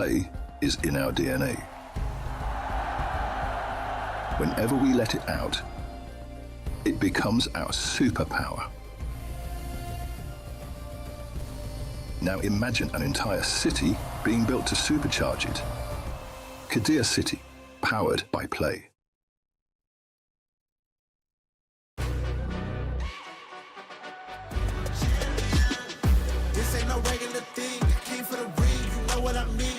play is in our DNA. Whenever we let it out, it becomes our superpower. Now imagine an entire city being built to supercharge it. Kadir City, powered by play. This ain't no regular thing. I came for the ring, you know what I mean.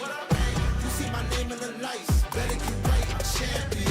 You see my name in the lights, better get right, I'm champion.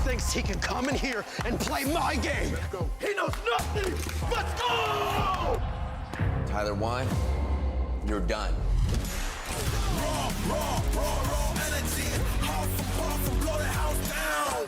Thinks he can come in here and play my game. Let's go. He knows nothing. Let's go! Tyler Wine, you're done. Raw energy. Half for half, blow the house down.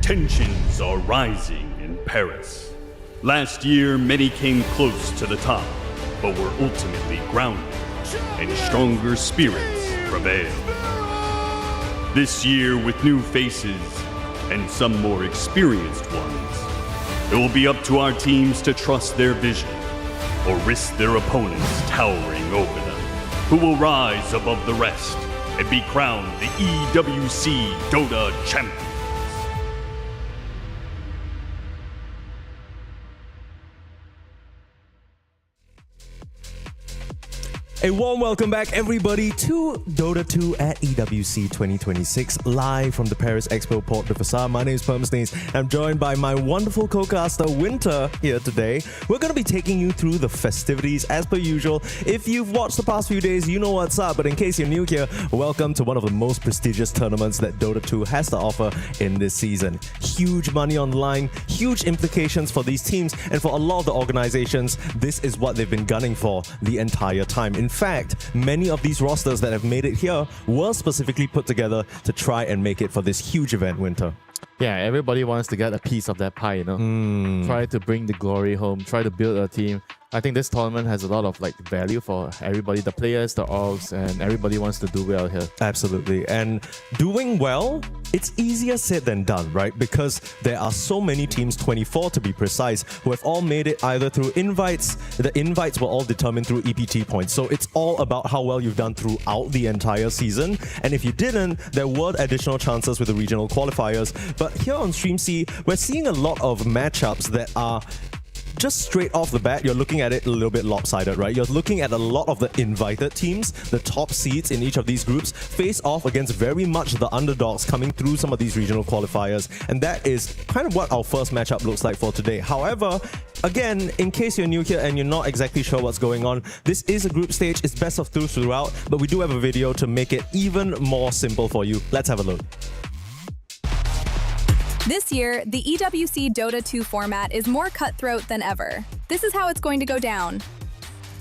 Tensions are rising in Paris. Last year, many came close to the top, but were ultimately grounded, and stronger spirits prevailed. This year, with new faces and some more experienced ones, it will be up to our teams to trust their vision or risk their opponents towering over them, who will rise above the rest and be crowned the EWC Dota Champions. A warm welcome back, everybody, to Dota 2 at EWC 2026, live from the Paris Expo Porte de Versailles. My name is Permsneeze. I'm joined by my wonderful co-caster, Winter, here today. We're going to be taking you through the festivities as per usual. If you've watched the past few days, you know what's up. But in case you're new here, welcome to one of the most prestigious tournaments that Dota 2 has to offer in this season. Huge money on the line, huge implications for these teams, and for a lot of the organizations, this is what they've been gunning for the entire time. In fact, many of these rosters that have made it here were specifically put together to try and make it for this huge event, Winter. Yeah, everybody wants to get a piece of that pie, you know. Try to bring the glory home, try to build a team. I think this tournament has a lot of value for everybody, the players, the orgs, and everybody wants to do well here. Absolutely. And doing well, it's easier said than done, right? Because there are so many teams, 24 to be precise, who have all made it either through invites. The invites were all determined through EPT points. So it's all about how well you've done throughout the entire season. And if you didn't, there were additional chances with the regional qualifiers. But here on Stream C, we're seeing a lot of matchups that are just straight off the bat, you're looking at it a little bit lopsided, right? You're looking at a lot of the invited teams, the top seeds in each of these groups, face off against very much the underdogs coming through some of these regional qualifiers. And that is kind of what our first matchup looks like for today. However, again, in case you're new here and you're not exactly sure what's going on, this is a group stage. It's best of two throughout, but we do have a video to make it even more simple for you. Let's have a look. This year, the EWC Dota 2 format is more cutthroat than ever. This is how it's going to go down.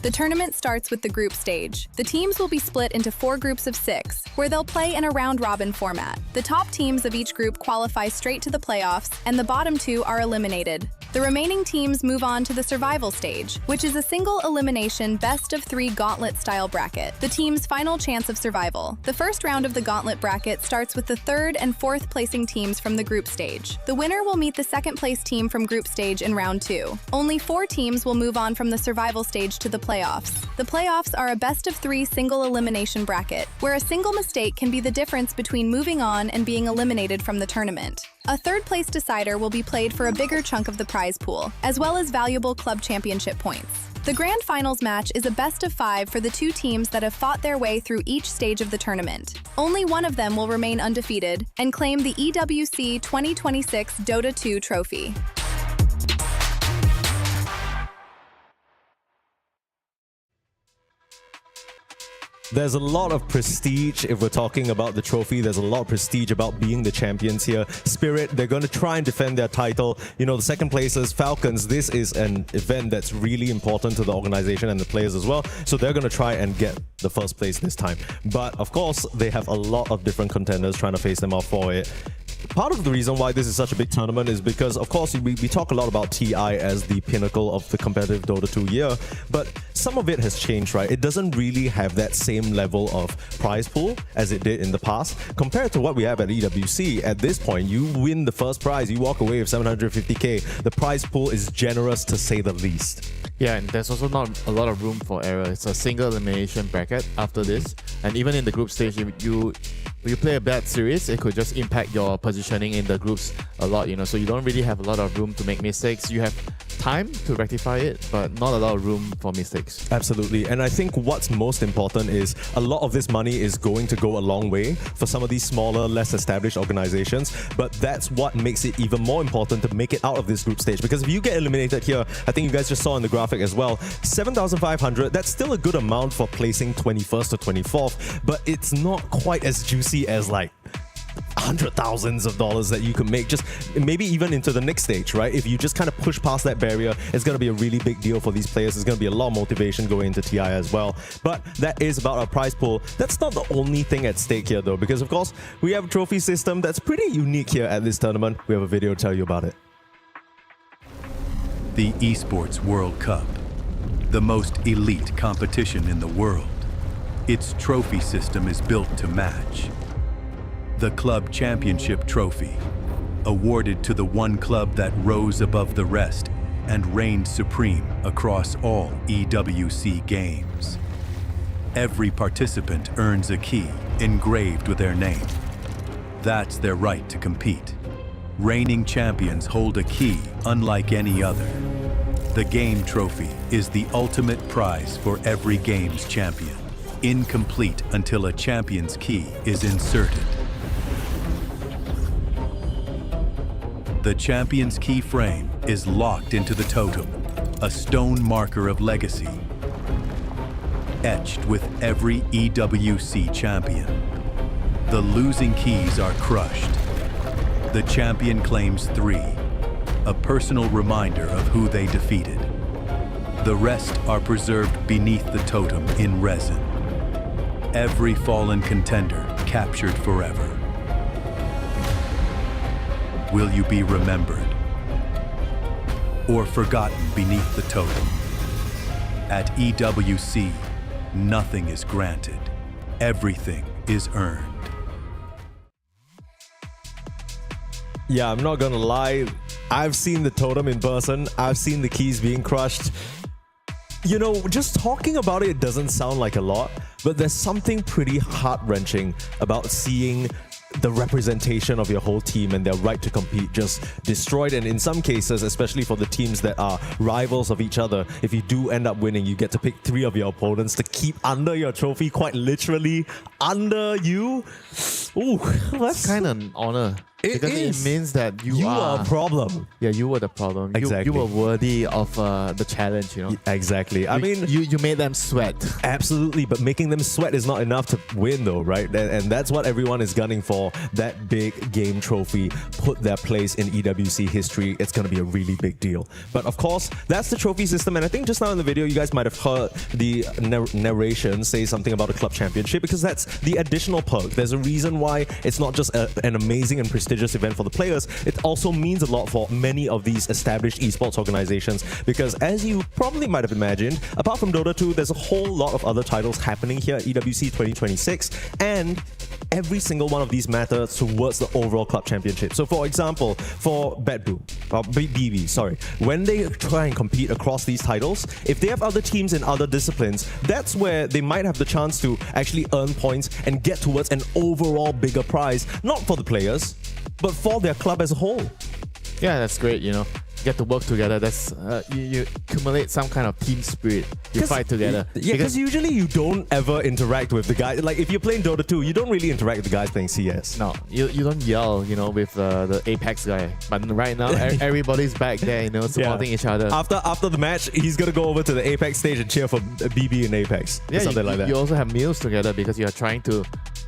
The tournament starts with the group stage. The teams will be split into 4 groups of 6, where they'll play in a round-robin format. The top teams of each group qualify straight to the playoffs, and the bottom 2 are eliminated. The remaining teams move on to the survival stage, which is a single elimination best-of-3 gauntlet-style bracket, the team's final chance of survival. The first round of the gauntlet bracket starts with the 3rd and 4th placing teams from the group stage. The winner will meet the 2nd place team from group stage in round 2. Only 4 teams will move on from the survival stage to the playoffs. The playoffs are a best-of-3 single elimination bracket, where a single mistake can be the difference between moving on and being eliminated from the tournament. A 3rd place decider will be played for a bigger chunk of the prize pool, as well as valuable club championship points. The grand finals match is a best-of-5 for the 2 teams that have fought their way through each stage of the tournament. Only one of them will remain undefeated and claim the EWC 2026 Dota 2 trophy. There's a lot of prestige if we're talking about the trophy. There's a lot of prestige about being the champions here. Spirit, they're going to try and defend their title. You know, the second placers, Falcons, this is an event that's really important to the organization and the players as well. So they're going to try and get the first place this time. But of course, they have a lot of different contenders trying to face them off for it. Part of the reason why this is such a big tournament is because, of course, we talk a lot about TI as the pinnacle of the competitive Dota 2 year, but some of it has changed, right? It doesn't really have that same level of prize pool as it did in the past. Compared to what we have at EWC, at this point, you win the first prize, you walk away with 750k. The prize pool is generous to say the least. Yeah, and there's also not a lot of room for error. It's a single elimination bracket after this, and even in the group stage, you play a bad series, it could just impact your positioning in the groups a lot, you know, so you don't really have a lot of room to make mistakes. You have time to rectify it, but not a lot of room for mistakes. Absolutely. And I think what's most important is a lot of this money is going to go a long way for some of these smaller, less established organizations, but that's what makes it even more important to make it out of this group stage, because if you get eliminated here, I think you guys just saw in the graphic as well, 7,500, that's still a good amount for placing 21st or 24th, but it's not quite as juicy as $100,000s of dollars that you can make, just maybe even into the next stage, right? If you just kind of push past that barrier, it's going to be a really big deal for these players. There's going to be a lot of motivation going into TI as well. But that is about our prize pool. That's not the only thing at stake here, though, because of course we have a trophy system that's pretty unique here at this tournament. We have a video to tell you about it. The Esports World Cup, the most elite competition in the world. Its trophy system is built to match. The Club Championship trophy, awarded to the one club that rose above the rest and reigned supreme across all EWC games. Every participant earns a key engraved with their name. That's their right to compete. Reigning champions hold a key unlike any other. The game trophy is the ultimate prize for every game's champion, incomplete until a champion's key is inserted. The champion's key frame is locked into the totem, a stone marker of legacy, etched with every EWC champion. The losing keys are crushed. The champion claims 3, a personal reminder of who they defeated. The rest are preserved beneath the totem in resin. Every fallen contender captured forever. Will you be remembered or forgotten beneath the totem? At EWC, nothing is granted. Everything is earned. Yeah, I'm not gonna lie. I've seen the totem in person. I've seen the keys being crushed. You know, just talking about it doesn't sound like a lot, but there's something pretty heart-wrenching about seeing the representation of your whole team and their right to compete just destroyed. And in some cases, especially for the teams that are rivals of each other, if you do end up winning, you get to pick 3 of your opponents to keep under your trophy, quite literally under you. Ooh, that's kind of an honor. Because is. it means that you are a problem. Yeah, you were the problem. Exactly. You were worthy of the challenge, you know. Exactly. I mean, you made them sweat. Absolutely, but making them sweat is not enough to win, though, right? And that's what everyone is gunning for. That big game trophy, put their place in EWC history. It's going to be a really big deal. But of course, that's the trophy system. And I think just now in the video, you guys might have heard the narration say something about a club championship, because that's the additional perk. There's a reason why it's not just an amazing and prestigious event for the players. It also means a lot for many of these established esports organizations, because as you probably might have imagined, apart from Dota 2, there's a whole lot of other titles happening here at EWC 2026, and every single one of these matters towards the overall club championship. So for example, for BB, sorry, when they try and compete across these titles, if they have other teams in other disciplines, that's where they might have the chance to actually earn points and get towards an overall bigger prize, not for the players, but for their club as a whole. Yeah, that's great, you know. Get to work together. That's you accumulate some kind of team spirit. You fight together. Yeah, because usually you don't ever interact with the guys. Like if you're playing Dota 2, you don't really interact with the guys playing CS. No, you don't yell, you know, with the Apex guy. But right now, everybody's back there, you know, supporting each other. After the match, he's gonna go over to the Apex stage and cheer for BB and Apex. Yeah, something like that. You also have meals together because you are trying to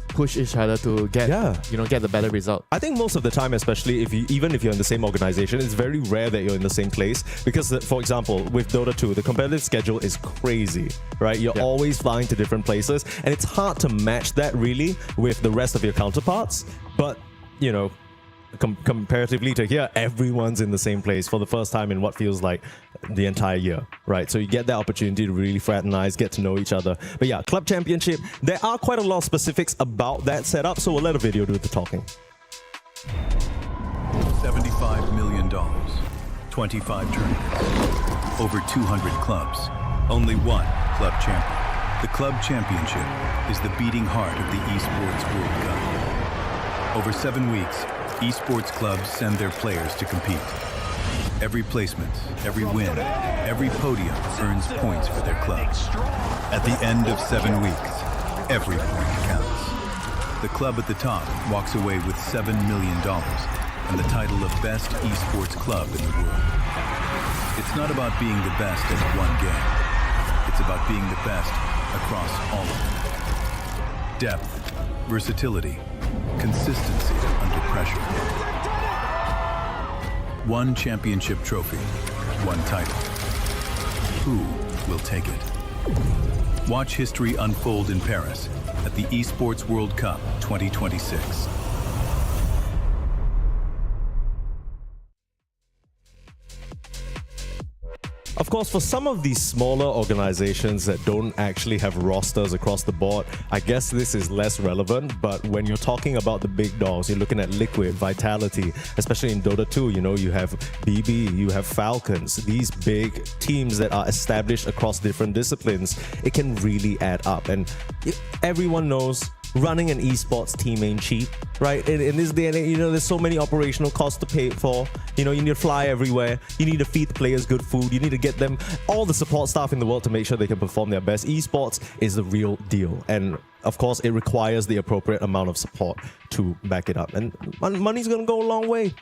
push each other to get get the better result. I think most of the time, especially even if you're in the same organization, it's very rare that you're in the same place, because for example with Dota 2, the competitive schedule is crazy, right? You're always flying to different places, and it's hard to match that really with the rest of your counterparts. But you know, comparatively to here, everyone's in the same place for the first time in what feels like the entire year, right? So you get that opportunity to really fraternize, get to know each other. But yeah, Club Championship, there are quite a lot of specifics about that setup, so we'll let a video do the talking. $75 million, 25 tournaments, over 200 clubs, only one club champion. The Club Championship is the beating heart of the Esports World Cup. Over 7 weeks, esports clubs send their players to compete. Every placement, every win, every podium earns points for their club. At the end of 7 weeks, every point counts. The club at the top walks away with $7 million and the title of Best Esports Club in the world. It's not about being the best at one game. It's about being the best across all of them. Depth, versatility, consistency, pressure. One championship trophy, one title. Who will take it? Watch history unfold in Paris at the Esports World Cup 2026. Of course, for some of these smaller organizations that don't actually have rosters across the board, I guess this is less relevant. But when you're talking about the big dogs, you're looking at Liquid, Vitality, especially in Dota 2, you have BB, you have Falcons, these big teams that are established across different disciplines, it can really add up. And everyone knows running an esports team ain't cheap, right? In this day and age, there's so many operational costs to pay for. You need to fly everywhere. You need to feed the players good food. You need to get them all the support staff in the world to make sure they can perform their best. Esports is the real deal. And of course, it requires the appropriate amount of support to back it up. And money's going to go a long way.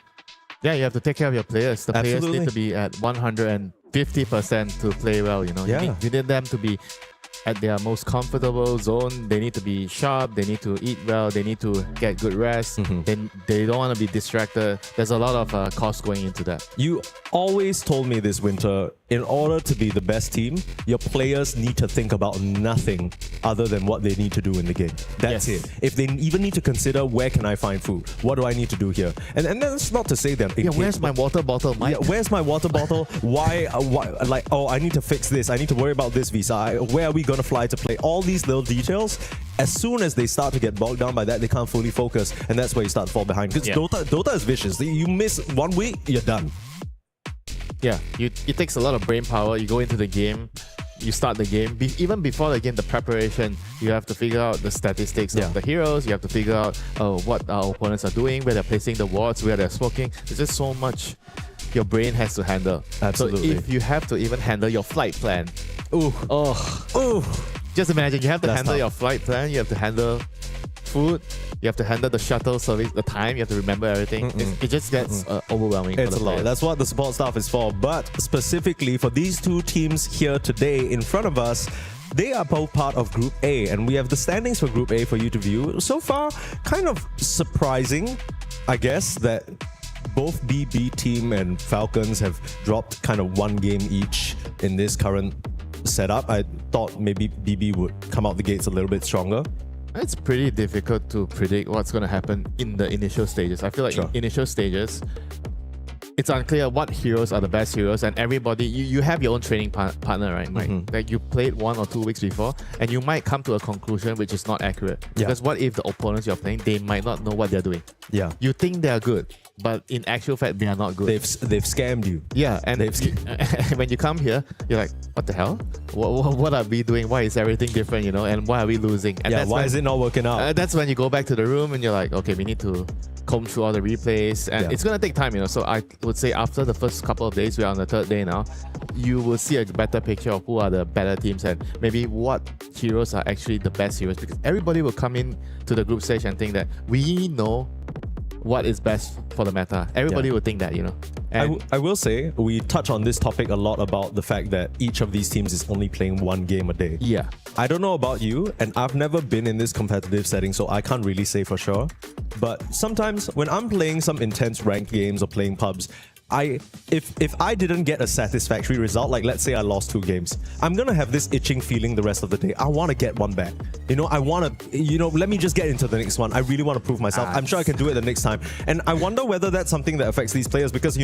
Yeah, you have to take care of your players. The Absolutely. players need to be at 150% to play well, Yeah. You need them to be at their most comfortable zone. They need to be sharp, they need to eat well, they need to get good rest. Then they don't want to be distracted. There's a lot of cost going into that. You always told me this winter, in order to be the best team, your players need to think about nothing other than what they need to do in the game. That's Yes. it. If they even need to consider, where can I find food? What do I need to do here? And that's not to say that... Where's my water bottle, Mike? Yeah, where's my water bottle? Why, I need to fix this. I need to worry about this visa. Where are we going to fly to play? All these little details, as soon as they start to get bogged down by that, they can't fully focus. And that's where you start to fall behind. Because Dota is vicious. You miss 1 week, you're done. Yeah, it takes a lot of brain power. You go into the game, you start the game. Even before the game, the preparation, you have to figure out the statistics of the heroes. You have to figure out what our opponents are doing, where they're placing the wards, where they're smoking. There's just so much your brain has to handle. Absolutely. So if you have to even handle your flight plan, just imagine you have to handle your flight plan. You have to handle food. You have to handle the shuttle service, the time. You have to remember everything. It just gets overwhelming. It's a lot. That's what the support staff is for. But specifically for these two teams here today in front of us, they are both part of Group A, and we have the standings for Group A for you to view. So far, kind of surprising, I guess, that both BB team and Falcons have dropped kind of 1 game each in this current setup. I thought maybe BB would come out the gates a little bit stronger. It's pretty difficult to predict what's going to happen in the initial stages. I feel like in initial stages, it's unclear what heroes are the best heroes, and everybody, you have your own training partner, right, Mike? Like you played 1 or 2 weeks before, and you might come to a conclusion which is not accurate. Because what if the opponents you're playing, they might not know what they're doing? Yeah. You think they're good, but in actual fact, they are not good. They've scammed you. Yeah, and when you come here, you're like, what the hell? What are we doing? Why is everything different, And why are we losing? And yeah, why is it not working out? That's when you go back to the room and you're like, okay, we need to comb through all the replays, and it's going to take time, So I would say after the first couple of days, we're on the 3rd day now, you will see a better picture of who are the better teams and maybe what heroes are actually the best heroes, because everybody will come in to the group stage and think that we know what is best for the meta. Everybody would think that, And I will say, we touch on this topic a lot about the fact that each of these teams is only playing 1 game a day. Yeah. I don't know about you, and I've never been in this competitive setting, so I can't really say for sure. But sometimes when I'm playing some intense ranked games or playing pubs, if I didn't get a satisfactory result, like let's say I lost 2 games, I'm gonna have this itching feeling the rest of the day. I want to get one back. I want to, let me just get into the next one. I really want to prove myself. I'm sure I can do it the next time. And I wonder whether that's something that affects these players, because,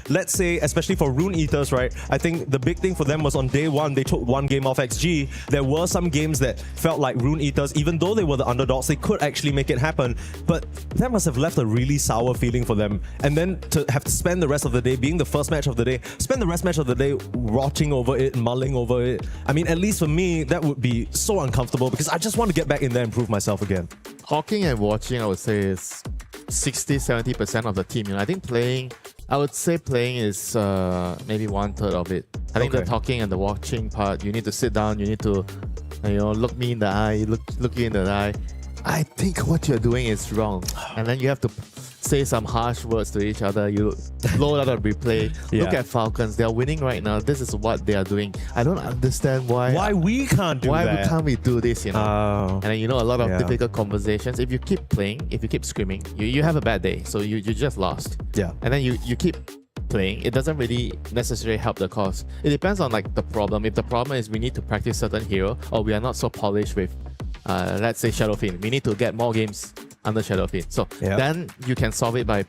let's say, especially for Rune Eaters, right? I think the big thing for them was on day 1, they took 1 game off XG. There were some games that felt like Rune Eaters, even though they were the underdogs, they could actually make it happen. But that must have left a really sour feeling for them. And then to have to spend the rest of the day, being the first match of the day, spend the rest match of the day rotting over it, mulling over it. I mean, at least for me, that would be so uncomfortable, because I just want to get back in there and prove myself again. Talking and watching, I would say, is 60-70% of the team. I think playing, I would say playing is maybe 1/3 of it. I think the talking and the watching part, you need to sit down, you need to look me in the eye, look you in the eye. I think what you're doing is wrong. And then you have to say some harsh words to each other. You load out a replay. Look at Falcons. They're winning right now. This is what they are doing. I don't understand why we can't do that. Why can't we do this, you know? And then, you know, a lot of Yeah. difficult conversations. If you keep playing, if you keep screaming, you have a bad day. So you just lost. Yeah. And then you keep playing. It doesn't really necessarily help the cause. It depends on like the problem. If the problem is we need to practice certain hero, or we are not so polished with, let's say Shadowfiend. We need to get more games under Shadowfiend. So then you can solve it by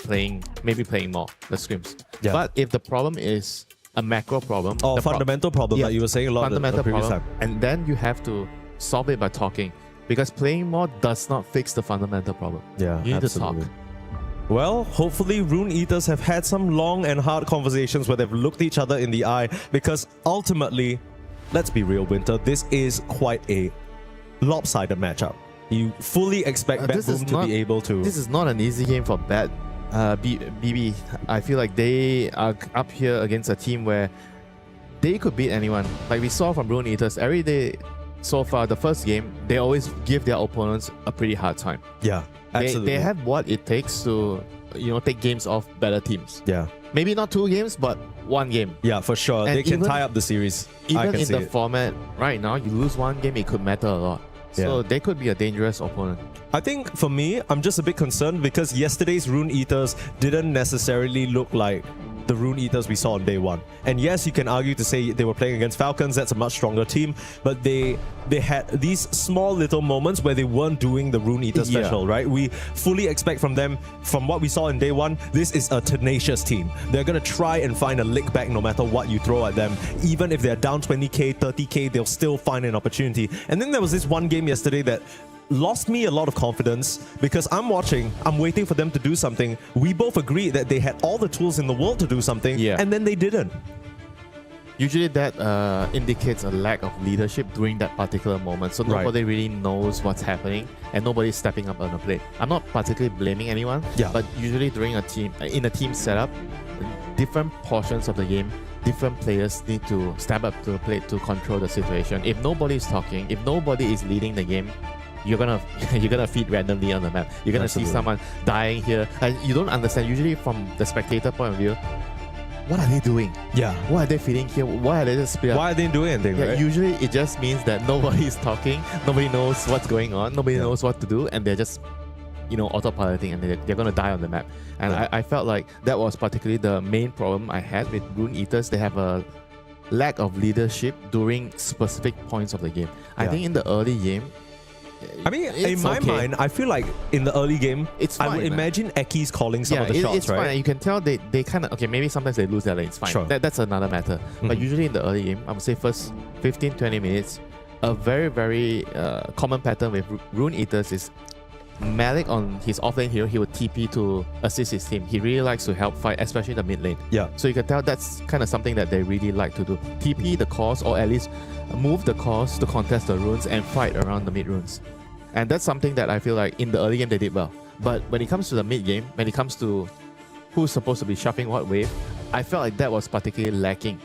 maybe playing more, the scrims. Yeah. But if the problem is a macro problem, or fundamental problem that you were saying a lot fundamental the previous problem, time. and then you have to solve it by talking, because playing more does not fix the fundamental problem. Yeah, you need absolutely. to talk. Well, hopefully Rune Eaters have had some long and hard conversations where they've looked each other in the eye, because ultimately, let's be real, Winter, this is quite a lopsided matchup. You fully expect Bad Boom to be able to... This is not an easy game for Bad BB. I feel like they are up here against a team where they could beat anyone. Like we saw from Rune Eaters, every day so far, the first game, they always give their opponents a pretty hard time. Yeah, absolutely. They have what it takes to, you know, take games off better teams. Yeah. Maybe not 2 games, but 1 game. Yeah, for sure. And they can even- tie up the series. I Even can in see the it. format right now, you lose 1 game, it could matter a lot. So Yeah. they could be a dangerous opponent. I think for me, I'm just a bit concerned because yesterday's Rune Eaters didn't necessarily look like the Rune Eaters we saw on day 1. And yes, you can argue to say they were playing against Falcons, that's a much stronger team, but they had these small little moments where they weren't doing the Rune Eater special, right? We fully expect from them, from what we saw in day 1, this is a tenacious team. They're going to try and find a lick back no matter what you throw at them. Even if they're down 20k, 30k, they'll still find an opportunity. And then there was this one game yesterday that lost me a lot of confidence because I'm waiting for them to do something. We both agreed that they had all the tools in the world to do something, and then they didn't. Usually that indicates a lack of leadership during that particular moment. So nobody really knows what's happening and nobody's stepping up on the plate. I'm not particularly blaming anyone, but usually during in a team setup, different portions of the game, different players need to step up to the plate to control the situation. If nobody is talking, if nobody is leading the game, you're gonna feed randomly on the map. You're gonna see someone dying here, and you don't understand. Usually, from the spectator point of view, what are they doing? Yeah. What are they feeding here? Why are they just split up? Why are they doing anything? Yeah, right? usually it just means that nobody is talking, nobody knows what's going on, nobody knows what to do, and they're just, you know, autopiloting, and they're gonna die on the map. And I felt like that was particularly the main problem I had with Rune Eaters. They have a lack of leadership during specific points of the game. I think in the early game, I mean, in my mind, I feel like in the early game, I would imagine Eki's calling some of the shots, it's right? fine. You can tell they kind of, okay, maybe sometimes they lose their lane, it's fine. Sure. That's another matter. But usually in the early game, I would say first 15-20 minutes, a very, very common pattern with Rune Eaters is Malik on his offlane hero, he would TP to assist his team. He really likes to help fight, especially in the mid lane. Yeah. So you can tell that's kind of something that they really like to do. TP the cores, or at least move the cores to contest the runes and fight around the mid runes. And that's something that I feel like in the early game they did well. But when it comes to the mid game, when it comes to who's supposed to be shuffling what wave, I felt like that was particularly lacking.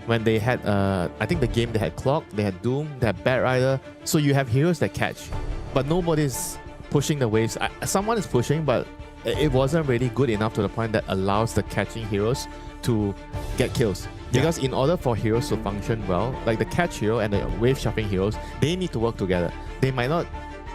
When they had, I think the game they had Clock, they had Doom, they had Bat Rider. So you have heroes that catch, but nobody's pushing the waves. Someone is pushing, but it wasn't really good enough to the point that allows the catching heroes to get kills. Because in order for heroes to function well, like the catch hero and the wave shuffling heroes, they need to work together. They might not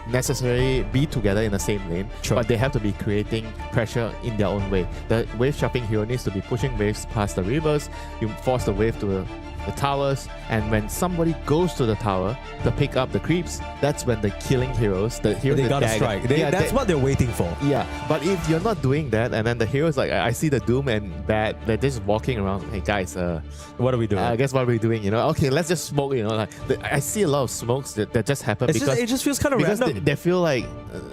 necessarily be together in the same lane, but they have to be creating pressure in their own way. The wave shuffling hero needs to be pushing waves past the rivers. You force the wave to the towers, and when somebody goes to the tower to pick up the creeps, that's when the killing heroes, the heroes they gotta strike. That's what they're waiting for. Yeah, but if you're not doing that, and then the heroes like, I see the Doom and Bat, they're just walking around. Hey guys, what are we doing? I guess what are we doing? You know, okay, let's just smoke. You know, like I see a lot of smokes that just happen because it just feels kind of random. They feel like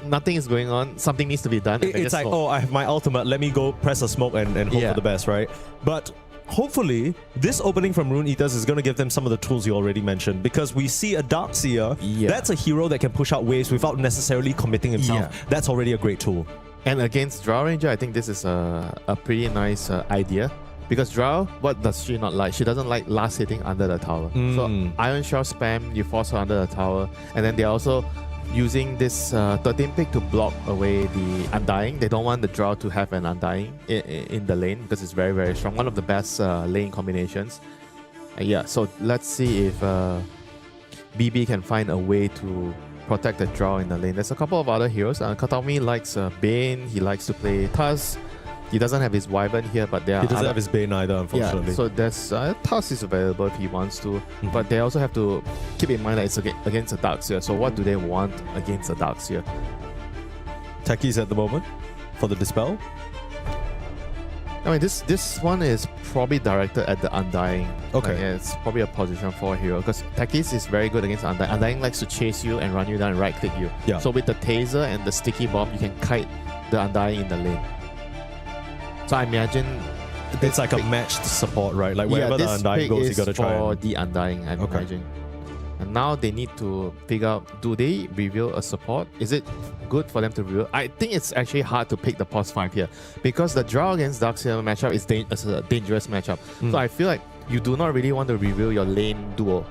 nothing is going on. Something needs to be done. It's like, oh, I have my ultimate. Let me go press a smoke and hope for the best, right? But hopefully, this opening from Rune Eaters is going to give them some of the tools you already mentioned, because we see a Darkseer. That's a hero that can push out waves without necessarily committing himself. That's already a great tool. And against Drow Ranger, I think this is a pretty nice idea. Because Drow, what does she not like? She doesn't like last hitting under the tower. So Iron Shell spam, you force her under the tower. And then they're also using this 13 pick to block away the Undying. They don't want the Drow to have an Undying in the lane because it's very, very strong. One of the best lane combinations. Yeah, so let's see if BB can find a way to protect the Drow in the lane. There's a couple of other heroes. Kataomi likes Bane. He likes to play Taz. He doesn't have his Wyvern here, but there are He doesn't have his Bane either, unfortunately. Yeah, so there's Taz is available if he wants to, but they also have to keep in mind that it's against a Darkseer. So what do they want against a Darkseer? Techies at the moment for the Dispel. I mean, this one is probably directed at the Undying. Okay. Yeah, it's probably a position 4 hero because Tekis is very good against Undying. Undying likes to chase you and run you down and right click you. Yeah. So with the Taser and the Sticky Bomb, you can kite the Undying in the lane. So I imagine it's like a matched support, right? Like wherever the this Undying pick goes, you is gotta try. for the Undying, I imagine. And now they need to figure out, do they reveal a support? Is it good for them to reveal? I think it's actually hard to pick the pos 5 here because the Drow against Darkseer matchup is a dangerous matchup. So I feel like you do not really want to reveal your lane duo.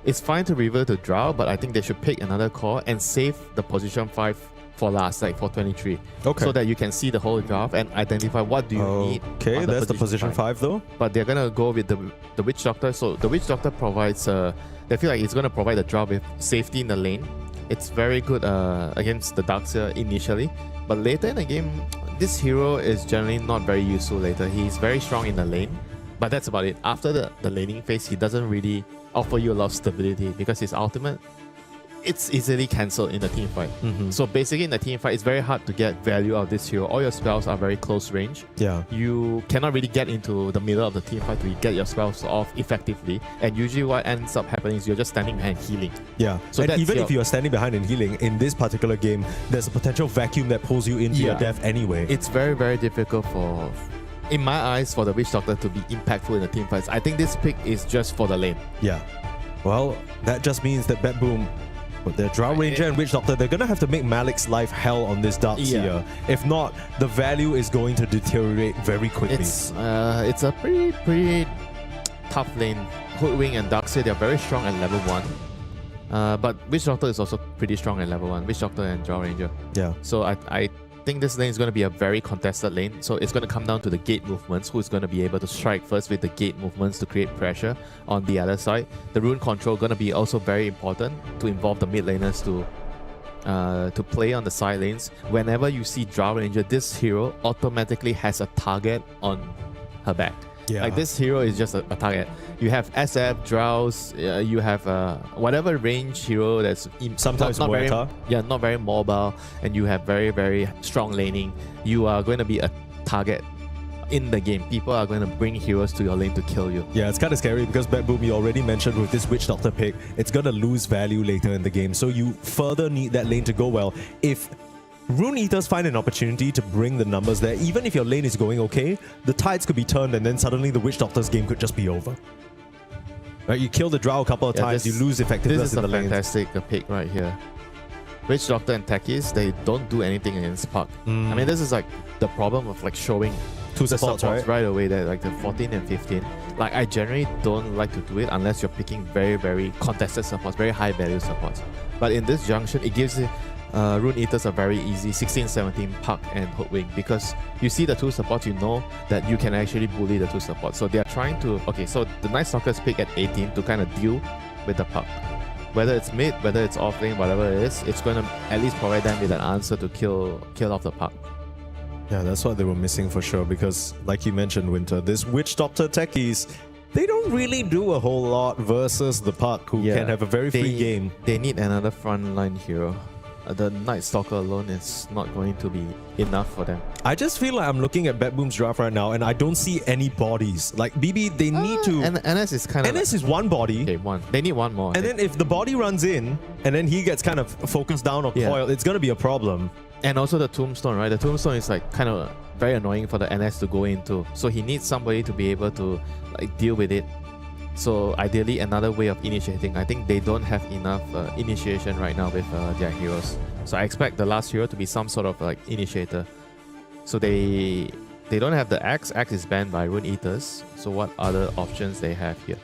It's fine to reveal the Drow, but I think they should pick another core and save the position 5 for last, like for 23. Okay. So that you can see the whole graph and identify what do you need. Okay, that's the position 5 though. But they're gonna go with the Witch Doctor. So the Witch Doctor provides they feel like it's gonna provide the Drow with safety in the lane. It's very good against the Darkseer initially, but later in the game, this hero is generally not very useful later. He's very strong in the lane, but that's about it. After the laning phase, he doesn't really offer you a lot of stability because his ultimate, it's easily cancelled in the team fight. So basically in the team fight, it's very hard to get value out of this hero. All your spells are very close range. Yeah. You cannot really get into the middle of the team fight to get your spells off effectively. And usually what ends up happening is you're just standing behind healing. Yeah. So and that's even if you are standing behind and healing, in this particular game, there's a potential vacuum that pulls you into your death anyway. It's very, very difficult for, in my eyes, for the Witch Doctor to be impactful in the team fights. I think this pick is just for the lane. Yeah. Well, that just means that Bet Boom, with their Drow Ranger and Witch Doctor, they're gonna have to make Malik's life hell on this Darkseer. If not, the value is going to deteriorate very quickly. It's a pretty tough lane. Hoodwing and Darkseer, they're very strong at level 1. But Witch Doctor is also pretty strong at level 1. Witch Doctor and Drow Ranger. Yeah. So I think this lane is going to be a very contested lane. So it's going to come down to the gate movements. Who's going to be able to strike first with the gate movements to create pressure on the other side. The rune control going to be also very important to involve the mid laners to play on the side lanes. Whenever you see Drow Ranger, this hero automatically has a target on her back. Yeah. Like this hero is just a target. You have SF, Drows, you have whatever range hero that's sometimes not very, Muerta. not very mobile, and you have very, very strong laning. You are going to be a target in the game. People are going to bring heroes to your lane to kill you. Yeah, it's kind of scary because Bet Boom, you already mentioned with this Witch Doctor pick, it's going to lose value later in the game. So you further need that lane to go well. If Rune Eaters find an opportunity to bring the numbers there, even if your lane is going okay, the tides could be turned and then suddenly the Witch Doctor's game could just be over. Right, you kill the Drow a couple of times, you lose effectiveness in the lane. This is a fantastic pick right here. Witch Doctor and Techies, they don't do anything against Puck. I mean, this is like the problem of like showing two supports, right away there, like the 14 and 15. Like I generally don't like to do it unless you're picking very, very contested supports, very high value supports. But in this junction, it gives it Rune Eaters are very easy, 16, 17, Puck and Hoodwing, because you see the two supports, you know that you can actually bully the two supports. So they are trying to, okay, so the Night Stalkers pick at 18 to kind of deal with the Puck. Whether it's mid, whether it's off lane, whatever it is, it's going to at least provide them with an answer to kill off the Puck. Yeah, that's what they were missing for sure, because like you mentioned, Winter, this Witch Doctor techies, they don't really do a whole lot versus the Puck, who can have a very free game. They need another frontline hero. The Night Stalker alone is not going to be enough for them. I just feel like I'm looking at Bet Boom's draft right now and I don't see any bodies. Like BB, they need to... And NS is kind of... NS is one body. Okay, one. They need one more. And then if the body runs in and then he gets kind of focused down or coiled, it's going to be a problem. And also the Tombstone, right? The Tombstone is like kind of very annoying for the NS to go into. So he needs somebody to be able to like deal with it. So ideally another way of initiating. I think they don't have enough initiation right now with their heroes. So I expect the last hero to be some sort of like initiator. So they don't have the Axe. Axe is banned by Rune Eaters. So what other options they have here?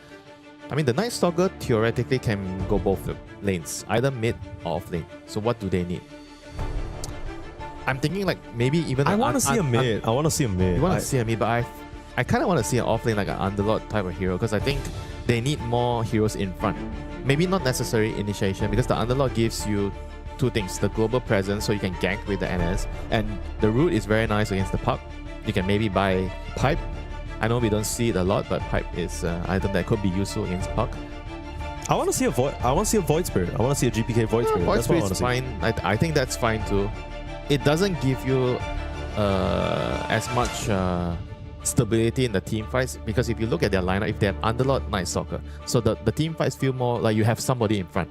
I mean, the Night Stalker theoretically can go both lanes, either mid or off lane. So what do they need? I'm thinking like maybe even... I want to see a mid. I want to see a mid. You want to see a mid, but I kind of want to see an off lane like an Underlord type of hero, because I think they need more heroes in front. Maybe not necessarily initiation, because the Underlord gives you two things: the global presence, so you can gank with the NS, and the root is very nice against the puck. You can maybe buy pipe. I know we don't see it a lot, but pipe is an item that could be useful against puck. I want to see a void. I want to see a void spirit. I want to see a GPK void spirit. Void That's what I want spirit's to see. fine. I think that's fine too. It doesn't give you as much stability in the team fights, because if you look at their lineup, if they have Underlord, Night Stalker, so the team fights feel more like you have somebody in front.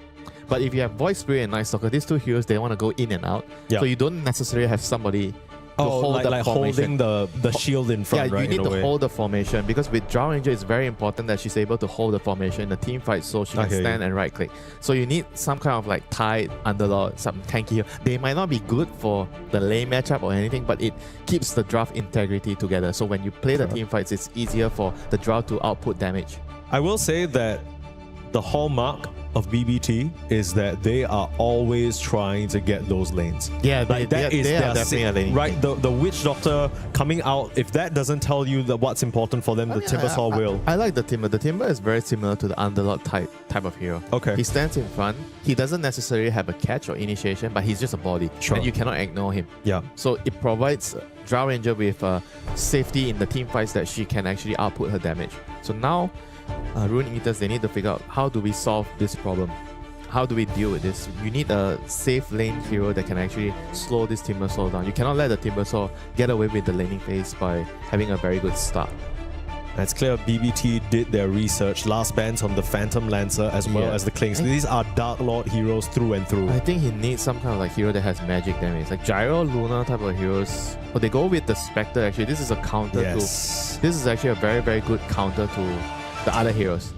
But if you have Void Spirit and Night Stalker, these two heroes, they want to go in and out. Yeah. So you don't necessarily have somebody to hold the formation. Holding the shield in front, yeah, right? you need to hold the formation, because with Drow Ranger, it's very important that she's able to hold the formation in the team fight, so she can stand and right click. So you need some kind of like tied Underlord, some tanky hero. They might not be good for the lane matchup or anything, but it keeps the draft integrity together. So when you play the team fights, it's easier for the Drow to output damage. I will say that the hallmark of BBT is that they are always trying to get those lanes. Yeah, like they are definitely a laning right. The Witch Doctor coming out, if that doesn't tell you that what's important for them, the Timbersaw will. I like the Timber. The Timber is very similar to the Underlord type of hero. Okay. He stands in front. He doesn't necessarily have a catch or initiation, but he's just a body. Sure. And you cannot ignore him. Yeah. So it provides Drow Ranger with safety in the team fights that she can actually output her damage. So now, Rune Eaters, they need to figure out how do we solve this problem. How do we deal with this? You need a safe lane hero that can actually slow this Timbersaw down. You cannot let the Timbersaw get away with the laning phase by having a very good start. It's clear BBT did their research. Last bands on the Phantom Lancer as well as the Klings. These are Dark Lord heroes through and through. I think he needs some kind of like hero that has magic damage. Like Gyro, Luna type of heroes. But they go with the Spectre actually. This is a counter to... This is actually a very, very good counter to the other heroes.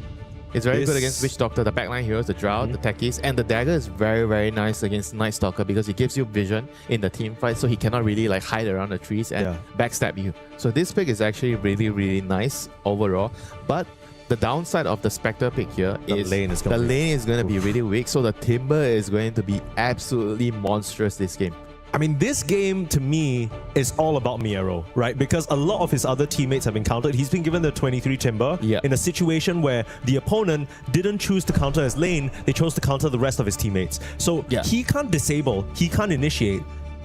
It's very good against Witch Doctor, the backline heroes, the Drow, the Techies, and the Dagger is very, very nice against Night Stalker because it gives you vision in the team fight, so he cannot really like hide around the trees and backstab you. So this pick is actually really, really nice overall. But the downside of the Spectre pick here is the lane is going to be really weak, so the Timber is going to be absolutely monstrous this game. I mean, this game to me is all about Miero, right? Because a lot of his other teammates have encountered. He's been given the 23 Timber in a situation where the opponent didn't choose to counter his lane, they chose to counter the rest of his teammates. So he can't disable, he can't initiate.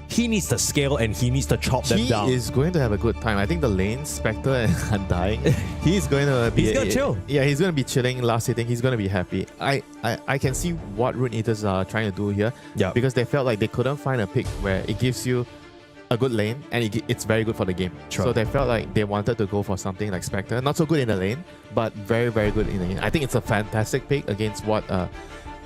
He needs to scale and he needs to chop them down. He is going to have a good time. I think the lane, Spectre and Undying, he's going to be... He's going to chill. Yeah, he's going to be chilling, last hitting. He's going to be happy. I can see what Rune Eaters are trying to do here. Yeah. Because they felt like they couldn't find a pick where it gives you a good lane and it's very good for the game. Sure. So they felt like they wanted to go for something like Spectre. Not so good in the lane, but very, very good in the lane. I think it's a fantastic pick against what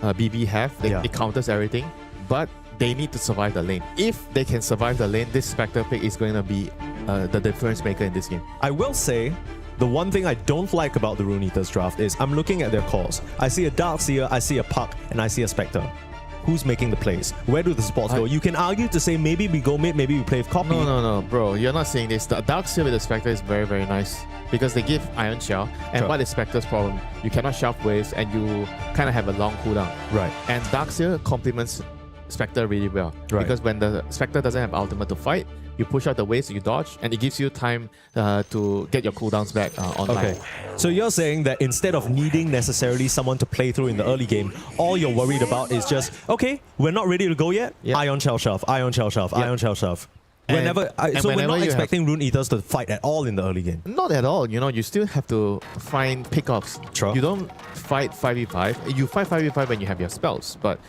BB have. It counters everything. But they need to survive the lane. If they can survive the lane, this Spectre pick is going to be the difference maker in this game. I will say, the one thing I don't like about the Rune Eaters draft is I'm looking at their calls. I see a Darkseer, I see a Puck, and I see a Spectre. Who's making the plays? Where do the spots go? You can argue to say maybe we go mid, maybe we play with copy. No, bro. You're not saying this. The Darkseer with the Spectre is very, very nice because they give Iron Shell. And what is Spectre's problem? You cannot shove waves and you kind of have a long cooldown. Right. And Darkseer complements Spectre really well. Right. Because when the Spectre doesn't have ultimate to fight, you push out the waves, you dodge, and it gives you time to get your cooldowns back online. Okay. So you're saying that instead of needing necessarily someone to play through in the early game, all you're worried about is just, okay, we're not ready to go yet? Ion Shell Shove, Ion Shell Shove, Ion Shell Shove. So we're not expecting Rune Eaters to fight at all in the early game? Not at all. You know, you still have to find pickoffs. Sure. You don't fight 5v5. You fight 5v5 when you have your spells, but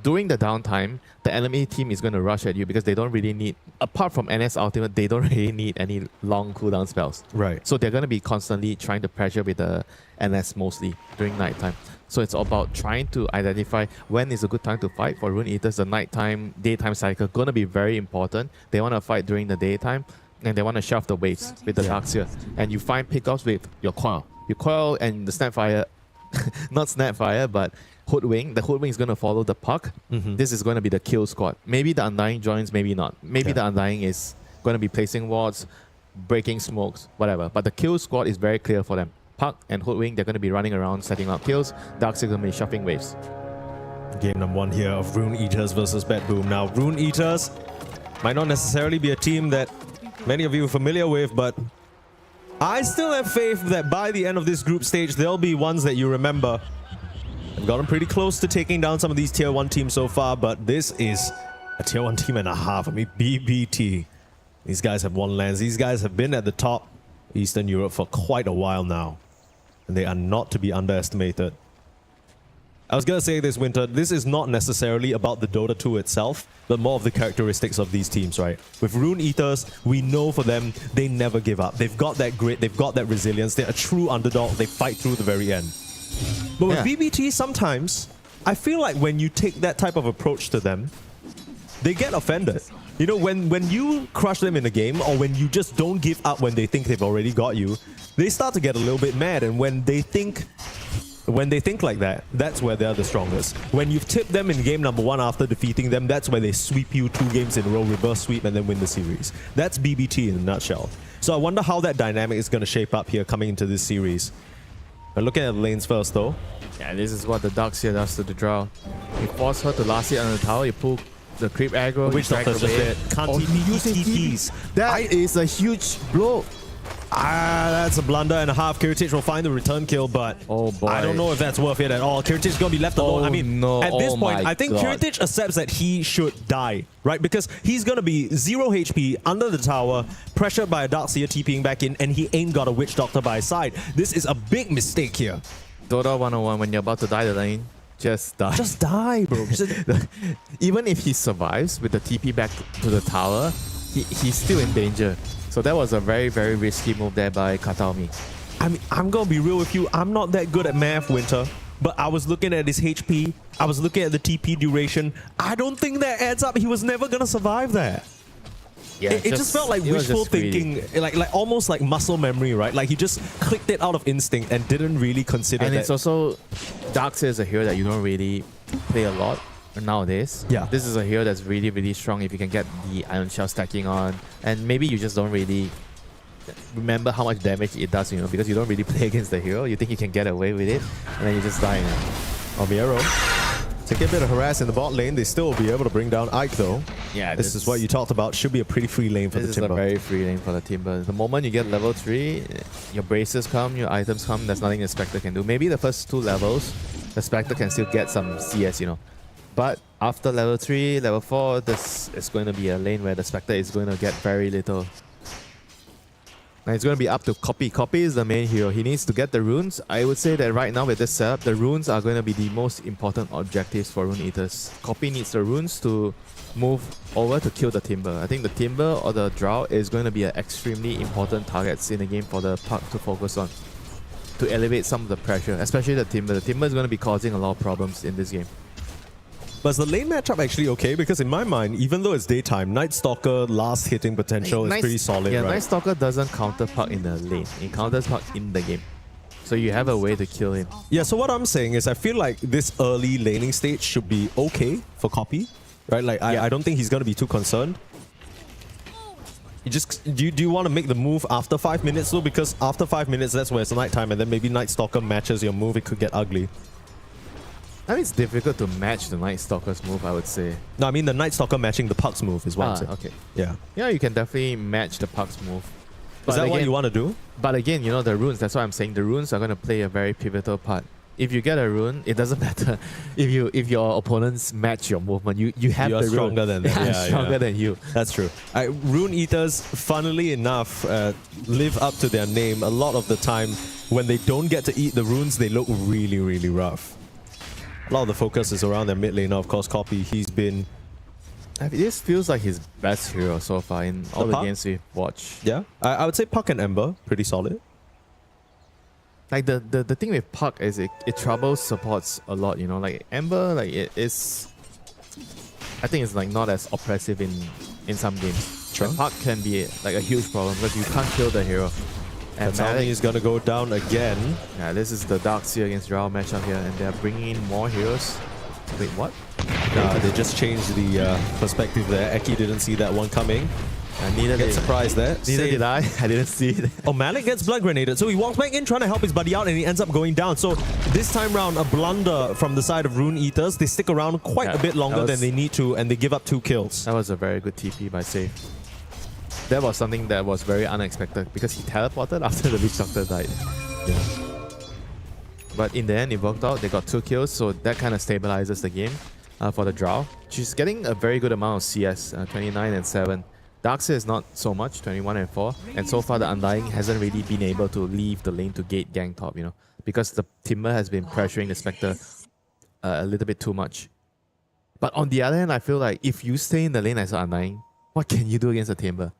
during the downtime, the enemy team is going to rush at you because they don't really need, apart from NS Ultimate, they don't really need any long cooldown spells. Right. So they're going to be constantly trying to pressure with the NS mostly during nighttime. So it's about trying to identify when is a good time to fight. For Rune Eaters, the nighttime, daytime cycle going to be very important. They want to fight during the daytime and they want to shove the waves with the Darkseer. And you find pickoffs with your Coil. Your Coil and the Snapfire, not Snapfire, but Hoodwing. The Hoodwing is going to follow the puck. This is going to be the kill squad. Maybe the Undying joins, maybe not. Maybe the Undying is going to be placing wards, breaking smokes, whatever. But the kill squad is very clear for them. Puck and Hoodwink, they're going to be running around, setting up kills. Darkseer going to be shuffling waves. Game number 1 here of Rune Eaters versus Bad Boom. Now, Rune Eaters might not necessarily be a team that many of you are familiar with, but I still have faith that by the end of this group stage, there'll be ones that you remember. I've gotten pretty close to taking down some of these Tier 1 teams so far, but this is a Tier 1 team and a half. I mean, BBT. These guys have won lands. These guys have been at the top Eastern Europe for quite a while now, and they are not to be underestimated. I was going to say this, Winter, this is not necessarily about the Dota 2 itself, but more of the characteristics of these teams, right? With Rune Eaters, we know for them, they never give up. They've got that grit, they've got that resilience, they're a true underdog, they fight through the very end. But with BBT, sometimes, I feel like when you take that type of approach to them, they get offended. You know, when you crush them in a game, or when you just don't give up when they think they've already got you, they start to get a little bit mad, and when they think like that, that's where they're the strongest. When you've tipped them in game number 1 after defeating them, that's where they sweep you 2 games in a row, reverse sweep, and then win the series. That's BBT in a nutshell. So I wonder how that dynamic is going to shape up here coming into this series. But looking at the lanes first, though. Yeah, this is what the Darkseer does to the Drow. You force her to last hit on the tower, you pull the creep aggro, Witch Doctor's just dead. Can't TP, using TPs. That is a huge blow. That's a blunder and a half. Kiritich will find the return kill, but oh boy, I don't know if that's worth it at all. Kiritich is going to be left alone. I mean, at this point, I think Kiritich accepts that he should die, right? Because he's going to be 0 HP under the tower, pressured by a Darkseer TPing back in, and he ain't got a Witch Doctor by his side. This is a big mistake here. Dota 101, when you're about to die the lane, just die. Just die, bro. Even if he survives with the TP back to the tower, he's still in danger. So that was a very, very risky move there by Kataomi. I mean, I'm going to be real with you. I'm not that good at math, Winter. But I was looking at his HP. I was looking at the TP duration. I don't think that adds up. He was never going to survive that. Yeah, it just felt like wishful thinking, like almost like muscle memory, right? Like he just clicked it out of instinct and didn't really consider that. And it's also, Darkseer is a hero that you don't really play a lot nowadays. Yeah. This is a hero that's really, really strong if you can get the Iron Shell stacking on. And maybe you just don't really remember how much damage it does, you know, because you don't really play against the hero. You think you can get away with it, and then you just die. Omiero taking a bit of harass in the bot lane. They still will be able to bring down Ike, though. Yeah, this is what you talked about. Should be a pretty free lane for the Timber. This is a very free lane for the Timber. The moment you get level 3, your braces come, your items come, there's nothing the Spectre can do. Maybe the first 2 levels, the Spectre can still get some CS, you know. But after level 3, level 4, this is going to be a lane where the Spectre is going to get very little. And it's going to be up to Copy. Copy is the main hero. He needs to get the runes. I would say that right now with this setup, the runes are going to be the most important objectives for Rune Eaters. Copy needs the runes to move over to kill the Timber. I think the Timber or the Drow is going to be an extremely important targets in the game for the Puck to focus on, to elevate some of the pressure, especially the Timber. The Timber is going to be causing a lot of problems in this game. But is the lane matchup actually okay? Because in my mind, even though it's daytime, Night Stalker last hitting potential is pretty solid, yeah, right? Night Stalker doesn't counter Puck in the lane. It counters Puck in the game. So you have a way to kill him. Yeah, so what I'm saying is I feel like this early laning stage should be okay for Copy, right? Like, I don't think he's going to be too concerned. You just do you want to make the move after 5 minutes though? Because after 5 minutes, that's where it's nighttime, and then maybe Night Stalker matches your move. It could get ugly. I mean, it's difficult to match the Night Stalker's move, I would say. No, I mean the Night Stalker matching the Puck's move is what I'm saying. Okay. Yeah. Yeah, you can definitely match the Puck's move. Is that what you want to do? But again, you know, the runes, that's what I'm saying. The runes are going to play a very pivotal part. If you get a rune, it doesn't matter if your opponents match your movement. You have the rune. Stronger than them. Stronger than you. That's true. Rune Eaters, funnily enough, live up to their name. A lot of the time, when they don't get to eat the runes, they look really, really rough. A lot of the focus is around their mid lane. Of course, Copy, he's been... This feels like his best hero so far in all the games we've watched. Yeah, I would say Puck and Ember, pretty solid. Like the thing with Puck is it troubles supports a lot, you know. Like Ember, like it is... I think it's like not as oppressive in some games. Sure. Puck can be like a huge problem because you can't kill the hero. And Tony is going to go down again. Yeah, this is the Darkseer against Drow matchup here, and they're bringing in more heroes. Wait, what? They just changed the perspective there. Eki didn't see that one coming. And neither Get did surprised there. Neither Save. did I. I didn't see it. Oh, Malik gets blood grenaded, so he walks back in trying to help his buddy out and he ends up going down. So this time round, a blunder from the side of Rune Eaters. They stick around quite a bit longer than they need to and they give up 2 kills. That was a very good TP by Save. That was something that was very unexpected because he teleported after the Witch Doctor died. Yeah. But in the end, it worked out. They got 2 kills, so that kind of stabilizes the game for the Drow. She's getting a very good amount of CS, 29 and 7. Darkseer is not so much, 21 and 4. And so far, the Undying hasn't really been able to leave the lane to gate gang top, you know, because the Timber has been pressuring the Spectre a little bit too much. But on the other hand, I feel like if you stay in the lane as an Undying, what can you do against a Timber?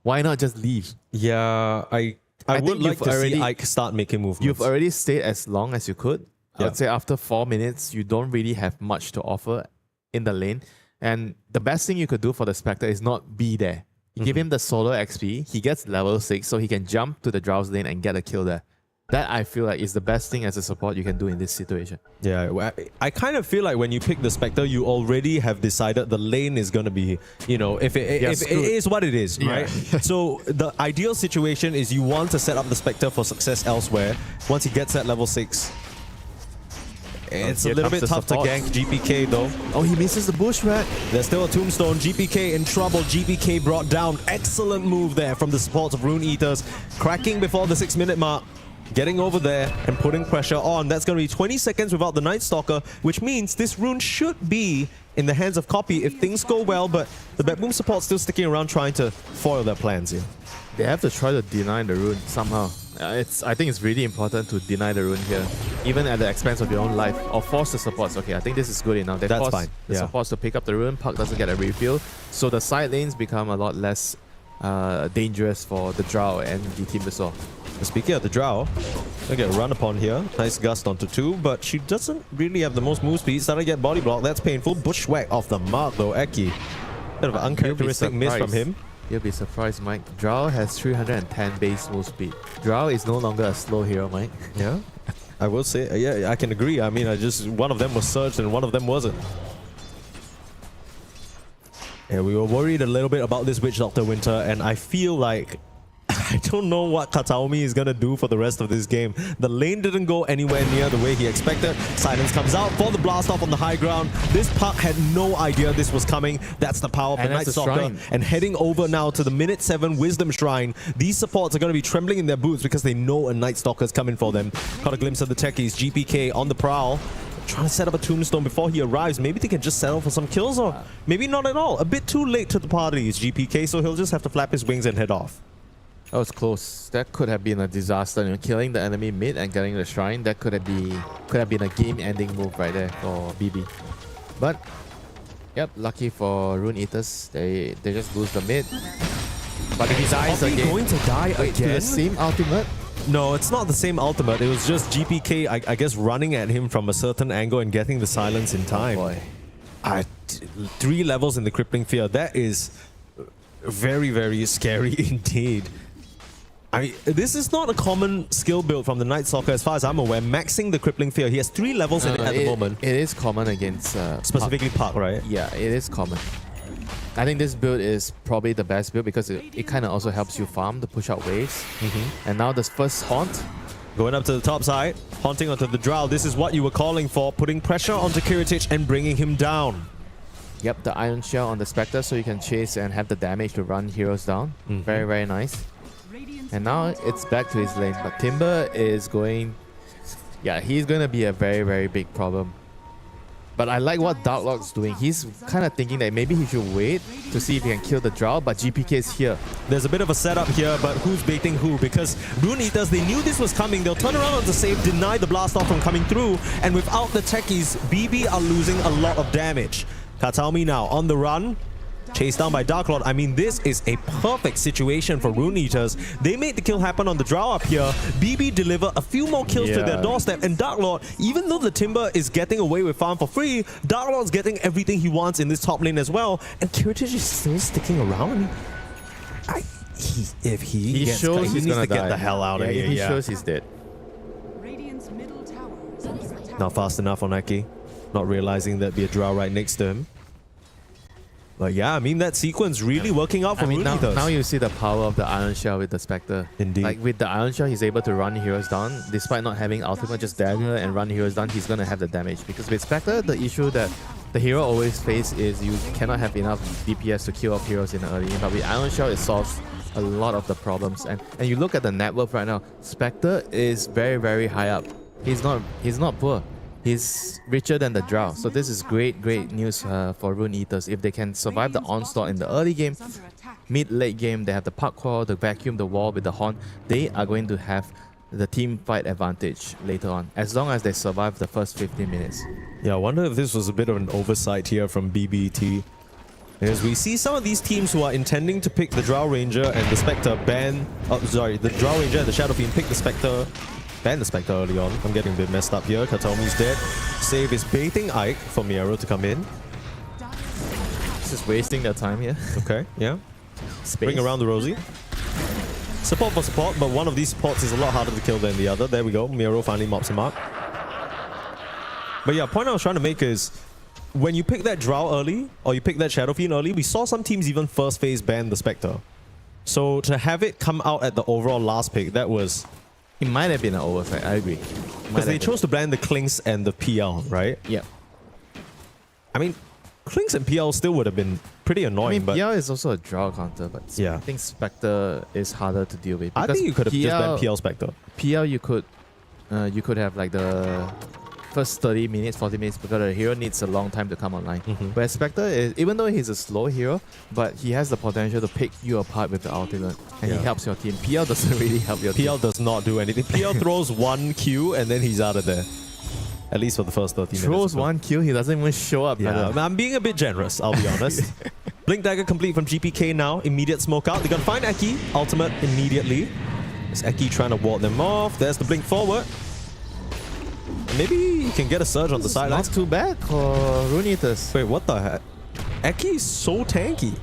Why not just leave? Yeah, I would like to see Ike start making movements. You've already stayed as long as you could. I would say after 4 minutes, you don't really have much to offer in the lane. And the best thing you could do for the Spectre is not be there. You give him the solo XP, he gets level 6, so he can jump to the Drow's lane and get a kill there. That I feel like is the best thing as a support you can do in this situation. Yeah, I kind of feel like when you pick the Spectre, you already have decided the lane is going to be, you know, if it is what it is, right? So the ideal situation is you want to set up the Spectre for success elsewhere. Once he gets at level 6, it's a little bit tough to gank GPK though. Oh, he misses the bush rat. There's still a tombstone. GPK in trouble. GPK brought down. Excellent move there from the supports of Rune Eaters. Cracking before the 6-minute mark. Getting over there and putting pressure on. That's going to be 20 seconds without the Night Stalker, which means this rune should be in the hands of Copy if things go well, but the Backboom support still sticking around trying to foil their plans here. They have to try to deny the rune somehow. I think it's really important to deny the rune here, even at the expense of your own life, or force the supports. Okay, I think this is good enough. They That's force fine. the supports to pick up the rune. Puck doesn't get a refill, so the side lanes become a lot less dangerous for the Drow and the Timbersaw. Speaking of the Drow, they get run upon here. Nice gust onto 2, but she doesn't really have the most move speed. Starting to get body block. That's painful. Bushwhack off the mark though. Eki. Bit of an uncharacteristic miss from him. You'll be surprised, Mike. Drow has 310 base move speed. Drow is no longer a slow hero, Mike. Yeah, I will say. Yeah, I can agree. I mean, one of them was surged and one of them wasn't. Yeah, we were worried a little bit about this Witch Doctor Winter, and I feel like I don't know what Kataomi is going to do for the rest of this game. The lane didn't go anywhere near the way he expected. Silence comes out for the blast off on the high ground. This Puck had no idea this was coming. That's the power of the Night Stalker. And heading over now to the minute 7 Wisdom Shrine. These supports are going to be trembling in their boots because they know a Night Stalker is coming for them. Caught a glimpse of the techies. GPK on the prowl. Trying to set up a tombstone before he arrives. Maybe they can just settle for some kills, or maybe not at all. A bit too late to the party is GPK, so he'll just have to flap his wings and head off. That was close. That could have been a disaster. You know, killing the enemy mid and getting the shrine. That could have been a game-ending move right there for BB. But yep, lucky for Rune Eaters, they just lose the mid. But he dies again. Going to die again? To the same ultimate? No, it's not the same ultimate. It was just GPK, I guess, running at him from a certain angle and getting the silence in time. Oh boy. 3 levels in the Crippling Fear. That is very, very scary indeed. This is not a common skill build from the Night Stalker as far as I'm aware. Maxing the Crippling Fear. He has 3 levels in it at the moment. It is common against specifically Puck, right? Yeah, it is common. I think this build is probably the best build because it kind of also helps you farm to push out waves. And now this first haunt. Going up to the top side, haunting onto the Drow. This is what you were calling for, putting pressure onto Kiritich and bringing him down. Yep, the Iron Shell on the Spectre so you can chase and have the damage to run heroes down. Very, very nice. And now it's back to his lane, but Timber is going... Yeah, he's going to be a very, very big problem. But I like what Darklord's doing. He's kind of thinking that maybe he should wait to see if he can kill the Drow, but GPK is here. There's a bit of a setup here, but who's baiting who? Because Rune Eaters, they knew this was coming. They'll turn around on the save, deny the blast off from coming through, and without the techies, BB are losing a lot of damage. Kataomi now on the run. Chased down by Darklord. I mean, this is a perfect situation for Rune Eaters. They made the kill happen on the Drow up here. BB deliver a few more kills to their doorstep. And Darklord, even though the Timber is getting away with farm for free, Darklord's getting everything he wants in this top lane as well. And Kiritich is still sticking around. If he needs to get the hell out of here. He shows he's dead. Not fast enough on Eki. Not realizing there'd be a Drow right next to him. But yeah, I mean, that sequence really working out for Rune Eaters. Now you see the power of the Iron Shell with the Spectre. Indeed. Like with the Iron Shell, he's able to run heroes down. Despite not having ultimate, just dagger and run heroes down, he's going to have the damage. Because with Spectre, the issue that the hero always face is you cannot have enough DPS to kill off heroes in the early game. But with Iron Shell, it solves a lot of the problems. And you look at the net worth right now, Spectre is very, very high up. He's not poor. He's richer than the Drow. So this is great news for Rune Eaters. If they can survive the onslaught in the early game, mid-late game, they have the parkour, the vacuum, the wall with the horn, they are going to have the team fight advantage later on, as long as they survive the first 15 minutes. Yeah, I wonder if this was a bit of an oversight here from BBT. As we see some of these teams who are intending to pick the Drow Ranger and the Spectre the Drow Ranger and the Shadow Fiend pick the Spectre, ban the Spectre early on. I'm getting a bit messed up here. Katomi's dead. Save is baiting Ike for Miero to come in. Just wasting their time here. Okay, yeah. Space. Bring around the Rosie. Support for support, but one of these supports is a lot harder to kill than the other. There we go. Miero finally mops him up. But yeah, point I was trying to make is, when you pick that Drow early, or you pick that Shadow Fiend early, we saw some teams even first phase ban the Spectre. So to have it come out at the overall last pick, that was... It might have been an oversight, I agree. Because they chose to ban the Clinks and the PL, right? Yeah. I mean, Clinks and PL still would have been pretty annoying, I mean, but... PL is also a Drow counter, but yeah. I think Spectre is harder to deal with. I think you could have just banned PL Spectre. PL, you could have like the first 30 minutes, 40 minutes, because the hero needs a long time to come online. Whereas Spectre, even though he's a slow hero, but he has the potential to pick you apart with the ultimate, and he helps your team. PL doesn't really help your team. PL does not do anything. PL throws one Q and then he's out of there. At least for the first 30 minutes. Throws one kill, he doesn't even show up. Yeah, I'm being a bit generous, I'll be honest. Blink Dagger complete from GPK now. Immediate smoke out. They're going to find Eki. Ultimate immediately. Is Eki trying to ward them off? There's the blink forward. Maybe you can get a surge on the sideline. Not too bad for Rune Eaters. Wait, what the heck? Eki is so tanky.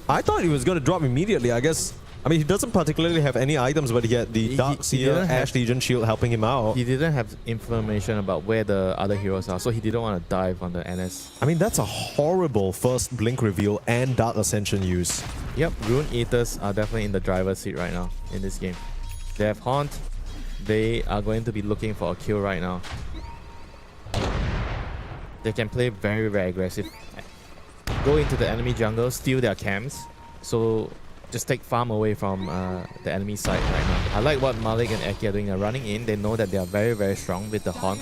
I thought he was going to drop immediately, I guess. I mean, he doesn't particularly have any items, but he had the Dark Seer, Ash Legion shield helping him out. He didn't have information about where the other heroes are, so he didn't want to dive on the NS. I mean, that's a horrible first blink reveal and Dark Ascension use. Yep, Rune Eaters are definitely in the driver's seat right now in this game. They have Haunt. They are going to be looking for a kill right now. They can play very, very aggressive. Go into the enemy jungle, steal their camps. So just take farm away from the enemy side right now. I like what Malik and Eki are doing. They're running in. They know that they are very, very strong with the Haunt.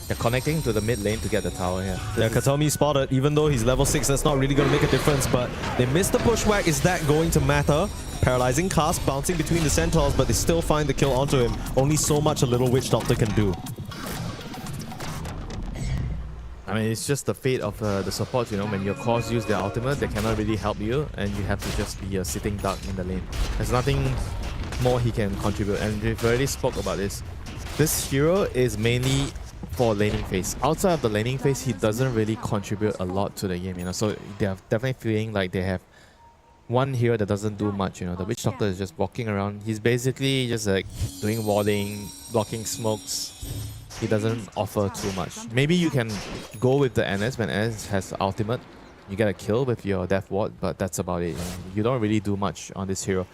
They're connecting to the mid lane to get the tower here. Yeah, Katomi spotted. Even though he's level 6, that's not really going to make a difference, but they missed the pushback. Is that going to matter? Paralyzing cast, bouncing between the centaurs, but they still find the kill onto him. Only so much a little Witch Doctor can do. I mean, it's just the fate of the support, you know. When your cores use their ultimate, they cannot really help you, and you have to just be a sitting duck in the lane. There's nothing more he can contribute, and we've already spoke about this. This hero is mainly for laning phase. Outside of the laning phase, he doesn't really contribute a lot to the game, you know. So they are definitely feeling like they have one hero that doesn't do much, you know. The Witch Doctor is just walking around. He's basically just like doing warding, blocking smokes. He doesn't offer too much. Maybe you can go with the NS when NS has the ultimate. You get a kill with your Death Ward, but that's about it. You don't really do much on this hero.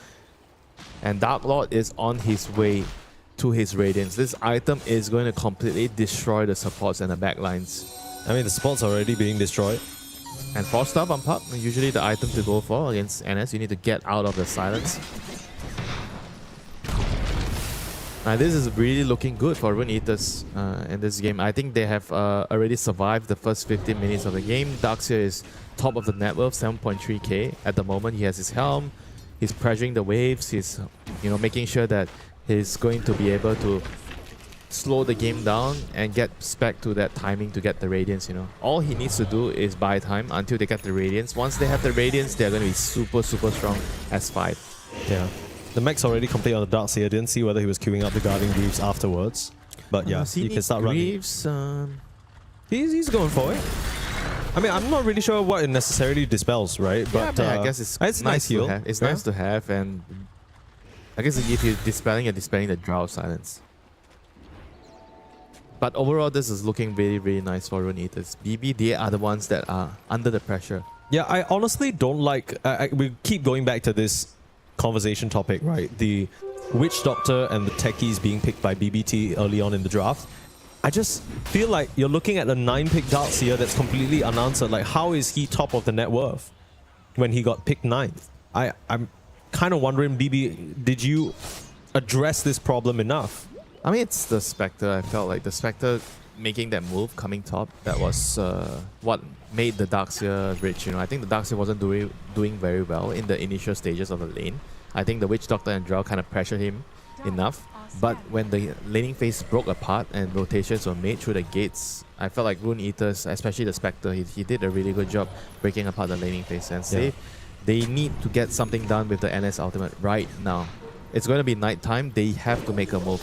And Dark Lord is on his way to his Radiance. This item is going to completely destroy the supports and the backlines. I mean, the supports are already being destroyed. And Force Staff on Puck, usually the item to go for against NS. You need to get out of the silence. Now this is really looking good for Rune Eaters in this game. I think they have already survived the first 15 minutes of the game. Darkseer is top of the net worth, 7.3k. At the moment, he has his helm. He's pressuring the waves. He's making sure that he's going to be able to slow the game down and get back to that timing to get the Radiance, you know. All he needs to do is buy time until they get the Radiance. Once they have the Radiance, they're going to be super, super strong as 5. Yeah. The mech's already complete on the Darkseer. Didn't see whether he was queuing up the Guardian Greaves afterwards. But yeah, you can start Greaves, running. He's going for it. I mean, I'm not really sure what it necessarily dispels, right? But yeah, I guess it's nice heal. to have. It's nice to have, and I guess if you're dispelling the Drow Silence. But overall, this is looking really, really nice for Rune Eaters. BB, they are the ones that are under the pressure. Yeah, I honestly don't like... we keep going back to this conversation topic, right? The Witch Doctor and the techies being picked by BBT early on in the draft. I just feel like you're looking at a 9-pick Darkseer that's completely unanswered. Like, how is he top of the net worth when he got picked 9th? I'm kind of wondering, BB, did you address this problem enough? I mean, it's the Spectre. I felt like the Spectre making that move, coming top, that was what made the Darkseer rich. You know, I think the Darkseer wasn't doing very well in the initial stages of the lane. I think the Witch Doctor and Drow kind of pressured him enough. But when the laning phase broke apart and rotations were made through the gates, I felt like Rune Eaters, especially the Spectre, he did a really good job breaking apart the laning phase. And Save, they need to get something done with the NS Ultimate right now. It's going to be nighttime. They have to make a move.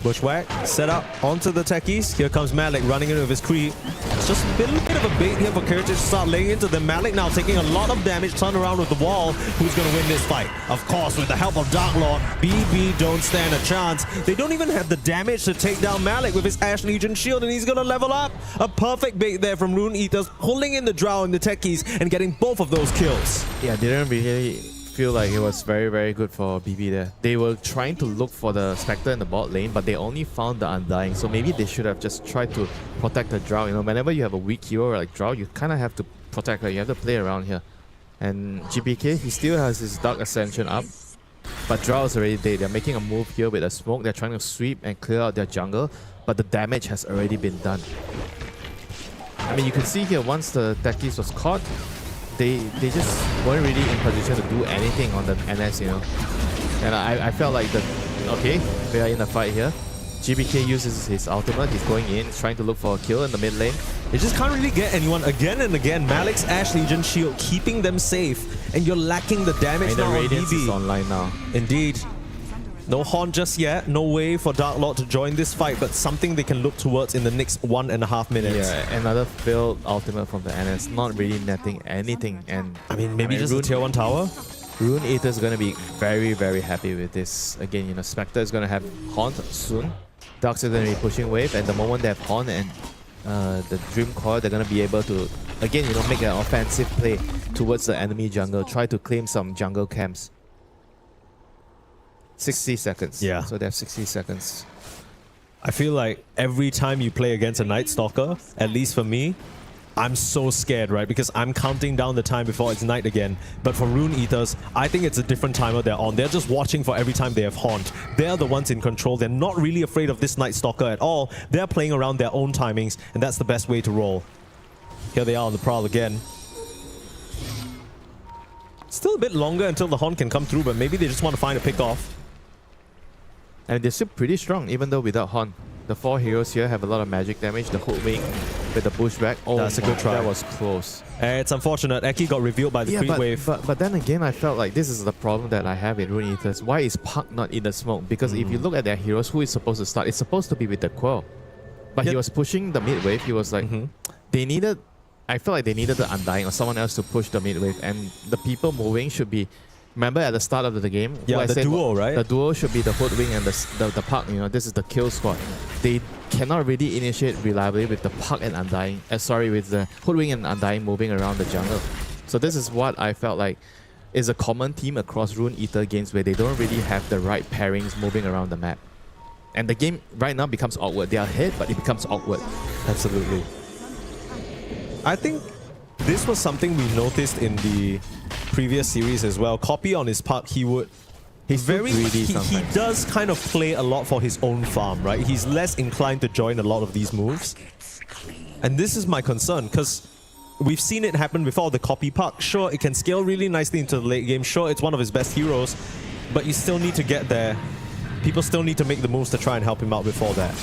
Bushwhack, set up onto the techies. Here comes Malik running in with his creep. It's just a bit of a bait here for Courage to start laying into them. Malik now taking a lot of damage, turn around with the wall. Who's going to win this fight? Of course, with the help of Dark Lord, BB don't stand a chance. They don't even have the damage to take down Malik with his Ash Legion shield, and he's going to level up. A perfect bait there from Rune Eaters, pulling in the Drow and the techies and getting both of those kills. Yeah, didn't really feel like it was very, very good for BB there. They were trying to look for the Spectre in the bot lane, but they only found the Undying. So maybe they should have just tried to protect the Drow. You know, whenever you have a weak hero like Drow, you kind of have to protect her. You have to play around here. And GPK, he still has his Dark Ascension up, but Drow is already dead. They're making a move here with a smoke. They're trying to sweep and clear out their jungle, but the damage has already been done. I mean, you can see here, once the techies was caught, they just weren't really in position to do anything on the NS, you know. And I felt like okay, we are in a fight here. GBK uses his ultimate, he's going in, he's trying to look for a kill in the mid lane. They just can't really get anyone again and again. Malik's Ash Legion shield keeping them safe, and you're lacking the damage And now the on Radiance BB. is online now. Indeed. No Horn just yet, no way for Dark Lord to join this fight, but something they can look towards in the next 1.5 minutes. Yeah, another failed ultimate from the NS, not really netting anything. And I mean, maybe just a tier 1 tower? Rune Eater is going to be very, very happy with this. Again, you know, Spectre is going to have Haunt soon. Darks are going to be pushing wave, and the moment they have Haunt and the Dream Core, they're going to be able to, again, you know, make an offensive play towards the enemy jungle, try to claim some jungle camps. 60 seconds. Yeah. So they have 60 seconds. I feel like every time you play against a Night Stalker, at least for me, I'm so scared, right? Because I'm counting down the time before it's night again. But for Rune Eaters, I think it's a different timer they're on. They're just watching for every time they have Haunt. They're the ones in control. They're not really afraid of this Night Stalker at all. They're playing around their own timings, and that's the best way to roll. Here they are on the prowl again. Still a bit longer until the Haunt can come through, but maybe they just want to find a pick off. And they're still pretty strong, even though without Haunt. The 4 heroes here have a lot of magic damage. The Hoodwink with the pushback. Oh, that's a good try. That was close. It's unfortunate. Eki got revealed by the creep wave. But then again, I felt like this is the problem that I have with Rune Eaters. Why is Puck not in the smoke? Because if you look at their heroes, who is supposed to start? It's supposed to be with the Quirl. But he was pushing the mid wave. He was like, they needed... I felt like they needed the Undying or someone else to push the mid wave. And the people moving should be... Remember at the start of the game? Yeah, the duo, right? The duo should be the Hoodwink and the Puck. You know, this is the kill squad. They cannot really initiate reliably with the Puck and Undying. With the Hoodwink and Undying moving around the jungle. So this is what I felt like is a common theme across Rune Eater games where they don't really have the right pairings moving around the map. And the game right now becomes awkward. They are ahead, but it becomes awkward. Absolutely. I think this was something we noticed in the previous series as well. Copy on his part, he's very greedy. He does kind of play a lot for his own farm, right? He's less inclined to join a lot of these moves. And this is my concern, because we've seen it happen before. The Copy Puck, sure, it can scale really nicely into the late game. Sure, it's one of his best heroes, but you still need to get there. People still need to make the moves to try and help him out before that.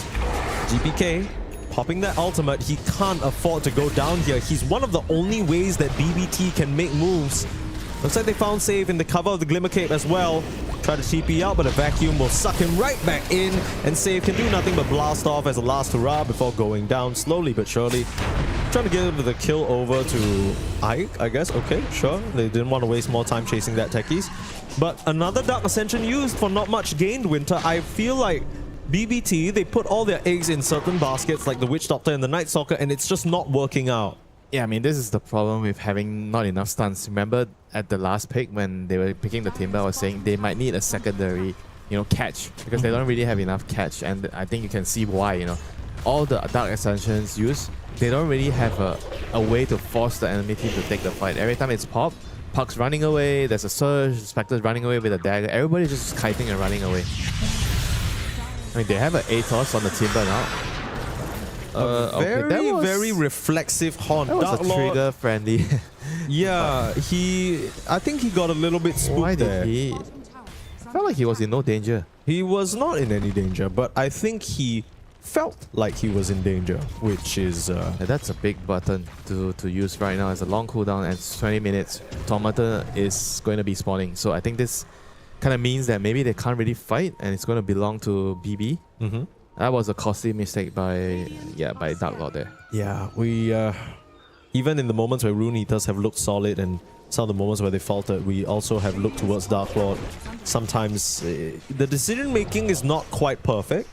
GPK popping that ultimate. He can't afford to go down here. He's one of the only ways that BBT can make moves. Looks like they found Save in the cover of the Glimmer Cape as well. Try to TP out, but a vacuum will suck him right back in, and Save can do nothing but blast off as a last hurrah before going down slowly but surely. Trying to get the kill over to Ike, I guess. Okay, sure. They didn't want to waste more time chasing that techies. But another Dark Ascension used for not much gained, Winter. I feel like BBT, they put all their eggs in certain baskets like the Witch Doctor and the Night Stalker, and it's just not working out. Yeah, I mean, this is the problem with having not enough stuns. Remember at the last pick when they were picking the Timber, I was saying they might need a secondary, catch, because they don't really have enough catch, and I think you can see why, All the Dark Ascensions used, they don't really have a way to force the enemy team to take the fight. Every time it's pop, Puck's running away, there's a surge, Spectre's running away with a dagger, everybody's just kiting and running away. I mean, they have an ATOS on the Timber now. Very reflexive horn. That was Dark a Lord, trigger friendly. yeah, I think he got a little bit spooked Why there. did he? Felt like he was in no danger. He was not in any danger, but I think he felt like he was in danger, which is... Yeah, that's a big button to use right now. It's a long cooldown and it's 20 minutes. Automata is going to be spawning. So I think this kind of means that maybe they can't really fight and it's going to belong to BB. That was a costly mistake by Dark Lord there. Yeah, we... even in the moments where Rune Eaters have looked solid and some of the moments where they faltered, we also have looked towards Dark Lord. Sometimes the decision making is not quite perfect.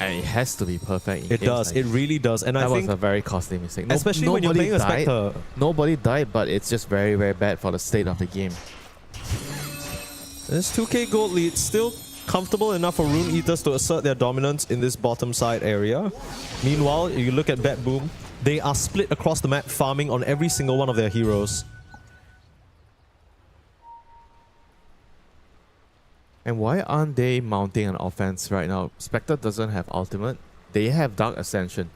And it has to be perfect. It does. It really does. And that I think was a very costly mistake. Especially when you're playing a Spectre. Nobody died, but it's just very, very bad for the state of the game. There's 2k gold lead. Still comfortable enough for Rune Eaters to assert their dominance in this bottom side area. Meanwhile, you look at Bet Boom. They are split across the map, farming on every single one of their heroes. And why aren't they mounting an offense right now? Spectre doesn't have ultimate. They have Dark Ascension.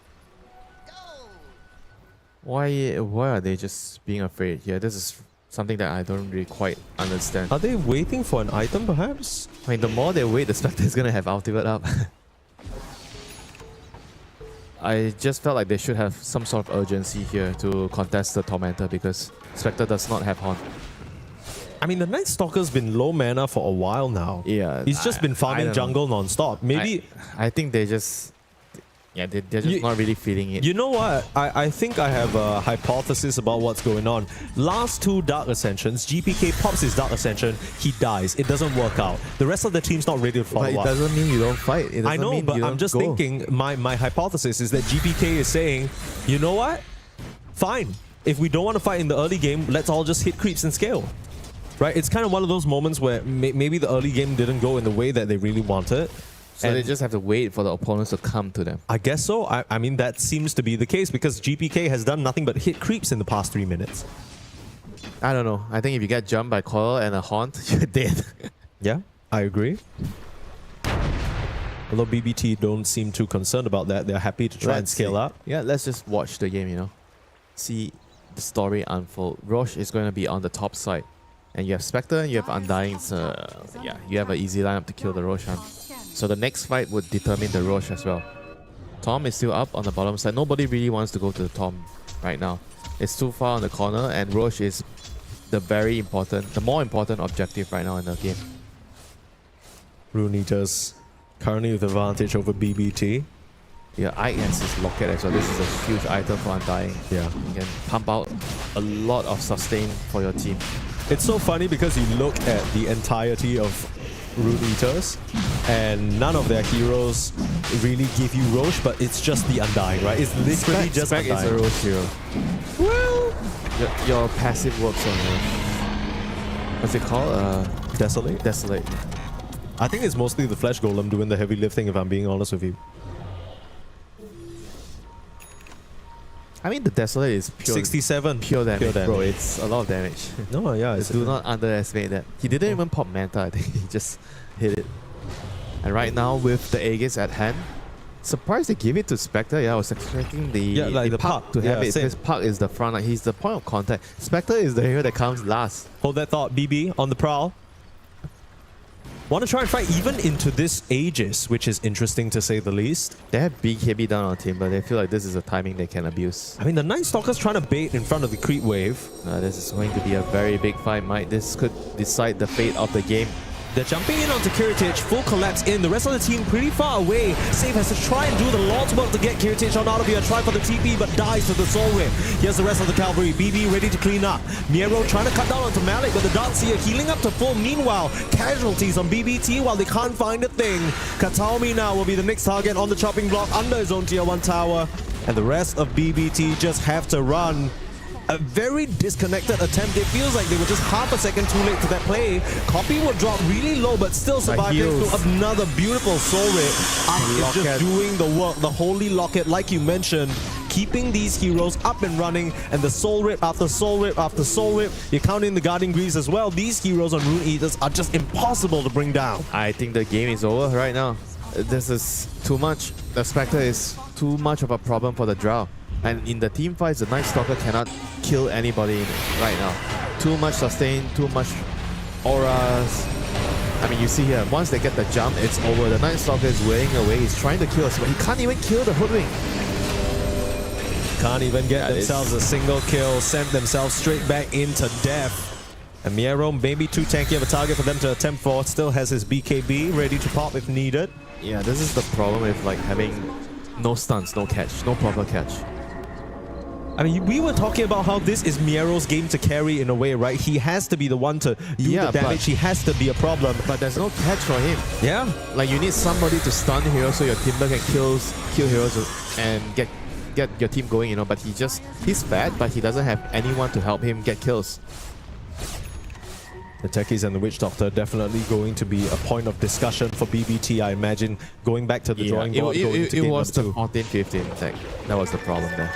Why are they just being afraid here? This is something that I don't really quite understand. Are they waiting for an item, perhaps? I mean, the more they wait, the Spectre is going to have ultimate up. I just felt like they should have some sort of urgency here to contest the Tormentor because Spectre does not have Haunt. I mean, the Night Stalker's been low mana for a while now. Yeah. He's just been farming jungle non-stop. Maybe... I think they just... Yeah, they're just not really feeling it. You know what? I think I have a hypothesis about what's going on. Last two Dark Ascensions, GPK pops his Dark Ascension, he dies. It doesn't work out. The rest of the team's not ready to follow up. But it doesn't mean you don't fight. It I know, but I'm just thinking, my hypothesis is that GPK is saying, you know what? Fine. If we don't want to fight in the early game, let's all just hit creeps and scale. Right? It's kind of one of those moments where maybe the early game didn't go in the way that they really wanted. So they just have to wait for the opponents to come to them. I guess so. I mean, that seems to be the case because GPK has done nothing but hit creeps in the past 3 minutes. I don't know. I think if you get jumped by Coil and a Haunt, you're dead. Yeah, I agree. Although BBT don't seem too concerned about that. They're happy to try and scale up. Yeah, let's just watch the game, See the story unfold. Roche is going to be on the top side. And you have Spectre and you have Undying. So, yeah, you have an easy lineup to kill the Roshan. So the next fight would determine the Roche as well. Tom is still up on the bottom side. Nobody really wants to go to the Tom right now. It's too far on the corner and Roche is the more important objective right now in the game. Rune Eaters currently with advantage over BBT. Yeah, Ike has his Locket as well. This is a huge item for Undying. Yeah. You can pump out a lot of sustain for your team. It's so funny because you look at the entirety of Rune Eaters and none of their heroes really give you Roche, but it's just the Undying, right? It's literally just Spec Undying. is a Roche hero. Well, your passive works on Roche. What's it called? Desolate? Desolate. I think it's mostly the Flesh Golem doing the heavy lifting, if I'm being honest with you. I mean, the Desolate is pure 67. Pure damage, damage. bro. It's a lot of damage. No, yeah. Do not underestimate that. He didn't even pop Manta, I think. He just hit it. And right now, with the Aegis at hand, surprised they give it to Spectre. Yeah, I was expecting the Puck to have it. Because Puck is the front line. He's the point of contact. Spectre is the hero that comes last. Hold that thought, BB on the prowl. Want to try and fight even into this Aegis, which is interesting to say the least. They have BKB down on team, but they feel like this is a timing they can abuse. I mean, the Night Stalker's trying to bait in front of the creep wave. This is going to be a very big fight, Mike. This could decide the fate of the game. They're jumping in onto Kiritich, full collapse in. The rest of the team pretty far away. Save has to try and do the Lord's work to get Kiritich on out of here. Try for the TP, but dies to the Soul Whip. Here's the rest of the cavalry. BB ready to clean up. Miero trying to cut down onto Malik, but the Darkseer healing up to full. Meanwhile, casualties on BBT while they can't find a thing. Kataomi now will be the next target on the chopping block under his own tier 1 tower. And the rest of BBT just have to run. A very disconnected attempt. It feels like they were just half a second too late to that play. Copy will drop really low, but still surviving through another beautiful Soul Rip. It's just doing the work. The Holy Locket, like you mentioned, keeping these heroes up and running, and the Soul Rip after Soul Rip after Soul Rip. You're counting the Guardian Greaves as well. These heroes on Rune Eaters are just impossible to bring down. I think the game is over right now. This is too much. The Spectre is too much of a problem for the Drow. And in the team fights, the Night Stalker cannot kill anybody right now. Too much sustain, too much auras. I mean, you see here, once they get the jump, it's over. The Night Stalker is weighing away. He's trying to kill us, but he can't even kill the Hoodwink. Can't even get themselves a single kill. Sent themselves straight back into death. And Miero, maybe too tanky of a target for them to attempt for. Still has his BKB ready to pop if needed. Yeah, this is the problem with like having no stunts, no catch, no proper catch. I mean, we were talking about how this is Miero's game to carry in a way, right? He has to be the one to do the damage. He has to be a problem. But there's no catch for him. Yeah. Like, you need somebody to stun heroes so your Timber can kill heroes and get your team going, you know. But he's fat, but he doesn't have anyone to help him get kills. The Techies and the Witch Doctor definitely going to be a point of discussion for BBT, I imagine. Going back to the drawing board, going to game was the number 2. 14-15 tech. That was the problem there.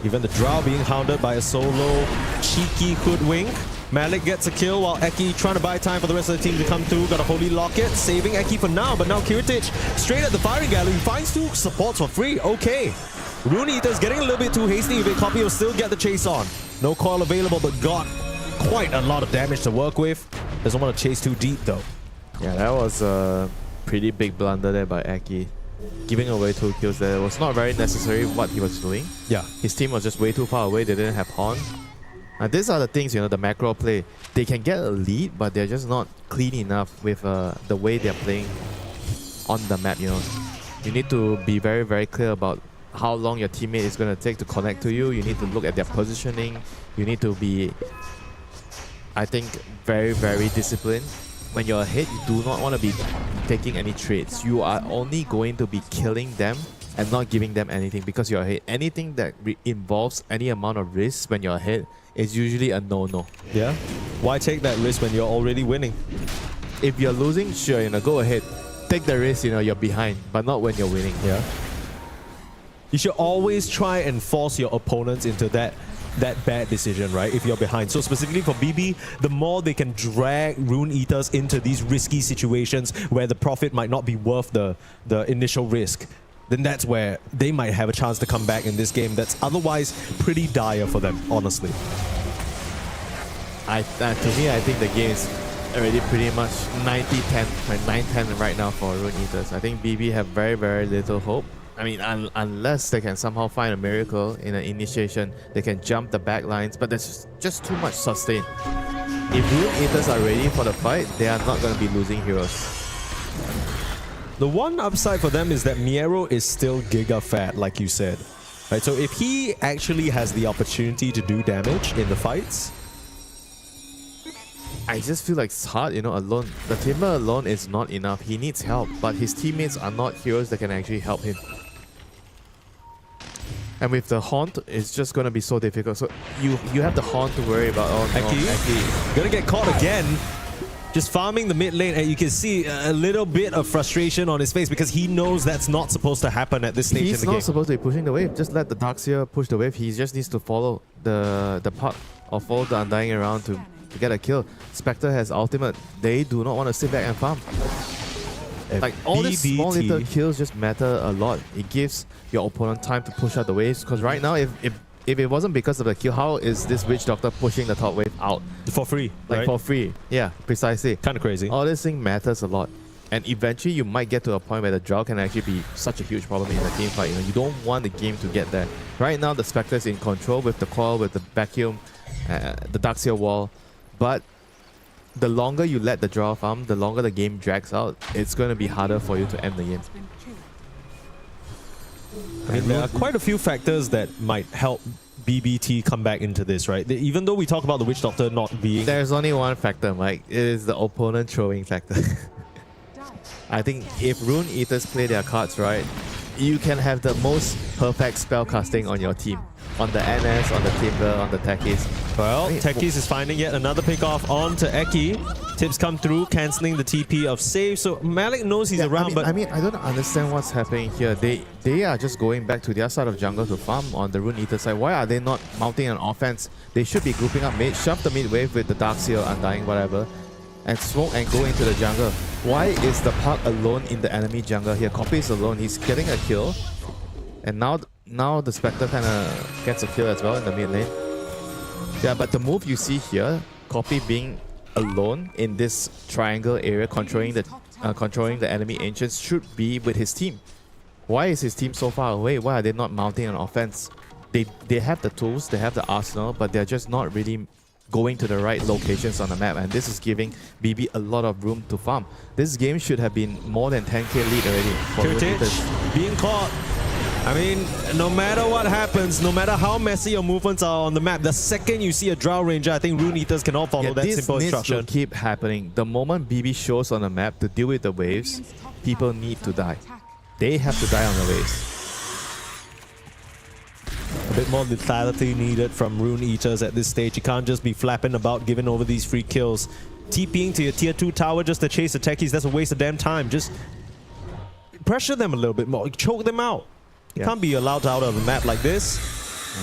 Even the Drow being hounded by a solo cheeky Hoodwink. Malik gets a kill while Eki trying to buy time for the rest of the team to come through. Got a Holy Locket, saving Eki for now, but now Kiritich straight at the firing gallery. Finds 2 supports for free. Okay. Rune Eater's getting a little bit too hasty. If Copy will still get the chase on. No coil available, but got quite a lot of damage to work with. Doesn't want to chase too deep though. Yeah, that was a pretty big blunder there by Eki. Giving away 2 kills there. It was not very necessary what he was doing. Yeah. His team was just way too far away. They didn't have Horn. And these are the things, you know, the macro play. They can get a lead, but they're just not clean enough with the way they're playing on the map, you know. You need to be very, very clear about how long your teammate is going to take to connect to you. You need to look at their positioning. You need to be, I think, very, very disciplined. When you're ahead, you do not want to be taking any trades. You are only going to be killing them and not giving them anything because you're ahead. Anything that involves any amount of risk when you're ahead is usually a no-no. Yeah? Why take that risk when you're already winning? If you're losing, sure, you know, go ahead. Take the risk, you know, you're behind, but not when you're winning. Yeah. You should always try and force your opponents into that bad decision, right? If you're behind. So specifically for BB, the more they can drag Rune Eaters into these risky situations where the profit might not be worth the initial risk, then that's where they might have a chance to come back in this game that's otherwise pretty dire for them, honestly. To me, I think the game is already pretty much 90-10, 9-10 right now for Rune Eaters. I think BB have very, very little hope. I mean, unless they can somehow find a miracle in an initiation, they can jump the back lines, but there's just too much sustain. If Rune Eaters are ready for the fight, they are not going to be losing heroes. The one upside for them is that Miero is still giga fat, like you said. Right, so if he actually has the opportunity to do damage in the fights, I just feel like it's hard, you know, alone. The Timber alone is not enough. He needs help, but his teammates are not heroes that can actually help him. And with the Haunt, it's just going to be so difficult. So you have the Haunt to worry about. Oh, no, Eki gonna get caught again. Just farming the mid lane, and you can see a little bit of frustration on his face because he knows that's not supposed to happen at this stage in the game. He's not supposed to be pushing the wave. Just let the Darkseer push the wave. He just needs to follow the puck or follow the Undying around to get a kill. Spectre has ultimate. They do not want to sit back and farm. Like, all these small little kills just matter a lot. It gives your opponent time to push out the waves. Because right now, if it wasn't because of the kill, how is this Witch Doctor pushing the top wave out? For free, like, right? For free. Yeah, precisely. Kind of crazy. All this thing matters a lot. And eventually, you might get to a point where the Drow can actually be such a huge problem in the team fight. You know, you don't want the game to get there. Right now, the Spectre is in control with the coil, with the vacuum, the Darkseer wall. But the longer you let the draw farm, the longer the game drags out, it's going to be harder for you to end the game. I mean, there are quite a few factors that might help BBT come back into this, right? Even though we talk about the Witch Doctor not being... There's only one factor, Mike. It is the opponent throwing factor. I think if Rune Eaters play their cards right, you can have the most perfect spell casting on your team. On the NS, on the Timber, on the Techies. Well, Techies is finding yet another pick off onto Eki. Tips come through, cancelling the TP of save. So Malik knows he's around, I mean, I don't understand what's happening here. They are just going back to their side of jungle to farm on the Rune Eater side. Why are they not mounting an offense? They should be grouping up mid, shove the mid wave with the Darkseer, Undying, whatever, and smoke and go into the jungle. Why is the Puck alone in the enemy jungle here? Copy is alone. He's getting a kill. And now the Spectre kind of gets a kill as well in the mid lane. Yeah, but the move you see here, Copy being alone in this triangle area, controlling the enemy ancients, should be with his team. Why is his team so far away? Why are they not mounting an offense? They have the tools, they have the arsenal, but they're just not really going to the right locations on the map, and this is giving BB a lot of room to farm. This game should have been more than 10k lead already. Heritage being caught. I mean, no matter what happens, no matter how messy your movements are on the map, the second you see a Drow Ranger, I think Rune Eaters cannot follow that simple instruction. This needs to keep happening. The moment BB shows on the map to deal with the waves, people need to die. They have to die on the waves. A bit more lethality needed from Rune Eaters at this stage. You can't just be flapping about giving over these free kills. TPing to your tier 2 tower just to chase the techies, that's a waste of damn time. Just pressure them a little bit more, choke them out. You can't be allowed out of a map like this.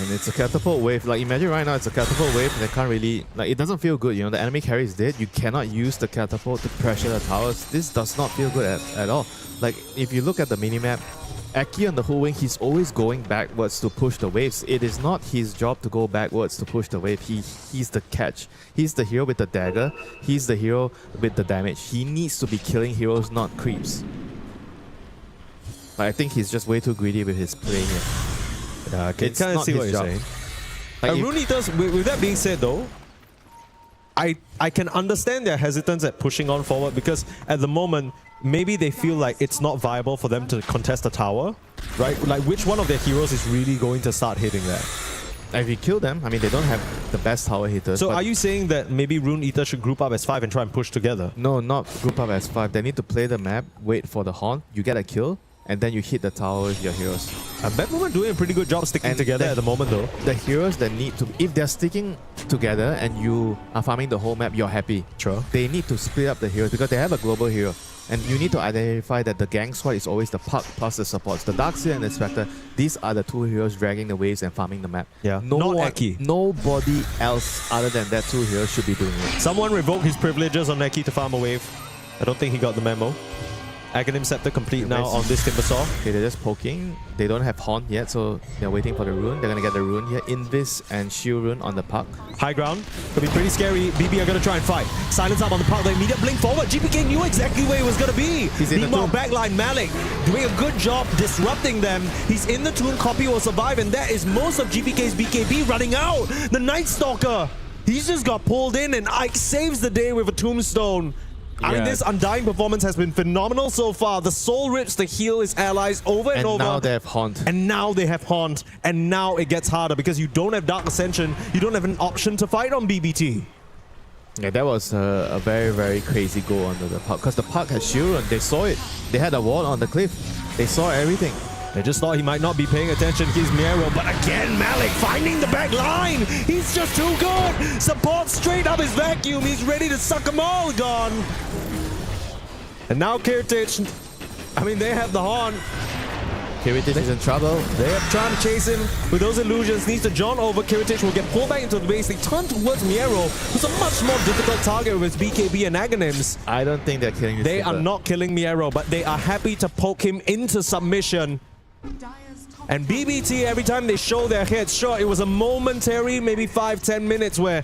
And it's a catapult wave. Like, imagine right now it's a catapult wave and they can't really... Like, it doesn't feel good, you know. The enemy carry is dead. You cannot use the catapult to pressure the towers. This does not feel good at all. Like, if you look at the minimap, Eki on the Hull Wing, he's always going backwards to push the waves. It is not his job to go backwards to push the wave. He's the catch. He's the hero with the dagger. He's the hero with the damage. He needs to be killing heroes, not creeps. But I think he's just way too greedy with his play here. I can kind of see what you're saying. Like Rune Eaters, with that being said though, I can understand their hesitance at pushing on forward, because at the moment, maybe they feel like it's not viable for them to contest the tower, right? Like, which one of their heroes is really going to start hitting that? If you kill them, I mean, they don't have the best tower hitters. So are you saying that maybe Rune Eater should group up as 5 and try and push together? No, not group up as 5. They need to play the map, wait for the horn, you get a kill, and then you hit the tower with your heroes. I bet we're doing a pretty good job sticking together at the moment though. The heroes that need to... If they're sticking together and you are farming the whole map, you're happy. Sure. They need to split up the heroes because they have a global hero. And you need to identify that the gang squad is always the Puck plus the supports. The Darkseer and the Spectre, these are the two heroes dragging the waves and farming the map. Yeah, not Eki. Nobody else other than that two heroes should be doing it. Someone revoked his privileges on Eki to farm a wave. I don't think he got the memo. Aghanim Scepter complete now on this Timbersaw. Okay, they're just poking. They don't have Horn yet, so they're waiting for the rune. They're gonna get the rune here. Invis and Shield rune on the Puck. High ground. Could be pretty scary. BB are gonna try and fight. Silence up on the Puck. The immediate blink forward. GPK knew exactly where he was gonna be. Meanwhile, backline Malik doing a good job disrupting them. He's in the tune. Copy will survive, and that is most of GPK's BKB running out. The Night Stalker. He's just got pulled in, and Ike saves the day with a tombstone. I mean, this Undying performance has been phenomenal so far. The Soul Rips to heal his allies over and over. And now they have Haunt. And now they have Haunt. And now it gets harder because you don't have Dark Ascension. You don't have an option to fight on BBT. Yeah, that was a very, very crazy goal under the Puck. Because the Puck had Shield and they saw it. They had a wall on the cliff. They saw everything. They just thought he might not be paying attention. He's Miero, but again, Malik finding the back line. He's just too good. Support straight up his vacuum. He's ready to suck them all gone. And now Kiritich, I mean, they have the horn. Kiritich is in trouble. They're trying to chase him with those illusions. Needs to John over. Kiritich will get pulled back into the base. They turn towards Miero, who's a much more difficult target with his BKB and Aghanims. I don't think they're killing this. They are not killing Miero, but they are happy to poke him into submission. And BBT, every time they show their hits, sure, it was a momentary, maybe 5-10 minutes where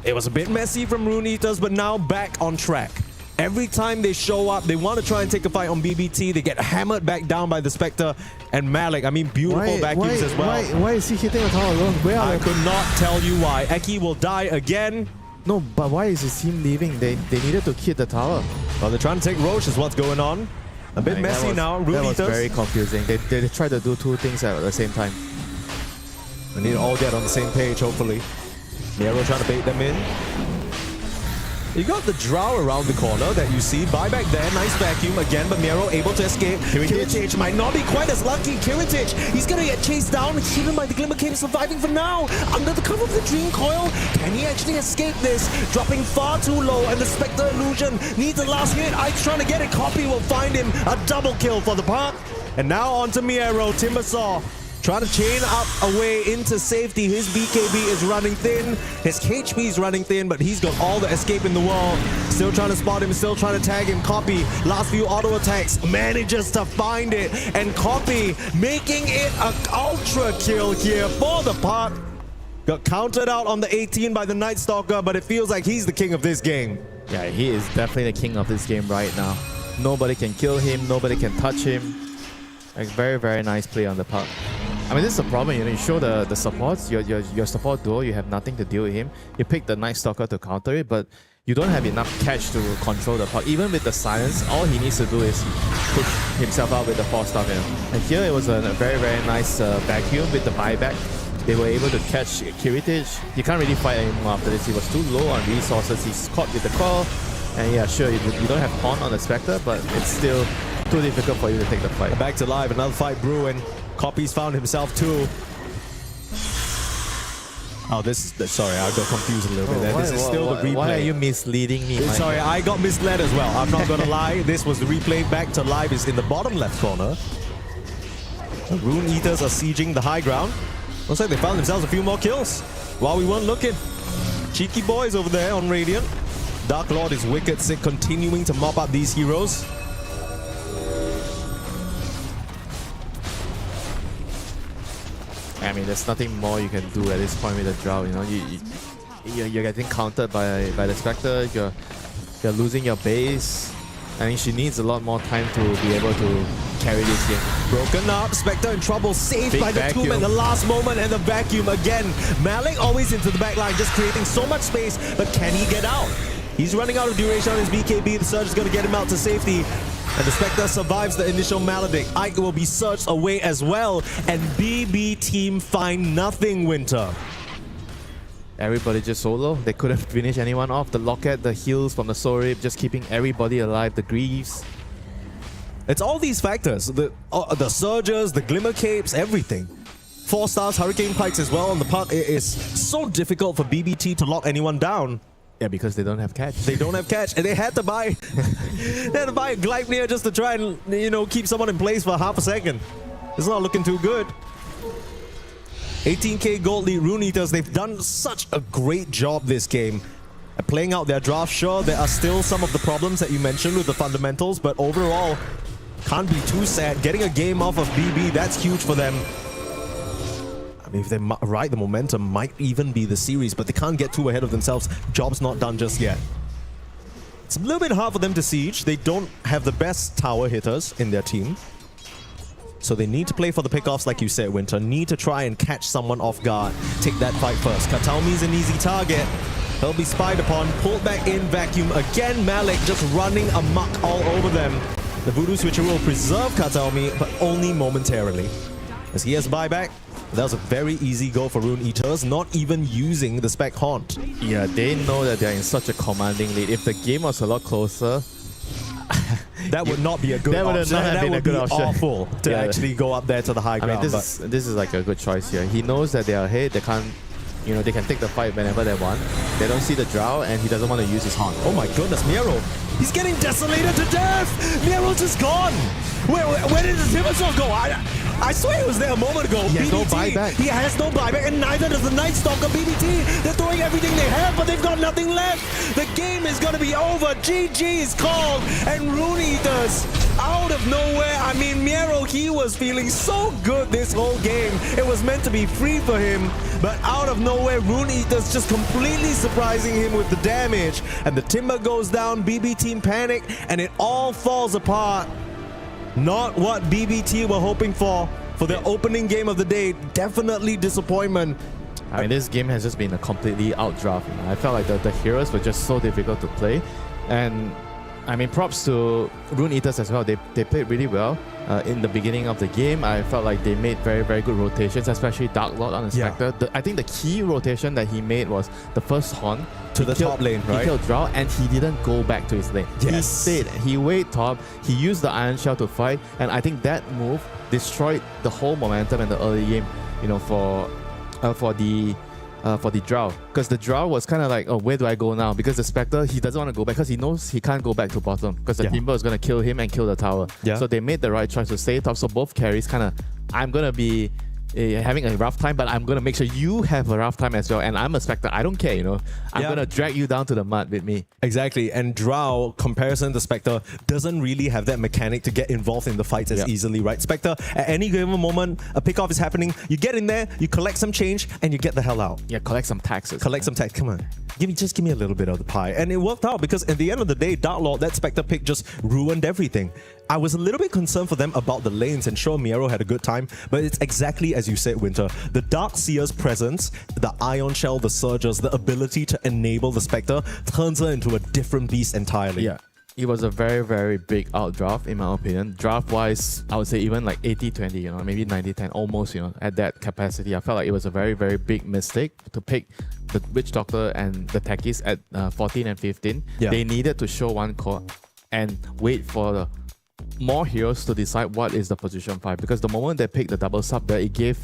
it was a bit messy from Rune Eaters, but now back on track. Every time they show up, they want to try and take a fight on BBT. They get hammered back down by the Spectre and Malik. I mean, beautiful vacuums as well. Why is he hitting a tower alone? I could not tell you why. Eki will die again. No, but why is his team leaving? They needed to hit the tower. Well, they're trying to take Roche is what's going on. A bit messy now. That was very confusing. They tried to do two things at the same time. We need to all get on the same page, hopefully. Miero trying to bait them in. You got the Drow around the corner that you see. Buyback there, nice vacuum again, but Miero able to escape. Kiritich might not be quite as lucky. Kiritich, he's gonna get chased down, hidden by the Glimmer Cape, surviving for now. Under the cover of the Dream Coil, can he actually escape this? Dropping far too low, and the Spectre Illusion needs a last hit. Ike's trying to get it. Copy will find him. A double kill for the Park. And now on to Miero. Timbersaw trying to chain up away into safety. His BKB is running thin. His HP is running thin, but he's got all the escape in the world. Still trying to spot him, still trying to tag him. Copy, last few auto attacks, manages to find it. And Copy making it an ultra kill here for the Park. Got counted out on the 18 by the Night Stalker, but it feels like he's the king of this game. Yeah, he is definitely the king of this game right now. Nobody can kill him, nobody can touch him. Like, very, very nice play on the Park. I mean, this is a problem, you show the supports, your support duo, you have nothing to deal with him. You pick the Night Stalker to counter it, but you don't have enough catch to control the Park. Even with the silence, all he needs to do is push himself out with the 4-star. And here it was a very, very nice vacuum with the buyback. They were able to catch Kiritich. You can't really fight anymore after this. He was too low on resources. He's caught with the call. And yeah, sure, you don't have Porte on the Spectre, but it's still too difficult for you to take the fight. Back to live, another fight brewing. Copy's found himself too. Oh, sorry, I got confused a little bit there. This is still the replay. Why are you misleading me? Sorry, I got misled as well. I'm not gonna lie. This was the replay. Back to live is in the bottom left corner. The Rune Eaters are sieging the high ground. Looks like they found themselves a few more kills while we weren't looking. Cheeky boys over there on Radiant. Dark Lord is wicked sick, continuing to mop up these heroes. I mean, there's nothing more you can do at this point with the Drow. You're getting countered by the Spectre. You're losing your base. I mean, she needs a lot more time to be able to carry this game. Broken up, Spectre in trouble, saved by the tomb at the last moment, and the vacuum again. Malik always into the back line, just creating so much space, but can he get out? He's running out of duration on his BKB. The Surge is going to get him out to safety. And the Spectre survives the initial Maledict. Ike will be surged away as well. And BB team find nothing, Winter. Everybody just solo. They couldn't finish anyone off. The Locket, the heals from the Soul Rip, just keeping everybody alive. The Greaves. It's all these factors. The Surges, the Glimmer Capes, everything. 4 stars, Hurricane Pikes as well on the Park. It is so difficult for BBT to lock anyone down. Yeah, because they don't have catch. They don't have catch, and they had to buy a Gleipnir just to try and keep someone in place for half a second. It's not looking too good. 18k gold lead Rune Eaters. They've done such a great job this game at playing out their draft. Sure, there are still some of the problems that you mentioned with the fundamentals, but overall, can't be too sad. Getting a game off of BB, that's huge for them. I mean, if they ride the momentum, might even be the series, but they can't get too ahead of themselves. Job's not done just yet. It's a little bit hard for them to siege. They don't have the best tower hitters in their team. So they need to play for the pickoffs, like you said, Winter. Need to try and catch someone off guard. Take that fight first. Katalmi's an easy target. He'll be spied upon. Pulled back in, vacuum. Again, Malik just running amok all over them. The Voodoo Switcher will preserve Katalmi, but only momentarily. As he has buyback. That was a very easy go for Rune Eaters, not even using the Spec Haunt. Yeah, they know that they're in such a commanding lead. If the game was a lot closer, that would not be a good option. That would be awful to actually go up there to the high ground. I mean, this is like a good choice here. He knows that they are ahead. They can't, they can take the fight whenever they want. They don't see the Drow, and he doesn't want to use his Haunt. Oh my goodness, Miero. He's getting desolated to death. Miero's just gone. Where did the Timbersaw go? I swear he was there a moment ago. He has no buyback. He has no buyback, and neither does the Night Stalker. BBT, they're throwing everything they have, but they've got nothing left. The game is going to be over. GG is called, and Rune Eaters out of nowhere. I mean, Miero, he was feeling so good this whole game. It was meant to be free for him, but out of nowhere, Rune Eaters just completely surprising him with the damage. And the Timber goes down, BB team panic, and it all falls apart. Not what BBT were hoping for their opening game of the day. Definitely disappointment. I mean, this game has just been a completely outdraft. You know? I felt like the heroes were just so difficult to play. And I mean, props to Rune Eaters as well. They played really well in the beginning of the game. I felt like they made very, very good rotations, especially Dark Lord on the Spectre. I think the key rotation that he made was the first Horn to the top lane, right? He killed Drow and he didn't go back to his lane. Yes. He stayed. He waited top. He used the Iron Shell to fight, and I think that move destroyed the whole momentum in the early game. You know, for the Drow, because the Drow was kind of like, oh, where do I go now? Because the Spectre, he doesn't want to go back because he knows he can't go back to bottom because the Timber is going to kill him and kill the tower. So they made the right choice to stay top. So both carries kind of, I'm going to be having a rough time, but I'm going to make sure you have a rough time as well. And I'm a Spectre. I don't care, you know. I'm going to drag you down to the mud with me. Exactly. And Drow, comparison to Spectre, doesn't really have that mechanic to get involved in the fights as easily, right? Spectre, at any given moment, a pick-off is happening, you get in there, you collect some change, and you get the hell out. Yeah, collect some taxes. Collect some tax. Come on. Just give me a little bit of the pie. And it worked out because at the end of the day, Dark Lord, that Spectre pick just ruined everything. I was a little bit concerned for them about the lanes, and sure, Miero had a good time, but it's exactly as you said, Winter. The Dark Seer's presence, the Ion Shell, the Surges, the ability to enable the Spectre turns her into a different beast entirely. Yeah. It was a very, very big outdraft, in my opinion. Draft-wise, I would say even like 80-20, you know, maybe 90-10, almost, you know, at that capacity. I felt like it was a very, very big mistake to pick the Witch Doctor and the Techies at 14 and 15. They needed to show one core and wait for the more heroes to decide what is the position 5, because the moment they picked the double sub there, it gave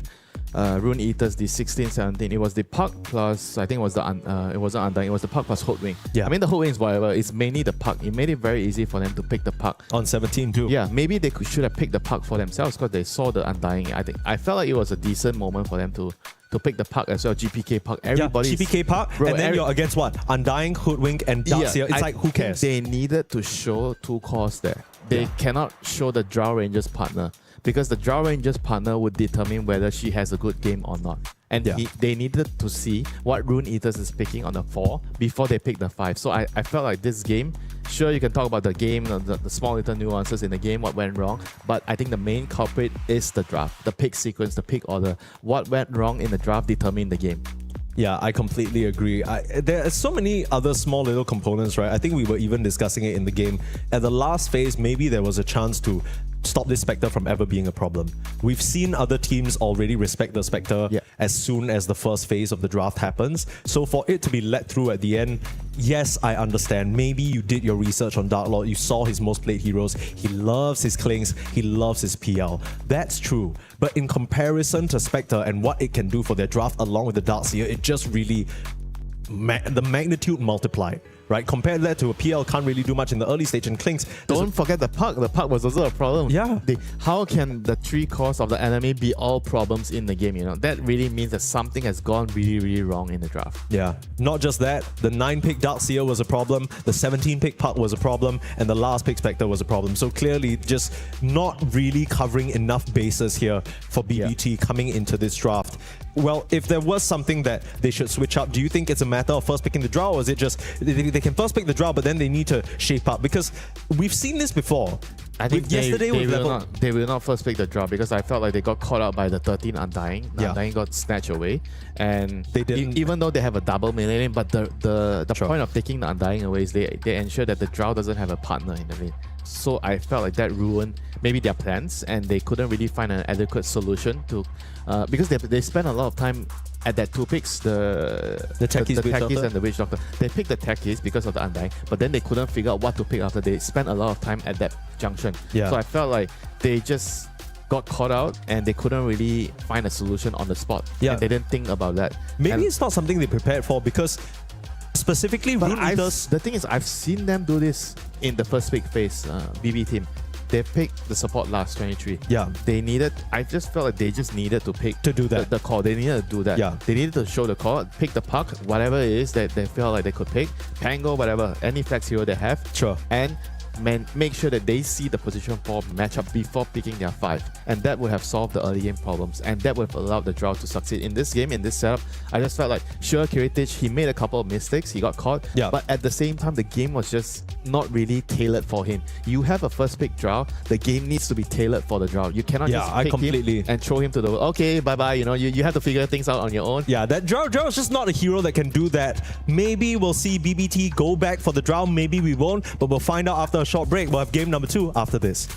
Rune Eaters the 16-17. It was the Puck plus, I think it was the it wasn't Undying, it was the Puck plus Hoodwink. I mean, the Hoodwink is whatever, it's mainly the Puck. It made it very easy for them to pick the Puck. On 17 too. Yeah, maybe they should have picked the Puck for themselves because they saw the Undying. I felt like it was a decent moment for them to pick the Puck as well. GPK Puck. Everybody. GPK Puck. And then you're against what? Undying, Hoodwink, and Darkseer. It's like, who cares? They needed to show two cores there. They cannot show the Drow Ranger's partner, because the Drow Ranger's partner would determine whether she has a good game or not. And they needed to see what Rune Eaters is picking on the 4 before they pick the 5. So I felt like this game, sure, you can talk about the game, the small little nuances in the game, what went wrong, but I think the main culprit is the draft, the pick sequence, the pick order. What went wrong in the draft determined the game. Yeah, I completely agree. There are so many other small little components, right? I think we were even discussing it in the game. At the last phase, maybe there was a chance to stop this Spectre from ever being a problem. We've seen other teams already respect the Spectre as soon as the first phase of the draft happens. So for it to be let through at the end, yes, I understand. Maybe you did your research on Dark Lord, you saw his most played heroes, he loves his Klings, he loves his PL. That's true. But in comparison to Spectre and what it can do for their draft along with the Darkseer, it just really, the magnitude multiplied. Right? Compare that to a PL, can't really do much in the early stage, and Klings. Don't forget the Puck. The Puck was also a problem. Yeah. How can the 3 cores of the enemy be all problems in the game? You know, that really means that something has gone really, really wrong in the draft. Yeah. Not just that, the 9-pick Darkseer was a problem, the 17-pick Puck was a problem, and the last pick Spectre was a problem. So clearly, just not really covering enough bases here for BBT coming into this draft. Well, if there was something that they should switch up, do you think it's a matter of first picking the Drow, or is it just they can first pick the Drow, but then they need to shape up? Because we've seen this before. I think they will not first pick the Drow, because I felt like they got caught out by the 13 Undying. The Undying got snatched away, and they didn't. Even though they have a double melee lane, but the point of taking the Undying away is they ensure that the Drow doesn't have a partner in the lane. So I felt like that ruined maybe their plans, and they couldn't really find an adequate solution to because they spent a lot of time at that 2 picks, the Techies and the Witch Doctor. They picked the Techies because of the Undying, but then they couldn't figure out what to pick after. They spent a lot of time at that junction. So I felt like they just got caught out and they couldn't really find a solution on the spot. And they didn't think about that. Maybe it's not something they prepared for, because specifically Rune Eaters... The thing is, I've seen them do this in the first big phase, BB team. They picked the support last 23. I just felt like they just needed to pick to do that. The call. They needed to do that. They needed to show the call, pick the Puck, wwhatever it is that they felt like they could pick. Pango, whatever, any flex hero they have. Sure. And make sure that they see the position 4 matchup before picking their 5. And that would have solved the early game problems. And that would have allowed the Drow to succeed in this game, in this setup. I just felt like, sure, Kiritich, he made a couple of mistakes. He got caught. Yeah. But at the same time, the game was just not really tailored for him. You have a first pick Drow, the game needs to be tailored for the Drow. You cannot just pick him and throw him to the world. Okay, bye-bye. You know, you have to figure things out on your own. Yeah, that Drow is just not a hero that can do that. Maybe we'll see BBT go back for the Drow, maybe we won't, but we'll find out after a short break. We'll have game number 2 after this.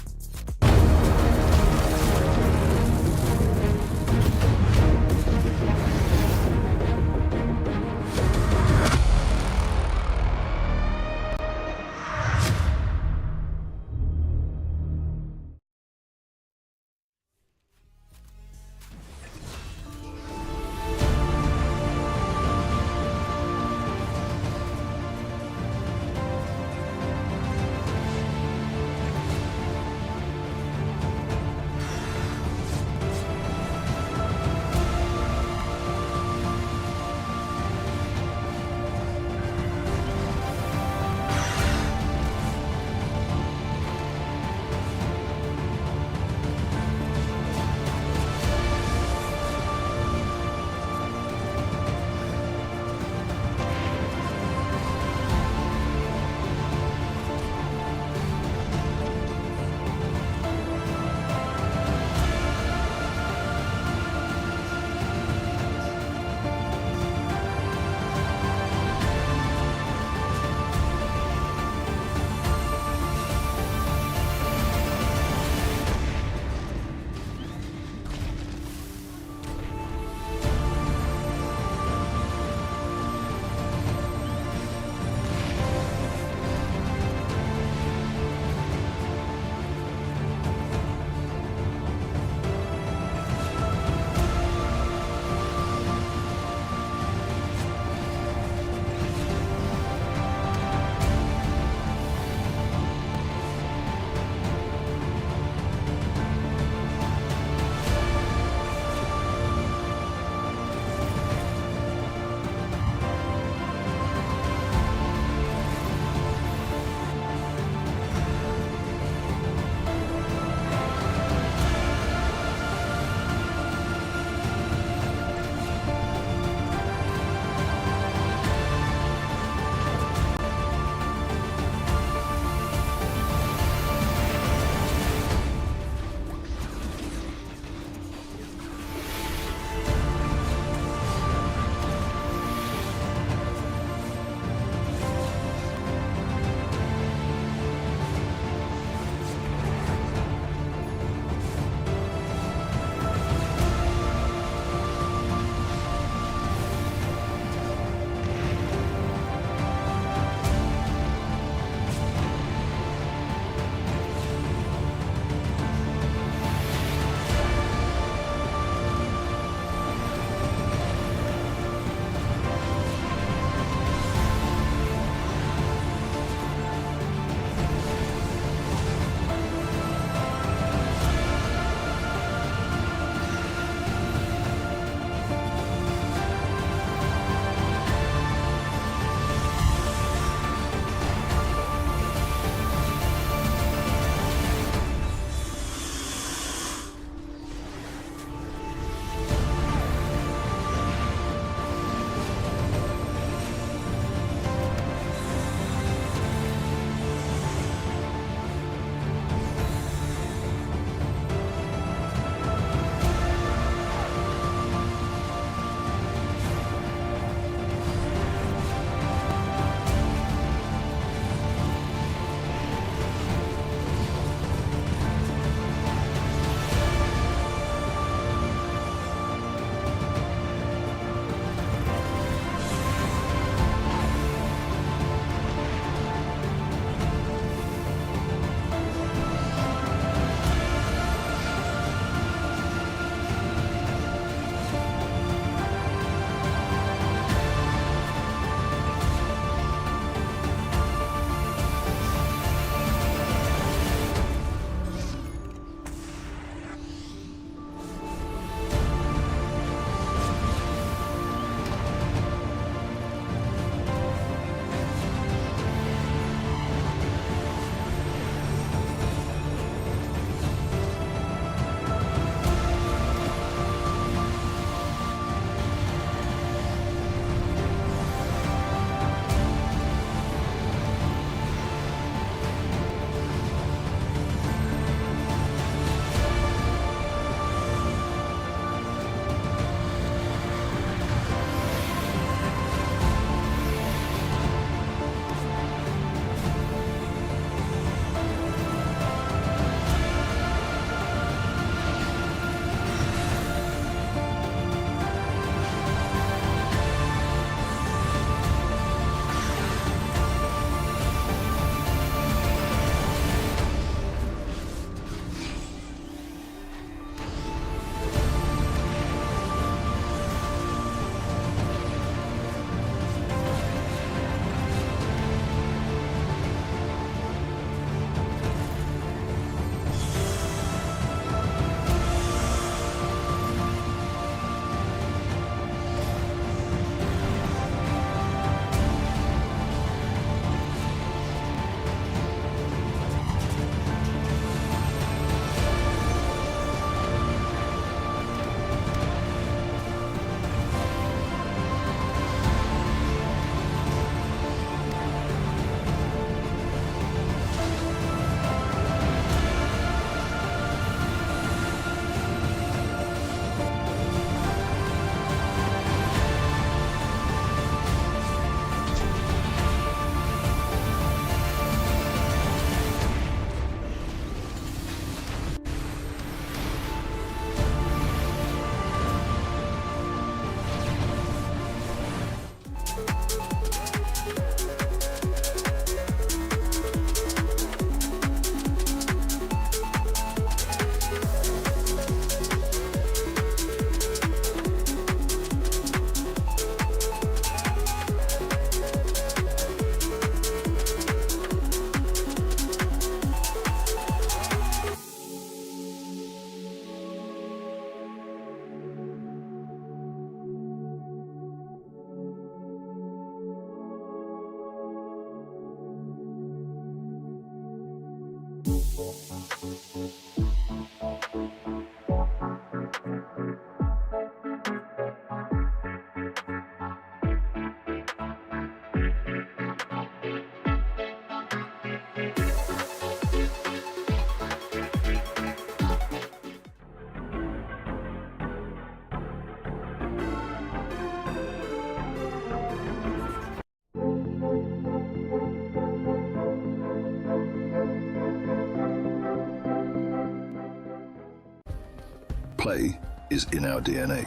Play is in our DNA.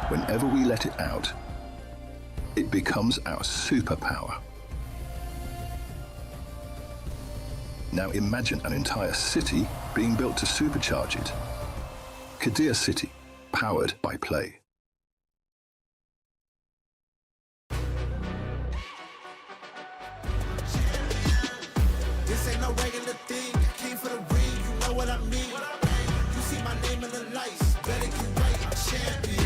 Whenever we let it out, it becomes our superpower. Now imagine an entire city being built to supercharge it. Kadir City, powered by play. This ain't no regular thing. I came for the ring, you know what I mean. You see my name in the lights, better get right, I'm champion.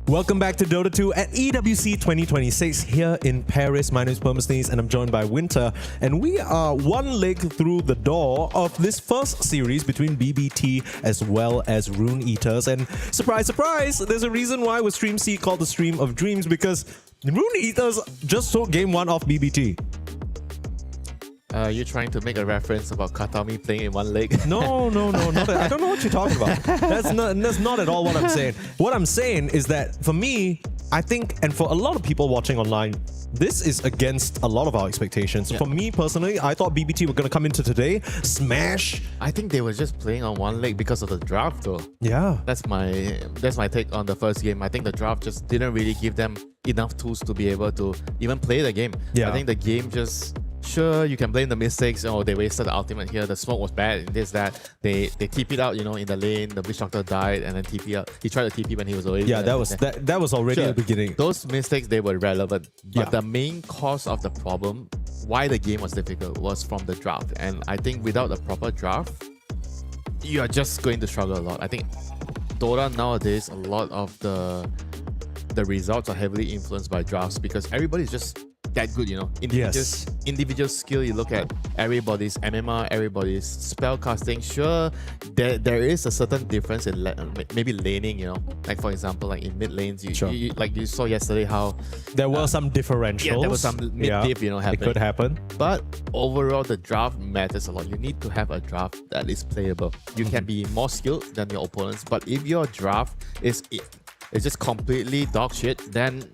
Welcome back to Dota 2 at EWC 2026 here in Paris. My name is Permasneeze and I'm joined by Winter, and we are one leg through the door of this first series between BBT as well as Rune Eaters. And surprise, surprise, there's a reason why with Stream C called the Stream of Dreams, because Rune Eaters just took game 1 off BBT. You're trying to make a reference about Katami playing in one leg? No, I don't know what you're talking about. That's not at all what I'm saying. What I'm saying is that for me, I think, and for a lot of people watching online, this is against a lot of our expectations. Yeah. For me personally, I thought BBT were going to come into today, smash. I think they were just playing on one leg because of the draft though. Yeah. That's my take on the first game. I think the draft just didn't really give them enough tools to be able to even play the game. Yeah. I think the game just... Sure, you can blame the mistakes. Oh, they wasted the ultimate here. The smoke was bad. This, that. They TP'd out, in the lane. The Bleach Doctor died and then TP out. He tried to TP when he was already... Yeah, that was already sure, at the beginning. Those mistakes, they were relevant. But the main cause of the problem, why the game was difficult, was from the draft. And I think without a proper draft, you are just going to struggle a lot. I think Dota nowadays, a lot of the results are heavily influenced by drafts because everybody's just that good, individual skill. You look at everybody's MMR, everybody's spell casting. Sure, there is a certain difference in maybe laning, like for example, like in mid lanes, you like you saw yesterday how there were some differentials. Yeah, there was some mid diff, happening. It could happen. But overall, the draft matters a lot. You need to have a draft that is playable. You can be more skilled than your opponents, but if your draft is just completely dog shit, then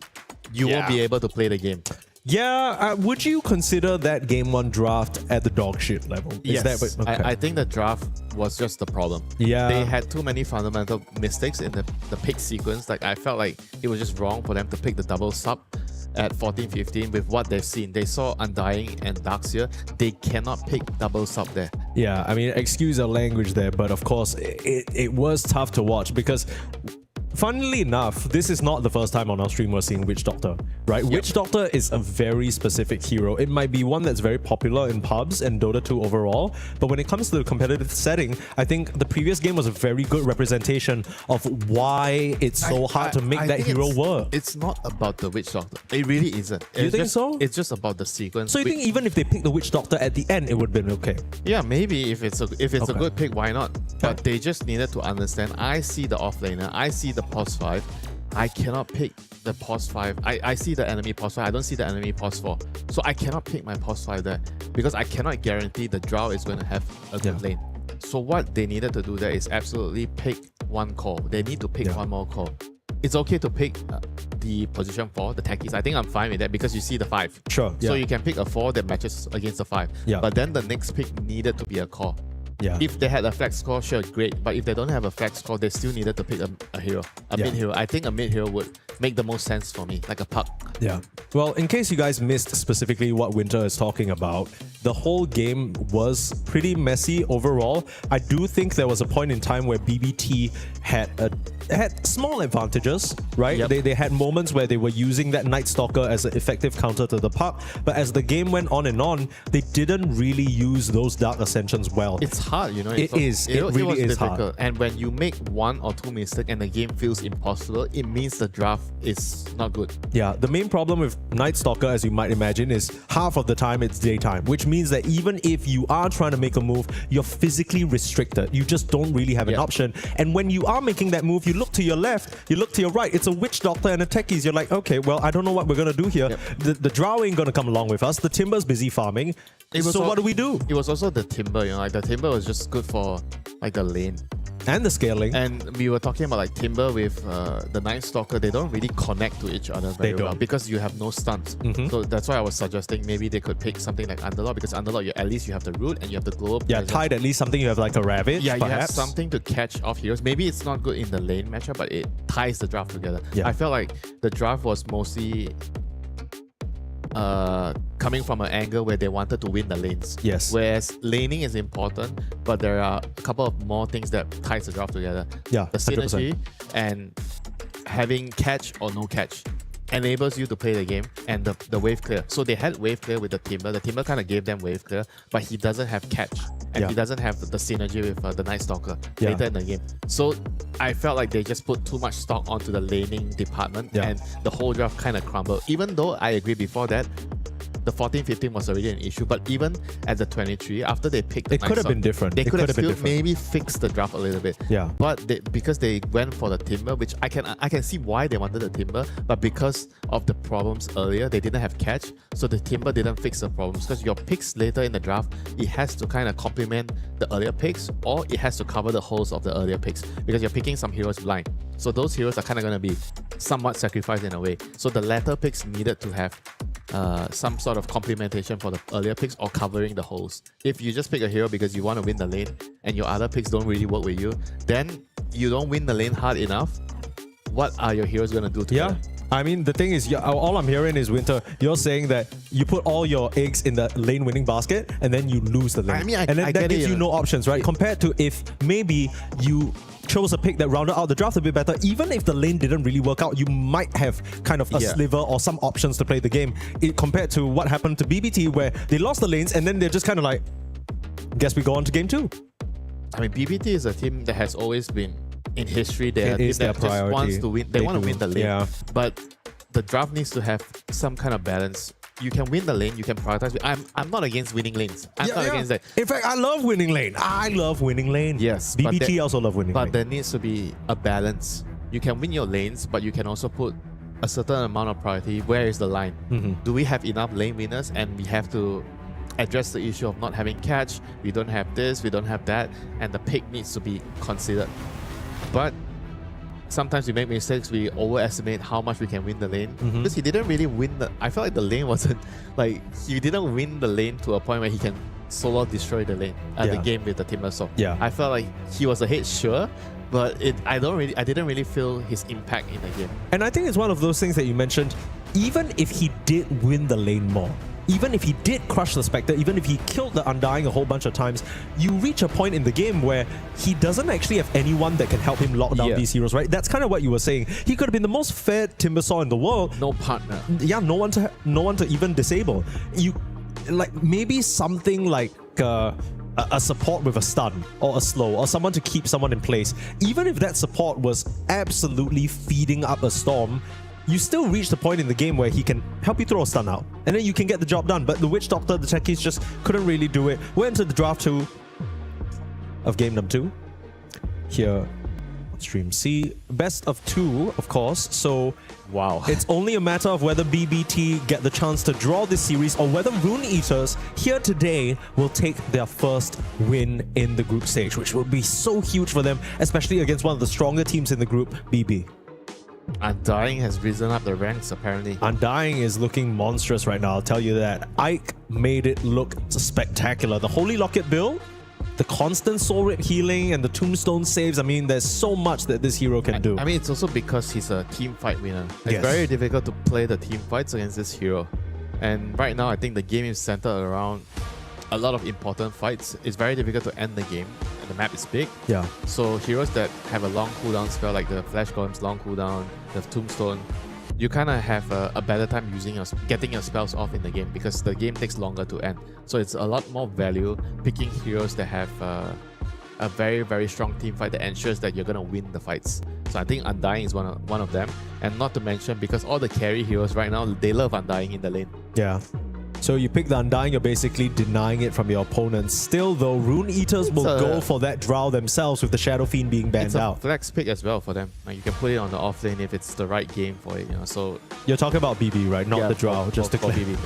you won't be able to play the game. Yeah, would you consider that game 1 draft at the dog shit level? Yes, I think the draft was just the problem. Yeah. They had too many fundamental mistakes in the pick sequence. Like, I felt like it was just wrong for them to pick the double sub at 14-15 with what they've seen. They saw Undying and Darkseer. They cannot pick double sub there. Yeah, I mean, excuse our language there, but of course, it was tough to watch because funnily enough, this is not the first time on our stream we're seeing Witch Doctor, right? Yep. Witch Doctor is a very specific hero. It might be one that's very popular in pubs and Dota 2 overall, but when it comes to the competitive setting, I think the previous game was a very good representation of why it's so hard to make that hero work. It's not about the Witch Doctor. It really isn't. You think so? It's just about the sequence. So you think even if they pick the Witch Doctor at the end, it would have been okay? Yeah, maybe if it's a good pick, why not? But they just needed to understand. I see the offlaner. I see the pos 5. I cannot pick the pos 5. I see the enemy pos 5. I don't see the enemy pos 4. So I cannot pick my pos 5 there because I cannot guarantee the Drow is going to have a good lane. So what they needed to do there is absolutely pick one call. They need to pick one more call. It's okay to pick the position 4, the techies. I think I'm fine with that because you see the 5. Sure. So you can pick a 4 that matches against the 5. Yeah. But then the next pick needed to be a core. Yeah. If they had a flex score, sure, great. But if they don't have a flex score, they still needed to pick a hero, a mid hero. I think a mid hero would make the most sense for me, like a puck. Yeah. Well, in case you guys missed specifically what Winter is talking about, the whole game was pretty messy overall. I do think there was a point in time where BBT had small advantages, right? Yep. They had moments where they were using that Night Stalker as an effective counter to the puck, but as the game went on, they didn't really use those Dark Ascensions well. It's hard, you know. It really is difficult. hard. And when you make 1 or 2 mistakes and the game feels impossible, it means the draft is not good. Yeah, the main problem with Night Stalker, as you might imagine, is half of the time it's daytime, which means that even if you are trying to make a move, you're physically restricted. You just don't really have an option. And when you are making that move, you look to your left, you look to your right, it's a Witch Doctor and a Techies. You're like, okay, well, I don't know what we're going to do here. The Drow ain't going to come along with us. The Timber's busy farming. So what do we do? It was also the Timber, you know, like the Timber was just good for like the lane. And the scaling. And we were talking about like Timber with the Night Stalker, they don't really connect to each other very well because you have no stunts. So that's why I was suggesting maybe they could pick something like Underlord because Underlord, at least you have the root and you have the global. Yeah, Tide, at least something you have like a Ravage. Yeah, perhaps. you have something to catch off heroes. Maybe it's not good in the lane matchup, but it ties the draft together. Yeah. I felt like the draft was mostly coming from an angle where they wanted to win the lanes. Yes. Whereas laning is important, but there are a couple of more things that ties the draft together. Yeah, the 100%. synergy and having catch or no catch enables you to play the game, and the wave clear. So they had wave clear with the Timber. The Timber kind of gave them wave clear, but he doesn't have catch. And he doesn't have the synergy with the Night Stalker later in the game. So I felt like they just put too much stock onto the laning department and the whole draft kind of crumbled. Even though I agree before that, the 14-15 was already an issue, but even at the 23, after they picked the it could have been different. They could have still maybe fixed the draft a little bit. Yeah. But because they went for the Timber, which I can see why they wanted the Timber, but because of the problems earlier, they didn't have catch, so the Timber didn't fix the problems. Because your picks later in the draft, it has to kind of complement the earlier picks, or it has to cover the holes of the earlier picks, because you're picking some heroes blind. So those heroes are kind of going to be somewhat sacrificed in a way. So the latter picks needed to have some sort of complementation for the earlier picks or covering the holes. If you just pick a hero because you want to win the lane and your other picks don't really work with you, then you don't win the lane hard enough. What are your heroes going to do together? Yeah. I mean, the thing is, all I'm hearing is, Winter, you're saying that you put all your eggs in the lane winning basket and then you lose the lane. I mean, and then that gives you no options, right? Compared to if maybe you chose a pick that rounded out the draft a bit better, even if the lane didn't really work out, you might have kind of a sliver or some options to play the game. Compared to what happened to BBT, where they lost the lanes and then they're just kind of like, guess we go on to game 2. I mean, BBT is a team that has always been in history. They're a team that just wants to win. They want to win the lane. Yeah. But the draft needs to have some kind of balance. You can win the lane, you can prioritize. I'm not against winning lanes. I'm not against that. In fact, I love winning lane. I love winning lane. Yes. BBT also love winning lane. But there needs to be a balance. You can win your lanes, but you can also put a certain amount of priority. Where is the line? Do we have enough lane winners? And we have to address the issue of not having catch. We don't have this, we don't have that. And the pick needs to be considered. But sometimes we make mistakes, we overestimate how much we can win the lane. Because he didn't really win I felt like the lane wasn't like, he didn't win the lane to a point where he can solo destroy the lane the game with the Timber Sword. I felt like he was ahead, sure, but I didn't really feel his impact in the game. And I think it's one of those things that you mentioned, even if he did win the lane more, even if he did crush the Spectre, even if he killed the Undying a whole bunch of times, you reach a point in the game where he doesn't actually have anyone that can help him lock down these heroes, right? That's kind of what you were saying. He could have been the most fair Timbersaw in the world. No partner. Yeah, no one to even disable. You like maybe something like a support with a stun or a slow or someone to keep someone in place. Even if that support was absolutely feeding up a storm, you still reach the point in the game where he can help you throw a stun out and then you can get the job done. But the Witch Doctor, the techies just couldn't really do it. We're into the draft 2 of game number 2 here on Stream C. Best of 2, of course, so wow, it's only a matter of whether BBT get the chance to draw this series or whether Rune Eaters here today will take their first win in the group stage, which would be so huge for them, especially against one of the stronger teams in the group, BB. Undying has risen up the ranks, apparently. Undying is looking monstrous right now, I'll tell you that. Ike made it look spectacular. The Holy Locket build, the constant soul rip healing, and the tombstone saves. I mean, there's so much that this hero can do. I mean, it's also because he's a team fight winner. It's Yes. very difficult to play the team fights against this hero. And right now, I think the game is centered around a lot of important fights. It's very difficult to end the game, and the map is big. Yeah. So heroes that have a long cooldown spell, like the Flash Golem's long cooldown, the Tombstone, you kind of have a better time getting your spells off in the game because the game takes longer to end. So it's a lot more value picking heroes that have a very, very strong team fight that ensures that you're going to win the fights. So I think Undying is one of them. And not to mention, because all the carry heroes right now, they love Undying in the lane. Yeah. So you pick the Undying, you're basically denying it from your opponents. Still though, Rune Eaters will go for that Drow themselves with the Shadow Fiend being banned out. It's a flex pick as well for them. Like you can put it on the off lane if it's the right game for it. So you're talking about BB, right? Not the Drow, just to for clear. BB.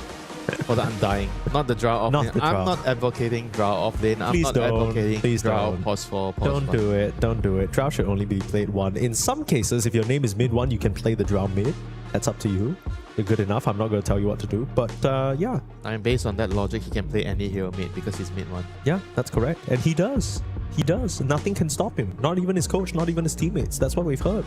For the Undying, not the Drow off lane. I'm not advocating Drow off lane. I'm not advocating Drow pause for. Don't do it. Don't do it. Drow should only be played 1. In some cases, if your name is mid 1, you can play the Drow mid. That's up to you. You're good enough. I'm not going to tell you what to do. But yeah. I mean, based on that logic, he can play any hero mid because he's mid 1. Yeah, that's correct. And he does. He does. Nothing can stop him. Not even his coach, not even his teammates. That's what we've heard.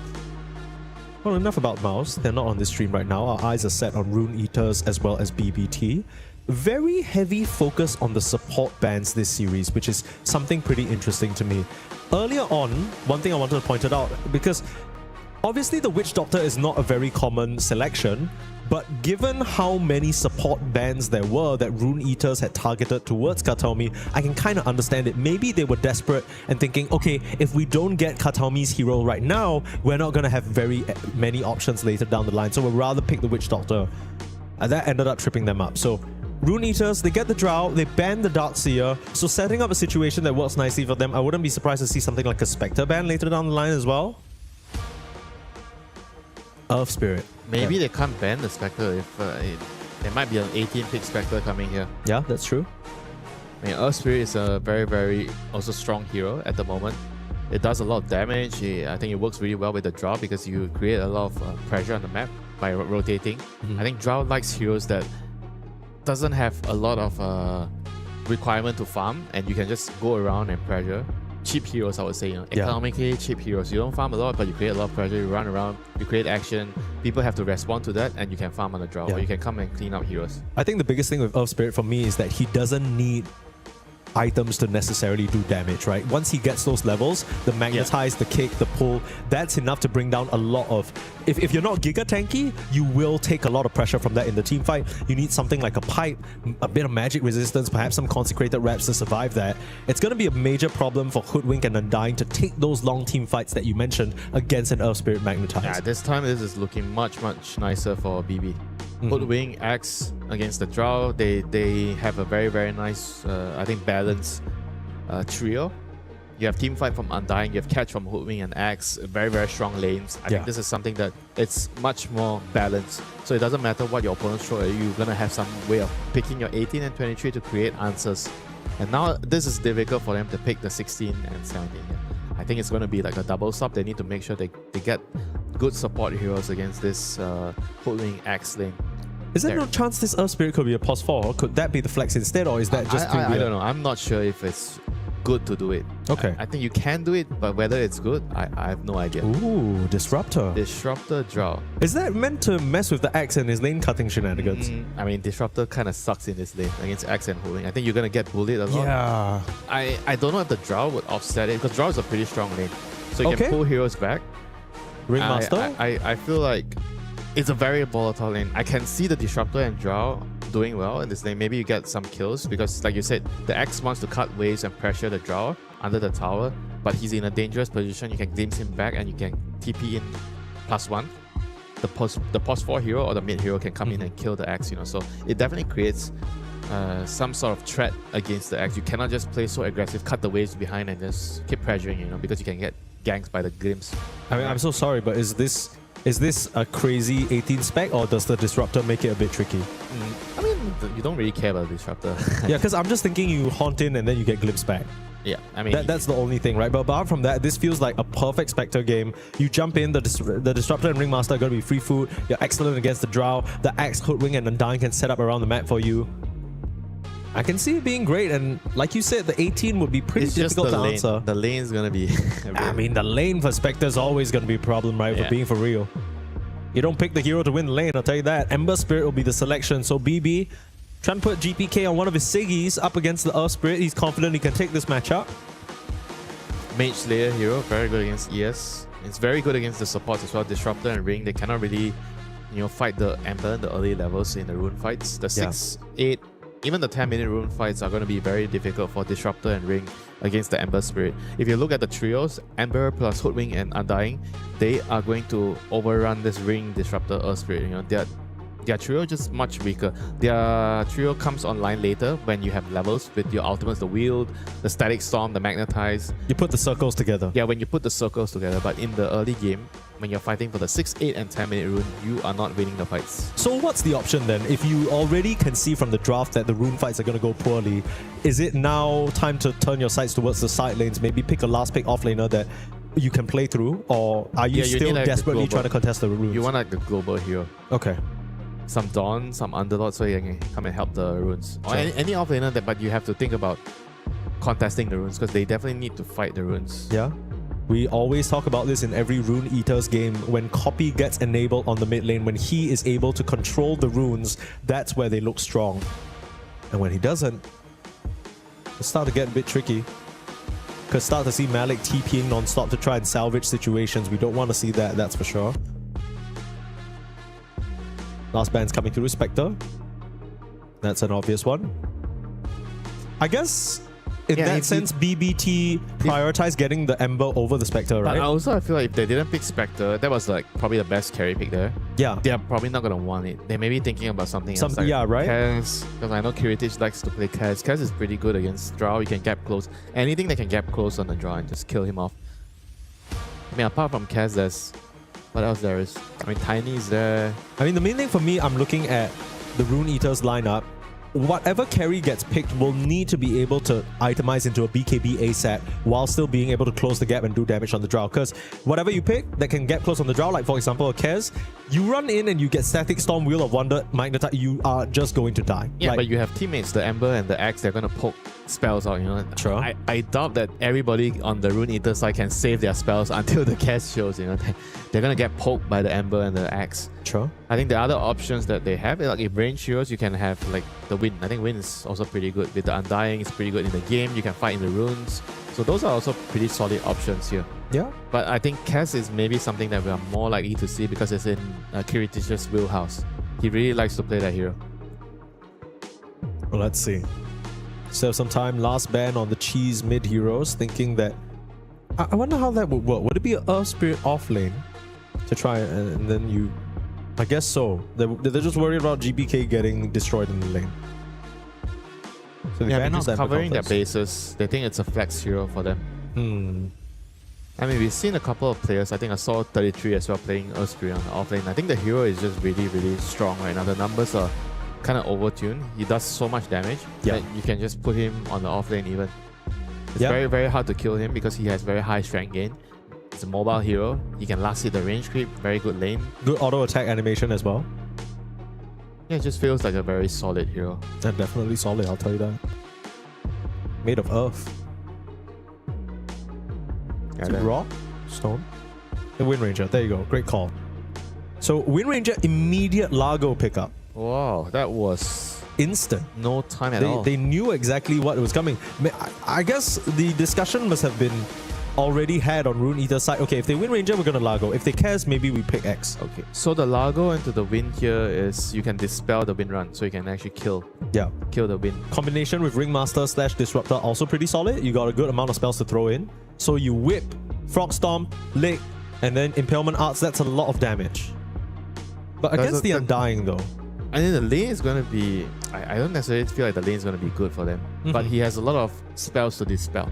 Well, enough about Mouse. They're not on this stream right now. Our eyes are set on Rune Eaters as well as BBT. Very heavy focus on the support bans this series, which is something pretty interesting to me. Earlier on, one thing I wanted to point it out, because obviously the Witch Doctor is not a very common selection, but given how many support bans there were that Rune Eaters had targeted towards Kataomi, I can kind of understand it. Maybe they were desperate and thinking, okay, if we don't get Kataomi's hero right now, we're not going to have very many options later down the line, so we'll rather pick the Witch Doctor. And that ended up tripping them up. So Rune Eaters, they get the Drow, they ban the Darkseer, so setting up a situation that works nicely for them. I wouldn't be surprised to see something like a Spectre ban later down the line as well. Earth Spirit. Maybe they can't ban the Spectre if there might be an 18-pick Spectre coming here. Yeah, that's true. I mean, Earth Spirit is a very, very also strong hero at the moment. It does a lot of damage. I think it works really well with the Drow because you create a lot of pressure on the map by rotating. I think Drow likes heroes that doesn't have a lot of requirement to farm and you can just go around and pressure. Cheap heroes, I would say, economically cheap heroes. You don't farm a lot, but you create a lot of pressure, you run around, you create action, people have to respond to that, and you can farm on the draw, or you can come and clean up heroes. I think the biggest thing with Earth Spirit for me is that he doesn't need items to necessarily do damage, right? Once he gets those levels, the magnetize, the kick, the pull, that's enough to bring down a lot of... If you're not giga tanky, you will take a lot of pressure from that in the team fight. You need something like a pipe, a bit of magic resistance, perhaps some consecrated reps to survive that. It's going to be a major problem for Hoodwink and Undying to take those long team fights that you mentioned against an Earth Spirit magnetize. Yeah, this time this is looking much, much nicer for BB. Hoodwink, Axe against the Drow, they have a very, very nice, I think, balanced trio. You have team fight from Undying, you have catch from Hoodwink and Axe, very, very strong lanes. I think this is something that it's much more balanced. So it doesn't matter what your opponents throw at you, you're going to have some way of picking your 18 and 23 to create answers. And now this is difficult for them to pick the 16 and 17 here. I think it's going to be like a double stop. They need to make sure they get good support heroes against this Hoodwink Axe lane. Is there no chance this Earth Spirit could be a +4? Could that be the flex instead, or is that just too weird? I don't know. I'm not sure if it's good to do it. Okay. I think you can do it, but whether it's good, I have no idea. Ooh, Disruptor. Disruptor draw. Is that meant to mess with the Axe and his lane cutting shenanigans? I mean, Disruptor kind of sucks in this lane against Axe and holding. I think you're going to get bullied a lot. Yeah. I don't know if the draw would offset it, because draw is a pretty strong lane. So you can pull heroes back. Ringmaster? I feel like it's a very volatile lane. I can see the Disruptor and draw doing well in this lane. Maybe you get some kills, because like you said, the Axe wants to cut waves and pressure the draw under the tower, but he's in a dangerous position. You can glimpse him back and you can TP in +1. The post 4 hero or the mid hero can come in and kill the Axe, so it definitely creates some sort of threat against the Axe. You cannot just play so aggressive, cut the waves behind and just keep pressuring, because you can get ganked by the glimpse. I mean, I'm so sorry, but is this a crazy 18 spec, or does the Disruptor make it a bit tricky? I mean, you don't really care about the Disruptor. Yeah, because I'm just thinking you haunt in and then you get glimpse back. Yeah, I mean... That's the only thing, right? But apart from that, this feels like a perfect Spectre game. You jump in, the Disruptor and Ringmaster are going to be free food. You're excellent against the Drow. The Axe, Hoodwing, and Undying can set up around the map for you. I can see it being great, and like you said, the 18 would be pretty difficult to answer. The lane's going to be... I mean, the lane for Spectre is always going to be a problem, right? For being for real. You don't pick the hero to win the lane, I'll tell you that. Ember Spirit will be the selection, so BB trying to put GPK on one of his Siggies up against the Earth Spirit. He's confident he can take this matchup. Mage Slayer hero, very good against ES. It's very good against the supports as well. Disruptor and Ring, they cannot really, fight the Ember in the early levels in the rune fights. The 6, 8, even the 10-minute rune fights are going to be very difficult for Disruptor and Ring against the Ember Spirit. If you look at the trios, Ember plus Hoodwing and Undying, they are going to overrun this Ring, Disruptor, Earth Spirit. Their trio just much weaker. Their trio comes online later when you have levels with your ultimates, the Wield, the Static Storm, the Magnetize. You put the circles together. Yeah, when you put the circles together. But in the early game, when you're fighting for the 6, 8, and 10-minute rune, you are not winning the fights. So what's the option then? If you already can see from the draft that the rune fights are going to go poorly, is it now time to turn your sights towards the side lanes, maybe pick a last pick offlaner that you can play through, or are you still desperately trying to contest the runes? You want like the global hero. Okay. Some Dawn, some Underlord, so you can come and help the runes. Or any offlaner, but you have to think about contesting the runes, because they definitely need to fight the runes. Yeah. We always talk about this in every Rune Eaters game. When Copy gets enabled on the mid lane, when he is able to control the runes, that's where they look strong. And when he doesn't, it starts to get a bit tricky. Because start to see Malik TPing non-stop to try and salvage situations. We don't want to see that, that's for sure. Last band's coming through, Spectre. That's an obvious one. I guess in that sense, BBT prioritized getting the Ember over the Spectre, right? But also, I feel like if they didn't pick Spectre, that was like probably the best carry pick there. Yeah. They're probably not going to want it. They may be thinking about something else. Like right? Kaz, because I know Kiritich likes to play Kaz. Kaz is pretty good against Drow. You can gap close. Anything that can gap close on the Drow and just kill him off. I mean, apart from Kaz, there's... What else there is? I mean, Tiny is there. I mean, the main thing for me, I'm looking at the Rune Eaters lineup. Whatever carry gets picked will need to be able to itemize into a BKB ASAP while still being able to close the gap and do damage on the Drow. Because whatever you pick that can get close on the Drow, like for example a Kez, you run in and you get Static Storm, Wheel of Wonder, Magnetize, you are just going to die. Yeah, but you have teammates, the Ember and the Axe, they're going to poke spells out, Sure. I doubt that everybody on the Rune Eater side can save their spells until the Kez shows, They're going to get poked by the Ember and the Axe. Sure. I think the other options that they have, like if range heroes, you can have like the Wind. I think Wind is also pretty good. With the Undying, it's pretty good in the game. You can fight in the runes. So those are also pretty solid options here. Yeah. But I think Kaz is maybe something that we are more likely to see because it's in Kiritich's wheelhouse. He really likes to play that hero. Well, let's see. So some time, last ban on the cheese mid heroes, thinking that... I wonder how that would work. Would it be an Earth Spirit off lane to try and then you... I guess so. They're just worried about GBK getting destroyed in the lane. So yeah, because covering their bases, they think it's a flex hero for them. I mean, we've seen a couple of players. I think I saw 33 as well playing Earth Spirit on the off lane. I think the hero is just really, really strong right now. The numbers are kind of overtuned. He does so much damage that you can just put him on the off lane even. It's very, very hard to kill him because he has very high strength gain. It's a mobile hero. He can last hit the range creep. Very good lane. Good auto attack animation as well. Yeah, it just feels like a very solid hero. And definitely solid, I'll tell you that. Made of earth. Is it Raw? Stone? The Wind Ranger. There you go. Great call. So Wind Ranger immediate Largo pickup. Wow, that was Instant. no time at all. They knew exactly what was coming. I guess the discussion must have been already had on Rune Eater's side. Okay, if they win Ranger, we're gonna Largo. If they Cares, maybe we pick X. Okay, so the Largo into the wind here is you can dispel the wind run, so you can actually kill the wind. Combination with Ringmaster / Disruptor also pretty solid. You got a good amount of spells to throw in. So you whip, Frog Stomp, Lick, and then Impalement Arts. That's a lot of damage. But against the Undying though. I think the lane is going to be... I don't necessarily feel like the lane is going to be good for them. But he has a lot of spells to dispel.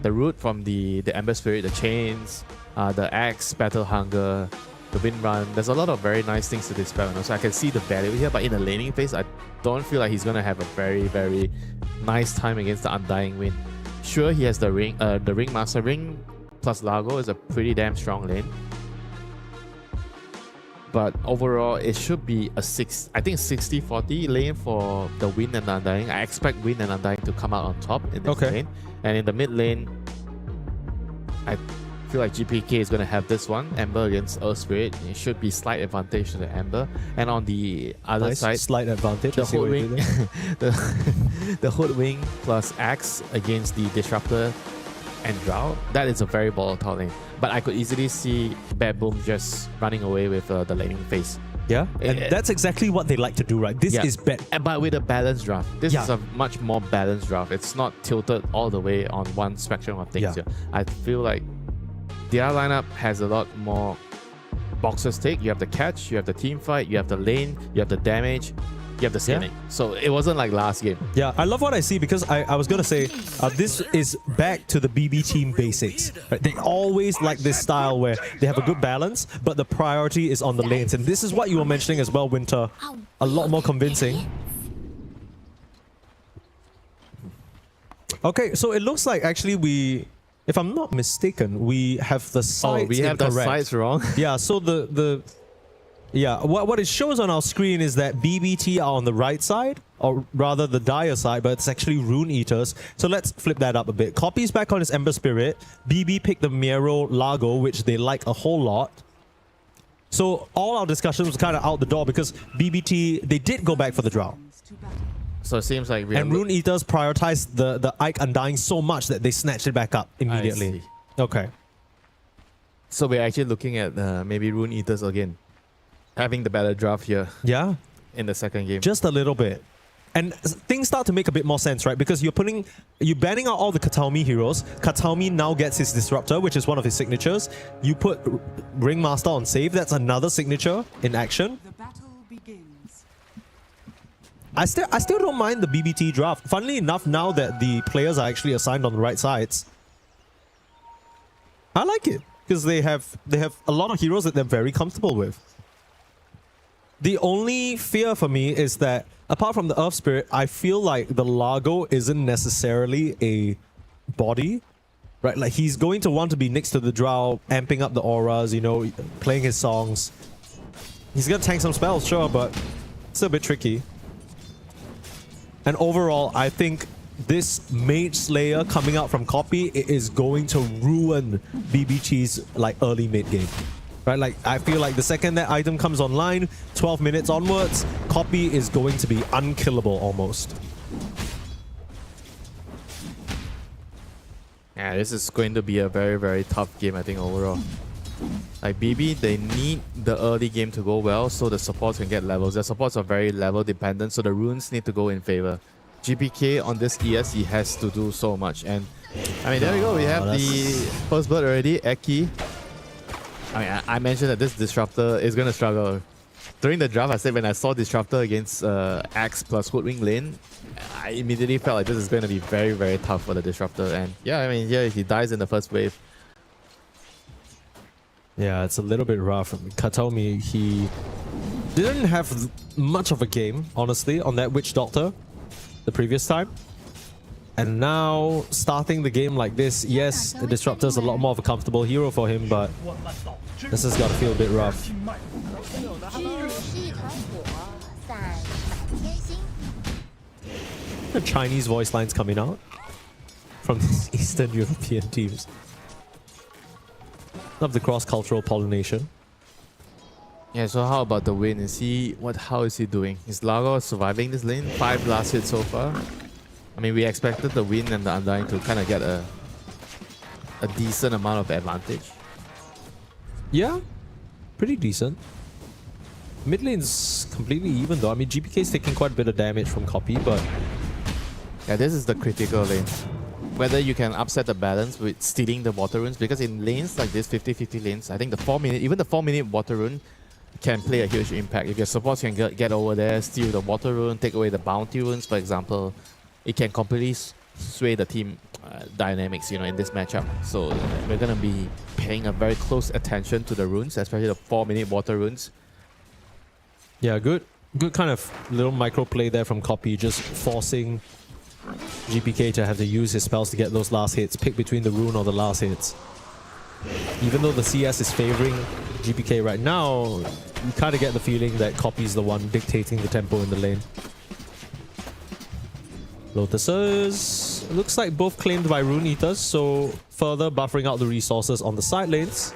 The root from the Ember Spirit, the Chains, the Axe, Battle Hunger, the Wind Run. There's a lot of very nice things to dispel. So I can see the value here. But in the laning phase, I don't feel like he's going to have a very, very nice time against the Undying Wind. Sure, he has the Ringmaster. Ring plus Largo is a pretty damn strong lane. But overall, it should be a 60-40 lane for the Wind and Undying. I expect Wind and Undying to come out on top in this lane. And in the mid lane, I feel like GPK is going to have this one. Ember against Earth Spirit. It should be slight advantage to the Ember. And on the other side, slight advantage. The Hoodwing, the Hoodwing plus Axe against the Disruptor and Drow. That is a very volatile lane. But I could easily see Bad Boom just running away with the laning phase. Yeah, and that's exactly what they like to do, right? This is bad. But with a balanced draft. This is a much more balanced draft. It's not tilted all the way on one spectrum of things here. I feel like the other lineup has a lot more boxes tick. You have the catch, you have the team fight, you have the lane, you have the damage, you have the scaling. So it wasn't like last game. Yeah, I love what I see because I was going to say this is back to the BB team basics. Right? They always like this style where they have a good balance, but the priority is on the lanes. And this is what you were mentioning as well, Winter. A lot more convincing. Okay, so it looks like actually we, if I'm not mistaken, we have the sides we have the sides wrong. Yeah, so what it shows on our screen is that BBT are on the right side, or rather the Dire side, but it's actually Rune Eaters. So let's flip that up a bit. Copy's back on his Ember Spirit. BB picked the Miero Largo, which they like a whole lot. So all our discussion was kind of out the door because BBT, they did go back for the Drow. So it seems like and Rune Eaters prioritized the Ike Undying so much that they snatched it back up immediately. Okay. So we're actually looking at maybe Rune Eaters again. Having the better draft here. Yeah. In the second game. Just a little bit. And things start to make a bit more sense, right? Because you're banning out all the Kataomi heroes. Kataomi now gets his Disruptor, which is one of his signatures. You put Ringmaster on save. That's another signature in action. The battle begins. I still don't mind the BBT draft. Funnily enough, now that the players are actually assigned on the right sides, I like it because they have a lot of heroes that they're very comfortable with. The only fear for me is that, apart from the Earth Spirit, I feel like the Largo isn't necessarily a body, right? Like, he's going to want to be next to the Drow, amping up the auras, you know, playing his songs. He's going to tank some spells, sure, but it's a bit tricky. And overall, I think this Mage Slayer coming out from Copy is going to ruin BBT's, like, early mid game. Right, like, I feel like the second that item comes online, 12 minutes onwards, Copy is going to be unkillable almost. Yeah, this is going to be a very, very tough game, I think, overall. Like, BB, they need the early game to go well so the supports can get levels. Their supports are very level dependent, so the runes need to go in favor. GPK on this ES, he has to do so much. And, I mean, there we go. We have the first bird already, Eki. I mean, I mentioned that this Disruptor is going to struggle. During the draft, I said when I saw Disruptor against Axe plus Hoodwing lane, I immediately felt like this is going to be very, very tough for the Disruptor. And yeah, I mean, yeah, he dies in the first wave. Yeah, it's a little bit rough. Kataomi, he didn't have much of a game, honestly, on that Witch Doctor the previous time. And now, starting the game like this, yes, the Disruptor's a lot more of a comfortable hero for him, but this has got to feel a bit rough. The Chinese voice lines coming out from these Eastern European teams. Love the cross-cultural pollination. Yeah, so how about the win? How is he doing? Is Lago surviving this lane? 5 last hits so far. I mean, we expected the win and the Undying to kind of get a decent amount of advantage. Yeah, pretty decent. Mid lane's completely even though. I mean, GPK is taking quite a bit of damage from Copy, but... Yeah, this is the critical lane. Whether you can upset the balance with stealing the water runes, because in lanes like this, 50-50 lanes, I think the 4-minute, even the 4-minute water rune can play a huge impact. If your supports can get over there, steal the water rune, take away the bounty runes, for example, it can completely sway the team dynamics, in this matchup. So we're going to be paying a very close attention to the runes, especially the 4-minute water runes. Yeah, good kind of little micro play there from Copy, just forcing GPK to have to use his spells to get those last hits, pick between the rune or the last hits. Even though the CS is favoring GPK right now, you kind of get the feeling that Copy is the one dictating the tempo in the lane. Lotuses looks like both claimed by Rune Eaters, so further buffering out the resources on the side lanes.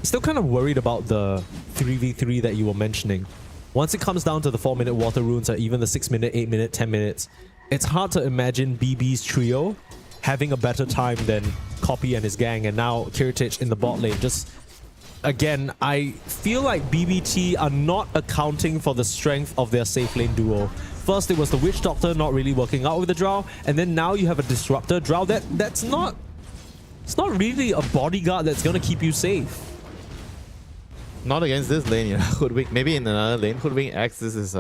Still kind of worried about the 3v3 that you were mentioning. Once it comes down to the 4-minute water runes or even the 6-minute, 8-minute, 10 minutes, it's hard to imagine BB's trio having a better time than Copy and his gang, and now Kiritich in the bot lane. Just, again, I feel like BBT are not accounting for the strength of their safe lane duo. First, it was the Witch Doctor not really working out with the Drow, and then now you have a Disruptor. Drow, it's not really a bodyguard that's going to keep you safe. Not against this lane, Hoodwink. Maybe in another lane. Hoodwink X, this is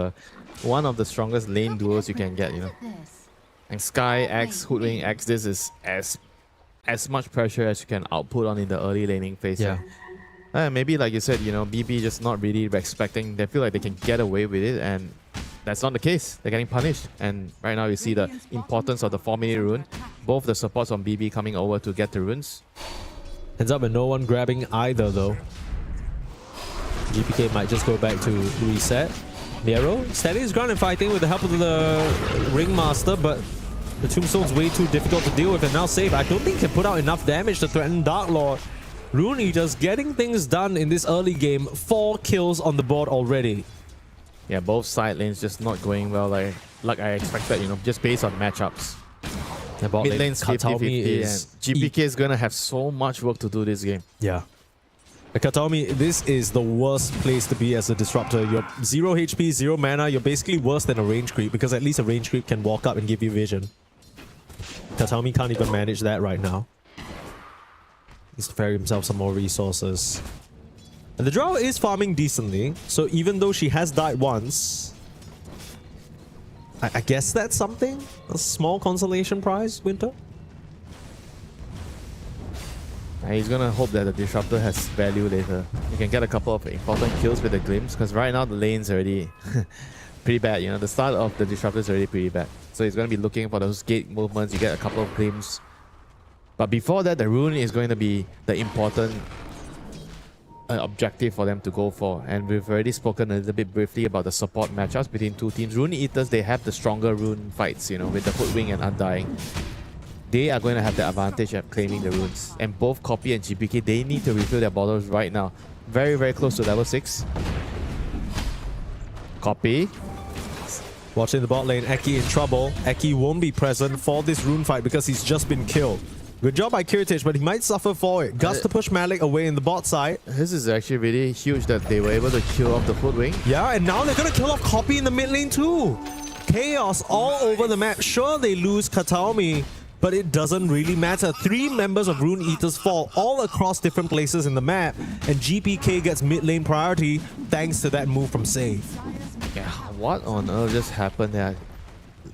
one of the strongest lane duos you can get, And Sky X, Hoodwink X, this is as much pressure as you can output on in the early laning phase. Yeah. Maybe like you said, BB just not really expecting. They feel like they can get away with it, and that's not the case. They're getting punished. And right now you see the importance of the 4-minute rune. Both the supports on BB coming over to get the runes. Ends up with no one grabbing either though. GPK might just go back to reset. Nero steady his ground and fighting with the help of the Ringmaster, but the Tombstone's way too difficult to deal with and now safe. I don't think he can put out enough damage to threaten Dark Lord. Rune Eaters getting things done in this early game. 4 kills on the board already. Yeah, both side lanes just not going well like I expected, just based on matchups. Mid lane's 50-50 and GPK is gonna have so much work to do this game. Yeah. Kataomi, this is the worst place to be as a disruptor. You're 0 HP, 0 mana. You're basically worse than a range creep, because at least a range creep can walk up and give you vision. Kataomi can't even manage that right now. Needs to ferry himself some more resources. And the Drow is farming decently, so even though she has died once, I guess that's something? A small consolation prize, Winter? He's gonna hope that the Disruptor has value later. You can get a couple of important kills with the Glimpse, because right now the lane's already pretty bad. The start of the Disruptor is already pretty bad. So he's gonna be looking for those gate movements. You get a couple of Glimpse. But before that, the Rune is going to be the important objective for them to go for. And we've already spoken a little bit briefly about the support matchups between two teams. Rune Eaters, they have the stronger Rune fights, with the Hoodwink and Undying. They are going to have the advantage of claiming the runes. And both Copy and GPK, they need to refill their bottles right now. Very, very close to level 6. Copy. Watching the bot lane, Eki in trouble. Eki won't be present for this rune fight because he's just been killed. Good job by Kiritich, but he might suffer for it. Gus to push Malik away in the bot side. This is actually really huge that they were able to kill off the Hoodwink. Yeah, and now they're going to kill off Copy in the mid lane too. Chaos all over the map. Sure, they lose Kataomi, but it doesn't really matter. 3 members of Rune Eaters fall all across different places in the map, and GPK gets mid lane priority thanks to that move from Save. Yeah, what on earth just happened there?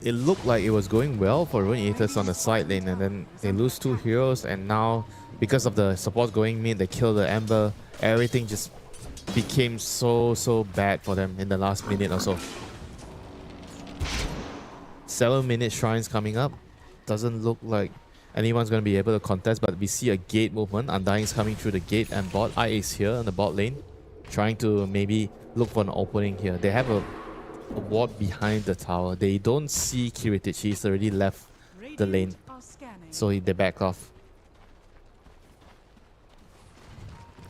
It looked like it was going well for Rune Eaters on the side lane, and then they lose 2 heroes, and now because of the support going mid, they kill the Ember. Everything just became so bad for them in the last minute or so. 7-minute shrines coming up. Doesn't look like anyone's going to be able to contest, but we see a gate movement. Undying's coming through the gate and bot. I is here on the bot lane, trying to maybe look for an opening here. They have a ward behind the tower. They don't see Kiritich. He's already left the lane, so they back off.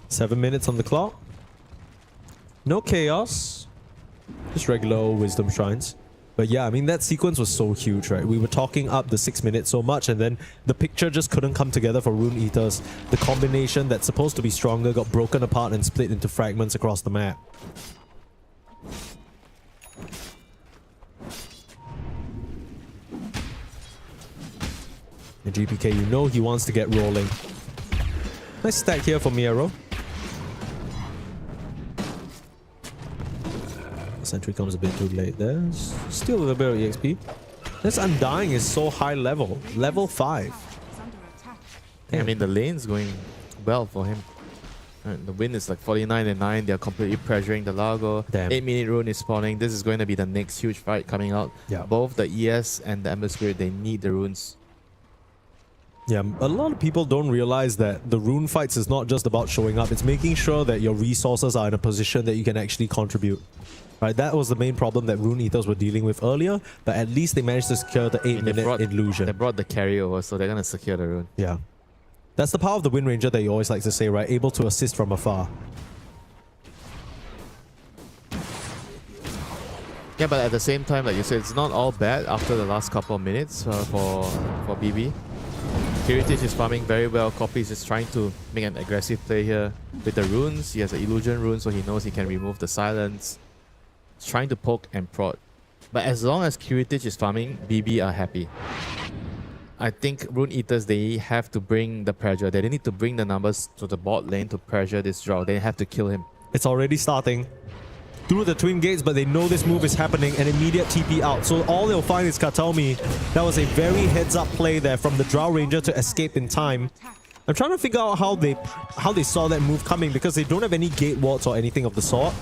7 minutes on the clock. No chaos. Just regular old wisdom shrines. But yeah, I mean, that sequence was so huge, right? We were talking up the 6 minutes so much, and then the picture just couldn't come together for Rune Eaters. The combination that's supposed to be stronger got broken apart and split into fragments across the map. And GPK, you know he wants to get rolling. Nice stack here for Miero. Sentry comes a bit too late there. Still a little bit of EXP. This Undying is so high level. Level 5. I mean, the lane's going well for him. And the win is like 49 and 9. They're completely pressuring the Largo. Damn. 8-minute rune is spawning. This is going to be the next huge fight coming out. Yeah. Both the ES and the Ember Spirit, they need the runes. Yeah, a lot of people don't realize that the rune fights is not just about showing up. It's making sure that your resources are in a position that you can actually contribute. Right, that was the main problem that Rune Eaters were dealing with earlier, but at least they managed to secure the 8-minute illusion. They brought the carry over, so they're going to secure the rune. Yeah. That's the power of the Wind Ranger that you always like to say, right? Able to assist from afar. Yeah, but at the same time, like you said, it's not all bad after the last couple of minutes for BB. Heritage is farming very well. Copy is just trying to make an aggressive play here. With the runes, he has an illusion rune, so he knows he can remove the silence. He's trying to poke and prod. But as long as Heritage is farming, BB are happy. I think Rune Eaters, they have to bring the pressure. They need to bring the numbers to the bot lane to pressure this draw. They have to kill him. It's already starting. Through the twin gates, but they know this move is happening and immediate TP out. So all they'll find is Katomi. That was a very heads-up play there from the Drow Ranger to escape in time. I'm trying to figure out how they saw that move coming, because they don't have any gate wards or anything of the sort.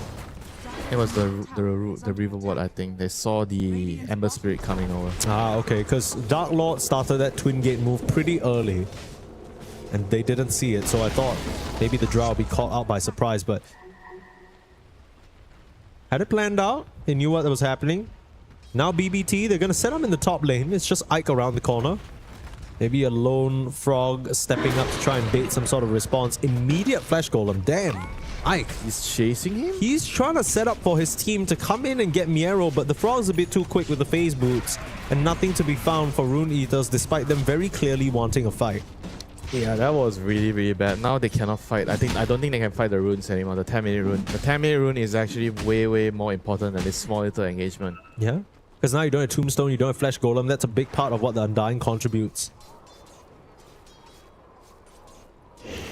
It was the River Ward, I think. They saw the Ember Spirit coming over. Ah, okay, because Dark Lord started that twin gate move pretty early. And they didn't see it, so I thought maybe the Drow would be caught out by surprise, but had it planned out. They knew what was happening. Now BBT, they're going to set up in the top lane. It's just Ike around the corner. Maybe a lone frog stepping up to try and bait some sort of response. Immediate flash golem. Damn. Ike. He's chasing him? He's trying to set up for his team to come in and get Miero, but the frog's a bit too quick with the phase boots. And nothing to be found for Rune Eaters, despite them very clearly wanting a fight. Yeah, that was really, really bad. Now they cannot fight. I don't think they can fight the runes anymore, the 10-minute rune. The 10-minute rune is actually way, way more important than this small little engagement. Yeah? Because now you don't have Tombstone, you don't have Flash Golem. That's a big part of what the Undying contributes.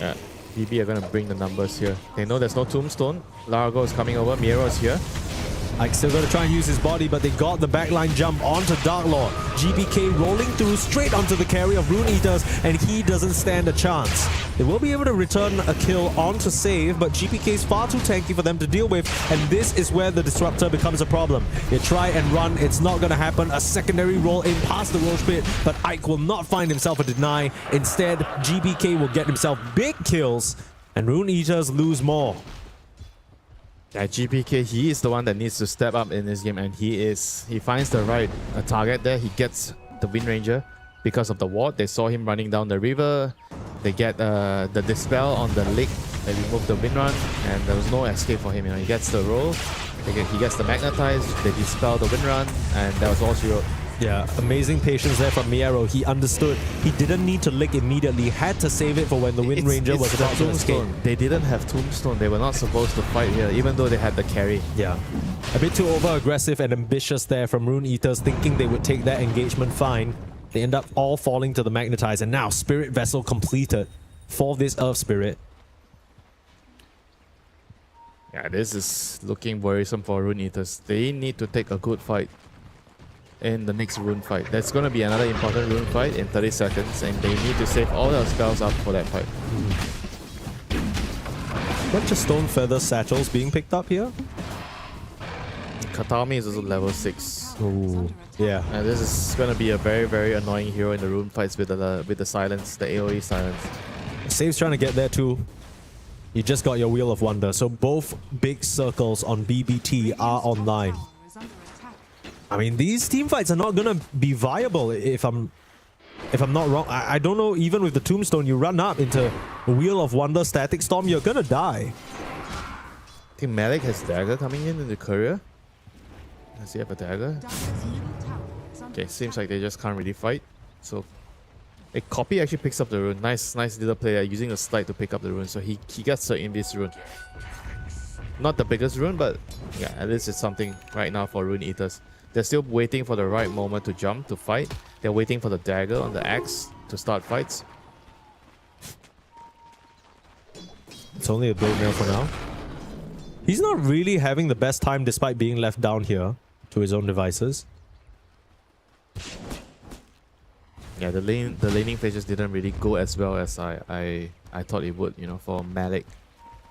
Yeah, BB are going to bring the numbers here. They know there's no Tombstone. Largo is coming over. Miero is here. Ike's still going to try and use his body, but they got the backline jump onto Dark Lord. GBK rolling through straight onto the carry of Rune Eaters, and he doesn't stand a chance. They will be able to return a kill onto save, but GBK is far too tanky for them to deal with, and this is where the Disruptor becomes a problem. They try and run, it's not going to happen. A secondary roll in past the Roach Pit, but Ike will not find himself a deny. Instead, GBK will get himself big kills, and Rune Eaters lose more. Yeah, GPK, he is the one that needs to step up in this game, and he finds the right target there. He gets the Wind Ranger because of the ward. They saw him running down the river. They get the Dispel on the lake. They remove the Wind Run, and there was no escape for him. You know, he gets the roll, he gets the Magnetize, they Dispel the Wind Run, and that was all she wrote. Yeah, amazing patience there from Miero. He understood. He didn't need to lick immediately. Had to save it for when the Wind Ranger was about to escape. They didn't have Tombstone. They were not supposed to fight here, even though they had the carry. Yeah. A bit too over-aggressive and ambitious there from Rune Eaters, thinking they would take that engagement fine. They end up all falling to the Magnetize, and now Spirit Vessel completed for this Earth Spirit. Yeah, this is looking worrisome for Rune Eaters. They need to take a good fight in the next rune fight. That's going to be another important rune fight in 30 seconds, and they need to save all their spells up for that fight. Bunch of Stone Feather Satchels being picked up here. Katami is also level 6. Ooh, yeah. And this is going to be a very, very annoying hero in the rune fights with the silence, the AoE silence. Save's trying to get there too. You just got your Wheel of Wonder, so both big circles on BBT are online. I mean, these team fights are not going to be viable if I'm if I'm not wrong. I don't know, even with the Tombstone, you run up into a Wheel of Wonder Static Storm, you're gonna die. I think Malik has dagger coming in the courier. Does he have a dagger? Okay, seems like they just can't really fight. So a copy actually picks up the rune. Nice little player using a slide to pick up the rune. So he gets the invis rune. Not the biggest rune, but yeah, at least it's something right now for Rune Eaters. They're still waiting for the right moment to jump, to fight. They're waiting for the dagger on the axe to start fights. It's only a blade mail for now. He's not really having the best time despite being left down here to his own devices. Yeah, the laning phase just didn't really go as well as I thought it would, you know, for Malik.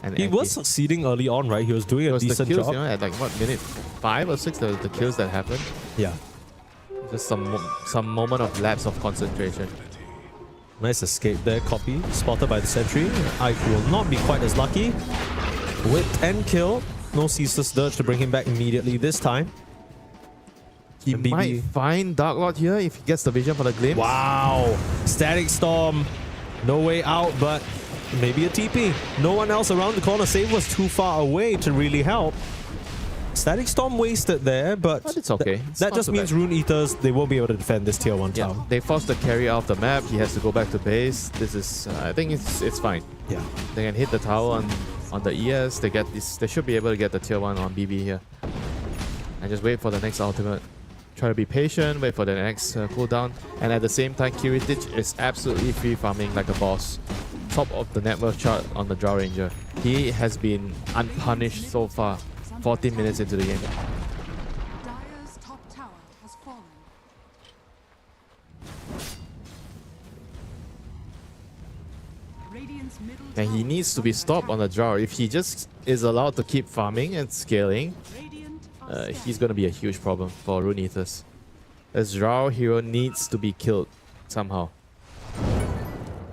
And he was succeeding early on, right? He was doing a decent kills, job. You know, at like what, minute 5 or 6, the kills that happened. Yeah. Just some moment of lapse of concentration. Nice escape there, copy. Spotted by the sentry. Ike will not be quite as lucky. Whipped and killed. No ceaseless dirge to bring him back immediately this time. He might find Dark Lord here if he gets the vision for the glimpse. Wow. Static Storm. No way out, but maybe a TP. No one else around the corner. Save was too far away to really help. Static Storm wasted there, but it's okay. That just means Rune Eaters, they won't be able to defend this tier 1 town. They forced the carry out of the map. He has to go back to base. This is, I think it's fine. Yeah. They can hit the tower on the ES. They get this. They should be able to get the tier 1 on BB here. And just wait for the next ultimate. Try to be patient, wait for the next cooldown. And at the same time, Kiritich is absolutely free farming like a boss. Top of the net worth chart on the Drow Ranger. He has been unpunished so far. 14 minutes into the game. Dire's top tower has fallen. Radiant's middle And he needs to be stopped on the Drow. If he just is allowed to keep farming and scaling, he's going to be a huge problem for Rune Eaters. This Drow hero needs to be killed somehow.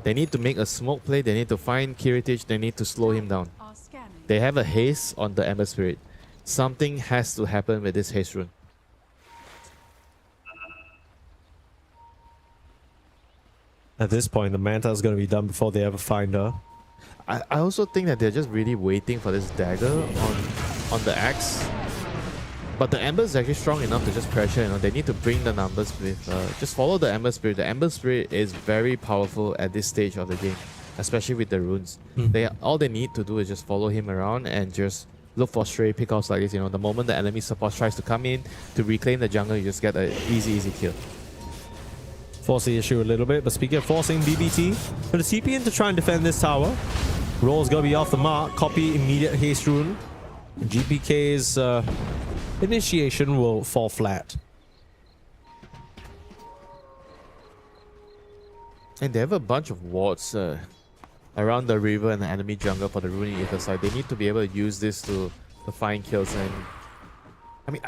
They need to make a smoke play, they need to find Kiritich, they need to slow him down. They have a haste on the Ember Spirit. Something has to happen with this haste rune. At this point, the Manta is going to be done before they ever find her. I also think that they're just really waiting for this dagger on the axe. But the Ember is actually strong enough to just pressure, you know. They need to bring the numbers with... just follow the Ember Spirit. The Ember Spirit is very powerful at this stage of the game, especially with the runes. All they need to do is just follow him around and just look for stray pickoffs like this, you know. The moment the enemy support tries to come in to reclaim the jungle, you just get an easy kill. Force the issue a little bit, but speaking of forcing, BBT for the TP in to try and defend this tower. Roll's gonna be off the mark. Copy immediate haste rune. GPK's initiation will fall flat. And they have a bunch of wards around the river and the enemy jungle for the Rune Eater side. They need to be able to use this to find kills. And I mean,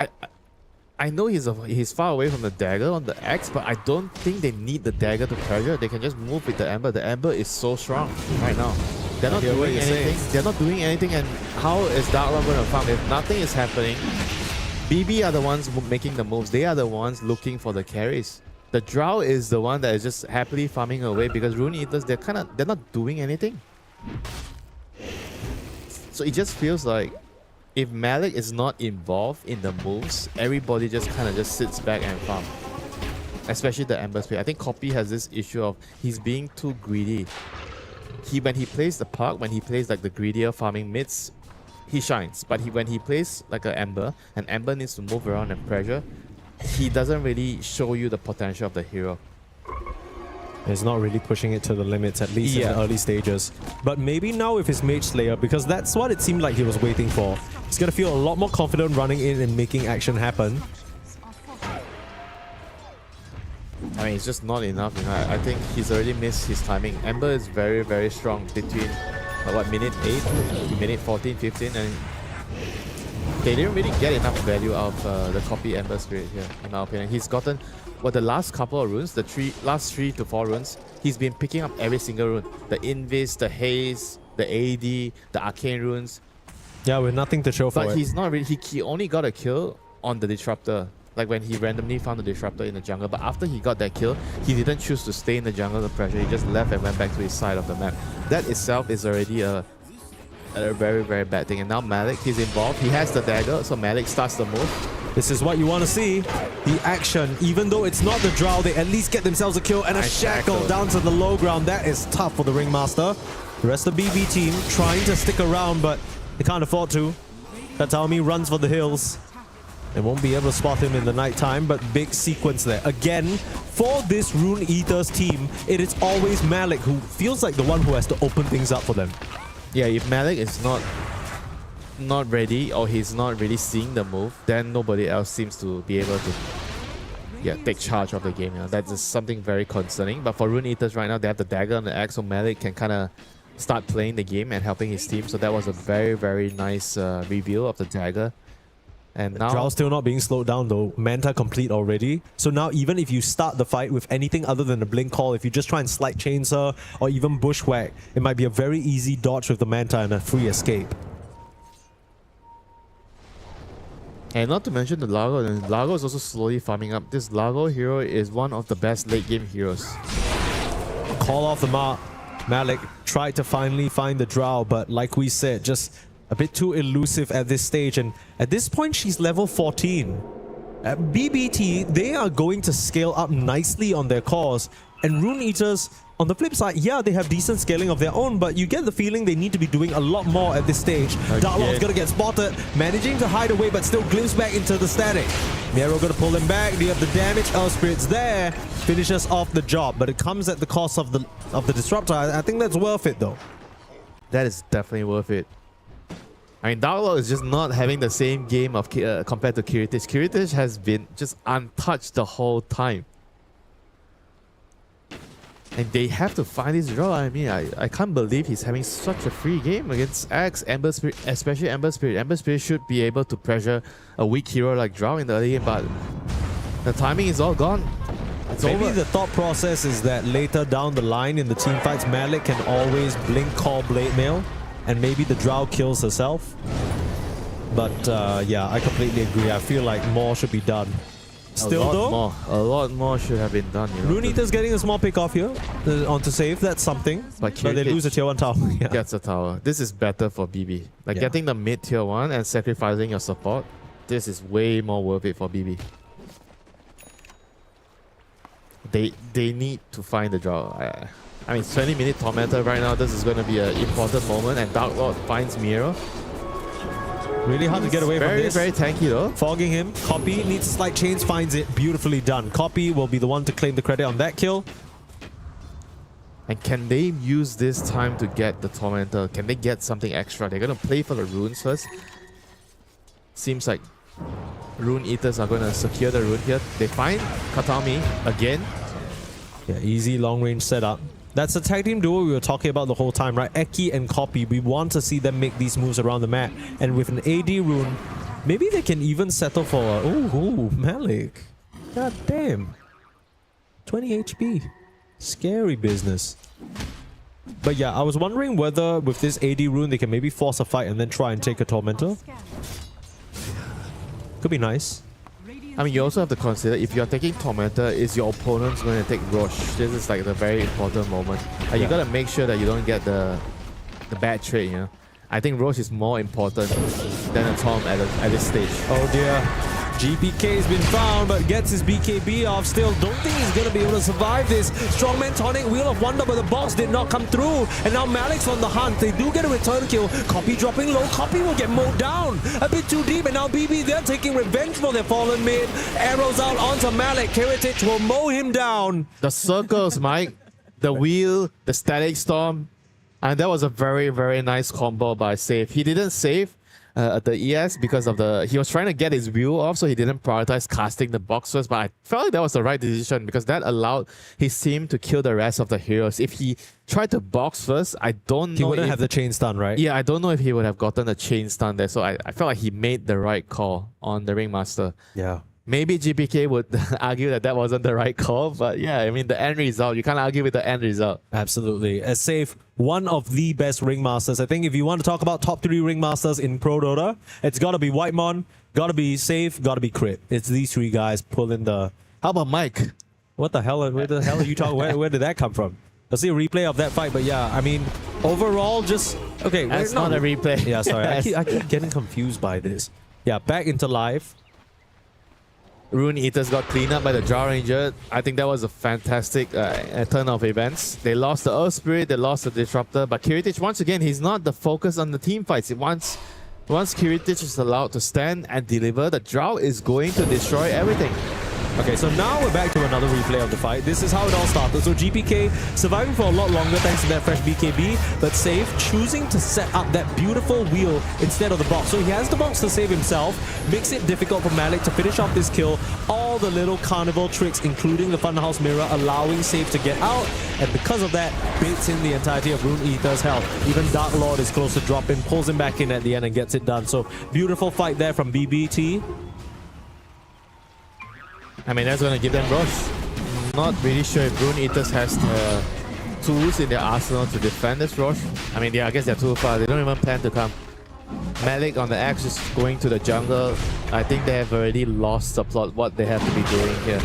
I know he's far away from the dagger on the axe, but I don't think they need the dagger to pressure. They can just move with the Ember. The Ember is so strong right now. They're not doing anything. They're not doing anything. And how is Dark Lord going to farm if nothing is happening? BB are the ones making the moves. They are the ones looking for the carries. The Drow is the one that is just happily farming away because Rune Eaters, they're not doing anything. So it just feels like if Malik is not involved in the moves, everybody just kind of just sits back and farm. Especially the Ember Spirit. I think Copy has this issue of he's being too greedy. When he plays the Park, when he plays like the greedier farming mids, he shines. But when he plays like an Ember, and Ember needs to move around and pressure, he doesn't really show you the potential of the hero. He's not really pushing it to the limits, at least in the early stages. But maybe now with his Mage Slayer, because that's what it seemed like he was waiting for. He's going to feel a lot more confident running in and making action happen. I mean, it's just not enough. You know, I think he's already missed his timing. Ember is very, very strong between, minute 8 to minute 14, 15. And they didn't really get enough value out of the Copy Ember Spirit here, in my opinion. He's gotten... the last couple of runes, last 3 to 4 runes, he's been picking up every single rune. The Invis, the Haze, the AD, the Arcane runes. Yeah, with nothing to show for it. But he's not really... He only got a kill on the Disruptor. like when he randomly found the disruptor in the jungle, but after he got that kill, he didn't choose to stay in the jungle to pressure. He just left and went back to his side of the map. That itself is already a very, very bad thing. And now Malik, he's involved. He has the dagger, so Malik starts the move. This is what you want to see. The action, even though it's not the Drow, they at least get themselves a kill and a shackle down to the low ground. That is tough for the Ringmaster. The rest of the BB team trying to stick around, but they can't afford to. Kataomi runs for the hills. They won't be able to spot him in the nighttime, but big sequence there. Again, for this Rune Eaters team, it is always Malik who feels like the one who has to open things up for them. Yeah, if Malik is not ready or he's not really seeing the move, then nobody else seems to be able to take charge of the game. That is something very concerning. But for Rune Eaters right now, they have the dagger and the axe, so Malik can kind of start playing the game and helping his team. So that was a very, very nice reveal of the dagger. And now Drow still not being slowed down though. Manta complete already. So now even if you start the fight with anything other than a blink call, if you just try and slight chainsaw or even bushwhack, it might be a very easy dodge with the Manta and a free escape. And not to mention the Largo, and Largo is also slowly farming up. This Largo hero is one of the best late game heroes. Call off the mark. Malik tried to finally find the Drow, but like we said, just a bit too elusive at this stage. And at this point, she's level 14. At BBT, they are going to scale up nicely on their cause. And Rune Eaters, on the flip side, yeah, they have decent scaling of their own, but you get the feeling they need to be doing a lot more at this stage. Darklord's gonna get spotted, managing to hide away, but still glimpse back into the static. Nero gonna pull him back. Do you have the damage? Earth Spirit's there. Finishes off the job, but it comes at the cost of the Disruptor. I think that's worth it, though. That is definitely worth it. I mean, Darklord is just not having the same game of compared to Kiritis. Kiritis has been just untouched the whole time. And they have to find this draw. I mean, I can't believe he's having such a free game against Axe, Ember Spirit, especially Ember Spirit. Ember Spirit should be able to pressure a weak hero like Drow in the early game, but the timing is all gone. Maybe the thought process is that later down the line in the team fights, Malik can always blink call Blade Mail, and maybe the Drow kills herself. But yeah, I completely agree. I feel like more should be done. Still though, a lot more should have been done. Rune Eater's getting a small pick off here onto save. That's something. But they lose a tier 1 tower. Yeah. Gets a tower. This is better for BB. Like getting the mid tier 1 and sacrificing your support. This is way more worth it for BB. They need to find the draw. I mean, 20-minute Tormentor right now. This is going to be an important moment, and Darklord finds Mirror. Really hard to get away from this. Very tanky though. Fogging him. Copy needs slight chains, finds it. Beautifully done. Copy will be the one to claim the credit on that kill. And can they use this time to get the Tormentor? Can they get something extra? They're going to play for the runes first. Seems like Rune Eaters are going to secure the rune here. They find Kataomi again. Yeah, easy long range setup. That's the tag team duo we were talking about the whole time, right? Eki and Copy. We want to see them make these moves around the map. And with an AD rune, maybe they can even settle for a... Oh, Malik. God damn. 20 HP. Scary business. But yeah, I was wondering whether with this AD rune they can maybe force a fight and then try and take a Tormentor. Could be nice. I mean, you also have to consider if you're taking Tormentor, is your opponent's going to take Roche? This is like the very important moment. You got to make sure that you don't get the bad trade, you know? I think Roche is more important than a Tom at this stage. Oh dear. GPK has been found, but gets his BKB off. Still don't think he's going to be able to survive this. Strongman tonic, Wheel of Wonder, but the box did not come through. And now Malik's on the hunt. They do get a return kill. Copy dropping low. Copy will get mowed down. A bit too deep, and now BB, they're taking revenge for their fallen mid. Arrows out onto Malik. Heritage will mow him down. The circles, Mike. The wheel, the static storm. And that was a very, very nice combo by Save. He didn't save the ES because of he was trying to get his wheel off, so he didn't prioritize casting the box first, but I felt like that was the right decision because that allowed his team to kill the rest of the heroes. If he tried to box first, I don't know. He wouldn't have the chain stun, right? Yeah, I don't know if he would have gotten a chain stun there, so I felt like he made the right call on the Ringmaster. Yeah. Maybe GPK would argue that wasn't the right call, but yeah, I mean, the end result, you can't argue with the end result. Absolutely. As Safe, one of the best Ringmasters. I think if you want to talk about top 3 Ringmasters in Pro Dota, it's got to be Whitemon, Gotta be safe, gotta be crit. It's these three guys pulling the... How about Mike? What the hell? Where the hell are you talking? Where did that come from? Let's see a replay of that fight. But yeah, I mean, overall, just... Okay, That's not a replay. Yeah, sorry. I keep getting confused by this. Yeah, back into live. Rune Eaters got cleaned up by the Drow Ranger. I think that was a fantastic turn of events. They lost the Earth Spirit, they lost the Disruptor, but Kiritich, once again, he's not the focus on the team fights. Once Kiritich is allowed to stand and deliver, the Drow is going to destroy everything. Okay, so now we're back to another replay of the fight. This is how it all started. So GPK surviving for a lot longer thanks to that fresh BKB, but Safe choosing to set up that beautiful wheel instead of the box. So he has the box to save himself, makes it difficult for Malik to finish off this kill. All the little carnival tricks, including the Funhouse Mirror, allowing Safe to get out, and because of that, baits in the entirety of Rune Eater's health. Even Dark Lord is close to drop in, pulls him back in at the end and gets it done. So beautiful fight there from BBT. I mean, that's going to give them rush. Not really sure if Rune Eaters has the tools in their arsenal to defend this rush. I mean, I guess they're too far. They don't even plan to come. Malik on the axe is going to the jungle. I think they have already lost the plot, what they have to be doing here.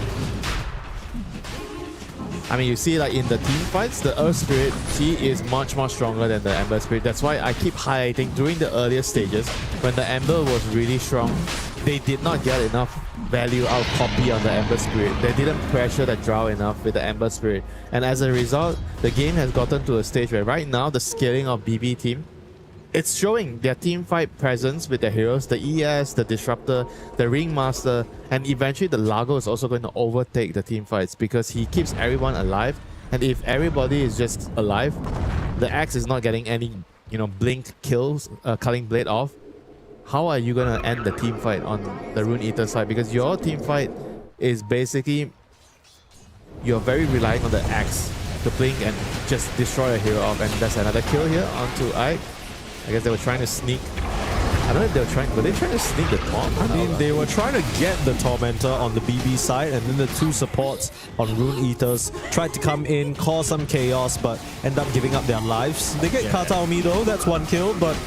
I mean, you see like in the team fights, the Earth Spirit, he is much more stronger than the Ember Spirit. That's why I keep highlighting during the earlier stages, when the Ember was really strong, they did not get enough value out of copy on the Ember Spirit. They didn't pressure the Drow enough with the Ember Spirit. And as a result, the game has gotten to a stage where right now the scaling of BB team, it's showing their team fight presence with their heroes, the ES, the Disruptor, the Ringmaster, and eventually the Largo is also going to overtake the team fights because he keeps everyone alive. And if everybody is just alive, the Axe is not getting any, blink kills, Culling Blade off. How are you going to end the team fight on the Rune Eater side? Because your team fight is basically, you're very relying on the Axe to blink and just destroy a hero off. And that's another kill here onto Ike. I guess they were trying to sneak. I don't know if they were they trying to sneak the Torment? I mean, they were trying to get the Tormentor on the BB side, and then the two supports on Rune Eaters tried to come in, cause some chaos, but end up giving up their lives. They get Kata Omi though, that's one kill, but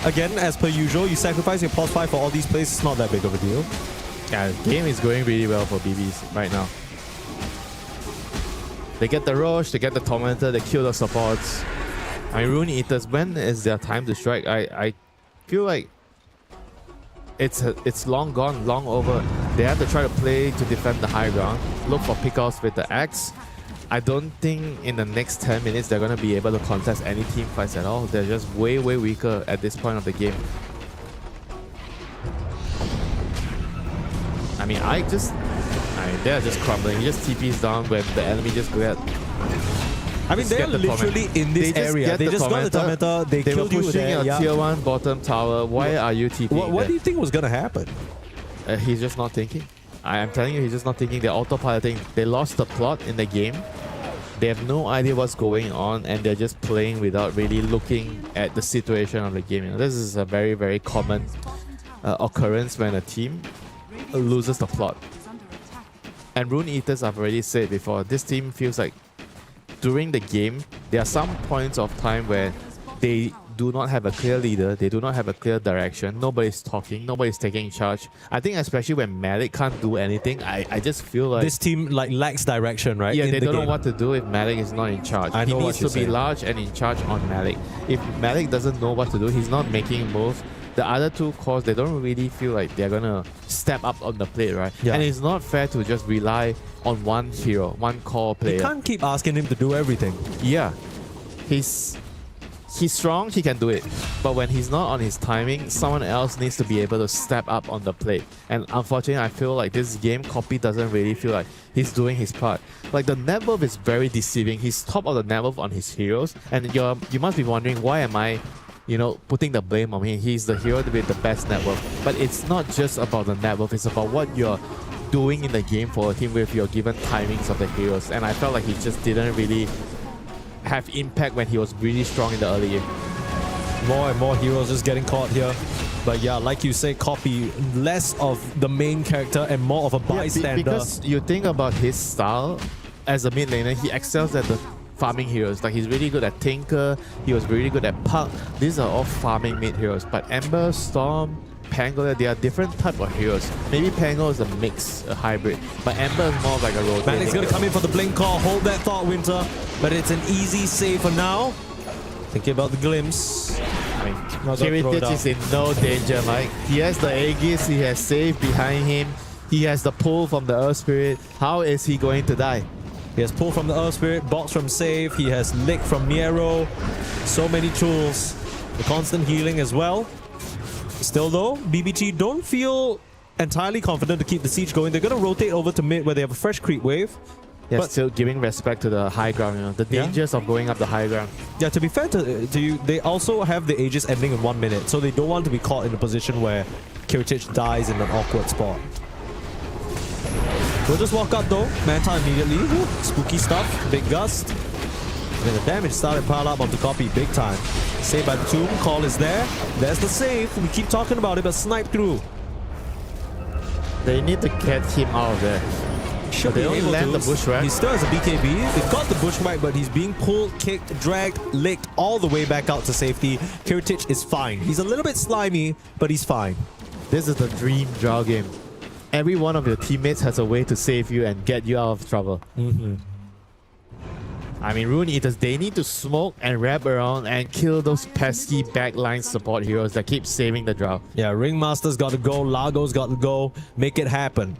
again, as per usual, you sacrifice your plus 5 for all these plays, it's not that big of a deal. Yeah, the game is going really well for BBs right now. They get the Roche, they get the Tormentor, they kill the supports. I mean, Rune Eaters, when is their time to strike? I feel like it's long gone, long over. They have to try to play to defend the high ground, look for pickoffs with the axe. I don't think in the next 10 minutes they're going to be able to contest any team fights at all. They're just way, way weaker at this point of the game. I mean, they're just crumbling. He just TPs down when the enemy just get. I mean, they're literally in this area. They just got the Tormentor, they killed you with there. a tier 1 bottom tower. Why are you TPing What do you think was going to happen? He's just not thinking. I am telling you, he's just not thinking. They're autopiloting. They lost the plot in the game. They have no idea what's going on, and they're just playing without really looking at the situation of the game. This is a very, very common occurrence when a team loses the plot. And Rune Eaters, I've already said before, this team feels like during the game, there are some points of time where they do not have a clear leader, they do not have a clear direction, nobody's talking, nobody's taking charge. I think especially when Malik can't do anything, I just feel like... This team lacks direction, right? Yeah, they don't know what to do if Malik is not in charge. He needs to be large and in charge on Malik. If Malik doesn't know what to do, he's not making moves. The other two cores, they don't really feel like they're gonna step up on the plate, right? Yeah. And it's not fair to just rely on one hero, one core player. You can't keep asking him to do everything. Yeah. He's strong, he can do it. But when he's not on his timing, someone else needs to be able to step up on the plate. And unfortunately, I feel like this game, Copy doesn't really feel like he's doing his part. Like, the net worth is very deceiving. He's top of the net worth on his heroes. And you must be wondering, why am I putting the blame on him? He's the hero with the best net worth. But it's not just about the net worth, it's about what you're doing in the game for a team with your given timings of the heroes. And I felt like he just didn't really have impact when he was really strong in the early game. More and more heroes just getting caught here. But yeah, like you say, Copy, less of the main character and more of a bystander. Because you think about his style as a mid laner, he excels at the farming heroes. Like, he's really good at Tinker, he was really good at Puck. These are all farming mid heroes. But Ember, Storm, Pangolin, they are different type of heroes. Maybe Pango is a mix, a hybrid, but Ember is more of like a rotating. Malik's going to come in for the blink call. Hold that thought, Winter. But it's an easy save for now. Thinking about the glimpse. I mean, Kiritich is in no danger, Mike. He has the Aegis, he has save behind him. He has the pull from the Earth Spirit. How is he going to die? He has pull from the Earth Spirit, box from save. He has lick from Miero. So many tools. The constant healing as well. Still though, BBT don't feel entirely confident to keep the siege going. They're going to rotate over to mid where they have a fresh creep wave. Yeah, but still giving respect to the high ground, you know, the dangers of going up the high ground. Yeah, to be fair to you, they also have the Aegis ending in 1 minute, so they don't want to be caught in a position where Kiritich dies in an awkward spot. We'll just walk up though. Manta immediately. Ooh, spooky stuff. Big gust. And the damage started to pile up onto Copy big time. Saved by the tomb. Call is there. There's the save. We keep talking about it, but snipe through. They need to get him out of there. Should they be don't able land to. the bushwhack. He still has a BKB. They've got the bushwhack, but he's being pulled, kicked, dragged, licked all the way back out to safety. Kiritich is fine. He's a little bit slimy, but he's fine. This is the dream draw game. Every one of your teammates has a way to save you and get you out of trouble. I mean, Rune Eaters, they need to smoke and wrap around and kill those pesky backline support heroes that keep saving the draw. Yeah, Ringmaster's got to go, Lago's got to go, make it happen.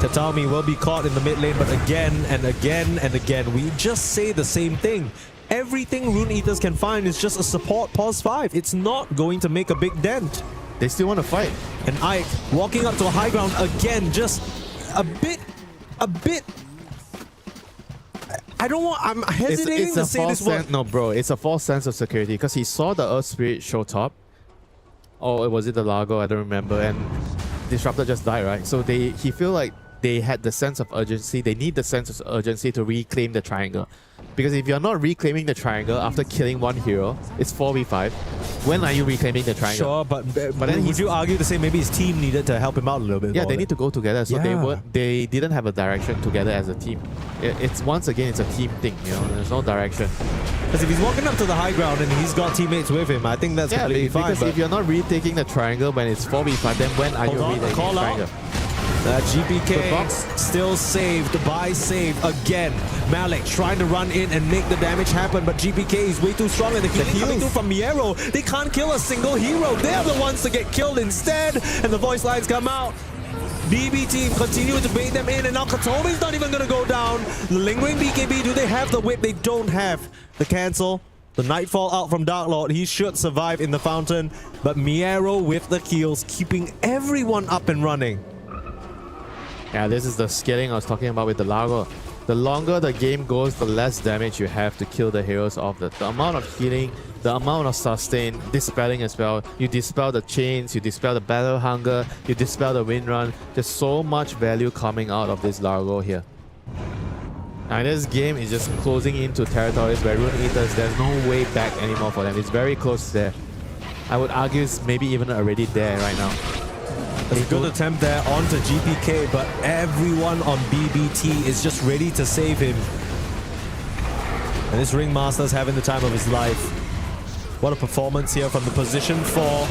Tatami will be caught in the mid lane, but again and again and again, we just say the same thing. Everything Rune Eaters can find is just a support pause 5. It's not going to make a big dent. They still want to fight. And Ike walking up to a high ground again, just a bit. I don't want. I'm hesitating to say this word. No, bro, it's a false sense of security because he saw the Earth Spirit show top. Or was it the Lago? I don't remember. And Disruptor just died, right? So he feel like they had the sense of urgency. They need the sense of urgency to reclaim the triangle. Because if you're not reclaiming the triangle after killing one hero, it's 4v5. When are you reclaiming the triangle? Sure, but then would you argue to say maybe his team needed to help him out a little bit? Yeah, they need to go together. So Yeah. they didn't have a direction together as a team. It's once again, it's a team thing. You know, there's no direction. Because if he's walking up to the high ground and he's got teammates with him, I think that's completely fine. Because if you're not retaking the triangle when it's 4v5, then when are you retaking the triangle? That GPK still saved by save again. Malik trying to run in and make the damage happen, but GPK is way too strong and the healing coming through from Miero. They can't kill a single hero. They're the ones to get killed instead, and the voice lines come out. BB team continue to bait them in, and now Katomi's not even going to go down. The lingering BKB, do they have the whip? They don't have the cancel. The Nightfall out from Dark Lord. He should survive in the fountain, but Miero with the kills, keeping everyone up and running. Yeah, this is the scaling I was talking about with the Lago. The longer the game goes, the less damage you have to kill the heroes off. The amount of healing, the amount of sustain, dispelling as well. You dispel the chains, you dispel the battle hunger, you dispel the wind run. There's so much value coming out of this Largo here. And this game is just closing into territories where Rune Eaters, there's no way back anymore for them. It's very close there. I would argue it's maybe even already there right now. It's a good attempt there onto GPK, but everyone on BBT is just ready to save him. And this Ringmaster's having the time of his life. What a performance here from the position 4.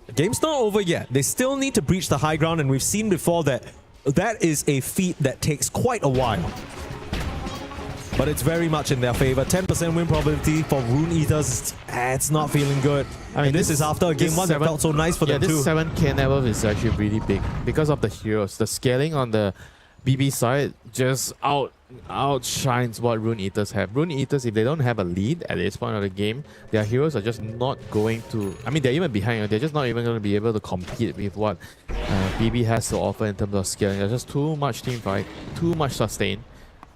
The game's not over yet. They still need to breach the high ground, and we've seen before that that is a feat that takes quite a while. But it's very much in their favor. 10% win probability for Rune Eaters. It's not feeling good. I mean, this is after a game 1 that felt so nice for them too. This 7k level is actually really big because of the heroes. The scaling on the BB side just outshines what Rune Eaters have. Rune Eaters, if they don't have a lead at this point of the game, their heroes are just not going to... I mean, they're even behind. They're just not even going to be able to compete with what BB has to offer in terms of scaling. There's just too much team fight, too much sustain.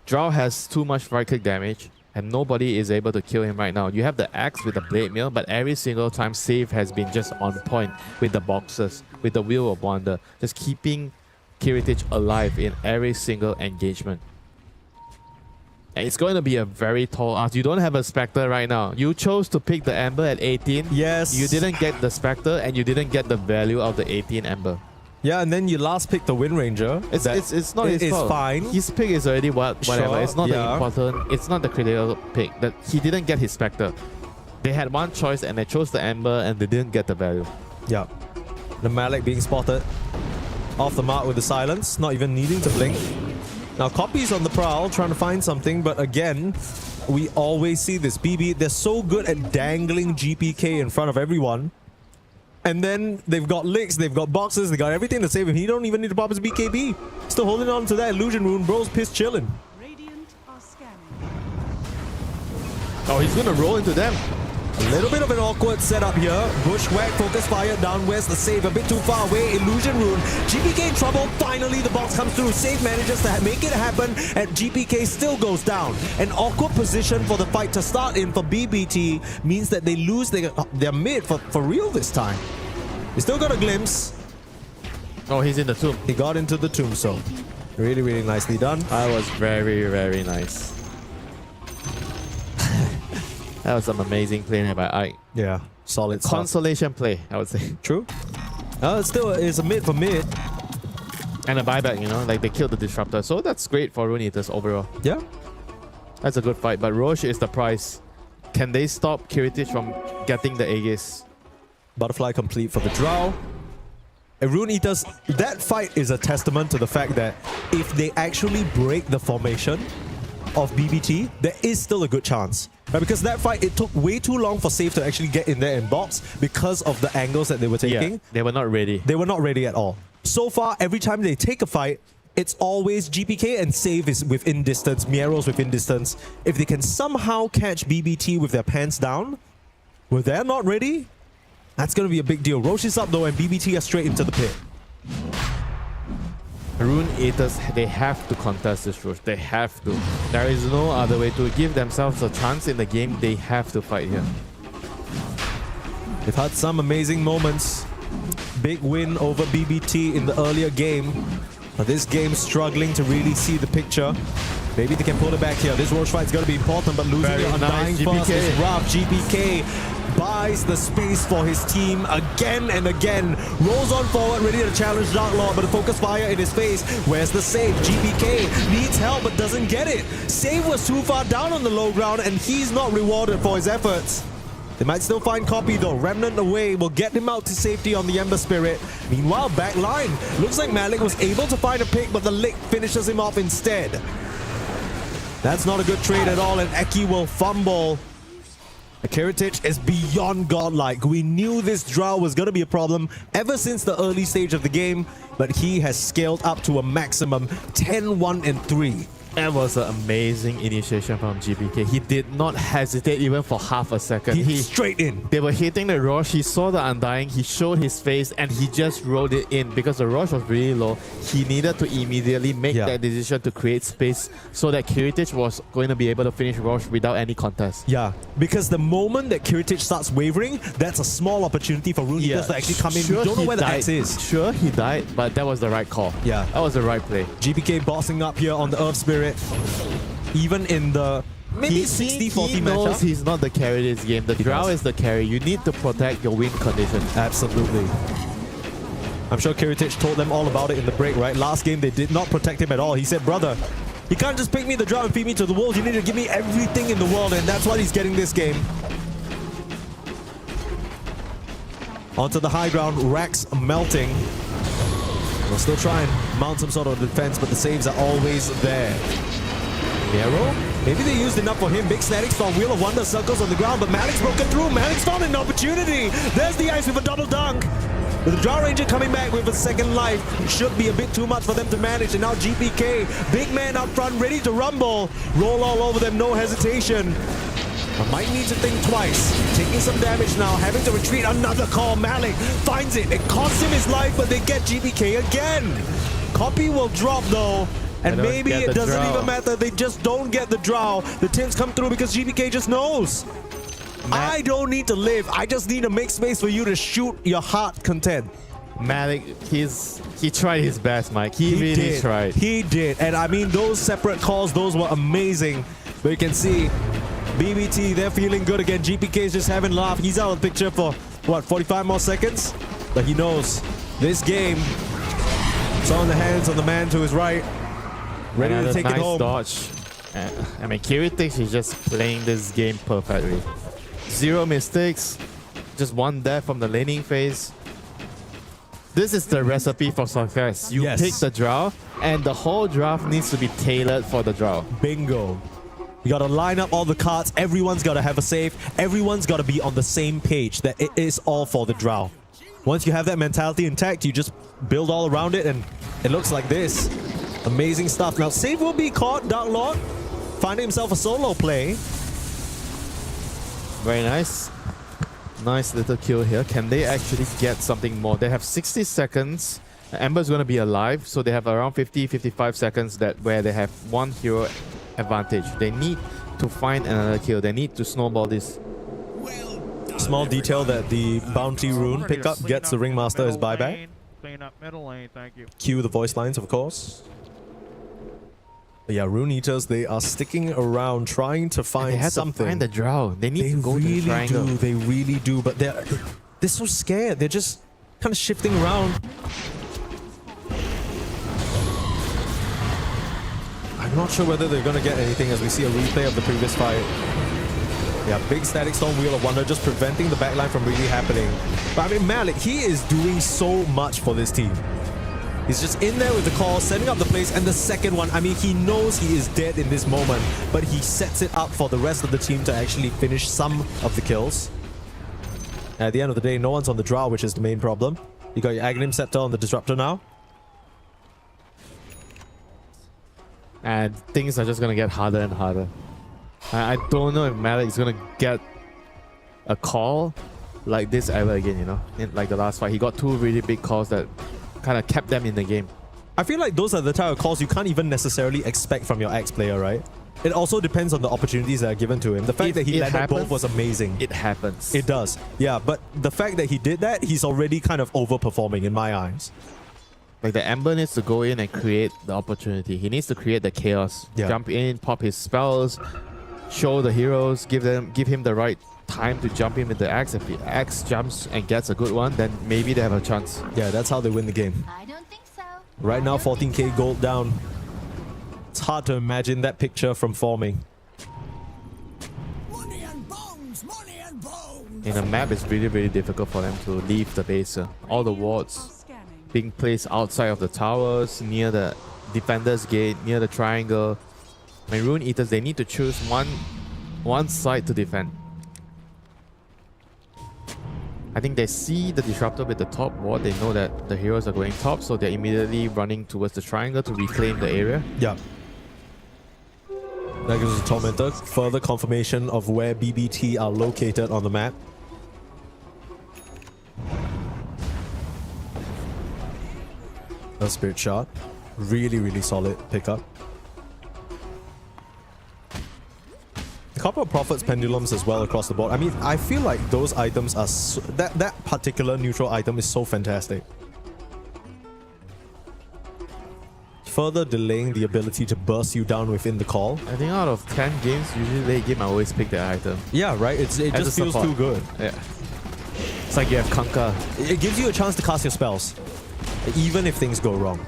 Drow has too much right-click damage, and nobody is able to kill him right now. You have the axe with the blade mill, but every single time save has been just on point with the boxes, with the Wheel of Wonder, just keeping Kiritich alive in every single engagement. And it's going to be a very tall ask. You don't have a Spectre right now. You chose to pick the Ember at 18. Yes. You didn't get the Spectre, and you didn't get the value of the 18 Ember. Yeah, and then you last picked the Wind Ranger. It's not his fault. It's fine. His pick is already whatever. Sure, it's not the important. It's not the critical pick. That he didn't get his Spectre. They had one choice and they chose the Ember and they didn't get the value. Yeah. The Malik being spotted off the mark with the silence, not even needing to blink. Now Copy's on the prowl, trying to find something, but again, we always see this. BB, they're so good at dangling GPK in front of everyone. And then they've got licks, they've got boxes, they got everything to save him. He don't even need to pop his BKB. Still holding on to that illusion rune. Bro's pissed chilling. Radiant are scanning. Oh, he's gonna roll into them. A little bit of an awkward setup here. Bushwhack, focus fire down west. The save a bit too far away. Illusion rune. GPK in trouble. Finally, the box comes through. Save manages to make it happen, and GPK still goes down. An awkward position for the fight to start in for BBT means that they lose their mid for real this time. He still got a glimpse. Oh, he's in the tomb. He got into the tombstone. Really, really nicely done. That was very, very nice. That was some amazing play by Ike. Yeah, solid stuff. Consolation play, I would say. True. It still is a mid for mid. And a buyback, you know, like they killed the Disruptor. So that's great for Rune Eaters overall. Yeah. That's a good fight. But Roche is the prize. Can they stop Kiritich from getting the Aegis? Butterfly complete for the Drow. And Rune Eaters, that fight is a testament to the fact that if they actually break the formation of BBT, there is still a good chance. Right? Because that fight, it took way too long for Save to actually get in there and box because of the angles that they were taking. Yeah, they were not ready. They were not ready at all. So far, every time they take a fight, it's always GPK and Save is within distance, Miero's within distance. If they can somehow catch BBT with their pants down, where they're not ready, that's going to be a big deal. Roche is up though, and BBT are straight into the pit. Rune Eaters, they have to contest this Roche. They have to. There is no other way to give themselves a chance in the game. They have to fight here. They've had some amazing moments. Big win over BBT in the earlier game. But this game struggling to really see the picture. Maybe they can pull it back here. This Roche fight's going to be important, but losing Very it on dying nice, fast GPK. is rough. GPK buys the space for his team again and again. Rolls on forward, ready to challenge Dark Lord, but a focus fire in his face. Where's the save? GPK needs help but doesn't get it. Save was too far down on the low ground, and he's not rewarded for his efforts. They might still find Copy though. Remnant away will get him out to safety on the Ember Spirit. Meanwhile, back line. Looks like Malik was able to find a pick, but the lick finishes him off instead. That's not a good trade at all, and Eki will fumble. Kiritich is beyond godlike. We knew this Drow was going to be a problem ever since the early stage of the game, but he has scaled up to a maximum 10-1-3. That was an amazing initiation from GPK. He did not hesitate even for half a second. He straight in. They were hitting the Roche. He saw the Undying. He showed his face and he just rolled it in because the Roche was really low. He needed to immediately make that decision to create space so that Kiritich was going to be able to finish Roche without any contest. Yeah, because the moment that Kiritich starts wavering, that's a small opportunity for Rune Eaters to actually come in. We don't know where the axe is. Sure, he died, but that was the right call. Yeah. That was the right play. GPK bossing up here on the Earth Spirit. Even in the maybe 60-40 he knows matchup. He's not the carry this game. The Drow is the carry. You need to protect your win condition. Absolutely. I'm sure Kiritich told them all about it in the break, right? Last game, they did not protect him at all. He said, brother, you can't just pick me the Drow and feed me to the wolves. You need to give me everything in the world, and that's what he's getting this game. Onto the high ground, Rax melting. We'll still try and mount some sort of defense, but the saves are always there. Miero? Maybe they used enough for him. Big static storm, Wheel of Wonder circles on the ground, but Malik's broken through. Malik's found an opportunity. There's the ice with a double dunk. With the Drow Ranger coming back with a second life, should be a bit too much for them to manage. And now GPK, big man up front, ready to rumble. Roll all over them, no hesitation. I might need to think twice. Taking some damage now, having to retreat. Another call. Malik finds it. It costs him his life, but they get GPK again. Copy will drop though. And maybe it doesn't even matter. They just don't get the Drow. The Tims come through because GPK just knows. I don't need to live. I just need to make space for you to shoot your heart content. Malik, he tried his best, Mike. He really tried. He did. And I mean, those separate calls, those were amazing. But you can see BBT, they're feeling good again. GPK is just having a laugh. He's out of the picture for, what, 45 more seconds? But he knows this game is on the hands of the man to his right. Ready to take it home. Dodge. I mean, Kiritix is just playing this game perfectly. Zero mistakes. Just one death from the laning phase. This is the recipe for success. You Yes. pick the draw, and the whole draft needs to be tailored for the draw. Bingo. You gotta line up all the cards. Everyone's gotta have a save. Everyone's gotta be on the same page that it is all for the draw. Once you have that mentality intact, you just build all around it, and it looks like this. Amazing stuff. Now, save will be caught. Dark Lord finding himself a solo play. Very nice. Nice little kill here. Can they actually get something more? They have 60 seconds. Ember's going to be alive, so they have around 50-55 seconds where they have one hero advantage. They need to find another kill. They need to snowball this. Small detail that the bounty rune pickup gets the ringmaster his buyback. Clean up middle lane, thank you. Cue the voice lines, of course. But yeah, Rune Eaters, they are sticking around trying to find They have something. to find the draw. They need They to go to the really triangle. do. They really do. But they're so scared. They're just kind of shifting around. I'm not sure whether they're going to get anything as we see a replay of the previous fight. Yeah, big static storm wheel of wonder just preventing the backline from really happening. But I mean, Malik, he is doing so much for this team. He's just in there with the call, setting up the plays, and the second one, I mean, he knows he is dead in this moment, but he sets it up for the rest of the team to actually finish some of the kills. At the end of the day, no one's on the draw, which is the main problem. You got your Aghanim Scepter on the Disruptor now. And things are just going to get harder and harder. I don't know if Malik is going to get a call like this ever again, you know? In like the last fight, he got two really big calls that kind of kept them in the game. I feel like those are the type of calls you can't even necessarily expect from your ex-player, right? It also depends on the opportunities that are given to him. The fact that he landed both was amazing. It happens. It does. Yeah, but the fact that he did that, he's already kind of overperforming in my eyes. Like the Ember needs to go in and create the opportunity. He needs to create the chaos. Yeah. Jump in, pop his spells, show the heroes, give him the right time to jump in with the axe. If the axe jumps and gets a good one, then maybe they have a chance. Yeah, that's how they win the game. I don't think so. Right now, 14k gold down. It's hard to imagine that picture from forming. Money and bones, money and bones. In a map, it's really, really difficult for them to leave the base. All the wards being placed outside of the towers, near the defender's gate, near the triangle. My Rune Eaters, they need to choose one side to defend. I think they see the Disruptor with the top ward. They know that the heroes are going top, so they're immediately running towards the triangle to reclaim the area. Yeah. That gives us a Tormentor. Further confirmation of where BBT are located on the map. A Spirit Shot. Really, really solid pickup. A couple of Prophet's Pendulums as well across the board. I mean, I feel like those items are... that particular neutral item is so fantastic. Further delaying the ability to burst you down within the call. I think out of 10 games, usually late game I always pick that item. Yeah, right? It just feels too good. Yeah. It's like you have Kanka. It gives you a chance to cast your spells, even if things go wrong.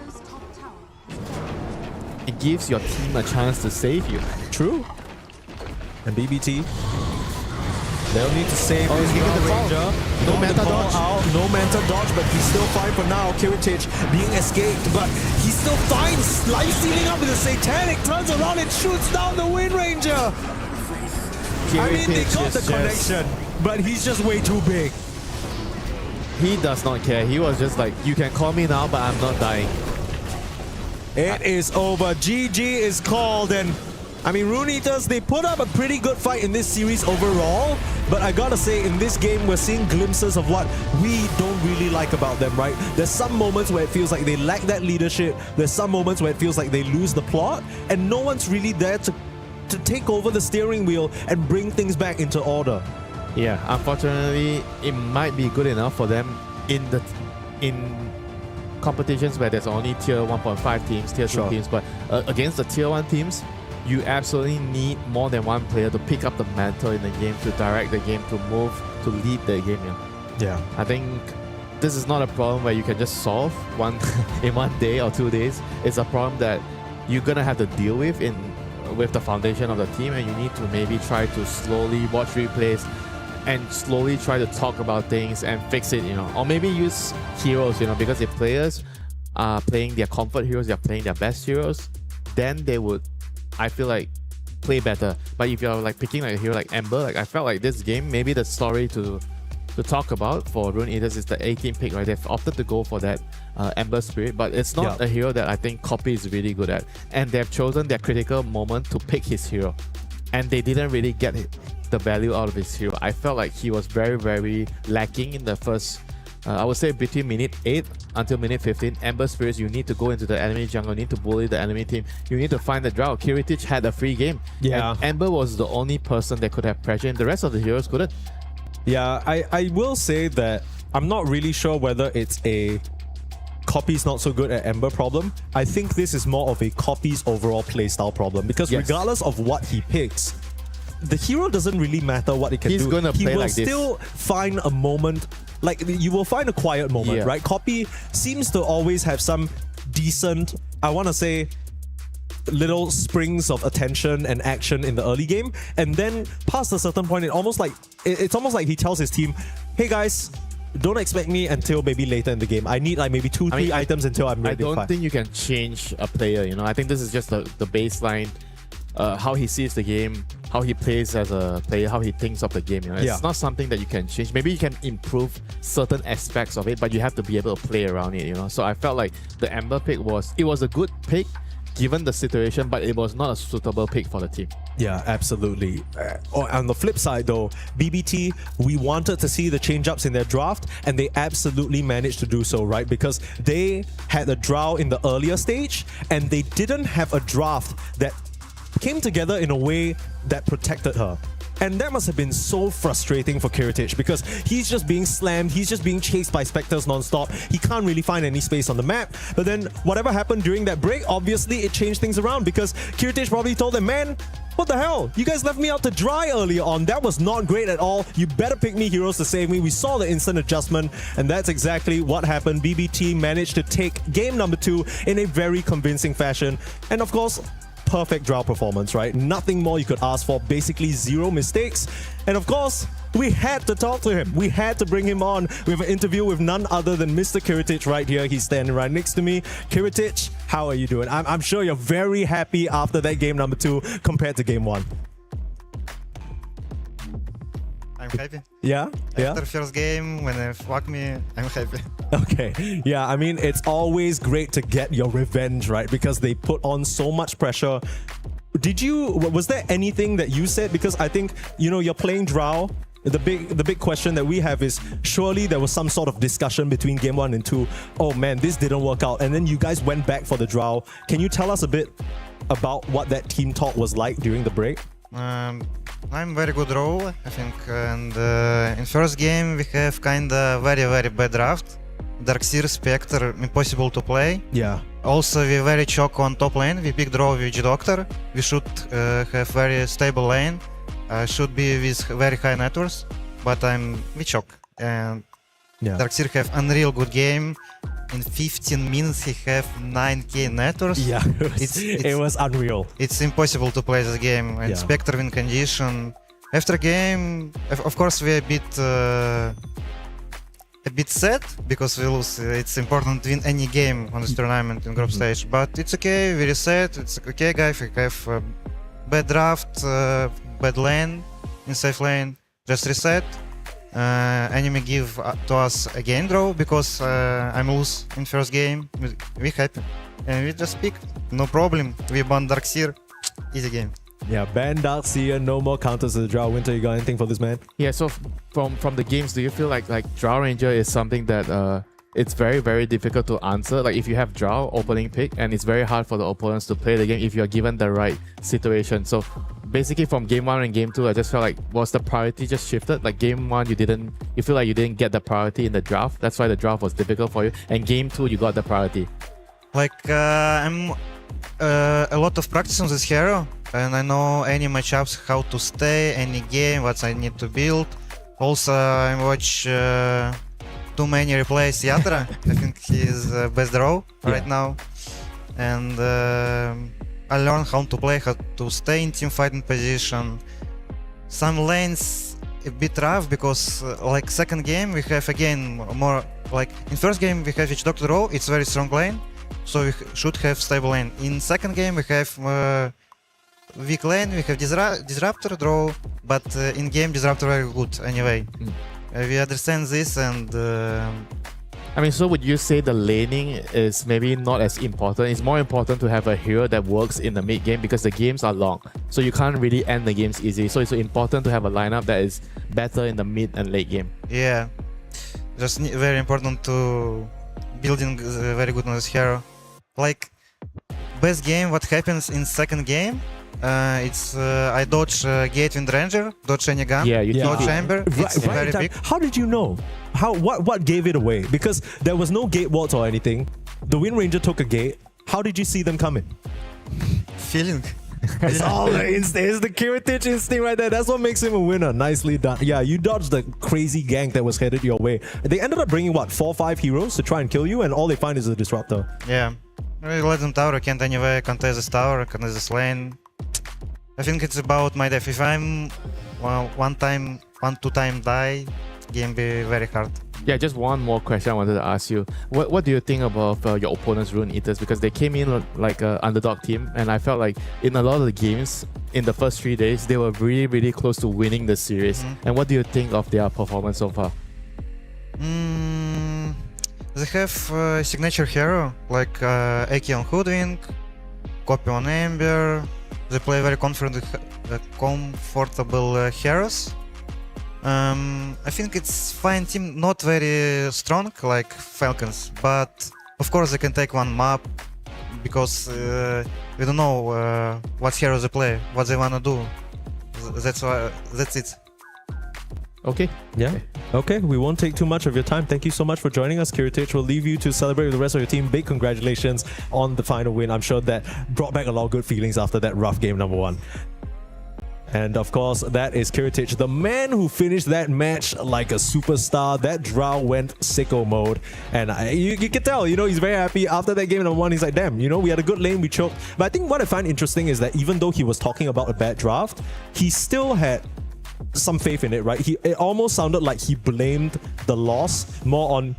It gives your team a chance to save you. True. And BBT, they'll need to save his he's Ground the call. Ranger. No Got the meta call dodge. out, no meta dodge, but he's still fine for now. Kiritich being escaped, but he's still fine. Life stealing up with a Satanic, turns around and shoots down the Wind Ranger. I mean, they got the connection, but he's just way too big. He does not care. He was just like, you can call me now, but I'm not dying. It is over. GG is called, and I mean, Rune Eaters, they put up a pretty good fight in this series overall, but I gotta say, in this game, we're seeing glimpses of what we don't really like about them, right? There's some moments where it feels like they lack that leadership. There's some moments where it feels like they lose the plot, and no one's really there to take over the steering wheel and bring things back into order. Yeah, unfortunately, it might be good enough for them in competitions where there's only tier 1.5 teams, tier 2 teams, but against the tier 1 teams, you absolutely need more than one player to pick up the mantle in the game, to direct the game, to move, to lead the game. Yeah. I think this is not a problem where you can just solve in 1 day or 2 days. It's a problem that you're gonna have to deal with with the foundation of the team, and you need to maybe try to slowly watch replays, and slowly try to talk about things and fix it, or maybe use heroes, because if players are playing their comfort heroes, they're playing their best heroes, then they would, I feel like, play better. But if you're like picking like a hero like Ember, like I felt like this game, maybe the story to talk about for Rune Eaters is the 18 pick, right? They've opted to go for that Ember Spirit, but it's not a hero that I think Copy is really good at. And they've chosen their critical moment to pick his hero. And they didn't really get the value out of his hero. I felt like he was very, very lacking in the first, I would say between minute 8 until minute 15. Ember Spirits, you need to go into the enemy jungle, you need to bully the enemy team, you need to find the Drow. Kiritich had a free game. Yeah. And Ember was the only person that could have pressure, and the rest of the heroes couldn't. Yeah, I will say that I'm not really sure whether it's a Copy's not so good at Ember problem. I think this is more of a Copy's overall playstyle problem, because regardless of what he picks, the hero doesn't really matter what it can do. He's gonna play like this. He will still find a moment, like you will find a quiet moment, right? Copy seems to always have some decent, I want to say, little springs of attention and action in the early game, and then past a certain point, it's almost like he tells his team, hey guys, don't expect me until maybe later in the game. I need like maybe 2-3 items until I'm ready. I don't think you can change a player, I think this is just the baseline, how he sees the game, how he plays as a player, how he thinks of the game. It's not something that you can change. Maybe you can improve certain aspects of it, but you have to be able to play around it. So I felt like the Ember pick was a good pick given the situation, but it was not a suitable pick for the team. Yeah, absolutely. On the flip side though, BBT, we wanted to see the change-ups in their draft, and they absolutely managed to do so, right? Because they had a Drow in the earlier stage, and they didn't have a draft that came together in a way that protected her. And that must have been so frustrating for Kiritich, because he's just being slammed, he's just being chased by Spectres non-stop, he can't really find any space on the map. But then whatever happened during that break, obviously it changed things around, because Kiritich probably told them, man, what the hell? You guys left me out to dry earlier on. That was not great at all. You better pick me heroes to save me. We saw the instant adjustment, and that's exactly what happened. BBT managed to take game number 2 in a very convincing fashion. And of course, perfect Drow performance, right? Nothing more you could ask for. Basically 0 mistakes. And of course, we had to talk to him. We had to bring him on. We have an interview with none other than Mr. Kiritich right here. He's standing right next to me. Kiritich, how are you doing? I'm sure you're very happy after that game number 2 compared to game 1. I'm happy. Yeah? After first game, when they fuck me, I'm happy. Okay. Yeah, I mean, it's always great to get your revenge, right? Because they put on so much pressure. Was there anything that you said? Because I think, you're playing Drow. The big question that we have is, surely there was some sort of discussion between game 1 and 2. Oh man, this didn't work out. And then you guys went back for the Drow. Can you tell us a bit about what that team talk was like during the break? I'm very good role, I think, and in first game we have kinda very, very bad draft. Darkseer, Spectre, impossible to play. Yeah. Also, we very choke on top lane. We pick draw Witch Doctor. We should have very stable lane. Should be with very high net worth, but we choke. And Darkseer have unreal good game. In 15 minutes he have 9k net worth. Yeah, it was unreal. It's impossible to play this game. And Spectre win condition. After game, of course, we a bit sad because we lose. It's important to win any game on this tournament in group stage, but it's okay. We reset. It's okay, guys. We have bad draft, bad lane, in safe lane. Just reset. Enemy give to us again draw because I'm lose in first game. We happy and we just pick. No problem. We ban Darkseer. Easy game. Yeah, ban Darkseer, no more counters to the Drow. Winter, you got anything for this man? Yeah, so from the games, do you feel like Drow Ranger is something that it's very, very difficult to answer? Like if you have Drow opening pick, and it's very hard for the opponents to play the game if you're given the right situation. So basically from game 1 and game 2, I just felt like, was the priority just shifted? Like game 1, you feel like you didn't get the priority in the draft. That's why the draft was difficult for you. And game 2, you got the priority. Like I'm a lot of practice on this hero, and I know any matchups, how to stay, any game, what I need to build. Also, I watch too many replays Yatra. I think he's best draw right now. And I learned how to play, how to stay in team fighting position. Some lanes a bit rough because like second game we have again more like in first game we have each doctor row, it's very strong lane, so we should have stable lane. In second game we have weak lane, we have disruptor draw, but in game disruptor very good anyway. We understand this and I mean, so would you say the laning is maybe not as important? It's more important to have a hero that works in the mid game because the games are long. So you can't really end the games easy. So it's important to have a lineup that is better in the mid and late game. Yeah, just very important to building very good on this hero. Like best game, what happens in second game? It's I dodge Gate Wind Ranger, dodge any gun, dodge Chamber. It's very big. How did you know? What gave it away? Because there was no gate wards or anything. The Wind Ranger took a gate. How did you see them coming? Feeling. It's all the instinct. It's the Kiritich instinct right there. That's what makes him a winner. Nicely done. Yeah, you dodged the crazy gank that was headed your way. They ended up bringing what, 4 or 5 heroes to try and kill you, and all they find is a disruptor. Yeah. We let them tower. I can't anyway contest this tower, contest this lane. I think it's about my death. If I'm one, 2 time die, game be very hard. Yeah, just one more question I wanted to ask you. What do you think about your opponent's Rune Eaters? Because they came in like an underdog team, and I felt like in a lot of the games in the first 3 days, they were really, really close to winning the series. And what do you think of their performance so far? They have a signature hero like AK on Hoodwink, Copy on Ember. They play very comfortable heroes. I think it's fine team, not very strong like Falcons, but of course they can take one map because we don't know what heroes they play, what they wanna do. That's it. Okay. Yeah. Okay, we won't take too much of your time. Thank you so much for joining us, Kiritich. We'll leave you to celebrate with the rest of your team. Big congratulations on the final win. I'm sure that brought back a lot of good feelings after that rough game number 1. And of course, that is Kiritich, the man who finished that match like a superstar. That Drow went sicko mode. And you can tell, he's very happy. After that game number 1, he's like, damn, we had a good lane, we choked. But I think what I find interesting is that even though he was talking about a bad draft, he still had some faith in it, right? It almost sounded like he blamed the loss more on,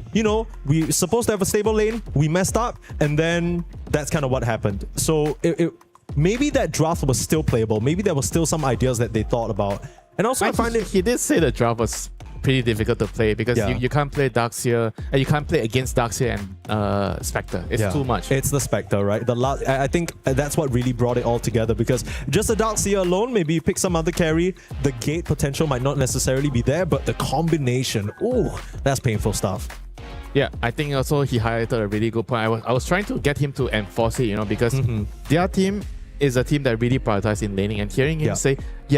we supposed to have a stable lane, we messed up, and then that's kind of what happened. So maybe that draft was still playable. Maybe there was still some ideas that they thought about. And also I find he did say the draft was pretty difficult to play because you can't play Darkseer and you can't play against Darkseer and Spectre. It's too much. It's the Spectre, right? I think that's what really brought it all together, because just the Darkseer alone, maybe you pick some other carry, the gate potential might not necessarily be there, but the combination, that's painful stuff. Yeah, I think also he highlighted a really good point. I was trying to get him to enforce it, because their team is a team that really prioritizes in laning, and hearing him say,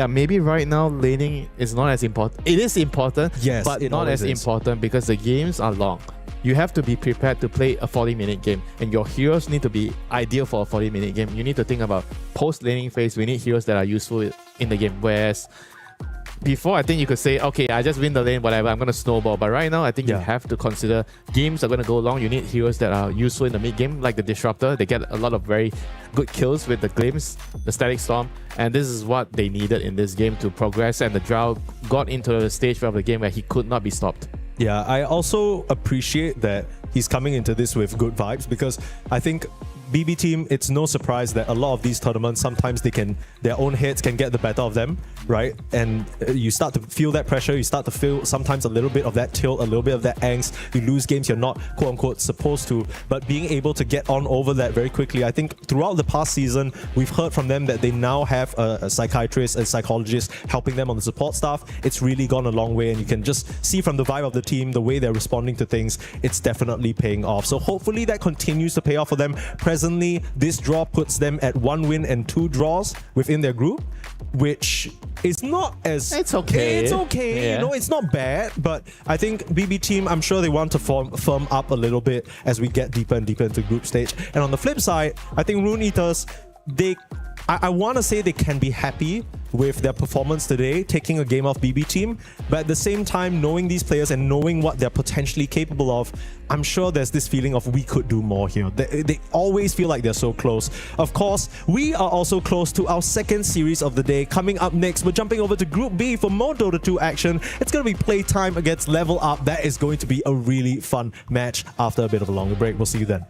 maybe right now laning is not as important. It is important, yes, but not as important because the games are long. You have to be prepared to play a 40-minute game, and your heroes need to be ideal for a 40-minute game. You need to think about post-laning phase. We need heroes that are useful in the game, whereas before, I think you could say, okay, I just win the lane, whatever, I'm going to snowball. But right now, I think you have to consider games are going to go long. You need heroes that are useful in the mid-game, like the Disruptor. They get a lot of very good kills with the Glimpse, the Static Storm. And this is what they needed in this game to progress. And the Drow got into the stage of the game where he could not be stopped. Yeah, I also appreciate that he's coming into this with good vibes, because I think BB team, it's no surprise that a lot of these tournaments, sometimes their own heads can get the better of them, right? And you start to feel that pressure, you start to feel sometimes a little bit of that tilt, a little bit of that angst. You lose games you're not quote-unquote supposed to, but being able to get on over that very quickly. I think throughout the past season, we've heard from them that they now have a psychiatrist, a psychologist helping them on the support staff. It's really gone a long way, and you can just see from the vibe of the team, the way they're responding to things, it's definitely paying off. So hopefully that continues to pay off for them. Presently, this draw puts them at 1 win and 2 draws within their group, which is not as... It's okay. It's okay. It's not bad, but I think BB team, I'm sure they want to firm up a little bit as we get deeper and deeper into group stage. And on the flip side, I think Rune Eaters, I want to say they can be happy with their performance today, taking a game off BB team. But at the same time, knowing these players and knowing what they're potentially capable of, I'm sure there's this feeling of we could do more here. They always feel like they're so close. Of course, we are also close to our second series of the day. Coming up next, we're jumping over to Group B for more Dota 2 action. It's going to be playtime against Level Up. That is going to be a really fun match after a bit of a longer break. We'll see you then.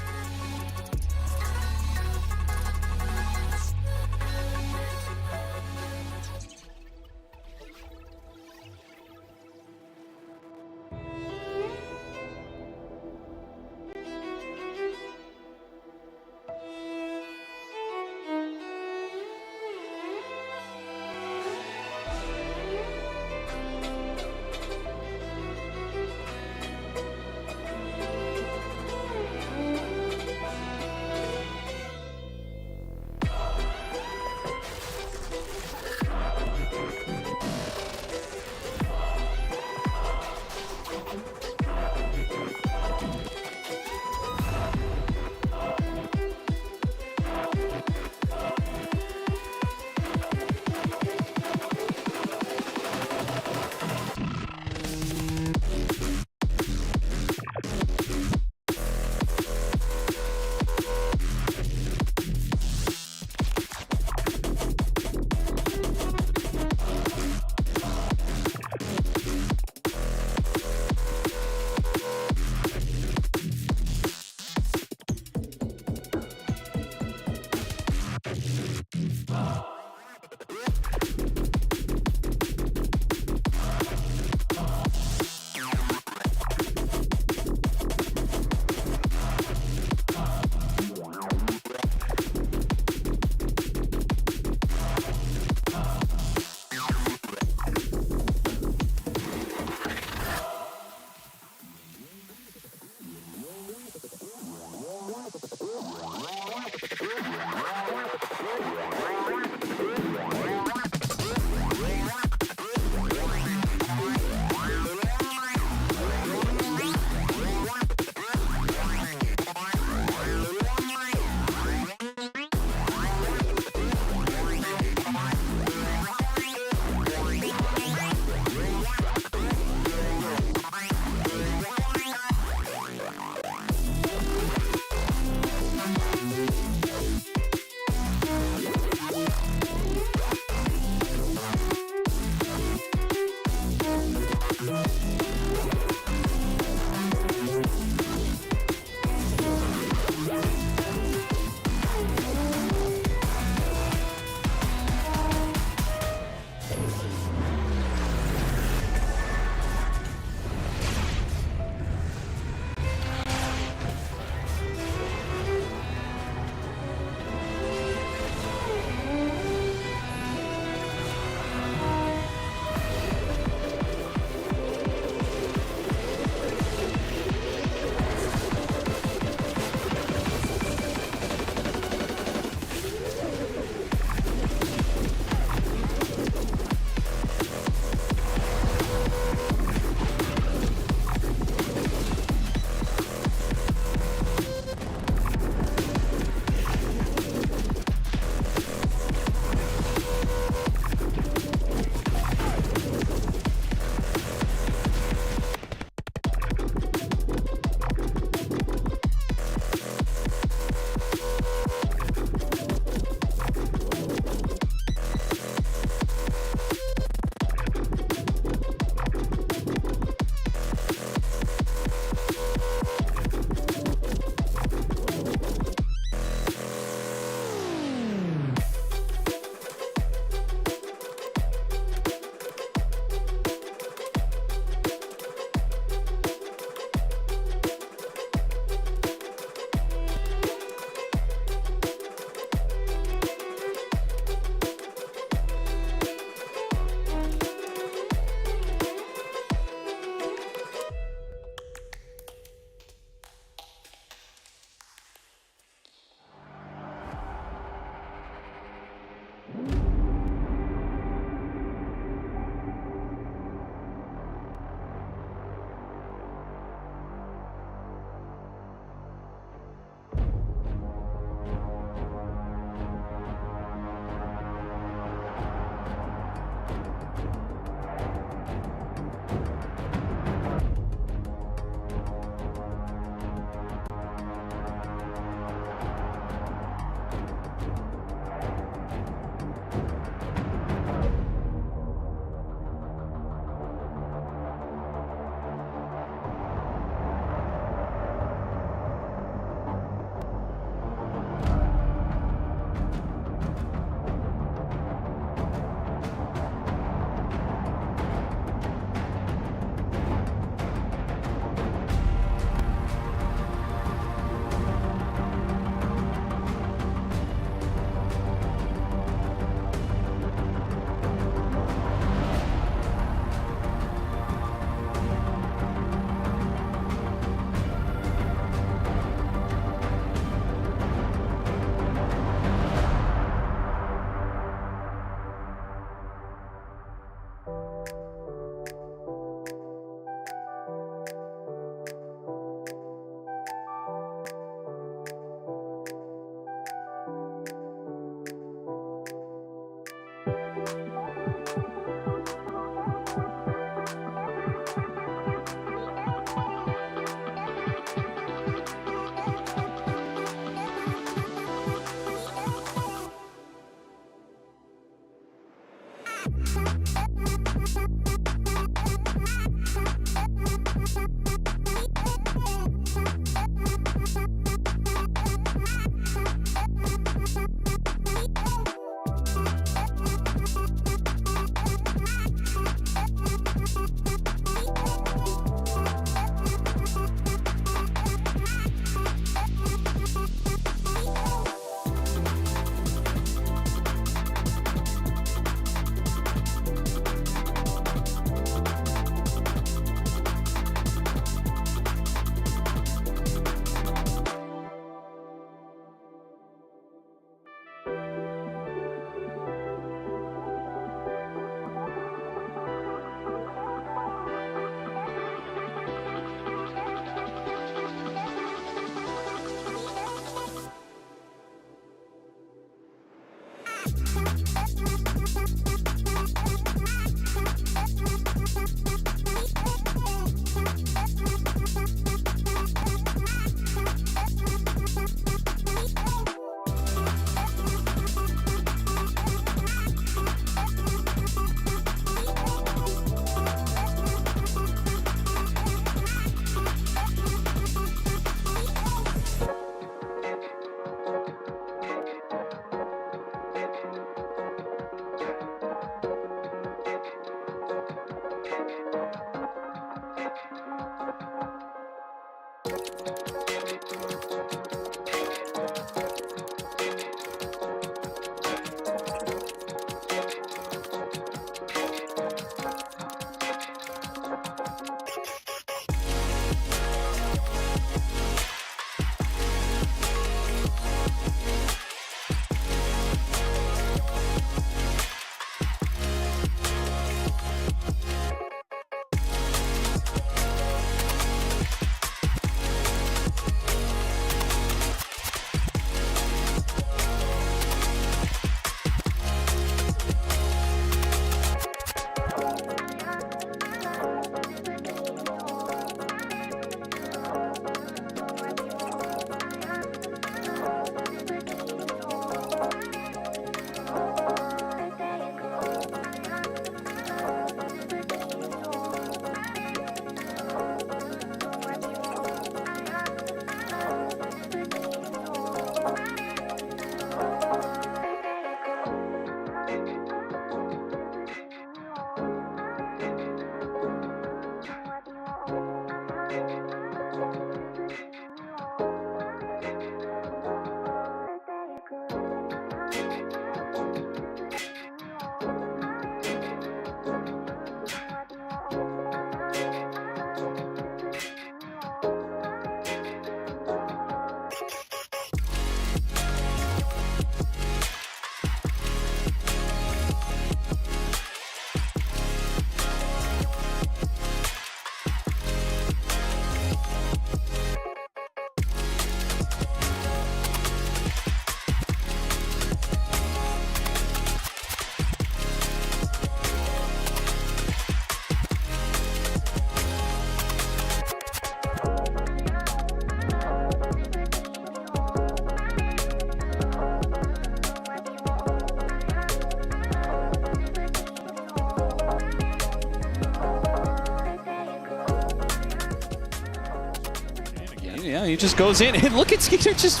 Yeah, he just goes in and look at Skeeter just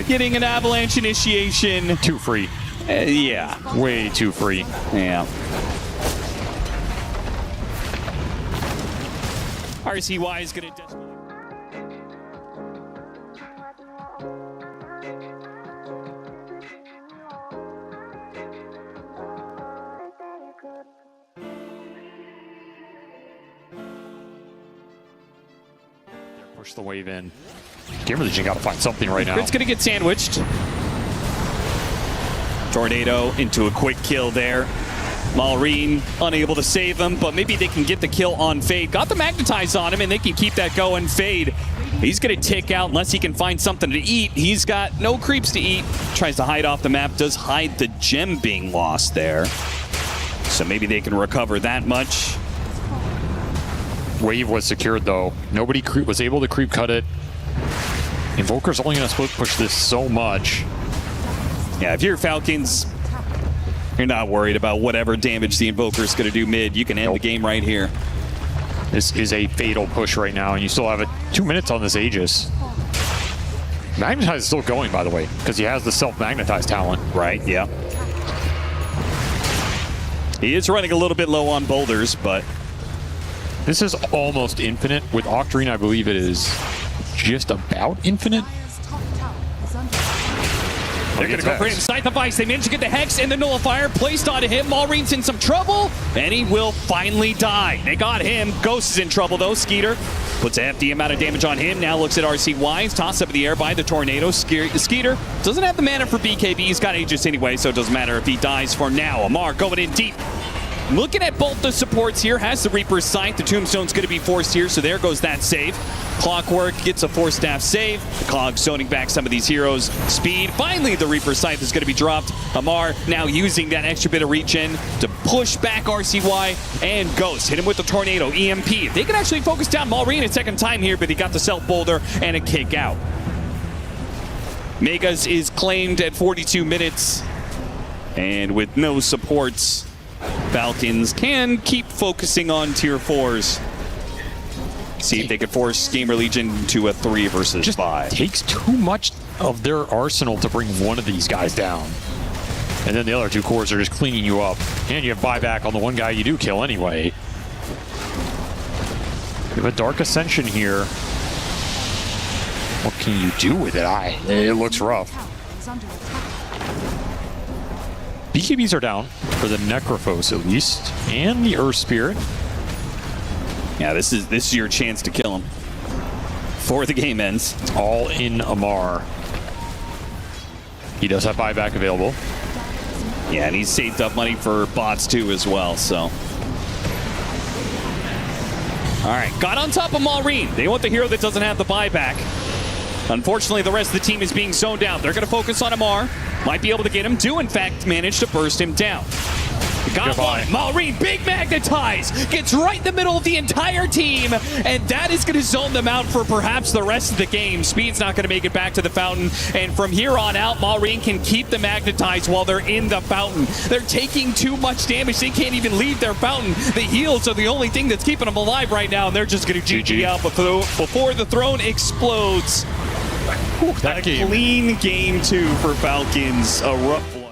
getting an avalanche initiation. Too free. Yeah. Way too free. Yeah. RCY is going to desperately... Push the wave in. Gamerlegion got to find something right now. It's going to get sandwiched. Tornado into a quick kill there. Malrine unable to save him, but maybe they can get the kill on Fade. Got the magnetize on him, and they can keep that going. Fade, he's going to tick out unless he can find something to eat. He's got no creeps to eat. Tries to hide off the map. Does hide the gem being lost there. So maybe they can recover that much. Wave was secured though. Nobody was able to creep cut it. Invoker's only going to split push this so much. Yeah, if you're Falcons, you're not worried about whatever damage the Invoker's going to do mid. You can end the game right here. This is a fatal push right now, and you still have 2 minutes on this Aegis. Magnetize is still going, by the way, because he has the self-magnetize talent. Right, yeah. He is running a little bit low on boulders, but... This is almost infinite. With Octarine, I believe it is just about infinite. They're going to go for him. Scythe of Ice. They managed to get the Hex and the Nullifier placed onto him. Malrine's in some trouble, and he will finally die. They got him. Ghost is in trouble, though. Skeeter Puts a hefty amount of damage on him. Now looks at RCY's toss up in the air by the Tornado. Skeeter doesn't have the mana for BKB. He's got Aegis anyway, so it doesn't matter if he dies for now. Amar going in deep. Looking at both the supports here, has the Reaper's Sight. The Tombstone's going to be forced here, so there goes that save. Clockwork gets a 4-staff save. The Cog zoning back some of these heroes. Speed. Finally, the Reaper's Sight is going to be dropped. Amar now using that extra bit of reach in to push back RCY, and Ghost hit him with the Tornado. EMP. They can actually focus down Maureen a second time here, but he got the Self Boulder and a kick out. Megas is claimed at 42 minutes, and with no supports, Falcons can keep focusing on tier 4s. See if they could force Gamer Legion to a 3 versus 5. Takes too much of their arsenal to bring one of these guys down. And then the other 2 cores are just cleaning you up. And you have buyback on the one guy you do kill anyway. We have a Dark Ascension here. What can you do with it? It looks rough. BKBs are down for the Necrophos at least, and the Earth Spirit. Yeah, this is your chance to kill him before the game ends. It's all in Amar. He does have buyback available. Yeah, and he's saved up money for bots too as well, so. All right, got on top of Maureen. They want the hero that doesn't have the buyback. Unfortunately, the rest of the team is being zoned out. They're going to focus on Amar. Might be able to get him. Do, in fact, manage to burst him down. Got one. Maureen, big magnetize. Gets right in the middle of the entire team. And that is going to zone them out for perhaps the rest of the game. Speed's not going to make it back to the fountain. And from here on out, Maureen can keep the magnetize while they're in the fountain. They're taking too much damage. They can't even leave their fountain. The heals are the only thing that's keeping them alive right now. And they're just going to GG out before the throne explodes. A clean game 2 for Falcons. A rough one.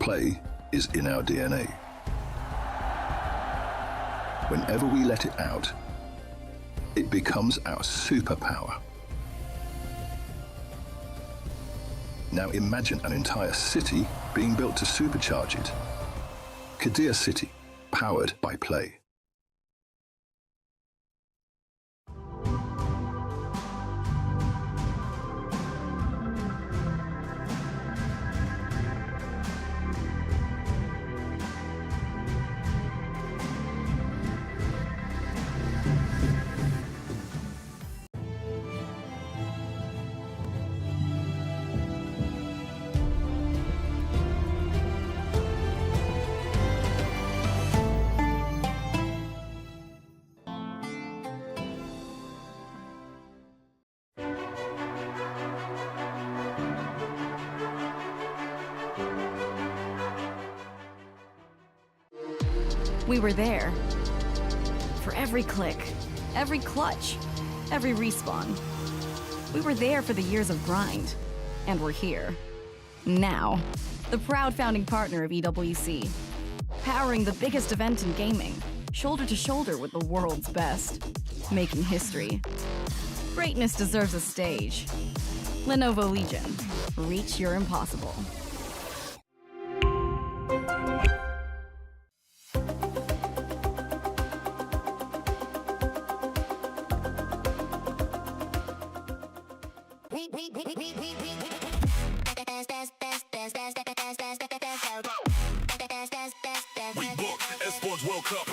Play is in our DNA. whenever we let it out, it becomes our superpower. Now imagine an entire city being built to supercharge it. Qiddiya City, powered by play. We were there. For every click, every clutch, every respawn. We were there for the years of grind. And we're here. Now. The proud founding partner of EWC. Powering the biggest event in gaming. Shoulder to shoulder with the world's best. Making history. Greatness deserves a stage. Lenovo Legion. Reach your impossible. We booked Esports World Cup.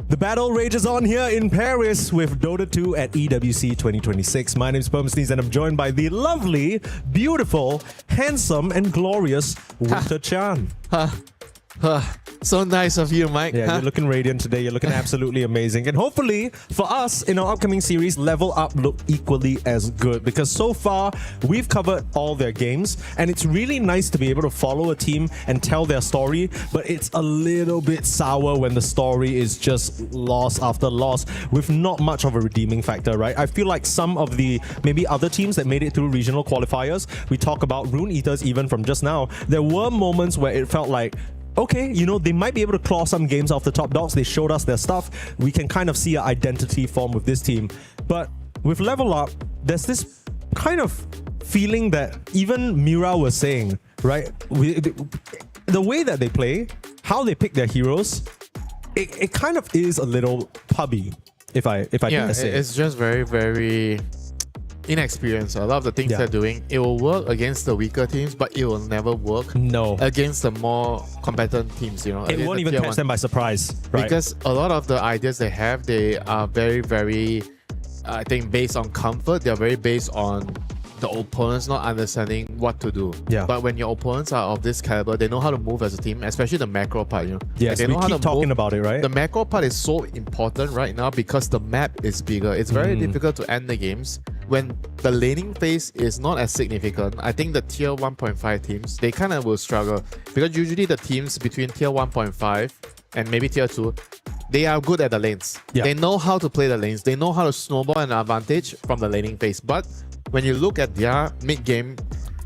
The battle rages on here in Paris with Dota 2 at EWC 2026. My name's Sneeze and I'm joined by the lovely, beautiful, handsome and glorious Winter Chan. So nice of you, Mike. Yeah, you're looking radiant today. You're looking absolutely amazing. And hopefully, for us, in our upcoming series, Level Up look equally as good. Because so far, we've covered all their games. And it's really nice to be able to follow a team and tell their story. But it's a little bit sour when the story is just loss after loss with not much of a redeeming factor, right? I feel like some of the maybe other teams that made it through regional qualifiers, we talk about Rune Eaters even from just now, there were moments where it felt like, okay, you know, they might be able to claw some games off the top dogs. They showed us their stuff. We can kind of see an identity form with this team. But with Level Up, there's this kind of feeling that even Mira was saying, right? The way that they play, how they pick their heroes, it kind of is a little pubby, if I can say. It's just very, very inexperienced. A lot of the things they're doing, it will work against the weaker teams, but it will never work against the more competent teams, you know. It won't even catch them by surprise, right? Because a lot of the ideas they have, they are very, very, I think, based on comfort. They're very based on the opponents not understanding what to do. Yeah. But when your opponents are of this caliber, they know how to move as a team, especially the macro part, you know. Yes, they know we how keep to talking move. about it, right? The macro part is so important right now because the map is bigger. It's very difficult to end the games when the laning phase is not as significant. I think the tier 1.5 teams, they kind of will struggle because usually the teams between tier 1.5 and maybe tier 2, they are good at the lanes. Yeah. They know how to play the lanes. They know how to snowball an advantage from the laning phase. But when you look at their mid game,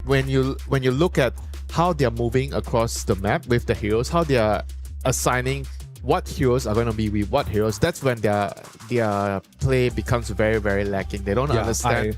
when you look at how they're moving across the map with the heroes, how they are assigning what heroes are going to be with what heroes, that's when their play becomes very, very lacking. They don't understand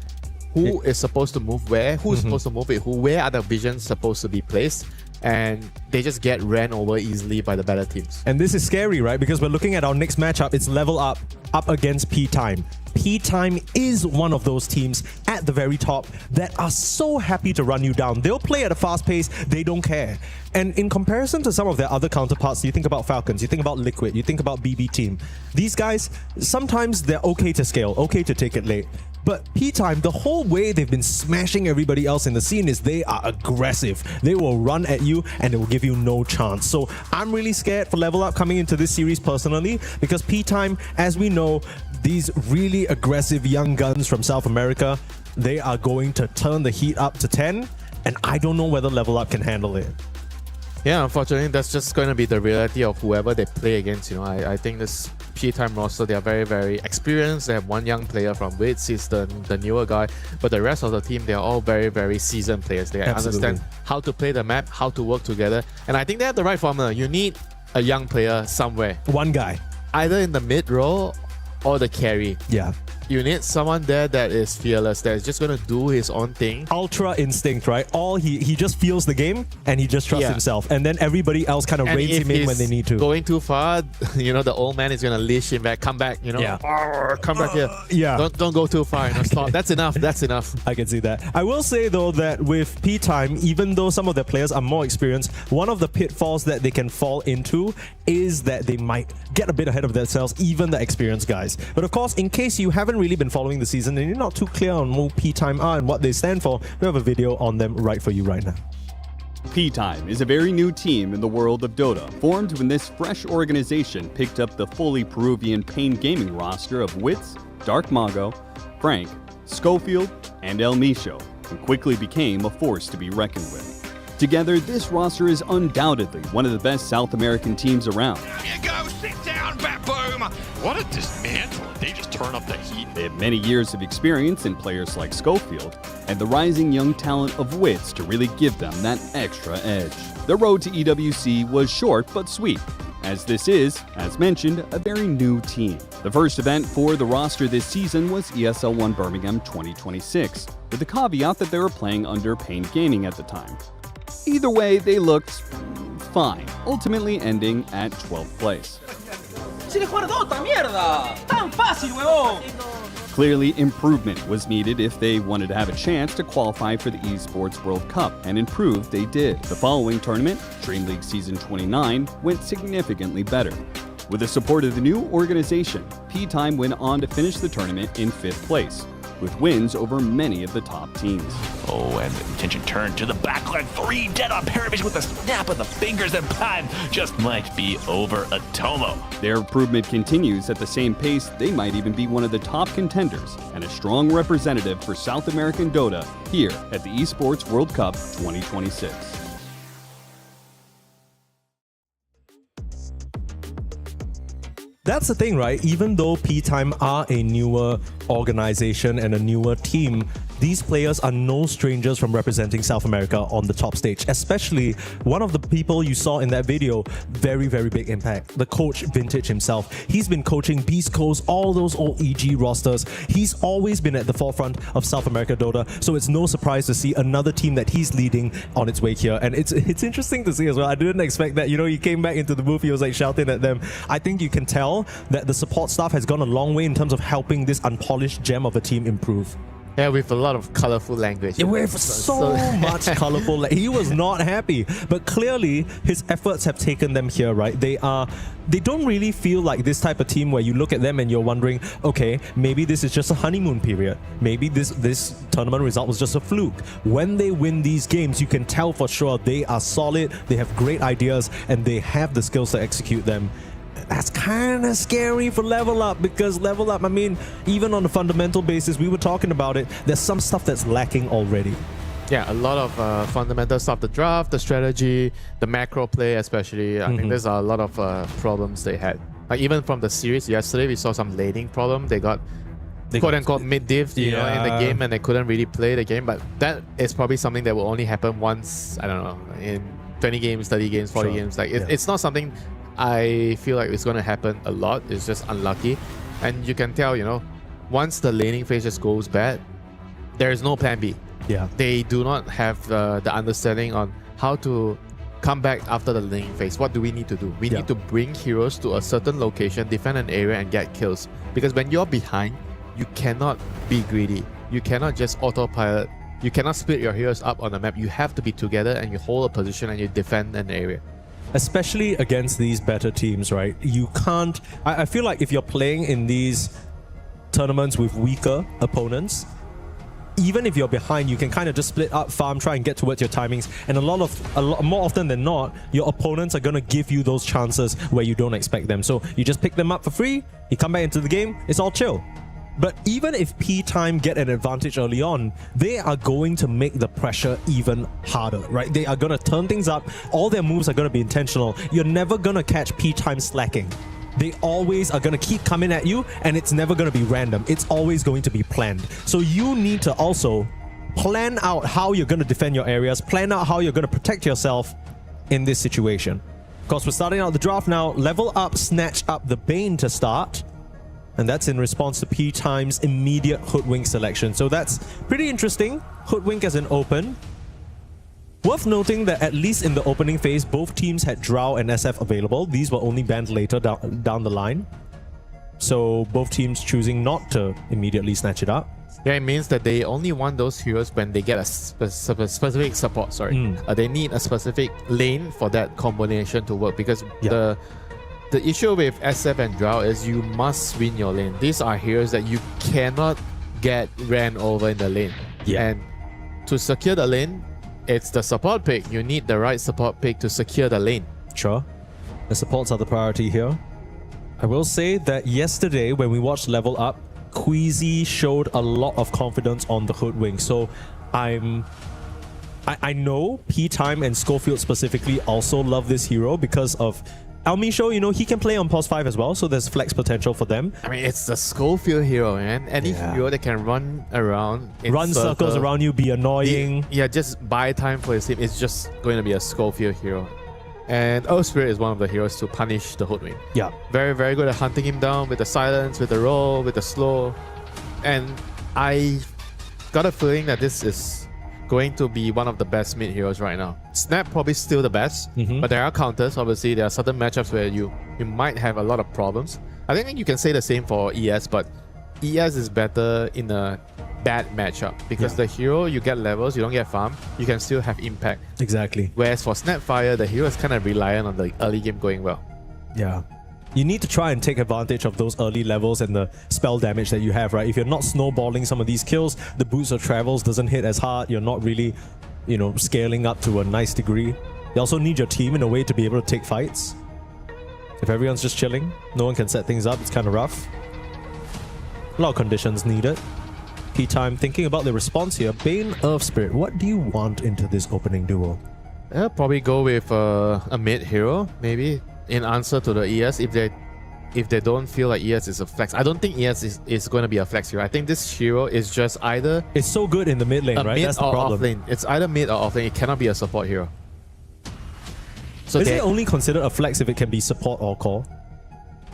who is supposed to move where, who's supposed to move it, where are the visions supposed to be placed, and they just get ran over easily by the better teams. And this is scary, right? Because we're looking at our next matchup. It's Level Up up against P-Time. P-Time is one of those teams at the very top that are so happy to run you down. They'll play at a fast pace, they don't care. And in comparison to some of their other counterparts, you think about Falcons, you think about Liquid, you think about BB Team. These guys, sometimes they're okay to scale, okay to take it late. But P-Time, the whole way they've been smashing everybody else in the scene is they are aggressive. They will run at you and they will give you no chance. So I'm really scared for Level Up coming into this series personally, because P-Time, as we know, these really aggressive young guns from South America, they are going to turn the heat up to 10, and I don't know whether Level Up can handle it. Yeah, unfortunately, that's just going to be the reality of whoever they play against. You know, I think this P-Time roster, they are very, very experienced. They have one young player from Wits, he's the newer guy, but the rest of the team, they are all very, very seasoned players. They understand how to play the map, how to work together, and I think they have the right formula. You need a young player somewhere. One guy. Either in the mid role or the carry. Yeah. You need someone there that is fearless, that is just going to do his own thing. Ultra instinct, right? He just feels the game and he just trusts himself. And then everybody else kind of reins him in when they need to. Going too far, you know, the old man is going to leash him back. Come back, you know. Yeah. Come back here. Yeah. Don't go too far. You know, stop. That's enough. That's enough. I can see that. I will say though that with P-Time, even though some of their players are more experienced, one of the pitfalls that they can fall into is that they might get a bit ahead of themselves, even the experienced guys. But of course, in case you haven't really been following the season and you're not too clear on who P-Time are and what they stand for, we have a video on them right for you right now. P-Time is a very new team in the world of Dota, formed when this fresh organization picked up the fully Peruvian Pain Gaming roster of Wits, Dark Mago, Frank, Schofield, and El Micho, and quickly became a force to be reckoned with. Together, this roster is undoubtedly one of the best South American teams around. Here you go, sit down, Bat-Boom! What a dismantle. They just turn up the heat. They have many years of experience in players like Schofield, and the rising young talent of Wits to really give them that extra edge. The road to EWC was short but sweet, as this is, as mentioned, a very new team. The first event for the roster this season was ESL 1 Birmingham 2026, with the caveat that they were playing under Pain Gaming at the time. Either way, they looked fine, ultimately ending at 12th place. Clearly, improvement was needed if they wanted to have a chance to qualify for the Esports World Cup, and improved they did. The following tournament, Dream League Season 29, went significantly better. With the support of the new organization, P-Time went on to finish the tournament in 5th place, with wins over many of the top teams. Oh, and the attention turned to the backline 3 dead on Paravision with a snap of the fingers, and time just might be over Atomo. Their improvement continues at the same pace. They might even be one of the top contenders and a strong representative for South American Dota here at the Esports World Cup 2026. That's the thing, right? Even though P-Time are a newer organization and a newer team, these players are no strangers from representing South America on the top stage. Especially one of the people you saw in that video, very, very big impact. The coach Vintage himself. He's been coaching Beast Coast, all those old EG rosters. He's always been at the forefront of South America Dota, so it's no surprise to see another team that he's leading on its way here. And it's interesting to see as well. I didn't expect that. You know, he came back into the booth, he was like shouting at them. I think you can tell that the support staff has gone a long way in terms of helping this unpolished gem of a team improve. Yeah, with a lot of colorful language. Yeah, with so much colorful. He was not happy, but clearly his efforts have taken them here, right? They don't really feel like this type of team where you look at them and you're wondering, okay, maybe this is just a honeymoon period. Maybe this tournament result was just a fluke. When they win these games, you can tell for sure they are solid, they have great ideas, and they have the skills to execute them. That's kind of scary for Level Up, because Level Up, I mean, even on a fundamental basis, we were talking about it, there's some stuff that's lacking already. Yeah, a lot of fundamental stuff, the draft, the strategy, the macro play especially. I think there's a lot of problems they had. Like even from the series yesterday, we saw some laning problem. They got quote-unquote mid-div you know, in the game, and they couldn't really play the game. But that is probably something that will only happen once, I don't know, in 20 games, 30 games, 40 games. Like it's not something I feel like it's going to happen a lot. It's just unlucky. And you can tell, you know, once the laning phase just goes bad, there is no plan B. Yeah. They do not have the understanding on how to come back after the laning phase. What do we need to do? We need to bring heroes to a certain location, defend an area, and get kills. Because when you're behind, you cannot be greedy. You cannot just autopilot. You cannot split your heroes up on the map. You have to be together and you hold a position and you defend an area. Especially against these better teams, right? You can't... I feel like if you're playing in these tournaments with weaker opponents, even if you're behind, you can kind of just split up, farm, try and get towards your timings. And a lot more often than not, your opponents are going to give you those chances where you don't expect them. So you just pick them up for free, you come back into the game, it's all chill. But even if P-Time get an advantage early on, they are going to make the pressure even harder, right? They are going to turn things up. All their moves are going to be intentional. You're never going to catch P-Time slacking. They always are going to keep coming at you, and it's never going to be random. It's always going to be planned. So you need to also plan out how you're going to defend your areas, plan out how you're going to protect yourself in this situation. Of course, we're starting out the draft now. Level Up snatch up the Bane to start. And that's in response to P-Time's immediate Hoodwink selection. So that's pretty interesting. Hoodwink as an open. Worth noting that at least in the opening phase, both teams had Drow and SF available. These were only banned later down the line. So both teams choosing not to immediately snatch it up. Yeah, it means that they only want those heroes when they get a specific support, they need a specific lane for that combination to work, because the issue with SF and Drow is you must win your lane. These are heroes that you cannot get ran over in the lane. And to secure the lane, it's the support pick. You need the right support pick to secure the lane. Sure. The supports are the priority here. I will say that yesterday when we watched Level Up, Queasy showed a lot of confidence on the Hoodwink. So I know P-Time and Schofield specifically also love this hero because of Almisho, you know, he can play on pause 5 as well, so there's flex potential for them. I mean, it's the Schofield hero, man. Any hero that can run around, run circles around you, be annoying. Just buy time for his team. It's just going to be a Schofield hero. And Earth Spirit is one of the heroes to punish the Hoodwink. Yeah. Very, very good at hunting him down with the silence, with the roll, with the slow. And I got a feeling that this is going to be one of the best mid heroes right now. Snap probably still the best, but there are counters. Obviously, there are certain matchups where you might have a lot of problems. I think you can say the same for ES, but ES is better in a bad matchup because the hero, you get levels, you don't get farm, you can still have impact. Exactly. Whereas for Snapfire, the hero is kind of reliant on the early game going well. Yeah. You need to try and take advantage of those early levels and the spell damage that you have, right? If you're not snowballing some of these kills, the boots or travels doesn't hit as hard, you're not really, you know, scaling up to a nice degree. You also need your team in a way to be able to take fights. If everyone's just chilling, no one can set things up, it's kind of rough. A lot of conditions needed. P-Time thinking about the response here. Bane, Earth Spirit, what do you want into this opening duo? I'll probably go with a mid hero, maybe. In answer to the ES, if they don't feel like ES is a flex. I don't think ES is going to be a flex hero. I think this hero is just either... It's so good in the mid lane, right? That's the problem. Off lane. It's either mid or off lane. It cannot be a support hero. So is it only considered a flex if it can be support or core?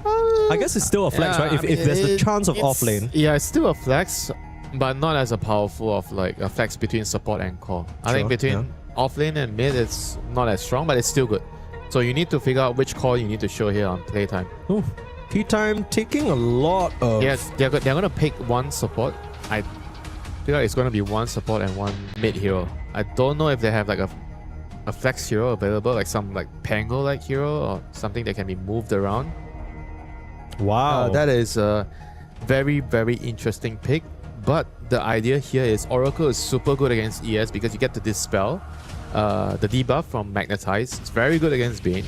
I guess it's still a flex, right? If there's the chance of off lane. Yeah, it's still a flex, but not as a powerful of like a flex between support and core. I think between off lane and mid, it's not as strong, but it's still good. So you need to figure out which core you need to show here on playtime. Oh, P-Time taking a lot of... Yeah, they're going to pick one support. I feel like it's going to be one support and one mid hero. I don't know if they have like a flex hero available, like some like Pango-like hero or something that can be moved around. Wow. That is a very, very interesting pick. But the idea here is Oracle is super good against ES because you get to dispel the debuff from Magnetize. It's very good against Bane.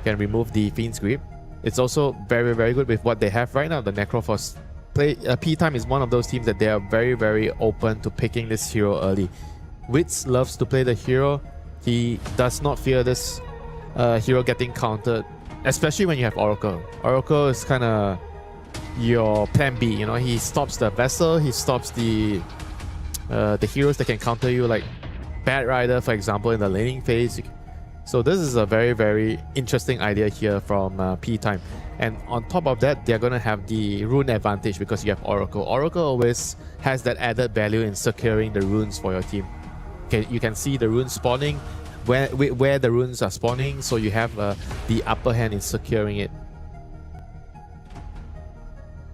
Can remove the Fiend's Grip. It's also very, very good with what they have right now, the Necroforce. P-Time is one of those teams that they are very, very open to picking this hero early. Wits loves to play the hero. He does not fear this hero getting countered, especially when you have Oracle. Oracle is kind of your plan B, you know. He stops the Vessel, he stops the heroes that can counter you, like Bad Rider, for example, in the laning phase. So this is a very, very interesting idea here from P-Time. And on top of that, they're going to have the rune advantage because you have Oracle. Oracle always has that added value in securing the runes for your team. Okay, you can see the runes spawning where the runes are spawning, so you have the upper hand in securing it.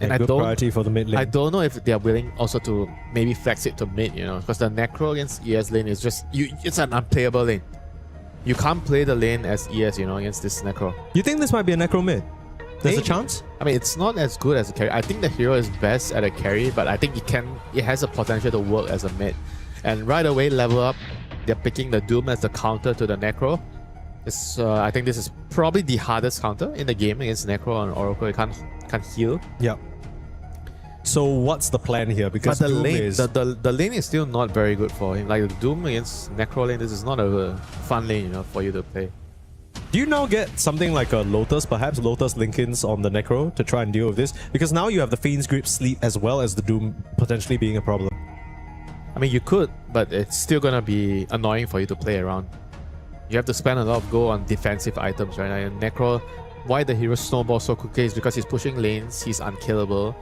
And good priority for the mid lane. I don't know if they are willing also to maybe flex it to mid, because the Necro against ES lane is just it's an unplayable lane. You can't play the lane as ES, against this Necro. You think this might be a Necro mid? There's a chance? I mean, it's not as good as a carry. I think the hero is best at a carry, but I think it has a potential to work as a mid. And right away, level up, they're picking the Doom as the counter to the Necro. I think this is probably the hardest counter in the game against Necro and Oracle. You can't heal. Yeah. So what's the plan here? Because but the Doom lane, is... the lane is still not very good for him. Like the Doom against Necro lane, this is not a fun lane, for you to play. Do you now get something like a Lotus, perhaps Lotus Linkins on the Necro to try and deal with this? Because now you have the Fiend's Grip Sleep as well as the Doom potentially being a problem. I mean, you could, but it's still gonna be annoying for you to play around. You have to spend a lot of gold on defensive items right now. And Necro, why the hero snowballs so quickly is because he's pushing lanes, he's unkillable.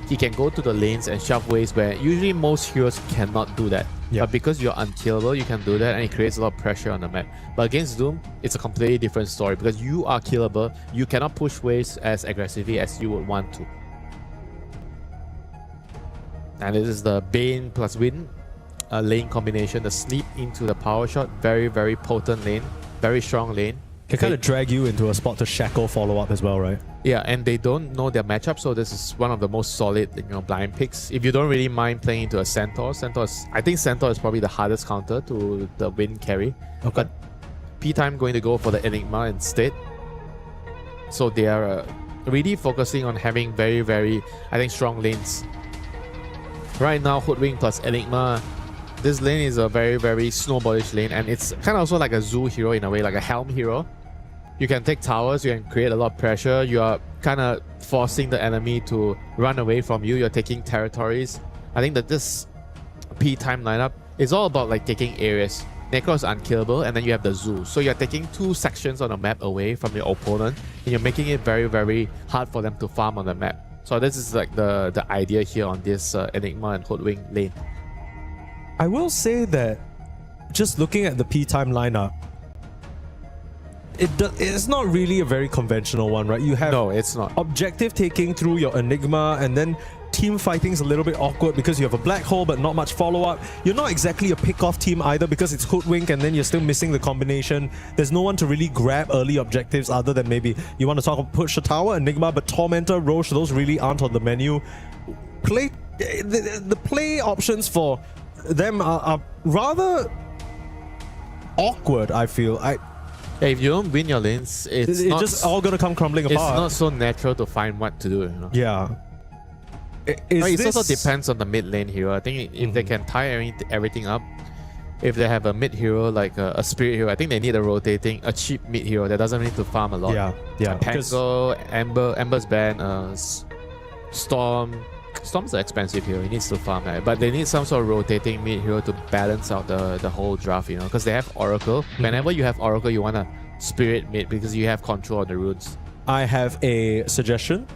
He can go to the lanes and shove waves where usually most heroes cannot do that. Yep. But because you're unkillable, you can do that, and it creates a lot of pressure on the map. But against Doom, it's a completely different story because you are killable. You cannot push waves as aggressively as you would want to. And this is the Bane plus Wind lane combination. The sleep into the power shot. Very, very potent lane. Very strong lane. Can kind of drag you into a spot to shackle follow-up as well, right? Yeah, and they don't know their matchup, so this is one of the most solid, blind picks. If you don't really mind playing into a Centaur, I think Centaur is probably the hardest counter to the Wind carry. Okay. But P-Time going to go for the Enigma instead. So they are really focusing on having very, very, I think, strong lanes. Right now, Hoodwink plus Enigma. This lane is a very, very snowballish lane, and it's kind of also like a Zoo hero in a way, like a Helm hero. You can take towers, you can create a lot of pressure, you are kind of forcing the enemy to run away from you, you're taking territories. I think that this P-Time lineup is all about like taking areas. Necro is unkillable, and then you have the Zoo. So you're taking two sections on the map away from your opponent, and you're making it very, very hard for them to farm on the map. So this is like the idea here on this Enigma and Hoodwink lane. I will say that just looking at the P-Time lineup, it's not really a very conventional one, right? You have it's not. Objective taking through your Enigma, and then team fighting is a little bit awkward because you have a black hole but not much follow-up. You're not exactly a pick-off team either because it's Hoodwink and then you're still missing the combination. There's no one to really grab early objectives other than maybe you want to talk about push the tower, Enigma, but Tormentor, Roche, those really aren't on the menu. The play options for them are rather awkward, I feel. If you don't win your lanes, it's just all gonna come crumbling apart. It's not so natural to find what to do. Yeah. It also depends on the mid lane hero. I think if they can tie everything up, if they have a mid hero like a spirit hero, I think they need a cheap mid hero that doesn't need to farm a lot. Yeah. Pango, Ember's ban, Storm. Storm's an expensive hero, he needs to farm that. But they need some sort of rotating mid hero to balance out the whole draft, because they have Oracle. Whenever you have Oracle, you want a spirit mid because you have control of the runes. I have a suggestion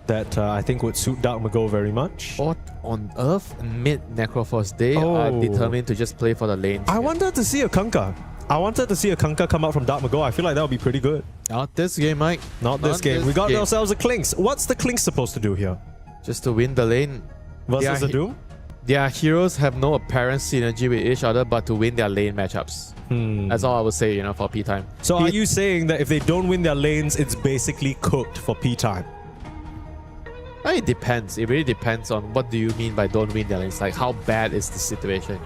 that I think would suit Dark Mago very much. What on earth? Mid Necroforce, they are determined to just play for the lanes. I wanted to see a Kunkka. Come out from Dark Mago. I feel like that would be pretty good. Not this game, Mike. Not this game. We got ourselves a Klinks. What's the Klinks supposed to do here? Just to win the lane. Versus the Doom? Their heroes have no apparent synergy with each other but to win their lane matchups. That's all I would say, for P-Time. So are you saying that if they don't win their lanes, it's basically cooked for P-Time? It depends. It really depends on what do you mean by don't win their lanes. Like how bad is the situation?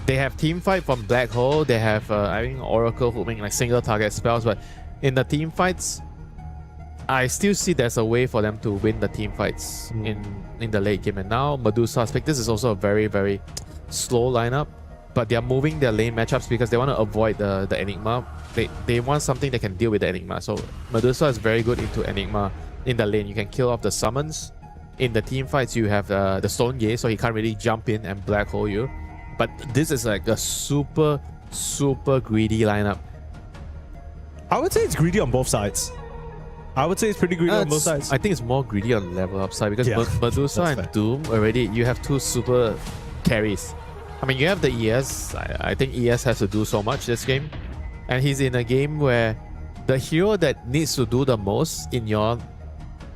They have team fight from Black Hole. They have I think Oracle hooping like single target spells, but in the team fights, I still see there's a way for them to win the team fights in the late game. And now Medusa's pick. This is also a very, very slow lineup, but they're moving their lane matchups because they want to avoid the Enigma. They want something that can deal with the Enigma. So Medusa is very good into Enigma in the lane. You can kill off the summons. In the team fights, you have the Stone Gaze, so he can't really jump in and black hole you. But this is like a super, super greedy lineup. I would say it's greedy on both sides. I would say it's pretty greedy on both sides. I think it's more greedy on level up side because Medusa and Doom already, you have two super carries. I mean, you have the ES. I think ES has to do so much this game. And he's in a game where the hero that needs to do the most in your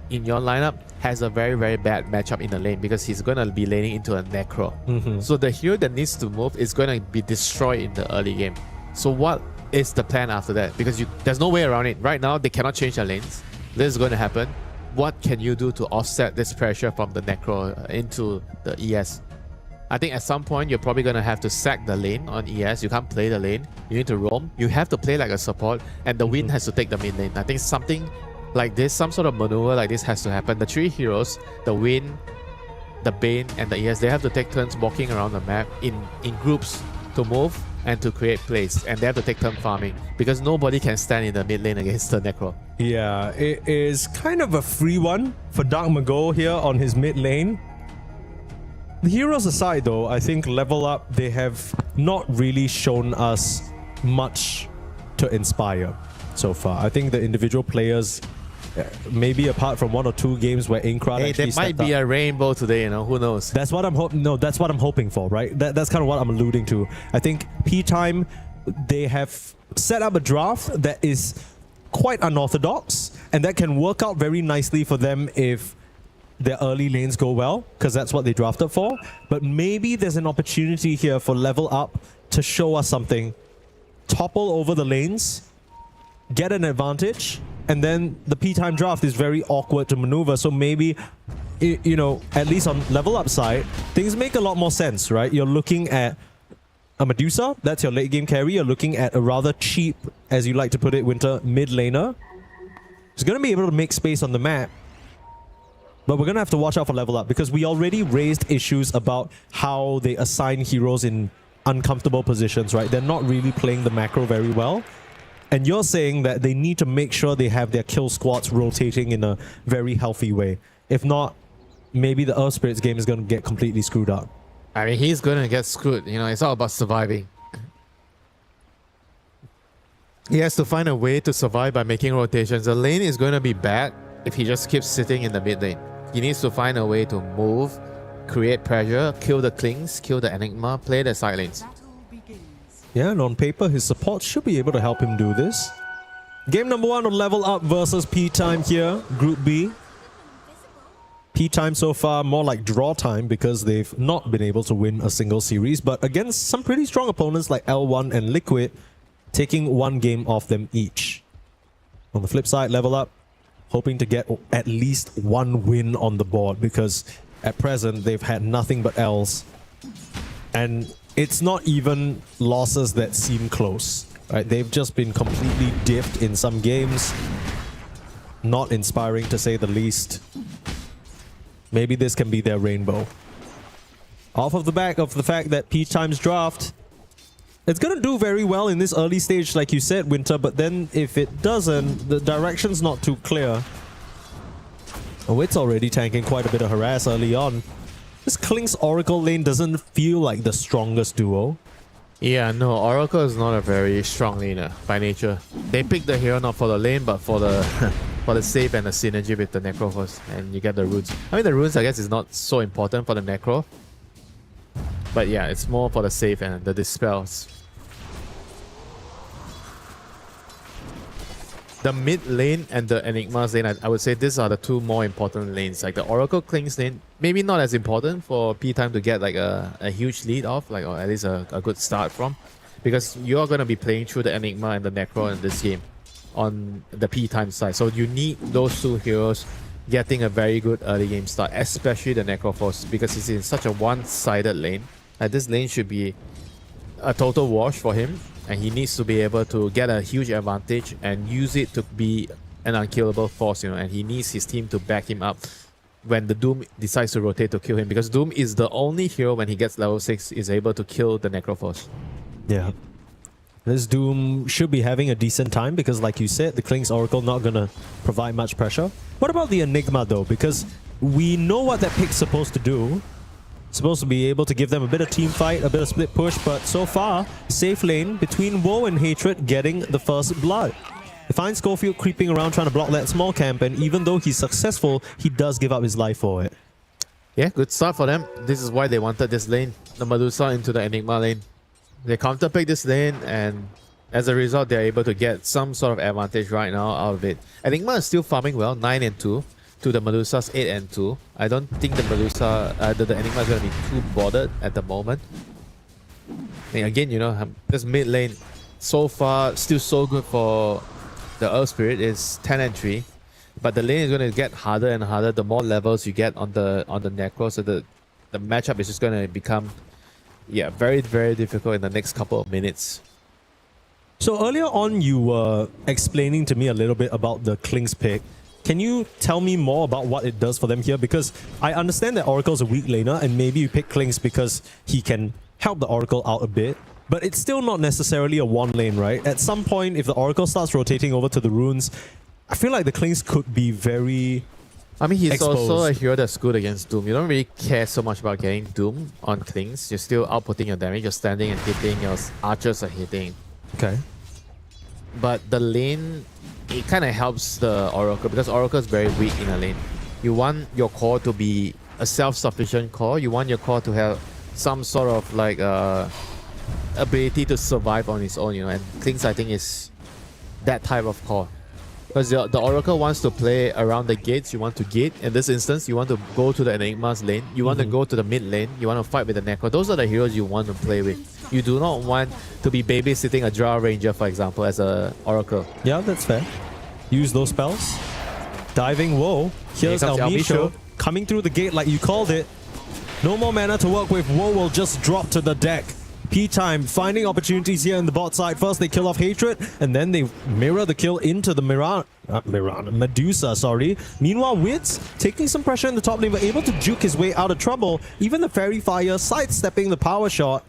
lineup has a very, very bad matchup in the lane because he's going to be laning into a Necro. So the hero that needs to move is going to be destroyed in the early game. So what is the plan after that? Because there's no way around it. Right now, they cannot change their lanes. This is going to happen. What can you do to offset this pressure from the Necro into the ES? I think at some point, you're probably going to have to sack the lane on ES. You can't play the lane. You need to roam. You have to play like a support, and the Wind has to take the mid lane. I think something like this, some sort of maneuver like this has to happen. The three heroes, the Wind, the Bane, and the ES, they have to take turns walking around the map in groups to move and to create plays, and they have to take turn farming because nobody can stand in the mid lane against the Necro. Yeah, it is kind of a free one for Dark Mago here on his mid lane. The heroes aside though, I think Level Up, they have not really shown us much to inspire so far. I think the individual players, maybe apart from 1 or 2 games where Inkrat actually there might be a rainbow today, you know, who knows? That's what I'm hoping. No, that's what I'm hoping for, right? That's kind of what I'm alluding to. I think P-Time, they have set up a draft that is quite unorthodox, and that can work out very nicely for them if their early lanes go well, because that's what they drafted for. But maybe there's an opportunity here for Level Up to show us something. Topple over the lanes, get an advantage, and then the P-Time draft is very awkward to maneuver. So maybe, you know, at least on Level Up side, things make a lot more sense, right? You're looking at a Medusa, that's your late game carry. You're looking at a rather cheap, as you like to put it, Winter mid laner. He's going to be able to make space on the map. But we're going to have to watch out for Level Up because we already raised issues about how they assign heroes in uncomfortable positions, right? They're not really playing the macro very well. And you're saying that they need to make sure they have their kill squads rotating in a very healthy way. If not, maybe the Earth Spirits game is going to get completely screwed up. I mean, he's going to get screwed. You know, it's all about surviving. He has to find a way to survive by making rotations. The lane is going to be bad if he just keeps sitting in the mid lane. He needs to find a way to move, create pressure, kill the Klings, kill the Enigma, play the side lanes. Yeah, and on paper, his support should be able to help him do this. Game number 1 of Level Up versus P-Time here, Group B. P-Time so far more like draw time because they've not been able to win a single series, but against some pretty strong opponents like L1 and Liquid, taking 1 game off them each. On the flip side, Level Up hoping to get at least 1 win on the board because at present they've had nothing but L's. And it's not even losses that seem close, right? They've just been completely diffed in some games. Not inspiring to say the least. Maybe this can be their rainbow. Off of the back of the fact that P-Time's draft, it's going to do very well in this early stage, like you said, Winter, but then if it doesn't, the direction's not too clear. Oh, it's already tanking quite a bit of harass early on. This Kling's Oracle lane doesn't feel like the strongest duo. Yeah, no, Oracle is not a very strong laner by nature. They pick the hero not for the lane, but for the for the save and the synergy with the Necro first, and you get the runes. I mean, the runes, I guess, is not so important for the Necro. But yeah, it's more for the save and the dispels. The mid lane and the Enigma's lane, I would say these are the 2 more important lanes. Like the Oracle Kling's lane, maybe not as important for P-Time to get like a huge lead off, like, or at least a good start from. Because you're going to be playing through the Enigma and the Necro in this game on the P-Time side. So you need those 2 heroes getting a very good early game start, especially the Necro Force, because it's in such a one-sided lane. And this lane should be a total wash for him. And he needs to be able to get a huge advantage and use it to be an unkillable force, you know, and he needs his team to back him up when the Doom decides to rotate to kill him, because Doom is the only hero when he gets level 6 is able to kill the Necro Force. Yeah. This Doom should be having a decent time because, like you said, the Kling's Oracle not going to provide much pressure. What about the Enigma though? Because we know what that pick's supposed to do. Supposed to be able to give them a bit of team fight, a bit of split push, but so far, safe lane between Woe and Hatred getting the first blood. We find Schofield creeping around trying to block that small camp, and even though he's successful, he does give up his life for it. Yeah, good start for them. This is why they wanted this lane, the Medusa into the Enigma lane. They counterpick this lane, and as a result, they're able to get some sort of advantage right now out of it. Enigma is still farming well, 9 and 2, to the Medusa's 8 and 2. I don't think the Medusa, the Enigma is going to be too bothered at the moment. And again, you know, this mid lane, so far, still so good for the Earth Spirit, is 10 and 3. But the lane is going to get harder and harder the more levels you get on the Necro. So the matchup is just going to become, yeah, very, very difficult in the next couple of minutes. So earlier on, you were explaining to me a little bit about the Kling's pick. Can you tell me more about what it does for them here? Because I understand that Oracle's a weak laner, and maybe you pick Kling's because he can help the Oracle out a bit. But it's still not necessarily a one lane, right? At some point, if the Oracle starts rotating over to the runes, I feel like the Klings could be very I mean, he's exposed. also a hero that's good against Doom. You don't really care so much about getting Doom on Klings. You're still outputting your damage. You're standing and hitting. Your archers are hitting. Okay. But the lane, it kind of helps the Oracle because Oracle is very weak in a lane. You want your core to be a self-sufficient core. You want your core to have some sort of like ability to survive on its own, you know. And Klings, I think, is that type of core. Because the Oracle wants to play around the gates, you want to gate. In this instance, you want to go to the Enigma's lane. You want to go to the mid lane. You want to fight with the Necro. Those are the heroes you want to play with. You do not want to be babysitting a Drow Ranger, for example, as a Oracle. Yeah, that's fair. Use those spells. Diving, whoa. Here's Here comes El Misho Elmisho. coming through the gate like you called it. No more mana to work with. Woe will just drop to the deck. P-Time finding opportunities here in the bot side. First they kill off Hatred, and then they mirror the kill into the Medusa, sorry. Meanwhile, Wits taking some pressure in the top lane, but able to juke his way out of trouble. Even the Fairy Fire sidestepping the power shot.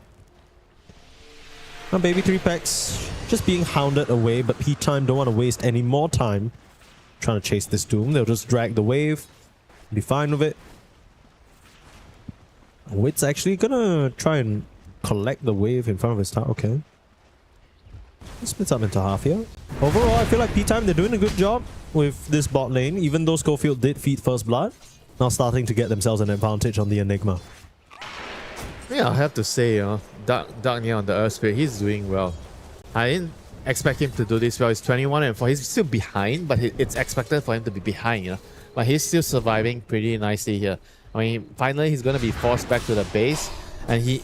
Now Baby 3-Pex just being hounded away, but P-Time don't want to waste any more time trying to chase this Doom. They'll just drag the wave, be fine with it. Wits actually gonna try and collect the wave in front of his tower. Okay. It splits up into half here. Overall, I feel like P-Time, they're doing a good job with this bot lane, even though Schofield did feed first blood. Now starting to get themselves an advantage on the Enigma. Yeah, I have to say, you know, Dark Near on the Earth Spirit, he's doing well. I didn't expect him to do this well. He's 21 and 4. He's still behind, but it's expected for him to be behind, you know. But he's still surviving pretty nicely here. I mean, finally he's going to be forced back to the base, and he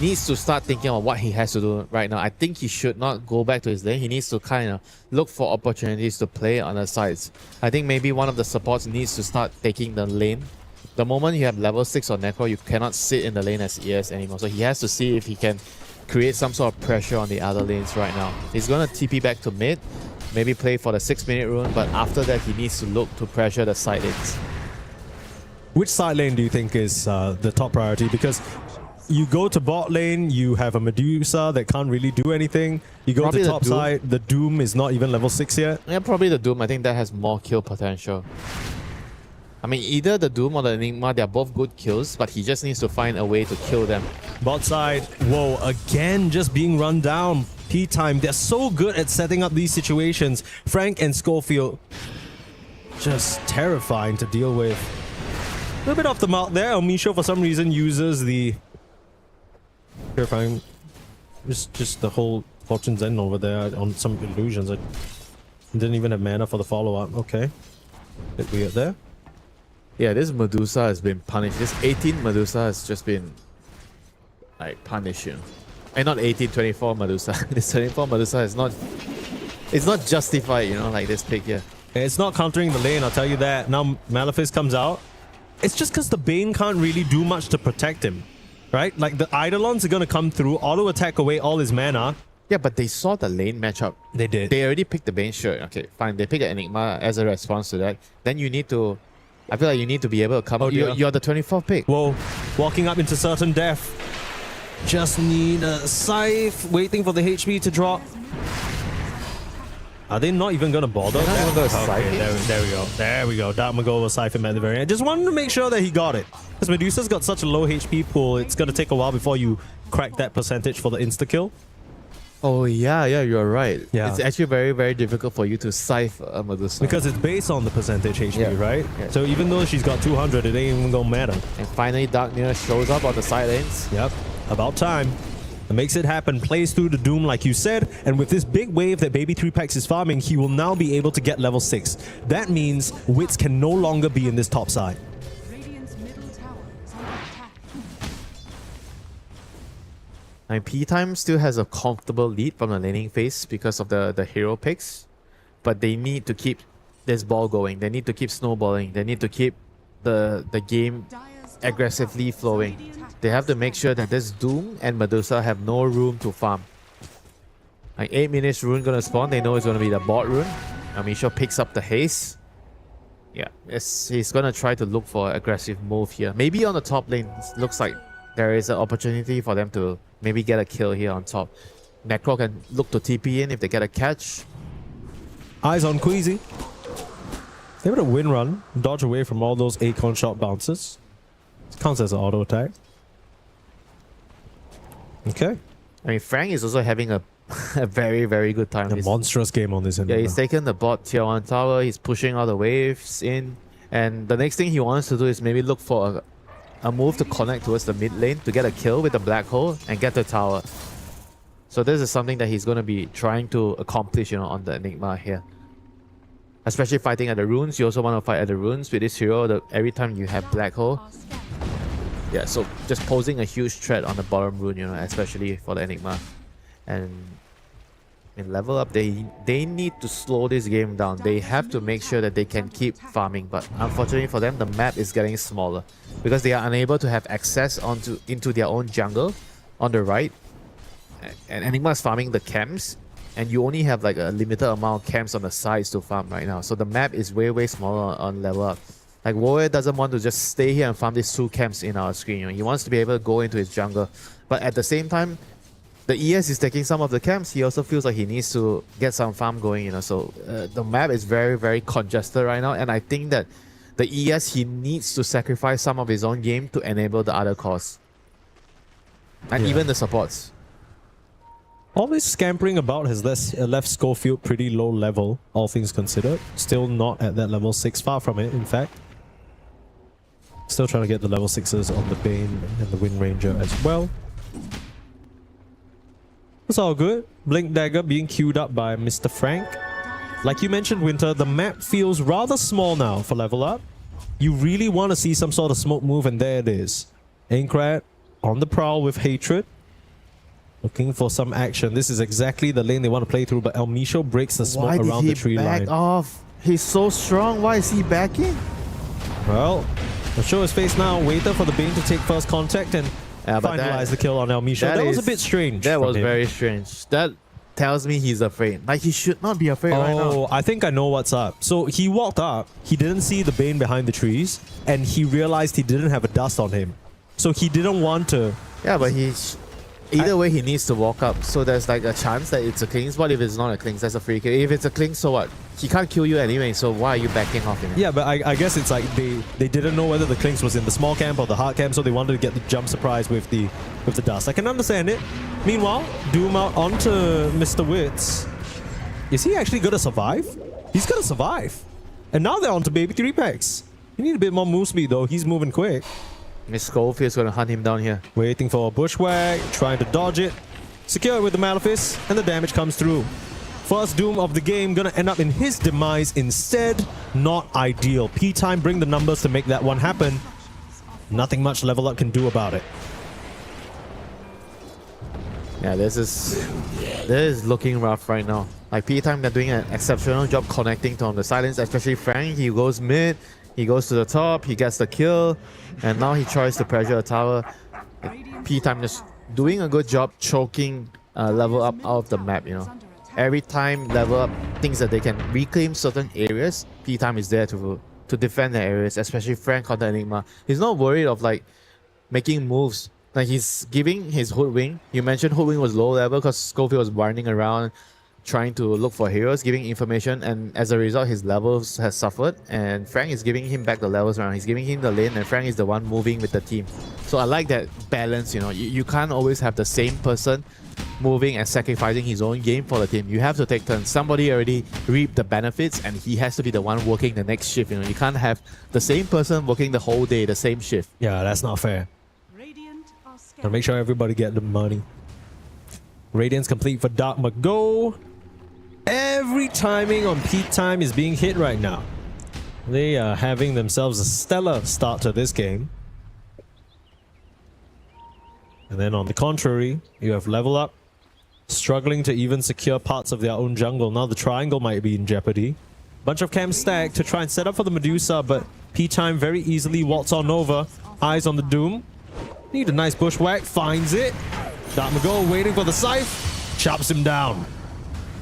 needs to start thinking of what he has to do right now. I think he should not go back to his lane. He needs to kind of look for opportunities to play on the sides. I think maybe one of the supports needs to start taking the lane. The moment you have level 6 or Necro, you cannot sit in the lane as ES anymore. So he has to see if he can create some sort of pressure on the other lanes right now. He's going to TP back to mid, maybe play for the 6-minute rune, but after that he needs to look to pressure the side lanes. Which side lane do you think is the top priority? Because you go to bot lane, you have a Medusa that can't really do anything. You go Probably to the top Doom. side, the Doom is not even level 6 yet. Yeah, probably the Doom. I think that has more kill potential. I mean, either the Doom or the Enigma, they're both good kills, but he just needs to find a way to kill them. Bot side, whoa, again just being run down. P-Time, they're so good at setting up these situations. Frank and Schofield, just terrifying to deal with. A little bit off the mark there. El Misho, for some reason, uses the terrifying, just the whole Fortune's End over there on some illusions. I didn't even have mana for the follow-up. Okay, bit weird there. Yeah, this Medusa has been punished. This 18 Medusa has just been like punished, you know. And not 18, 24 Medusa. This 24 Medusa is not, it's not justified, you know, like this pick here. It's not countering the lane, I'll tell you that. Now Malefice comes out. It's just because the Bane can't really do much to protect him, right? Like the Eidolons are going to come through, auto attack away all his mana. Yeah, but they saw the lane matchup. They did. They already picked the Bane, sure. Okay, fine. They picked the Enigma as a response to that. Then you need to, I feel like you need to be able to come. Oh, you're the 24th pick. Whoa, walking up into certain death. Just need a Scythe, waiting for the HP to drop. Are they not even going to bother? They're not even gonna Scythe Okay, it? there we go. There we go. Dark Mago will Scythe him at the very end. Just wanted to make sure that he got it. Because Medusa's got such a low HP pool, it's going to take a while before you crack that percentage for the insta-kill. Oh yeah, you're right. Yeah. It's actually very, very difficult for you to scythe a Medusa. Because it's based on the percentage HP, Yeah. right? Yeah. So even though she's got 200, it ain't even gonna matter. And finally, Darkness shows up on the side lanes. Yep, about time. It makes it happen, plays through the Doom like you said, and with this big wave that Baby 3-Packs is farming, he will now be able to get level 6. That means Wits can no longer be in this top side. Radiant's middle tower is under attack. And P-Time still has a comfortable lead from the laning phase because of the hero picks. But they need to keep this ball going. They need to keep snowballing. They need to keep the game aggressively flowing. They have to make sure that this Doom and Medusa have no room to farm. Like 8 minutes rune gonna spawn. They know it's gonna be the bot rune. Amisho picks up the haste. Yeah, he's gonna try to look for an aggressive move here. Maybe on the top lane, it looks like there is an opportunity for them to maybe get a kill here on top. Necro can look to TP in if they get a catch. Eyes on Queasy. Able to win run, dodge away from all those Acorn shot bounces. It counts as an auto attack. Okay. I mean, Frank is also having a very, very good time. A monstrous game on this end. Yeah, he's taken the bot tier 1 tower. He's pushing all the waves in. And the next thing he wants to do is maybe look for a move to connect towards the mid lane to get a kill with the black hole and get the tower. So this is something that he's going to be trying to accomplish, on the Enigma here. Especially fighting at the runes. You also want to fight at the runes with this hero. Every time you have black hole. Yeah, so just posing a huge threat on the bottom rune, especially for the Enigma. And in level up, they need to slow this game down. They have to make sure that they can keep farming. But unfortunately for them, the map is getting smaller because they are unable to have access into their own jungle on the right. And Enigma is farming the camps, and you only have like a limited amount of camps on the sides to farm right now. So the map is way, way smaller on level up. Like Warrior doesn't want to just stay here and farm these 2 camps in our screen. He wants to be able to go into his jungle. But at the same time, the ES is taking some of the camps. He also feels like he needs to get some farm going, So the map is very, very congested right now. And I think that the ES, he needs to sacrifice some of his own game to enable the other cores. And even the supports. Always scampering about has left Schofield pretty low level, all things considered. Still not at that level 6, far from it, in fact. Still trying to get the level 6s on the Bane and the Wind Ranger as well. It's all good. Blink Dagger being queued up by Mr. Frank. Like you mentioned, Winter, the map feels rather small now for level up. You really want to see some sort of smoke move, and there it is. Aincrad on the prowl with Hatred. Looking for some action. This is exactly the lane they want to play through, but El Misho breaks the smoke around the tree line. Why did he back off? He's so strong. Why is he backing? Well, I'll show his face now. Waiter for the Bane to take first contact and finalize the kill on El Misho. That was a bit strange. That was very strange. That tells me he's afraid. Like, he should not be afraid right now. Oh, I think I know what's up. So he walked up, he didn't see the Bane behind the trees, and he realized he didn't have a dust on him. So he didn't want to... Yeah, but he's... Either way, he needs to walk up. So there's like a chance that it's a cleanse. What if it's not a cleanse? That's a free kill. If it's a cleanse, so what? He can't kill you anyway, so why are you backing off him? Yeah, but I guess it's like they didn't know whether the cleanse was in the small camp or the hard camp, so they wanted to get the jump surprise with the dust. I can understand it. Meanwhile, Doom out onto Mr. Wits. Is he actually gonna survive? He's gonna survive. And now they're onto Baby 3-Packs. You need a bit more move speed though. He's moving quick. Miss Schofield's gonna hunt him down here. Waiting for a bushwhack, trying to dodge it. Secure it with the Malefice, and the damage comes through. First Doom of the game gonna end up in his demise instead. Not ideal. P-Time bring the numbers to make that one happen. Nothing much level up can do about it. Yeah, this is looking rough right now. Like P-Time, they're doing an exceptional job connecting to on the silence, especially Frank. He goes mid, he goes to the top, he gets the kill, and now he tries to pressure the tower. P-Time just doing a good job choking level up out of the map, Every time level up thinks that they can reclaim certain areas, P-Time is there to defend the areas, especially Frank on the Enigma. He's not worried of like making moves. Like he's giving his Hoodwing. You mentioned Hoodwing was low level because Schofield was running around trying to look for heroes, giving information, and as a result his levels has suffered, and Frank is giving him back the levels around. He's giving him the lane, and Frank is the one moving with the team. So I like that balance, you can't always have the same person moving and sacrificing his own game for the team. You have to take turns. Somebody already reaped the benefits and he has to be the one working the next shift. You know, you can't have the same person working the whole day, the same shift. Yeah, that's not fair. Gotta make sure everybody get the money. Radiance complete for Dark Mago. Every timing on peak time is being hit right now. They are having themselves a stellar start to this game. And then on the contrary, you have Level Up struggling to even secure parts of their own jungle. Now the triangle might be in jeopardy. Bunch of camps stacked to try and set up for the Medusa, but P-Time very easily waltz on over. Eyes on the Doom. Need a nice bushwhack, finds it. Dark Mago waiting for the scythe, chops him down.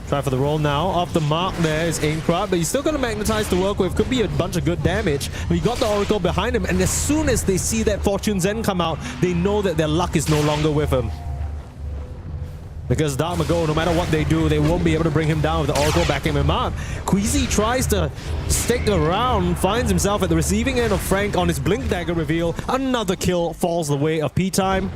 Try for the roll now. Off the mark there is Aincrad, but he's still got to magnetize to work with. Could be a bunch of good damage. But he got the Oracle behind him, and as soon as they see that Fortune's End come out, they know that their luck is no longer with him. Because Dark Mago, no matter what they do, they won't be able to bring him down with the Oracle backing him up. Queasy tries to stick around, finds himself at the receiving end of Frank on his Blink Dagger reveal. Another kill falls the way of P-Time.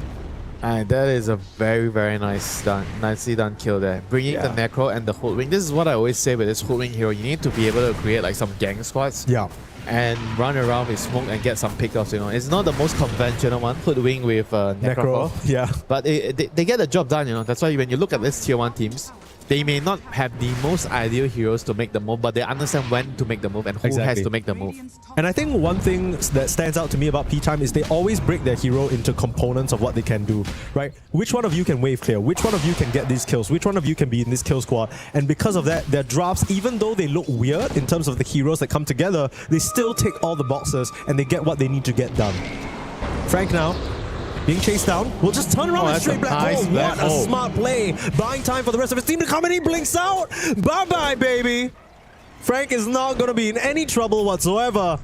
And that is a very, very nicely done kill there. Bringing the Necro and the Hoodwink. This is what I always say with this Hoodwink hero. You need to be able to create like some gang squads. Yeah. And run around with smoke and get some pickups, you know. It's not the most conventional one, Hoodwink with Necro. Yeah. But they get the job done, you know. That's why when you look at these tier 1 teams, they may not have the most ideal heroes to make the move, but they understand when to make the move and who has to make the move. And I think one thing that stands out to me about P-Time is they always break their hero into components of what they can do, right? Which one of you can wave clear? Which one of you can get these kills? Which one of you can be in this kill squad? And because of that, their drops, even though they look weird in terms of the heroes that come together, they still tick all the boxes and they get what they need to get done. Frank now being chased down. We'll just turn around and straight black hole. What a smart play. Buying time for the rest of his team to come and he blinks out. Bye-bye, baby. Frank is not going to be in any trouble whatsoever.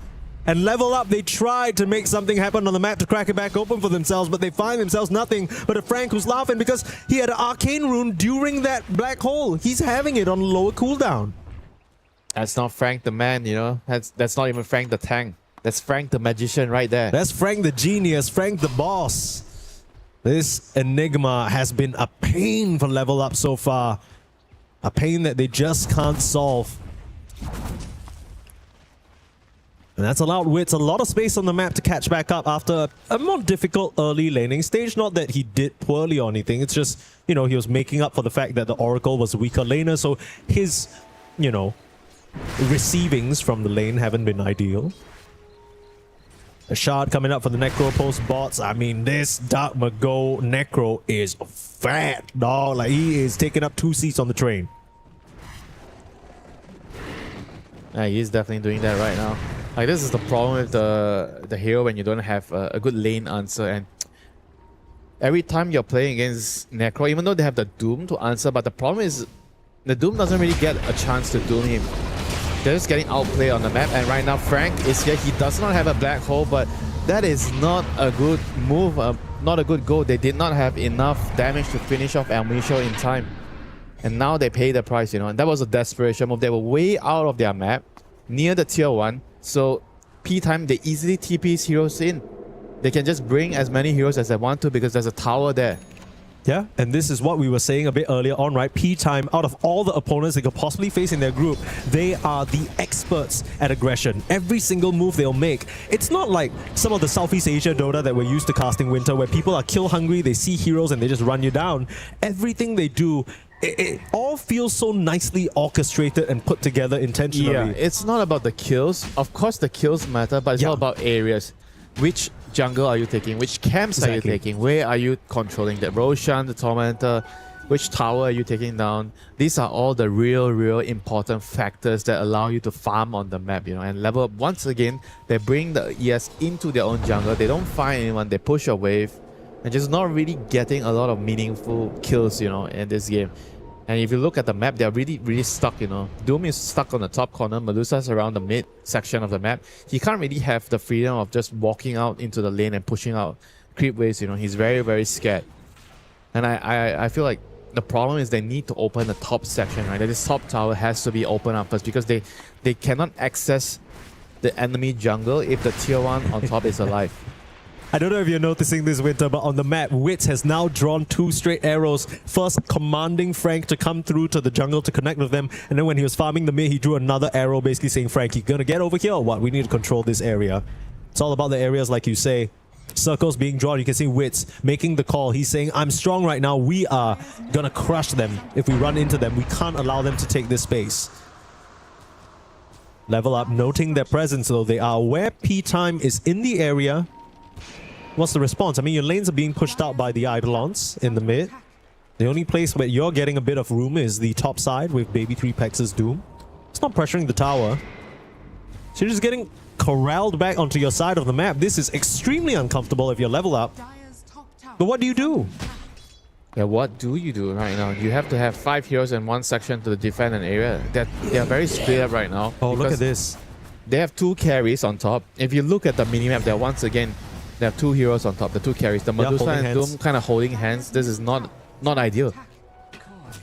And Level Up, they tried to make something happen on the map to crack it back open for themselves, but they find themselves nothing but a Frank who's laughing because he had an Arcane Rune during that black hole. He's having it on lower cooldown. That's not Frank the man, you know. That's not even Frank the tank. That's Frank the magician right there. That's Frank the genius, Frank the boss. This Enigma has been a pain for Level Up so far. A pain that they just can't solve. And that's allowed Wits a lot of space on the map to catch back up after a more difficult early laning stage. Not that he did poorly or anything. It's just, you know, he was making up for the fact that the Oracle was a weaker laner. So his, you know, receivings from the lane haven't been ideal. A shard coming up for the Necro post bots. I mean, this Dark Mago Necro is fat, dog. Like, he is taking up 2 seats on the train. Yeah, he's definitely doing that right now. Like, this is the problem with the hero when you don't have a good lane answer. And every time you're playing against Necro, even though they have the Doom to answer, but the problem is the Doom doesn't really get a chance to doom him. They're just getting outplayed on the map, and right now Frank is here. He does not have a black hole, but that is not a good move, not a good goal. They did not have enough damage to finish off Elmisho in time. And now they pay the price, you know, and that was a desperation move. They were way out of their map, near the tier 1, so P-Time, they easily TP his heroes in. They can just bring as many heroes as they want to because there's a tower there. Yeah, and this is what we were saying a bit earlier on, right? P-Time, out of all the opponents they could possibly face in their group, they are the experts at aggression. Every single move they'll make. It's not like some of the Southeast Asia Dota that we're used to casting Winter, where people are kill hungry, they see heroes and they just run you down. Everything they do, it all feels so nicely orchestrated and put together intentionally. Yeah, it's not about the kills. Of course the kills matter, but it's all about areas. Which jungle are you taking? Which camps are you taking? Where are you controlling that? Roshan, the Tormentor, which tower are you taking down? These are all the real important factors that allow you to farm on the map, you know, and Level Up. Once again, they bring the ES into their own jungle. They don't find anyone, they push a wave, and just not really getting a lot of meaningful kills, you know, in this game. And if you look at the map, they're really stuck, you know. Doom is stuck on the top corner. Medusa's around the mid section of the map. He can't really have the freedom of just walking out into the lane and pushing out creep waves, you know. He's very scared. And I feel like the problem is they need to open the top section, right? This top tower has to be opened up first because they cannot access the enemy jungle if the tier 1 on top is alive. I don't know if you're noticing this, Winter, but on the map, Wits has now drawn 2 straight arrows. First, commanding Frank to come through to the jungle to connect with them. And then when he was farming the mid, he drew another arrow basically saying, Frank, you gonna get over here or what? We need to control this area. It's all about the areas, like you say. Circles being drawn. You can see Wits making the call. He's saying, I'm strong right now. We are gonna crush them. If we run into them, we can't allow them to take this space. Level Up noting their presence, though. They are aware P-Time is in the area. What's the response? I mean, your lanes are being pushed out by the Eidolons in the mid. The only place where you're getting a bit of room is the top side with Baby 3pex's Doom. It's not pressuring the tower. So you're just getting corralled back onto your side of the map. This is extremely uncomfortable if you're Level Up. But what do you do? Yeah, what do you do right now? You have to have 5 heroes in one section to defend an area. They are very split up right now. Oh, look at this. They have 2 carries on top. If you look at the minimap, they're once again, they have 2 heroes on top, the 2 carries. The Medusa and Doom kind of holding hands. This is not ideal.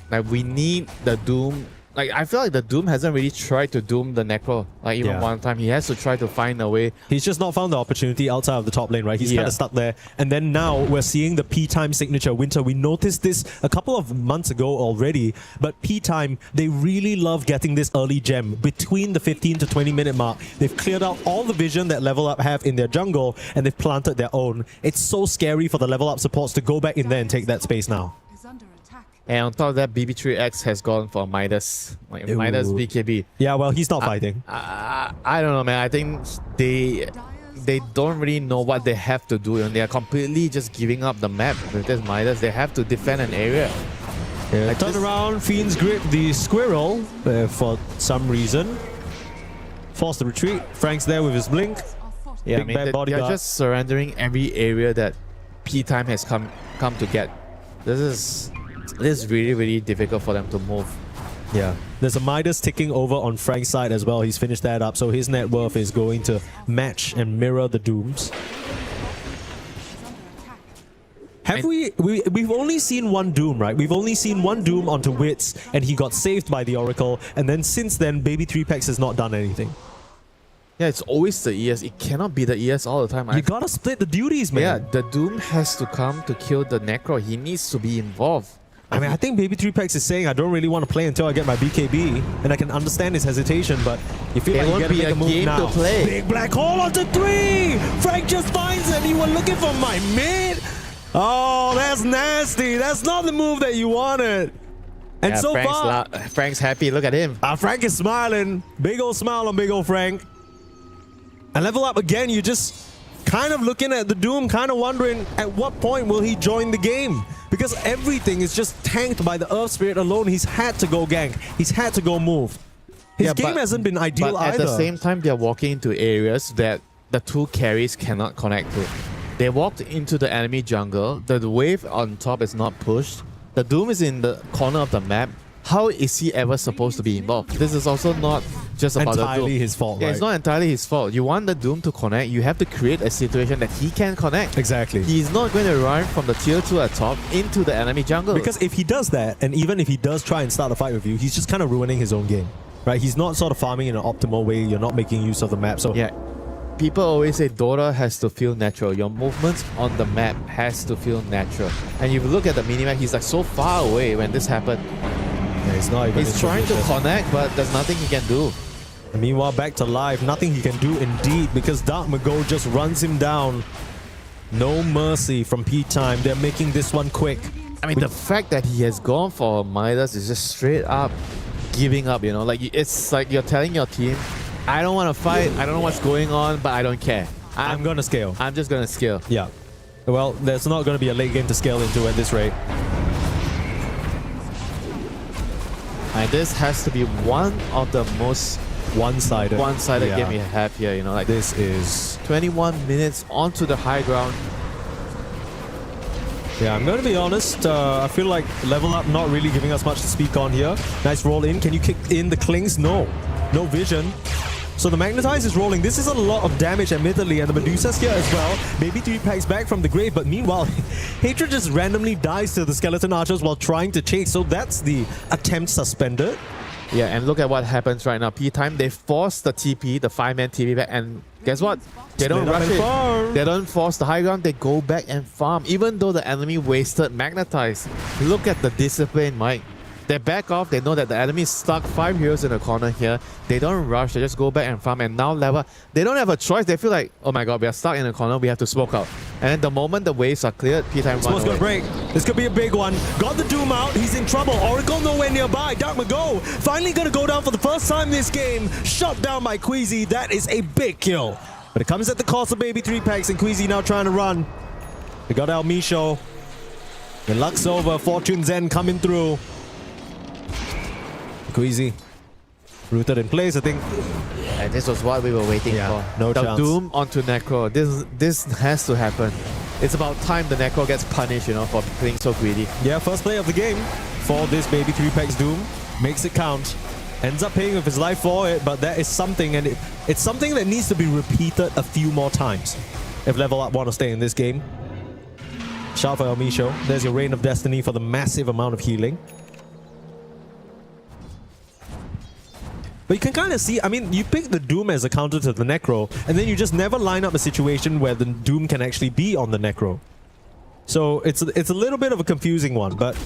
Like, we need the Doom. Like, I feel like the Doom hasn't really tried to Doom the Necro. Like, even one time. He has to try to find a way. He's just not found the opportunity outside of the top lane, right? He's kind of stuck there. And then now we're seeing the P-Time signature. Winter, we noticed this a couple of months ago already. But P-Time, they really love getting this early gem. Between the 15 to 20 minute mark, they've cleared out all the vision that Level Up have in their jungle, and they've planted their own. It's so scary for the Level Up supports to go back in there and take that space now. And on top of that, BB3X has gone for Midas. Like, Midas BKB. Yeah, well, he's not fighting. I don't know, man. I think they don't really know what they have to do. And they are completely just giving up the map with this Midas. They have to defend an area. Like turn around, Fiends grip the squirrel for some reason. Force the retreat. Frank's there with his blink. Yeah, Big bad bodyguard. They're just surrendering every area that P-Time has come to get. This is really, really difficult for them to move. Yeah. There's a Midas ticking over on Frank's side as well. He's finished that up, so his net worth is going to match and mirror the Doom's. We've only seen one Doom, right? We've only seen one Doom onto Wits, and he got saved by the Oracle, and then since then, Baby 3pex has not done anything. Yeah, it's always the ES. It cannot be the ES all the time. You gotta split the duties, man. Yeah, the Doom has to come to kill the Necro. He needs to be involved. I mean, I think Baby 3pex is saying, I don't really want to play until I get my BKB, and I can understand his hesitation, but you feel like you gotta make a move now. To play. Big black hole onto 3! Frank just finds it. You were looking for my mid? Oh, that's nasty. That's not the move that you wanted. And yeah, so far, Frank's happy. Look at him. Frank is smiling. Big old smile on big old Frank. And Level Up again, you're just kind of looking at the Doom, kind of wondering at what point will he join the game? Because everything is just tanked by the Earth Spirit alone. He's had to go gank. He's had to go move. His game hasn't been ideal either. At the same time, they're walking into areas that the 2 carries cannot connect to. They walked into the enemy jungle. The wave on top is not pushed. The Doom is in the corner of the map. How is he ever supposed to be involved? This is also not just about entirely the Doom. his fault, Yeah, right? it's not entirely his fault. You want the Doom to connect, you have to create a situation that he can connect. Exactly. He's not going to run from the tier 2 at top into the enemy jungle. Because if he does that, and even if he does try and start a fight with you, he's just kind of ruining his own game, right? He's not sort of farming in an optimal way. You're not making use of the map. So yeah, people always say Dota has to feel natural. Your movements on the map has to feel natural. And if you look at the minimap, he's like so far away when this happened. Yeah, he's not even. He's trying to connect, but there's nothing he can do. And meanwhile, back to live, nothing he can do indeed, because Dark Mago just runs him down. No mercy from P-Time. They're making this one quick. I mean, the fact that he has gone for Midas is just straight up giving up, you know? Like, it's like you're telling your team, I don't want to fight, I don't know what's going on, but I don't care. I'm going to scale. I'm just going to scale. Yeah. Well, there's not going to be a late game to scale into at this rate. And this has to be one of the most one-sided game we have here, you know, like this is 21 minutes onto the high ground. Yeah, I'm going to be honest, I feel like Level Up not really giving us much to speak on here. Nice roll in. Can you kick in the clings? No vision. So the Magnetize is rolling. This is a lot of damage, admittedly, and the Medusa's here as well. Baby 3pex back from the grave, but meanwhile, Hatred just randomly dies to the Skeleton Archers while trying to chase. So that's the attempt suspended. Yeah, and look at what happens right now. P-Time, they force the TP, the 5-man TP back, and Guess what? They don't rush it. They don't force the high ground. They go back and farm. Even though the enemy wasted Magnetize. Look at the discipline, Mike. They back off. They know that the enemy is stuck 5 heroes in the corner here. They don't rush. They just go back and farm. And now level. They don't have a choice. They feel like, oh my god, we are stuck in the corner. We have to smoke out. And the moment the waves are cleared, P-Time runs away. Smoke's gonna break. This could be a big one. Got the Doom out. He's in trouble. Oracle nowhere nearby. Dark Mago finally gonna go down for the first time this game. Shot down by Queasy. That is a big kill. But it comes at the cost of baby 3 packs, and Queasy now trying to run. We got El Misho. The luck's over. Fortune Zen coming through. Queasy rooted in place, I think. And this was what we were waiting for. No the chance. Doom onto Necro. This has to happen. It's about time the Necro gets punished, you know, for being so greedy. Yeah, first play of the game for this baby 3 packs Doom. Makes it count. Ends up paying with his life for it, but that is something, and it's something that needs to be repeated a few more times if Level Up want to stay in this game. Shout for El Misho. There's your Reign of Destiny for the massive amount of healing. But you can kind of see, I mean, you pick the Doom as a counter to the Necro, and then you just never line up a situation where the Doom can actually be on the Necro. So it's a little bit of a confusing one, but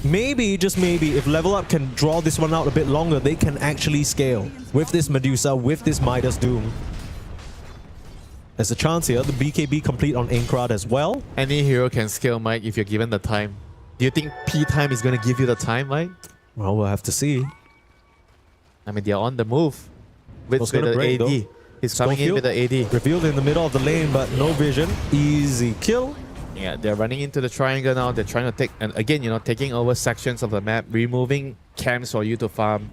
maybe, just maybe, if Level Up can draw this one out a bit longer, they can actually scale with this Medusa, with this Midas Doom. There's a chance here. The BKB complete on Inkrad as well. Any hero can scale, Mike, if you're given the time. Do you think P-Time is going to give you the time, Mike? Well, we'll have to see. I mean, they're on the move with the break, AD. Though. He's coming in with the AD. Revealed in the middle of the lane, but no vision. Easy kill. Yeah, they're running into the triangle now. They're trying to take, and again, you know, taking over sections of the map, removing camps for you to farm.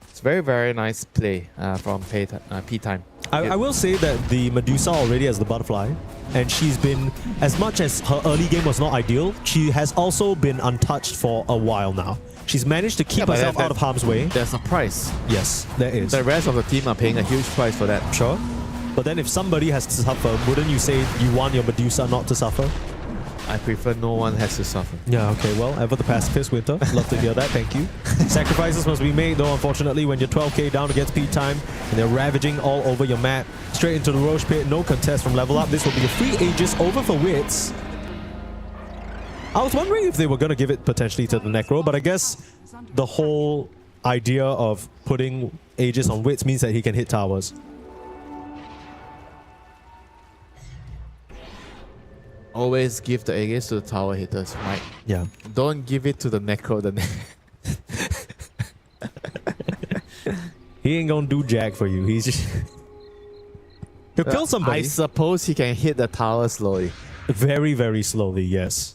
It's very, very nice play from P-Time. I will say that the Medusa already has the butterfly, and she's been, as much as her early game was not ideal, she has also been untouched for a while now. She's managed to keep herself out of harm's way. There's a price. Yes, there is. The rest of the team are paying a huge price for that. Sure. But then if somebody has to suffer, wouldn't you say you want your Medusa not to suffer? I prefer no one has to suffer. Yeah, okay, well, ever the pacifist, Winter. Love to hear that, thank you. Sacrifices must be made, though, unfortunately, when you're 12k down against P-Time, and they're ravaging all over your map. Straight into the Roche Pit, no contest from Level Up. This will be a free Aegis over for Wits. I was wondering if they were going to give it potentially to the Necro, but I guess the whole idea of putting Aegis on Wits means that he can hit towers. Always give the Aegis to the tower hitters, Mike. Yeah. Don't give it to the Necro. He ain't gonna do jack for you. He's just... He'll kill somebody. I suppose he can hit the tower slowly. Very, very slowly, yes.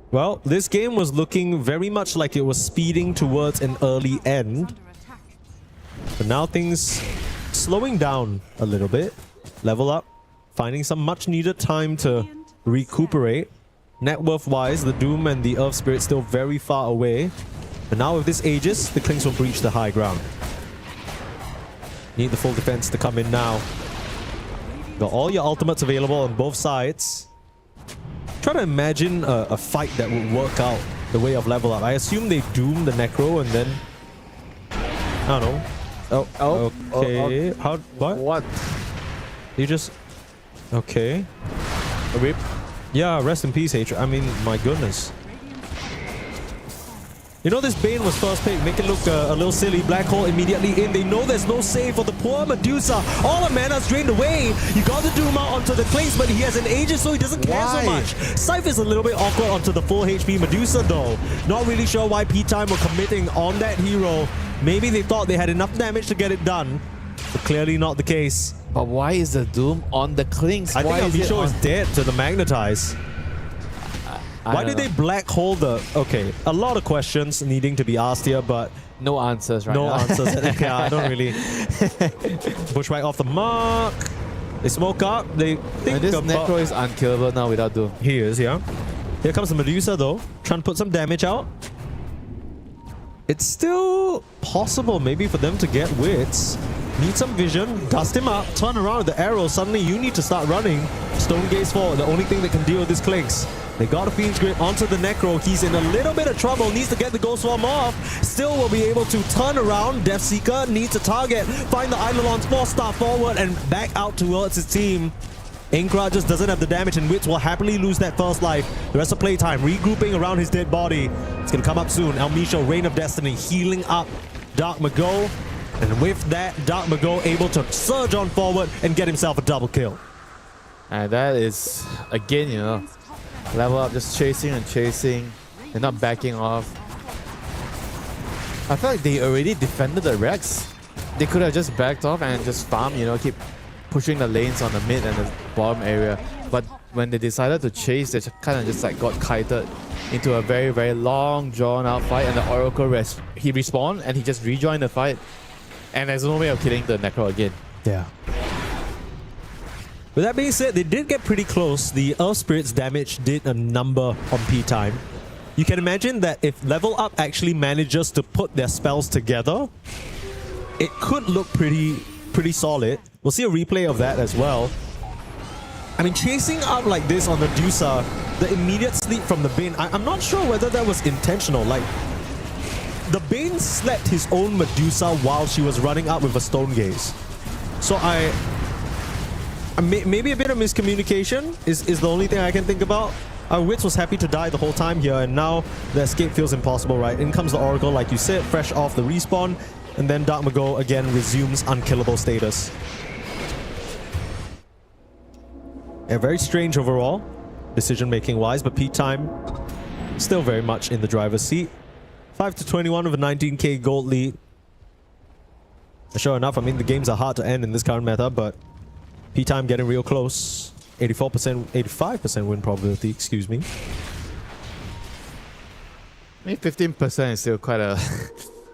Well, this game was looking very much like it was speeding towards an early end. But now things slowing down a little bit. Level Up, finding some much needed time to recuperate. Net worth wise, the Doom and the Earth Spirit still very far away. But now with this Aegis, the Klings will breach the high ground. Need the full defense to come in now. Got all your ultimates available on both sides. Try to imagine a fight that would work out the way of Level Up. I assume they doom the Necro and then... I don't know. Oh, okay. How? What? What? You just... Okay. A rip? Yeah, rest in peace, Hatred. I mean, my goodness. You know, this Bane was first pick. Make it look a little silly. Black Hole immediately in. They know there's no save for the poor Medusa. All the mana's drained away. You got the Doom out onto the Klings, but he has an Aegis, so he doesn't care so much. Scythe is a little bit awkward onto the full HP Medusa, though. Not really sure why P-Time were committing on that hero. Maybe they thought they had enough damage to get it done, but clearly not the case. But why is the Doom on the Klings? I think Alvisho is dead to the Magnetize. Why did they black hole the... Okay, a lot of questions needing to be asked here, but... No answers right now. No answers. Okay, I don't really... Push right off the mark. They smoke up. They think this about... Necro is unkillable now without Doom. He is, yeah. Here comes the Medusa, though. Trying to put some damage out. It's still possible, maybe, for them to get Wits. Need some vision, dust him up, turn around with the arrow. Suddenly you need to start running. Stone gaze forward, the only thing that can deal with this Clinks. They got a Fiend's Grip onto the Necro. He's in a little bit of trouble, needs to get the Ghost Swarm off. Still will be able to turn around. Deathseeker needs a target, find the Eidolons, 4-star forward and back out towards his team. Inkra just doesn't have the damage and Wits will happily lose that first life. The rest of playtime, regrouping around his dead body. It's gonna come up soon. Elmisho, Reign of Destiny, healing up Dark Mago. And with that, Dark Mago able to surge on forward and get himself a double kill. And that is, again, you know, level up, just chasing and chasing. They're not backing off. I feel like they already defended the Rex. They could have just backed off and just farm, you know, keep pushing the lanes on the mid and the bottom area. But when they decided to chase, they kind of just like got kited into a very, very long, drawn-out fight. And the Oracle, he respawned and he just rejoined the fight. And there's no way of killing the Necro again. Yeah. With that being said, they did get pretty close. The Earth Spirit's damage did a number on P-Time. You can imagine that if Level Up actually manages to put their spells together, it could look pretty solid. We'll see a replay of that as well. I mean, chasing up like this on Medusa, the immediate sleep from the Bane, I'm not sure whether that was intentional. Like, the Bane slept his own Medusa while she was running up with a Stone Gaze. So maybe a bit of miscommunication is the only thing I can think about. Wits was happy to die the whole time here, and now the escape feels impossible, right? In comes the Oracle, like you said, fresh off the respawn, and then Dark Mago again resumes unkillable status. Yeah, very strange overall, decision-making wise, but P-Time still very much in the driver's seat. 5-21 with a 19k gold lead. Sure enough, I mean, the games are hard to end in this current meta, but P-Time getting real close. 85% win probability, excuse me. I mean, 15% is still quite a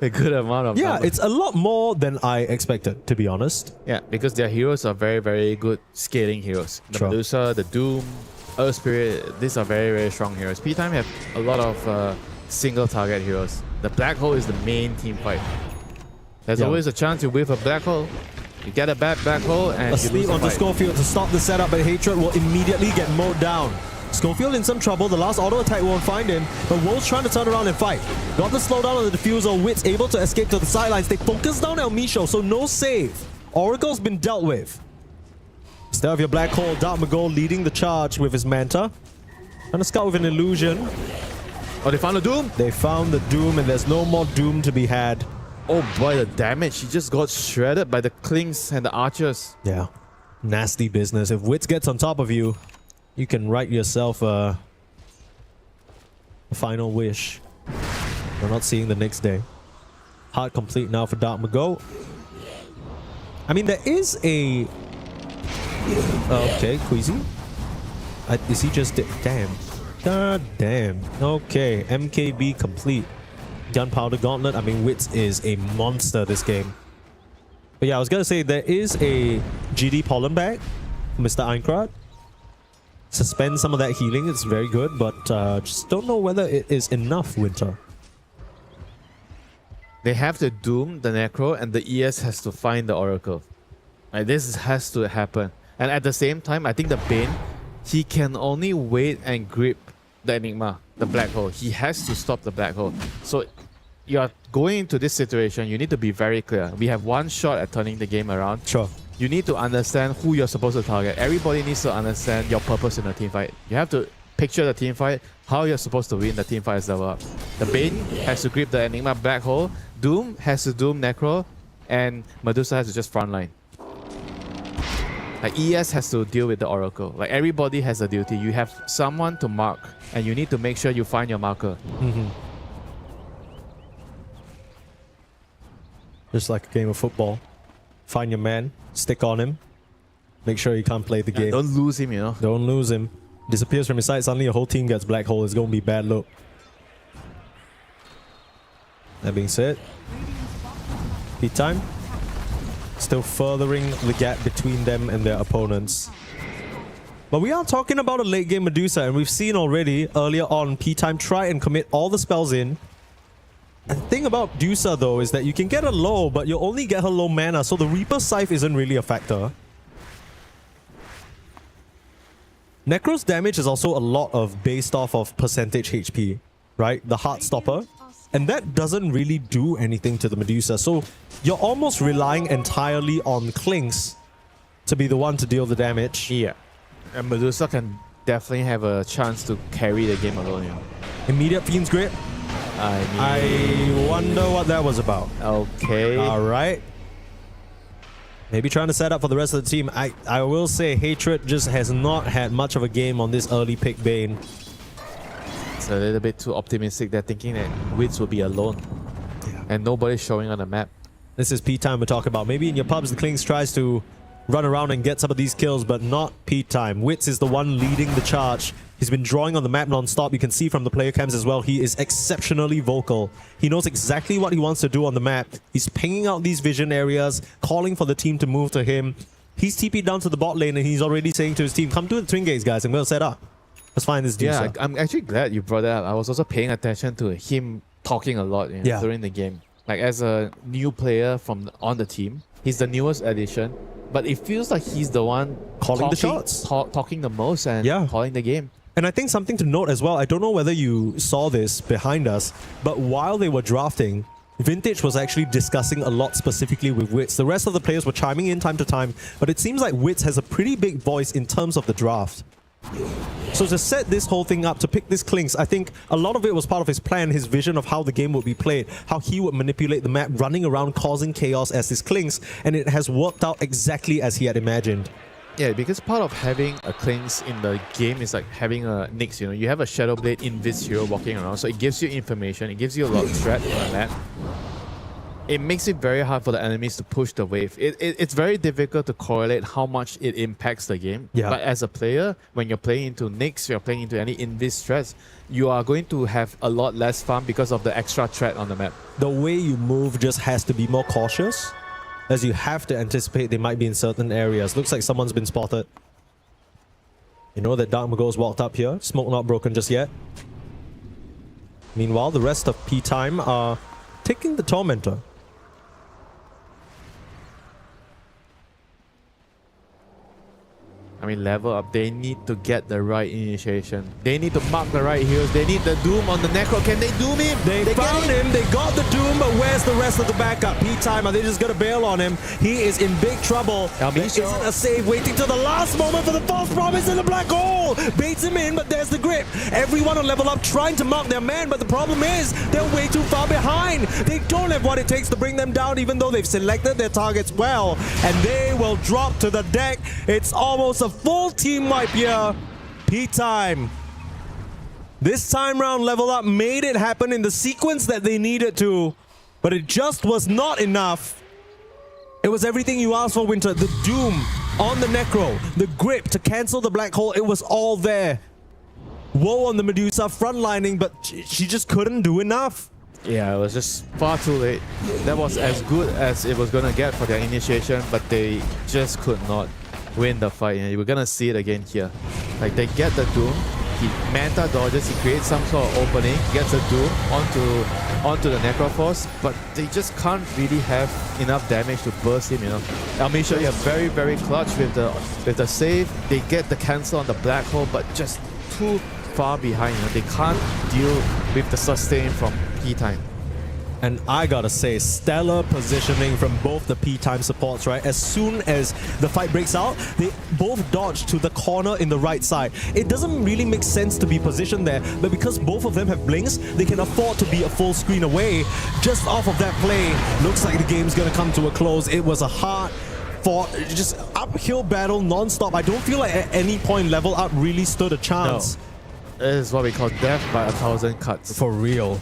good amount of Yeah, number. it's a lot more than I expected, to be honest. Yeah, because their heroes are very, very good scaling heroes. The Sure. Medusa, the Doom, Earth Spirit, these are very, very strong heroes. P-Time have a lot of single target heroes. The Black Hole is the main team fight. There's always a chance you whiff a Black Hole. You get a bad Black Hole and you Asleep lose the onto fight. Schofield to stop the setup, but Hatred will immediately get mowed down. Schofield in some trouble. The last auto attack won't find him, but Wolf's trying to turn around and fight. Got the slowdown on the diffuser. Wits able to escape to the sidelines. They focus down Elmisho, so no save. Oracle's been dealt with. Instead of your Black Hole, Dark Mago leading the charge with his Manta. Trying to scout with an illusion. Oh, they found the Doom? They found the Doom, and there's no more Doom to be had. Oh boy, the damage. He just got shredded by the Clinks and the Archers. Yeah. Nasty business. If Wits gets on top of you, you can write yourself a final wish. We're not seeing the next day. Hard complete now for Dark Mago. I mean, there is a... okay, Queasy. Is he just... damn. God damn. Okay, MKB complete. Gunpowder Gauntlet. I mean, Wits is a monster this game. But yeah, I was gonna say there is a GD Pollen bag for Mr. Eincrad. Suspend some of that healing, it's very good, but just don't know whether it is enough, Winter. They have to Doom the Necro and the ES has to find the Oracle. Like, this has to happen. And at the same time, I think the Bane, he can only wait and grip the Enigma, the Black Hole. He has to stop the Black Hole. So you are going into this situation, you need to be very clear. We have one shot at turning the game around. Sure. You need to understand who you're supposed to target. Everybody needs to understand your purpose in a team fight. You have to picture the team fight, how you're supposed to win the team fight is level up. The Bane has to grip the Enigma Black Hole, Doom has to Doom Necro, and Medusa has to just frontline. Like, ES has to deal with the Oracle. Like, everybody has a duty. You have someone to mark, and you need to make sure you find your marker. Just like a game of football. Find your man, stick on him, make sure he can't play the game. Don't lose him, you know. Don't lose him. Disappears from his side, suddenly your whole team gets Black Hole. It's going to be bad look. That being said, P-Time still furthering the gap between them and their opponents. But we are talking about a late game Medusa, and we've seen already earlier on P-Time try and commit all the spells in. I think thing about Medusa though is that you can get her low, but you'll only get her low mana, so the Reaper Scythe isn't really a factor. Necro's damage is also a lot of based off of percentage HP, right? The Heartstopper. And that doesn't really do anything to the Medusa, so you're almost relying entirely on Clinks to be the one to deal the damage. Yeah. And Medusa can definitely have a chance to carry the game alone, you know. Immediate Fiend's Grip. I wonder what that was about. Okay. Alright. Maybe trying to set up for the rest of the team. I will say Hatred just has not had much of a game on this early pick Bane. It's a little bit too optimistic. They're thinking that Wits will be alone. Yeah. And nobody's showing on the map. This is P time we're talking about. Maybe in your pubs the Clinks tries to run around and get some of these kills, but not P time. Wits is the one leading the charge. He's been drawing on the map non-stop. You can see from the player cams as well, he is exceptionally vocal. He knows exactly what he wants to do on the map. He's pinging out these vision areas, calling for the team to move to him. He's TP'd down to the bot lane and he's already saying to his team, come to the Twin Gates, guys. I'm going to set up. Let's find this dude. Yeah, I'm actually glad you brought that up. I was also paying attention to him talking a lot during the game. Like as a new player on the team, he's the newest addition, but it feels like he's the one calling the shots, talking the most and calling the game. And I think something to note as well, I don't know whether you saw this behind us, but while they were drafting, Vintage was actually discussing a lot specifically with Wits. The rest of the players were chiming in time to time, but it seems like Wits has a pretty big voice in terms of the draft. So to set this whole thing up, to pick this Clinks, I think a lot of it was part of his plan, his vision of how the game would be played, how he would manipulate the map, running around causing chaos as his Clinks, and it has worked out exactly as he had imagined. Yeah, because part of having a Clinks in the game is like having a Nyx, you know. You have a Shadow Blade Invis hero walking around, so it gives you information, it gives you a lot of threat on the map. It makes it very hard for the enemies to push the wave. It's very difficult to correlate how much it impacts the game. Yeah. But as a player, when you're playing into Nyx, you're playing into any Invis threats, you are going to have a lot less fun because of the extra threat on the map. The way you move just has to be more cautious, as you have to anticipate they might be in certain areas. Looks like someone's been spotted. You know that Dark Mago's walked up here. Smoke not broken just yet. Meanwhile, the rest of P-Time are taking the Tormentor. I mean, level up. They need to get the right initiation. They need to mark the right heroes. They need the Doom on the Necro. Can they Doom him? They found him. They got the Doom, but where's the rest of the backup? P-Time, are they just going to bail on him? He is in big trouble. There isn't a save, waiting till the last moment for the false promise in the black hole. Baits him in, but there's the grip. Everyone on level up trying to mark their man, but the problem is they're way too far behind. They don't have what it takes to bring them down, even though they've selected their targets well. And they will drop to the deck. It's almost a full team wipe here. P-Time. This time round, level up made it happen in the sequence that they needed to, but it just was not enough. It was everything you asked for, Winter. The Doom on the Necro, the grip to cancel the black hole, it was all there. Woe on the Medusa frontlining, but she just couldn't do enough. Yeah, it was just far too late. That was as good as it was going to get for their initiation, but they just could not win the fight. And we're gonna see it again here. Like, they get the Doom, he Manta dodges, he creates some sort of opening, gets the Doom onto the Necroforce, but they just can't really have enough damage to burst him, you know. Amisha, you're very, very clutch with the save. They get the cancel on the black hole, but just too far behind, you know. They can't deal with the sustain from P-Time. And I gotta say, stellar positioning from both the P-Time supports, right? As soon as the fight breaks out, they both dodge to the corner in the right side. It doesn't really make sense to be positioned there, but because both of them have blinks, they can afford to be a full screen away. Just off of that play, looks like the game's gonna come to a close. It was a hard-fought, just uphill battle non-stop. I don't feel like at any point level up really stood a chance. No. It is what we call death by 1,000 cuts. For real.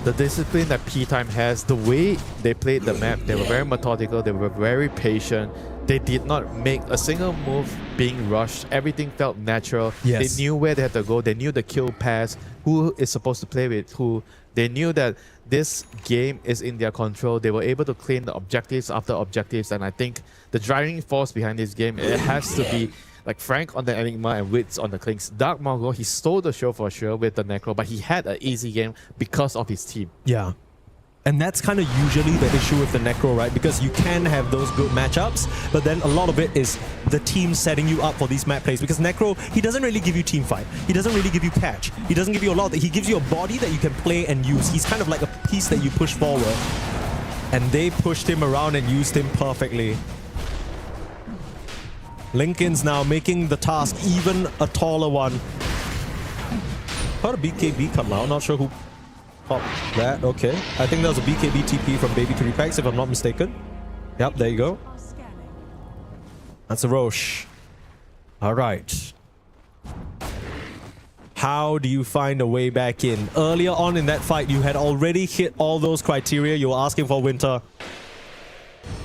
The discipline that P-Time has, the way they played the map, they were very methodical, they were very patient. They did not make a single move being rushed. Everything felt natural. Yes. They knew where they had to go. They knew the kill pass, who is supposed to play with who. They knew that this game is in their control. They were able to claim the objectives after objectives, and I think the driving force behind this game, it has to be like Frank on the Enigma and Wits on the Clinks. Dark Mongo, he stole the show for sure with the Necro, but he had an easy game because of his team. Yeah. And that's kind of usually the issue with the Necro, right? Because you can have those good matchups, but then a lot of it is the team setting you up for these map plays. Because Necro, he doesn't really give you team fight. He doesn't really give you catch. He doesn't give you a lot. He gives you a body that you can play and use. He's kind of like a piece that you push forward. And they pushed him around and used him perfectly. Lincoln's now making the task even a taller one. Heard a BKB come out, not sure who popped that. Okay, I think that was a BKB TP from Baby 3 Packs if I'm not mistaken. Yep, there you go. That's a Roche. Alright. How do you find a way back in? Earlier on in that fight, you had already hit all those criteria you were asking for, Winter.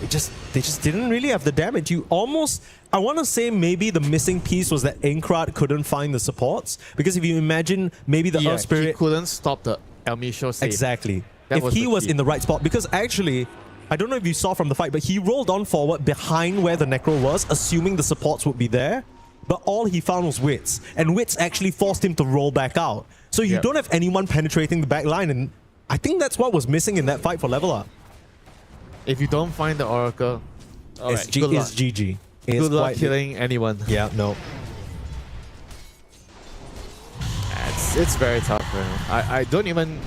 They just didn't really have the damage. You almost... I want to say maybe the missing piece was that Inkrat couldn't find the supports. Because if you imagine maybe the Earth Spirit... he couldn't stop the Elmisho save. Exactly. If he was in the right spot. Because actually, I don't know if you saw from the fight, but he rolled on forward behind where the Necro was, assuming the supports would be there. But all he found was Wits. And Wits actually forced him to roll back out. So you don't have anyone penetrating the back line. And I think that's what was missing in that fight for Level Up. If you don't find the Oracle, it's GG. Good luck killing anyone. Yeah, no. It's very tough. I don't even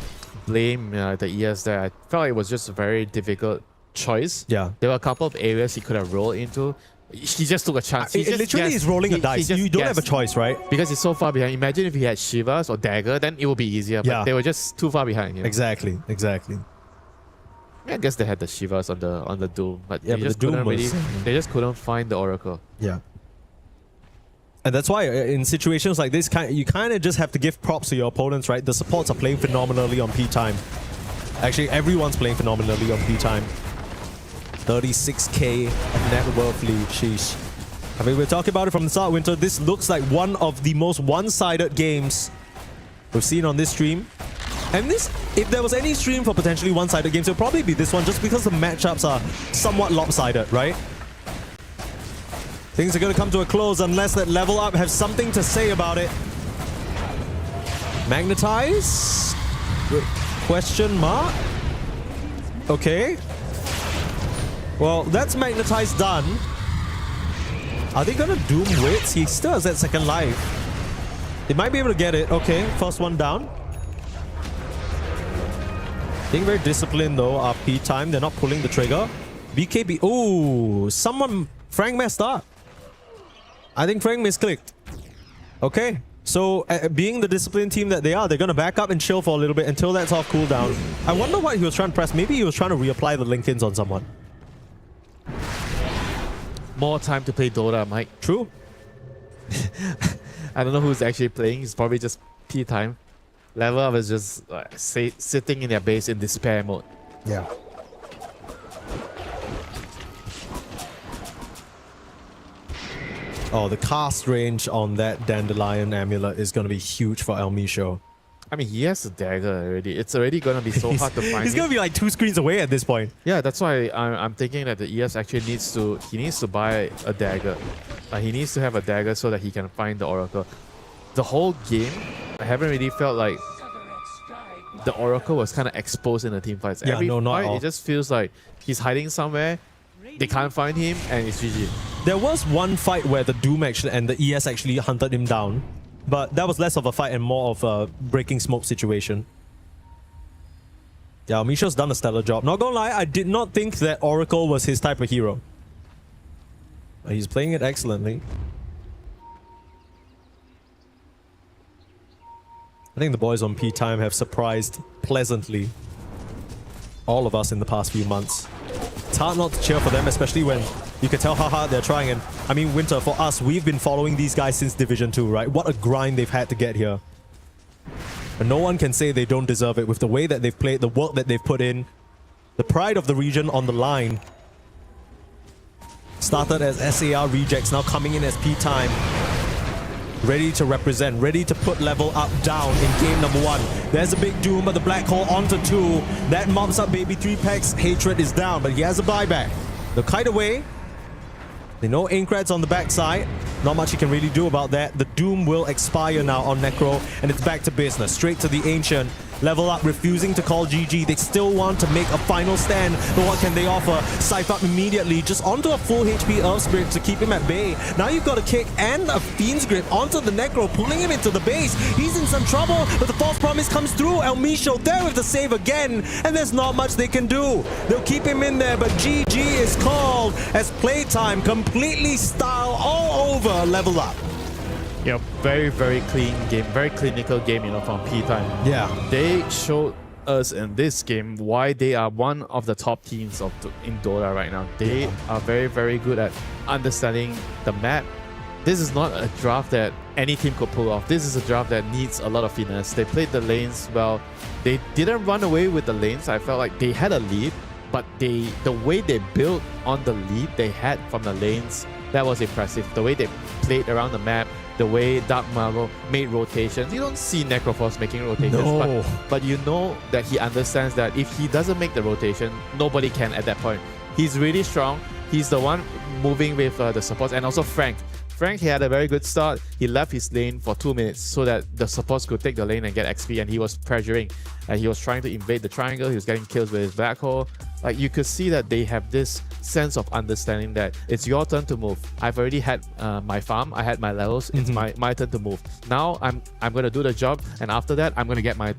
blame the ES there. I felt like it was just a very difficult choice. Yeah. There were a couple of areas he could have rolled into. He just took a chance. It literally is rolling a dice. You don't have a choice, right? Because he's so far behind. Imagine if he had Shivas or Dagger, then it would be easier. But they were just too far behind. You know? Exactly. I guess they had the Shivas on the Doom, but yeah, they just couldn't they just couldn't find the Oracle. Yeah. And that's why in situations like this, you kind of just have to give props to your opponents, right? The supports are playing phenomenally on P time. Actually, everyone's playing phenomenally on P time. 36k net worth lead, sheesh. I mean, we're talking about it from the start, Winter. This looks like one of the most one-sided games we've seen on this stream. And this, if there was any stream for potentially one-sided games, it would probably be this one, just because the matchups are somewhat lopsided, right? Things are going to come to a close unless that Level Up has something to say about it. Magnetize? Question mark? Okay. Well, that's Magnetize done. Are they going to Doom Wits? He still has that second life. They might be able to get it. Okay, first one down. Being very disciplined though, RP time. They're not pulling the trigger. BKB. Ooh, Frank messed up. I think Frank misclicked. Okay, so being the disciplined team that they are, they're going to back up and chill for a little bit until that's off cooldown. I wonder what he was trying to press. Maybe he was trying to reapply the Linkins on someone. More time to play Dota, Mike. True. I don't know who's actually playing. It's probably just P time. Level Up is just sitting in their base in despair mode. Yeah. Oh, the cast range on that Dandelion Amulet is going to be huge for Elmisho. I mean, he has a dagger already. It's already going to be so hard to find. He's going to be like 2 screens away at this point. Yeah, that's why I'm thinking that the ES actually needs to buy a dagger. He needs to have a dagger so that he can find the Oracle. The whole game, I haven't really felt like the Oracle was kind of exposed in the team fights. Yeah, Every no, not fight, all. it just feels like he's hiding somewhere. They can't find him, and it's GG. There was one fight where the Doom actually and the ES actually hunted him down, but that was less of a fight and more of a breaking smoke situation. Yeah, Misha's done a stellar job. Not gonna lie, I did not think that Oracle was his type of hero. He's playing it excellently. I think the boys on P Time have surprised pleasantly all of us in the past few months. It's hard not to cheer for them, especially when you can tell how hard they're trying. And I mean, Winter, for us, we've been following these guys since Division 2, right? What a grind they've had to get here. And no one can say they don't deserve it with the way that they've played, the work that they've put in, the pride of the region on the line. Started as SAR rejects, now coming in as P Time. Ready to represent, ready to put Level Up down in game number 1. There's a big Doom, but the Black Hole onto 2. That mobs up Baby 3 Packs. Hatred is down, but he has a buyback. They'll kite away. They know Inkrat's on the backside. Not much he can really do about that. The Doom will expire now on Necro, and it's back to business. Straight to the Ancient. Level Up refusing to call GG. They still want to make a final stand, but what can they offer? Scythe up immediately, just onto a full HP Earth Spirit to keep him at bay. Now you've got a kick and a Fiend's Grip onto the Necro, pulling him into the base. He's in some trouble, but the false promise comes through. El Micho there with the save again, and there's not much they can do. They'll keep him in there, but GG is called as playtime completely style all over Level Up. Yeah, very, very clean game, very clinical game, from P-Time. Yeah. They showed us in this game why they are one of the top teams in Dota right now. They are very, very good at understanding the map. This is not a draft that any team could pull off. This is a draft that needs a lot of finesse. They played the lanes well. They didn't run away with the lanes. I felt like they had a lead, but the way they built on the lead they had from the lanes, that was impressive. The way they played around the map, the way Dark Marvel made rotations. You don't see Necroforce making rotations, but you know that he understands that if he doesn't make the rotation, nobody can at that point. He's really strong. He's the one moving with the supports, and also Frank. Frank, he had a very good start. He left his lane for 2 minutes so that the supports could take the lane and get XP, and he was pressuring. And he was trying to invade the triangle. He was getting kills with his black hole. Like, you could see that they have this sense of understanding that it's your turn to move. I've already had my farm. I had my levels. It's my turn to move. Now I'm going to do the job, and after that, I'm going to get my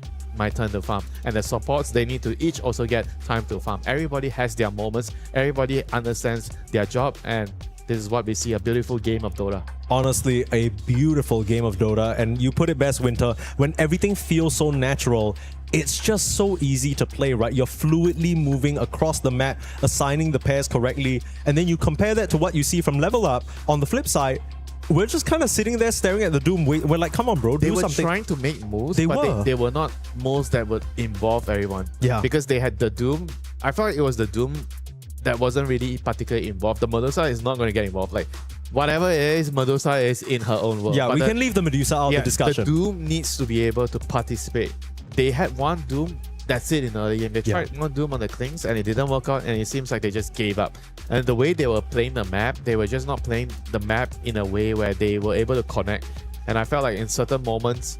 turn to farm. And the supports, they need to each also get time to farm. Everybody has their moments. Everybody understands their job, and this is what we see, a beautiful game of Dota. Honestly, a beautiful game of Dota. And you put it best, Winter, when everything feels so natural, it's just so easy to play, right? You're fluidly moving across the map, assigning the pairs correctly, and then you compare that to what you see from Level Up. On the flip side, we're just kind of sitting there staring at the Doom. We're like, come on, bro, do something. They were trying to make moves, but they were not moves that would involve everyone. Yeah. Because they had the Doom. I felt like it was the Doom that wasn't really particularly involved. The Medusa is not going to get involved. Like, whatever it is, Medusa is in her own world. Yeah, but we can leave the Medusa out of the discussion. The Doom needs to be able to participate. They had one Doom, that's it in early game. They tried one Doom on the Klings and it didn't work out, and it seems like they just gave up. And the way they were playing the map, they were just not playing the map in a way where they were able to connect. And I felt like in certain moments,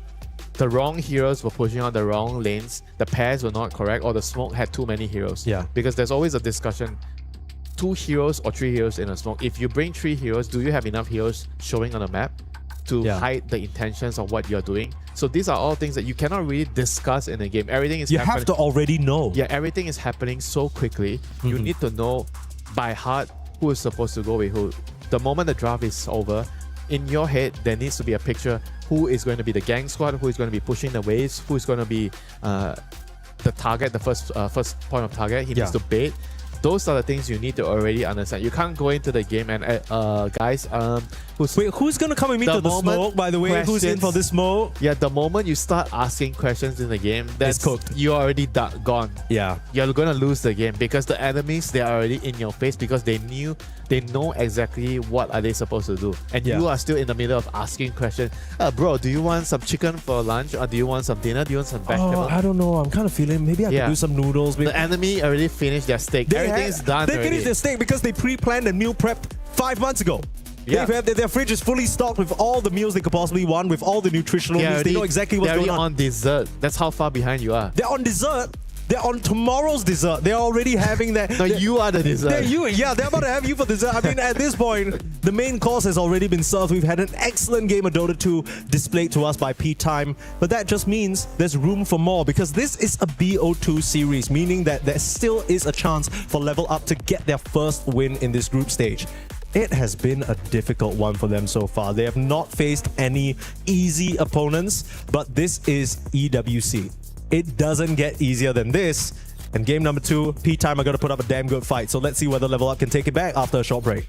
the wrong heroes were pushing on the wrong lanes, the pairs were not correct, or the smoke had too many heroes. Yeah. Because there's always a discussion, 2 heroes or 3 heroes in a smoke. If you bring 3 heroes, do you have enough heroes showing on the map to hide the intentions of what you're doing? So these are all things that you cannot really discuss in a game. Everything is happening. You have to already know. Yeah, everything is happening so quickly. You need to know by heart who is supposed to go with who. The moment the draft is over, in your head, there needs to be a picture who is going to be the gang squad, who is going to be pushing the waves, who is going to be the target, the first point of target. He needs to bait. Those are the things you need to already understand. You can't go into the game and guys, who's gonna come and meet to the smoke, by the way? Who's in for this smoke? Yeah, the moment you start asking questions in the game, that's cooked. You're already gone. Yeah. You're gonna lose the game because the enemies, they are already in your face because they know exactly what are they supposed to do. And you are still in the middle of asking questions. Bro, do you want some chicken for lunch, or do you want some dinner? Do you want some vegetables? I don't know. I'm kind of feeling maybe I could do some noodles. Maybe. The enemy already finished their steak. Everything's done They already. finished their steak because they pre-planned and meal prepped 5 months ago. Yeah. Their fridge is fully stocked with all the meals they could possibly want, with all the nutritional needs. They know exactly what's going on. They're on dessert. That's how far behind you are. They're on dessert. They're on tomorrow's dessert. They're already having that. No, you are the dessert. They're about to have you for dessert. I mean, at this point, the main course has already been served. We've had an excellent game of Dota 2 displayed to us by P-Time, but that just means there's room for more because this is a BO2 series, meaning that there still is a chance for Level Up to get their first win in this group stage. It has been a difficult one for them so far. They have not faced any easy opponents, but this is EWC. It doesn't get easier than this. And game number 2, P-Time are going to put up a damn good fight. So let's see whether Level Up can take it back after a short break.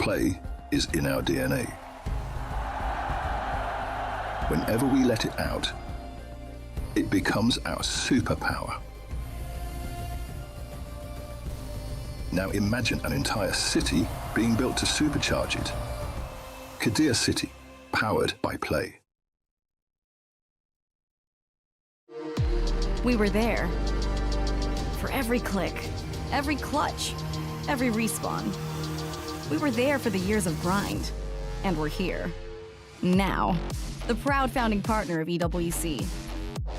play is in our DNA. Whenever we let it out, it becomes our superpower. Now imagine an entire city being built to supercharge it. Kadir City, powered by play. We were there. For every click, every clutch, every respawn. We were there for the years of grind. And we're here. Now. The proud founding partner of EWC.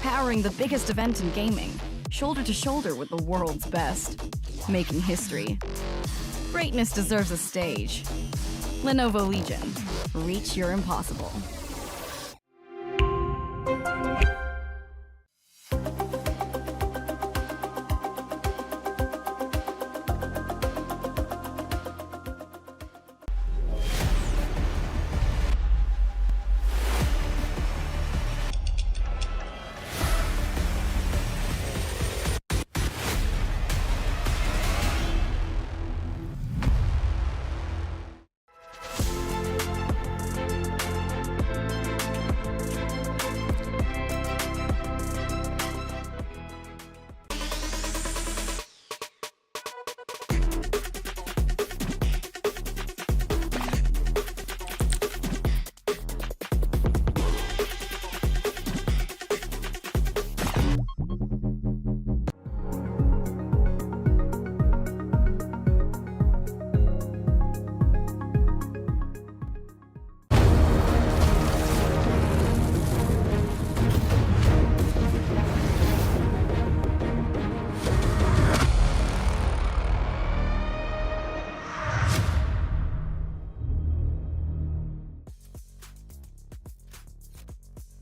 Powering the biggest event in gaming. Shoulder to shoulder with the world's best. Making history. Greatness deserves a stage. Lenovo Legion. Reach your impossible.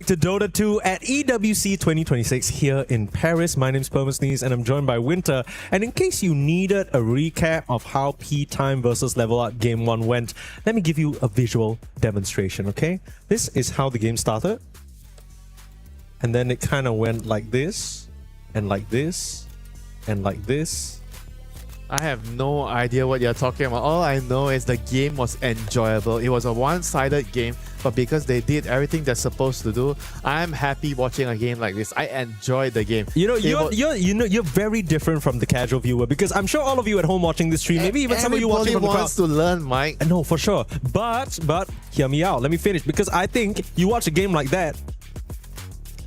To Dota 2 at EWC 2026 here in Paris. My name's Permasneeze and I'm joined by Winter. And in case you needed a recap of how P-Time versus Level Up Game 1 went, let me give you a visual demonstration, okay? This is how the game started. And then it kind of went like this, and like this, and like this. I have no idea what you're talking about. All I know is the game was enjoyable. It was a one-sided game, but because they did everything they're supposed to do, I'm happy watching a game like this. I enjoyed the game. You know, you're very different from the casual viewer, because I'm sure all of you at home watching this stream, maybe even some of you watching from the crowd, wants to learn, Mike. No, for sure. But hear me out. Let me finish, because I think you watch a game like that.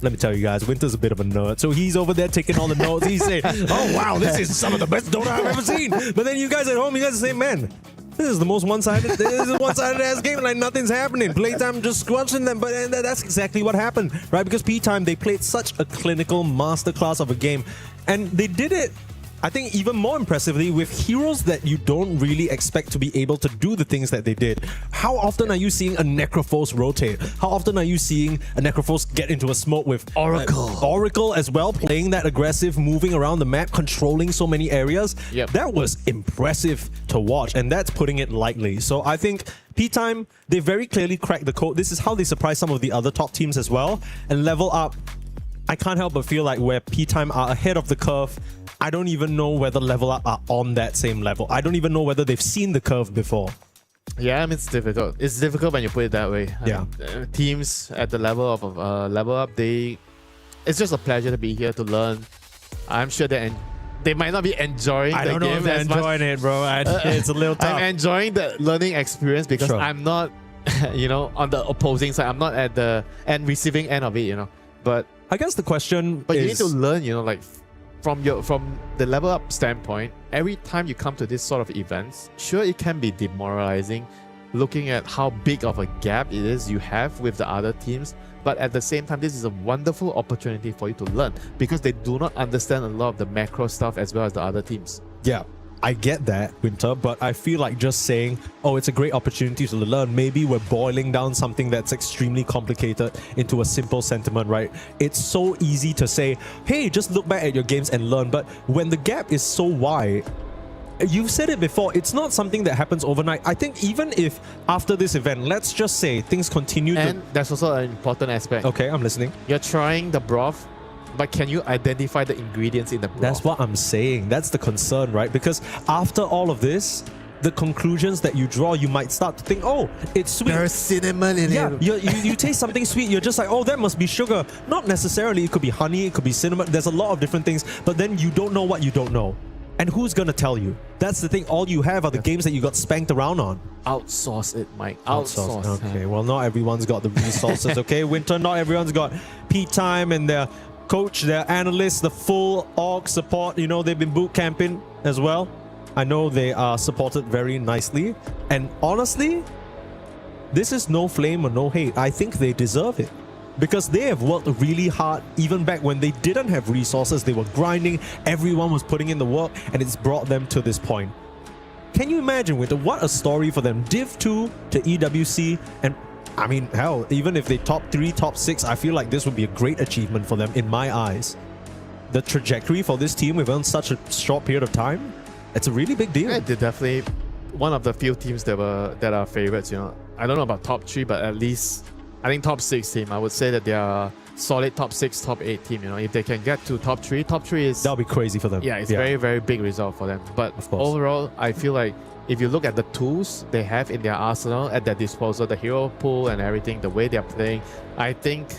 Let me tell you guys, Winter's a bit of a nerd. So he's over there taking all the notes. He's saying, oh wow, this is some of the best Dota I've ever seen. But then you guys at home, you guys are saying, man, this is the most one-sided, this is a one-sided ass game. Like nothing's happening. Playtime just squelching them. But that's exactly what happened, right? Because P-Time, they played such a clinical masterclass of a game. And they did it, I think, even more impressively with heroes that you don't really expect to be able to do the things that they did. How often are you seeing a Necrophos rotate? How often are you seeing a Necrophos get into a smoke with Oracle? Oracle as well, playing that aggressive, moving around the map, controlling so many areas. Yep. That was impressive to watch, and that's putting it lightly. So I think P-Time, they very clearly cracked the code. This is how they surprise some of the other top teams as well. And Level Up, I can't help but feel like where P-Time are ahead of the curve, I don't even know whether Level Up are on that same level. I don't even know whether they've seen the curve before. Yeah, I mean, it's difficult. It's difficult when you put it that way. Yeah. Teams at the level of Level Up, it's just a pleasure to be here to learn. I'm sure they might not be enjoying the game. I don't know if they're enjoying it, bro. It's a little tough. I'm enjoying the learning experience because I'm not, on the opposing side. I'm not at the receiving end of it, But I guess the question is, you need to learn, like from the Level Up standpoint, every time you come to this sort of events, sure, it can be demoralizing looking at how big of a gap it is you have with the other teams, but at the same time, this is a wonderful opportunity for you to learn because they do not understand a lot of the macro stuff as well as the other teams. Yeah, I get that, Winter, but I feel like just saying, oh, it's a great opportunity to learn, maybe we're boiling down something that's extremely complicated into a simple sentiment, right? It's so easy to say, hey, just look back at your games and learn, but when the gap is so wide, you've said it before, it's not something that happens overnight. I think even if after this event, let's just say things continue and there's also an important aspect. Okay, I'm listening. You're trying the broth, but can you identify the ingredients in the broth? That's what I'm saying. That's the concern, right? Because after all of this, the conclusions that you draw, you might start to think, oh, it's sweet. There's cinnamon in it. You taste something sweet, you're just like, oh, that must be sugar. Not necessarily, it could be honey, it could be cinnamon. There's a lot of different things, but then you don't know what you don't know. And who's gonna tell you? That's the thing. All you have are the games that you got spanked around on. Outsource it, Mike. Outsource. Okay, well, not everyone's got the resources, okay? Winter, not everyone's got Pete Time and their coach, their analysts, the full org support. You know, they've been boot camping as well. I know they are supported very nicely. And honestly, this is no flame or no hate. I think they deserve it. Because they have worked really hard even back when they didn't have resources. They were grinding, everyone was putting in the work, and it's brought them to this point. Can you imagine, Winter, what a story for them? Div 2 to EWC, and I mean, hell, even if they top 3, top 6, I feel like this would be a great achievement for them in my eyes. The trajectory for this team within such a short period of time, it's a really big deal. Yeah, they're definitely one of the few teams that are favorites, you know. I don't know about top 3, but at least I think top 6 team. I would say that they are solid top 6, top 8 team. You know, if they can get to top 3 is that'll be crazy for them. Yeah, it's very, very big result for them. But overall, I feel like if you look at the tools they have in their arsenal at their disposal, the hero pool and everything, the way they're playing, I think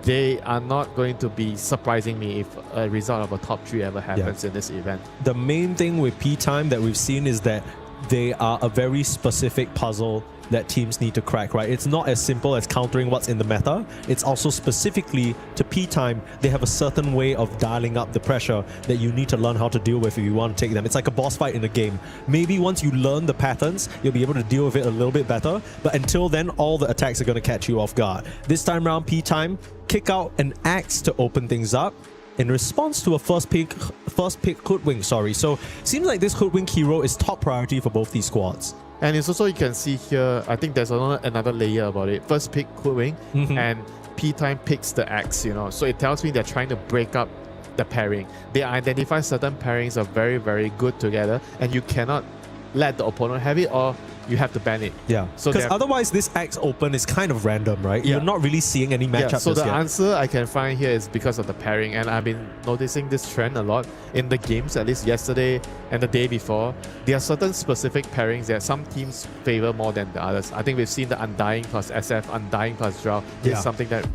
they are not going to be surprising me if a result of a top 3 ever happens in this event. The main thing with P-Time that we've seen is that they are a very specific puzzle that teams need to crack, right? It's not as simple as countering what's in the meta. It's also specifically to P-Time, they have a certain way of dialing up the pressure that you need to learn how to deal with if you want to take them. It's like a boss fight in a game. Maybe once you learn the patterns, you'll be able to deal with it a little bit better, but until then, all the attacks are going to catch you off guard. This time around, P-Time, kick out an axe to open things up in response to a first pick Hoodwink, So seems like this Hoodwink hero is top priority for both these squads. And it's also, you can see here, I think there's another layer about it. First pick Hoodwink, and P-Time picks the axe, you know. So it tells me they're trying to break up the pairing. They identify certain pairings are very, very good together, and you cannot let the opponent have it, or you have to ban it. Yeah, so because otherwise this axe open is kind of random, right? You're not really seeing any matchups. So the answer I can find here is because of the pairing, and I've been noticing this trend a lot in the games, at least yesterday and the day before. There are certain specific pairings that some teams favor more than the others. I think we've seen the Undying plus SF, Undying plus Drow is something that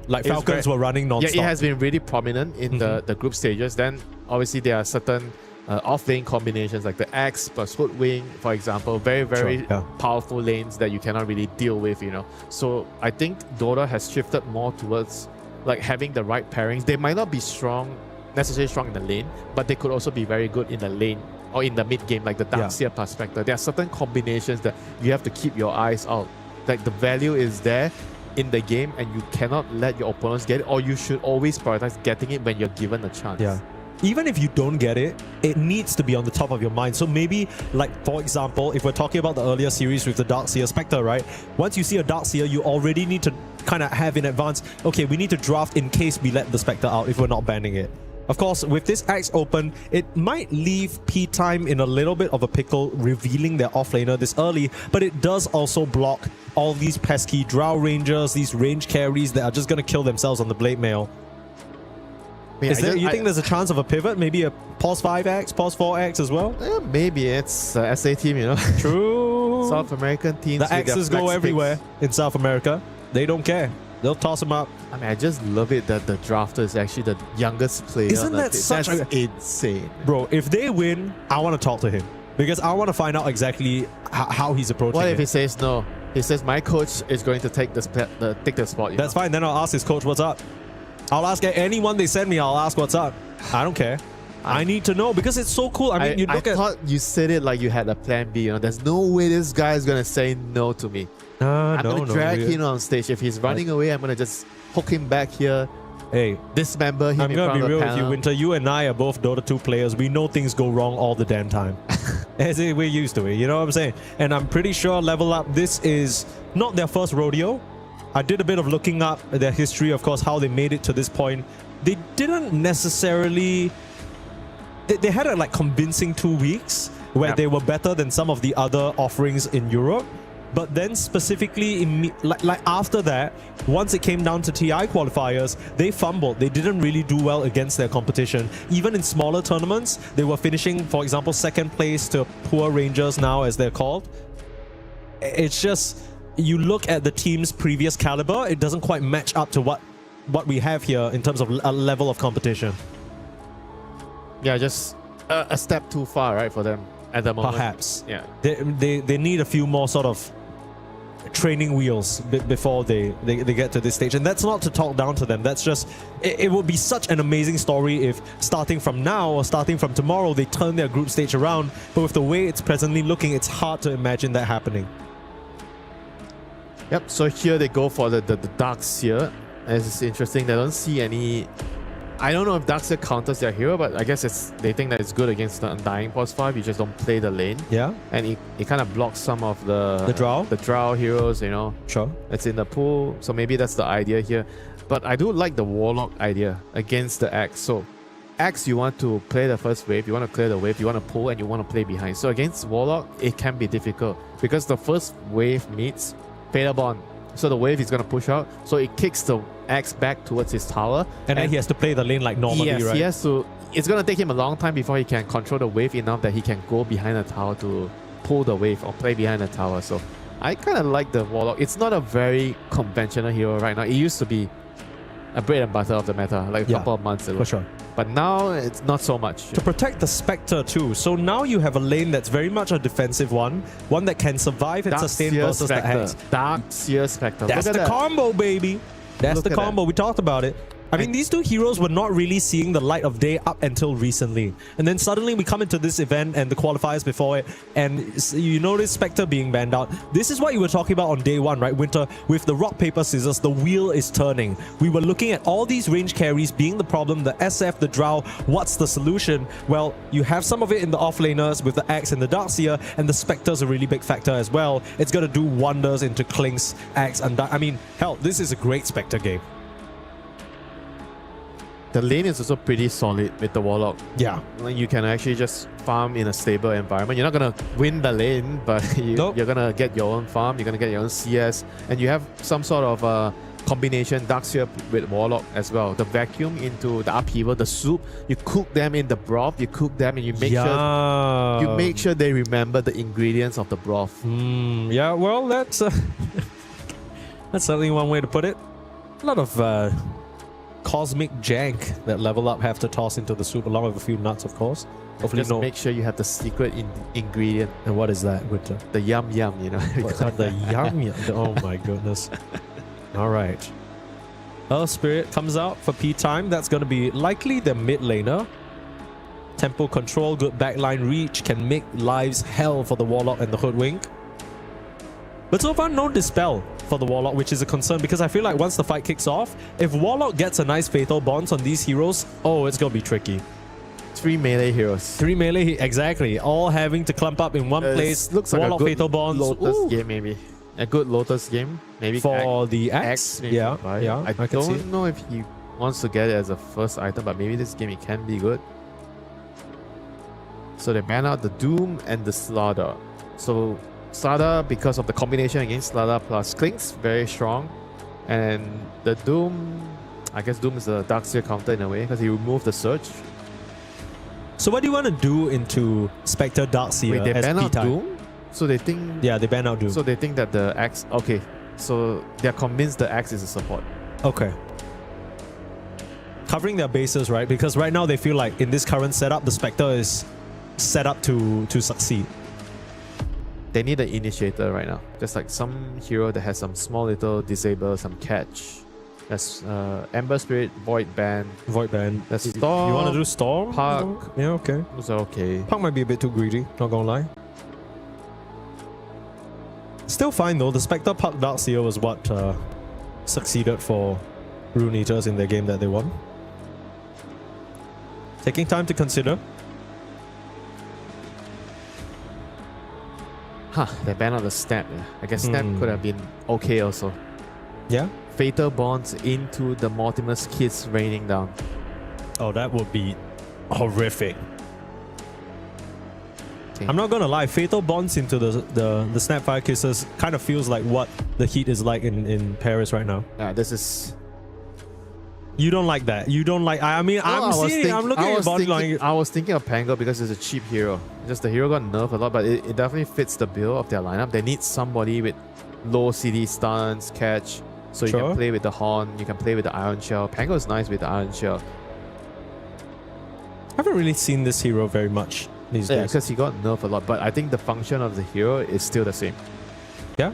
like Falcons were running non-stop. Yeah, it has been really prominent in the group stages. Then obviously there are certain off-lane combinations like the Axe plus Hoodwink, for example, very powerful lanes that you cannot really deal with, you know. So I think Dota has shifted more towards like having the right pairings. They might not be necessarily strong in the lane, but they could also be very good in the lane or in the mid game, like the Darkseer plus Spectre. There are certain combinations that you have to keep your eyes out. Like the value is there in the game, and you cannot let your opponents get it, or you should always prioritize getting it when you're given a chance. Yeah. Even if you don't get it, it needs to be on the top of your mind. So maybe, like, for example, if we're talking about the earlier series with the Darkseer Spectre, right? Once you see a Darkseer, you already need to kind of have in advance, okay, we need to draft in case we let the Spectre out if we're not banning it. Of course, with this Axe open, it might leave P-Time in a little bit of a pickle, revealing their offlaner this early, but it does also block all these pesky Drow Rangers, these range carries that are just going to kill themselves on the Blade Mail. You think there's a chance of a pivot? Maybe a pause 5X, pause 4X as well? Yeah, maybe it's a SA team, you know. True. South American teams. The X's go everywhere in South America. They don't care. They'll toss them up. I mean, I just love it that the drafter is actually the youngest player. Isn't that such insane? Bro, if they win, I want to talk to him. Because I want to find out exactly how he's approaching it. What if he says no? He says, my coach is going to take the spot. That's fine. Then I'll ask his coach, what's up? I'll ask anyone they send me, I'll ask what's up. I don't care. I need to know because it's so cool. I mean, I thought you said it like you had a plan B. You know, there's no way this guy is going to say no to me. I'm going to drag him on stage. If he's running away, I'm going to just hook him back here. Hey, dismember him. I'm going to be real with you, Winter. You and I are both Dota 2 players. We know things go wrong all the damn time. We're used to it. You know what I'm saying? And I'm pretty sure Level Up, this is not their first rodeo. I did a bit of looking up their history, of course, how they made it to this point. They didn't necessarily... They had a convincing 2 weeks where they were better than some of the other offerings in Europe. But then specifically, like after that, once it came down to TI qualifiers, they fumbled. They didn't really do well against their competition. Even in smaller tournaments, they were finishing, for example, second place to poor Rangers now, as they're called. It's just, you look at the team's previous caliber, it doesn't quite match up to what we have here in terms of a level of competition. Yeah, just a step too far, right, for them at the moment. Perhaps. Yeah. They need a few more sort of training wheels before they get to this stage. And that's not to talk down to them. That's just, it would be such an amazing story if starting from now or starting from tomorrow, they turn their group stage around. But with the way it's presently looking, it's hard to imagine that happening. Yep, so here they go for the Darkseer. As it's interesting, they don't see any... I don't know if Darkseer counters their hero, but I guess they think that it's good against the Undying Pulse 5. You just don't play the lane. Yeah. And it kind of blocks some of the drow? The drow heroes, you know. Sure. It's in the pool, so maybe that's the idea here. But I do like the Warlock idea against the Axe. So Axe, you want to play the first wave, you want to clear the wave, you want to pull, and you want to play behind. So against Warlock, it can be difficult because the first wave meets Fatal Bond. So the wave is going to push out, so it kicks the Axe back towards his tower. And then he has to play the lane like normally, yes, right? He has to. It's going to take him a long time before he can control the wave enough that he can go behind the tower to pull the wave or play behind the tower. So I kind of like the Warlock. It's not a very conventional hero right now. It used to be a bread and butter of the meta like a couple of months ago. For sure. But now it's not so much. To protect the Spectre too. So now you have a lane that's very much a defensive one that can survive and sustain versus the Axe. Darkseer Spectre. That's the combo, baby. That's the combo. We talked about it. I mean, these two heroes were not really seeing the light of day up until recently. And then suddenly we come into this event and the qualifiers before it, and you notice Spectre being banned out. This is what you were talking about on day one, right, Winter? With the rock, paper, scissors, the wheel is turning. We were looking at all these range carries being the problem, the SF, the Drow. What's the solution? Well, you have some of it in the offlaners with the Axe and the Darkseer, and the Spectre's a really big factor as well. It's going to do wonders into Klink's Axe and I mean, hell, this is a great Spectre game. The lane is also pretty solid with the Warlock. Yeah. You can actually just farm in a stable environment. You're not going to win the lane, but you're going to get your own farm, you're going to get your own CS, and you have some sort of combination Darkseer with Warlock as well. The vacuum into the upheaval, the soup, you cook them in the broth, you cook them and you make sure they remember the ingredients of the broth. Yeah, well, that's that's certainly one way to put it. A lot of cosmic jank that level up have to toss into the soup along with a few nuts, of course. Hopefully, just make sure you have the secret ingredient. And what is that, Winter? The yum yum, you know. The yum yum. Oh my goodness. All right. Earth Spirit comes out for P time. That's going to be likely the mid laner. Tempo control, good backline reach, can make lives hell for the Warlock and the Hoodwink. But so far, no Dispel for the Warlock, which is a concern because I feel like once the fight kicks off, if Warlock gets a nice Fatal Bonds on these heroes, oh, it's going to be tricky. 3 melee heroes. 3 melee, exactly. All having to clump up in one place. Looks Warlock, like a good Fatal Bonds. Lotus game, maybe. A good Lotus game, maybe. For the Axe? Yeah. I don't know if he wants to get it as a first item, but maybe this game it can be good. So they ban out the Doom and the Slaughter. So Slaughter, because of the combination against Slaughter plus Klink's, very strong. And the Doom, I guess Doom is a Darkseer counter in a way because he removed the Surge. So what do you want to do into Spectre Darkseer? Wait, they as ban out P-time? Doom? So they think... Yeah, they ban out Doom. So they think that the Axe... Okay, so they're convinced the Axe is a support. Okay. Covering their bases, right? Because right now they feel like in this current setup, the Spectre is set up to succeed. They need an initiator right now. Just like some hero that has some small little disable, some catch. That's Ember Spirit, Void Band. Void Band. That's Storm. You want to do Storm? Park. Yeah, okay. Those are okay. Park might be a bit too greedy, not gonna lie. Still fine though. The Spectre Park Darkseer was what succeeded for Rune Eaters in their game that they won. Taking time to consider. Huh, they banned out the Snap. Yeah. I guess Snap could have been okay also. Yeah? Fatal Bonds into the Mortimer's kids raining down. Oh, that would be horrific. attacking. I'm not gonna lie, Fatal Bonds into the Snapfire Kisses kind of feels like what the Heat is like in Paris right now. Yeah, this is... You don't like that. You don't like... I'm looking at your body language. I was thinking of Pango because it's a cheap hero. Just the hero got nerfed a lot, but it definitely fits the bill of their lineup. They need somebody with low CD stuns, catch, so you can play with the Horn, you can play with the Iron Shell. Pango is nice with the Iron Shell. I haven't really seen this hero very much these days. Yeah, because he got nerfed a lot, but I think the function of the hero is still the same. Yeah?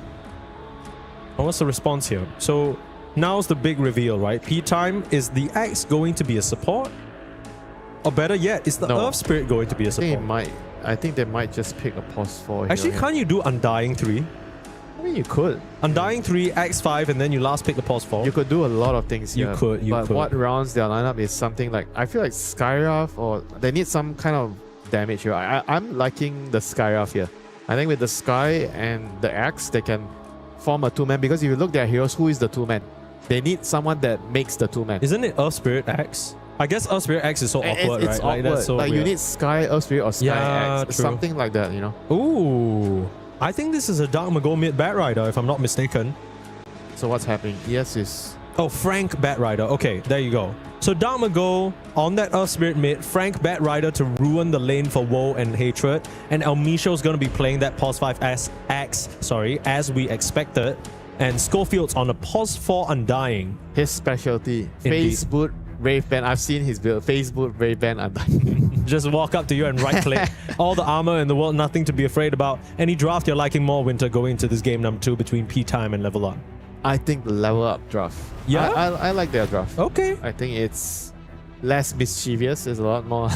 And what's the response here? So... Now's the big reveal, right? P-Time, is the Axe going to be a support? Or better yet, is the Earth Spirit going to be a support? I think they might just pick a pause 4 Actually, can't you do Undying 3? I mean, you could. Undying 3, Axe 5, and then you last pick the pause 4. You could do a lot of things here. But what rounds their lineup is something like... I feel like Skyrath, or they need some kind of damage here. I'm liking the Skyrath here. I think with the Sky and the Axe, they can form a two-man. Because if you look at their heroes, who is the two-man? They need someone that makes the two-man. Isn't it Earth Spirit Axe? I guess Earth Spirit Axe is so awkward, it's right? Awkward. That's so like weird. You need Sky, Earth Spirit, or Sky Axe. True. Something like that, you know? Ooh. I think this is a Dark Mago mid Bat Rider, if I'm not mistaken. So what's happening? Yes is... Oh, Frank Bat Rider. Okay, there you go. So Dark Mago on that Earth Spirit mid, Frank Bat Rider to ruin the lane for Woe and Hatred, and El Misho's going to be playing that Pause 5 Axe, as we expected. And Schofield's on a Pause 4 Undying. His specialty. Face boot, Wraith Band. I've seen his build. Face boot, Wraith Band, Undying. Just walk up to you and right click. All the armor in the world, nothing to be afraid about. Any draft you're liking more, Winter, going into this game number 2 between P-Time and Level Up? I think the Level Up draft. Yeah? I like their draft. Okay. I think it's less mischievous. It's a lot more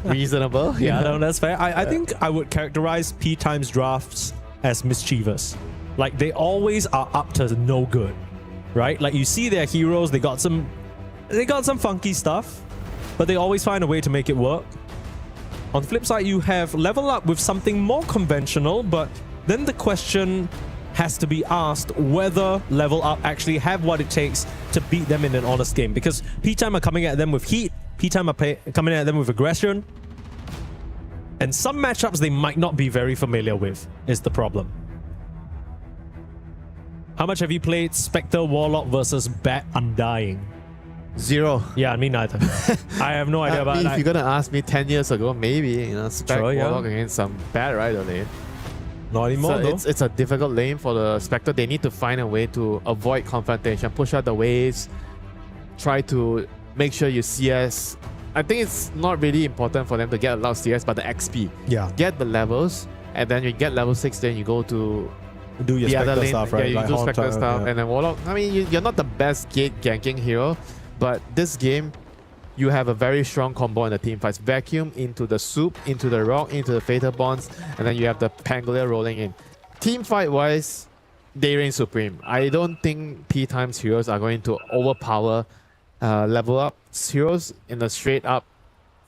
reasonable. Yeah, no, that's fair. I think I would characterize P-Time's drafts as mischievous. Like, they always are up to no good, right? Like, you see their heroes, they got some funky stuff, but they always find a way to make it work. On the flip side, you have Level Up with something more conventional, but then the question has to be asked whether Level Up actually have what it takes to beat them in an honest game. Because P-Time are coming at them with heat, P-Time are coming at them with aggression, and some matchups they might not be very familiar with is the problem. How much have you played Spectre Warlock versus Bat Undying? 0. Yeah, me neither. I have no idea about that. If you're gonna ask me 10 years ago, maybe, you know, Spectre Warlock against some Bat Rider lane. Not anymore, though. It's a difficult lane for the Spectre. They need to find a way to avoid confrontation, push out the waves, try to make sure you CS. I think it's not really important for them to get a lot of CS, but the XP. Yeah. Get the levels, and then you get level 6, then you go to do your Spectre stuff, right? Yeah, you do like Spectre stuff, and then Warlock. I mean, you're not the best gate ganking hero, but this game, you have a very strong combo in the team fights. Vacuum into the Soup, into the Rock, into the Fatal Bonds, and then you have the Pangolier rolling in. Team fight-wise, they reign supreme. I don't think P-Time's heroes are going to overpower Level Up heroes in a straight-up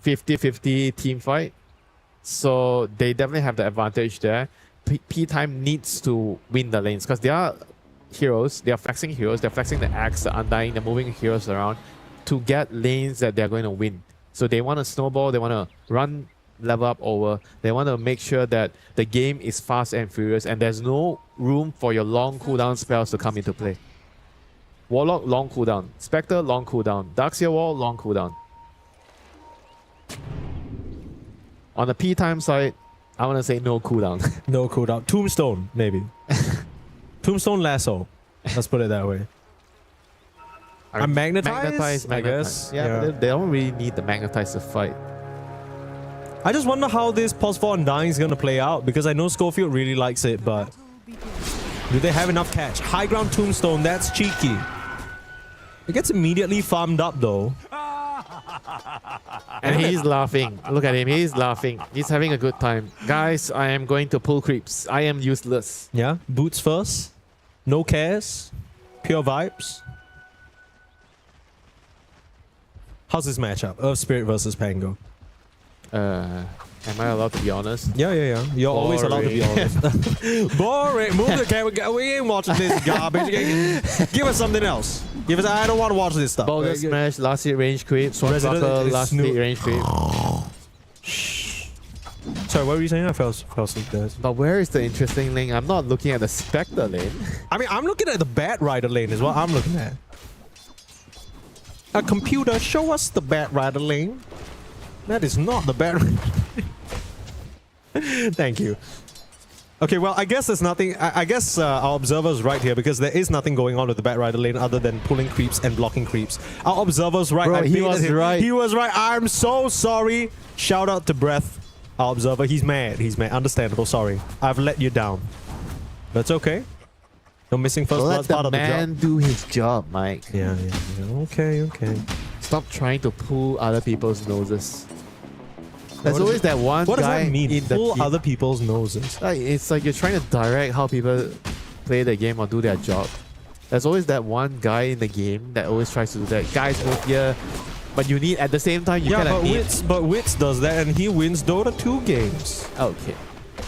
50-50 team fight. So they definitely have the advantage there. P-Time needs to win the lanes because they are heroes, they are flexing heroes, they're flexing the Axe, the Undying, they're moving heroes around to get lanes that they're going to win. So they want to snowball, they want to run Level Up over, they want to make sure that the game is fast and furious and there's no room for your long cooldown spells to come into play. Warlock, long cooldown. Spectre, long cooldown. Darkseer Wall, long cooldown. On the P-Time side, I want to say no cooldown. No cooldown. Tombstone, maybe. Tombstone Lasso. Let's put it that way. I'm magnetized, I guess. Yeah, but they don't really need the magnetize to fight. I just wonder how this Pause 4 Undying is going to play out because I know Schofield really likes it, but do they have enough catch? High ground Tombstone, that's cheeky. It gets immediately farmed up though. And he's laughing. Look at him. He's laughing. He's having a good time. Guys, I am going to pull creeps. I am useless. Yeah. Boots first. No cares. Pure vibes. How's this matchup? Earth Spirit versus Pango. Am I allowed to be honest? Yeah. You're always allowed to be honest. Boring. Move the camera. We ain't watching this garbage. Give us something else. Give us. I don't want to watch this stuff. Boulder Smash, last hit range creep. Swanstalker, last hit range creep. Sorry, what were you saying? I fell asleep there. But where is the interesting lane? I'm not looking at the Spectre lane. I mean, I'm looking at the Bat Rider lane is what I'm looking at. A computer, show us the Bat Rider lane. That is not the Bat Rider. Thank you. Okay, well, I guess there's nothing. I guess our observer's right here because there is nothing going on with the Bat Rider lane other than pulling creeps and blocking creeps. Our observer's right. Bro, he was right. He was right. I'm so sorry. Shout out to Breath, our observer. He's mad. He's mad. Understandable. Sorry. I've let you down. That's okay. No missing first blood's part of the job. Let the man do his job, Mike. Yeah. Okay. Stop trying to pull other people's noses. There's What always that one What does guy that mean? in the Pull team. other people's noses. Like, it's like you're trying to direct how people play the game or do their job. There's always that one guy in the game that always tries to do that. Guys move here, but you need at the same time you Yeah, kind of but need. Wits does that and he wins Dota 2 games. Okay.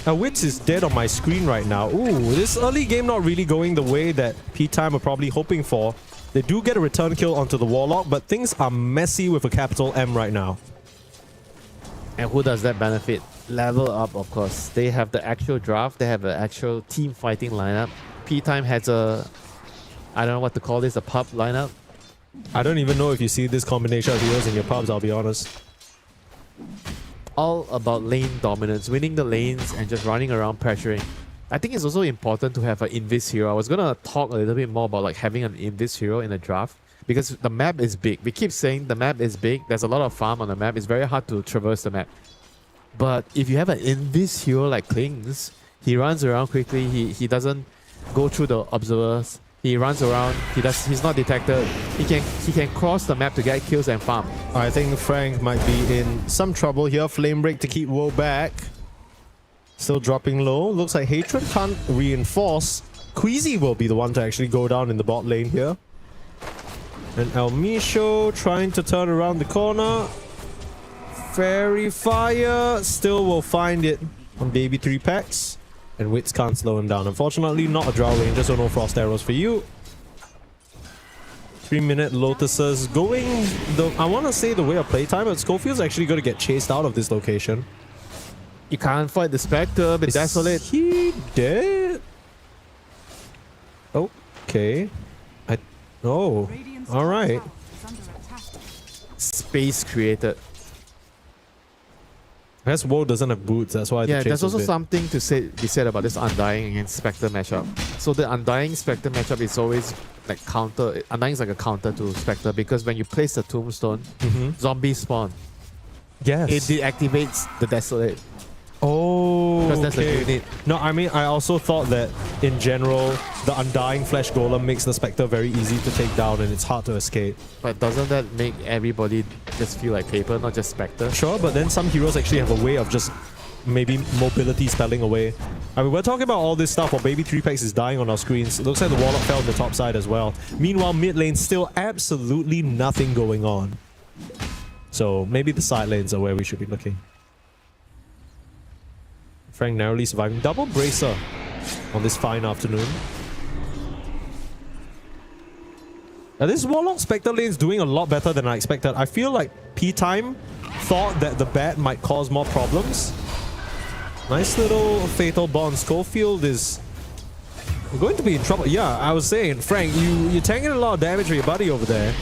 Now Wits is dead on my screen right now. Ooh, this early game not really going the way that P-Time are probably hoping for. They do get a return kill onto the Warlock, but things are messy with a capital M right now. And who does that benefit? Level Up, of course. They have the actual draft. They have an actual team fighting lineup. P-Time has a, I don't know what to call this, a pub lineup. I don't even know if you see this combination of heroes in your pubs, I'll be honest. All about lane dominance, winning the lanes and just running around pressuring. I think it's also important to have an Invis hero. I was gonna talk a little bit more about like having an Invis hero in the draft because the map is big. We keep saying the map is big. There's a lot of farm on the map. It's very hard to traverse the map. But if you have an Invis hero like Klings, he runs around quickly. He doesn't go through the observers. He runs around. He's not detected. He can cross the map to get kills and farm. I think Frank might be in some trouble here. Flame Break to keep Woe back. Still dropping low. Looks like Hatred can't reinforce. Queasy will be the one to actually go down in the bot lane here. And El Misho trying to turn around the corner. Fairy Fire still will find it on Baby 3 packs. And Wits can't slow him down. Unfortunately, not a Drow Ranger, so no Frost Arrows for you. 3-minute Lotuses going, I want to say the way of playtime, but Schofield's actually going to get chased out of this location. You can't fight the Spectre, but desolate. He dead? Okay. Oh, alright. Space created. I guess Woe doesn't have boots, that's why Yeah, there's also something to be said about this Undying against Spectre matchup. So the Undying Spectre matchup is always like counter. Undying is like a counter to Spectre because when you place the Tombstone, zombies spawn. Yes. It deactivates the Desolate. Oh, because that's okay. the unit. No, I mean, I also thought that in general, the Undying Flesh Golem makes the Spectre very easy to take down and it's hard to escape. But doesn't that make everybody just feel like paper, not just Spectre? Sure, but then some heroes actually have a way of just maybe mobility spelling away. I mean, we're talking about all this stuff while Baby 3 packs is dying on our screens. It looks like the Warlock fell on the top side as well. Meanwhile, mid lane still absolutely nothing going on. So maybe the side lanes are where we should be looking. Frank narrowly surviving. Double Bracer on this fine afternoon. Now this Warlock Spectre lane is doing a lot better than I expected. I feel like P-Time thought that the bat might cause more problems. Nice little Fatal Bond. Schofield is going to be in trouble. Yeah, I was saying, Frank, you're taking a lot of damage for your buddy over there.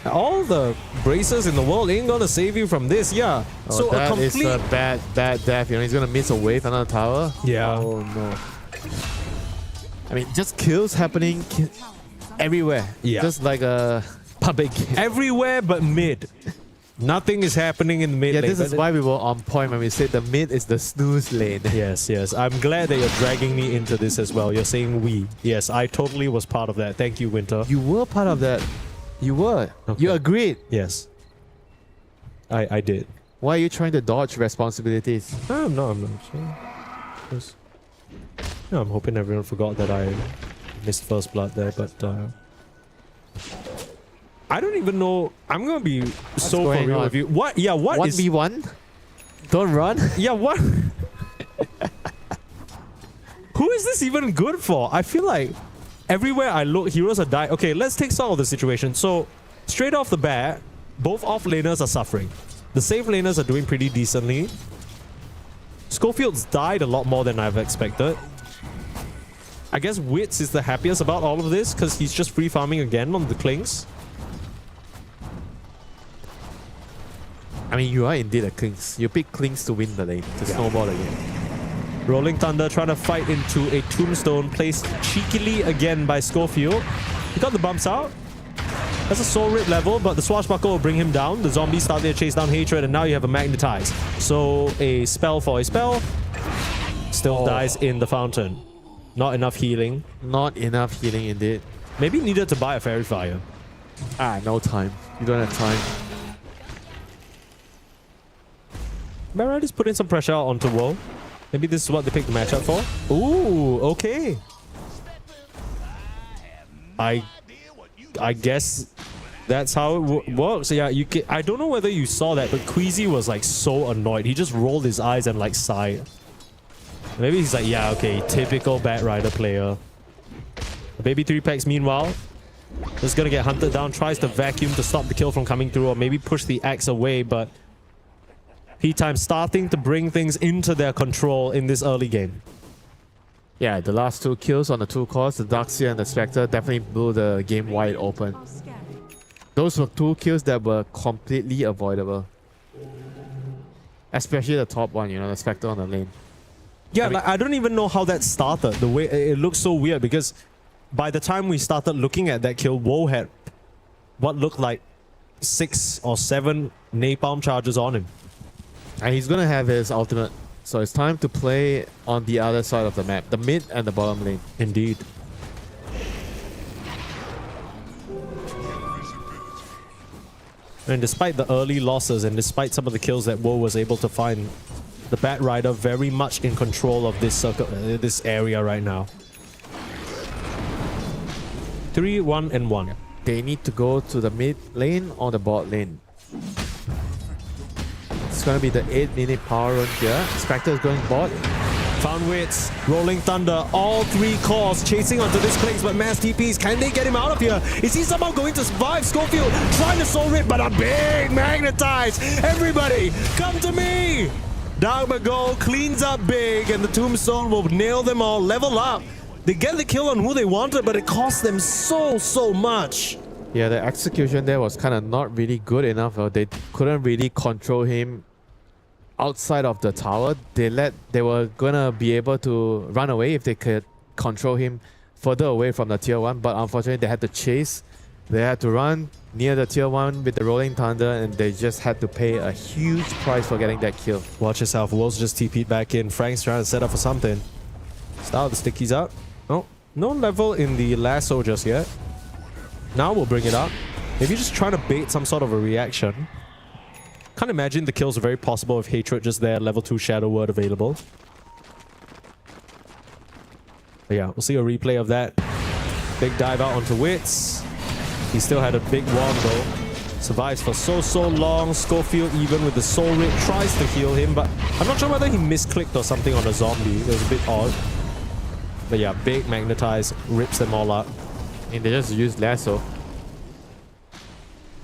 All the bracers in the world ain't gonna save you from this, yeah. Oh, so that a complete... is a bad death. You know, he's gonna miss a wave under the tower. Yeah. Oh no. I mean, just kills happening everywhere. Yeah. Just like a public game. Everywhere but mid. Nothing is happening in the mid lane. This is why we were on point when we said the mid is the snooze lane. Yes. I'm glad that you're dragging me into this as well. You're saying we. Yes, I totally was part of that. Thank you, Winter. You were part of that. You were. Okay. You agreed. Yes. I did. Why are you trying to dodge responsibilities? I'm not. Just, I'm hoping everyone forgot that I missed first blood there, but I don't even know. I'm gonna be so for real with you. What? Yeah, what 1v1? Don't run? Yeah, what? Who is this even good for? I feel like everywhere I look, heroes are dying. Okay, let's take stock of the situation. So, straight off the bat, both off-laners are suffering. The safe laners are doing pretty decently. Schofield's died a lot more than I've expected. I guess Wits is the happiest about all of this because he's just free farming again on the Klings. I mean, you are indeed a Klings. You pick Klings to win the lane, to snowball again. Rolling Thunder trying to fight into a tombstone placed cheekily again by Schofield. He got the bumps out. That's a soul rip level, but the swashbuckle will bring him down. The zombies start to chase down Hatred, and now you have a magnetize. So a spell for a spell. Still dies in the fountain. Not enough healing. Not enough healing indeed. Maybe needed to buy a Fairy Fire. No time. You don't have time. Barrett is putting some pressure onto Woe. Maybe this is what they picked the matchup for. Ooh, okay. I guess that's how it works. Yeah, I don't know whether you saw that, but Queasy was like so annoyed. He just rolled his eyes and like sighed. Maybe he's like, yeah, okay, typical Bat Rider player. The baby 3-packs meanwhile just gonna get hunted down, tries to vacuum to stop the kill from coming through, or maybe push the axe away, but P-Time starting to bring things into their control in this early game. Yeah, the last 2 kills on the 2 cores, the Darkseer and the Spectre, definitely blew the game wide open. Those were 2 kills that were completely avoidable. Especially the top one, you know, the Spectre on the lane. Yeah, like, I don't even know how that started. The way it looks so weird because by the time we started looking at that kill, Woe had what looked like 6 or 7 napalm charges on him. And he's gonna have his ultimate. So it's time to play on the other side of the map, the mid and the bottom lane. Indeed. And despite the early losses and despite some of the kills that Woe was able to find, the Bat Rider very much in control of this circle, this area right now. 3, 1, and 1. They need to go to the mid lane or the bot lane. It's gonna be the 8-minute power run here. Spectre is going bot. Found Wits, Rolling Thunder, all 3 cores chasing onto this place, but mass TPs, can they get him out of here? Is he somehow going to survive? Schofield trying to soul rip, but a big magnetize. Everybody, come to me! Dark Magol cleans up big, and the Tombstone will nail them all, level up. They get the kill on who they wanted, but it cost them so much. Yeah, the execution there was kind of not really good enough. They couldn't really control him outside of the tower. They were gonna be able to run away if they could control him further away from the tier 1, but unfortunately they had to chase. They had to run near the tier 1 with the Rolling Thunder, and they just had to pay a huge price for getting that kill. Watch yourself. Wolves just TP'd back in. Frank's trying to set up for something. Start the stickies up. Oh, no level in the lasso just yet. Now we'll bring it up. Maybe just trying to bait some sort of a reaction. Can't imagine the kills are very possible with Hatred just there, level 2 Shadow Word available. But yeah, we'll see a replay of that. Big dive out onto Wits. He still had a big wand though. Survives for so long. Schofield even with the soul rip tries to heal him, but I'm not sure whether he misclicked or something on a zombie. It was a bit odd. But yeah, big magnetize, rips them all up. And they just used lasso.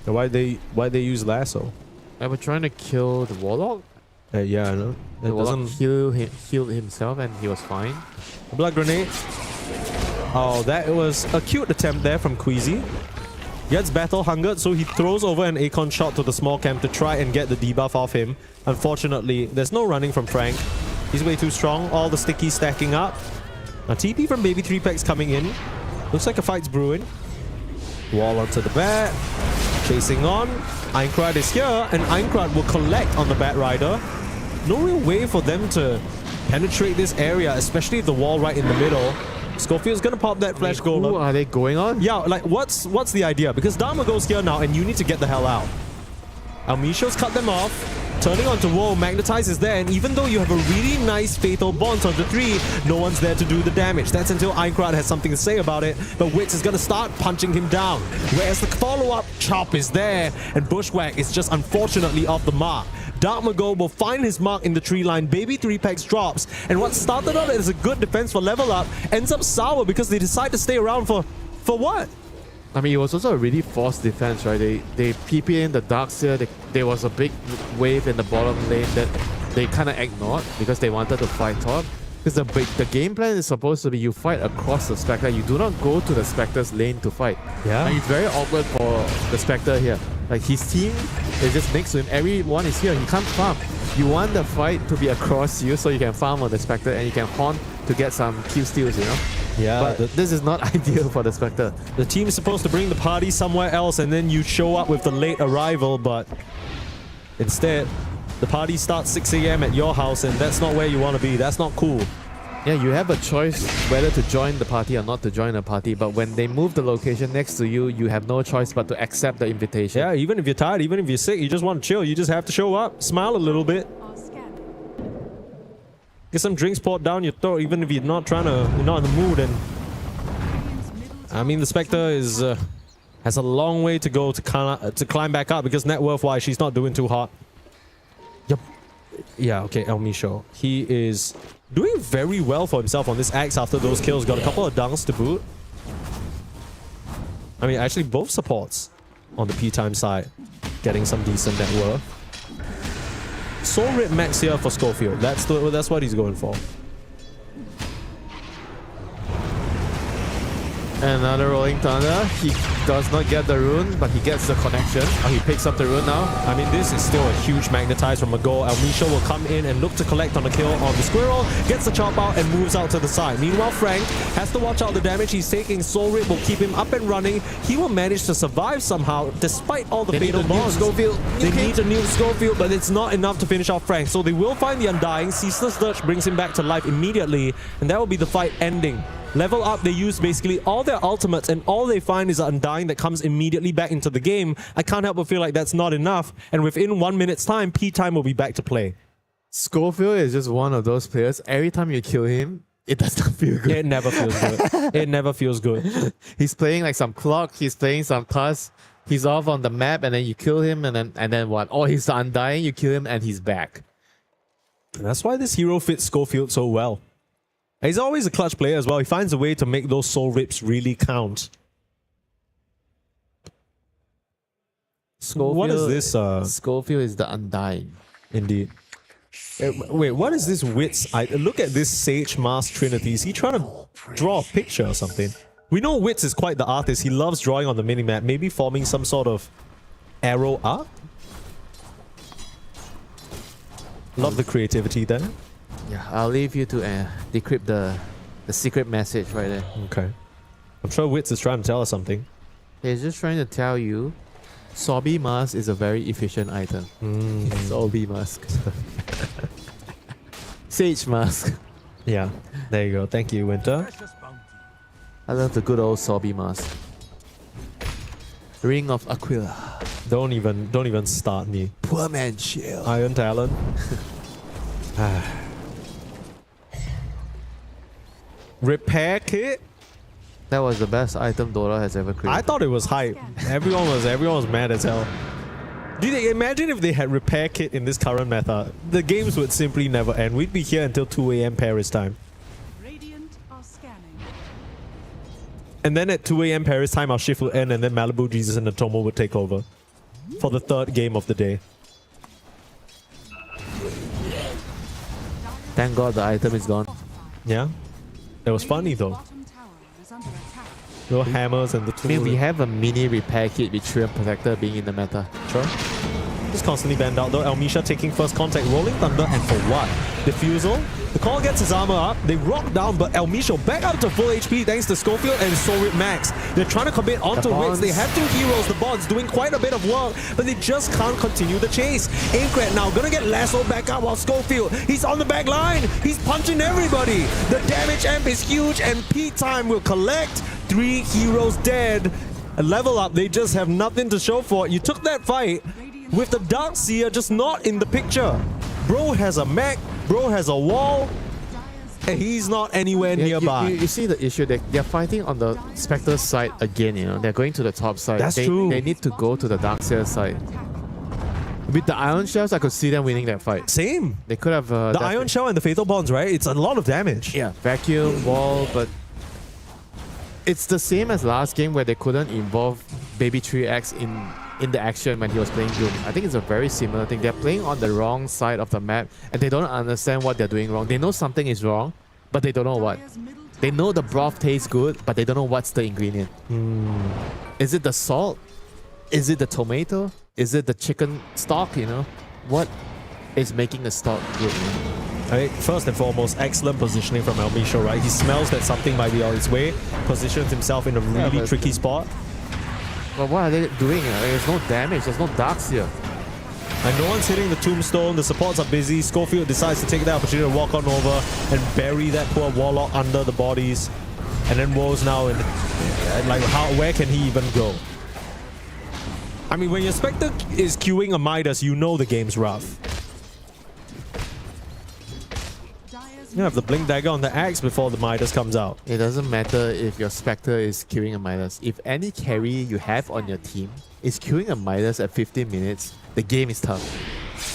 So why they use lasso? They were trying to kill the Warlock. Yeah, I know. The Warlock healed himself and he was fine. A blood grenade. Oh, that was a cute attempt there from Queasy. Gets battle hungered, so he throws over an Akon shot to the small camp to try and get the debuff off him. Unfortunately, there's no running from Frank. He's way too strong. All the stickies stacking up. Now TP from Baby 3-packs coming in. Looks like a fight's brewing. Wall onto the bat. Chasing on. Aincrad is here, and Aincrad will collect on the Bat Rider. No real way for them to penetrate this area, especially the wall right in the middle. Schofield's gonna pop that flash golem. Who are they going on? Yeah, like what's the idea? Because Dharma goes here now, and you need to get the hell out. Almisho's cut them off. Turning onto Woe, Magnetize is there, and even though you have a really nice Fatal Bonds onto 3, no one's there to do the damage. That's until Aincrad has something to say about it, but Wits is gonna start punching him down. Whereas the follow-up chop is there, and Bushwhack is just unfortunately off the mark. Dark Magol will find his mark in the tree line, Baby 3-packs drops, and what started out as a good defense for level up ends up sour because they decide to stay around for what? I mean, it was also a really forced defense, right? They PP in the Darkseer. There was a big wave in the bottom lane that they kind of ignored because they wanted to fight top. Because the game plan is supposed to be you fight across the Spectre. You do not go to the Spectre's lane to fight. Yeah. And it's very awkward for the Spectre here. Like, his team is just next to him. Everyone is here. He can't farm. You want the fight to be across you so you can farm on the Spectre and you can haunt to get some kill steals, you know? Yeah. But this is not ideal for the Spectre. The team is supposed to bring the party somewhere else and then you show up with the late arrival, but instead, the party starts 6 a.m. at your house and that's not where you want to be. That's not cool. Yeah, you have a choice whether to join the party or not to join the party, but when they move the location next to you, you have no choice but to accept the invitation. Yeah, even if you're tired, even if you're sick, you just want to chill, you just have to show up, smile a little bit. Get some drinks poured down your throat, even if you're not in the mood. And I mean, the Spectre is has a long way to go to climb back up because net worth-wise, she's not doing too hot. Yep. Yeah, okay, El Micho. He is doing very well for himself on this axe after those kills. Got a couple of dunks to boot. I mean, actually, both supports on the P-time side getting some decent net worth. Soul Rip max here for Schofield. That's what he's going for. Another Rolling Thunder. He does not get the rune, but he gets the connection. He picks up the rune now. I mean, this is still a huge magnetize from a goal. El Micho will come in and look to collect on the kill on the Squirrel, gets the chop out and moves out to the side. Meanwhile, Frank has to watch out the damage he's taking. Soul Rip will keep him up and running. He will manage to survive somehow, despite all the fatal bonds. They need to nuke Schofield, but it's not enough to finish off Frank. So they will find the Undying. Ceaseless Dirge brings him back to life immediately, and that will be the fight ending. Level up, they use basically all their ultimates and all they find is an Undying that comes immediately back into the game. I can't help but feel like that's not enough. And within 1 minute's time, P-time will be back to play. Schofield is just one of those players. Every time you kill him, it does not feel good. It never feels good. It never feels good. He's playing like some clock. He's playing some task. He's off on the map and then you kill him and then what? Oh, he's the Undying. You kill him and he's back. And that's why this hero fits Schofield so well. He's always a clutch player as well. He finds a way to make those soul rips really count. Schofield, what is this? Schofield is the Undying. Indeed. Wait, what is this Wits? Look at this Sage Mask Trinity. Is he trying to draw a picture or something? We know Wits is quite the artist. He loves drawing on the minimap. Maybe forming some sort of arrow art? Love the creativity there. Yeah, I'll leave you to decrypt the secret message right there. Okay. I'm sure Wits is trying to tell us something. He's just trying to tell you Sobby Mask is a very efficient item. Sobby Mask. Sage Mask. Yeah, there you go. Thank you, Winter. I love the good old Sobby Mask. Ring of Aquila. Don't even start me. Poor man shield. Iron Talon. Repair kit? That was the best item Dota has ever created. I thought it was hype. Everyone was mad as hell. Do they imagine if they had repair kit in this current meta? The games would simply never end. We'd be here until 2 a.m. Paris time. Radiant are scanning. And then at 2 a.m. Paris time, our shift will end and then Malibu, Jesus, and Atomo would take over for the third game of the day. Thank God the item is gone. Yeah. It was funny though. No hammers and the tools. I mean, we have a mini repair kit with Treant Protector being in the meta. Sure. Just constantly banned out though. El Micho taking first contact, Rolling Thunder, and for what? Diffusal? The Call gets his armor up, they rock down, but El Micho back up to full HP thanks to Schofield and Soul Rip Max. They're trying to commit onto Wits. They have two heroes, the Bonds, doing quite a bit of work, but they just can't continue the chase. Aincrad now gonna get lassoed back up while Schofield, he's on the back line. He's punching everybody. The damage amp is huge and P-time will collect. 3 heroes dead. A level up, they just have nothing to show for it. You took that fight with the Darkseer just not in the picture. Bro has a mech, bro has a wall, and he's not anywhere nearby. You see the issue, they're fighting on the Spectre side again, you know. They're going to the top side. That's true. They need to go to the Darkseer side. With the Ion Shells, I could see them winning that fight. Same. They could have... the Ion Shell and the Fatal Bonds, right? It's a lot of damage. Yeah, vacuum, wall, but... It's the same as last game where they couldn't involve Baby 3X in the action when he was playing Doom. I think it's a very similar thing. They're playing on the wrong side of the map and they don't understand what they're doing wrong. They know something is wrong, but they don't know what. They know the broth tastes good, but they don't know what's the ingredient. Is it the salt? Is it the tomato? Is it the chicken stock, you know? What is making the stock good? Right, first and foremost, excellent positioning from Elmisho, right? He smells that something might be on its way, positions himself in a really tricky spot. But what are they doing? There's no damage, there's no darks here. And no one's hitting the tombstone, the supports are busy. Schofield decides to take the opportunity to walk on over and bury that poor Warlock under the bodies. And then Woe's now in, like, where can he even go? I mean, when your Spectre is queuing a Midas, you know the game's rough. You have the Blink Dagger on the axe before the Midas comes out. It doesn't matter if your Spectre is queuing a Midas. If any carry you have on your team is queuing a Midas at 15 minutes, the game is tough.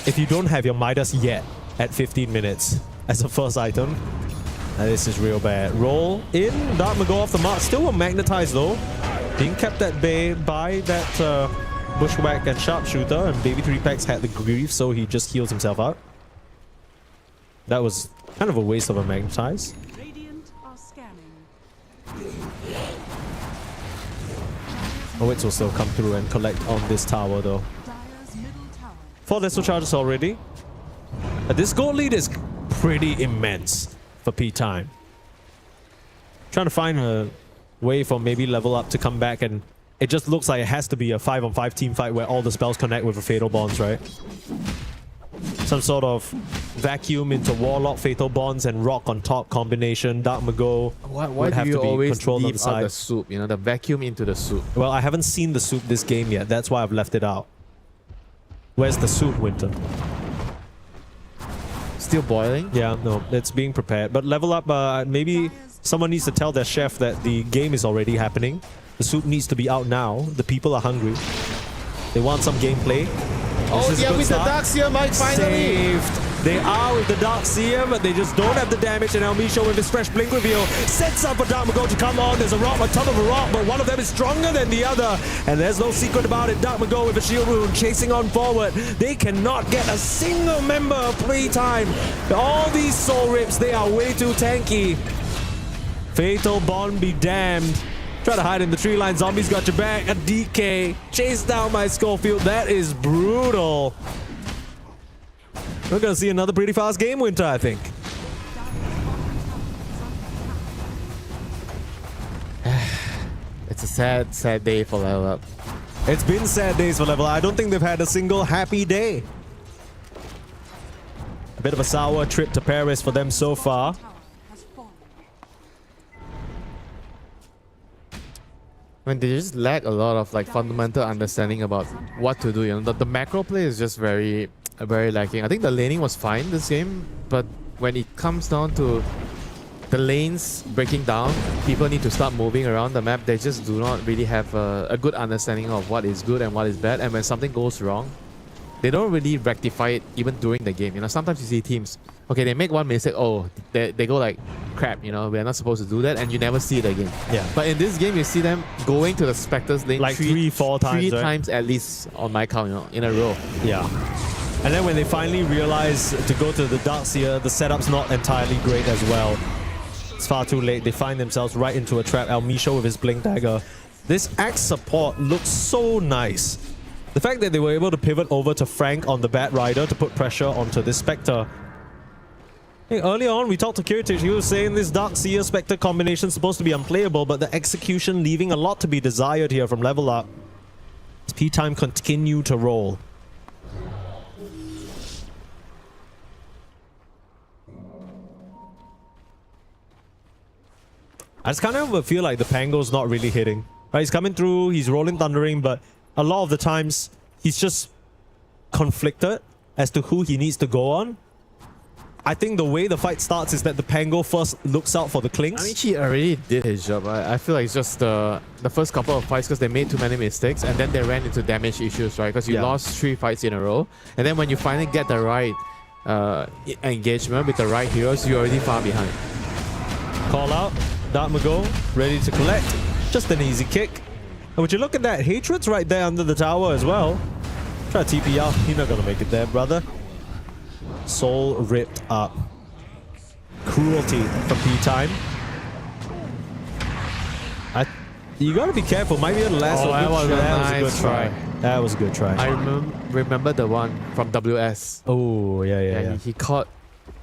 If you don't have your Midas yet at 15 minutes as a first item, this is real bad. Roll in, Dark Mago off the mark. Still a Magnetize though. Being kept at bay by that Bushwhack and Sharpshooter, and Baby 3Packs had the grief, so he just heals himself out. That was kind of a waste of a Magnetize. Radiant are scanning. Owitz will still come through and collect on this tower though. 4 Lesser Charges already. This gold lead is pretty immense for P-Time. Trying to find a way for maybe level up to come back, and it just looks like it has to be a 5-on-5 team fight where all the spells connect with the Fatal Bonds, right? Some sort of vacuum into Warlock, Fatal Bonds, and Rock on top combination. Dark Mago would have to be controlled on the side. The soup, you know, the vacuum into the soup. Well, I haven't seen the soup this game yet. That's why I've left it out. Where's the soup, Winter? Still boiling? Yeah, no, it's being prepared. But level up, maybe someone needs to tell their chef that the game is already happening. The soup needs to be out now. The people are hungry. They want some gameplay. Oh yeah, with the Darkseer, Mike, finally! Saved. They are with the Darkseer, but they just don't have the damage, and Elmisho with his fresh blink reveal sets up for Dark Mago to come on. There's a rock on top of a rock, but one of them is stronger than the other, and there's no secret about it. Dark Mago with a shield rune chasing on forward. They cannot get a single member of playtime. All these soul rips, they are way too tanky. Fatal Bond be damned. Try to hide in the tree line. Zombies got your back. A DK. Chase down by Schofield. That is brutal. We're going to see another pretty fast game, Winter, I think. It's a sad, sad day for Level Up. It's been sad days for Level Up. I don't think they've had a single happy day. A bit of a sour trip to Paris for them so far. I mean, they just lack a lot of like fundamental understanding about what to do. You know, the macro play is just very lacking. I think the laning was fine this game, but when it comes down to the lanes breaking down, people need to start moving around the map. They just do not really have a good understanding of what is good and what is bad. And when something goes wrong, they don't really rectify it even during the game. You know, sometimes you see teams, okay, they make one mistake, oh, they go like, crap, you know, we're not supposed to do that, and you never see it again. Yeah. But in this game, you see them going to the Spectre's lane like 3-4 times. 3 times at least on my count, you know, in a row. Yeah. And then when they finally realize to go to the Darkseer, the setup's not entirely great as well. It's far too late. They find themselves right into a trap. Elmisho with his Blink Dagger. This Axe support looks so nice. The fact that they were able to pivot over to Frank on the Bat Rider to put pressure onto this Spectre. Hey, earlier on, we talked to Kiritich. He was saying this Darkseer Spectre combination is supposed to be unplayable, but the execution leaving a lot to be desired here from Level Up. As P-Time continue to roll. I just kind of feel like the Pango's not really hitting. Right, he's coming through, he's rolling Thundering, but a lot of the times he's just conflicted as to who he needs to go on. I think the way the fight starts is that the Pango first looks out for the Clinks. I mean, he already did his job. I feel like it's just the first couple of fights because they made too many mistakes, and then they ran into damage issues, right? Because you lost 3 fights in a row, and then when you finally get the right engagement with the right heroes, you're already far behind. Call out. Dartmago ready to collect. Just an easy kick. And would you look at that? Hatred's right there under the tower as well. Try to TP out. You're not gonna make it there, brother. Soul ripped up. Cruelty from P-Time. You gotta be careful. Might be a last. Oh, that was a good nice try. That was a good try. I remember the one from WS. Oh, yeah. He caught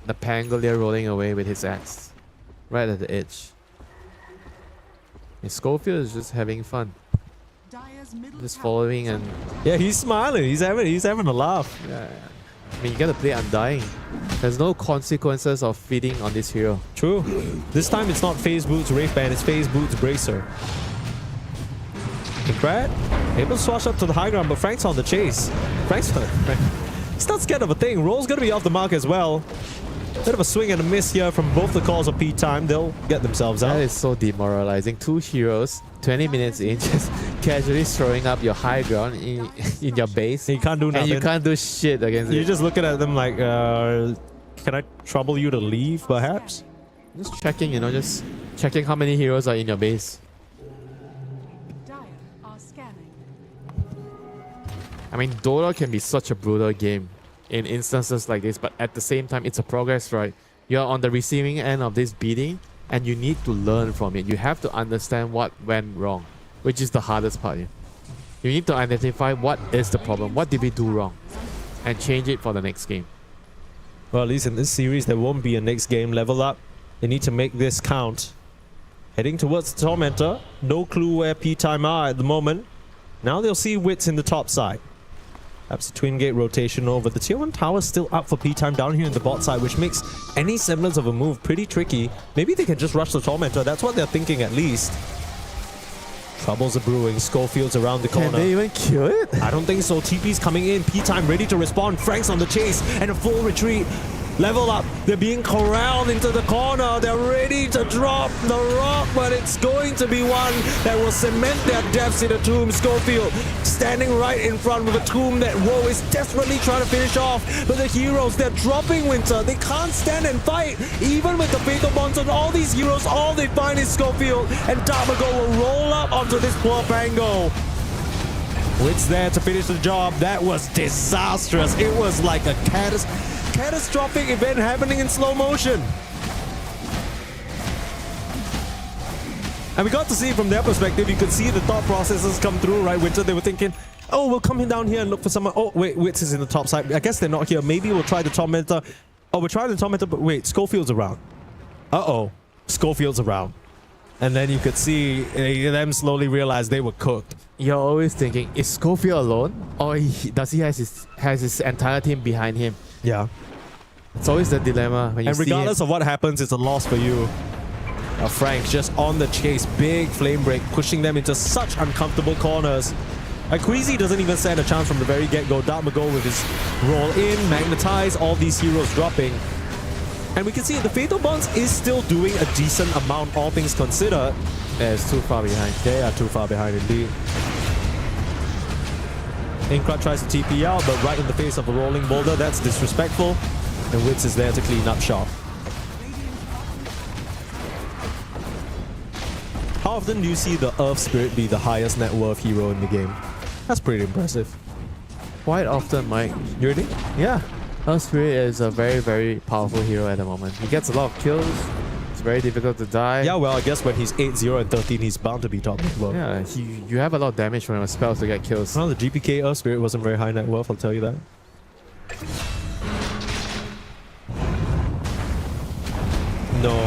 the Pangolier rolling away with his axe. Right at the edge. And Schofield is just having fun. Just following and... Yeah, he's smiling. He's having a laugh. Yeah. I mean, you gotta play Undying. There's no consequences of feeding on this hero. True. This time it's not Phase Boots Wraith Band, it's Phase Boots Bracer. Brad able to swash up to the high ground, but Frank's on the chase. He's not scared of a thing. Roll's gonna be off the mark as well. Bit of a swing and a miss here from both the calls of P-Time. They'll get themselves out. That is so demoralizing. 2 heroes, 20 minutes in, just casually throwing up your high ground in your base. You can't do nothing. And you can't do shit against it. You're just looking at them like, can I trouble you to leave, perhaps? Just checking, just checking how many heroes are in your base. I mean, Dota can be such a brutal game in instances like this, but at the same time, it's a progress, right? You're on the receiving end of this beating, and you need to learn from it. You have to understand what went wrong, which is the hardest part here. You need to identify what is the problem, what did we do wrong, and change it for the next game. Well, at least in this series, there won't be a next game level up. They need to make this count. Heading towards the Tormentor. No clue where P-Time are at the moment. Now they'll see Wits in the top side. Perhaps a twin gate rotation over. The tier 1 tower still up for P-Time down here in the bot side, which makes any semblance of a move pretty tricky. Maybe they can just rush the Tormentor. That's what they're thinking at least. Troubles are brewing. Schofield's around the corner. Can they even kill it? I don't think so. TP's coming in. P-Time ready to respond. Frank's on the chase and a full retreat. Level up. They're being corralled into the corner. They're ready to drop the rock, but it's going to be one that will cement their depths in a tomb. Schofield standing right in front with a tomb that Woe is desperately trying to finish off. But the heroes, they're dropping Winter. They can't stand and fight. Even with the Fatal Bonds on all these heroes, all they find is Schofield. And Dartmago will roll up onto this poor Pango. Wits there to finish the job. That was disastrous. It was like a catastrophic event happening in slow motion. And we got to see from their perspective, you could see the thought processes come through, right? Winter, they were thinking, oh, we'll come down here and look for someone. Oh, wait, Wits is in the top side. I guess they're not here. Maybe we'll try the Tormentor. Oh, we're trying the Tormentor, but wait, Schofield's around. Uh-oh, Schofield's around. And then you could see them slowly realize they were cooked. You're always thinking, is Schofield alone? Or does he has his entire team behind him? Yeah. It's always the dilemma when you and regardless of what happens, it's a loss for you. Frank just on the chase. Big flame break, pushing them into such uncomfortable corners. Queasy doesn't even stand a chance from the very get-go. Dartmago with his roll in, magnetize, all these heroes dropping. And we can see the Fatal Bonds is still doing a decent amount, all things considered. Yeah, it's too far behind. They are too far behind indeed. Inkrat tries to TP out, but right in the face of a rolling boulder, that's disrespectful. And Wits is there to clean up shop. How often do you see the Earth Spirit be the highest net worth hero in the game? That's pretty impressive. Quite often, Mike. You ready? Yeah. Earth Spirit is a very, very powerful hero at the moment. He gets a lot of kills. It's very difficult to die. Yeah, well, I guess when he's 8-0 and 13, he's bound to be top net worth. Yeah, you have a lot of damage from your spells to get kills. Well, the GPK Earth Spirit wasn't very high net worth, I'll tell you that. No.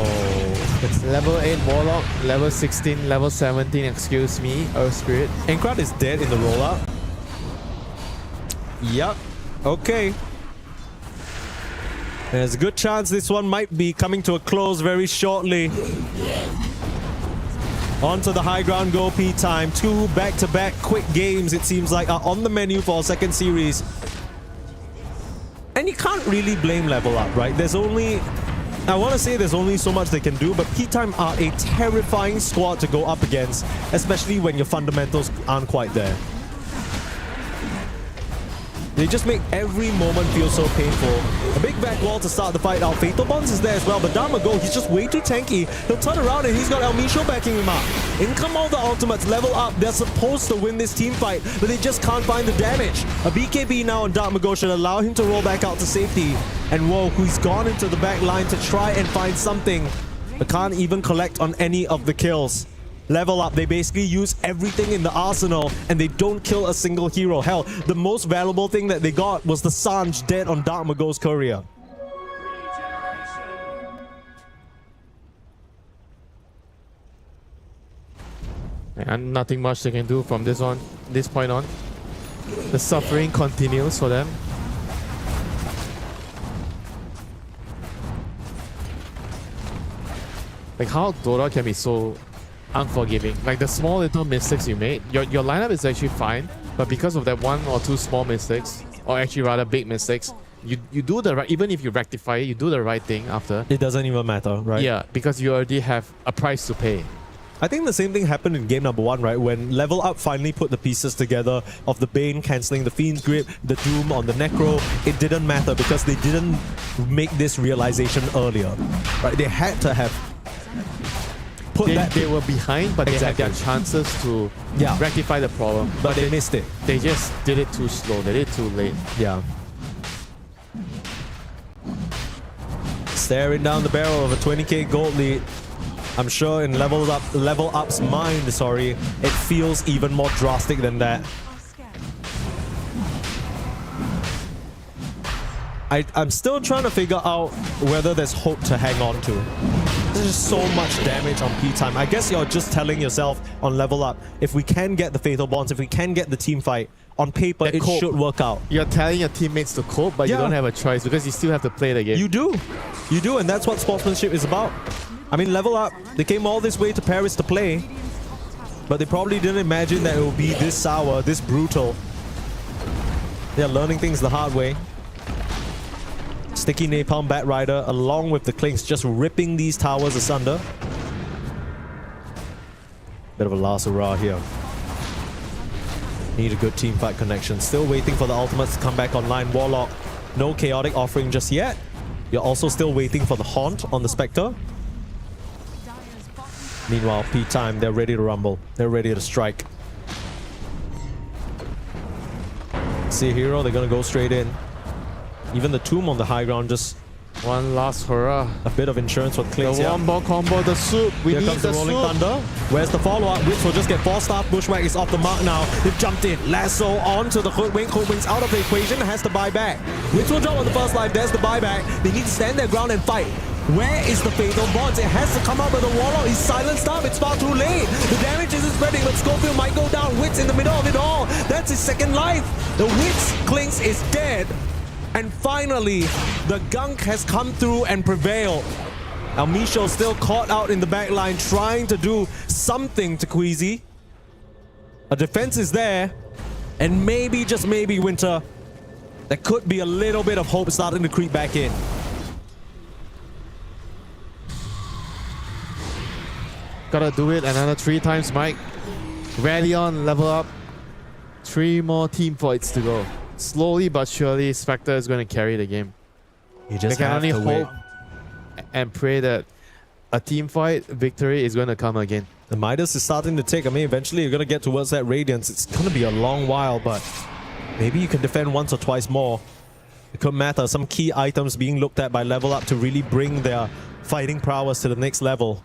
It's level 8 Warlock, level 16, level 17, excuse me, Earth Spirit. Inkrat is dead in the rollout. Yep. Okay. There's a good chance this one might be coming to a close very shortly. Onto the high ground go P-Time. 2 back-to-back quick games, it seems like, are on the menu for our second series. And you can't really blame Level Up, right? There's only... I want to say there's only so much they can do, but P-Time are a terrifying squad to go up against, especially when your fundamentals aren't quite there. They just make every moment feel so painful. A big back wall to start the fight out. Fatal Bonds is there as well, but Damago, he's just way too tanky. He'll turn around and he's got El Micho backing him up. In come all the ultimates, level up. They're supposed to win this team fight, but they just can't find the damage. A BKB now on Damago should allow him to roll back out to safety. And whoa, he's gone into the back line to try and find something, but can't even collect on any of the kills. Level up, they basically use everything in the arsenal and they don't kill a single hero. Hell, the most valuable thing that they got was the Sanj dead on Damago's courier. And nothing much they can do from this point on. The suffering continues for them. Like how Dota can be so unforgiving. Like the small little mistakes you made, your lineup is actually fine, but because of that one or two small mistakes, or actually rather big mistakes, you do the right, even if you rectify it, you do the right thing after. It doesn't even matter, right? Yeah, because you already have a price to pay. I think the same thing happened in game number 1, right? When Level Up finally put the pieces together of the Bane cancelling the Fiend's Grip, the Doom on the Necro, it didn't matter because they didn't make this realization earlier, right? They had to have they were behind, but they had their chances to rectify the problem. But they missed it. They just did it too slow. They did it too late. Yeah. Staring down the barrel of a 20k gold lead. I'm sure in Level Up's mind, it feels even more drastic than that. I'm still trying to figure out whether there's hope to hang on to. There's just so much damage on P time. I guess you're just telling yourself on Level Up, if we can get the Fatal Bonds, if we can get the team fight, on paper it should work out. You're telling your teammates to cope, but you don't have a choice because you still have to play the game. You do, and that's what sportsmanship is about. I mean, Level Up, they came all this way to Paris to play, but they probably didn't imagine that it would be this sour, this brutal. They're learning things the hard way. Sticky Napalm Bat Rider along with the Clinks just ripping these towers asunder. Bit of a last hurrah here. Need a good team fight connection. Still waiting for the ultimates to come back online. Warlock, no chaotic offering just yet. You're also still waiting for the Haunt on the Spectre. Meanwhile, P time, they're ready to rumble. They're ready to strike. See a hero, they're gonna go straight in. Even the Tomb on the high ground, just one last hurrah. A bit of insurance with Clinks. The one-ball combo, the soup. Here comes the Rolling Thunder. Where's the follow-up? Witch will just get 4-star. Bushwhack is off the mark now. They've jumped in. Lasso onto the Hoodwink. Hoodwink's out of the equation. Has to buy back. Witch will jump on the first life. There's the buyback. They need to stand their ground and fight. Where is the Fatal Bonds? It has to come out with a Warlock. He's silenced up. It's far too late. The damage isn't spreading, but Schofield might go down. Witch in the middle of it all. That's his second life. The Witch Clinks is dead. And finally, the gunk has come through and prevailed. El Micho still caught out in the back line, trying to do something to Queasy. A defense is there, and maybe, just maybe, Winter, there could be a little bit of hope starting to creep back in. Gotta do it another 3 times, Mike. Rally on, level up. 3 more team fights to go. Slowly but surely, Spectre is going to carry the game. You just they can have only to hope wait and pray that a team fight victory is going to come again. The Midas is starting to tick. I mean, eventually you're going to get towards that Radiance. It's going to be a long while, but maybe you can defend once or twice more. It could matter. Some key items being looked at by Level Up to really bring their fighting prowess to the next level.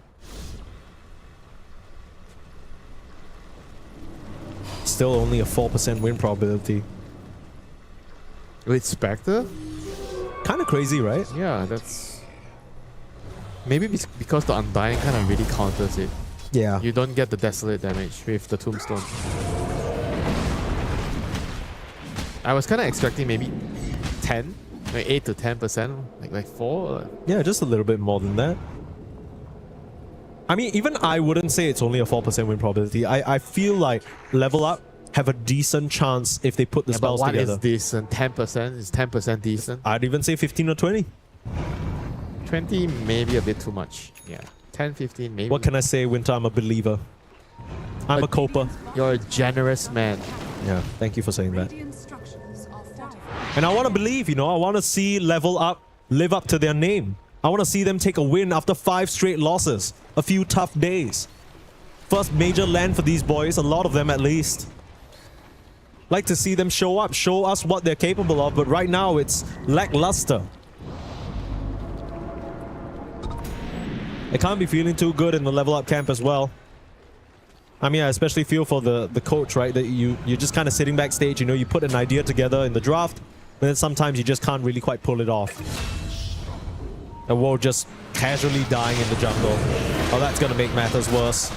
Still only a 4% win probability. With Spectre? Kind of crazy, right? Yeah, that's... Maybe because the Undying kind of really counters it. Yeah. You don't get the Desolate damage with the Tombstone. I was kind of expecting maybe 10, like 8 to 10%, like 4. Yeah, just a little bit more than that. I mean, even I wouldn't say it's only a 4% win probability. I feel like Level Up have a decent chance if they put the spells together. But what is decent? 10%? Is 10% decent? I'd even say 15 or 20. 20 maybe a bit too much. Yeah. 10, 15 maybe. What can I say, Winter? I'm a believer. I'm a coper. You're a generous man. Yeah, thank you for saying that. Radiant structures are fortified. And I want to believe, you know, I want to see Level Up live up to their name. I want to see them take a win after 5 straight losses. A few tough days. First major LAN for these boys, a lot of them at least. Like to see them show up, show us what they're capable of, but right now it's lackluster. They can't be feeling too good in the Level Up camp as well. I mean, I especially feel for the coach, right? That you're just kind of sitting backstage, you know, you put an idea together in the draft, but then sometimes you just can't really quite pull it off. The war just casually dying in the jungle. Oh, that's gonna make matters worse.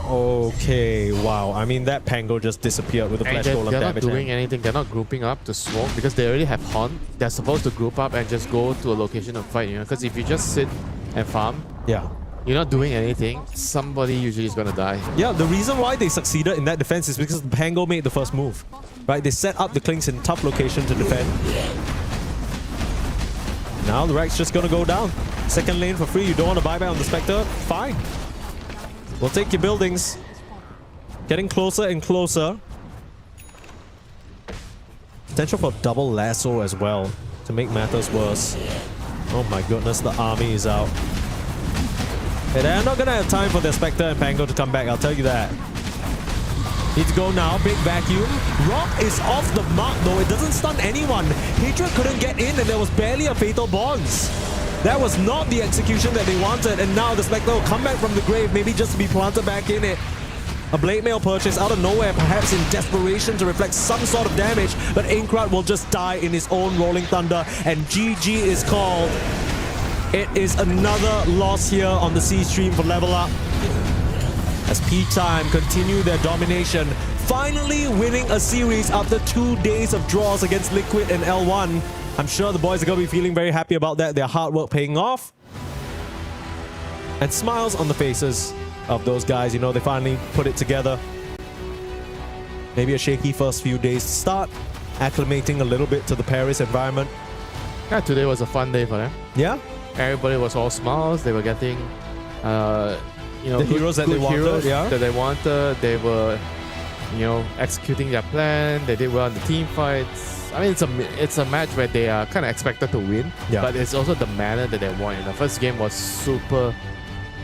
Okay, wow. I mean, that Pango just disappeared with a flash golem damage. They're not doing anything. They're not grouping up to smoke because they already have Haunt. They're supposed to group up and just go to a location and fight, you know, because if you just sit and farm, yeah, you're not doing anything, somebody usually is gonna die. Yeah, the reason why they succeeded in that defense is because the Pango made the first move. Right? They set up the Klings in tough location to defend. Now the Rex just gonna go down. Second lane for free. You don't want to buy back on the Spectre? Fine. We'll take your buildings. Getting closer and closer. Potential for double lasso as well to make matters worse. Oh my goodness, the army is out. Hey, they're not gonna have time for their Spectre and Pango to come back, I'll tell you that. Need to go now, big vacuum. Rock is off the mark though, it doesn't stun anyone. Hydra couldn't get in and there was barely a Fatal Bonds. That was not the execution that they wanted, and now the Spectre will come back from the grave, maybe just to be planted back in it. A Blade Mail purchase out of nowhere, perhaps in desperation to reflect some sort of damage, but Aincrad will just die in his own Rolling Thunder, and GG is called. It is another loss here on the C stream for Level Up. As P-Time continue their domination, finally winning a series after 2 days of draws against Liquid and L1. I'm sure the boys are going to be feeling very happy about that, their hard work paying off. And smiles on the faces of those guys, you know, they finally put it together. Maybe a shaky first few days to start, acclimating a little bit to the Paris environment. Yeah, today was a fun day for them. Yeah? Everybody was all smiles, they were getting you know, the heroes that they wanted, yeah. That they wanted. They were, you know, executing their plan. They did well in the team fights. I mean, it's a match where they are kind of expected to win, but it's also the manner that they won. The first game was super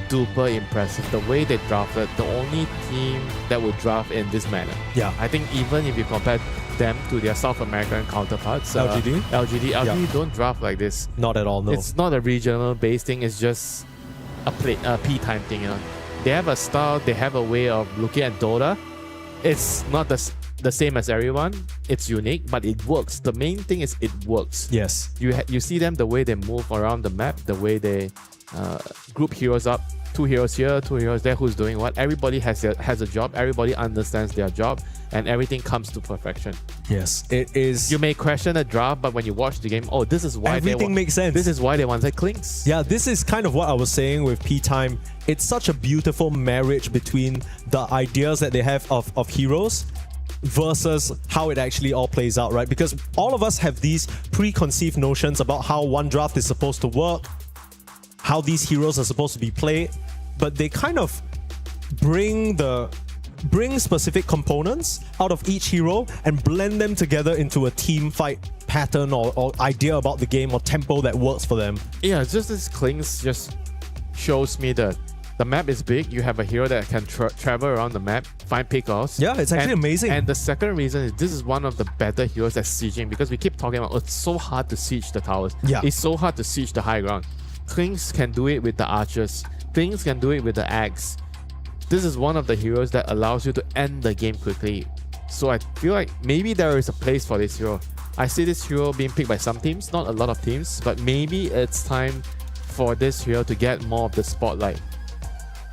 duper impressive. The way they drafted, the only team that would draft in this manner. Yeah, I think even if you compare them to their South American counterparts, LGD don't draft like this. Not at all. No, it's not a regional based thing. It's just a P-time thing, you know. They have a style, they have a way of looking at Dota. It's not the same as everyone. It's unique, but it works. The main thing is it works. Yes. You see them, the way they move around the map, the way they group heroes up. 2 heroes here, 2 heroes there, who's doing what. Everybody has a job. Everybody understands their job, and everything comes to perfection. Yes, it is. You may question a draft, but when you watch the game, oh, this is why everything makes sense. This is why they wanted Klings. Yeah, this is kind of what I was saying with P-Time. It's such a beautiful marriage between the ideas that they have of heroes versus how it actually all plays out, right? Because all of us have these preconceived notions about how one draft is supposed to work, how these heroes are supposed to be played, but they kind of bring specific components out of each hero and blend them together into a team fight pattern or idea about the game or tempo that works for them. Yeah, just this Klings just shows me that the map is big. You have a hero that can travel around the map, find pickoffs. Yeah, it's actually amazing. And the second reason is this is one of the better heroes at sieging, because we keep talking about it's so hard to siege the towers. Yeah. It's so hard to siege the high ground. Klings can do it with the archers. Klings can do it with the axe. This is one of the heroes that allows you to end the game quickly. So I feel like maybe there is a place for this hero. I see this hero being picked by some teams, not a lot of teams, but maybe it's time for this hero to get more of the spotlight.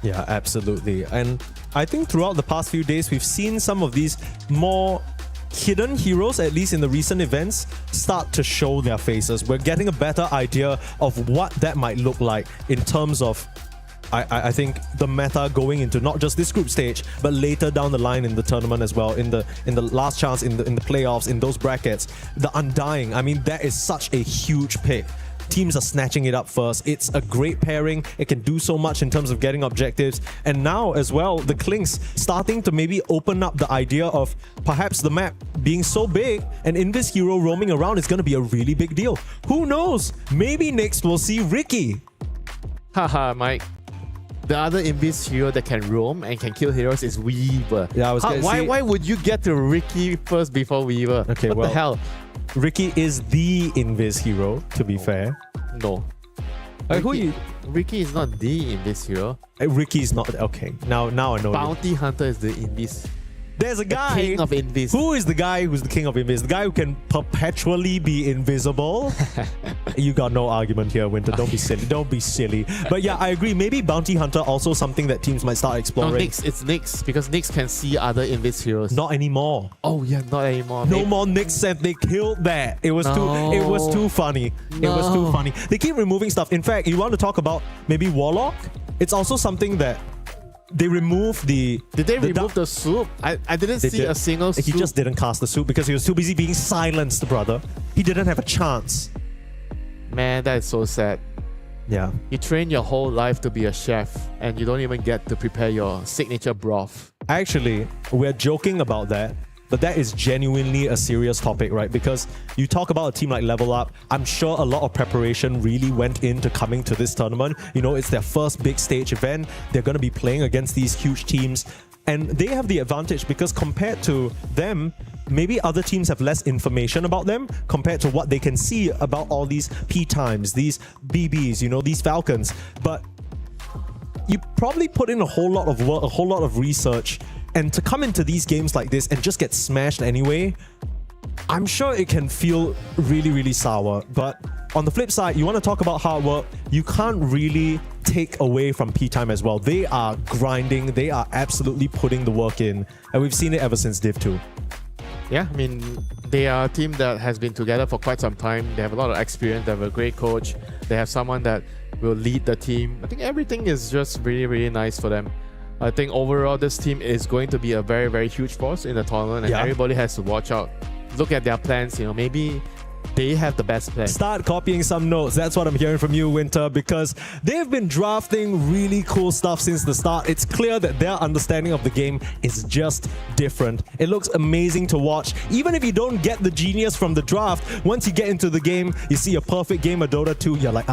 Yeah, absolutely. And I think throughout the past few days, we've seen some of these more hidden heroes, at least in the recent events, start to show their faces. We're getting a better idea of what that might look like in terms of I think the meta going into not just this group stage, but later down the line in the tournament as well, in the last chance, in the playoffs, in those brackets. The Undying, I mean, that is such a huge pick. teams are snatching it up first. It's a great pairing. It can do so much in terms of getting objectives. And now as well, the Clinks starting to maybe open up the idea of perhaps the map being so big and Invis Hero roaming around is going to be a really big deal. Who knows? Maybe next we'll see Ricky. Haha, Mike. The other Invis hero that can roam and can kill heroes is Weaver. Yeah, I was gonna say, why would you get to Ricky first before Weaver? Okay, what well, the hell? Ricky is the Invis hero, to be fair. No. Ricky is not the Invis hero. Ricky is not. Okay, now I know. Bounty Hunter is the Invis. There's a guy. The king of Invis. Who is the guy who's the king of Invis? The guy who can perpetually be invisible. You got no argument here, Winter. Don't be silly. Don't be silly. But yeah, I agree. Maybe Bounty Hunter also something that teams might start exploring. No, Nyx. It's Nyx because Nyx can see other Invis heroes. Not anymore. Oh yeah, not anymore. No more Nyx, and they killed that. It was too funny. It was too funny. They keep removing stuff. In fact, you want to talk about maybe Warlock? It's also something that they removed the... Did they remove the soup? I didn't see a single soup. He just didn't cast the soup because he was too busy being silenced, brother. He didn't have a chance. Man, that is so sad. Yeah. You train your whole life to be a chef and you don't even get to prepare your signature broth. Actually, we're joking about that, but that is genuinely a serious topic, right? Because you talk about a team like Level Up, I'm sure a lot of preparation really went into coming to this tournament. You know, it's their first big stage event. They're going to be playing against these huge teams. And they have the advantage because compared to them, maybe other teams have less information about them compared to what they can see about all these P times, these BBs, you know, these Falcons. But you probably put in a whole lot of work, a whole lot of research, and to come into these games like this and just get smashed anyway, I'm sure it can feel really, really sour. But on the flip side, you want to talk about hard work, you can't really take away from P-Time as well. They are grinding, they are absolutely putting the work in, and we've seen it ever since Div 2. Yeah, I mean, they are a team that has been together for quite some time. They have a lot of experience, they have a great coach, they have someone that will lead the team. I think everything is just really, really nice for them. I think overall this team is going to be a very, very huge force in the tournament, and everybody has to watch out. Look at their plans, you know, maybe they have the best plan. Start copying some notes. That's what I'm hearing from you, Winter, because they've been drafting really cool stuff since the start. It's clear that their understanding of the game is just different. It looks amazing to watch. Even if you don't get the genius from the draft, once you get into the game, you see a perfect game of Dota 2, you're like,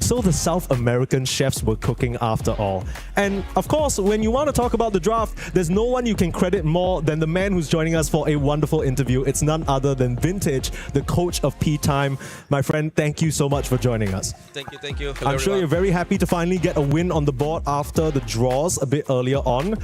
so the South American chefs were cooking after all. And of course, when you want to talk about the draft, there's no one you can credit more than the man who's joining us for a wonderful interview. It's none other than Vintage, the coach of P-Time. My friend, thank you so much for joining us. Thank you, thank you. Hello, I'm sure you're very happy to finally get a win on the board after the draws a bit earlier on.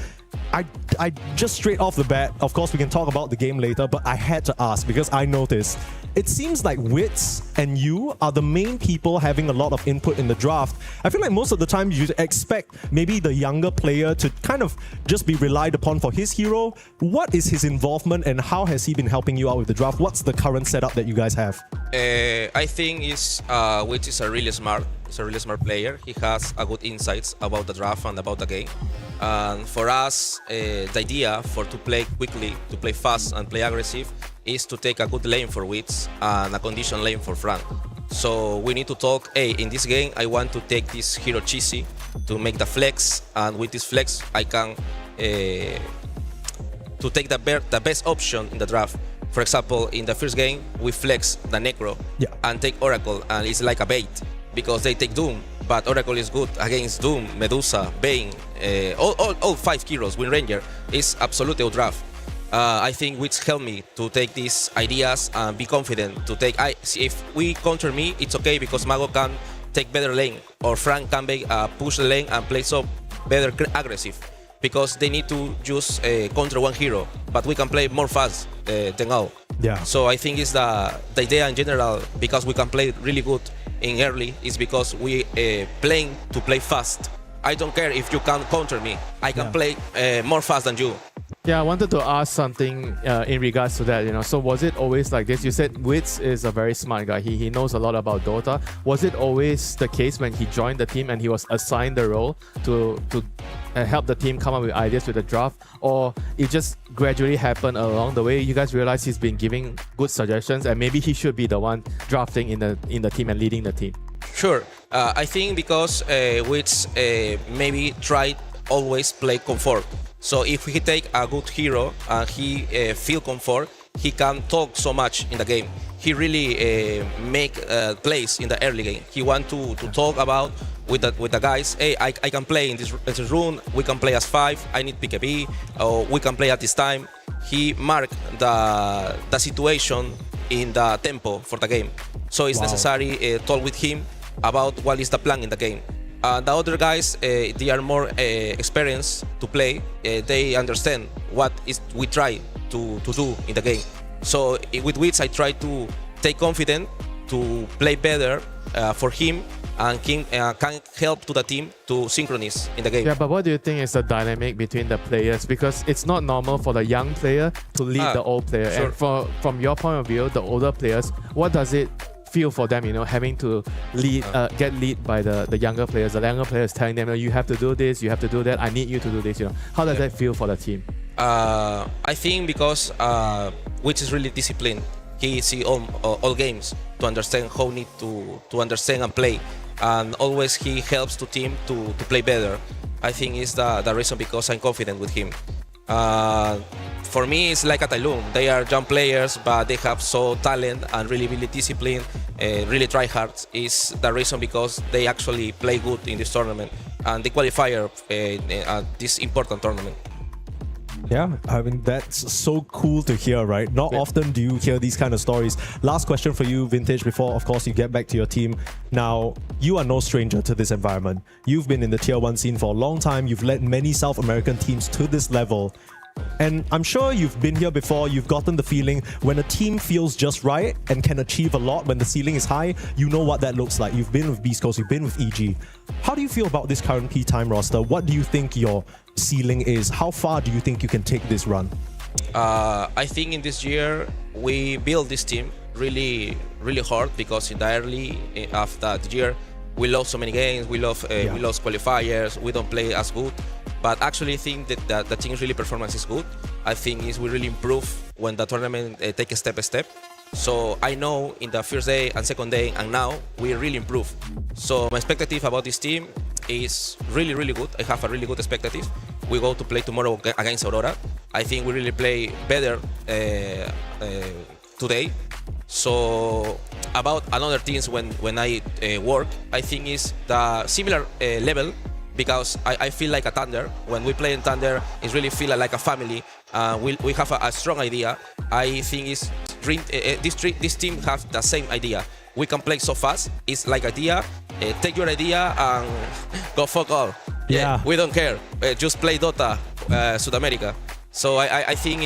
I just straight off the bat, of course we can talk about the game later, but I had to ask because I noticed it seems like Wits and you are the main people having a lot of input in the draft. I feel like most of the time you expect maybe the younger player to kind of just be relied upon for his hero. What is his involvement and how has he been helping you out with the draft? What's the current setup that you guys have? I think Wits is a really smart. He's a really smart player. He has a good insights about the draft and about the game. And for us, the idea to play quickly, to play fast and play aggressive is to take a good lane for Wits and a condition lane for Frank. So we need to talk, hey, in this game, I want to take this hero cheesy to make the flex, and with this flex, I can to take the best option in the draft. For example, in the first game, we flex the Necro and take Oracle, and it's like a bait because they take Doom, but Oracle is good against Doom, Medusa, Bane, all 5 heroes, Wind Ranger. It's absolutely a draft. I think which helped me to take these ideas and be confident to take. If we counter me, it's okay because Mago can take better lane, or Frank can push the lane and play so better aggressive because they need to just counter one hero, but we can play more fast than all. Yeah. So I think it's the idea in general, because we can play really good in early, is because we playing to play fast. I don't care if you can counter me. I can play more fast than you. Yeah, I wanted to ask something in regards to that. So was it always like this? You said Wits is a very smart guy. He knows a lot about Dota. Was it always the case when he joined the team and he was assigned the role to help the team come up with ideas with the draft, or it just gradually happened along the way? You guys realize he's been giving good suggestions, and maybe he should be the one drafting in the team and leading the team. Sure, I think because Wits maybe tried always play comfort. So if he take a good hero and he feel comfort, he can talk so much in the game. He really make plays in the early game. He want to talk about with the guys. Hey, I can play in this room. We can play as 5. I need pick a B, or we can play at this time. He mark the situation in the tempo for the game. So it's necessary talk with him about what is the plan in the game. The other guys, they are more experienced to play. They understand what is we try to do in the game. So with Wits, I try to take confidence to play better for him, and can help to the team to synchronize in the game. Yeah, but what do you think is the dynamic between the players? Because it's not normal for the young player to lead the old player. Sure. And from your point of view, the older players, what does it feel for them, having to lead, get lead by the younger players? The younger players telling them, you have to do this, you have to do that, I need you to do this. How does that feel for the team? I think because Wits is really disciplined. He see all games to understand how need to understand and play, and always he helps the team to play better. I think is the reason because I'm confident with him. For me, it's like a Tailun. They are young players, but they have so talent and really disciplined, really try hard. Is the reason because they actually play good in this tournament and they qualifier this important tournament. Yeah, I mean, that's so cool to hear, right? Not often do you hear these kind of stories. Last question for you, Vintage, before, of course, you get back to your team. Now, you are no stranger to this environment. You've been in the Tier 1 scene for a long time. You've led many South American teams to this level. And I'm sure you've been here before. You've gotten the feeling when a team feels just right and can achieve a lot, when the ceiling is high, you know what that looks like. You've been with Beast Coast, you've been with EG. How do you feel about this current P-Time roster? What do you think your ceiling is? How far do you think you can take this run? I think in this year we built this team really hard, because in the early after the year we lost so many games, we lost qualifiers, we don't play as good. But actually I think that the team's really performance is good. I think we really improve when the tournament take a step by step. So I know in the first day and second day and now we really improve. So my expectative about this team is really good. I have a really good expectative. We go to play tomorrow against Aurora. I think we really play better today. So about another teams when I work, I think is the similar level, because I feel like a Thunder. When we play in Thunder, it really feel like a family. We have a strong idea. I think this team have the same idea. We can play so fast. It's like idea. Take your idea and go fuck all. Yeah, we don't care. Just play Dota, South America. So I think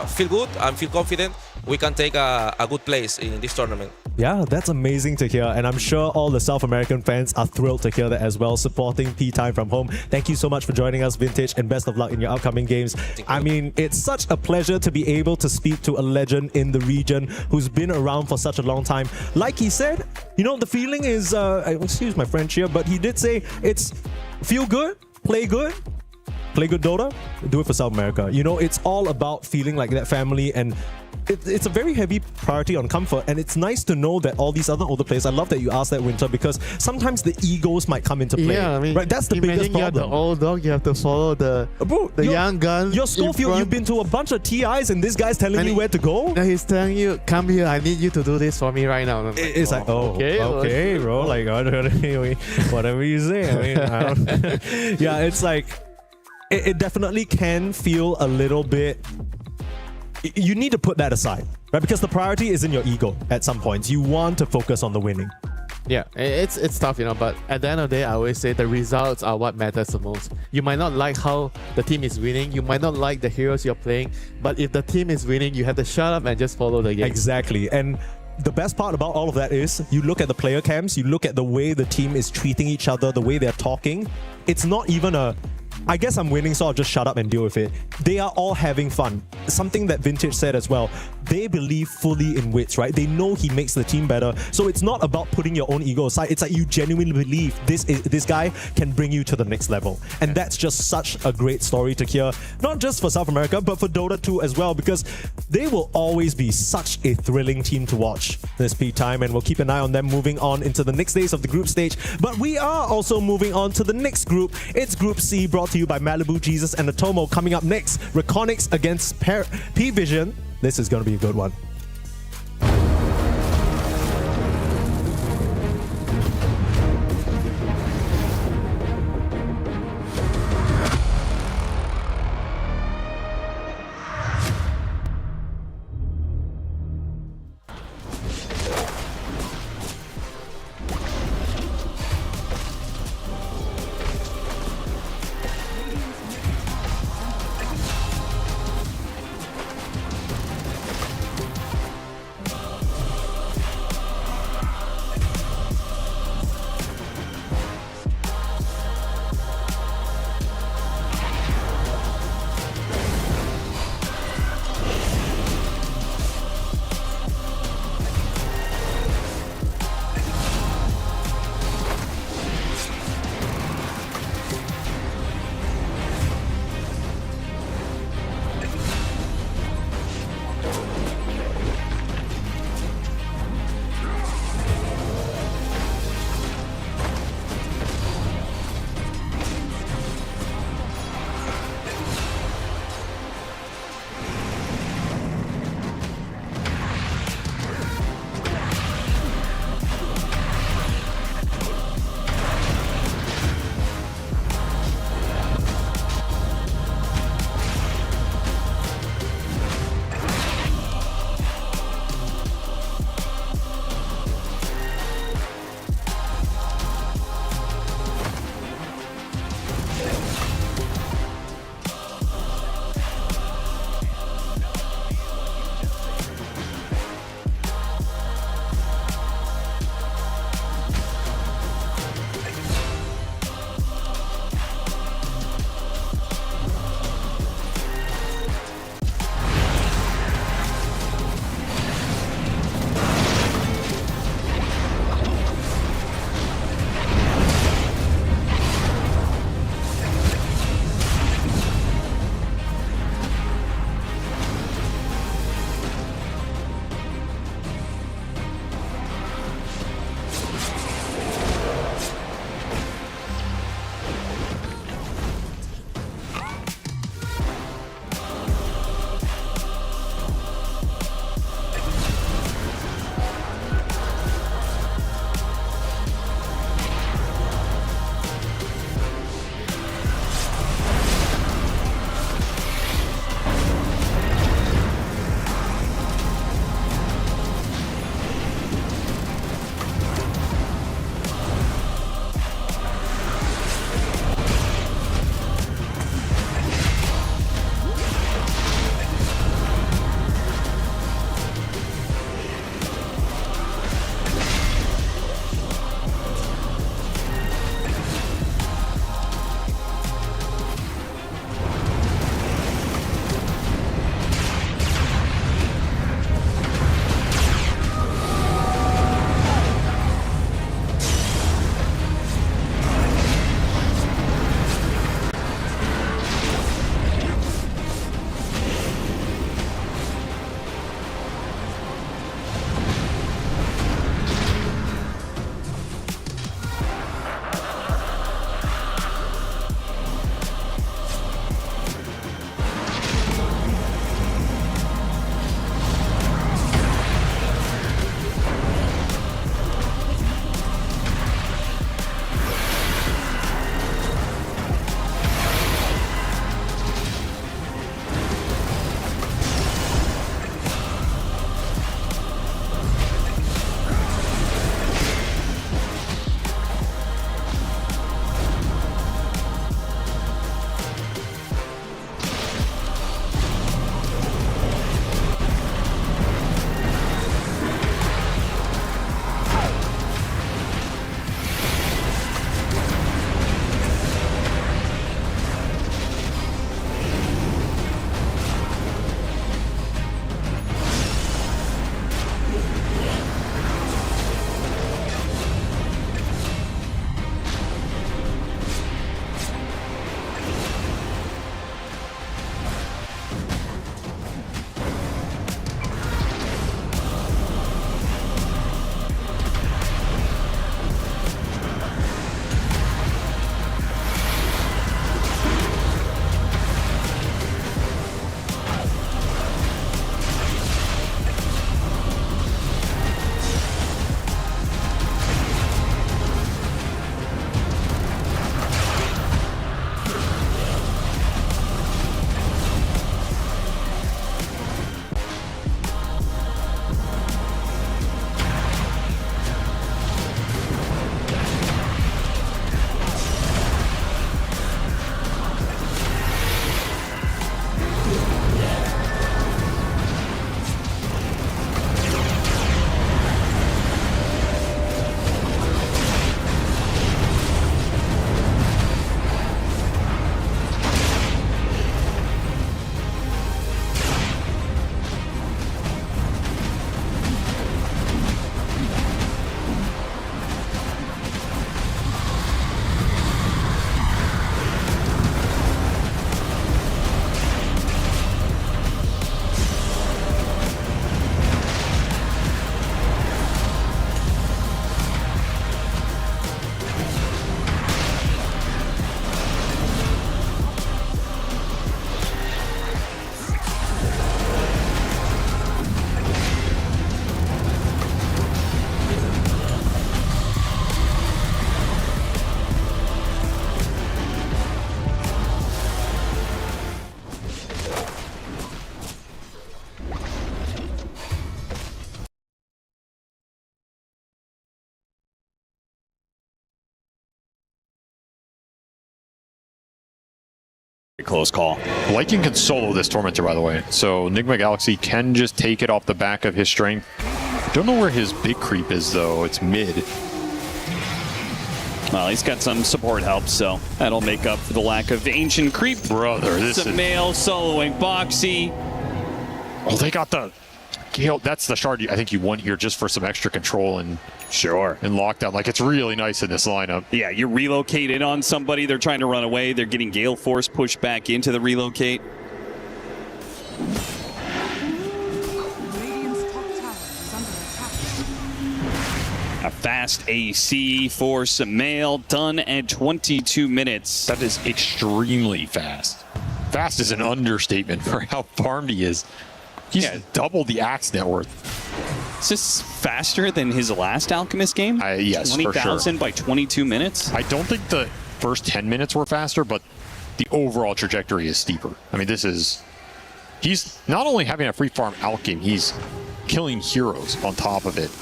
feel good and feel confident. We can take a good place in this tournament. Yeah, that's amazing to hear, and I'm sure all the South American fans are thrilled to hear that as well, supporting P-Time from home. Thank you so much for joining us, Vintage, and best of luck in your upcoming games. I mean, it's such a pleasure to be able to speak to a legend in the region who's been around for such a long time. Like he said, the feeling is, excuse my French here, but he did say it's feel good, play good Dota, do it for South America. It's all about feeling like that family, and it's a very heavy priority on comfort, and it's nice to know that all these other older players, I love that you asked that, Winter, because sometimes the egos might come into play. Yeah, I mean, right? That's the biggest problem. You're the old dog, you have to follow the young gun. You're Schofield, you've been to a bunch of TIs, and this guy's telling you where to go? He's telling you, come here, I need you to do this for me right now. It's like, okay, bro, like, whatever you say. I mean, I don't yeah, it's like, it definitely can feel a little bit. You need to put that aside, right? Because the priority is in your ego at some points. You want to focus on the winning. Yeah, it's tough, but at the end of the day, I always say the results are what matters the most. You might not like how the team is winning, you might not like the heroes you're playing, but if the team is winning, you have to shut up and just follow the game. Exactly. And the best part about all of that is you look at the player cams, you look at the way the team is treating each other, the way they're talking. It's not even I guess I'm winning, so I'll just shut up and deal with it. They are all having fun. Something that Vintage said as well. They believe fully in Wits, right? They know he makes the team better. So it's not about putting your own ego aside. It's like you genuinely believe this guy can bring you to the next level. And that's just such a great story to hear, not just for South America, but for Dota 2 as well, because they will always be such a thrilling team to watch this peak time, and we'll keep an eye on them moving on into the next days of the group stage. But we are also moving on to the next group. It's Group C, brought to you by Malibu Jesus and Atomo. Coming up next, Reconics against P-Vision. This is going to be a good one. Close call. Lycan can solo this Tormentor, by the way. So Enigma Galaxy can just take it off the back of his strength. Don't know where his big creep is, though. It's mid. Well, he's got some support help, so that'll make up for the lack of ancient creep. Brother, this is... Samael soloing Boxy. Oh, they got the... Gale, that's the shard I think you want here just for some extra control and lockdown. Like, it's really nice in this lineup. Yeah, you relocate in on somebody. They're trying to run away. They're getting Gale Force pushed back into the relocate. A fast AC for Samael, done at 22 minutes. That is extremely fast. Fast is an understatement for how farmed he is. He's double the Axe net worth. Is this faster than his last Alchemist game? Yes, for sure. 20,000 by 22 minutes? I don't think the first 10 minutes were faster, but the overall trajectory is steeper. I mean, he's not only having a free farm Alch game, he's killing heroes on top of it.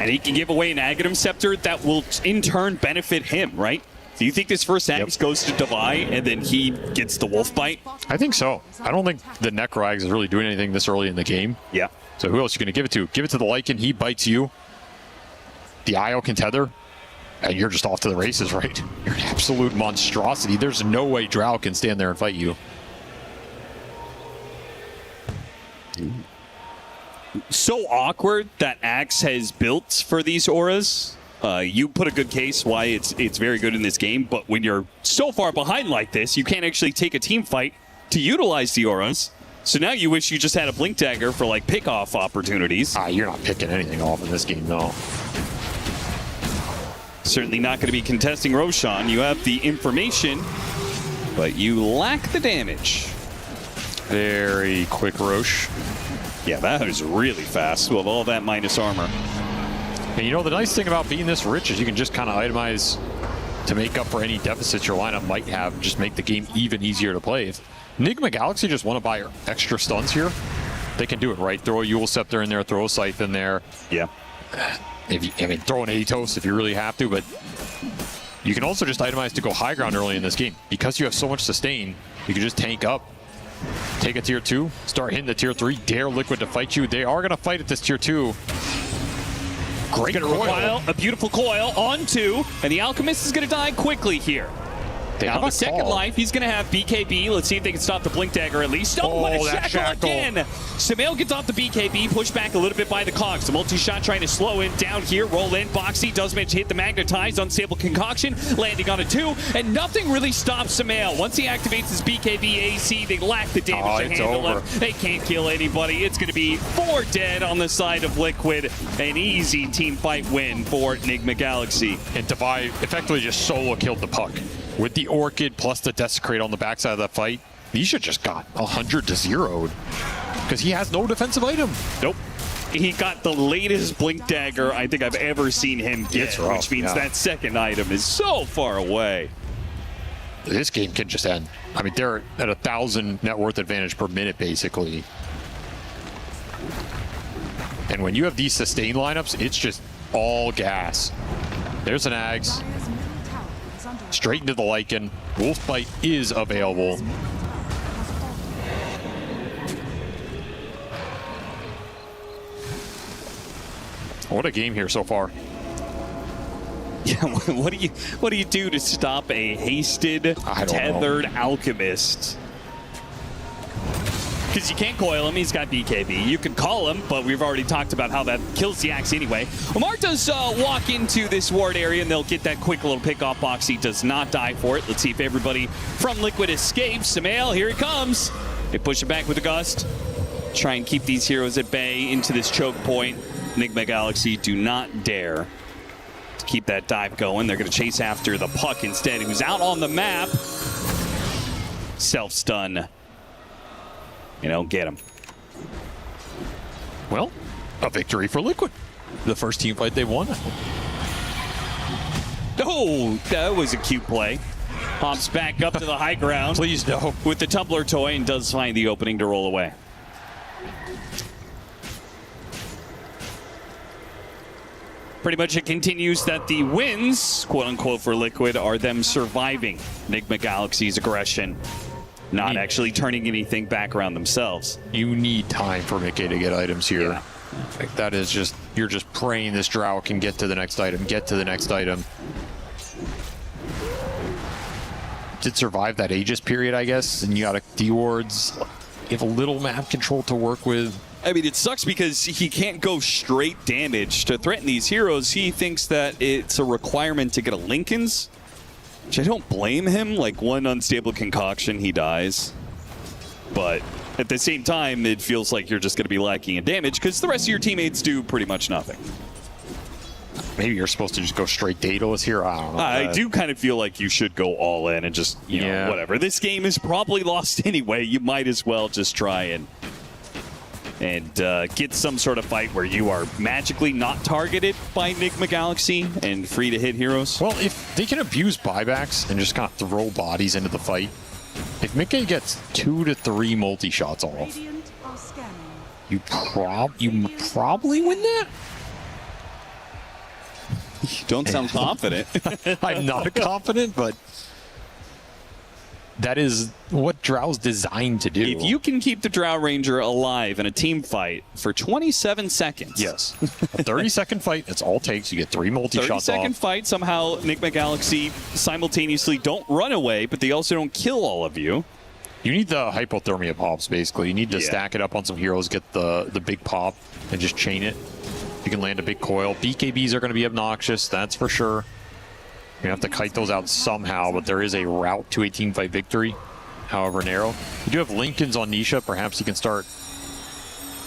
And he can give away an Aghanim Scepter that will in turn benefit him, right? Do you think this first Axe goes to Devi and then he gets the Wolf Bite? I think so. I don't think the Necro Axe is really doing anything this early in the game. Yeah. So who else are you going to give it to? Give it to the Lycan. He bites you. The Io can tether. And you're just off to the races, right? You're an absolute monstrosity. There's no way Drow can stand there and fight you. So awkward that Axe has built for these auras. You put a good case why it's very good in this game, but when you're so far behind like this, you can't actually take a team fight to utilize the auras. So now you wish you just had a Blink Dagger for like pick-off opportunities. You're not picking anything off in this game, no. Certainly not going to be contesting Roshan. You have the information, but you lack the damage. Very quick Rosh. Yeah, that is really fast with all that minus armor. And you know, the nice thing about being this rich is you can just kind of itemize to make up for any deficits your lineup might have and just make the game even easier to play. If Enigma Galaxy just want to buy extra stuns here, they can do it, right? Throw a Eul Scepter in there, throw a Scythe in there. Yeah. Throw an Atos if you really have to, but you can also just itemize to go high ground early in this game. Because you have so much sustain, you can just tank up, take a tier 2, start hitting the tier 3, dare Liquid to fight you. They are going to fight at this tier 2. Great coil. A beautiful coil on 2, and the Alchemist is going to die quickly here. Now the second life, he's going to have BKB. Let's see if they can stop the Blink Dagger at least. Oh, what a shackle again! Samael gets off the BKB, pushed back a little bit by the Cogs. The multi-shot trying to slow in, down here, roll in. Boxy does manage to hit the Magnetize, Unstable Concoction, landing on a 2, and nothing really stops Samael. Once he activates his BKB AC, they lack the damage to handle it. They can't kill anybody. It's going to be 4 dead on the side of Liquid. An easy team fight win for Enigma Galaxy. And Devi effectively just solo killed the puck. With the Orchid plus the Desecrate on the backside of that fight, he should just got 100 to 0'd. Because he has no defensive item. Nope. He got the latest Blink Dagger I think I've ever seen him get, which means that second item is so far away. This game can just end. I mean, they're at 1,000 net worth advantage per minute, basically. And when you have these sustain lineups, it's just all gas. There's an Ags. Straight into the Lycan. Wolf Bite is available. What a game here so far. Yeah, what do you do to stop a hasted, tethered Alchemist? Because you can't coil him, he's got BKB. You can call him, but we've already talked about how that kills the Axe anyway. Omar does walk into this ward area, and they'll get that quick little pick off. Boxy does not die for it. Let's see if everybody from Liquid escapes. Samael, here he comes. They push it back with a gust. Try and keep these heroes at bay into this choke point. Enigma Galaxy do not dare to keep that dive going. They're going to chase after the puck instead, who's out on the map. Self-stun. You know, get him. Well, a victory for Liquid. The first team fight they won. Oh, that was a cute play. Hops back up to the high ground. Please no. With the tumbler toy and does find the opening to roll away. Pretty much it continues that the wins, quote-unquote, for Liquid are them surviving Enigma Galaxy's aggression, not actually turning anything back around themselves. You need time for Mickey to get items here. Yeah. Like that is just, you're just praying this Drow can get to the next item, Did survive that Aegis period, I guess, and you got a D-wards. You have a little map control to work with. I mean, it sucks because he can't go straight damage to threaten these heroes. He thinks that it's a requirement to get a Linken's, which I don't blame him. Like, one unstable concoction, he dies. But at the same time, it feels like you're just going to be lacking in damage because the rest of your teammates do pretty much nothing. Maybe you're supposed to just go straight Daedalus here. I don't know. I do kind of feel like you should go all in and just, you know, whatever. This game is probably lost anyway. You might as well just try and get some sort of fight where you are magically not targeted by Enigma Galaxy and free to hit heroes. Well, if they can abuse buybacks and just kind of throw bodies into the fight, if Mickey gets 2 to 3 multi-shots off, you probably win that? You don't sound confident. I'm not confident, but that is what Drow's designed to do. If you can keep the Drow Ranger alive in a team fight for 27 seconds. Yes. A 30-second fight, that's all it takes. You get 3 multi-shots off. 30-second fight, somehow Enigma Galaxy simultaneously don't run away, but they also don't kill all of you. You need the hypothermia pops, basically. You need to stack it up on some heroes, get the big pop, and just chain it. You can land a big coil. BKBs are going to be obnoxious, that's for sure. You have to kite those out somehow, but there is a route to a teamfight victory, however narrow. You do have Linken's on Nisha. Perhaps you can start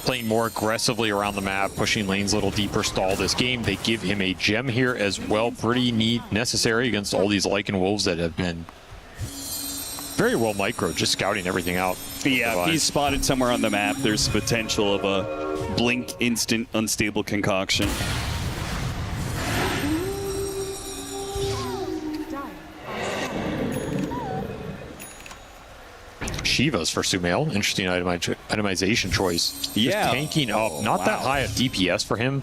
playing more aggressively around the map, pushing lanes a little deeper, stall this game. They give him a gem here as well. Pretty necessary against all these Lycan Wolves that have been very well micro, just scouting everything out. Yeah, if he's spotted somewhere on the map, there's potential of a blink instant unstable concoction. Shiva's for Sumail. Interesting itemization choice. Yeah. Just tanking up. Not that high of DPS for him,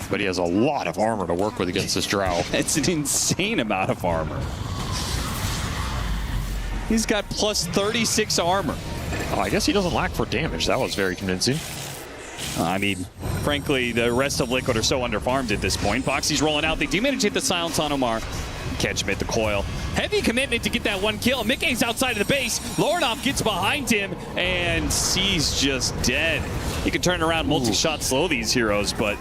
but he has a lot of armor to work with against this Drow. It's an insane amount of armor. He's got plus 36 armor. Oh, I guess he doesn't lack for damage. That was very convincing. I mean, frankly, the rest of Liquid are so underfarmed at this point. Boxy's rolling out. They do manage to hit the silence on Omar. Catch him at the coil. Heavy commitment to get that one kill. Mickey's outside of the base. Lornoff gets behind him, and he's just dead. He can turn around, multi-shot slow these heroes, but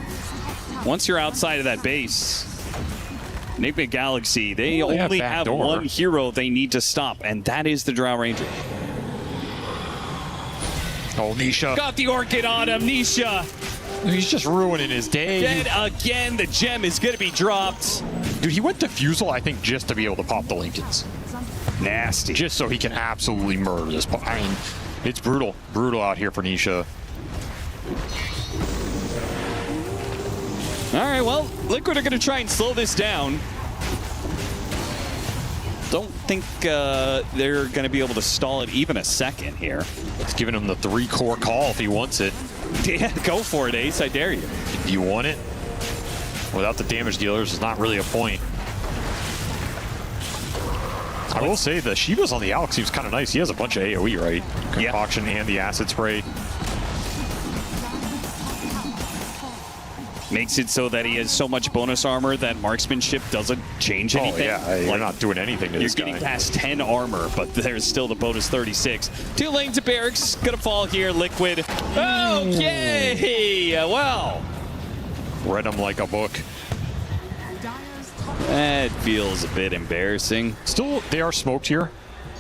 once you're outside of that base, Enigma Galaxy, they only have one hero they need to stop, and that is the Drow Ranger. Oh, Nisha. Got the Orchid on him, Nisha. He's just ruining his day. Dead again. The gem is going to be dropped. Dude, he went Diffusal, I think, just to be able to pop the Linken's. Nasty. Just so he can absolutely murder this. I mean, it's brutal. Brutal out here for Nisha. All right, well, Liquid are going to try and slow this down. Don't think they're going to be able to stall it even a second here. It's giving him the 3-core call if he wants it. Yeah, go for it, Ace. I dare you. If you want it, without the damage dealers, it's not really a point. I will say the Shiva's on the Alex seems kind of nice. He has a bunch of AoE, right? Concoction and the acid spray. Makes it so that he has so much bonus armor that marksmanship doesn't change anything. Oh, yeah, you're not doing anything to this guy. You're getting past 10 armor, but there's still the bonus 36. 2 lanes of barracks, gonna fall here, Liquid. Okay, well. Read him like a book. That feels a bit embarrassing. Still, they are smoked here.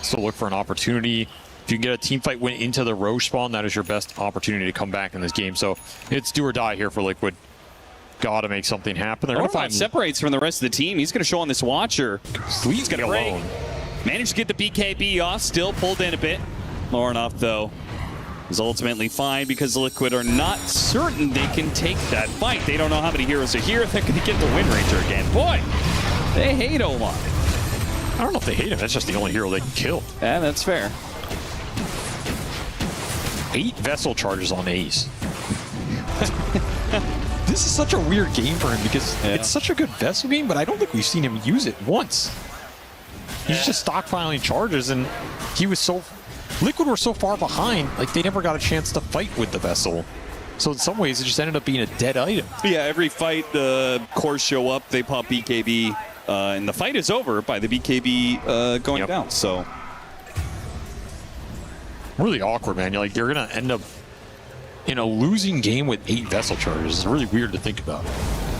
Still look for an opportunity. If you can get a team fight win into the Roche spawn, that is your best opportunity to come back in this game. So it's do or die here for Liquid. Gotta make something happen. They're gonna find separates from the rest of the team. He's gonna show on this Watcher. He's gonna break. Managed to get the BKB off. Still pulled in a bit. Lornoff, though, is ultimately fine because the Liquid are not certain they can take that fight. They don't know how many heroes are here. They're gonna get the Wind Ranger again. Boy, they hate Omar. I don't know if they hate him. That's just the only hero they can kill. Yeah, that's fair. 8 vessel charges on Ace. this is such a weird game for him because it's such a good Vessel game, but I don't think we've seen him use it once. He's just stockpiling charges, and he was so... Liquid were so far behind, like they never got a chance to fight with the Vessel. So in some ways, it just ended up being a dead item. Yeah, every fight, the cores show up, they pop BKB, and the fight is over by the BKB going down, so... Really awkward, man. You're going to end up in a losing game with 8 Vessel charges. It's really weird to think about.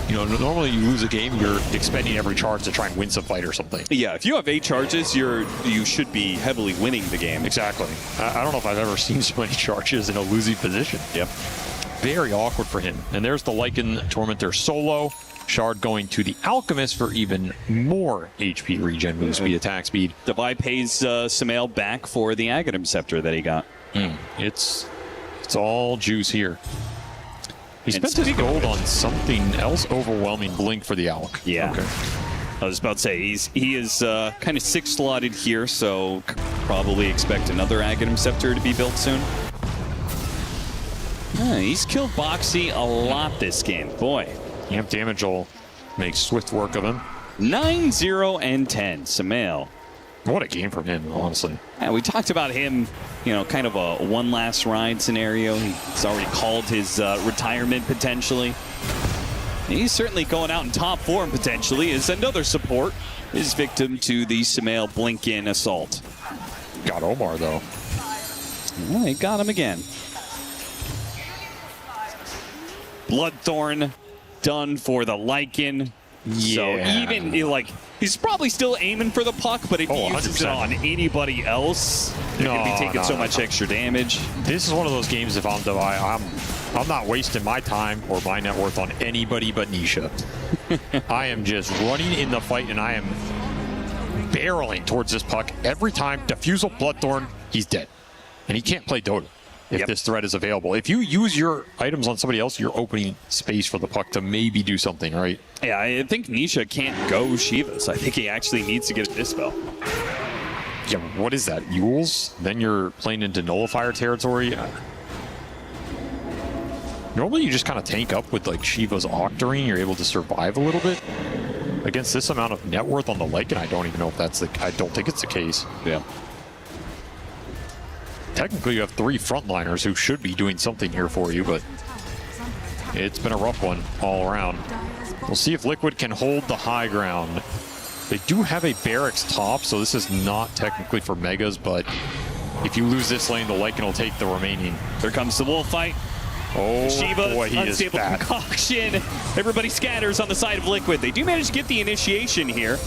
You know, normally you lose a game, you're expending every charge to try and win some fight or something. Yeah, if you have 8 charges, you should be heavily winning the game. Exactly. I don't know if I've ever seen so many charges in a losing position. Yep. Very awkward for him. And there's the Lycan Tormentor solo. Shard going to the Alchemist for even more HP regen boost via attack speed. Devi pays Samael back for the Aghanim Scepter that he got. It's all juice here. He spent his gold on something else. Overwhelming Blink for the Alc. Yeah. Okay. I was about to say, he is kind of 6-slotted here, so probably expect another Aghanim Scepter to be built soon. He's killed Boxy a lot this game. Boy. Amp damage will make swift work of him. 9-0 and 10. Samael. What a game from him, honestly. Yeah, we talked about him, you know, kind of a one last ride scenario. He's already called his retirement potentially. He's certainly going out in top form potentially as another support is victim to the Samael blink-in assault. Got Omar, though. Well, they got him again. Bloodthorn done for the Lycan. Yeah. So even, like, he's probably still aiming for the puck, but if he uses it on anybody else, they're going to be taking so much extra damage. This is one of those games, if I'm Devi, I'm not wasting my time or my net worth on anybody but Nisha. I am just running in the fight, and I am barreling towards this puck. Every time, Diffusal Bloodthorn, he's dead. And he can't play Dota if this threat is available. If you use your items on somebody else, you're opening space for the puck to maybe do something, right? Yeah, I think Nisha can't go Shivas. I think he actually needs to get a Dispel. Yeah, what is that? Yules? Then you're playing into Nullifier territory? Normally you just kind of tank up with like Shiva's Octarine. You're able to survive a little bit. Against this amount of net worth on the Lycan, I don't even know if that's the... I don't think it's the case. Yeah. Technically, you have 3 frontliners who should be doing something here for you, but it's been a rough one all around. We'll see if Liquid can hold the high ground. They do have a Barracks top, so this is not technically for Megas, but if you lose this lane, the Lycan will take the remaining. Here comes the wolf fight. Oh, Shiva, boy, he is unstable bad. concoction. Everybody scatters on the side of Liquid. They do manage to get the initiation here.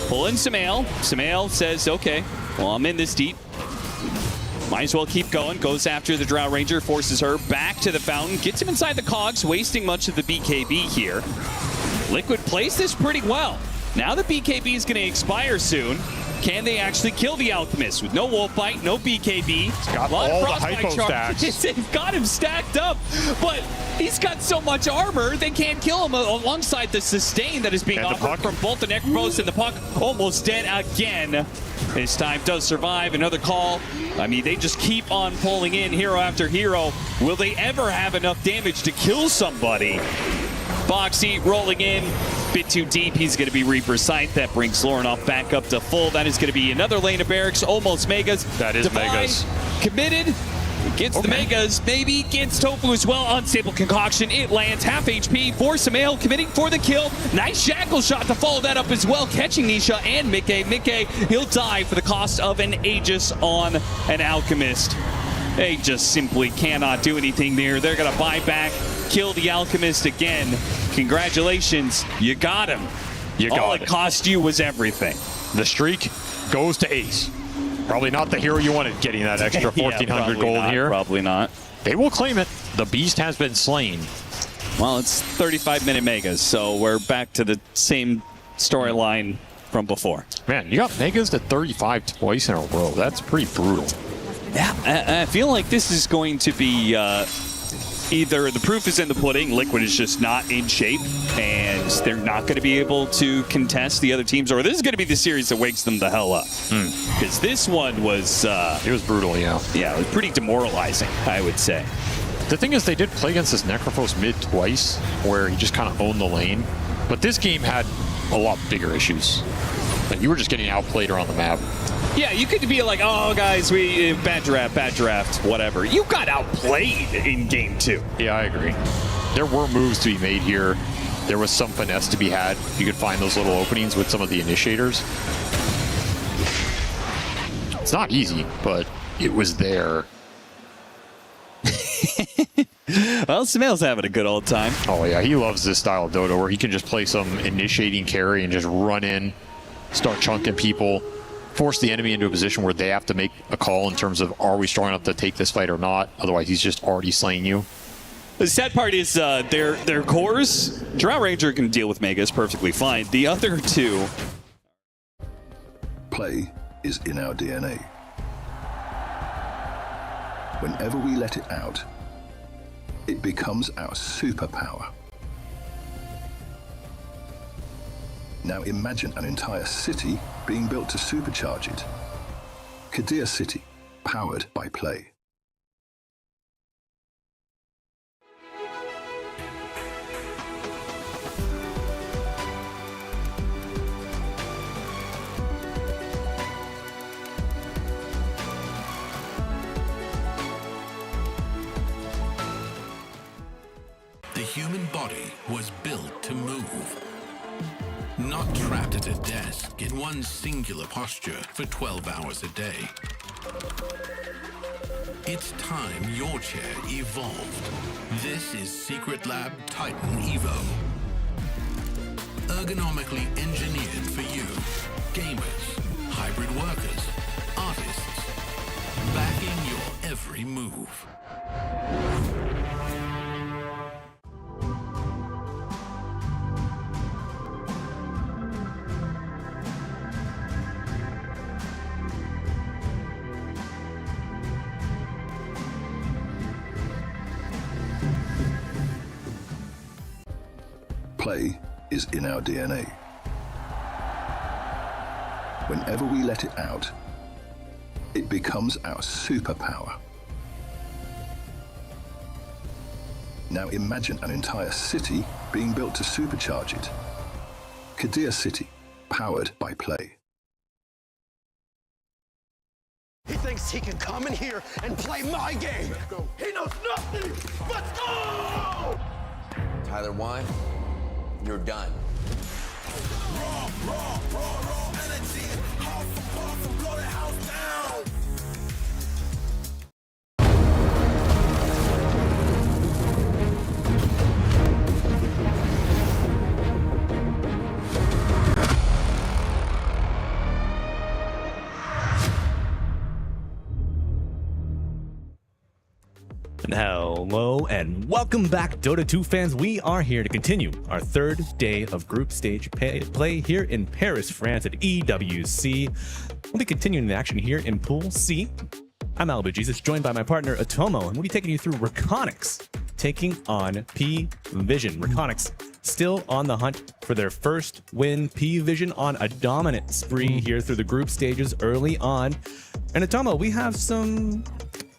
Pull in Samael. Samael says, okay, well, I'm in this deep. Might as well keep going. Goes after the Drow Ranger, forces her back to the fountain, gets him inside the cogs, wasting much of the BKB here. Liquid plays this pretty well. Now the BKB is going to expire soon. Can they actually kill the Alchemist with no Wolf Bite, no BKB? Got a lot all of the hypo stacks. They've got him stacked up, but he's got so much armor, they can't kill him alongside the sustain that is being offered from both the Necropose and the puck. Almost dead again. This time does survive. Another call. I mean, they just keep on pulling in hero after hero. Will they ever have enough damage to kill somebody? Boxy rolling in. Bit too deep. He's going to be Reaper's Sight. That brings Lorenoff back up to full. That is going to be another lane of Barracks. Almost Megas. That is Megas. Committed. Gets the Megas. Maybe gets Tofu as well. Unstable concoction. It lands. Half HP for Samael. Committing for the kill. Nice shackle shot to follow that up as well. Catching Nisha and Mickey. Mickey, he'll die for the cost of an Aegis on an Alchemist. They just simply cannot do anything there. They're going to buy back. Kill the Alchemist again. Congratulations. You got him. All it cost you was everything. The streak goes to Ace. Probably not the hero you wanted getting that extra 1,400 gold here. Probably not. They will claim it. The beast has been slain. Well, it's 35-minute Megas, so we're back to the same storyline from before. Man, you got Megas to 35 twice in a row. That's pretty brutal. Yeah, I feel like this is going to be either the proof is in the pudding, Liquid is just not in shape, and they're not going to be able to contest the other teams, or this is going to be the series that wakes them the hell up. Because this one was... it was brutal, yeah. Yeah, it was pretty demoralizing, I would say. The thing is, they did play against this Necrophos mid twice, where he just kind of owned the lane. But this game had a lot bigger issues. Like, you were just getting outplayed around the map. Yeah, you could be like, oh, guys, bad draft, whatever. You got outplayed in game 2. Yeah, I agree. There were moves to be made here. There was some finesse to be had. You could find those little openings with some of the initiators. It's not easy, but it was there. Well, Smail's having a good old time. Oh, yeah, he loves this style of Dota where he can just play some initiating carry and just run in, start chunking people, force the enemy into a position where they have to make a call in terms of, are we strong enough to take this fight or not? Otherwise, he's just already slaying you. The sad part is their cores. Drow Ranger can deal with Megas perfectly fine. The other two... Play is in our DNA. Whenever we let it out, it becomes our superpower. Now imagine an entire city being built to supercharge it. Kadir City, powered by play. The human body was built to move. Not trapped at a desk in one singular posture for 12 hours a day. It's time your chair evolved. This is Secret Lab Titan Evo. Ergonomically engineered for you, gamers, hybrid workers, artists, backing your every move. Play is in our DNA. Whenever we let it out, it becomes our superpower. Now imagine an entire city being built to supercharge it. Kadir City, powered by play. He thinks he can come in here and play my game. He knows nothing. Let's go! Tyler Wine, you're done. Raw energy. Half a puff and blow the house down. Hello and welcome back, Dota 2 fans. We are here to continue our third day of group stage play here in Paris, France at EWC. We'll be continuing the action here in Pool C. I'm Malibu Jesus, joined by my partner Atomo, and we'll be taking you through Reconyx taking on P Vision. Reconyx still on the hunt for their first win. P Vision on a dominant spree here through the group stages early on. And Atomo, we have some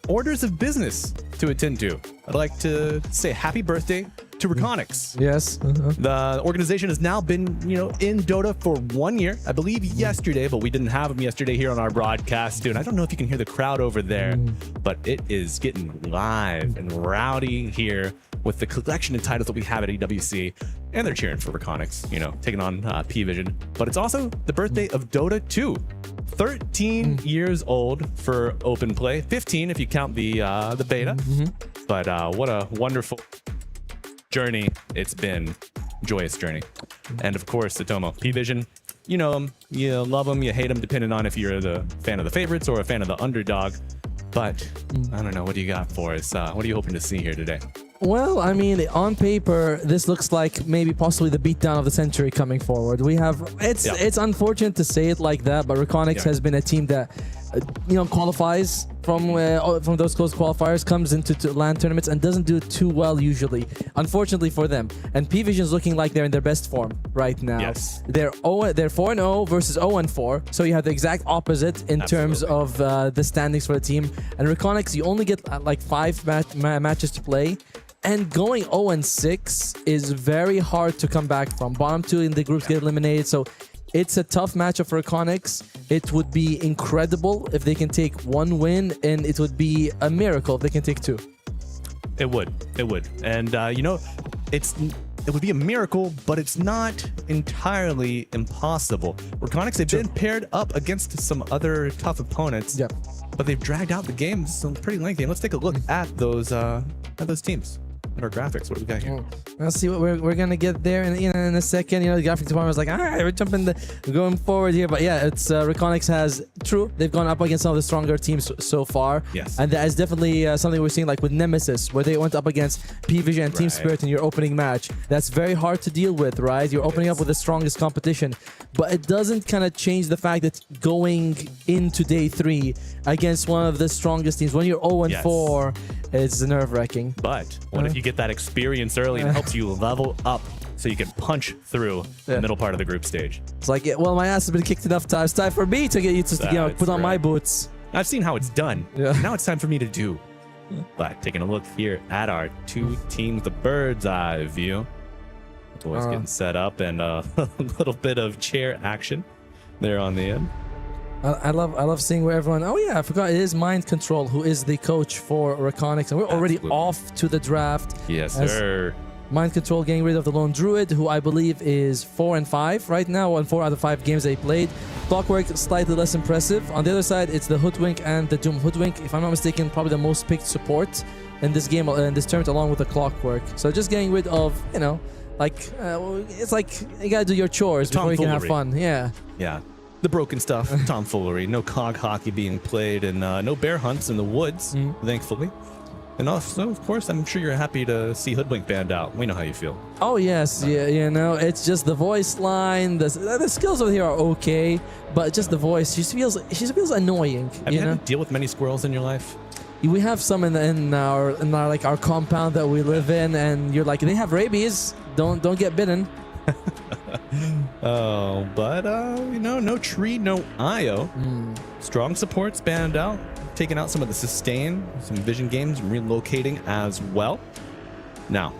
orders of business to attend to. I'd like to say happy birthday to Reconyx. Yes. The organization has now been, in Dota for 1 year. I believe yesterday, but we didn't have them yesterday here on our broadcast. Dude, I don't know if you can hear the crowd over there, but it is getting live and rowdy here with the collection of titles that we have at EWC. And they're cheering for Reconyx, taking on P Vision. But it's also the birthday of Dota 2. 13 years old for open play, 15 if you count the beta. But what a wonderful journey it's been. Joyous journey. And of course, Atomo, P Vision, you know him, you love him, you hate him, depending on if you're the fan of the favorites or a fan of the underdog. But I don't know, what do you got for us? What are you hoping to see here today? Well, I mean, on paper, this looks like maybe possibly the beatdown of the century coming forward. We have, it's unfortunate to say it like that, but Reconyx has been a team that qualifies from those close qualifiers, comes into LAN tournaments and doesn't do it too well usually, unfortunately for them. And P-Vision's looking like they're in their best form right now. Yes. They're 4-0 versus 0-4, so you have the exact opposite in terms of the standings for the team. And Reconics, you only get like 5 matches to play. And going 0-6 is very hard to come back from. Bottom 2 in the groups get eliminated, so it's a tough matchup for Iconics. It would be incredible if they can take 1 win, and it would be a miracle if they can take 2. It would. And, it would be a miracle, but it's not entirely impossible. Reconics, they've been paired up against some other tough opponents, but they've dragged out the game some pretty lengthy. And let's take a look at those teams. At our graphics, what do we got here? Let's see what we're gonna get there in a second. The graphics department was like, all right, we're going forward here. But yeah, it's Reconics they've gone up against some of the stronger teams so far. Yes. And that is definitely something we're seeing, like with Nemesis, where they went up against P-Vision and Team Spirit in your opening match. That's very hard to deal with, right? You're opening up with the strongest competition, but it doesn't kind of change the fact that going into day 3 against one of the strongest teams, when you're 0-4, it's nerve-wracking. But what if you get that experience early and helps you level up so you can punch through the middle part of the group stage? It's like, well, my ass has been kicked enough times. It's time for me to get you to put on my boots. I've seen how it's done. Now it's time for me to do. But taking a look here at our 2 teams, the bird's eye view. Boys getting set up and a little bit of chair action there on the end. I love seeing where everyone. Oh yeah, I forgot. It is Mind Control who is the coach for Reconics, and we're already off to the draft. Yes, sir. Mind Control getting rid of the Lone Druid, who I believe is 4-5 right now on 4 out of 5 games they played. Clockwork slightly less impressive. On the other side, it's the Hoodwink and the Doom. Hoodwink, if I'm not mistaken, probably the most picked support in this game, in this tournament, along with the Clockwork. So just getting rid of, it's like you gotta do your chores before you can have fun. Yeah. The broken stuff, tomfoolery, no cog hockey being played, and no bear hunts in the woods, thankfully. And also, of course, I'm sure you're happy to see Hoodwink banned out. We know how you feel. Oh, yes. It's just the voice line. The skills over here are okay, but just the voice, she feels annoying. Have you had to deal with many squirrels in your life? We have some in our compound that we live in, and you're like, they have rabies. Don't get bitten. But no tree, no IO. Strong supports banned out, taking out some of the sustain, some vision games, relocating as well. Now,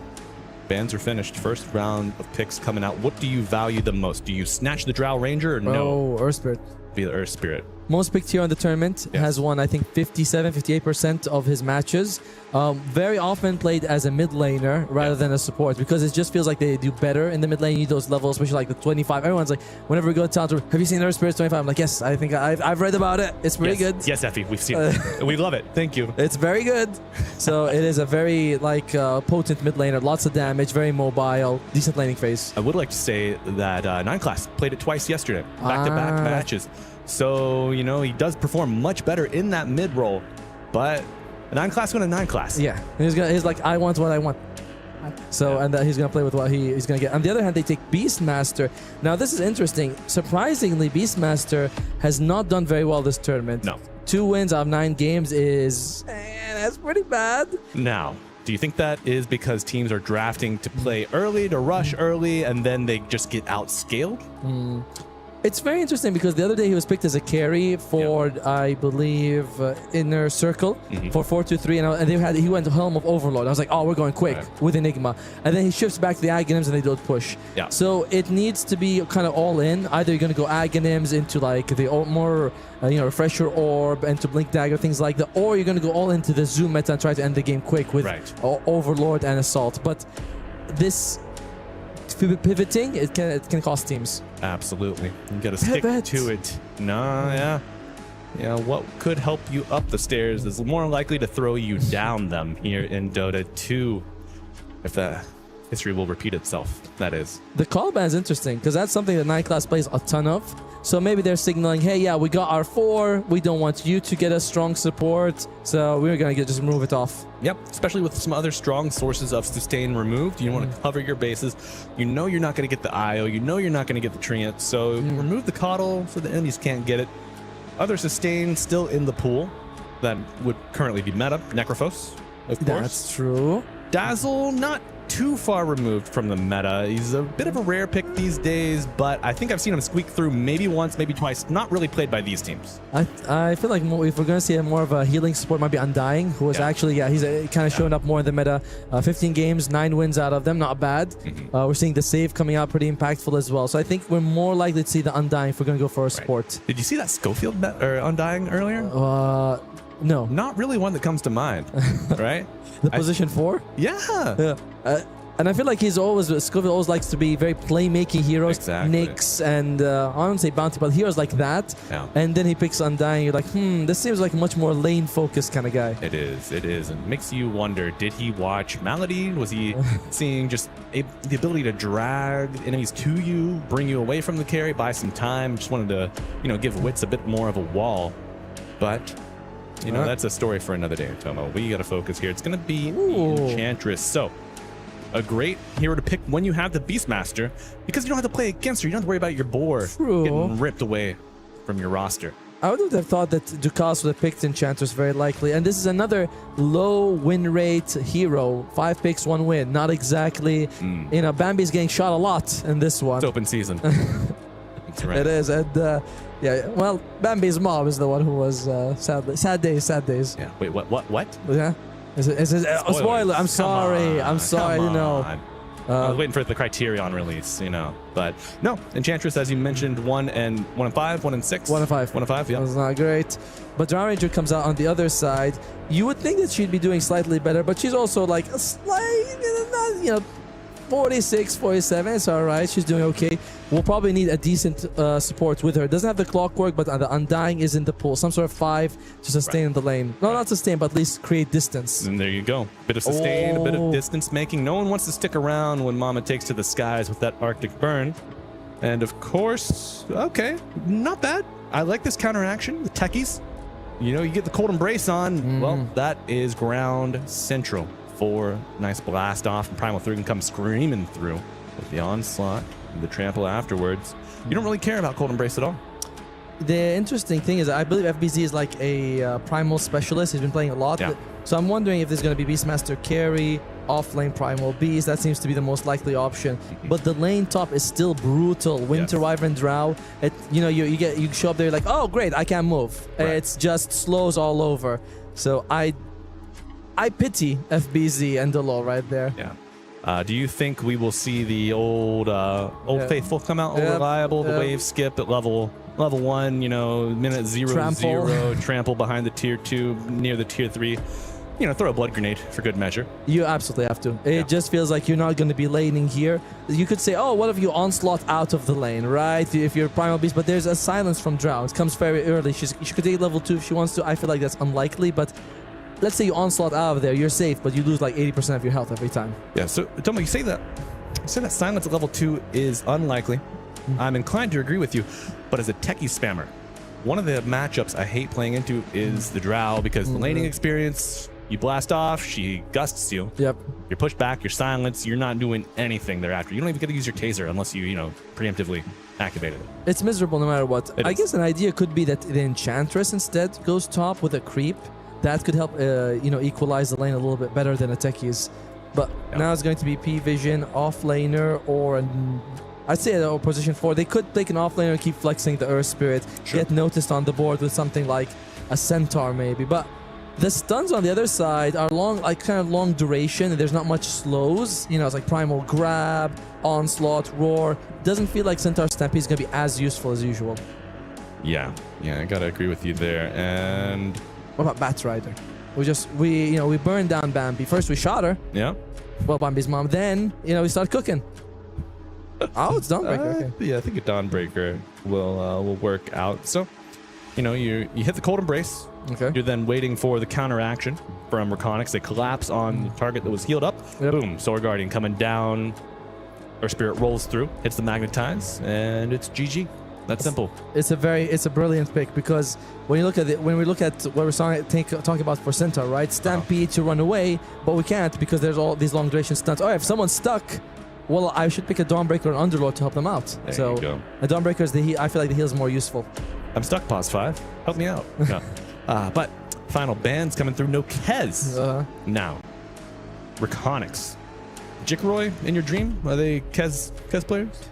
bans are finished. First round of picks coming out. What do you value the most? Do you snatch the Drow Ranger or no? Oh, Earth Spirit. Be the Earth Spirit. Most picked here on the tournament, has won, I think, 58% of his matches. Very often played as a mid laner rather than a support, because it just feels like they do better in the mid lane. You need those levels, especially like the 25. Everyone's like, whenever we go to town, have you seen Earth Spirit 25? I'm like, yes, I think I've read about it. It's pretty good. Yes, Effie, we've seen it. We love it. Thank you. It's very good. So it is a very potent mid laner, lots of damage, very mobile, decent laning phase. I would like to say that 9 Class played it twice yesterday, back-to-back matches. So, he does perform much better in that mid role, but a 9 Class won a 9 Class. Yeah, he's like, I want what I want. So, and he's going to play with what he's going to get. On the other hand, they take Beastmaster. Now, this is interesting. Surprisingly, Beastmaster has not done very well this tournament. No. 2 wins out of 9 games that's pretty bad. Now, do you think that is because teams are drafting to play early, to rush early, and then they just get outscaled? It's very interesting because the other day he was picked as a carry for, I believe, Inner Circle for 4-2-3, and he went to Helm of Overlord. I was like, oh, we're going quick with Enigma. And then he shifts back to the Aghanims and they don't push. Yeah. So it needs to be kind of all in. Either you're going to go Aghanims into like the more, Refresher Orb and to Blink Dagger, things like that, or you're going to go all into the Zoom meta and try to end the game quick with Overlord and Assault. But this pivoting, it can cost teams. Absolutely. You gotta stick to it. What could help you up the stairs is more likely to throw you down them here in Dota 2. If the history will repeat itself, that is. The call ban is interesting because that's something that 9 Class plays a ton of. So maybe they're signaling, hey, yeah, we got our 4. We don't want you to get a strong support. So we're going to just move it off. Yep, especially with some other strong sources of sustain removed. You want to cover your bases. You know you're not going to get the IO. You know you're not going to get the Treant. So remove the Coddle so the enemies can't get it. other sustain still in the pool that would currently be meta. Necrophos, of course. That's true. Dazzle, not too far removed from the meta. He's a bit of a rare pick these days, but I think I've seen him squeak through maybe once, maybe twice. Not really played by these teams. I feel like if we're going to see more of a healing support, might be Undying, who was actually, he's kind of showing up more in the meta. 15 games, 9 wins out of them, not bad. We're seeing the save coming out pretty impactful as well. So I think we're more likely to see the Undying if we're going to go for a support. Did you see that Schofield or Undying earlier? No. Not really one that comes to mind, right? The position 4? Yeah. And I feel like Schofield always likes to be very playmaking heroes, Nyx, and I wouldn't say bounty, but heroes like that. Yeah. And then he picks Undying. You're like, this seems like a much more lane-focused kind of guy. It is. And it makes you wonder, did he watch Malady? Was he seeing just the ability to drag enemies to you, bring you away from the carry, buy some time? Just wanted to, give Wits a bit more of a wall. But, that's a story for another day, Tomo. We got to focus here. It's going to be Enchantress. So, a great hero to pick when you have the Beastmaster, because you don't have to play against her. You don't have to worry about your board getting ripped away from your roster. I would have thought that Dukas would have picked Enchantress very likely. And this is another low win rate hero. 5 picks, 1 win. Not exactly. Bambi's getting shot a lot in this one. It's open season. That's right. It is. And well, Bambi's mom is the one who was sad days. Yeah. Wait, what? Yeah. Spoiler. I'm sorry. I didn't know. I was waiting for the Criterion release, But no, Enchantress, as you mentioned, 1 and 5, 1 and 6. 1 and 5. 1 and 5, yeah. That was not great. But Drow Ranger comes out on the other side. You would think that she'd be doing slightly better, but she's also like a slight, 46, 47. It's all right. She's doing okay. We'll probably need a decent support with her. Doesn't have the clockwork, but the Undying is in the pool. Some sort of 5 to sustain in the lane. No, not sustain, but at least create distance. And there you go. Bit of sustain, a bit of distance making. No one wants to stick around when Mama takes to the skies with that Arctic burn. And of course, okay, not bad. I like this counteraction. The techies. You get the cold embrace on. Well, that is ground central. 4 nice blast off, and Primal 3 can come screaming through with the onslaught and the trample afterwards. You don't really care about Cold Embrace at all. The interesting thing is I believe FBZ is like a Primal specialist. He's been playing a lot. Yeah. So I'm wondering if there's going to be Beastmaster carry, off-lane Primal Beast. That seems to be the most likely option. But the lane top is still brutal. Winter Wyvern Drow. You show up there like, oh great, I can't move. Right. It's just slows all over. So I pity FBZ and Delo right there. Yeah. Do you think we will see the old faithful come out, reliable, the wave skip at level 1, minute 0, trample behind the tier 2, near the tier 3? Throw a blood grenade for good measure. You absolutely have to. It just feels like you're not going to be laning here. You could say, oh, what if you onslaught out of the lane, right? If you're Primal Beast, but there's a silence from Drow. It comes very early. She could take level 2 if she wants to. I feel like that's unlikely, but let's say you onslaught out of there, you're safe, but you lose like 80% of your health every time. Yeah, so Tomo, you say that silence at level 2 is unlikely. I'm inclined to agree with you, but as a techie spammer, one of the matchups I hate playing into is the Drow, because the laning experience, you blast off, she gusts you. Yep. You're pushed back, you're silenced, you're not doing anything thereafter. You don't even get to use your taser unless you, preemptively activate it. It's miserable no matter what. I guess an idea could be that the Enchantress instead goes top with a creep. That could help, equalize the lane a little bit better than a Techie's. But now it's going to be P-Vision, off-laner, or I'd say a position 4. They could take an off-laner and keep flexing the Earth Spirit, get noticed on the board with something like a Centaur maybe. But the stuns on the other side are long duration, and there's not much slows. It's like Primal Grab, Onslaught, Roar. Doesn't feel like Centaur Stampede is going to be as useful as usual. Yeah, I gotta agree with you there. And what about Batrider? We burned down Bambi. First we shot her. Yeah. Well, Bambi's mom. Then, we start cooking. Oh, it's Dawnbreaker. Okay. Yeah, I think a Dawnbreaker will work out. So, you hit the Cold Embrace. Okay. You're then waiting for the counteraction from Reconyx. They collapse on the target that was healed up. Yep. Boom, Sword Guardian coming down. Our Spirit rolls through, hits the Magnetize, and it's GG. That's simple. It's a brilliant pick, because when we look at what we're talking about for Centaur, right? Stampede to run away, but we can't because there's all these long duration stunts. Oh, if someone's stuck, well, I should pick a Dawnbreaker or Underlord to help them out. There you go. A Dawnbreaker I feel like the heal is more useful. I'm stuck, pause 5. Help me out. No. But final bands coming through. No Kez. Now, Reconics. Jikroy in your dream? Are they Kez players?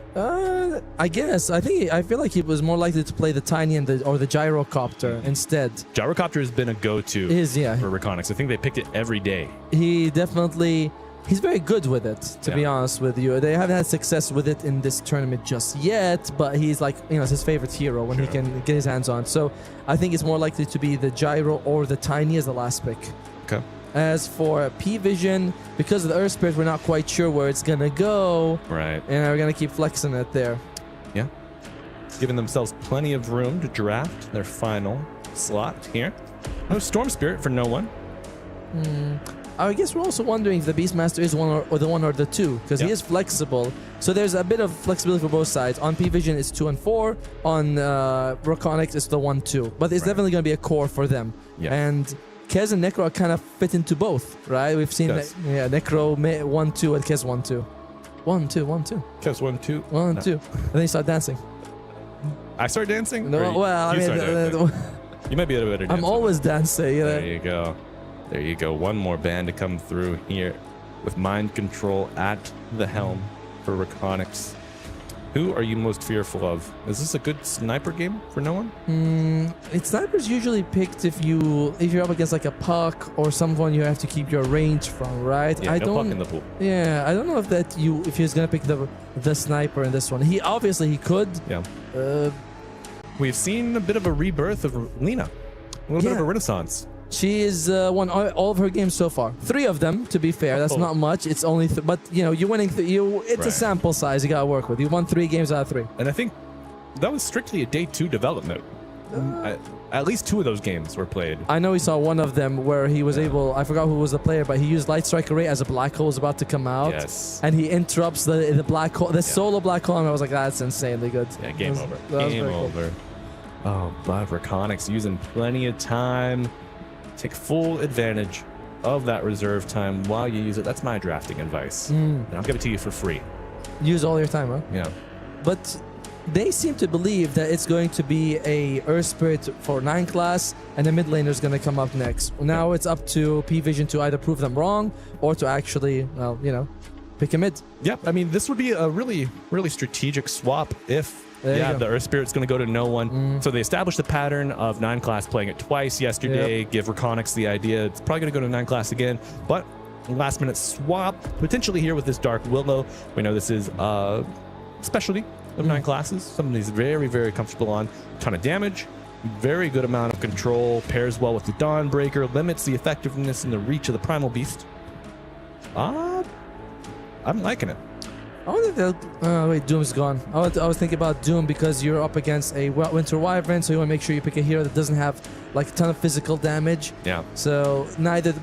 I guess. I feel like he was more likely to play the Tiny and or the Gyrocopter instead. Gyrocopter has been a go-to for Reconics. I think they picked it every day. He's very good with it, to be honest with you. They haven't had success with it in this tournament just yet, but he's like, it's his favorite hero when he can get his hands on. So I think it's more likely to be the Gyro or the Tiny as the last pick. Okay. As for P-Vision, because of the Earth Spirit, we're not quite sure where it's going to go. Right. And we're going to keep flexing it there. Yeah. Giving themselves plenty of room to draft their final slot here. No Storm Spirit for no one. I guess we're also wondering if the Beastmaster is one or the one or the two, because he is flexible. So there's a bit of flexibility for both sides. On P-Vision, it's 2 and 4. On Reconics, it's the 1-2. But it's definitely going to be a core for them. Yeah. And Kez and Necro kind of fit into both, right? We've seen Necro 1-2 and Kez 1-2. 1-2. Kez 1-2. 1-2. And then you start dancing. I start dancing? No, well, I mean... You might be a better dancer. I'm always dancing. There you go. There you go. One more band to come through here with Mind Control at the helm for Reconics. Who are you most fearful of? Is this a good sniper game for no one? Sniper's usually picked if you're up against like a puck or someone you have to keep your range from, right? Yeah, no puck in the pool. Yeah, I don't know if he's gonna pick the sniper in this one. He could. Yeah. We've seen a bit of a rebirth of Lena. A little bit of a renaissance. She is won all of her games so far. 3 of them, to be fair. That's not much. It's only, but you're winning. It's a sample size you gotta work with. You won 3 games out of 3. And I think that was strictly a day 2 development. At least 2 of those games were played. I know we saw one of them where he was able. I forgot who was the player, but he used Light Strike Array as a black hole was about to come out. Yes. And he interrupts the black hole, solo black hole, and I was like, that's insanely good. Yeah, game over. Game over. Cool. Oh, but Reconics using plenty of time. Take full advantage of that reserve time while you use it. That's my drafting advice. And I'll give it to you for free. Use all your time, huh? Yeah. But they seem to believe that it's going to be a Earth Spirit for 9 class, and the mid laner is going to come up next. Now it's up to P-Vision to either prove them wrong or to actually, pick a mid. Yeah, I mean, this would be a really, really strategic swap if the Earth Spirit's going to go to no one. So they established the pattern of 9 class playing it twice yesterday, give Reconics the idea. It's probably going to go to 9 class again, but last minute swap, potentially here with this Dark Willow. We know this is a specialty of 9 classes, something he's very, very comfortable on. Ton of damage, very good amount of control, pairs well with the Dawnbreaker, limits the effectiveness and the reach of the Primal Beast. I'm liking it. I wonder if wait, Doom's gone. I was thinking about Doom because you're up against a Winter Wyvern, so you want to make sure you pick a hero that doesn't have like a ton of physical damage. Yeah. So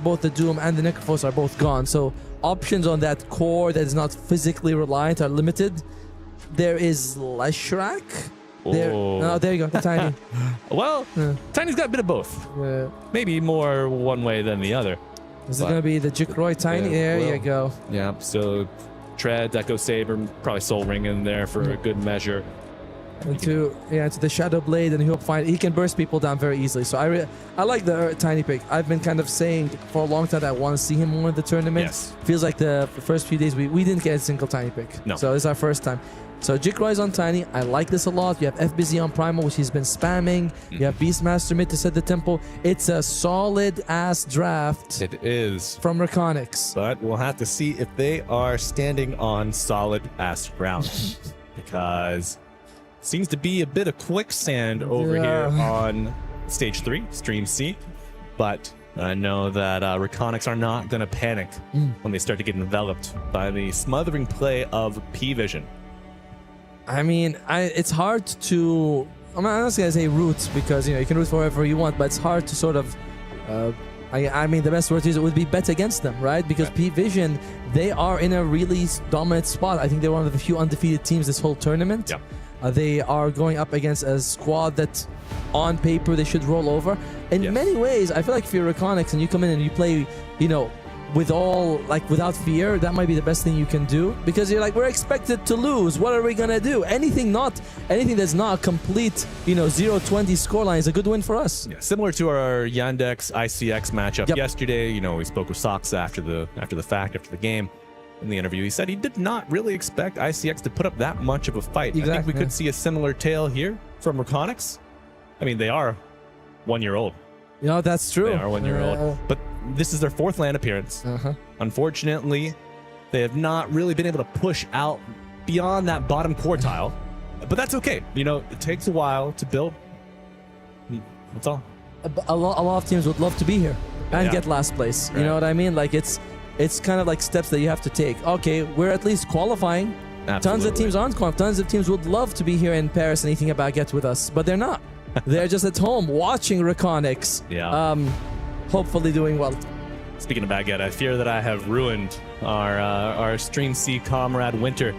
both the Doom and the Necrophos are both gone. So options on that core that is not physically reliant are limited. There is Leshrac. There you go, the Tiny. Well, Tiny's got a bit of both. Maybe more one way than the other. Is it going to be the Jikroy Tiny? There you go. Yeah, so Tread, Echo Saber, probably Soul Ring in there for a good measure. To the Shadow Blade, and he can burst people down very easily. So I like the Tiny pick. I've been kind of saying for a long time that I want to see him more in the tournament. Yes. Feels like the first few days we didn't get a single Tiny pick. No. So it's our first time. So Jikroy's on Tiny. I like this a lot. You have FBZ on Primal, which he's been spamming. You have Beastmaster mid to set the tempo. It's a solid-ass draft. It is. From Reconics. But we'll have to see if they are standing on solid-ass ground. Because seems to be a bit of quicksand over here on Stage 3, Stream C. But I know that Reconics are not going to panic when they start to get enveloped by the smothering play of P-Vision. I mean, it's hard to... I'm not going to say root, because you can root for whoever you want, but it's hard to sort of... I mean, the best word is it would be bet against them, right? Because P-Vision, they are in a really dominant spot. I think they're one of the few undefeated teams this whole tournament. Yeah. They are going up against a squad that, on paper, they should roll over. In many ways, I feel like if you're Reconics and you come in and you play, without fear, that might be the best thing you can do, because you're like, we're expected to lose. What are we gonna do? Anything that's not a complete 0-20 scoreline is a good win for us. Yeah, similar to our Yandex ICX matchup yesterday. We spoke with Sox after the game. In the interview, he said he did not really expect ICX to put up that much of a fight. Exactly, I think we could see a similar tale here from Reconics. I mean, they are 1 year old. That's true. They are 1 year old. But this is their 4th LAN appearance. Unfortunately, they have not really been able to push out beyond that bottom quartile. But that's okay. It takes a while to build. That's all. A lot of teams would love to be here and get last place. You know what I mean? Like it's kind of like steps that you have to take. Okay, we're at least qualifying. Absolutely. Tons of teams aren't qualifying. Tons of teams would love to be here in Paris and eating a baguette with us, but they're not. They're just at home watching Reconics. Yeah. Hopefully doing well. Speaking of baguette, I fear that I have ruined our Stream C comrade Winter.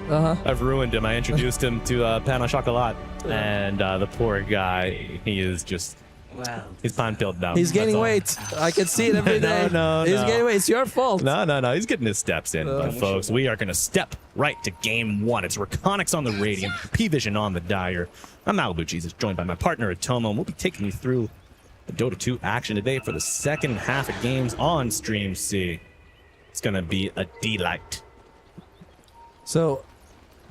I've ruined him. I introduced him to Pain au Chocolat, and the poor guy, he is just... Wow. He's pine-filled now. He's gaining weight. I can see it every day. No. He's gaining weight. It's your fault. No. He's getting his steps in. But folks, we are going to step right to game 1. It's Reconics on the Radiant, P-Vision on the Dire. I'm Malibu Jesus, joined by my partner Atomo, and we'll be taking you through the Dota 2 action today for the second half of games on Stream C. It's going to be a delight. So,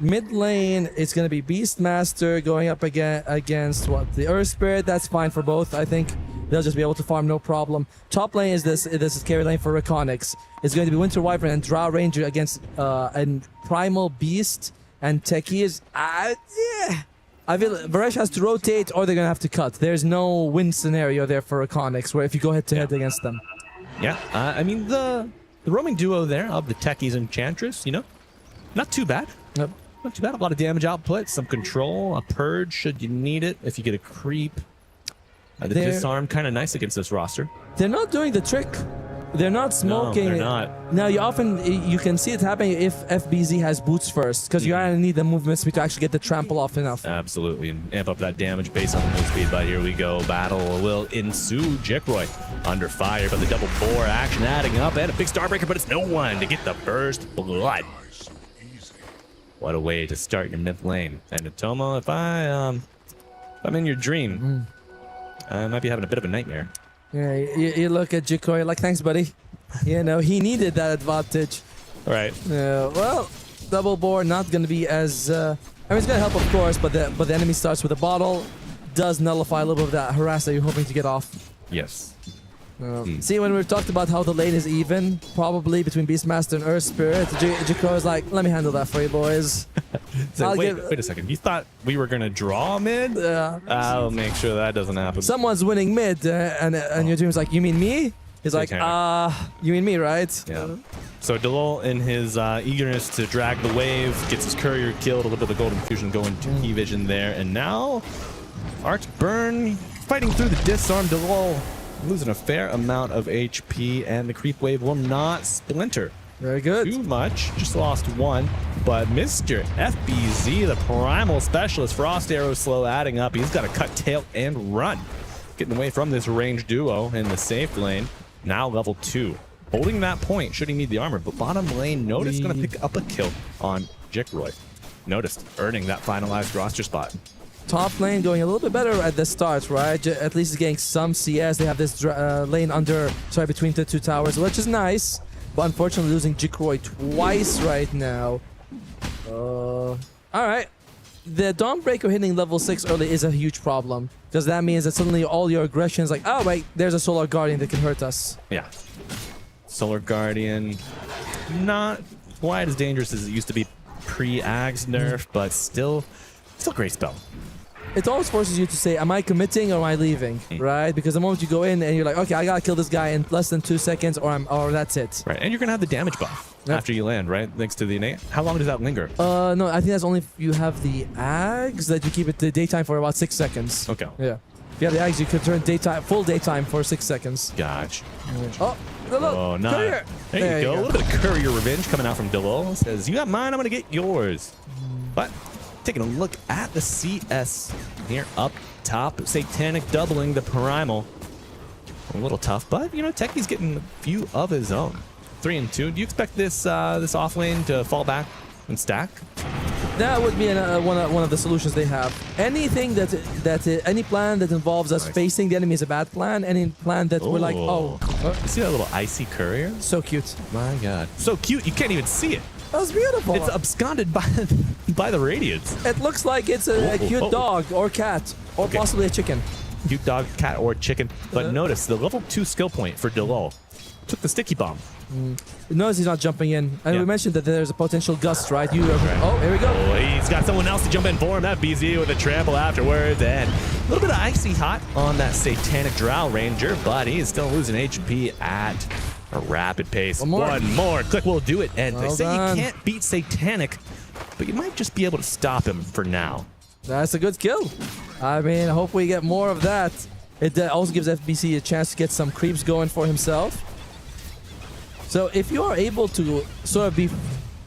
mid lane, it's going to be Beastmaster going up against the Earth Spirit. That's fine for both. I think they'll just be able to farm no problem. Top lane is this is carry lane for Reconics. It's going to be Winter Wyvern and Drow Ranger against and Primal Beast and Techies. I feel Versailles has to rotate or they're going to have to cut. There's no win scenario there for Reconics where if you go head to head against them. Yeah, I mean the roaming duo there of the Techies and Enchantress, not too bad. Yep. Not too bad. A lot of damage output, some control, a purge should you need it. If you get a creep, the disarm kind of nice against this roster. They're not doing the trick. They're not smoking. No, they're not. Now you can see it happening if FBZ has boots first, because you're gonna need the movement speed to actually get the trample off enough. Absolutely, and amp up that damage based on the move speed. But here we go. Battle will ensue. Jekroy under fire, but the double bore action adding up, and a big starbreaker, but it's no one to get the first blood. What a way to start your mid lane. And Atomo, if I'm in your dream, I might be having a bit of a nightmare. Yeah, you look at Jikoi like, thanks, buddy. He needed that advantage. All right. Well, double bore not going to be as... I mean, it's going to help, of course, but the enemy starts with a bottle. Does nullify a little bit of that harass that you're hoping to get off. Yes. See, when we've talked about how the lane is even, probably between Beastmaster and Earth Spirit, Jikoi is like, let me handle that for you, boys. So wait a second. You thought we were going to draw mid? I'll make sure that doesn't happen. Someone's winning mid, and your team's like, you mean me? He's like, you mean me, right? Yeah. So Delol, in his eagerness to drag the wave, gets his courier killed, a little bit of the golden fusion going to P-Vision there, and now Arch Burn fighting through the disarm. Delol losing a fair amount of HP, and the creep wave will not splinter. Very good. Too much. Just lost one. But Mr. FBZ, the primal specialist, Frost Arrow slow adding up. He's got to cut tail and run. Getting away from this ranged duo in the safe lane. Now level 2. Holding that point should he need the armor. But bottom lane, Notice going to pick up a kill on Jikroy. Notice earning that finalized roster spot. Top lane going a little bit better at the start, right? At least getting some CS. They have this lane between the two towers, which is nice. But unfortunately losing Jikroy twice right now. All right. The Dawnbreaker hitting level 6 early is a huge problem. Because that means that suddenly all your aggression is like, oh wait, there's a Solar Guardian that can hurt us. Yeah. Solar Guardian, not quite as dangerous as it used to be pre-Ags nerf, but still a great spell. It always forces you to say, am I committing or am I leaving, right? Because the moment you go in and you're like, okay, I gotta kill this guy in less than 2 seconds or that's it. Right, and you're gonna have the damage buff after you land, right? Thanks to the innate. How long does that linger? No, I think that's only if you have the Ags that you keep it the daytime for about 6 seconds. Okay. Yeah. If you have the Ags, you can turn full daytime for 6 seconds. Gotcha. Oh, look, oh, nice. Courier. There you go. A little bit of courier revenge coming out from Delol. Says, you got mine, I'm gonna get yours. But taking a look at the CS here up top. Satanic doubling the primal. A little tough, but Techie's getting a few of his own. 3-2. Do you expect this this off lane to fall back and stack? That would be one of the solutions they have. Anything any plan that involves us facing the enemy is a bad plan. Any plan that we're like, oh, you see that little icy courier? So cute. My God, so cute. You can't even see it. That's beautiful. It's absconded by the radiance. It looks like it's a cute dog or cat or possibly a chicken. Cute dog, cat, or chicken. But notice the level 2 skill point for Delol took the sticky bomb. Notice he's not jumping in. And we mentioned that there's a potential gust, right? Oh, here we go. Oh, he's got someone else to jump in for him. FBZ with a trample afterwards. And a little bit of icy hot on that Satanic Drow Ranger, but he is still losing HP at a rapid pace. One more click will do it. And they say you can't beat Satanic, but you might just be able to stop him for now. That's a good skill. I mean, I hope we get more of that. It also gives FBC a chance to get some creeps going for himself. So if you are able to sort of be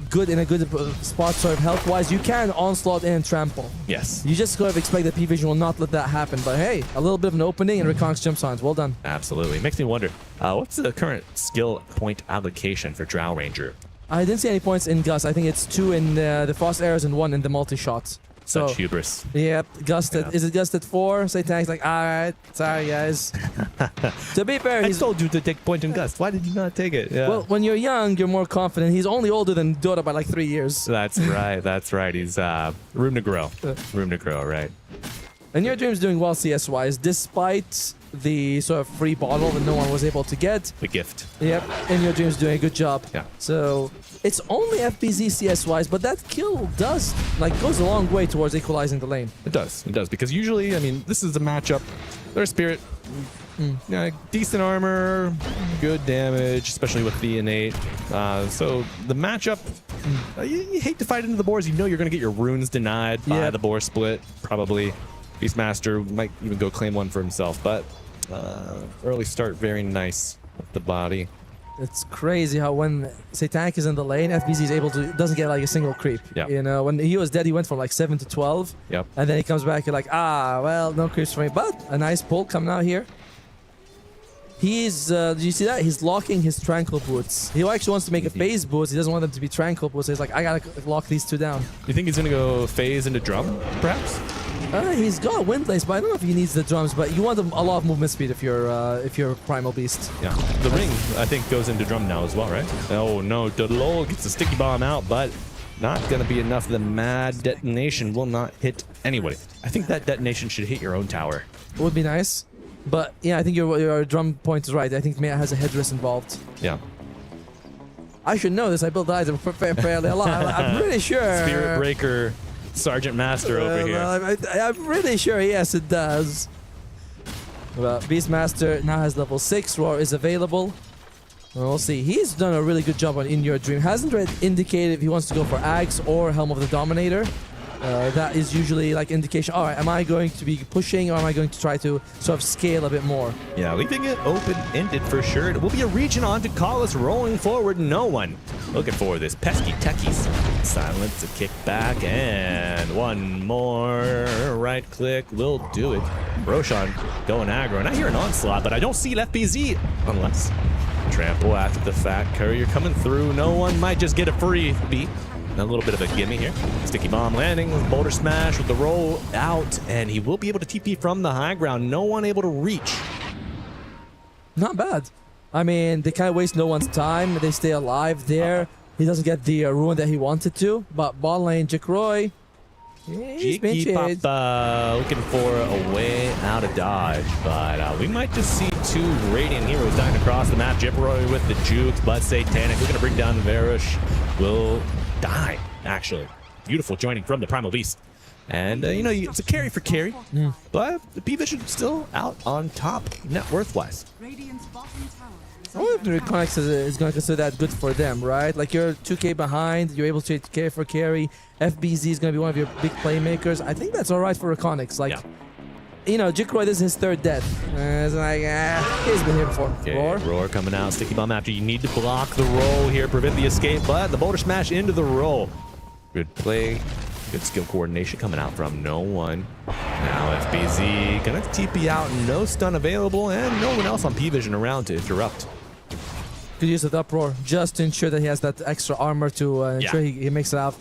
good in a good spot sort of health-wise, you can onslaught and trample. Yes. You just sort of expect that P-Vision will not let that happen. But hey, a little bit of an opening and Reconyx jumps on. Well done. Absolutely. Makes me wonder, what's the current skill point allocation for Drow Ranger? I didn't see any points in Gust. I think it's 2 in the Frost Arrows and 1 in the multi-shots. So, such hubris. Yep, Gusted. Is it Gusted 4? Satanic's like, alright, sorry guys. To be fair, I told you to take point in Gust. Why did you not take it? Yeah. Well, when you're young, you're more confident. He's only older than Dota by like 3 years. That's right, that's right. He's room to grow. Room to grow, right. And your dream's doing well CS-wise, despite the sort of free bottle that no one was able to get. The gift. Yep, and your dream's doing a good job. Yeah. So it's only FBZ CS-wise, but that kill goes a long way towards equalizing the lane. It does, because usually, I mean, this is a matchup. Their Spirit, decent armor, good damage, especially with the innate. So the matchup, you hate to fight into the boars. You know you're going to get your runes denied by the boar split, probably. Beastmaster might even go claim one for himself, but early start very nice with the body. It's crazy how when Satanic is in the lane, FBZ is doesn't get like a single creep. Yeah. You know, when he was dead, he went from like 7 to 12. Yep. And then he comes back, you're like, well, no creeps for me. But a nice pull coming out here. He's, do you see that? He's locking his Tranquil Boots. He actually wants to make a phase boots. He doesn't want them to be Tranquil Boots. So he's like, I gotta lock these 2 down. You think he's gonna go phase into drum, perhaps? He's got Windlace, but I don't know if he needs the drums. But you want a lot of movement speed if you're Primal Beast. Yeah, the ring I think goes into drum now as well, right? Oh no, Delol gets the sticky bomb out, but not gonna be enough. The mad detonation will not hit anybody. I think that detonation should hit your own tower. It would be nice, but yeah, I think your drum point is right. I think Maya has a headdress involved. Yeah. I should know this. I built item fairly a lot. I'm pretty sure. Spirit Breaker. Sergeant Master over here. I'm pretty sure, yes, it does. Well, Beastmaster now has level 6. Roar is available. We'll see. He's done a really good job on In Your Dream. Hasn't indicated if he wants to go for Axe or Helm of the Dominator. That is usually like indication. All right, am I going to be pushing or am I going to try to sort of scale a bit more? Yeah, leaving it open-ended for sure. It will be a region on to call us rolling forward. No one looking for this pesky techies. Silence, a kick back, and one more right click will do it. Roshan going aggro, and I hear an onslaught, but I don't see an FBZ unless trample after the fact. Courier coming through. No one might just get a free beat. A little bit of a gimme here. Sticky bomb landing with boulder smash with the roll out, and he will be able to TP from the high ground. No one able to reach. Not bad. I mean, they kind of waste no one's time. They stay alive there. He doesn't get the ruin that he wanted to, but ball lane, Jikroy. He's been looking for a way out of dodge, but we might just see 2 Radiant heroes dying across the map. Jikroy with the jukes, but Satanic looking to bring down Varush. Will die, actually. Beautiful joining from the Primal Beast. And, you know, it's a carry for carry, but the P-Vision still out on top, net worth-wise. I wonder if the Reconyx is going to consider that good for them, right? Like, you're 2k behind, you're able to carry for carry. FBZ is going to be one of your big playmakers. I think that's all right for Reconyx. Like, you know, Jikroy, this is his 3rd death. It's like, he's been here before. Okay, Roar coming out, sticky bomb after. You need to block the roll here, prevent the escape, but the boulder smash into the roll. Good play, good skill coordination coming out from no one. Now FBZ gonna TP out, no stun available, and no one else on P-Vision around to interrupt. Could use the uproar just to ensure that he has that extra armor to ensure he makes it out.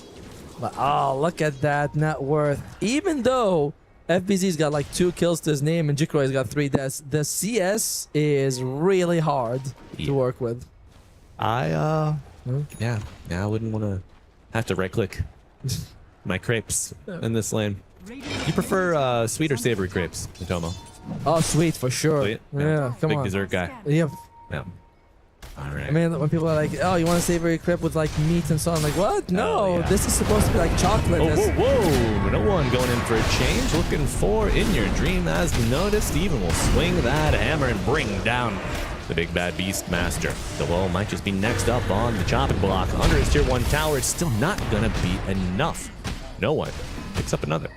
But oh, look at that net worth. Even though FBZ's got like 2 kills to his name and Jikroi's got 3 deaths, the CS is really hard to work with. I wouldn't want to have to right-click my crepes in this lane. You prefer sweet or savory crepes, Natomo? Oh, sweet for sure. Sweet? Yeah, come Big on. dessert guy. Yep. Yeah. All right. I mean, when people are like, "Oh, you want a savory crepe with like meat and so on," I'm like, "What? No, this is supposed to be like chocolate." Oh, whoa! No one going in for a change. Looking for In Your Dream, as noticed. Steven will swing that hammer and bring down the big bad beast master. DeWoe might just be next up on the chopping block. Under his tier 1 tower, it's still not gonna be enough. No one picks up another.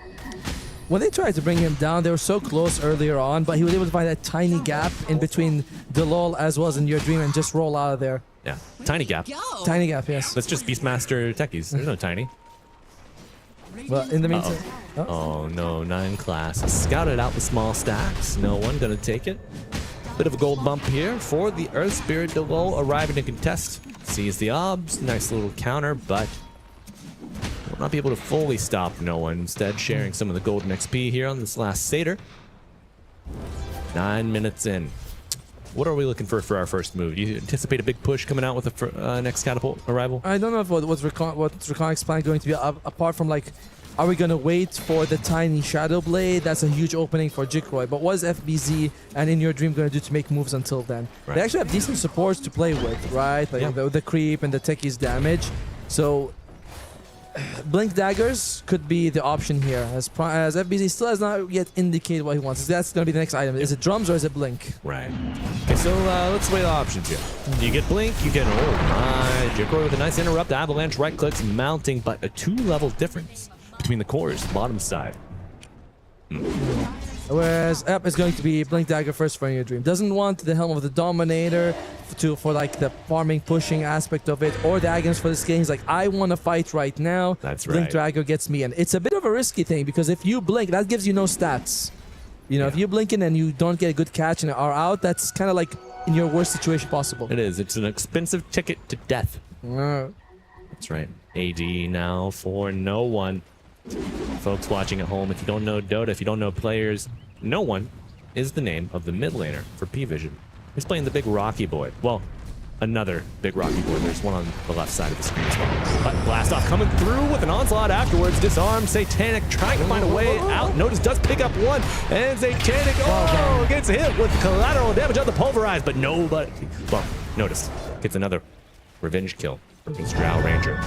When they tried to bring him down, they were so close earlier on, but he was able to find that tiny gap in between the LoL as well as In Your Dream and just roll out of there. Yeah, tiny gap. Tiny gap, yes. That's just Beastmaster techies. There's no tiny. But in the meantime... Oh no, 9 class. Scouted out the small stacks. No one gonna take it. Bit of a gold bump here for the Earth Spirit. DeWoe arriving to contest. Sees the obs. Nice little counter, but will not be able to fully stop no one. Instead, sharing some of the golden XP here on this last Satyr. 9 minutes in. What are we looking for our first move? Do you anticipate a big push coming out with the next catapult arrival? I don't know if what's Reconnic's plan going to be, apart from like, are we going to wait for the tiny Shadow Blade? That's a huge opening for Jikroi. But what is FBZ and In Your Dream going to do to make moves until then? Right. They actually have decent supports to play with, right? Like the creep and the Techie's damage. So Blink Daggers could be the option here, as FBZ still has not yet indicated what he wants. That's going to be the next item. Is it drums or is it Blink? Right. Okay, so let's weigh the options here. You get Blink, you get, oh my, Jikroi with a nice interrupt, avalanche, right clicks, mounting, but a 2-level difference between the cores, bottom side. Whereas it's going to be Blink Dagger first for In Your Dream. Doesn't want the Helm of the Dominator for like the farming, pushing aspect of it, or the Agams for the scaling. He's like, I want to fight right now. That's Blink right. Dagger gets me in. It's a bit of a risky thing because if you blink, that gives you no stats. You know, if you blink in and you don't get a good catch and are out, that's kind of like in your worst situation possible. It is. It's an expensive ticket to death. That's right. AD now for no one. Folks watching at home, if you don't know Dota, if you don't know players, no one is the name of the mid laner for P-Vision. He's playing the big Rocky Boy. Well, another big Rocky Boy. There's one on the left side of the screen as well. But Blast Off coming through with an onslaught afterwards. Disarm Satanic trying to find a way out. Notice does pick up one. And Satanic, gets hit with collateral damage on the Pulverize. But nobody, well, Notice gets another revenge kill from his Drow Ranger.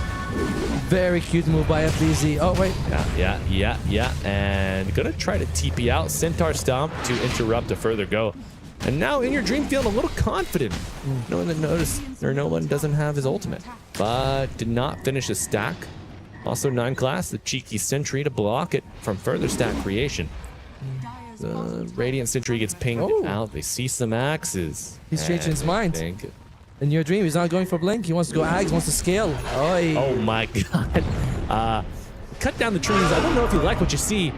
Very cute move by FBZ. Oh, wait. Yeah. And gonna try to TP out. Centaur Stomp to interrupt a further go. And now In Your Dream feeling a little confident. No one doesn't have his ultimate. But did not finish his stack. Also 9 class, the cheeky Sentry to block it from further stack creation. The Radiant Sentry gets pinged out. They see some axes. He's changing his mind. In Your Dream, he's not going for Blink. He wants to go Ags, wants to scale. Oh my god. Cut down the trees. I don't know if you like what you see.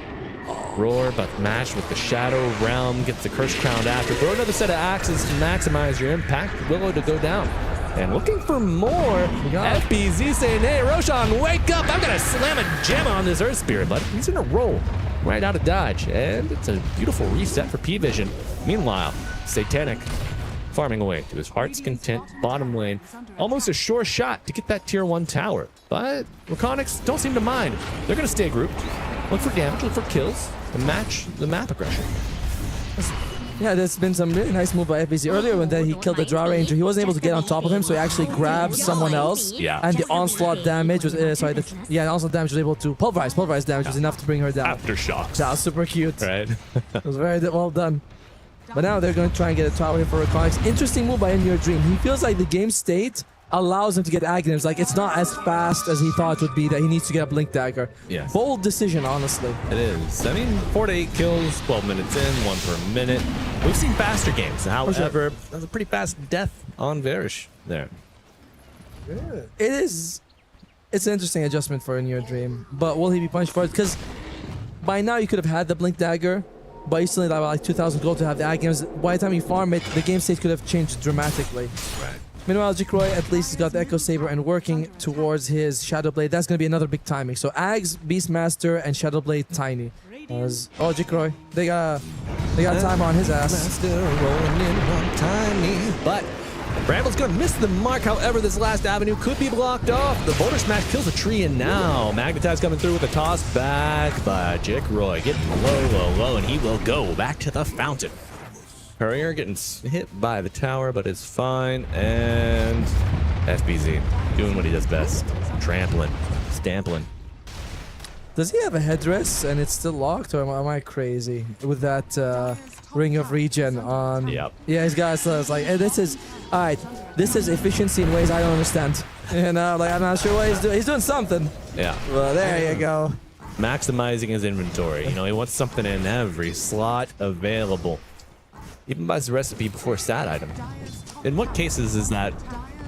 Roar, but matched with the Shadow Realm. Gets the Curse Crown after. Throw another set of axes to maximize your impact. Willow to go down. And looking for more. FBZ saying, hey, Roshan, wake up. I'm going to slam a gem on this Earth Spirit, but he's in a roll right out of dodge. And it's a beautiful reset for P-Vision. Meanwhile, Satanic farming away to his heart's content bottom lane. Almost a sure shot to get that tier 1 tower. But Reconics don't seem to mind. They're going to stay grouped. Look for damage, look for kills, and match the map aggression. Yeah, there's been some really nice move by FBZ. Earlier when he killed the Drow Ranger, he wasn't able to get on top of him, so he actually grabbed someone else. Yeah. And the onslaught damage was, the onslaught damage was able to pulverize damage was enough to bring her down. Aftershocks. That was super cute. Right. It was very well done. But now they're going to try and get a tower here for Reconics. Interesting move by In Your Dream. He feels like the game state allows him to get Agnams. Like, it's not as fast as he thought it would be that he needs to get a Blink Dagger. Yeah. Bold decision, honestly. It is. I mean, 4 to 8 kills, 12 minutes in, 1 per minute. We've seen faster games. However, that was a pretty fast death on Varish there. It's an interesting adjustment for In Your Dream. But will he be punished for it? Because by now you could have had the Blink Dagger, but you still need like 2,000 gold to have the Agnams. By the time you farm it, the game state could have changed dramatically. Right. Meanwhile, Jikroy at least has got the Echo Saber and working towards his Shadow Blade. That's going to be another big timing. So Ags, Beastmaster, and Shadow Blade Tiny. Oh, Jikroy, they got time on his ass. Master rolling in on Tiny, but Bramble's gonna miss the mark. However, this last avenue could be blocked off. The Boulder Smash kills a tree, and now Magnetize coming through with a toss back by Jikroy, getting low, and he will go back to the fountain. Courier getting hit by the tower, but it's fine. And FBZ doing what he does best, trampling, stampling. Does he have a headdress and it's still locked, or am I crazy with that ring of regen on? Yep. Yeah, he's got. So it's like, hey, this is all right. This is efficiency in ways I don't understand. You know, like I'm not sure what he's doing. He's doing something. Yeah. Well, there you go. Maximizing his inventory. You know, he wants something in every slot available. Even buys the recipe before stat item. In what cases is that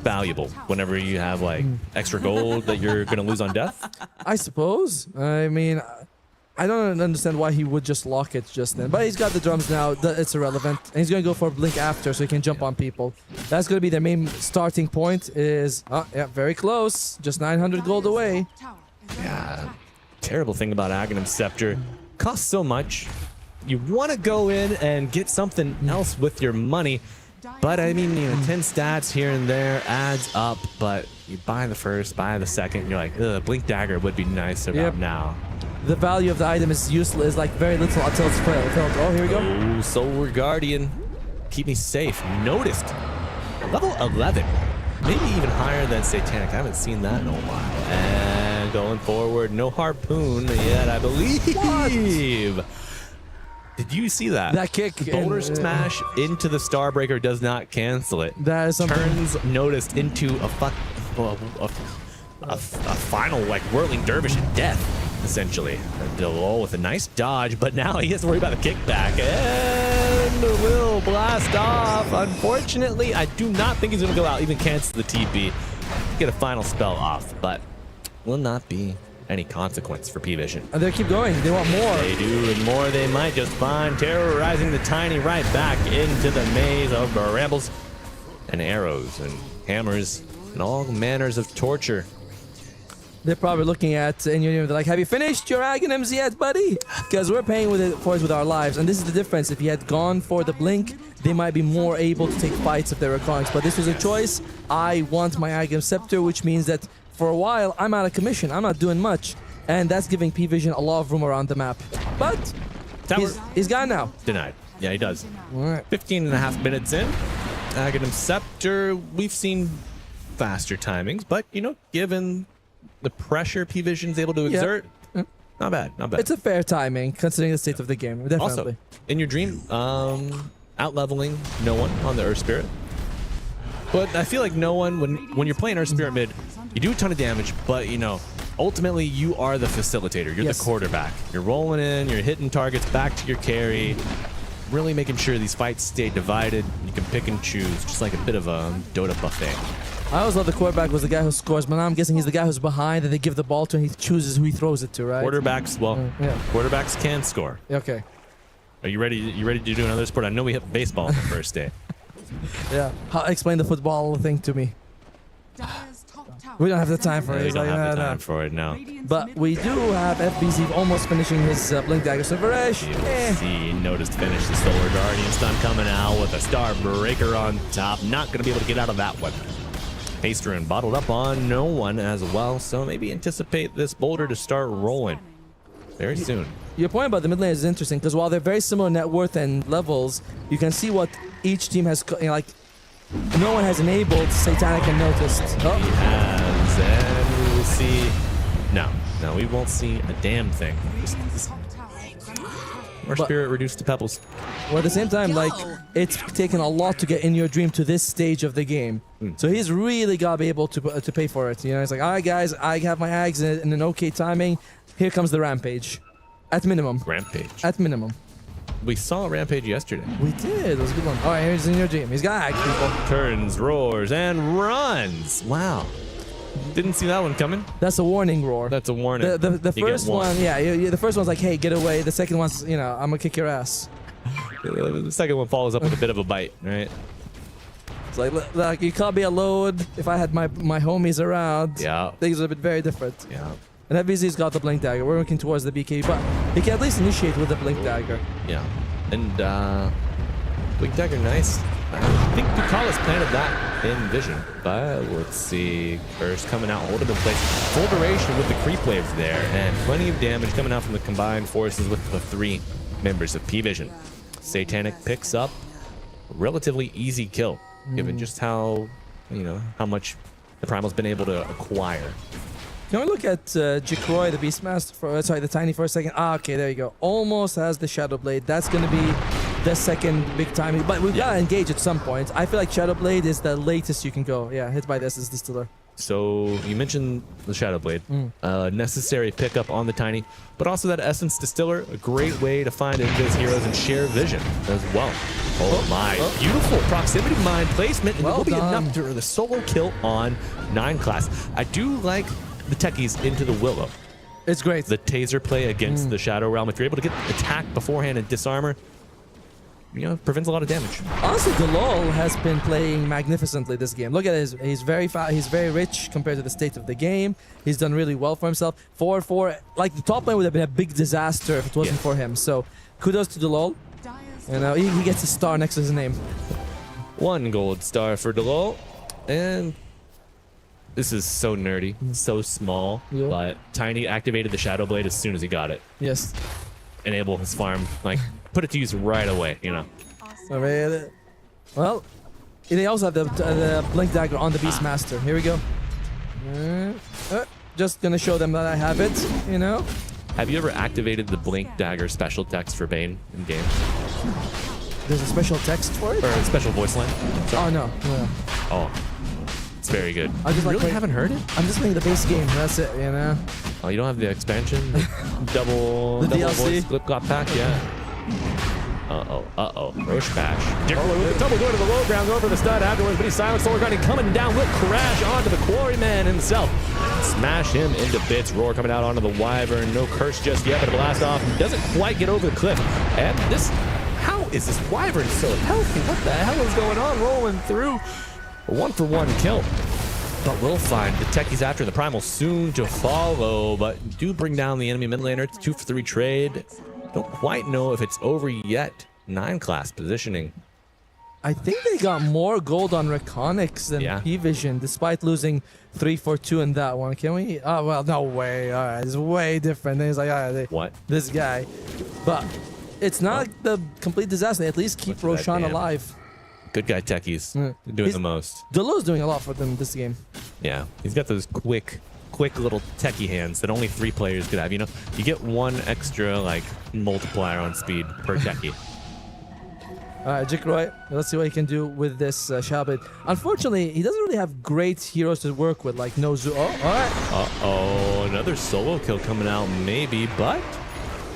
valuable? Whenever you have like extra gold that you're gonna lose on death? I suppose. I mean, I don't understand why he would just lock it just then. But he's got the drums now. It's irrelevant. And he's gonna go for a blink after, so he can jump on people. That's gonna be their main starting point. Is yeah, very close. Just 900 gold away. Yeah. Terrible thing about Aghanim Scepter. Costs so much. You want to go in and get something else with your money. But I mean, you know, 10 stats here and there adds up, but you buy the first, buy the second, you're like, ugh, Blink Dagger would be nice about now. The value of the item is useless, is like very little until it's filled. Oh, here we go. Oh, Solar Guardian. Keep me safe. Noticed. Level 11. Maybe even higher than Satanic. I haven't seen that in a while. And going forward, no Harpoon yet, I believe. What? Did you see that? That kick. Boulder Smash into the Starbreaker does not cancel it. That is something. Turns Noticed into a final like whirling dervish of death, essentially. Delol with a nice dodge, but now he has to worry about the kickback and will blast off. Unfortunately, I do not think he's going to go out, even cancel the TP, get a final spell off, but will not be any consequence for P-Vision. And they keep going. They want more. They do, and more they might just find. Terrorizing the Tiny right back into the maze of brambles and arrows and hammers and all manners of torture. They're probably looking at they're like, have you finished your Aghanims yet, buddy? Because we're paying for it with our lives. And this is the difference. If he had gone for the blink, they might be more able to take fights if they were Chronix. But this was a choice. I want my Aghanim Scepter, which means that for a while, I'm out of commission. I'm not doing much. And that's giving P-Vision a lot of room around the map. But he's gone now. Denied. Yeah, he does. All right. 15 and a half minutes in. Aghanim Scepter, we've seen faster timings, but, you know, given the pressure P-Vision's able to exert, not bad, not bad. It's a fair timing, considering the state of the game, definitely. Also, in your dream, out-leveling no one on the Earth Spirit. But I feel like no one, when you're playing Earth Spirit mid, you do a ton of damage, but, you know, ultimately you are the facilitator. You're the quarterback. You're rolling in, you're hitting targets back to your carry, really making sure these fights stay divided. You can pick and choose, just like a bit of a Dota buffet. I always thought the quarterback was the guy who scores, but now I'm guessing he's the guy who's behind and they give the ball to and he chooses who he throws it to, right? Quarterbacks, well, quarterbacks can score. Okay. Are you ready? You ready to do another sport? I know we hit baseball on the first day. Yeah. Explain the football thing to me. We don't have the time for it. We don't have the time for it, no. But we do have FBZ almost finishing his Blink Dagger. So Varesh, He noticed finish the Solar Guardian stun coming out with a Starbreaker on top. Not going to be able to get out of that one. Paster and bottled up on no one as well, so maybe anticipate this boulder to start rolling very soon. Your point about the mid lane is interesting because while they're very similar net worth and levels, you can see what each team has, like, no one has enabled Satanic and Noticed. Oh. He has, and we will see. No, we won't see a damn thing. More spirit reduced to pebbles. Well, at the same time, like, it's taken a lot to get in your dream to this stage of the game. So he's really got to be able to pay for it. You know, it's like, all right, guys, I have my Ags in an okay timing. Here comes the Rampage. At minimum. Rampage. At minimum. We saw Rampage yesterday. We did. It was a good one. All right, here's in your dream. He's got Ags, people. Turns, roars, and runs. Wow. Didn't see that one coming. That's a warning roar. That's a warning. The first one, the first one's like, hey, get away. The second one's, you know, I'm going to kick your ass. The second one follows up with a bit of a bite, right? It's like you can't be alone. If I had my homies around, Yeah. things would have been very different. Yeah. And FBZ's got the Blink Dagger. We're working towards the BK, but he can at least initiate with the Blink Dagger. Yeah. And Blink Dagger, nice. I think Ducalis planted that in vision. But let's see. Curse coming out, holding in place. Full duration with the creep wave there. And plenty of damage coming out from the combined forces with the 3 members of P-Vision. Satanic picks up a relatively easy kill, given just how, how much the Primal's been able to acquire. Can we look at Jikroy, the Beastmaster, sorry, the Tiny for a second? Ah, okay, there you go. Almost has the Shadow Blade. That's going to be the second big time. But we've got to engage at some point. I feel like Shadow Blade is the latest you can go. Yeah, hit by this is Distiller. So you mentioned the Shadow Blade, necessary pickup on the Tiny, but also that Essence Distiller, a great way to find Invis heroes and share vision as well. Oh my, beautiful proximity mine placement, and it will be enough for the solo kill on 9 class. I do like the techies into the Willow. It's great. The taser play against the Shadow Realm, if you're able to get attacked beforehand and disarmor, prevents a lot of damage. Honestly, Delol has been playing magnificently this game. Look at his, he's very fast, he's very rich compared to the state of the game. He's done really well for himself. 4-4, like the top lane would have been a big disaster if it wasn't for him. So kudos to Delol. He gets a star next to his name. 1 gold star for Delol. And this is so nerdy, so small, but Tiny activated the Shadow Blade as soon as he got it. Yes. Enable his farm, put it to use right away, Well, they also have the Blink Dagger on the Beastmaster. Here we go. Just gonna show them that I have it, Have you ever activated the Blink Dagger special text for Bane in game? There's a special text for it? Or a special voice line? Oh, no. Oh, it's very good. I just really haven't heard it? I'm just playing the base game, that's it, Oh, you don't have the expansion? double DLC? voice flip-flop pack? Yeah. Roche Bash. Dickerler with the double going to the low ground, going for the stud afterwards, but he's silent. Solar Grinding coming down, will crash onto the Quarryman himself. Smash him into bits. Roar coming out onto the Wyvern. No curse just yet, but a blast off. Doesn't quite get over the cliff. And how is this Wyvern so healthy? What the hell is going on? Rolling through. A 1-for-1 kill. But we'll find the techies after the Primal soon to follow, but do bring down the enemy mid laner. It's 2-for-3 trade. Don't quite know if it's over yet. 9 class positioning. I think they got more gold on Reconics than P-Vision, despite losing 3-4-2 in that one. Can we? Oh, well, no way. All right, it's way different. Then he's like, all right, what? This guy. But it's not like the complete disaster. They at least keep Roshan alive. Good guy techies. Doing the most. Delo's doing a lot for them this game. Yeah, he's got those quick little techie hands that only 3 players could have. You get 1 extra multiplier on speed per techie. All right, Jikroy, let's see what he can do with this Shabbat. Unfortunately, he doesn't really have great heroes to work with, like Nozu. Oh, all right. Another solo kill coming out, maybe, but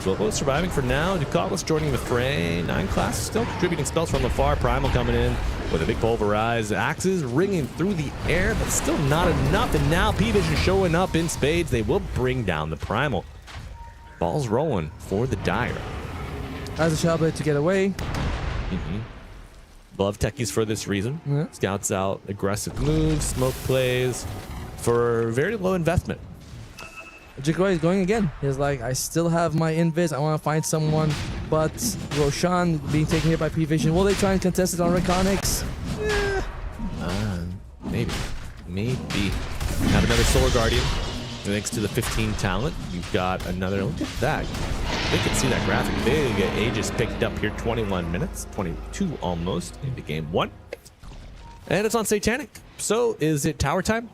Slobo surviving for now. Ducalis joining the fray. 9 class still contributing spells from afar. Primal coming in with a big pulverize. Axes ringing through the air, but still not enough. And now P-Vision showing up in spades. They will bring down the Primal. Balls rolling for the Dire. Has a Shabbat to get away. Love techies for this reason. Scouts out aggressive moves, smoke plays for very low investment. Jikroy is going again. He's like, I still have my invis. I want to find someone. But Roshan being taken here by P-Vision. Will they try and contest it on Reconics? Maybe. Have another Solar Guardian. Thanks to the 15 talent. You've got another. Look at that. They can see that graphic. Big Aegis picked up here. 21 minutes. 22 almost into game 1. And it's on Satanic. So is it tower time?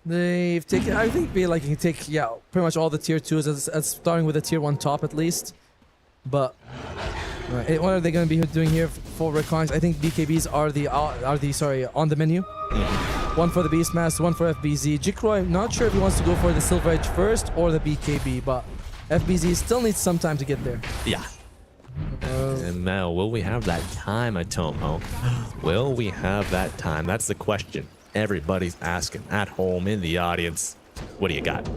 They've taken, I think, you can take, pretty much all the tier 2s, as starting with a tier 1 top at least. But what are they going to be doing here for Recons? I think BKBs are the on the menu. 1 for the Beastmaster, 1 for FBZ. Jikroy, not sure if he wants to go for the Silver Edge first or the BKB, but FBZ still needs some time to get there. Yeah. And now, will we have that time, Atomo? Will we have that time? That's the question everybody's asking at home in the audience. What do you got?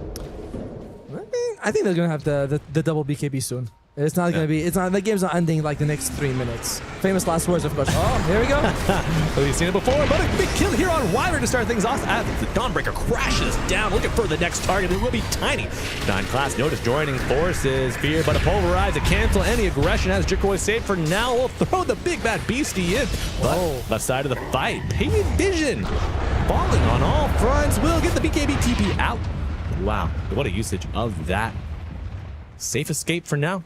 I think they're going to have the double BKB soon. It's not going to be. It's not. The game's not ending like the next 3 minutes. Famous last words, of course. Oh, here we go. Well, you've seen it before, but a big kill here on Wyvern to start things off as the Dawnbreaker crashes down, looking for the next target. It will be Tiny. 9 class notice joining forces. Fear, but a pulverize to cancel any aggression as Jikroy saved for now. We'll throw the big bad beastie in. But left side of the fight, Payment Vision falling on all fronts. Will get the BKB TP out. Wow, what a usage of that. Safe escape for now.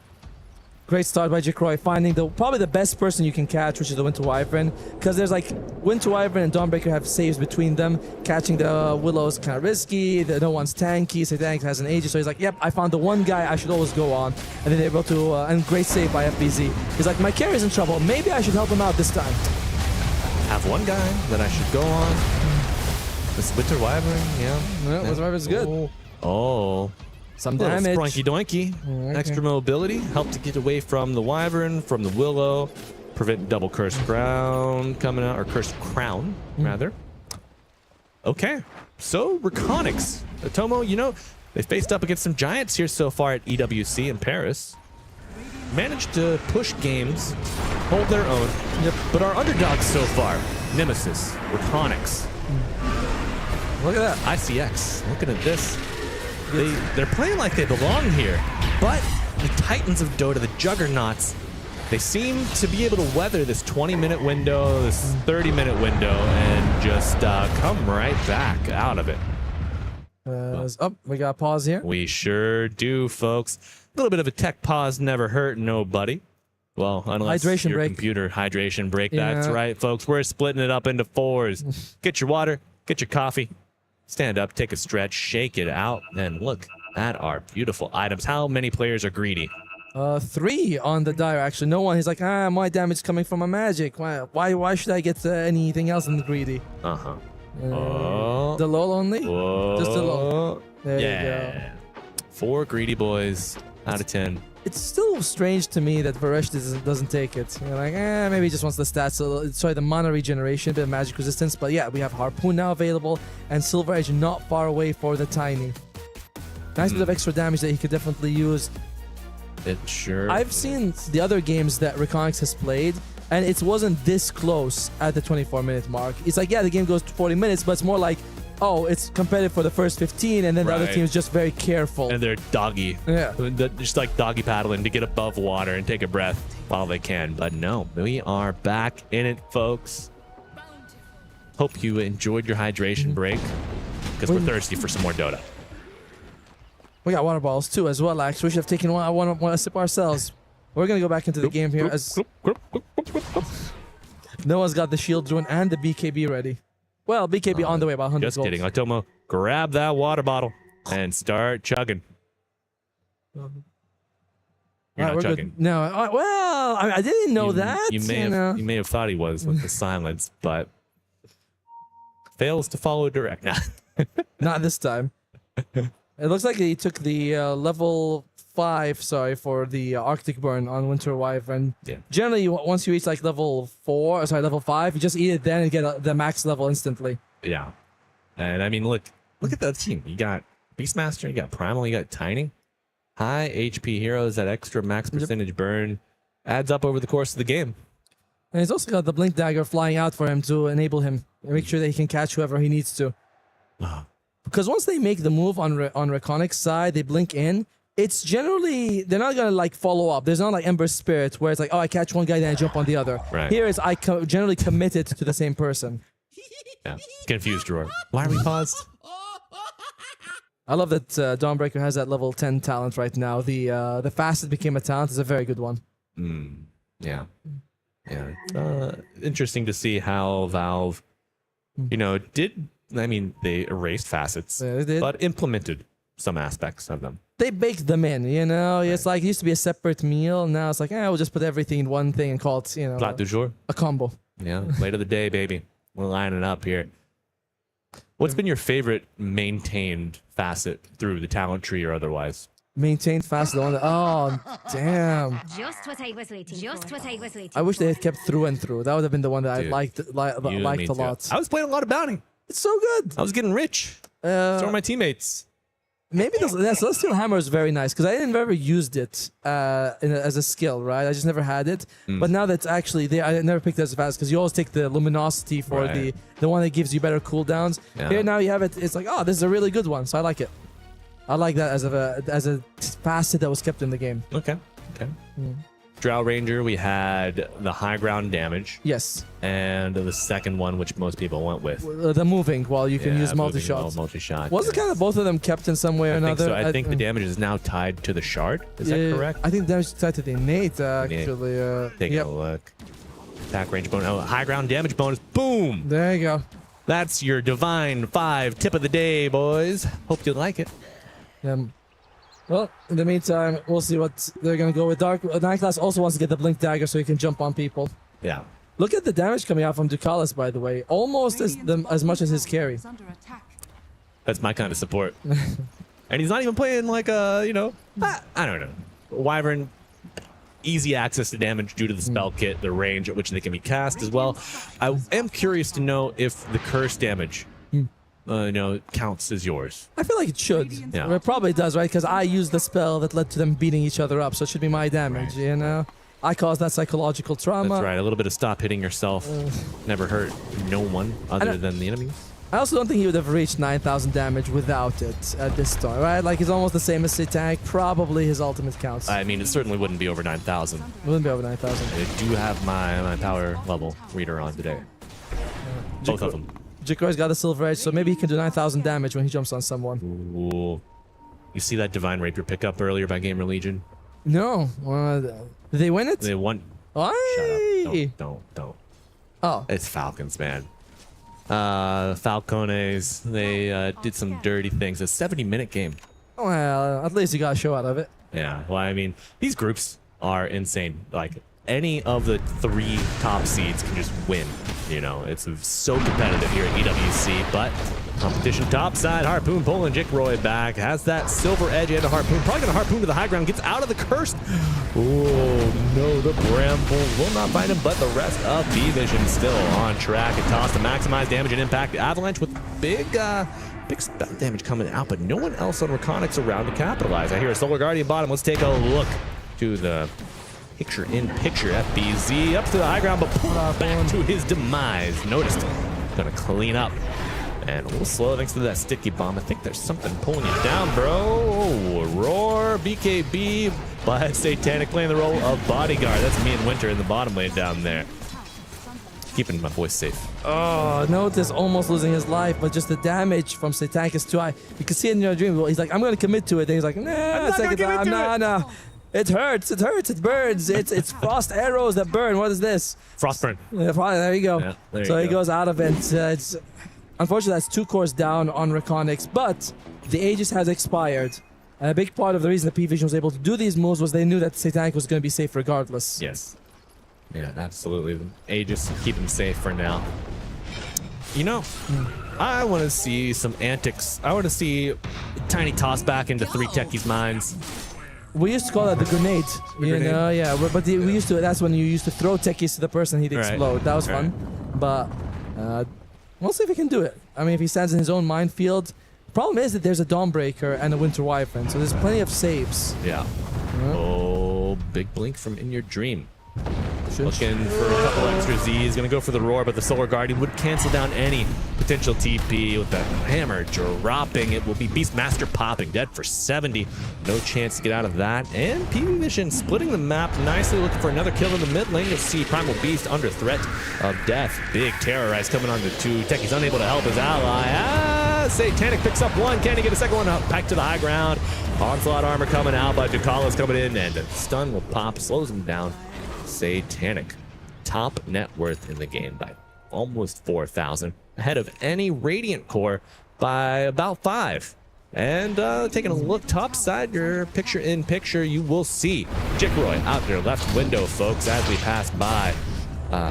Great start by Jikroy, finding probably the best person you can catch, which is the Winter Wyvern. Because there's like Winter Wyvern and Dawnbreaker have saves between them. Catching the Willow is kind of risky. No one's tanky. So Tank has an Aegis. So he's like, yep, I found the one guy I should always go on. And then they're able to, and great save by FBZ. He's like, my carry's in trouble. Maybe I should help him out this time. Have one guy that I should go on. This Winter Wyvern, yeah. Winter Wyvern's good. Oh. Some damage. Spronky doinky. Okay. Extra mobility. Help to get away from the Wyvern, from the Willow. Prevent double Cursed Crown coming out, or Cursed Crown, rather. Okay. So, Reconyx. Tomo, you know, they faced up against some giants here so far at EWC in Paris. Managed to push games, hold their own. Yep. But our underdogs so far, Nemesis, Reconyx. Look at that. ICX. Looking at this. They're playing like they belong here, but the Titans of Dota, the Juggernauts, they seem to be able to weather this 20-minute window, this 30-minute window, and just come right back out of it. We got a pause here. We sure do, folks. A little bit of a tech pause never hurt nobody. Well, unless hydration your break. Computer hydration break. Yeah. That's right, folks. We're splitting it up into 4s. Get your water, get your coffee. Stand up, take a stretch, shake it out, and look at our beautiful items. How many players are greedy? 3 on the Dire, actually. No one. He's like, my damage is coming from a magic. Why should I get anything else than the greedy? Uh-huh. The LOL only? Just the LOL. There you go. 4 greedy boys out of 10. It's still strange to me that Varesh doesn't take it. You're like, maybe he just wants the stats. Sorry, the mana regeneration, bit of magic resistance. But yeah, we have Harpoon now available, and Silver Edge not far away for the Tiny. Nice bit of extra damage that he could definitely use. It sure. I've seen the other games that Reconyx has played, and it wasn't this close at the 24-minute mark. It's like, yeah, the game goes to 40 minutes, but it's more like, oh, it's competitive for the first 15, and then the other team is just very careful. And they're doggy. Yeah. Just like doggy paddling to get above water and take a breath while they can. But no, we are back in it, folks. Hope you enjoyed your hydration break, because we're thirsty for some more Dota. We got water bottles too as well, actually. We should have taken one sip ourselves. We're going to go back into the game here as Noah's got the shield drone and the BKB ready. Well, BKB on the way, about 100 Just goals. kidding. Otomo, grab that water bottle and start chugging. You're not chugging. Good. No, well, I didn't know that. You may have thought he was with the silence, but fails to follow direct. Not this time. It looks like he took the level 5, for the Arctic Burn on Winter Wyvern. Yeah. Generally, once you reach like level 5, you just eat it then and get the max level instantly. Yeah. And I mean, look at that team. You got Beastmaster, you got Primal, you got Tiny. High HP heroes, that extra max percentage burn adds up over the course of the game. And he's also got the Blink Dagger flying out for him to enable him. And make sure that he can catch whoever he needs to. Because once they make the move on Reconyx's side, they blink in. It's generally, they're not going to like follow up. There's not like Ember Spirit where it's like, oh, I catch one guy, then I jump on the other. Right. Here is I generally committed to the same person. Yeah. Confused, Roar. Why are we paused? I love that Dawnbreaker has that level 10 talent right now. The fast it became a talent is a very good one. Yeah. Yeah. Interesting to see how Valve, they erased facets, but implemented some aspects of them. They baked them in, It's like it used to be a separate meal. Now it's like, we'll just put everything in one thing and call it, Plat du jour. A combo. Yeah, late of the day, baby. We're lining up here. What's been your favorite maintained facet through the talent tree or otherwise? Maintained facet. Oh, damn. Just what I was waiting. I wish they had kept through and through. That would have been the one that I liked a lot. I was playing a lot of bounty. It's so good. I was getting rich. So were my teammates. Maybe the Celestial Hammer is very nice because I never used it as a skill, right? I just never had it. But now that's actually there, I never picked it as fast because you always take the Luminosity for the one that gives you better cooldowns. Yeah. Here now you have it. It's like, oh, this is a really good one, so I like it. I like that as a facet that was kept in the game. Okay. Drow Ranger, we had the high ground damage. Yes. And the second one, which most people went with. The moving while you can use multi-shots. Multi-shot. Was it kind of both of them kept in some way or another? I think the damage is now tied to the shard. Is that correct? I think the damage is tied to the innate, actually. Take a look. Attack range bonus. Oh, high ground damage bonus. Boom! There you go. That's your Divine 5 tip of the day, boys. Hope you like it. Well, in the meantime, we'll see what they're going to go with. Night Class also wants to get the Blink Dagger so he can jump on people. Yeah. Look at the damage coming out from Ducalis, by the way. Almost as much as his carry. That's my kind of support. And he's not even playing like a, I don't know. Wyvern, easy access to damage due to the spell kit, the range at which they can be cast as well. I am curious to know if the curse damage counts as yours. I feel like it should. Yeah. It probably does, right? Because I used the spell that led to them beating each other up, so it should be my damage, I caused that psychological trauma. That's right. A little bit of stop hitting yourself never hurt no one other than the enemies. I also don't think he would have reached 9,000 damage without it at this time, right? Like, he's almost the same as Satanic. Probably his ultimate counts. I mean, it certainly wouldn't be over 9,000. It wouldn't be over 9,000. I do have my power level reader on today. Both of them. Jikroi's got a Silver Edge, so maybe he can do 9,000 damage when he jumps on someone. Ooh. You see that Divine Rapier pickup earlier by Gamer Legion? No. Did they win it? They won. Why? Shut up. Don't. Oh. It's Falcons, man. Falcones, they did some dirty things. A 70-minute game. Well, at least you got a show out of it. Yeah. Well, I mean, these groups are insane. Like, any of the 3 top seeds can just win. It's so competitive here at EWC, but competition topside. Harpoon pulling Jikroy back. Has that Silver Edge and a Harpoon. Probably going to Harpoon to the high ground. Gets out of the curse. Oh, no. The Bramble will not find him, but the rest of B-Vision still on track. And toss to maximize damage and impact. Avalanche with big spell damage coming out, but no one else on Reconics around to capitalize. I hear a Solar Guardian bottom. Let's take a look to the picture-in-picture FBZ up to the high ground, but back to his demise. Noticed. Gonna clean up. And a little slow thanks to that sticky bomb. I think there's something pulling you down, bro. Oh, Roar, BKB, but Satanic playing the role of bodyguard. That's me and Winter in the bottom lane down there. Keeping my boys safe. Oh, Notice almost losing his life, but just the damage from Satanic is too high. You can see it in your dream. He's like, I'm gonna commit to it. And he's like, nah, It hurts, it burns. It's frost arrows that burn. What is this? Frostburn. Yeah, there you go. Yeah, so he goes out of it. It's unfortunately that's 2 cores down on Reconics, but the Aegis has expired. And a big part of the reason that P-Vision was able to do these moves was they knew that Satanic was going to be safe regardless. Yes. Yeah, absolutely. Aegis keep him safe for now. I want to see some antics. I want to see tiny toss back into 3 techies' minds. We used to call that the grenade, but we used to. That's when you used to throw techies to the person, he'd explode. That was fun, but we'll see if he can do it. I mean, if he stands in his own minefield. Problem is that there's a Dawnbreaker and a Winter Wyvern, so there's plenty of saves. Yeah. Oh, big blink from In Your Dream. Looking for a couple extra Z's. Gonna go for the Roar, but the Solar Guardian would cancel down any potential TP with the hammer dropping. It will be Beastmaster popping, dead for 70. No chance to get out of that. And P-Vision splitting the map nicely, looking for another kill in the mid lane. You'll see Primal Beast under threat of death. Big Terrorize coming on the 2. Techie's unable to help his ally. Satanic picks up 1. Can he get a second one up? Back to the high ground. Onslaught armor coming out, but Ducala's coming in, and a stun will pop, slows him down. Satanic, top net worth in the game by almost 4,000, ahead of any Radiant core by about 5. And taking a look topside, your picture-in-picture, you will see Jikroy out there left window, folks, as we pass by.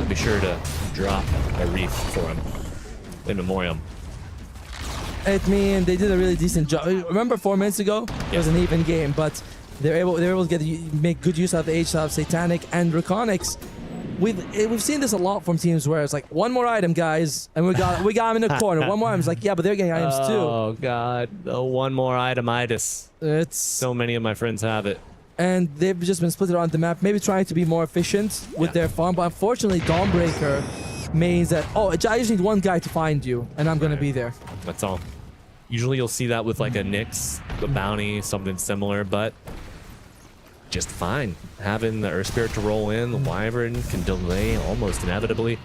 Be sure to drop a wreath for him in memoriam. I mean, they did a really decent job. Remember 4 minutes ago? It was an even game, but they were able to make good use of the Aegis of Satanic and Reconics. we've seen this a lot from teams where it's like one more item, guys, and we got him in the corner. One more item. It's like, yeah, but they're getting items too. Oh god, the one more itemitis. It's so many of my friends have it. And they've just been split around the map, maybe trying to be more efficient with their farm. But unfortunately, Dawnbreaker means that, oh, I just need one guy to find you, and I'm going to be there. That's all. Usually you'll see that with like a Nyx, a bounty, something similar, but just fine. Having the Earth Spirit to roll in, the Wyvern can delay almost inevitably.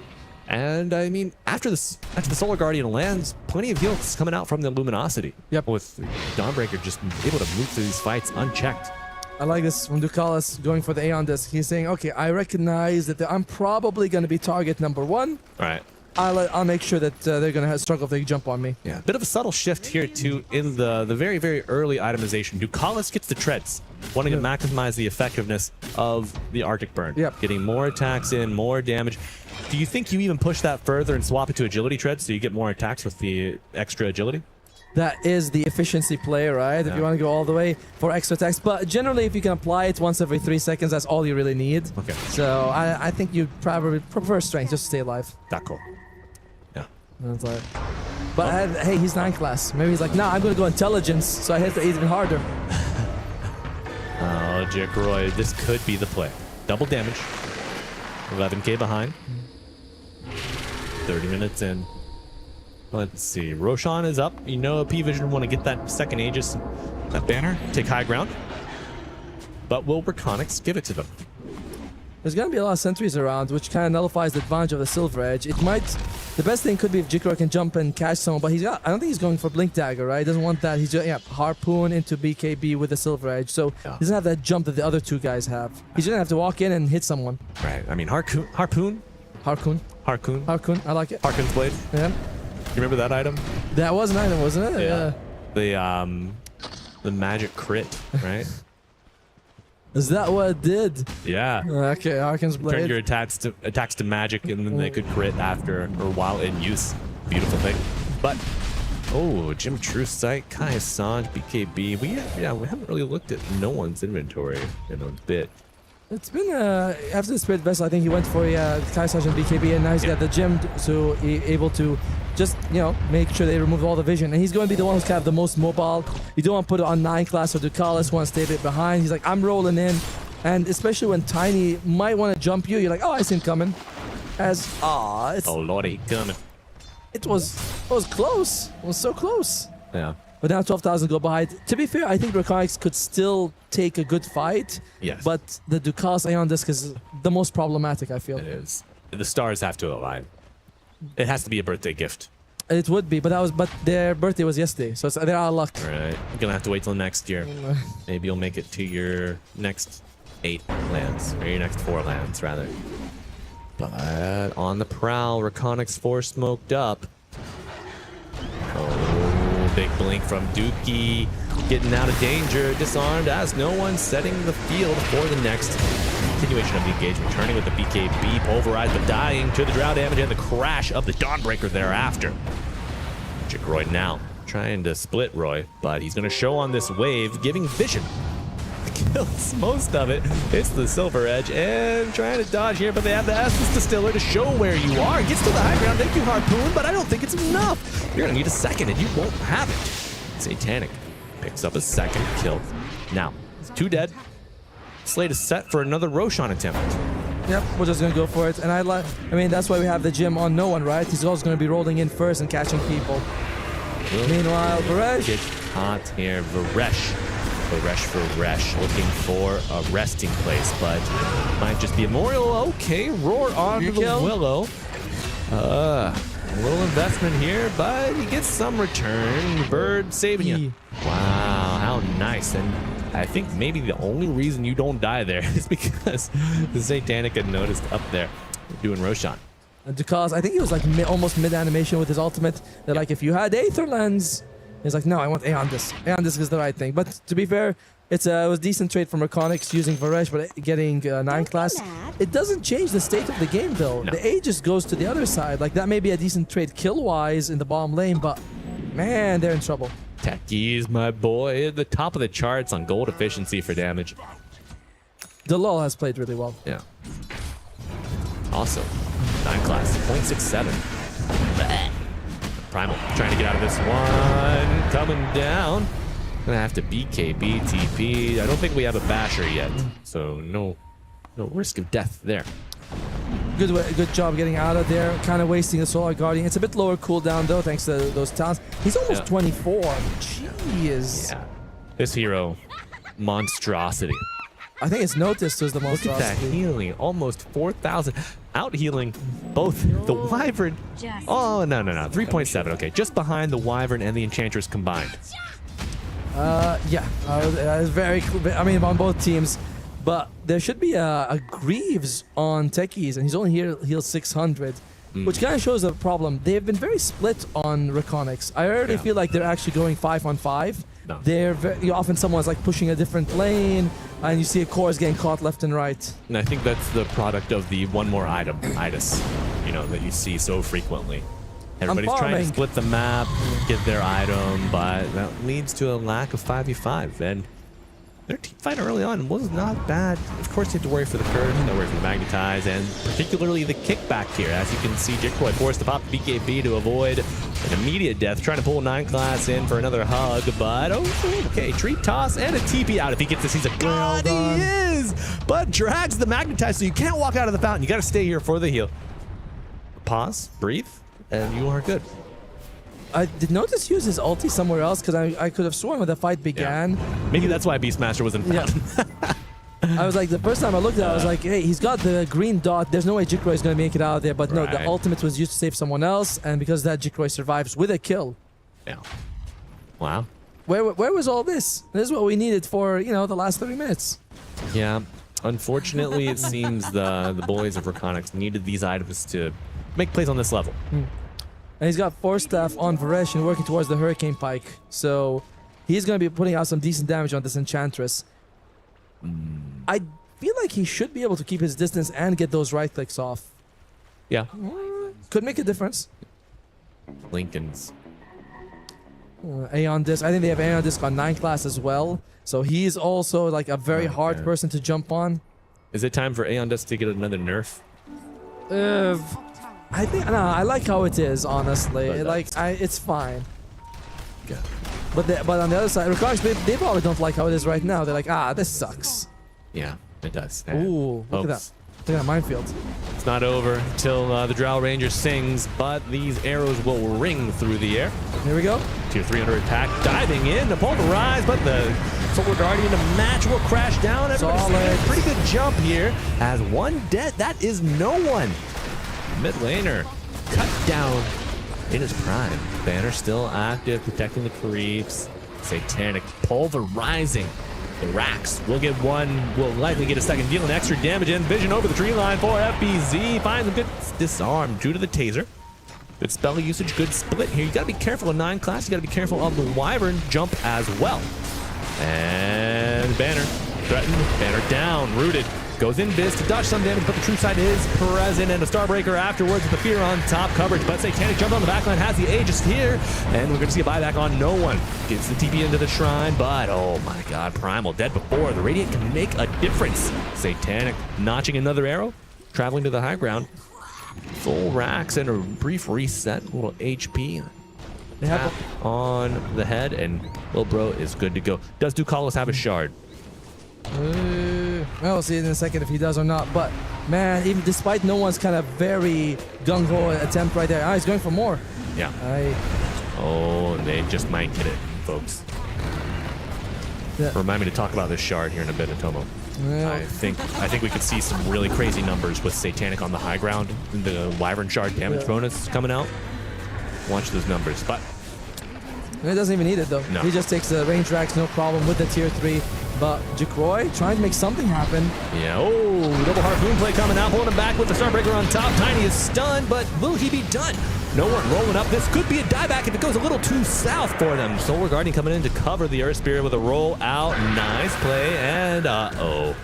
And I mean, after the Solar Guardian lands, plenty of heals coming out from the Luminosity. Yep. With Dawnbreaker just able to move through these fights unchecked. I like this from Ducalis going for the Aeon Disc. He's saying, okay, I recognize that I'm probably going to be target number 1. Right. I'll make sure that they're going to struggle if they jump on me. Yeah, bit of a subtle shift here too in the very, very early itemization. Ducalis gets the treads, wanting to maximize the effectiveness of the Arctic Burn. Yep. Getting more attacks in, more damage. Do you think you even push that further and swap it to agility treads so you get more attacks with the extra agility? That is the efficiency play, right? If you want to go all the way for extra attacks. But generally, if you can apply it once every 3 seconds, that's all you really need. Okay. So I think you probably prefer strength just to stay alive. That's cool. Yeah. That's like, but hey, he's 9 class. Maybe he's like, nah, I'm going to go intelligence, so I hit it even harder. Oh, Jacroy, this could be the play. Double damage. 11k behind. 30 minutes in. Let's see. Roshan is up. You know, P-Vision want to get that second Aegis, that banner, take high ground. But will Reconyx give it to them? There's going to be a lot of sentries around, which kind of nullifies the advantage of the Silver Edge. It might... The best thing could be if Jikro can jump and catch someone, but I don't think he's going for Blink Dagger, right? He doesn't want that. He's just, Harpoon into BKB with the Silver Edge, so he doesn't have that jump that the other 2 guys have. He's going to have to walk in and hit someone. Right. I mean, Harpoon. Harpoon. I like it. Harpoon's Blade. Yeah. You remember that item? That was an item, wasn't it? Yeah. The magic crit, right? Is that what it did? Yeah. Okay, Harkin's Blade. Turn your attacks to magic, and then they could crit after or while in use. Beautiful thing. But Jim True Sight, Kai Assange, BKB. We haven't really looked at no one's inventory in a bit. It's been after the Spirit Vessel, I think he went for Kai Assange and BKB, and now he's got the gym, so he's able to just make sure they remove all the vision. And he's going to be the one who's kind of the most mobile. You don't want to put it on 9 class or Ducalis, want to stay a bit behind. He's like, I'm rolling in, and especially when Tiny might want to jump you, you're like, oh, I see him coming. Oh lordy, coming. It was close. It was so close. Yeah. But now 12,000 go behind. To be fair, I think Reconyx could still take a good fight. Yes. But the Ducalis Aeon Disc is the most problematic, I feel. It is. The stars have to align. It has to be a birthday gift. It would be, but their birthday was yesterday, so they're out of luck. All right. You're gonna have to wait till next year. Maybe you'll make it to your next 8 lands, or your next 4 lands, rather. But on the prowl, Reconyx 4 smoked up. Oh, big blink from Dookie. Getting out of danger, disarmed as no one setting the field for the next continuation of the engagement. Turning with the BKB, pulverized but dying to the drow damage and the crash of the Dawnbreaker thereafter. Jikroy now trying to split Roy, but he's going to show on this wave, giving vision. Kills most of it. It's the Silver Edge and trying to dodge here, but they have the Essence Distiller to show where you are. Gets to the high ground. Thank you, Harpoon, but I don't think it's enough. You're going to need a second and you won't have it. Satanic picks up a second kill. Now, 2 dead. Slate is set for another Roshan attempt. Yep, we're just going to go for it. And I mean, that's why we have the gym on no one, right? He's always going to be rolling in first and catching people. Meanwhile, Varesh gets caught here. Varesh looking for a resting place, but might just be a memorial. Okay, roar on the Willow. A little investment here, but he gets some return. Bird saving you. Wow, how nice. And I think maybe the only reason you don't die there is because the Satanic had noticed up there doing Roshan. And Ducalis, I think he was like almost mid-animation with his ultimate. They're like, if you had Aether Lens. He's like, no, I want Aeon Disc. Aeon Disc is the right thing. But to be fair, it was a decent trade from Reconyx using Varesh, but getting 9 class. It doesn't change the state of the game, though. No. The A just goes to the other side. Like, that may be a decent trade kill-wise in the bottom lane, but man, they're in trouble. Techie's my boy at the top of the charts on gold efficiency for damage. The LoL has played really well. Yeah. awesome. 9 class, 0.67. Primal trying to get out of this one. Coming down. Gonna have to BKB TP. I don't think we have a basher yet, so no risk of death there. Good job getting out of there. Kind of wasting a Solar Guardian. It's a bit lower cooldown though, thanks to those talents. He's almost 24. Jeez. Yeah. This hero, monstrosity. I think it's Noticed was the most. Look at that healing, almost 4,000. Out healing both the Wyvern. Oh, no. 3.7. Okay, just behind the Wyvern and the Enchantress combined. Yeah. Very. I mean, on both teams. But there should be a Greaves on Techies, and he's only healed 600, which kind of shows a problem. They've been very split on Reconics. I already feel like they're actually going 5-on-5. No. They're often someone's like pushing a different lane, and you see a core is getting caught left and right. And I think that's the product of the one more item, itis, that you see so frequently. Everybody's trying to split the map, get their item, but that leads to a lack of 5v5. And their team fight early on was not bad. Of course, you have to worry for the curve, you have to worry for the magnetize, and particularly the kickback here. As you can see, Jigboy forced to pop the BKB to avoid an immediate death, trying to pull 9 class in for another hug, but okay, treat toss and a TP out. If he gets this, he's a god. He is, but drags the magnetize, so you can't walk out of the fountain. You got to stay here for the heal. Pause, breathe, and you are good. I did Notice use his ulti somewhere else because I could have sworn when the fight began. Yeah. Maybe that's why Beastmaster wasn't fountain. I was like, the first time I looked at it, I was like, hey, he's got the green dot. There's no way Jikroy is going to make it out of there. But no, the ultimate was used to save someone else. And because of that, Jikroy survives with a kill. Yeah. Wow. Where was all this? This is what we needed for, the last 30 minutes. Yeah. Unfortunately, it seems the boys of Reconics needed these items to make plays on this level. And he's got Force Staff on Varesh and working towards the Hurricane Pike. So he's going to be putting out some decent damage on this Enchantress. I feel like he should be able to keep his distance and get those right clicks off. Yeah. Could make a difference. Lincoln's. Aeon Disc. I think they have Aeon Disc on 9 class as well. So he's also like a very hard person to jump on. Is it time for Aeon Disc to get another nerf? I think I like how it is, honestly. It's fine. Yeah. But on the other side, Reconics, they probably don't like how it is right now. They're like, this sucks. Yeah, it does. Ooh, look at that. Look at that minefield. It's not over until the Drow Ranger sings, but these arrows will ring through the air. Here we go. Tier 300 pack diving in to pulverize, but the Solar Guardian to match will crash down. Everybody's a pretty good jump here. As one dead, that is no one. Mid laner cut down in his prime. Banner still active, protecting the creeps. Satanic pulverizing the racks. We'll get one, we'll likely get a second, dealing extra damage and vision over the tree line for FBZ. Finds a good disarm due to the taser. Good spell usage, good split here. You gotta be careful of 9 class, you gotta be careful of the Wyvern jump as well. And Banner threatened, Banner down, rooted. Goes in Biz to dodge some damage, but the true side is present, and a Starbreaker afterwards with the fear on top coverage. But Satanic jump on the backline, has the Aegis here, and we're going to see a buyback on no one. Gets the TP into the shrine, but oh my god, Primal dead before. The Radiant can make a difference. Satanic notching another arrow, traveling to the high ground. Full racks and a brief reset, a little HP. Tap on the head, and Lil Bro is good to go. Does Ducalos have a shard? Well, we'll see in a second if he does or not. But man, even despite no one's kind of very gung-ho attempt right there, he's going for more. Yeah. Oh, they just might get it, folks. Yeah. Remind me to talk about this shard here in a bit, Atomo. Yeah. I think we could see some really crazy numbers with Satanic on the high ground. The Wyvern shard damage bonus coming out. Watch those numbers, but it doesn't even need it though. No. He just takes the range racks, no problem with the tier 3. But Jikroy trying to make something happen. Yeah, double harpoon play coming out, pulling him back with the Starbreaker on top. Tiny is stunned, but will he be done? No one rolling up. This could be a dieback if it goes a little too south for them. Solar Guardian coming in to cover the Earth Spirit with a roll out. Nice play, and a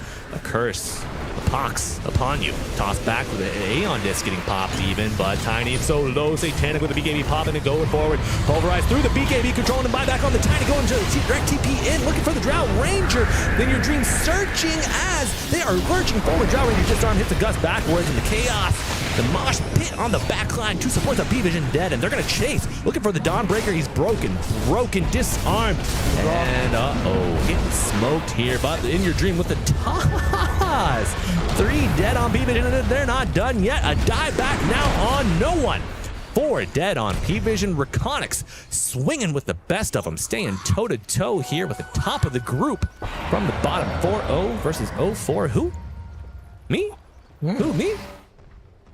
curse. A pox upon you. Toss back with an Aeon disc getting popped even, but Tiny so low. Satanic with the BKB popping and going forward. Pulverize through the BKB, controlling the buyback on the Tiny, going to the direct TP in, looking for the Drow Ranger. Then your Dream searching as they are lurching forward. Drow Ranger disarm, hits the Gus backwards, and the Chaos. The Mosh Pit on the backline. Two supports of P-Vision dead, and they're going to chase. Looking for the Dawnbreaker. He's broken, disarmed. And getting smoked here. But in your Dream with the toss. 3 dead on P-Vision. They're not done yet. A dive back now on no one. 4 dead on P-Vision. Reconics swinging with the best of them. Staying toe-to-toe here with the top of the group. From the bottom, 4-0 versus 0-4. Who? Me? Who, me?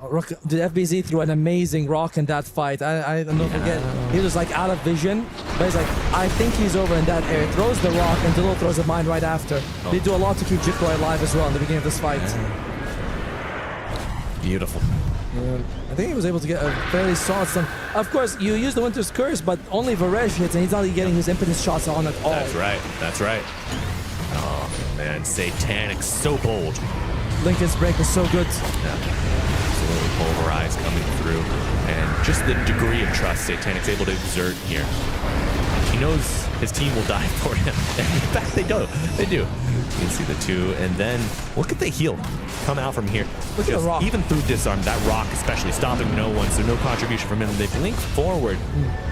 The FBZ threw an amazing rock in that fight. I don't forget. He was like out of vision, but he's like, I think he's over in that area. Throws the rock and Dilo throws a mine right after. They do a lot to keep Jikro alive as well in the beginning of this fight. Beautiful. I think he was able to get a fairly solid stun. Of course, you use the Winter's Curse, but only Versailles hits, and he's not getting his impetus shots on at all. That's right. That's right. Oh, man. Satanic, so bold. Lincoln's break is so good. Absolutely pulverized coming through. And just the degree of trust Satanic's able to exert here. He knows his team will die for him. And in fact, they do. They do. You can see the 2. And then look at the heal come out from here. Look at the rock. Even through disarm, that rock especially, stopping no one, so no contribution from him. They blink forward,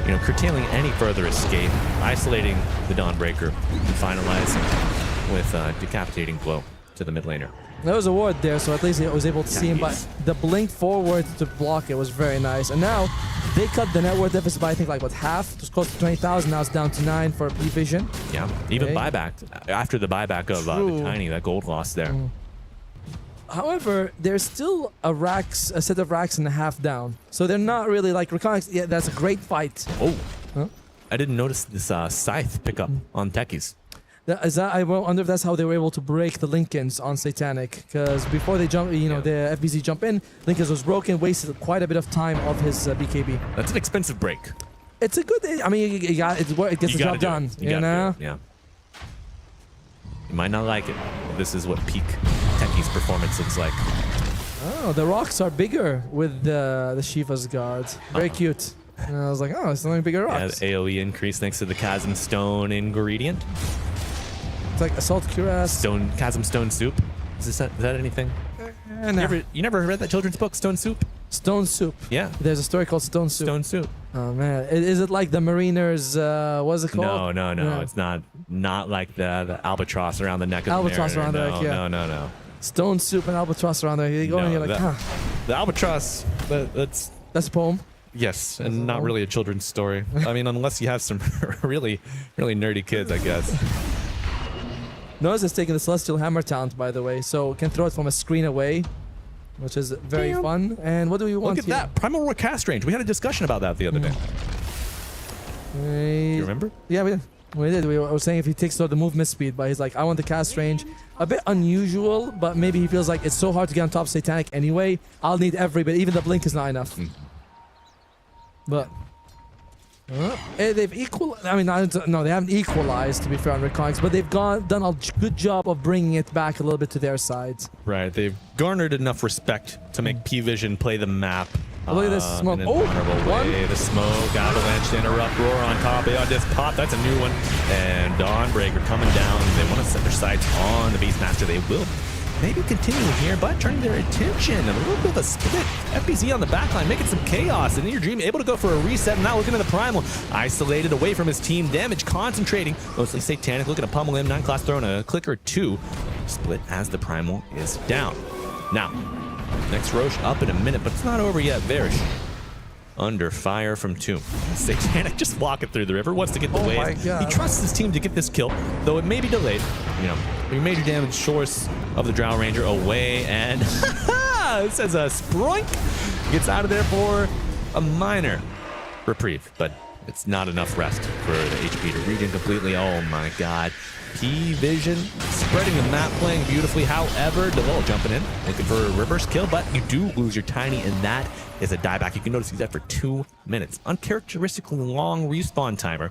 curtailing any further escape, isolating the Dawnbreaker, and finalizing with a decapitating blow to the mid laner. There was a ward there, so at least I was able to see him, but the blink forward to block it was very nice. And now they cut the net worth deficit by, I think, like, what, half? It was close to 20,000. Now it's down to 9 for P-Vision. Yeah, even buyback. After the buyback of the Tiny, that gold loss there. However, there's still a set of racks and a half down. So they're not really like Reconics. Yeah, that's a great fight. Oh, I didn't notice this Scythe pickup on Techies. I wonder if that's how they were able to break the Lincolns on Satanic, because before they jump, the FBZ jump in, Lincolns was broken, wasted quite a bit of time of his BKB. That's an expensive break. It's a good. I mean, it gets the job done. You know. Yeah. You might not like it, but this is what peak Techies performance looks like. Oh, the rocks are bigger with the Shiva's guard. Very cute. And I was like, oh, it's something bigger rocks. Yeah, the AoE increase thanks to the Chasm Stone ingredient. It's like Assault Cuirass. Chasm Stone Soup. Is that anything? No. You never read that children's book, Stone Soup? Stone Soup. Yeah. There's a story called Stone Soup. Stone Soup. Oh man, is it like the Mariners? What's it called? No. It's not like the albatross around the neck of the albatross mariner. around the neck. Yeah. No. Stone Soup and albatross around there. You go and you're like, huh. The albatross. That's a poem. Yes, and not really a children's story. I mean, unless you have some really nerdy kids, I guess. Noah's is taking the Celestial Hammer talent, by the way, so can throw it from a screen away, which is very fun. And what do we want here? Look at that. Primal Roar cast range. We had a discussion about that the other day. You remember? Yeah, we did. We were saying if he takes the movement speed, but he's like, I want the cast range. A bit unusual, but maybe he feels like it's so hard to get on top of Satanic anyway. I'll need every bit. Even the blink is not enough. But they've equalized. I mean, no, they haven't equalized, to be fair, on Reconics, but they've done a good job of bringing it back a little bit to their side. Right. They've garnered enough respect to make P-Vision play the map. Look at this smoke. In an honorable way. The smoke, avalanche to interrupt, roar on top. They on this pop. That's a new one. And Dawnbreaker coming down. They want to set their sights on the Beastmaster. They will maybe continue here, but turning their attention. A little bit of a split. FBZ on the backline, making some chaos. And in your dream, able to go for a reset. Now looking at the Primal. Isolated away from his team. Damage concentrating. Mostly Satanic looking to pummel him. 9-class throwing a click or 2. Split as the Primal is down. Now, next Roche up in a minute, but it's not over yet. Varish under fire from Tomb. Satanic just walking through the river, wants to get the wave. He trusts his team to get this kill, though it may be delayed. Your major damage source of the Drow Ranger away, and it says a Sproink gets out of there for a minor reprieve, but it's not enough rest for the HP to regen completely. Oh my god. P-Vision spreading the map, playing beautifully. However, DeVol jumping in, looking for a reverse kill, but you do lose your Tiny, and that is a dieback. You can notice he's dead for 2 minutes. Uncharacteristically long respawn timer.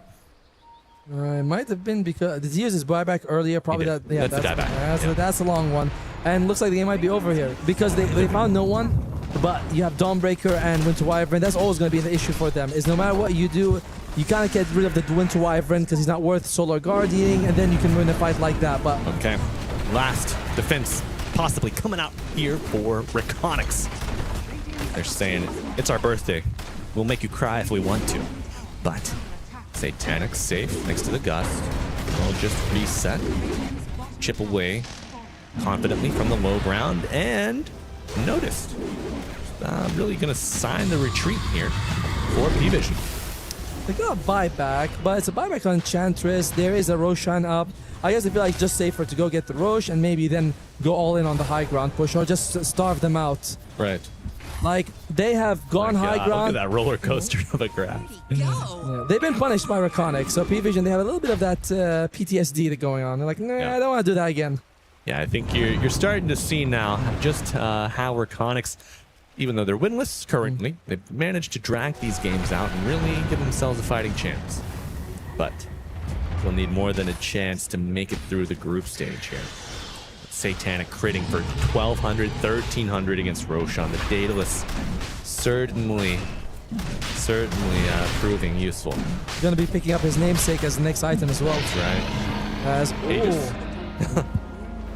It might have been because did he use his buyback earlier? Probably that. Yeah, that's the dieback. That's a long one. and looks like the game might be over here because they found no one. But you have Dawnbreaker and Winter Wyvern. That's always going to be the issue for them. Is no matter what you do, you kind of get rid of the Winter Wyvern because he's not worth Solar Guardianing, and then you can win a fight like that. But okay, last defense possibly coming out here for Reconyx. They're saying it's our birthday. We'll make you cry if we want to. But Satanic safe next to the Gust. We'll just reset, chip away confidently from the low ground, and noticed. Really gonna sign the retreat here for P-Vision. They got a buyback, but it's a buyback on Enchantress. There is a Roshan up. I guess I feel like just safer to go get the Rosh and maybe then go all in on the high ground push or just starve them out. Right. Like, they have gone high ground. Look at that roller coaster of a graph. Yeah, they've been punished by Reconyx, so P-Vision, they have a little bit of that PTSD going on. They're like, nah, I don't want to do that again. Yeah, I think you're starting to see now just how Reconyx, even though they're winless currently, they've managed to drag these games out and really give themselves a fighting chance. But they'll need more than a chance to make it through the group stage here. Satanic critting for 1,200, 1,300 against Roshan. The Daedalus certainly proving useful. He's going to be picking up his namesake as the next item as well. That's right. As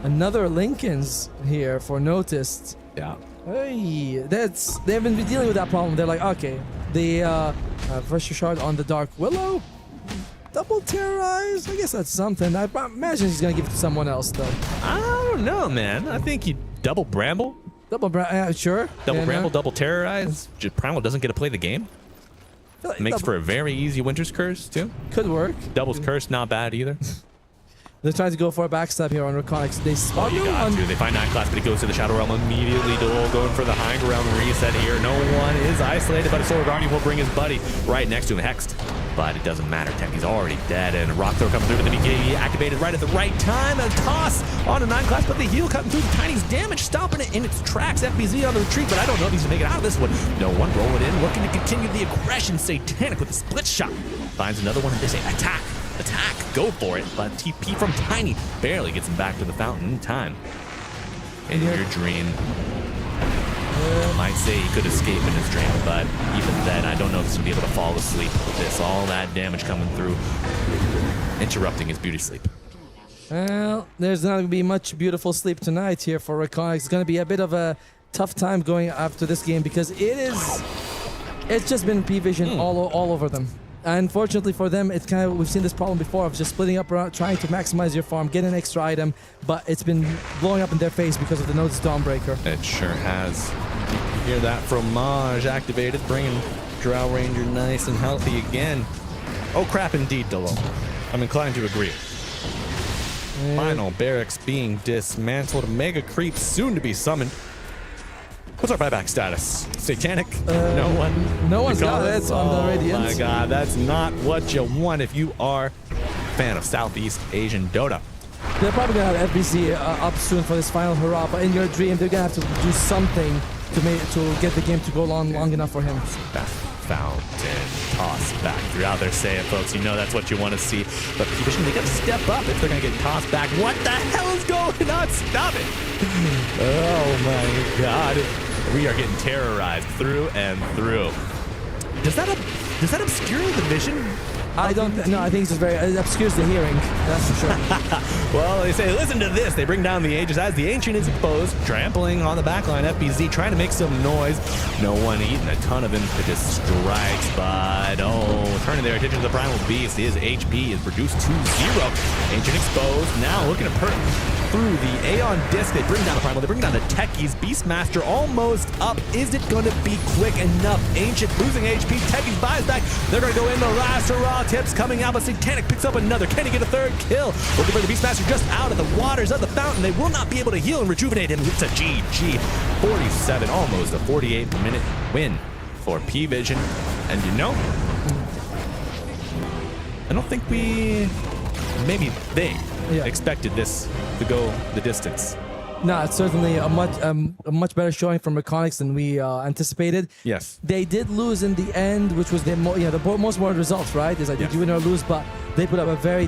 another Lincoln's here for Noticed. Yeah. Hey, they've been dealing with that problem. They're like, okay, the first shard on the Dark Willow, double terrorize. I guess that's something. I imagine he's gonna give it to someone else though. I don't know, man. I think you double Bramble. Sure. Double Bramble, double terrorize. Bramble doesn't get to play the game. Like makes for a very easy Winter's Curse too. Could work. Double's Curse, not bad either. They're trying to go for a backstab here on Reconyx. They spot you got to. They find 9 class, but he goes to the Shadow Realm immediately. Dole going for the high ground reset here. No one is isolated, but a Solar Guardian will bring his buddy right next to him, Hexed. But it doesn't matter. Techie's already dead, and a Rock Throw coming through with the BKB activated right at the right time. A toss on a 9 class, but the heal cutting through. Tiny's damage, stopping it in its tracks. FBZ on the retreat, but I don't know if he's gonna make it out of this one. No one rolling in, looking to continue the aggression. Satanic with a split shot. Finds another one, and they say attack. Attack, go for it, but TP from Tiny barely gets him back to the fountain in time. In your dream, might say he could escape in his dream, but even then, I don't know if he's gonna be able to fall asleep with this. All that damage coming through, interrupting his beauty sleep. Well, there's not gonna be much beautiful sleep tonight here for Reconyx. It's gonna be a bit of a tough time going after this game because it's just been P-Vision all over them. Unfortunately for them, it's kind of, we've seen this problem before of just splitting up around, trying to maximize your farm, get an extra item, but it's been blowing up in their face because of the Noticed Dawnbreaker. It sure has. Hear that Fromage activated, bringing Drow Ranger nice and healthy again. Oh crap, indeed, Dolo. I'm inclined to agree. Final barracks being dismantled. Mega creep soon to be summoned. What's our buyback status? Satanic? No one? No one's got it on the Radiant. Oh my god, that's not what you want if you are a fan of Southeast Asian Dota. They're probably going to have FBC up soon for this final hurrah, but in your dream, they're going to have to do something to get the game to go long enough for him. Fountain tossed back throughout their Saiyan, folks. You know that's what you want to see. But P-Vision, they got to step up if they're going to get tossed back. What the hell is going on? Stop it! Oh my god. We are getting terrorized through and through. Does that obscure the vision? I don't. No, I think it's just it obscures the hearing. That's for sure. Well, they say, listen to this. They bring down the Aegis as the Ancient is exposed, trampling on the backline. FBZ trying to make some noise. No one eating a ton of him to just strikes, but turning their attention to the Primal Beast. His HP is reduced to 0. Ancient exposed. Now looking to through the Aeon Disc. They bring down the Primal. They bring down the Techies. Beastmaster almost up. Is it going to be quick enough? Ancient losing HP. Techies buys back. They're going to go in the last hurrah. Tips coming out, but Satanic picks up another. Can he get a third kill? Looking for the Beastmaster just out of the waters of the fountain. They will not be able to heal and rejuvenate him. It's a GG. 47, almost a 48-minute win for P-Vision. And you know, I don't think maybe they expected this to go the distance. No, it's certainly a much better showing from Reconyx than we anticipated. Yes. They did lose in the end, which was the most important results, right? Is like, did you win or lose? But they put up a very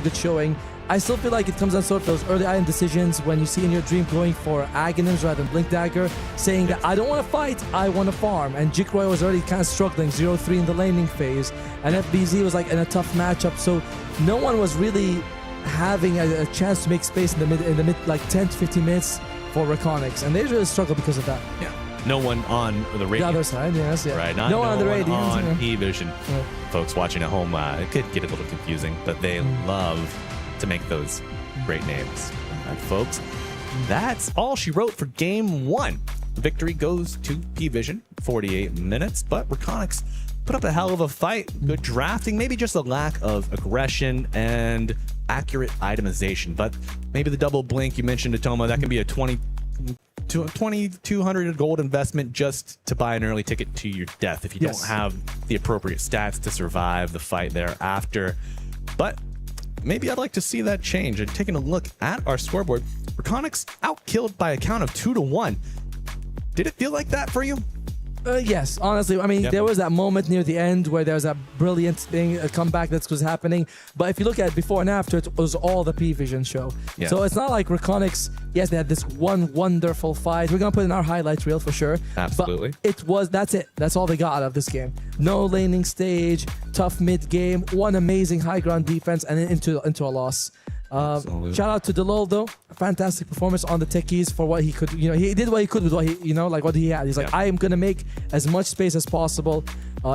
good showing. I still feel like it comes down to sort of those early item decisions when you see in your dream going for Aghanims rather than Blink Dagger, saying that I don't want to fight, I want to farm. And Jikroy was already kind of struggling, 0-3 in the laning phase, and FBZ was like in a tough matchup, so no one was really having a chance to make space in the mid like 10 to 15 minutes for Reconics, and they really struggled because of that. Yeah. No one on the radio. The other side, yes, yeah. Right. No one on the radio. On P-Vision. Yeah. Folks watching at home, it could get a little confusing, but they love to make those great names. And folks, that's all she wrote for game 1. Victory goes to P-Vision, 48 minutes, but Reconics put up a hell of a fight. Good drafting, maybe just a lack of aggression and accurate itemization, but maybe the double blink you mentioned, Atoma, that can be a 2,200 gold investment just to buy an early ticket to your death if you don't have the appropriate stats to survive the fight thereafter. But maybe I'd like to see that change. And taking a look at our scoreboard, Reconics outkilled by a count of 2-1. Did it feel like that for you? Yes, honestly. I mean, there was that moment near the end where there was that brilliant thing, a comeback that was happening. But if you look at it before and after, it was all the P-Vision show. Yeah. So it's not like Reconics, yes, they had this one wonderful fight. We're going to put in our highlight reel for sure. Absolutely. But that's it. That's all they got out of this game. No laning stage, tough mid game, one amazing high ground defense, and then into a loss. Shout out to Delol though, a fantastic performance on the techies for what he could, he did what he could with what he, what he had. He's like, I am gonna make as much space as possible.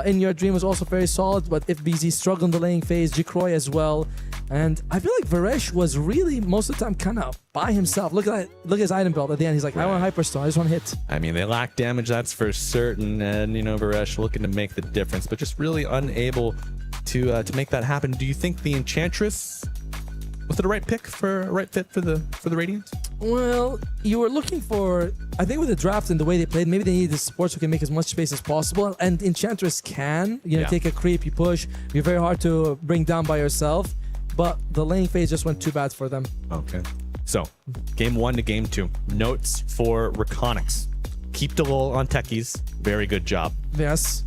In Your Dream was also very solid, but if BZ struggled in the laning phase, Jikroy as well. And I feel like Varesh was really most of the time kind of by himself. Look at his item belt at the end. He's like, I want Hyperstone, I just want to hit. I mean, they lack damage, that's for certain, and Varesh looking to make the difference, but just really unable to make that happen. Do you think the Enchantress was it a right pick for a right fit for the Radiant? Well, you were looking for, I think with the draft and the way they played, maybe they needed supports who can make as much space as possible. And Enchantress can, take a creep, you push. You're very hard to bring down by yourself. But the lane phase just went too bad for them. Okay. So, game 1 to game 2. Notes for Reconics. Keep Delol on techies. Very good job. Yes.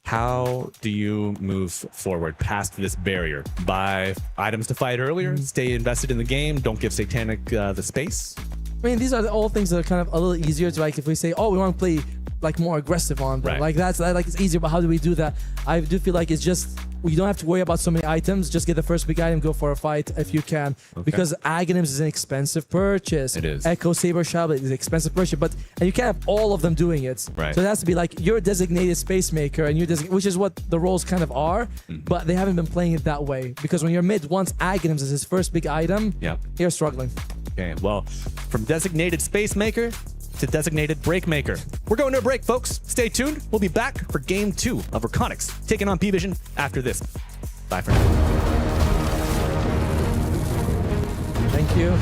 How do you move forward past this barrier? Buy items to fight earlier, stay invested in the game, don't give Satanic the space? I mean, these are all things that are kind of a little easier to, like, if we say, oh, we want to play like more aggressive on them. Right. Like it's easier, but how do we do that? I do feel like it's just, you don't have to worry about so many items. Just get the first big item, go for a fight if you can. Okay. Because Aghanims is an expensive purchase. It is. Echo Saber Shadow is an expensive purchase, and you can't have all of them doing it. Right. So it has to be like you're a designated space maker, and which is what the roles kind of are, but they haven't been playing it that way. Because when your mid wants Aghanims as his first big item, you're struggling. Okay, well, from designated space maker to designated break maker. We're going to a break, folks. Stay tuned. We'll be back for game 2 of Reconics, taking on P-Vision after this. Bye for now. Thank you.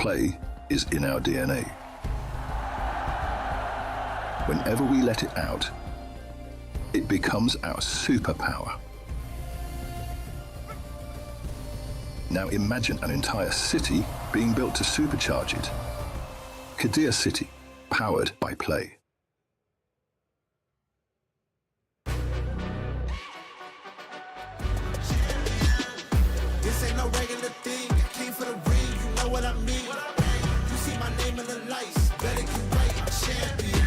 play is in our DNA. Whenever we let it out, it becomes our superpower. Now imagine an entire city being built to supercharge it. Kadir City, powered by play. This ain't no regular thing. I came for the ring, you know what I mean. You see my name in the lights, better get right, I'm champion.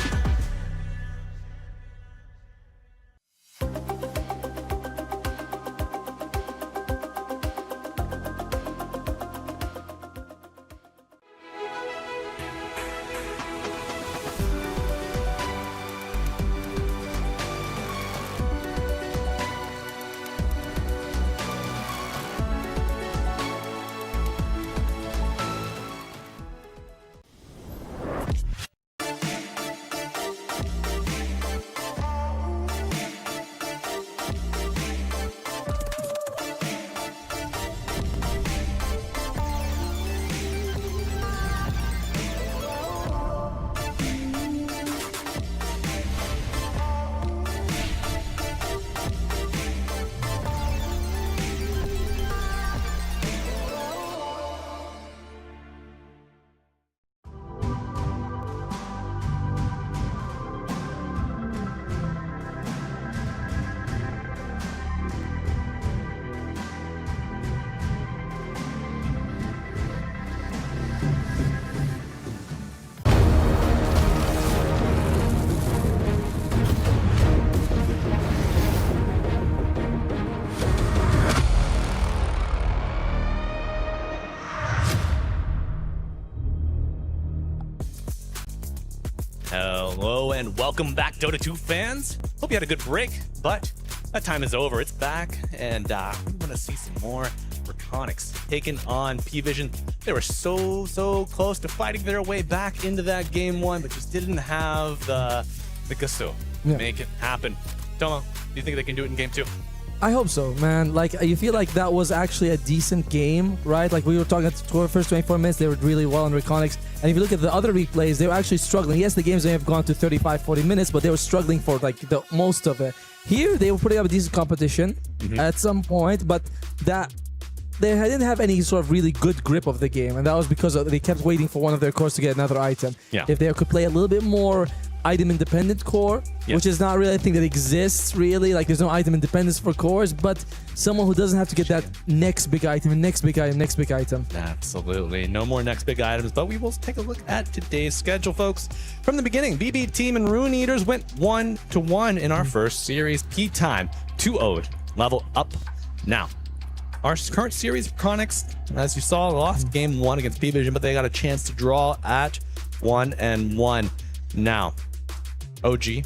Hello and welcome back, Dota 2 fans. Hope you had a good break, but that time is over. It's back, and we're going to see some more Versailles taking on P-Vision. They were so close to fighting their way back into that game one, but just didn't have the gusto to make it happen. Tomo, do you think they can do it in game two? I hope so, man. Like, you feel like that was actually a decent game, right? Like, we were talking the first 24 minutes, they were really well on Reconics. And if you look at the other replays, they were actually struggling. Yes, the games may have gone to 35, 40 minutes, but they were struggling for, like, the most of it. Here, they were putting up a decent competition at some point, but that they didn't have any sort of really good grip of the game. And that was because they kept waiting for one of their cores to get another item. Yeah. If they could play a little bit more item-independent core, which is not really a thing that exists, really. Like, there's no item independence for cores, but someone who doesn't have to get that next big item, next big item, next big item. Absolutely. No more next big items, but we will take a look at today's schedule, folks. From the beginning, BB Team and Rune Eaters went 1-1 in our first series. P-Time, 2-0'd, level up now. Our current series of Chronix, as you saw, lost game one against P-Vision, but they got a chance to draw at 1-1. Now, OG,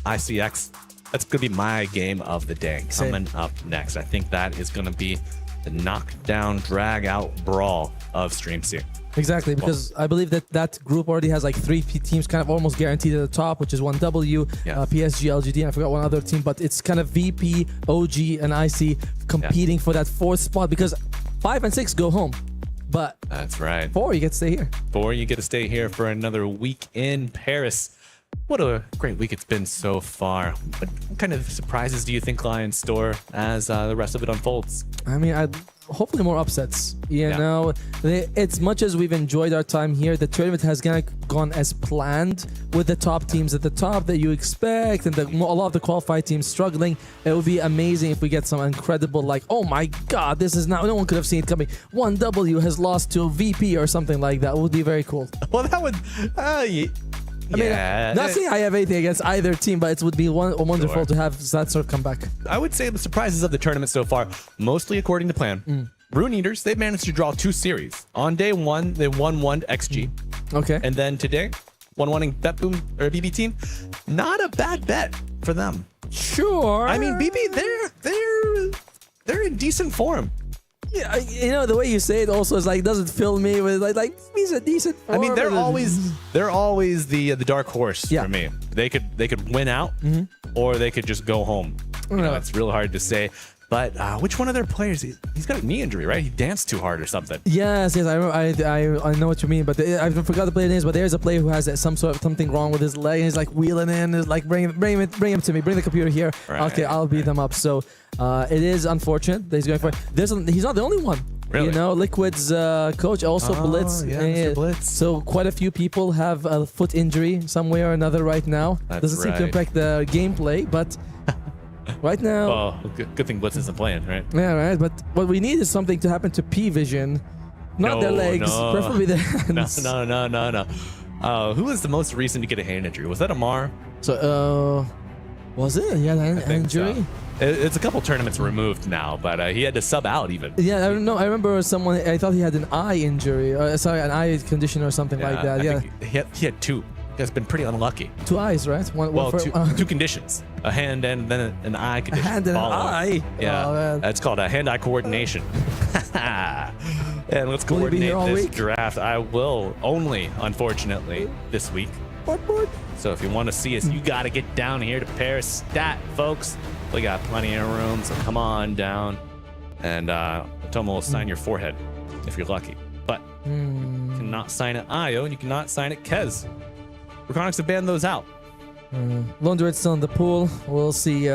ICX, that's going to be my game of the day coming up next. I think that is going to be the knockdown, drag-out brawl of Stream C. Exactly, because I believe that group already has like 3 teams kind of almost guaranteed at the top, which is 1W, PSG, LGD, and I forgot one other team, but it's kind of VP, OG, and IC competing for that 4th spot, because 5 and 6 go home. But that's right. 4, you get to stay here. 4, you get to stay here for another week in Paris. What a great week it's been so far. What kind of surprises do you think lie in store as the rest of it unfolds? I mean, hopefully more upsets. You know, as much as we've enjoyed our time here, the tournament has kind of gone as planned with the top teams at the top that you expect, and a lot of the qualified teams struggling. It would be amazing if we get some incredible, like, oh my god, this is not, no one could have seen it coming. 1W has lost to VP or something like that. It would be very cool. Well, that would, I mean, not saying I have anything against either team, but it would be wonderful to have that sort of comeback. I would say the surprises of the tournament so far, mostly according to plan. Rune Eaters, they've managed to draw 2 series. On day 1, they won 1 XG. Okay. And then today, 1-1 BetBoom or BB Team. Not a bad bet for them. Sure. I mean, BB, they're in decent form. Yeah, you know, the way you say it also is like, doesn't fill me with like he's a decent form. I mean, they're always the dark horse for me. They could win out or they could just go home. You know, it's real hard to say. But which one of their players? He's got a knee injury, right? He danced too hard or something. Yes, I know what you mean, but I forgot the player names. But there's a player who has something wrong with his leg, and he's like wheeling in, is like bring him to me, bring the computer here. Right, okay, I'll beat them up. So it is unfortunate that he's going for it. He's not the only one. Really? You know, Liquid's coach also Blitz. Yeah, Mr. Blitz. So quite a few people have a foot injury some way or another right now. Doesn't seem to impact the gameplay, but right now. Oh, good thing Blitz isn't playing, right? Yeah, right. But what we need is something to happen to P Vision, not their legs, preferably their hands. No. Who was the most recent to get a hand injury? Was that Amar? So, was it? Yeah, an injury. So. It's a couple tournaments removed now, but he had to sub out even. Yeah, I don't know. I remember someone. I thought he had an eye injury. An eye condition or something like that. I think he had two. He has been pretty unlucky. 2 eyes, right? Two conditions: a hand and then an eye condition. A hand and an eye. Yeah, that's called a hand-eye coordination. And let's coordinate this draft. I will only, unfortunately, this week. So if you want to see us, you got to get down here to Paris Stat, folks. We got plenty of room, so come on down. And Tomo will sign your forehead if you're lucky. But you cannot sign at Io, and you cannot sign at Kez. Reconics have banned those out. Lone Druid's still in the pool. We'll see.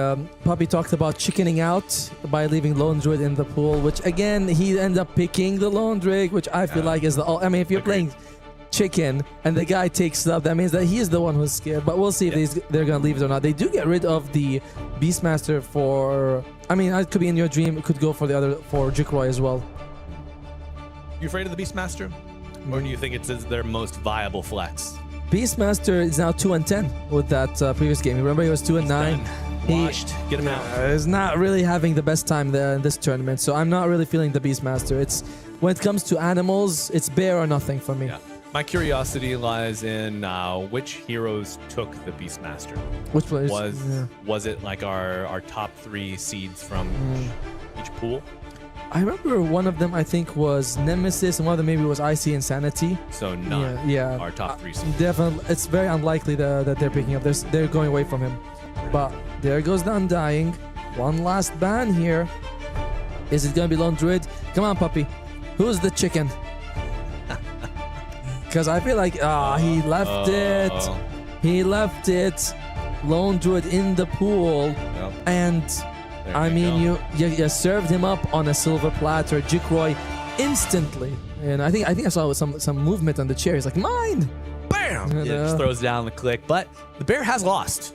Puppy talked about chickening out by leaving Lone Druid in the pool, which again, he ended up picking the Lone Druid, which I feel like is I mean, if you're playing chicken and the guy takes it up, that means that he is the one who's scared. But we'll see if they're gonna leave it or not. They do get rid of the Beastmaster for, I mean, it could be in your dream. It could go for the other, for Jukroy as well. You afraid of the Beastmaster, or do you think it's their most viable flex? Beastmaster is now 2-10 with that previous game. Remember, he was 2-9. Washed. Get him out. He's not really having the best time there in this tournament, so I'm not really feeling the Beastmaster. It's when it comes to animals, it's bear or nothing for me. Yeah. My curiosity lies in which heroes took the Beastmaster. Which players? Was it like our top 3 seeds from each pool? I remember one of them, I think, was Nemesis, and one of them maybe was IC Insanity. So none. Yeah. Our top 3 seeds. Definitely, it's very unlikely that they're picking up. They're going away from him. But there goes the Undying. One last ban here. Is it going to be Lone Druid? Come on, puppy. Who's the chicken? Because I feel like he left it. He left it. Lone Druid in the pool. Yep. And I mean, you served him up on a silver platter. Jukroy instantly. And I think I saw some movement on the chair. He's like, mine! Bam! And, just throws down the click. But the bear has lost.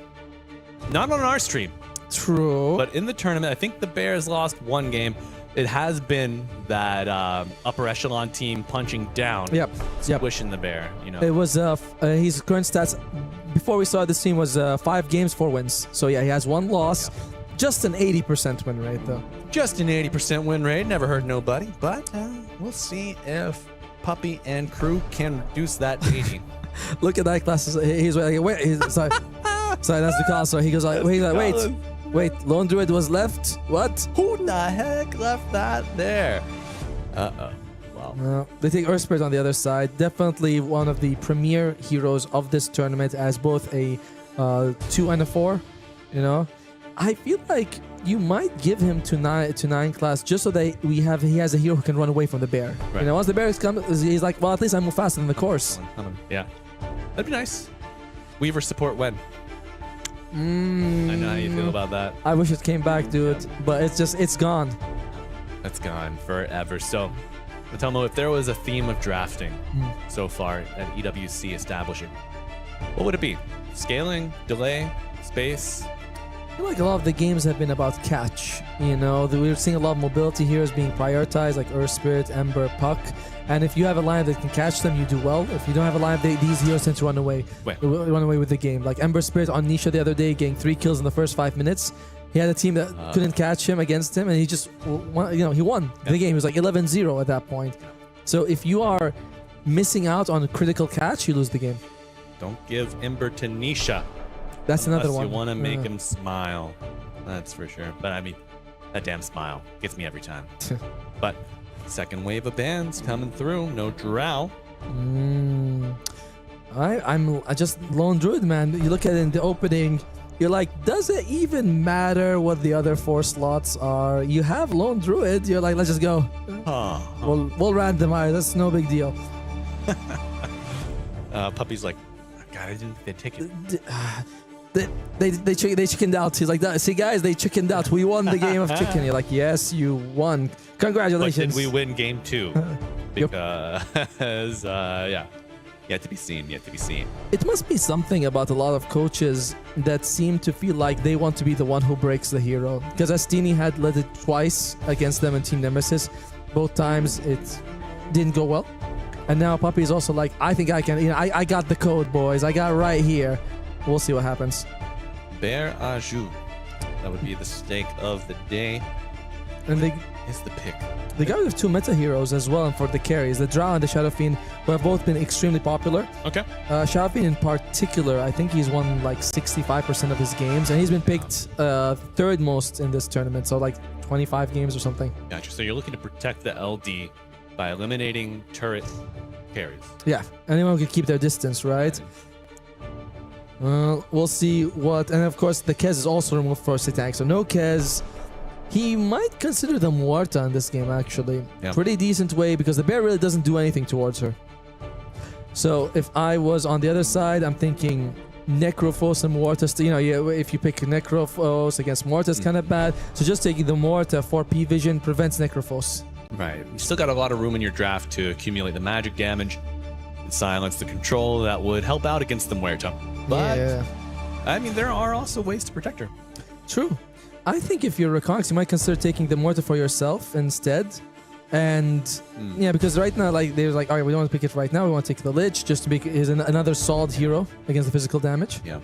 Not on our stream. True. But in the tournament, I think the Bears lost one game. It has been that upper echelon team punching down. Yep. Squishing the bear. You know. It was his current stats before we saw this team was 5 games, 4 wins. So yeah, he has 1 loss. Yep. Just an 80% win rate though. Just an 80% win rate. Never hurt nobody. But we'll see if Puppy and crew can reduce that to 80. Look at that class. He's like, wait. Sorry, that's the call. So he goes like, wait, Lone Druid was left? What? Who the heck left that there? Uh-oh. Wow. They take Earth Spirit on the other side. Definitely one of the premier heroes of this tournament as both a 2 and a 4. You know? I feel like you might give him to 9 class just so that he has a hero who can run away from the bear. Right. You know, once the bear comes, he's like, well, at least I move faster than the course. Yeah. That'd be nice. Weaver support when? I know how you feel about that. I wish it came back, dude, but it's gone. It's gone forever. So, Matomo, if there was a theme of drafting so far at EWC establishing, what would it be? Scaling, delay, space? I feel like a lot of the games have been about catch. You know, we're seeing a lot of mobility heroes being prioritized, like Earth Spirit, Ember, Puck. And if you have a line that can catch them, you do well. If you don't have a line, these heroes tend to run away. Run away with the game. Like Ember Spirit on Nisha the other day, getting 3 kills in the first 5 minutes. He had a team that couldn't catch him against him, and he just, he won the game. He was like 11-0 at that point. So if you are missing out on a critical catch, you lose the game. Don't give Ember to Nisha. That's another one. You want to make him smile. That's for sure. But I mean, that damn smile gets me every time. But second wave of bans coming through. No Drow. I just Lone Druid, man. You look at it in the opening. you're like, does it even matter what the other 4 slots are? You have Lone Druid. You're like, let's just go. We'll randomize. That's no big deal. Puppy's like, God, I didn't think they'd take it. They chickened out. He's like, see guys, they chickened out. We won the game of chicken. You're like, yes, you won. Congratulations. But did we win game 2? Because yeah, yet to be seen. It must be something about a lot of coaches that seem to feel like they want to be the one who breaks the hero. Because Astini had led it twice against them in Team Nemesis. Both times it didn't go well. And now Puppy is also like, I think I can. I got the code, boys. I got it right here. We'll see what happens. Bear Ajou. That would be the stake of the day. And is the pick. They got rid of 2 meta heroes as well for the carries. The Drow and the Shadow Fiend, who have both been extremely popular. Okay. Shadow Fiend in particular, I think he's won like 65% of his games, and he's been picked 3rd most in this tournament, so like 25 games or something. Gotcha. So you're looking to protect the LD by eliminating turret carries. Yeah, anyone can keep their distance, right? We'll see what... And of course, the Kez is also removed for Tank, so no Kez. He might consider the Muerta in this game, actually. Yeah. Pretty decent way, because the bear really doesn't do anything towards her. So if I was on the other side, I'm thinking Necrophos and Muerta. If you pick Necrophos against Muerta, it's kind of bad. So just taking the Muerta for P-Vision prevents Necrophos. Right. You still got a lot of room in your draft to accumulate the magic damage, and silence the control that would help out against the Muerta. But, yeah. I mean, there are also ways to protect her. True. I think if you're Reconx, you might consider taking the Mortar for yourself instead. And yeah, because right now, like, they're like, all right, we don't want to pick it right now. We want to take the Lich just to make it another solid hero against the physical damage. Yeah.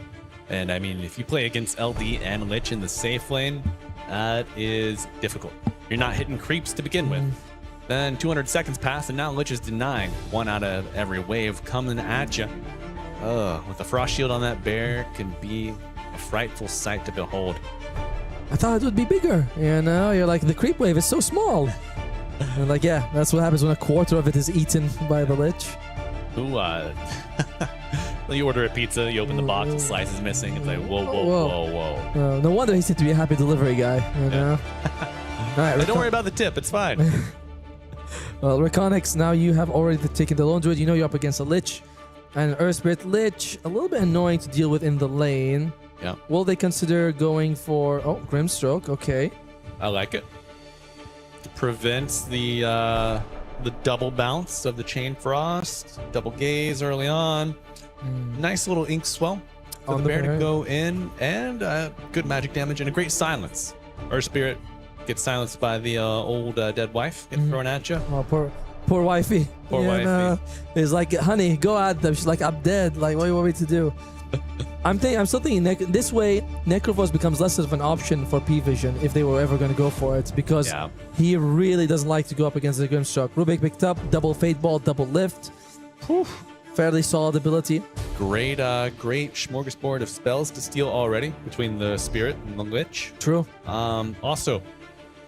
And I mean, if you play against LD and Lich in the safe lane, that is difficult. You're not hitting creeps to begin with. Then 200 seconds pass, and now Lich is denied. 1 out of every wave coming at you. With the Frost Shield on that bear can be a frightful sight to behold. I thought it would be bigger. You know, you're like, the creep wave is so small. And like, yeah, that's what happens when a quarter of it is eaten by the Lich. Ooh, you order a pizza, you open the box, the slice is missing. It's like, whoa. No wonder he seemed to be a happy delivery guy, you know? All right, don't worry about the tip, it's fine. Well, Reconix, now you have already taken the Lone Druid. You know you're up against a Lich. And Earth Spirit Lich, a little bit annoying to deal with in the lane. Yeah. Will they consider going for... Oh, Grimstroke, okay. I like it. It prevents the double bounce of the Chain Frost. Double gaze early on. Nice little ink swell for the bear to go in. And good magic damage and a great silence. Earth Spirit gets silenced by the old dead wife getting thrown at you. Oh, poor wifey. Poor wifey. He's like, honey, go at them. She's like, I'm dead. Like, what do you want me to do? I'm still thinking this way, Necrophos becomes less of an option for P-Vision if they were ever going to go for it, because he really doesn't like to go up against the Grimstroke. Rubik picked up, double Fate Ball, double Lift. Fairly solid ability. Great smorgasbord of spells to steal already between the Spirit and the Lich. True. Also,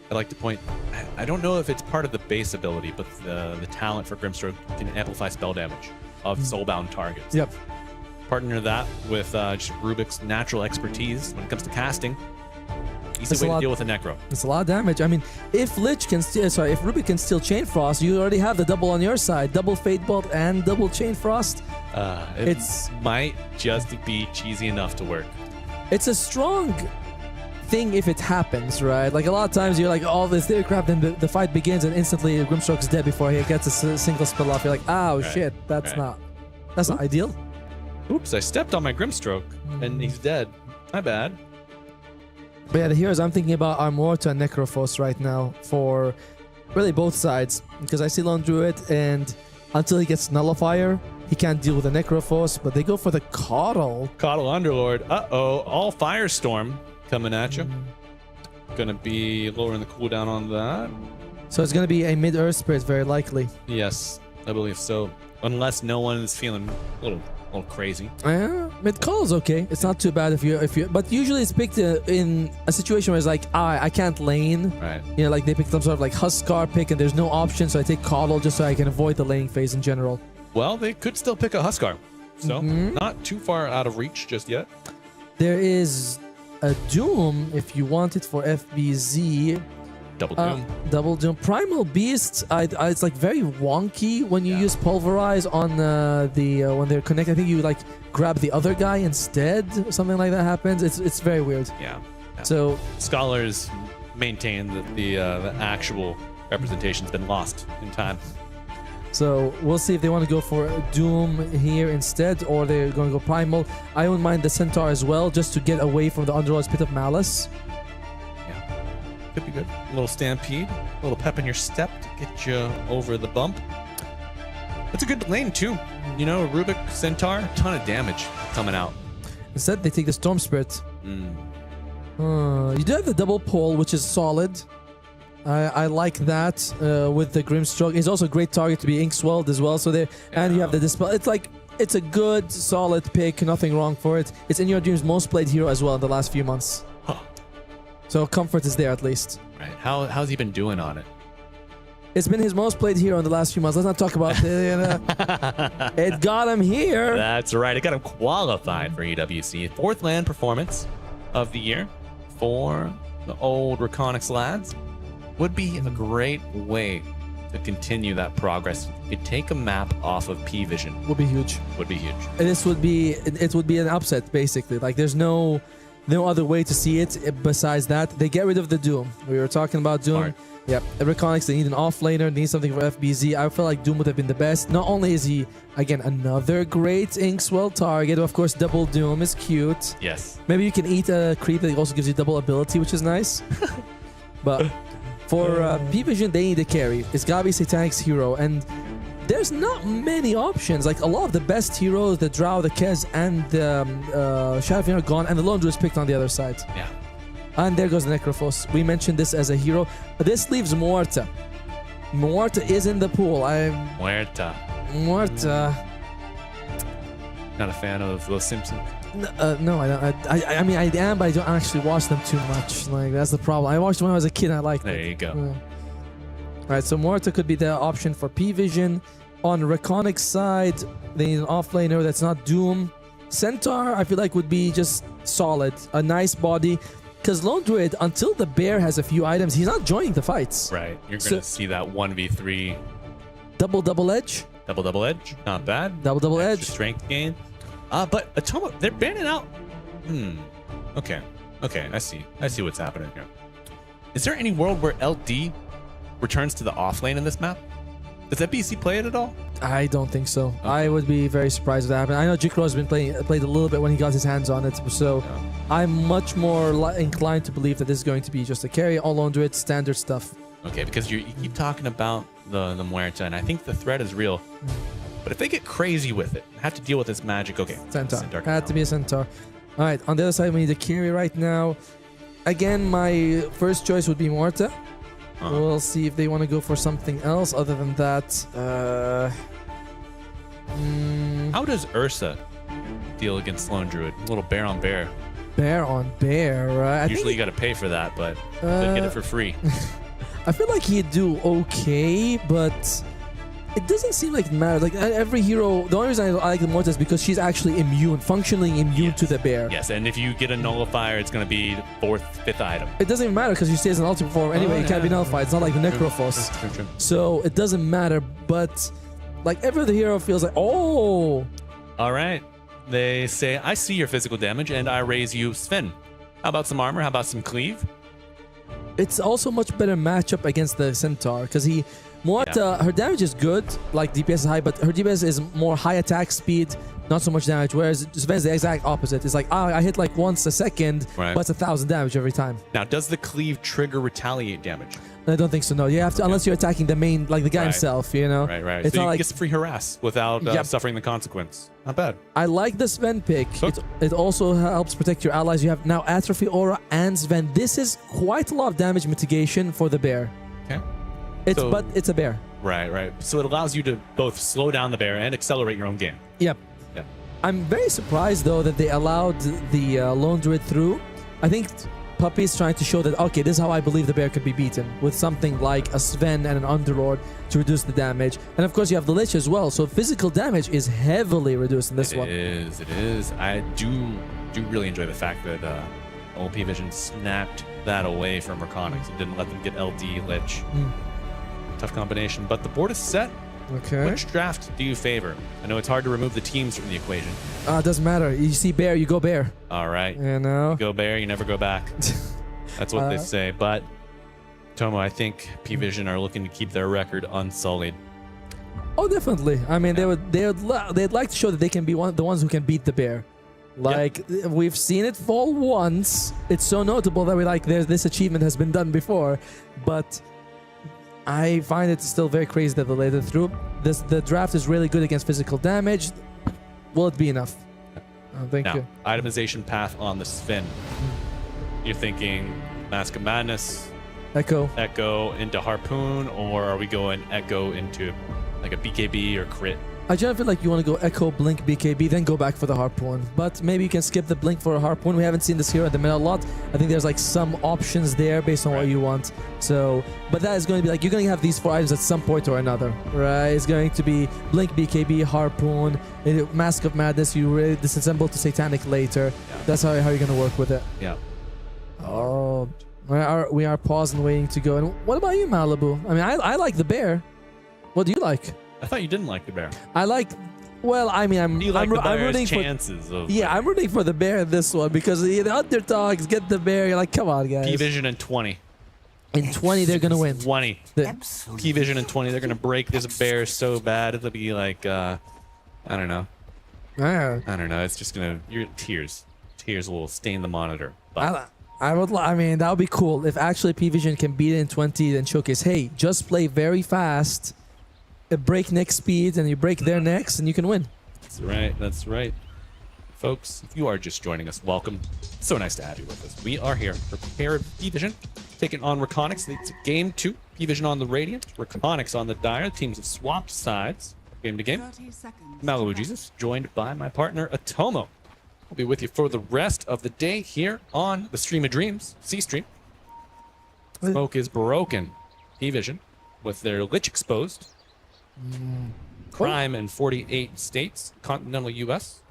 I'd like to point, I don't know if it's part of the base ability, but the talent for Grimstroke can amplify spell damage of soulbound targets. Yep. Partner that with just Rubik's natural expertise when it comes to casting. Easy way to deal with a Necro. It's a lot of damage. I mean, if Rubik can steal Chain Frost, you already have the double on your side. Double Fate Bolt and double Chain Frost. It might just be cheesy enough to work. It's a strong thing if it happens, right? Like, a lot of times you're like, all this there crap, then the fight begins and instantly Grimstroke's dead before he gets a single spell off. You're like, oh shit, that's not ideal. Oops, I stepped on my Grimstroke and he's dead. My bad. But yeah, the heroes I'm thinking about are Morta and Necrophos right now for really both sides, because I see Lone Druid, and until he gets Nullifier, he can't deal with the Necrophos, but they go for the Coddle. Coddle Underlord. All Firestorm coming at you. Gonna be lowering the cooldown on that. So it's gonna be a mid-Earth Spirit, very likely. Yes, I believe so. Unless no one is feeling a little crazy. Yeah, mid-call is okay. It's not too bad if you. But usually it's picked in a situation where it's like, I can't lane. Right. You know, like they pick some sort of like Huskar pick, and there's no option, so I take Coddle just so I can avoid the laning phase in general. Well, they could still pick a Huskar, so not too far out of reach just yet. There is a Doom if you want it for FBZ. Double Doom. Double Doom. Primal Beast, it's like very wonky when you use Pulverize on when they're connected. I think you like grab the other guy instead. Something like that happens. It's very weird. Yeah. So scholars maintain that the actual representation's been lost in time. So we'll see if they want to go for Doom here instead, or they're going to go Primal. I wouldn't mind the Centaur as well, just to get away from the Underlord's Pit of Malice. Yeah, could be good. A little stampede, a little pep in your step to get you over the bump. That's a good lane too. You know, Rubik, Centaur, ton of damage coming out. Instead, they take the Storm Spirit. You do have the double pole, which is solid. I like that with the Grimstroke. He's also a great target to be Inkswelled as well. So there, and you have the Dispel. It's a good, solid pick. Nothing wrong for it. It's in your dream's most played hero as well in the last few months. Huh. So comfort is there at least. Right. How's he been doing on it? It's been his most played hero in the last few months. Let's not talk about it. It got him here. That's right. It got him qualified for EWC. 4th land performance of the year for the old Reconyx lads. Would be a great way to continue that progress. You take a map off of P-Vision. Would be huge. Would be huge. This would be it would be an upset basically. Like there's no other way to see it besides that. They get rid of the Doom. We were talking about Doom. Smart. Yep. Reconyx, they need an offlaner, they need something for FBZ. I feel like Doom would have been the best. Not only is he again another great Inkswell target, of course double Doom is cute. Yes. Maybe you can eat a creep that also gives you double ability, which is nice. But for P-Vision, they need a carry. It's gotta be Satanic's hero, and there's not many options. Like a lot of the best heroes, the Drow, the Kez, and the Shadowfiend are gone, and the Lone Druid is picked on the other side. Yeah. And there goes Necrophos. We mentioned this as a hero, but this leaves Muerta. Muerta is in the pool. Muerta. Not a fan of Los Simpsons. No, I mean, I am, but I don't actually watch them too much. Like, that's the problem. I watched them when I was a kid, and I liked it. There you go. Alright, so Muerta could be the option for P-Vision. On Reconyx side, they need an offlaner that's not Doom. Centaur, I feel like, would be just solid. A nice body. Because Lone Druid, until the bear has a few items, he's not joining the fights. Right. You're going to see that 1v3. Double edge. Double edge. Not bad. Double edge. Strength gain. But Atomo, they're banning out. Okay. I see what's happening here. Is there any world where LD returns to the off lane in this map? Does FBC play it at all? I don't think so. Okay. I would be very surprised if that happened. I know Jikro has been played a little bit when he got his hands on it, so I'm much more inclined to believe that this is going to be just a carry, all Lone Druid, standard stuff. Okay, because you keep talking about the Muerta, and I think the threat is real. But if they get crazy with it, have to deal with this magic. Okay, Centaur. Had to be a Centaur. All right, on the other side, we need a carry right now. Again, my first choice would be Muerta. We'll see if they want to go for something else other than that. How does Ursa deal against Lone Druid? A little bear on bear. Bear on bear, right? Usually you got to pay for that, but they get it for free. I feel like he'd do okay, but it doesn't seem like it matters. Like every hero, the only reason I like the Muerta is because she's actually functionally immune to the bear. Yes, and if you get a nullifier, it's going to be 4th, 5th item. It doesn't even matter because she stays in ultimate form anyway. It can't be nullified. It's not like the Necrophos. True. So it doesn't matter. But like every other hero feels like, oh. All right. They say, I see your physical damage and I raise you Sven. How about some armor? How about some cleave? It's also much better matchup against the Centaur because Muerta, her damage is good, like DPS is high, but her DPS is more high attack speed, not so much damage, whereas Sven's the exact opposite. It's like, I hit like once a second, but it's 1,000 damage every time. Now, does the cleave trigger retaliate damage? I don't think so, no. You have to, unless you're attacking the main, like the guy himself, you know? Right. It's so not you like, get free harass without suffering the consequence. Not bad. I like the Sven pick. It also helps protect your allies. You have now Atrophy, Aura, and Sven. This is quite a lot of damage mitigation for the bear. Okay. But it's a bear. Right. So it allows you to both slow down the bear and accelerate your own game. Yep. Yeah. I'm very surprised, though, that they allowed the Lone Druid through. I think Puppy is trying to show that, okay, this is how I believe the bear could be beaten, with something like a Sven and an Underlord to reduce the damage. And of course, you have the Lich as well, so physical damage is heavily reduced in this one. It is. I do do really enjoy the fact that OP Vision snapped that away from Reconyx and didn't let them get LD Lich. Tough combination, but the board is set. Okay. Which draft do you favor? I know it's hard to remove the teams from the equation. It doesn't matter. You see bear, you go bear. All right. You know? You go bear, you never go back. That's what they say. But Tomo, I think P-Vision are looking to keep their record unsullied. Oh, definitely. I mean, they'd like to show that they can be the ones who can beat the bear. Like, we've seen it fall once. It's so notable that we're like, this achievement has been done before. But I find it still very crazy that they let it through. The draft is really good against physical damage. Will it be enough? Thank you. Itemization path on the Sven. You're thinking Mask of Madness, Echo into Harpoon, or are we going Echo into like a BKB or crit? I generally feel like you want to go Echo, Blink, BKB, then go back for the Harpoon. But maybe you can skip the Blink for a Harpoon. We haven't seen this hero in the meta a lot. I think there's like some options there based on what you want. So, but that is going to be like, you're going to have these 4 items at some point or another, right? It's going to be Blink, BKB, Harpoon, Mask of Madness. You really disassemble to Satanic later. That's how you're going to work with it. Yeah. Oh, we are pausing, waiting to go. And what about you, Malibu? I mean, I like the bear. What do you like? I thought you didn't like the bear. I like. Well, I mean, I'm rooting chances for. Of I'm rooting for the bear in this one because the underdogs get the bear. You're like, come on, guys. P-Vision in 20. In 20, they're gonna win. 20. P-Vision in 20. They're gonna break this bear so bad it'll be like, I don't know. I don't know. It's just gonna. Your tears will stain the monitor. But I mean, that would be cool if actually P-Vision can beat it in 20 and showcase, hey, just play very fast. Breakneck speed, and you break their necks, and you can win. That's right. That's right. Folks, if you are just joining us, welcome. So nice to have you with us. We are here for paired P-Vision, taking on Reconyx. It's game 2. P-Vision on the Radiant, Reconyx on the Dire. The teams have swapped sides, game to game. Malibu Jesus, joined by my partner, Atomo. I'll be with you for the rest of the day here on the Stream of Dreams, C-Stream. Smoke is broken. P-Vision, with their Lich exposed. Crime in 48 states, continental U.S.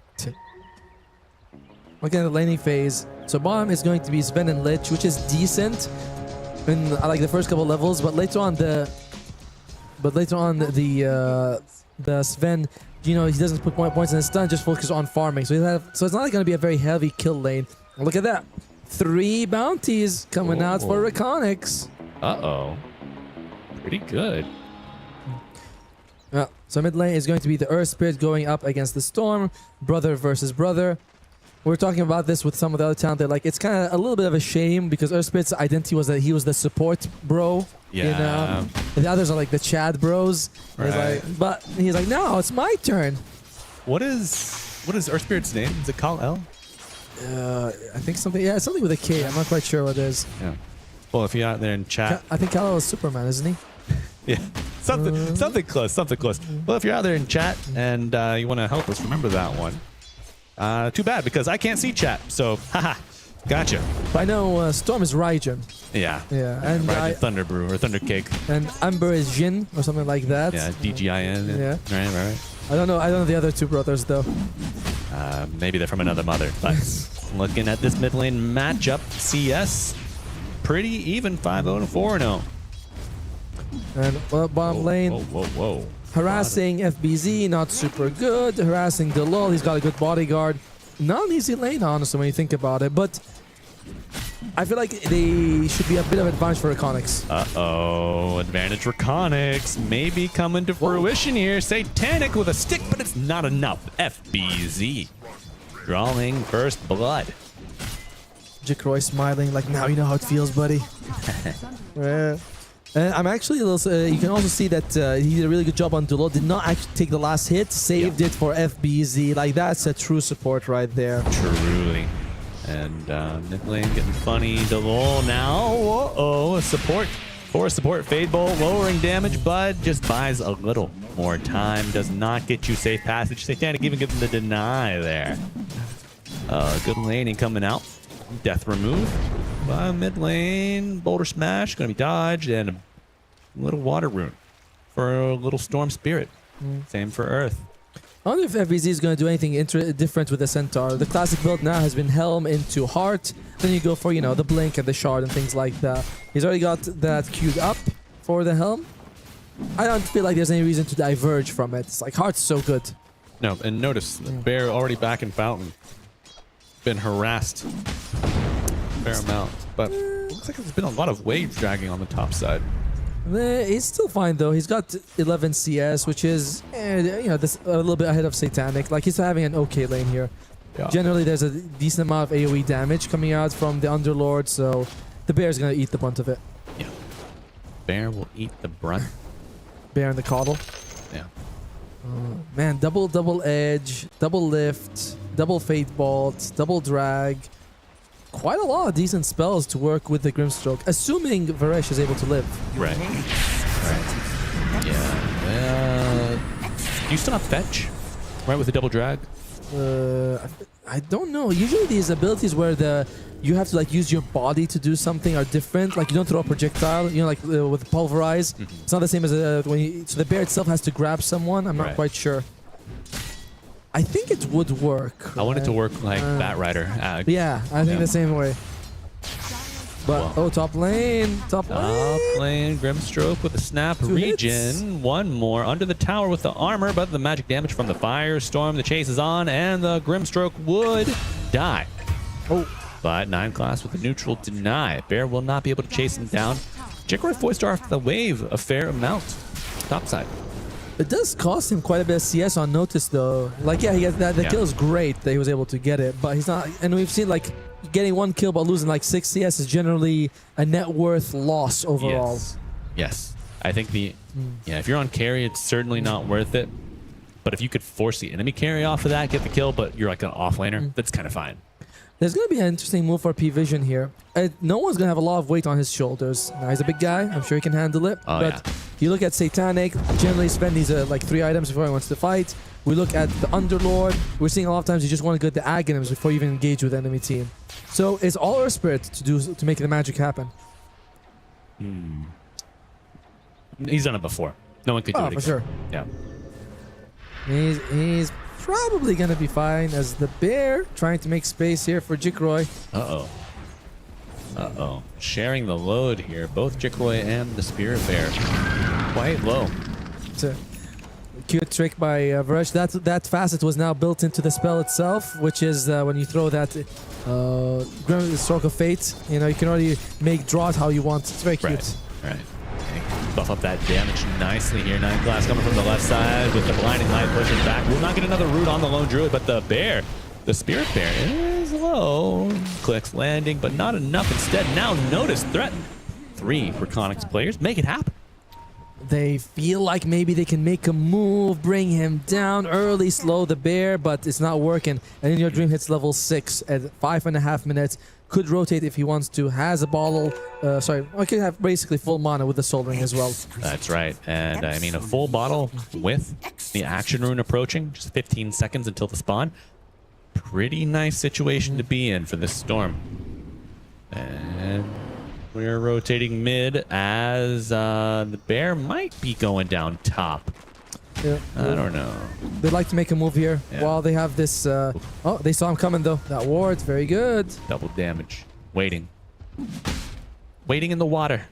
Looking at the laning phase, so bottom is going to be Sven and Lich, which is decent in like the first couple levels, but later on the Sven, you know, he doesn't put points in his stun, just focus on farming. So it's not going to be a very heavy kill lane. Look at that, 3 bounties coming out for Reconyx. Pretty good. So mid lane is going to be the Earth Spirit going up against the Storm, brother versus brother. We were talking about this with some of the other talent. They're like, it's kind of a little bit of a shame because Earth Spirit's identity was that he was the support bro. Yeah. You know? And the others are like the Chad bros. Right. But he's like, no, it's my turn. What is Earth Spirit's name? Is it Kal-El? I think something. Yeah, something with a K. I'm not quite sure what it is. Yeah. Well, if you're out there in chat, I think Kal-El is Superman, isn't he? Yeah, something close. Well, if you're out there in chat and you want to help us, remember that one. Too bad because I can't see chat. So, haha, gotcha. But I know Storm is Raijin. Yeah. And Raijin Thunder Brew or Thunder Cake. And Amber is Jin or something like that. Yeah, DGIN. Yeah. Right. I don't know the other 2 brothers though. Maybe they're from another mother. But looking at this mid lane matchup, CS pretty even, 5-0 to 4-0. And bottom lane, whoa. Harassing FBZ, not super good. Harassing Delol, he's got a good bodyguard. Not an easy lane, honestly, when you think about it. But I feel like they should be a bit of advantage for Reconyx. Advantage Reconyx maybe coming to fruition here. Satanic with a stick, but it's not enough. FBZ drawing first blood. Jacroy smiling like, now you know how it feels, buddy. Yeah. I'm actually a little, you can also see that he did a really good job on Dulo. Did not actually take the last hit, saved it for FBZ. Like, that's a true support right there. Truly. And mid lane getting funny. Dulo now. Support. For support. Fade Bolt lowering damage, but just buys a little more time. Does not get you safe passage. Satanic even giving the deny there. Good laning coming out. Death remove. Mid lane, Boulder Smash, gonna be dodged, and a little Water Rune for a little Storm Spirit. Same for Earth. I wonder if FBZ is going to do anything different with the Centaur. The classic build now has been Helm into Heart. Then you go for, you know, the Blink and the Shard and things like that. He's already got that queued up for the Helm. I don't feel like there's any reason to diverge from it. It's like Heart's so good. No, and notice the Bear already back in Fountain. Been harassed a fair amount, but looks like there's been a lot of waves dragging on the top side. He's still fine though. He's got 11 CS, which is you know, this a little bit ahead of Satanic. Like he's having an okay lane here. Yeah. Generally, there's a decent amount of AOE damage coming out from the Underlord, so the Bear's gonna eat the brunt of it. Yeah. Bear will eat the brunt. Bear and the Coddle. Yeah. Man, double edge, double lift, double fate bolt, double drag. Quite a lot of decent spells to work with the Grimstroke, assuming Varesh is able to live. Right. Yeah. You still have fetch, right? With the double drag. I don't know. Usually these abilities where you have to like use your body to do something are different. Like you don't throw a projectile. You know, like with pulverize. It's not the same as when so the bear itself has to grab someone. I'm not quite sure. I think it would work. I want it to work like Batrider. Yeah, I think the same way. But top lane. Top lane, Grimstroke with a snap regen. One more under the tower with the armor, but the magic damage from the firestorm. The chase is on, and the Grimstroke would die. But 9 class with a neutral deny. Bear will not be able to chase him down. Jikroy foisted off the wave a fair amount. Topside. It does cost him quite a bit of CS on notice, though. Like, yeah, he gets that. The kill is great that he was able to get it, but he's not. And we've seen like getting 1 kill but losing like 6 CS is generally a net worth loss overall. Yes. I think if you're on carry, it's certainly not worth it. But if you could force the enemy carry off of that, get the kill, but you're like an offlaner, that's kind of fine. There's going to be an interesting move for P-Vision here. No one's going to have a lot of weight on his shoulders. Now, he's a big guy. I'm sure he can handle it. But you look at Satanic, generally spend these like 3 items before he wants to fight. We look at the Underlord. We're seeing a lot of times you just want to get the Aghanims before you even engage with the enemy team. So it's all our spirit to make the magic happen. He's done it before. No one could do it again. For sure. Yeah. He's probably going to be fine as the bear trying to make space here for Jikroy. Uh-oh. Sharing the load here. Both Jikroy and the Spirit Bear quite low. It's a cute trick by Varesh. That facet was now built into the spell itself, which is when you throw that Stroke of Fate, you know, you can already make draws how you want. It's very cute. Right. Buff up that damage nicely here. 9 class coming from the left side with the blinding light pushing back. We'll not get another root on the lone druid, but the bear, the Spirit Bear, is low. Clicks landing, but not enough. Instead, now notice threatened. 3 Reconyx players make it happen. They feel like maybe they can make a move, bring him down early, slow the bear, but it's not working. And then your dream hits level 6 at 5.5 minutes. Could rotate if he wants to. Has a bottle. I could have basically full mana with the Soul Ring as well. That's right. And I mean, a full bottle with the action rune approaching. Just 15 seconds until the spawn. Pretty nice situation to be in for this storm. And we're rotating mid as the bear might be going down top. Yeah. I don't know. They'd like to make a move here while they have this. Oh, they saw him coming though. That ward's very good. Double damage. Waiting. Waiting in the water.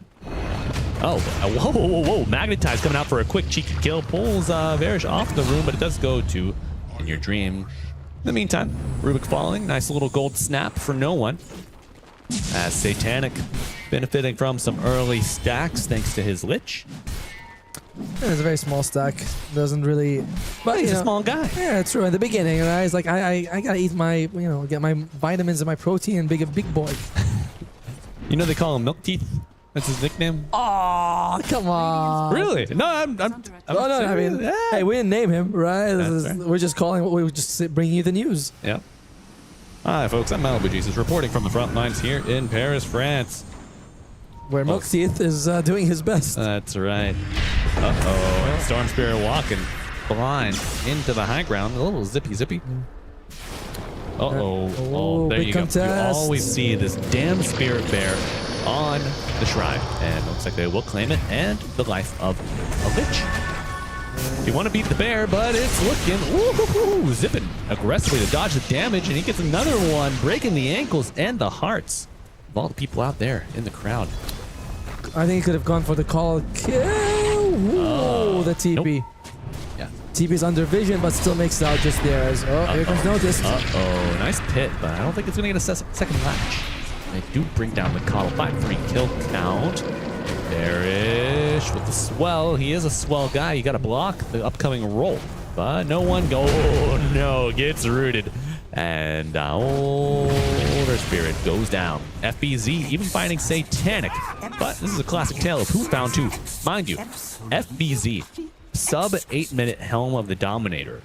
Oh, whoa. Magnetize coming out for a quick cheeky kill. Pulls Varish off the room, but it does go to In Your Dream. In the meantime, Rubik falling. Nice little gold snap for no one. As Satanic benefiting from some early stacks thanks to his Lich. It's a very small stack. Doesn't really. But he's a small guy. Yeah, it's true. In the beginning, and I was like, I gotta eat my, get my vitamins and my protein. Big boy. You know they call him Milk Teeth. That's his nickname. Oh, come on. Really? No, I'm I mean, hey, we didn't name him, right? Right. We're just calling. We were just bringing you the news. Yep. Hi, folks. I'm Malibu Jesus reporting from the front lines here in Paris, France. Where Milk Teeth is doing his best. That's right. And Storm Spirit walking blind into the high ground. A little zippy. There you contest. go. You always see this damn Spirit Bear on the shrine. And it looks like they will claim it and the life of a Lich. You want to beat the bear, but it's looking zipping aggressively to dodge the damage, and he gets another one, breaking the ankles and the hearts of all the people out there in the crowd. I think he could have gone for the call kill. Ooh, the TP. Nope. Yeah. TP's under vision, but still makes it out just there. As here comes Noticed. Nice pit, but I don't think it's going to get a second match. They do bring down the call. 5-3 kill count. Bearish with the swell. He is a swell guy. You got to block the upcoming roll, but no one gets rooted. And Older Spirit goes down. FBZ even finding Satanic, but this is a classic tale of who found who. Mind you, FBZ, sub 8-minute Helm of the Dominator.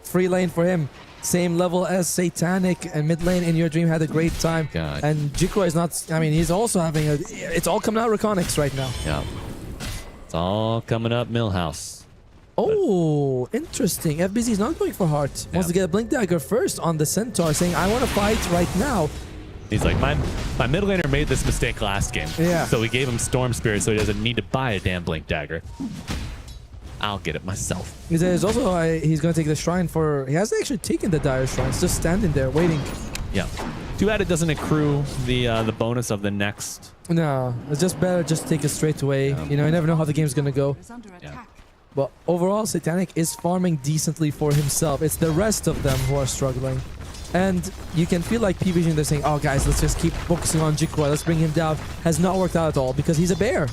Free lane for him. Same level as Satanic, and mid lane in your dream had a great time. God. And Jikro is not, I mean, he's also having it's all coming out Reconics right now. Yeah. It's all coming up Millhouse. Oh, interesting. FBZ is not going for heart. Wants to get a Blink Dagger first on the Centaur, saying, I want to fight right now. He's like, my mid laner made this mistake last game. Yeah. So we gave him Storm Spirit so he doesn't need to buy a damn Blink Dagger. I'll get it myself. There's also, he's going to take the Shrine for... He hasn't actually taken the Dire Shrine. It's just standing there, waiting. Yeah. Too bad it doesn't accrue the bonus of the next. No, it's just better just take it straight away. Yeah. You know, you never know how the game's going to go. Yeah. But overall, Satanic is farming decently for himself. It's the rest of them who are struggling. And you can feel like P-Vision, they're saying, oh guys, let's just keep focusing on Jikro. Let's bring him down. Has not worked out at all because he's a bear.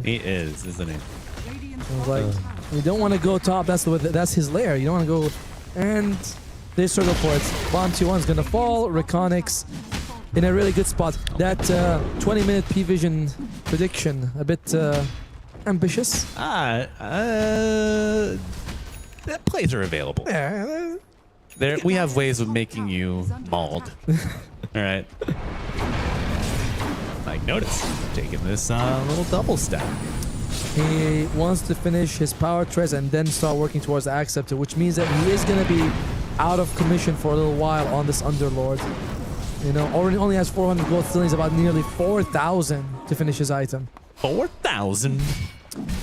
He is, isn't he? Like, you don't want to go top. That's his lair. You don't want to go, and they struggle for it. Bomb 2-1 is gonna fall. Reconics in a really good spot. That 20-minute P-Vision prediction, a bit ambitious. Plays are available. Yeah. We have ways of making you mauled. All right. Like, notice taking this little double stack. He wants to finish his power tres and then start working towards the Axe Scepter, which means that he is going to be out of commission for a little while on this Underlord. You know, only has 400 gold, still needs about nearly 4,000 to finish his item. 4,000?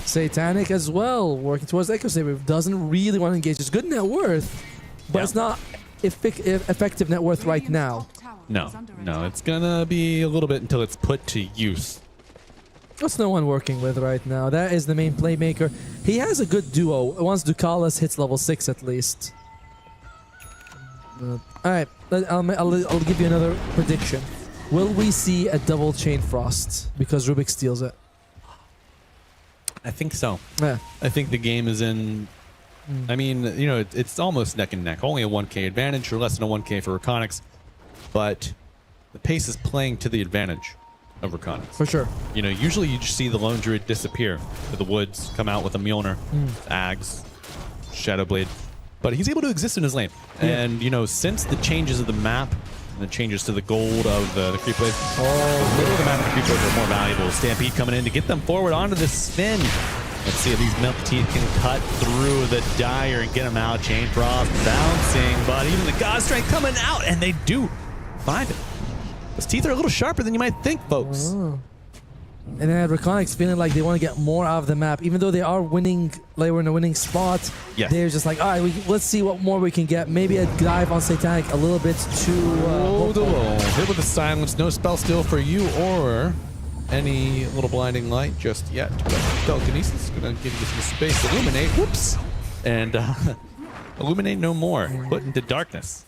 Satanic as well, working towards the Echo Saber. Doesn't really want to engage. It's good net worth, but it's not effective net worth right now. No, it's gonna be a little bit until it's put to use. What's no one working with right now? That is the main playmaker. He has a good duo. Once Ducalis hits level 6 at least. Alright, I'll give you another prediction. Will we see a double Chain Frost because Rubik steals it? I think so. Yeah. I think the game is in... I mean, you know, it's almost neck and neck. Only a 1k advantage or less than a 1k for Reconics. But the pace is playing to the advantage of Reconics. For sure. You know, usually you just see the Lone Druid disappear to the woods, come out with a Mjolnir, Ags, Shadowblade. But he's able to exist in his lane. Yeah. And, you know, since the changes of the map and the changes to the gold of the creep blades, the middle of the map and the creep blades are more valuable. Stampede coming in to get them forward onto the spin. Let's see if these Milk Teeth can cut through the Dire and get them out. Chain Frost bouncing, but even the God Strength coming out, and they do find it. Those teeth are a little sharper than you might think, folks. Oh. And then Reconics feeling like they want to get more out of the map, even though they are winning, like we're in a winning spot. Yes. They're just like, all right, let's see what more we can get. Maybe a dive on Satanic a little bit too. Hit with the silence, no spell steal for you or any little blinding light just yet. But Telekinesis is going to give you some space. Illuminate, whoops, and illuminate no more. Put into darkness.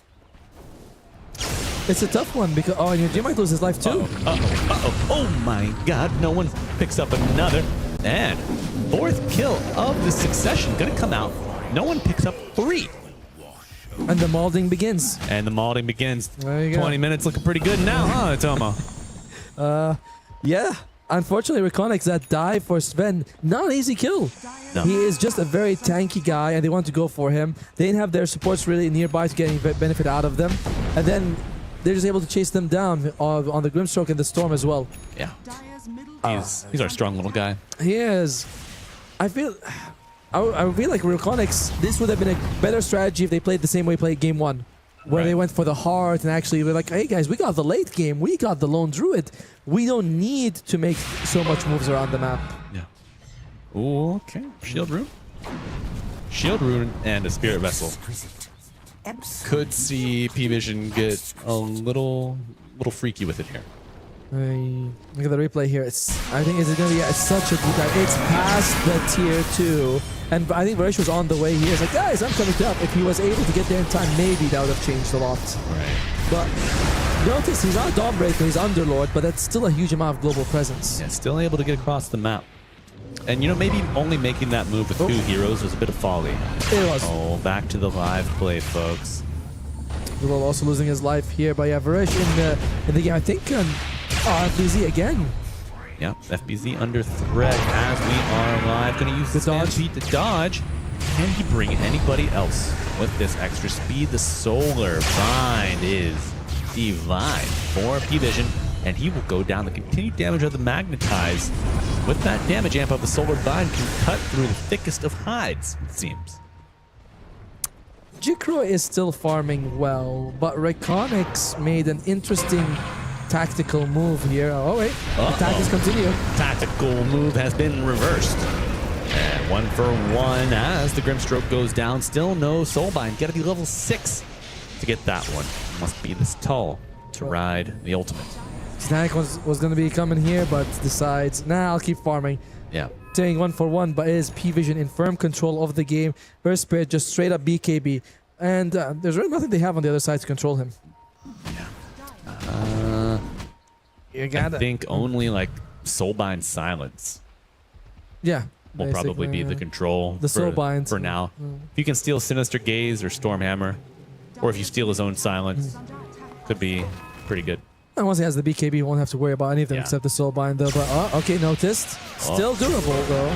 It's a tough one because and your G might lose his life too. Oh my God! No one picks up another, and fourth kill of the succession gonna come out. No one picks up 3. And the maulding begins. And the maulding begins. There you go. 20 minutes looking pretty good now, huh, Tomo? Yeah. Unfortunately, Reconics, that dive for Sven, not an easy kill. No. He is just a very tanky guy, and they want to go for him. They didn't have their supports really nearby to get any benefit out of them. And then they're just able to chase them down on the Grimstroke and the Storm as well. Yeah. He's our strong little guy. He is. I feel like Reconics, this would have been a better strategy if they played the same way they played game 1. Where they went for the heart and actually were like, hey guys, we got the late game. We got the Lone Druid. We don't need to make so much moves around the map. Yeah. Ooh, okay. Shield Rune. Shield Rune and a Spirit Vessel. Could see P-Vision get a little freaky with it here. Look at the replay here. I think it's gonna be such a deep dive. It's past the tier 2, and I think Versailles was on the way here. It's like, guys, I'm coming up. If he was able to get there in time, maybe that would have changed a lot. Right. But notice he's not Dawnbreaker, he's Underlord, but that's still a huge amount of global presence. Yeah, still able to get across the map. And you know, maybe only making that move with 2 heroes was a bit of folly. It was. Oh, back to the live play, folks. Zulol also losing his life here, but yeah, Versailles in the game, I think. FBZ again. Yeah, FBZ under threat as we are live. Gonna use the dodge to dodge. Can he bring anybody else with this extra speed? The Solar Bind is divine for P-Vision, and he will go down. The continued damage of the Magnetize with that damage amp of the Solar Bind can cut through the thickest of hides, it seems. Jikro is still farming well, but Reconyx made an interesting tactical move here. Oh wait, attack is continue. Tactical move has been reversed. And 1 for 1 as the Grimstroke goes down. Still no Soulbind. Gotta be level 6 to get that one. Must be this tall to ride the ultimate. Snack was gonna be coming here, but decides, nah, I'll keep farming. Yeah. Staying 1 for 1, but is P-Vision in firm control of the game. Burst Spirit just straight up BKB. And there's really nothing they have on the other side to control him. I think only like Soulbind Silence. Yeah. Will probably be the control the Soulbind for now. If you can steal Sinister Gaze or Stormhammer, or if you steal his own Silence, could be pretty good. And once he has the BKB, he won't have to worry about anything except the Soulbind though. But okay, noticed. Still durable though.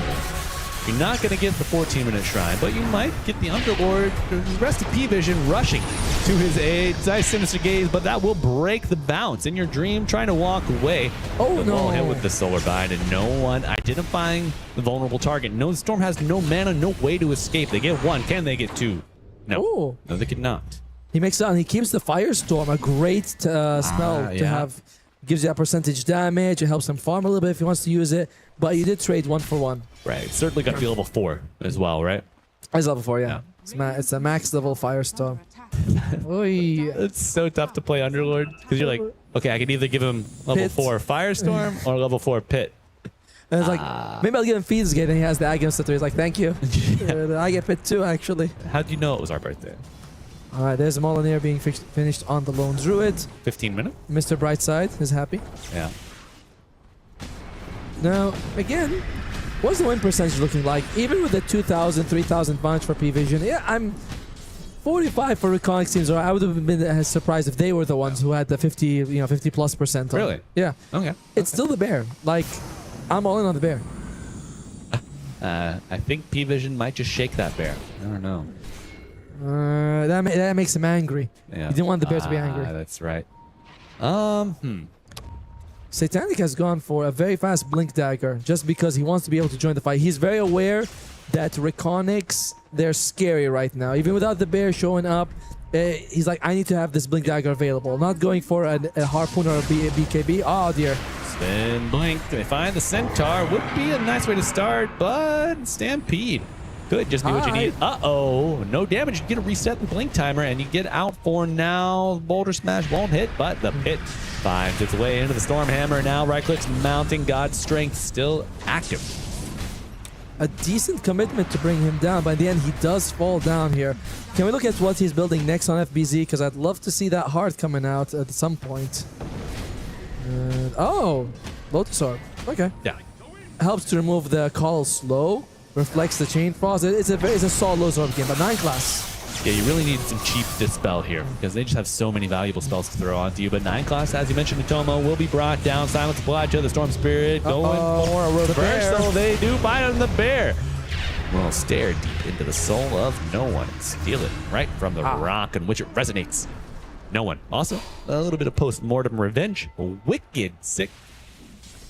You're not going to get the 14-minute shrine, but you might get the Underlord. The rest of P-Vision rushing to his aid. Nice Sinister Gaze, but that will break the bounce. In your dream, trying to walk away. Oh, no. Hit with the Solar Bind, and no one identifying the vulnerable target. No, the Storm has no mana, no way to escape. They get 1. Can they get 2? No. Ooh. No, they cannot. He makes it on. He keeps the Firestorm, a great spell to have. Gives you that percentage damage. It helps him farm a little bit if he wants to use it. But you did trade 1 for 1. Right. Certainly got to be level 4 as well, right? It's level 4, yeah. It's a max level Firestorm. It's so tough to play Underlord because you're like, okay, I can either give him level 4 Firestorm or level 4 Pit. And it's like, maybe I'll give him Feeds Gate, and he has the Aghanim Scepter. He's like, thank you. I get Pit too, actually. How'd you know it was our birthday? All right, there's Molineer being finished on the Lone Druid. 15 minutes. Mr. Brightside is happy. Yeah. Now, again, what's the win percentage looking like? Even with the 2,000, 3,000 bunch for P-Vision, yeah, I'm 45 for Reconyx teams. Or I would have been surprised if they were the ones who had the 50+%. Really? Yeah. Okay. It's still the bear. Like, I'm all in on the bear. I think P-Vision might just shake that bear. I don't know. That makes him angry. Yeah. He didn't want the bear to be angry. That's right. Satanic has gone for a very fast Blink Dagger just because he wants to be able to join the fight. He's very aware that Reconyx, they're scary right now. Even without the bear showing up, he's like, I need to have this Blink Dagger available. Not going for a Harpoon or a BKB. Oh, dear. Spin Blink. They find the Centaur. Would be a nice way to start, but Stampede could just be what you need. Uh-oh. No damage. You get to reset the Blink timer, and you get out for now. Boulder Smash won't hit, but the Pit finds its way into the Stormhammer. Now right-click's mounting. God's Strength still active. A decent commitment to bring him down, but in the end, he does fall down here. Can we look at what he's building next on FBZ? Because I'd love to see that heart coming out at some point. Oh, Lotus Orb. Okay. Yeah. Helps to remove the Call slow. Reflects the Chain Frost. It's a solid Lotus Orb game, but 9 class. Yeah, you really need some cheap Dispel here because they just have so many valuable spells to throw onto you. But 9 class, as you mentioned, Mitomo will be brought down. Silence Elijah, the Storm Spirit going for a reversal. They do find on the bear. Will stare deep into the soul of no one and steal it right from the rock in which it resonates. No one. Also, a little bit of post-mortem revenge. Wicked sick.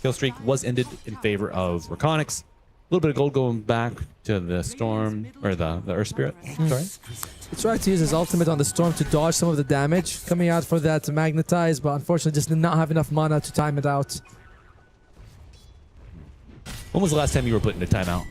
Kill streak was ended in favor of Reconyx. A little bit of gold going back to the Storm, or the Earth Spirit. Sorry. He tried to use his ultimate on the Storm to dodge some of the damage coming out for that Magnetize, but unfortunately just did not have enough mana to time it out. When was the last time you were put into timeout?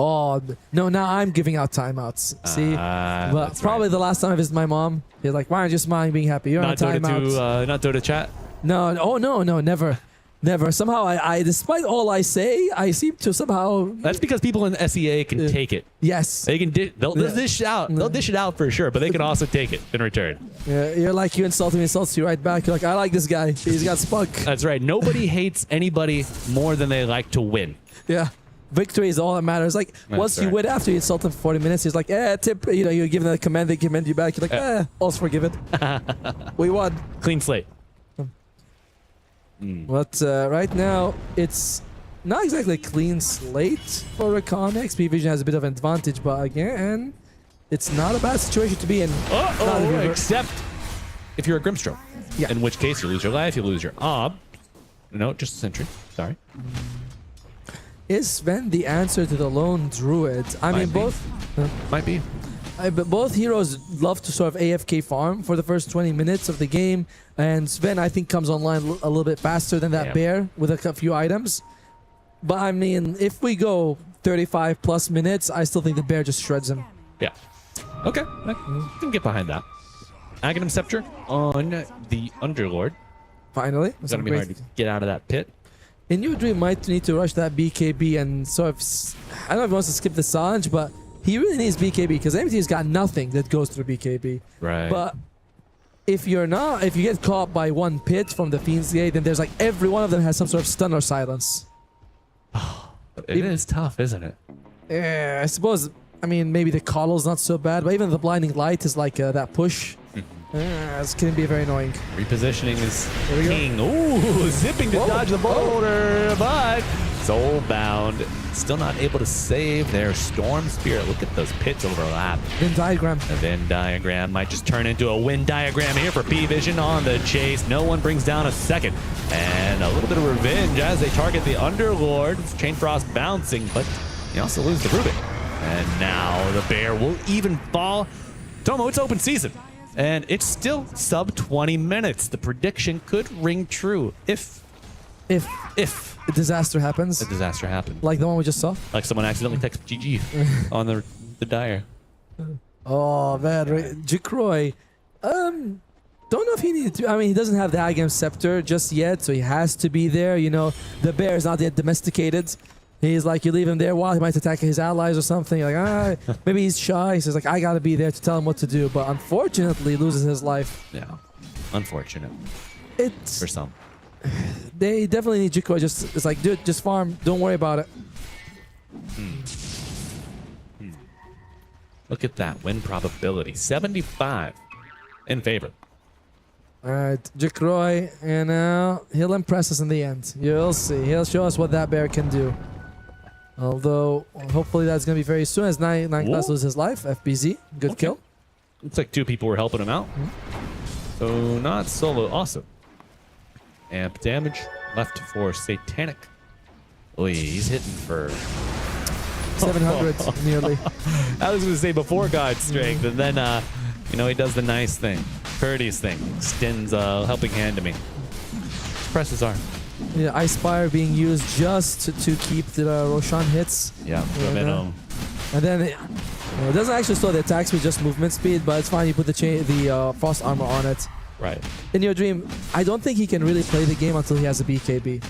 Oh, no, now I'm giving out timeouts. See? But probably the last time I visited my mom, he's like, why aren't you smiling, being happy? You're on a timeout. Not Dota chat? No, no, never. Never. Somehow, I despite all I say, I seem to somehow... That's because people in SEA can take it. Yes. They can they'll dish it out. They'll dish it out for sure, but they can also take it in return. Yeah, you're like, you insult him, he insults you right back. You're like, I like this guy. He's got spunk. That's right. Nobody hates anybody more than they like to win. Yeah. Victory is all that matters. Like, once you win after you insult him for 40 minutes, he's like, tip. You know, you give them a command, they commend you back. You're like, all's forgiven. We won. Clean slate. But right now, it's not exactly a clean slate for Reconics. P-Vision has a bit of an advantage, but again, it's not a bad situation to be in. Except if you're a Grimstroke. Yeah. In which case, you lose your life, you lose your ob. No, just a sentry. Sorry. Is Sven the answer to the lone druid? I mean, both... Might be. But both heroes love to sort of AFK farm for the first 20 minutes of the game, and Sven, I think, comes online a little bit faster than that bear with a few items. But I mean, if we go 35 plus minutes, I still think the bear just shreds him. Yeah. Okay. I can get behind that. Aghanim Scepter on the Underlord. Finally. It's going to be hard to get out of that pit. In your dream, might need to rush that BKB and sort of... I don't know if he wants to skip the Sanj, but he really needs BKB because MT's got nothing that goes through BKB. Right. But if you get caught by one pit from the Fiend's Gate, then there's like every one of them has some sort of stun or silence. It is tough, isn't it? Yeah, I suppose. I mean, maybe the Coddle's not so bad, but even the Blinding Light is like that push. This can be very annoying. Repositioning is king. Ooh, zipping to dodge the boulder, but soulbound. Still not able to save their Storm Spirit. Look at those pits overlap. Venn diagram. The Venn diagram might just turn into a win diagram here for P-Vision on the chase. No one brings down a second. And a little bit of revenge as they target the Underlord. Chain Frost bouncing, but he also loses the Rubik. And now the bear will even fall. Tomo, it's open season. And it's still sub 20 minutes. The prediction could ring true if a disaster happens. A disaster happens. Like the one we just saw? Like someone accidentally texted GG on the dire. Oh, man. Jikroy. Don't know if he needed to. I mean, he doesn't have the Aghanim Scepter just yet, so he has to be there. You know, the bear is not yet domesticated. He's like, you leave him there while he might attack his allies or something. You're like, maybe he's shy. So he's like, I gotta be there to tell him what to do. But unfortunately, he loses his life. Yeah, unfortunate. It's for some. They definitely need Jikroy. It's like, dude, just farm. Don't worry about it. Look at that win probability, 75 in favor. All right, Jikroy, and now he'll impress us in the end. You'll see. He'll show us what that bear can do. Although, hopefully that's going to be very soon as 9 class loses his life. FBZ, good kill. Looks like 2 people were helping him out. So not solo, awesome. Amp damage left for Satanic. Oh, he's hitting for 700 nearly. I was going to say before God's strength, and then he does the nice thing, courteous thing, extends a helping hand to me. Press his arm. Yeah, Ice Spire being used just to keep the Roshan hits. Yeah, momentum. And then it doesn't actually slow the attack speed, just movement speed, but it's fine. You put the frost armor on it. Right. In your dream, I don't think he can really play the game until he has a BKB.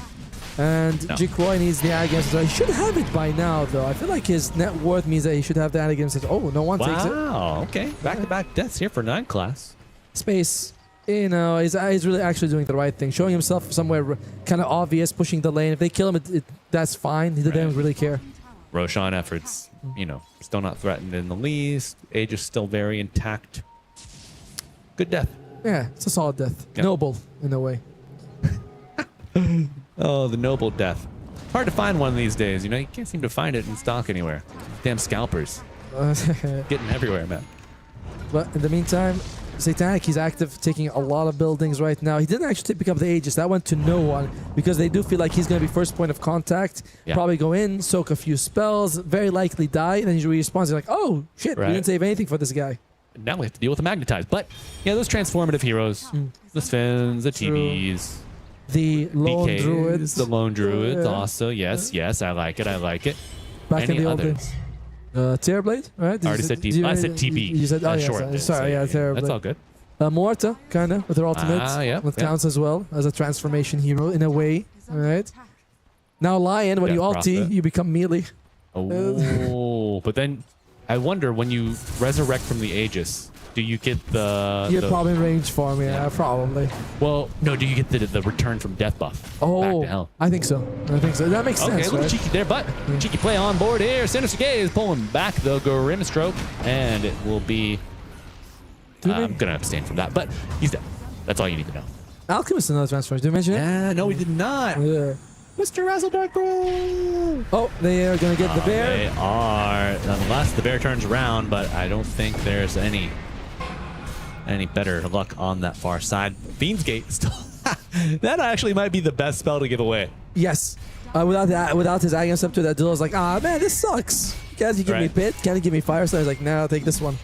And Jikroy needs the Aghanim Scepter. He should have it by now, though. I feel like his net worth means that he should have the Aghanim Scepter. Oh, no one takes it. Wow, okay. Back-to-back deaths here for 9 class. Space. He's really actually doing the right thing. Showing himself somewhere kind of obvious, pushing the lane. If they kill him, that's fine. He doesn't really care. Roshan efforts, still not threatened in the least. Age is still very intact. Good death. Yeah, it's a solid death. Yep. Noble, in a way. Oh, the noble death. Hard to find one of these days. You can't seem to find it in stock anywhere. Damn scalpers. Getting everywhere, man. But in the meantime, Satanic, he's active, taking a lot of buildings right now. He didn't actually pick up the Aegis. That went to no one because they do feel like he's going to be first point of contact. Yeah. Probably go in, soak a few spells, very likely die, and then he respawns. You're like, oh, shit, we didn't save anything for this guy. Now we have to deal with the Magnetize. But, yeah, those transformative heroes, the Spins, the TVs. The Lone Druids. The Lone Druids also. Yes, I like it. Back Any in the old others? days. Terrorblade, right? I already said TP. I said TP. You said, oh, yeah, short. sorry, yeah, Terrorblade. That's all good. Morta, kind of, with her ultimate. Yeah, that yeah. counts as well as a transformation hero in a way, right? Now Lion, when Death you ulti, Prophet. you become melee. Oh, but then I wonder when you resurrect from the Aegis, do you get the... You're the- probably in range for me, yeah, probably. Well, no, do you get the return from death buff? Back to Oh, hell. I think so. I think so. That makes Okay, sense, a little right? cheeky there, but cheeky play on board here. Sinister Gaze pulling back the Grim Stroke, and it will be... I'm going to abstain from that, but he's dead. That's all you need to know. Alchemist another transformation. Did we mention it? Yeah, no, we did not. Yeah. Mr. Razzledark Bro! Oh, they are going to get the bear. They are, unless the bear turns around, but I don't think there's any better luck on that far side. Fiend's Gate still... that actually might be the best spell to give away. Yes. Without his Aghanim Scepter, that Dilla's like, man, this sucks. Can't you give me Right. Pit? Can't you give me Fire? So he's like, no, I'll take this one.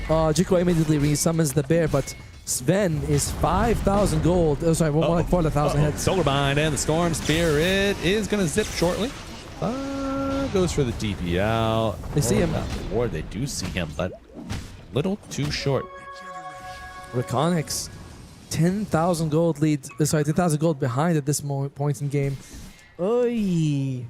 Jiko immediately resummons the bear, but Sven is 5,000 gold. Oh, sorry, more like 4,000 hits. Solar Bind and the Storm Spirit is going to zip shortly. Goes for the DP out. They see him. Or they do see him, but little too short. Reconics, 10,000 gold lead. Sorry, 10,000 gold behind at this point in game. Oy.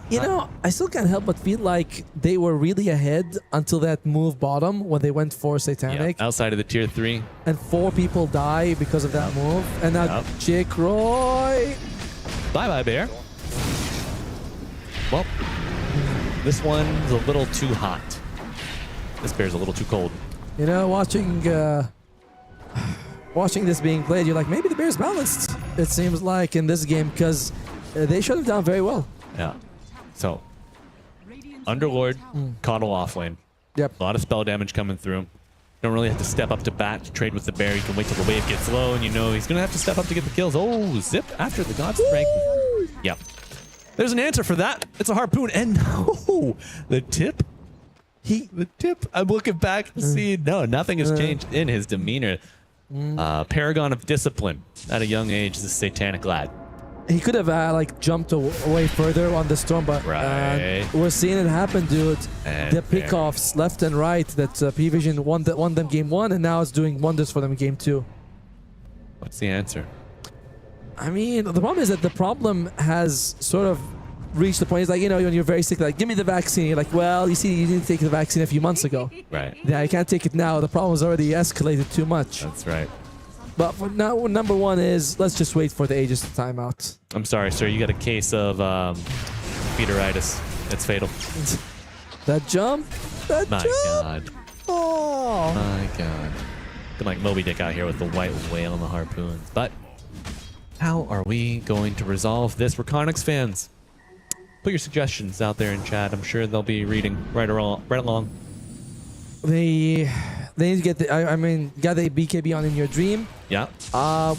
You know, I still can't help but feel like they were really ahead until that move bottom when they went for Satanic. Yeah, outside of the tier 3. And 4 people die because of that move. And now Jake Roy. Bye-bye, Bear. Well, this one's a little too hot. This bear's a little too cold. You know, watching this being played, you're like, maybe the bear's balanced. It seems like in this game because they shut him down very well. Yeah. So, Underlord, Coddle off lane. Yep. A lot of spell damage coming through. Don't really have to step up to bat to trade with the bear. You can wait till the wave gets low, and you know he's going to have to step up to get the kills. Oh, zip after the God's Strength. Yep. There's an answer for that. It's a harpoon. And no, the tip. The tip. I'm looking back to see. No, nothing has changed in his demeanor. Paragon of discipline at a young age. This Satanic lad. He could have like jumped away further on the storm, but we're seeing it happen, dude. And the pickoffs left and right that P-Vision won them game 1, and now it's doing wonders for them in game 2. What's the answer? I mean, the problem is that the problem has sort of reached the point. It's like, you know, when you're very sick, like, give me the vaccine. You're like, well, you see, you didn't take the vaccine a few months ago. Right. Yeah, I can't take it now. The problem has already escalated too much. That's right. But for now, number 1 is let's just wait for the Aegis to time out. I'm sorry, sir. You got a case of feederitis. It's fatal. That jump? That My jump? God. Oh. My God. Looking like Moby Dick out here with the white whale and the harpoons. But how are we going to resolve this? Reconics fans, put your suggestions out there in chat. I'm sure they'll be reading right along. They need to get the. I mean, got the BKB on in your dream. Yeah.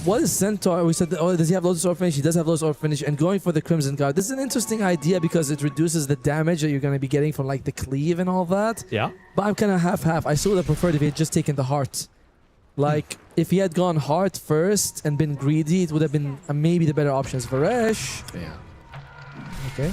What is Centaur? We said, does he have Lotus Orb finish? He does have Lotus Orb finish, and going for the Crimson Guard. This is an interesting idea because it reduces the damage that you're going to be getting from like the cleave and all that. Yeah. But I'm kind of half-half. I still would have preferred if he had just taken the heart. Like, if he had gone heart first and been greedy, it would have been maybe the better options. Varesh. Yeah. Okay.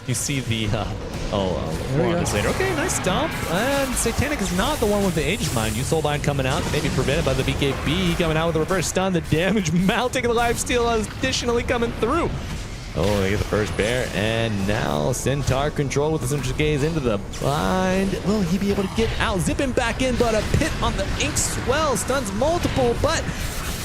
You see the, There we more on go. this later. Okay, nice stomp. And Satanic is not the one with the Aegis Mind. You Soulbind coming out, maybe prevented by the BKB. Coming out with a reverse stun. The damage mounting, the lifesteal additionally coming through. Oh, they get the first bear. And now Centaur control with the Sinister Gaze into the bind. Will he be able to get out? Zipping back in, but a pit on the Ink Swell. Stuns multiple, but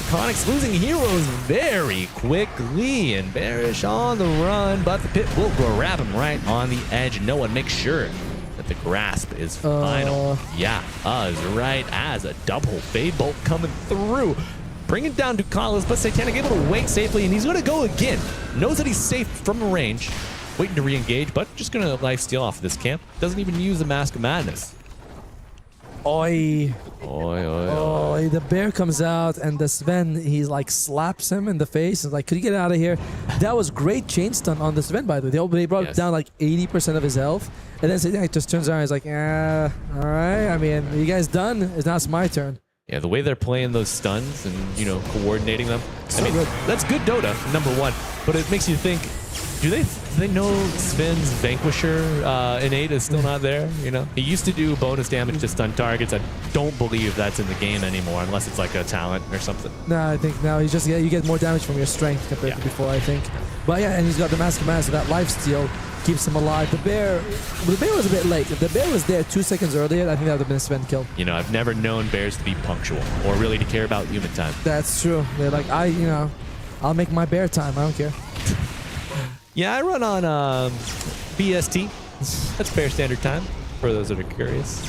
Chronic's losing heroes very quickly, and Bearish on the run, but the pit will grab him right on the edge. No one makes sure that the grasp is final. Yeah, as right as a double Fade Bolt coming through. Bringing down Ducalis, but Satanic able to wait safely, and he's going to go again. Knows that he's safe from the range, waiting to re-engage, but just going to lifesteal off of this camp. Doesn't even use the Mask of Madness. Oi. Oi. The bear comes out and the Sven, he like slaps him in the face and like, could you get out of here? That was great chain stun on the Sven, by the way. They brought down like 80% of his health. And then Satanic just turns around and he's like, all right. I mean, you guys done? It's now it's my turn. Yeah, the way they're playing those stuns and, you know, coordinating them. I mean, that's good Dota, number 1. But it makes you think, Do they know Sven's Vanquisher innate is still not there? You know, he used to do bonus damage to stun targets. I don't believe that's in the game anymore, unless it's like a talent or something. No, I think now you get more damage from your strength compared to before, I think. But yeah, and he's got the Mask of Mana, so that lifesteal keeps him alive. The bear was a bit late. If the bear was there 2 seconds earlier, I think that would have been a Sven kill. You know, I've never known bears to be punctual or really to care about human time. That's true. They're like, I'll make my bear time. I don't care. Yeah, I run on BST. That's Bear Standard Time, for those that are curious.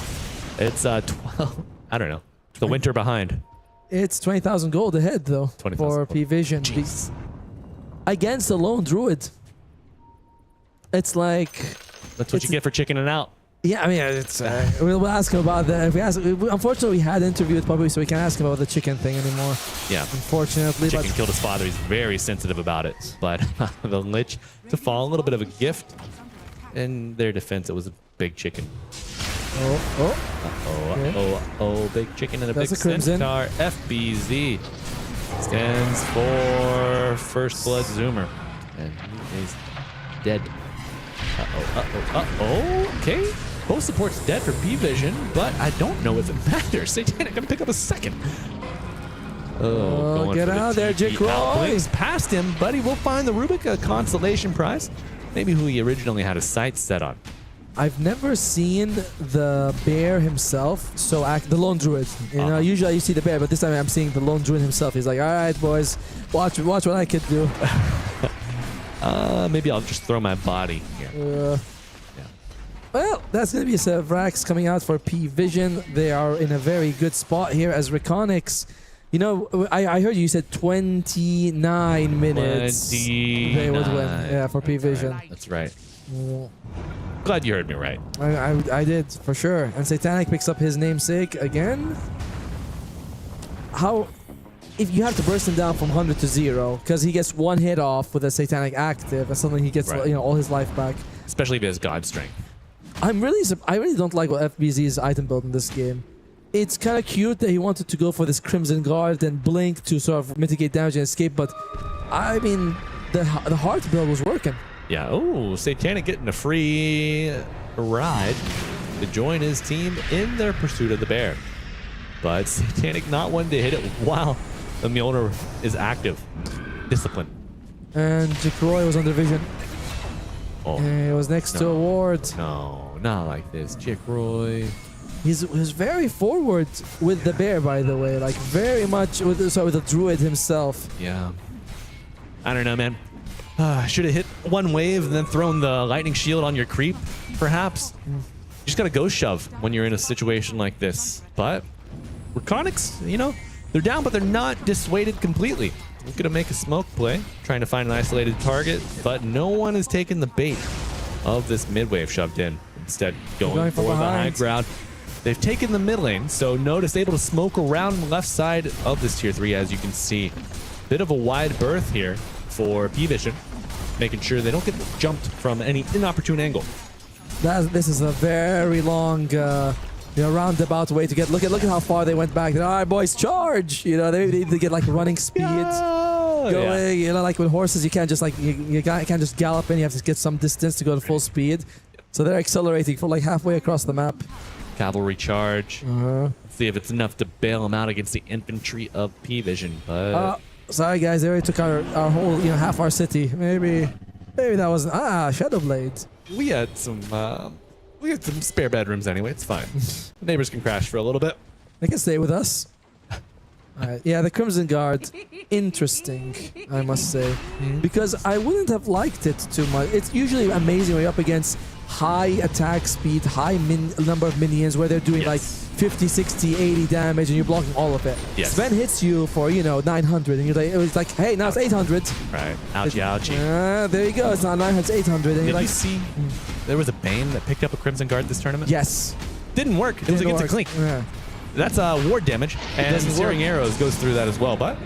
It's 12. I don't know. The winter behind. It's 20,000 gold ahead, though, for P-Vision. Against the lone druid. It's like... That's what you get for chickening out. Yeah, I mean, it's, we'll ask him about that. Unfortunately, we had an interview with Puppy, so we can't ask him about the chicken thing anymore. Yeah. Unfortunately. Chicken killed his father. He's very sensitive about it. But the Lich to fall, a little bit of a gift. In their defense, it was a big chicken. Big chicken and a big centaur. FBZ stands for First Blood Zoomer. And he is dead. Okay. Both supports dead for P-Vision, but I don't know if it matters. Satanic gonna pick up a second. Oh, get out there, Jake Roy. Blinks past him, but he will find the Rubik a consolation prize. Maybe who he originally had his sights set on. I've never seen the bear himself the lone druid. You know, usually you see the bear, but this time I'm seeing the lone druid himself. He's like, all right, boys, watch what I can do. Maybe I'll just throw my body here. Well, that's going to be a set of racks coming out for P-Vision. They are in a very good spot here as Reconics. You know, I heard you said 29 minutes. 29. They would win. Yeah, for P-Vision. That's right. Glad you heard me right. I did, for sure. And Satanic picks up his namesake again. If you have to burst him down from 100 to 0, because he gets one hit off with a Satanic active, and suddenly he gets all his life back. Especially if he has God Strength. I really don't like what FBZ's item build in this game. It's kind of cute that he wanted to go for this Crimson Guard and Blink to sort of mitigate damage and escape, but I mean, the Heart build was working. Yeah, Satanic getting a free ride to join his team in their pursuit of the bear. But Satanic not one to hit it while the Mjolnir is active. Discipline. And Jikroy was under vision. He was next to a ward. No, not like this. Jikroy. He was very forward with the bear, by the way. Like, very much with the druid himself. Yeah. I don't know, man. Should have hit one wave and then thrown the lightning shield on your creep, perhaps. You just gotta go shove when you're in a situation like this. But Reconics, you know, they're down, but they're not dissuaded completely. We're gonna make a smoke play, trying to find an isolated target, but no one has taken the bait of this mid wave shoved in. Instead, going for the high ground. They've taken the mid lane, so Notice able to smoke around the left side of this tier 3, as you can see. Bit of a wide berth here for P-Vision, making sure they don't get jumped from any inopportune angle. This is a very long, roundabout way to get. Look at how far they went back. All right, boys, charge! You know, they need to get like running speed going. Yeah. You know, like with horses, you can't just you can't just gallop in. You have to get some distance to go to full speed. So they're accelerating for like halfway across the map. Cavalry charge. Let's see if it's enough to bail them out against the infantry of P-Vision. But sorry guys, they already took our whole half our city. Maybe that wasn't Shadowblade. We had some spare bedrooms anyway. It's fine. The neighbors can crash for a little bit. They can stay with us. Alright, yeah, the Crimson Guard, interesting, I must say, because I wouldn't have liked it too much. It's usually amazing when you're up against high attack speed, high number of minions where they're doing like 50, 60, 80 damage and you're blocking all of it. Yes. Sven hits you for 900 and it was like, hey, now it's 800. Right, ouchie, ouchie. There you go, it's not 900, it's 800. And Did you see there was a Bane that picked up a Crimson Guard this tournament? Yes. Didn't work. It was against a Clink. Yeah. That's ward damage, and Searing Arrows goes through that as well. But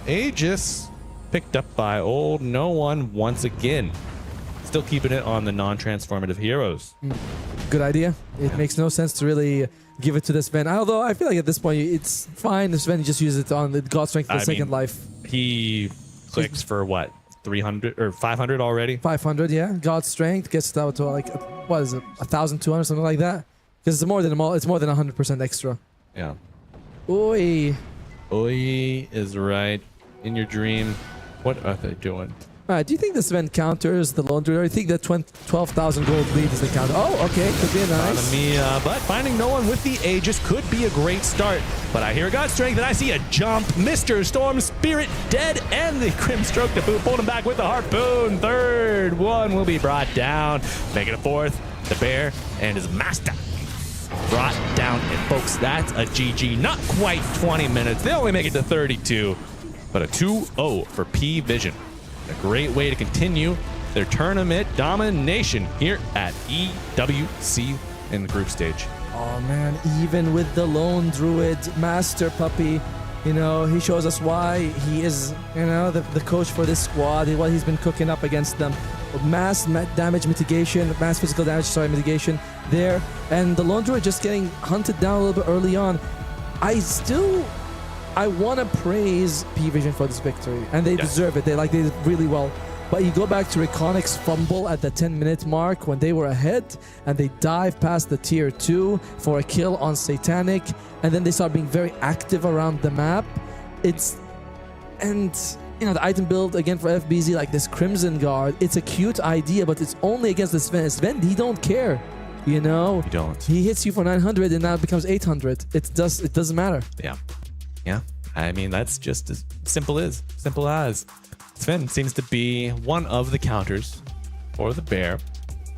Aegis picked up by old no one once again. Still keeping it on the non-transformative heroes. Good idea. It makes no sense to really give it to the Sven. Although I feel like at this point it's fine if Sven just uses it on the God Strength for the second life. He clicks for what? 300 or 500 already. 500, yeah. God strength gets down to like, what is it, 1,200, something like that. Because it's more than 100% extra. Yeah. Oi. Oi is right. In your dream. What are they doing? Alright, do you think this event counters the Lone Druid, or do you think that 12,000 gold lead is the counter? Oh, okay, could be a nice. But finding no one with the Aegis could be a great start. But I hear God Strength and I see a jump. Mr. Storm Spirit dead and the Grim Stroke to boot. Pulled him back with the Harpoon. Third one will be brought down. Making a fourth. The Bear and his master brought down. And folks, that's a GG. Not quite 20 minutes. They only make it to 32. But a 2-0 for P Vision. A great way to continue their tournament domination here at EWC in the group stage. Oh man, even with the Lone Druid Master Puppy, you know, he shows us why he is, you know, the coach for this squad, what he's been cooking up against them. Mass damage mitigation, mass physical damage, mitigation there. And the Lone Druid just getting hunted down a little bit early on. I want to praise P-Vision for this victory, and they deserve it. They did really well. But you go back to Reconic's fumble at the 10-minute mark when they were ahead, and they dive past the tier 2 for a kill on Satanic, and then they start being very active around the map. And you know, the item build again for FBZ, like this Crimson Guard, it's a cute idea, but it's only against the Sven. Sven, he don't care. You know, he hits you for 900 and now it becomes 800. It doesn't matter. Yeah, I mean, that's just as simple as. Sven seems to be one of the counters for the Bear.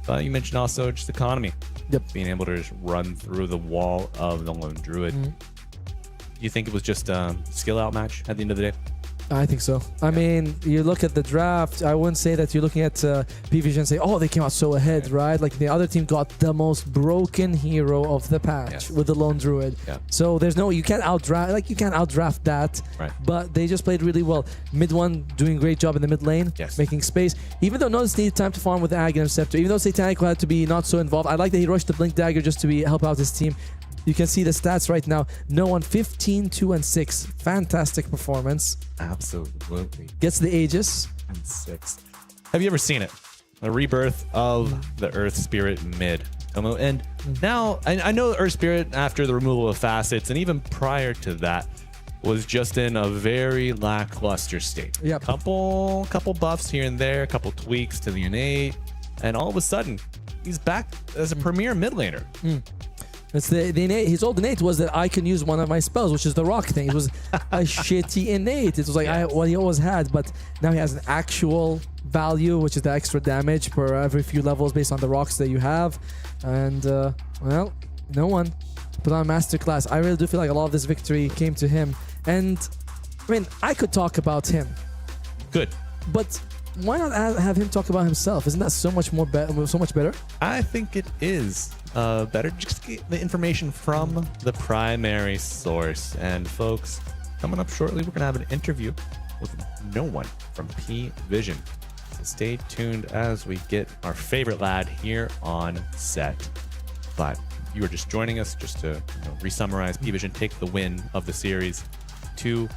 But you mentioned also just economy. Yep. Being able to just run through the wall of the Lone Druid. Do you think it was just a skill out match at the end of the day? I think so. I mean, you look at the draft, I wouldn't say that you're looking at P-Vision and say, oh, they came out so ahead, right? Like the other team got the most broken hero of the patch with the Lone Druid. So there's no, you can't outdraft that. Right. But they just played really well. Mid one doing a great job in the mid lane, making space. Even though Nodus needed time to farm with the Aghanim Scepter, even though Satanic had to be not so involved, I like that he rushed the Blink Dagger just to help out his team. You can see the stats right now. No one 15, 2, and 6. Fantastic performance. Absolutely. Gets the Aegis. And 6. Have you ever seen it? The rebirth of the Earth Spirit mid. And now, I know Earth Spirit, after the removal of facets, and even prior to that, was just in a very lackluster state. Yep. Couple buffs here and there, couple tweaks to the innate, and all of a sudden, he's back as a premier mid laner. It's the innate. His old innate was that I can use one of my spells, which is the rock thing. It was a shitty innate. It was like what he always had, but now he has an actual value, which is the extra damage per every few levels based on the rocks that you have. And well, no one put on a masterclass. I really do feel like a lot of this victory came to him. And I mean, I could talk about him. Good. But why not have him talk about himself? Isn't that so much better? I think it is better. Just get the information from the primary source. And folks, coming up shortly, we're gonna have an interview with no one from P Vision. So stay tuned as we get our favorite lad here on set. But if you are just joining us, just to re-summarize, P Vision take the win of the series, 2-0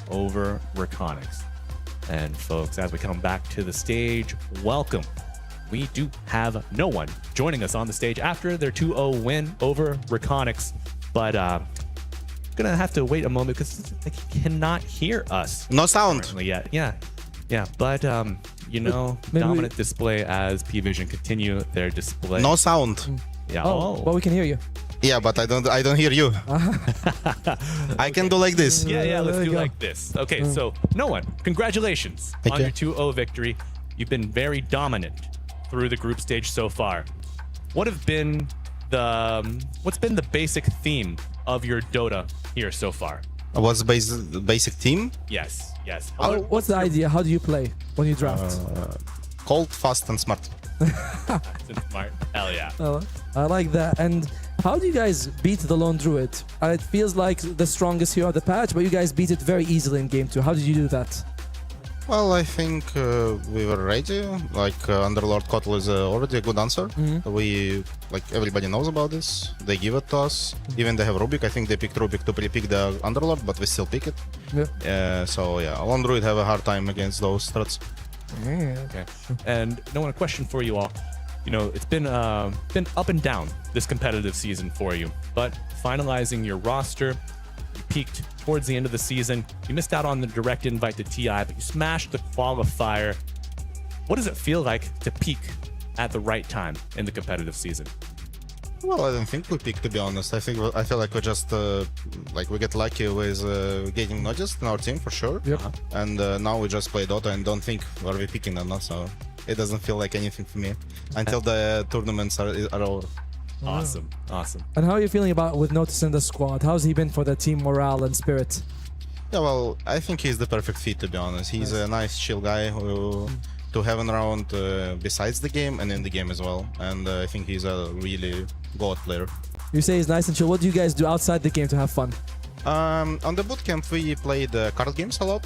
over Reconics. And folks, as we come back to the stage, welcome. We do have no one joining us on the stage after their 2-0 win over Reconics. But gonna have to wait a moment because they cannot hear us. No sound yet. Yeah. But dominant display as P Vision continue their display. No sound. Yeah. Well, we can hear you. Yeah, but I don't hear you. I can do like this. Yeah, let's do like this. Okay, so no one, congratulations on your 2-0 victory. You've been very dominant through the group stage so far. What's been the basic theme of your Dota here so far? What's the basic theme? Yes. What's the idea? How do you play when you draft? Cold, fast, and smart. Smart. Hell yeah. I like that. And how do you guys beat the Lone Druid? It feels like the strongest hero of the patch, but you guys beat it very easily in game 2. How did you do that? Well, I think we were ready. Like Underlord Kotl is already a good answer. We everybody knows about this. They give it to us. Even they have Rubik. I think they picked Rubik to pre-pick the Underlord, but we still pick it. So yeah, Lone Druid have a hard time against those threats. Okay. And a question for you all. You know, it's been up and down this competitive season for you, but finalizing your roster, you peaked towards the end of the season. You missed out on the direct invite to TI, but you smashed the qualifier. What does it feel like to peak at the right time in the competitive season? Well, I don't think we peaked, to be honest. I feel like we just we get lucky with getting noticed in our team for sure. And now we just play Dota and don't think are we picking or not. So it doesn't feel like anything for me until the tournaments are over. Awesome. And how are you feeling with Notice in the squad? How's he been for the team morale and spirit? Yeah, well, I think he's the perfect fit, to be honest. He's a nice, chill guy who to have around besides the game and in the game as well. And I think he's a really god player. You say he's nice and chill. What do you guys do outside the game to have fun? On the bootcamp, we played card games a lot.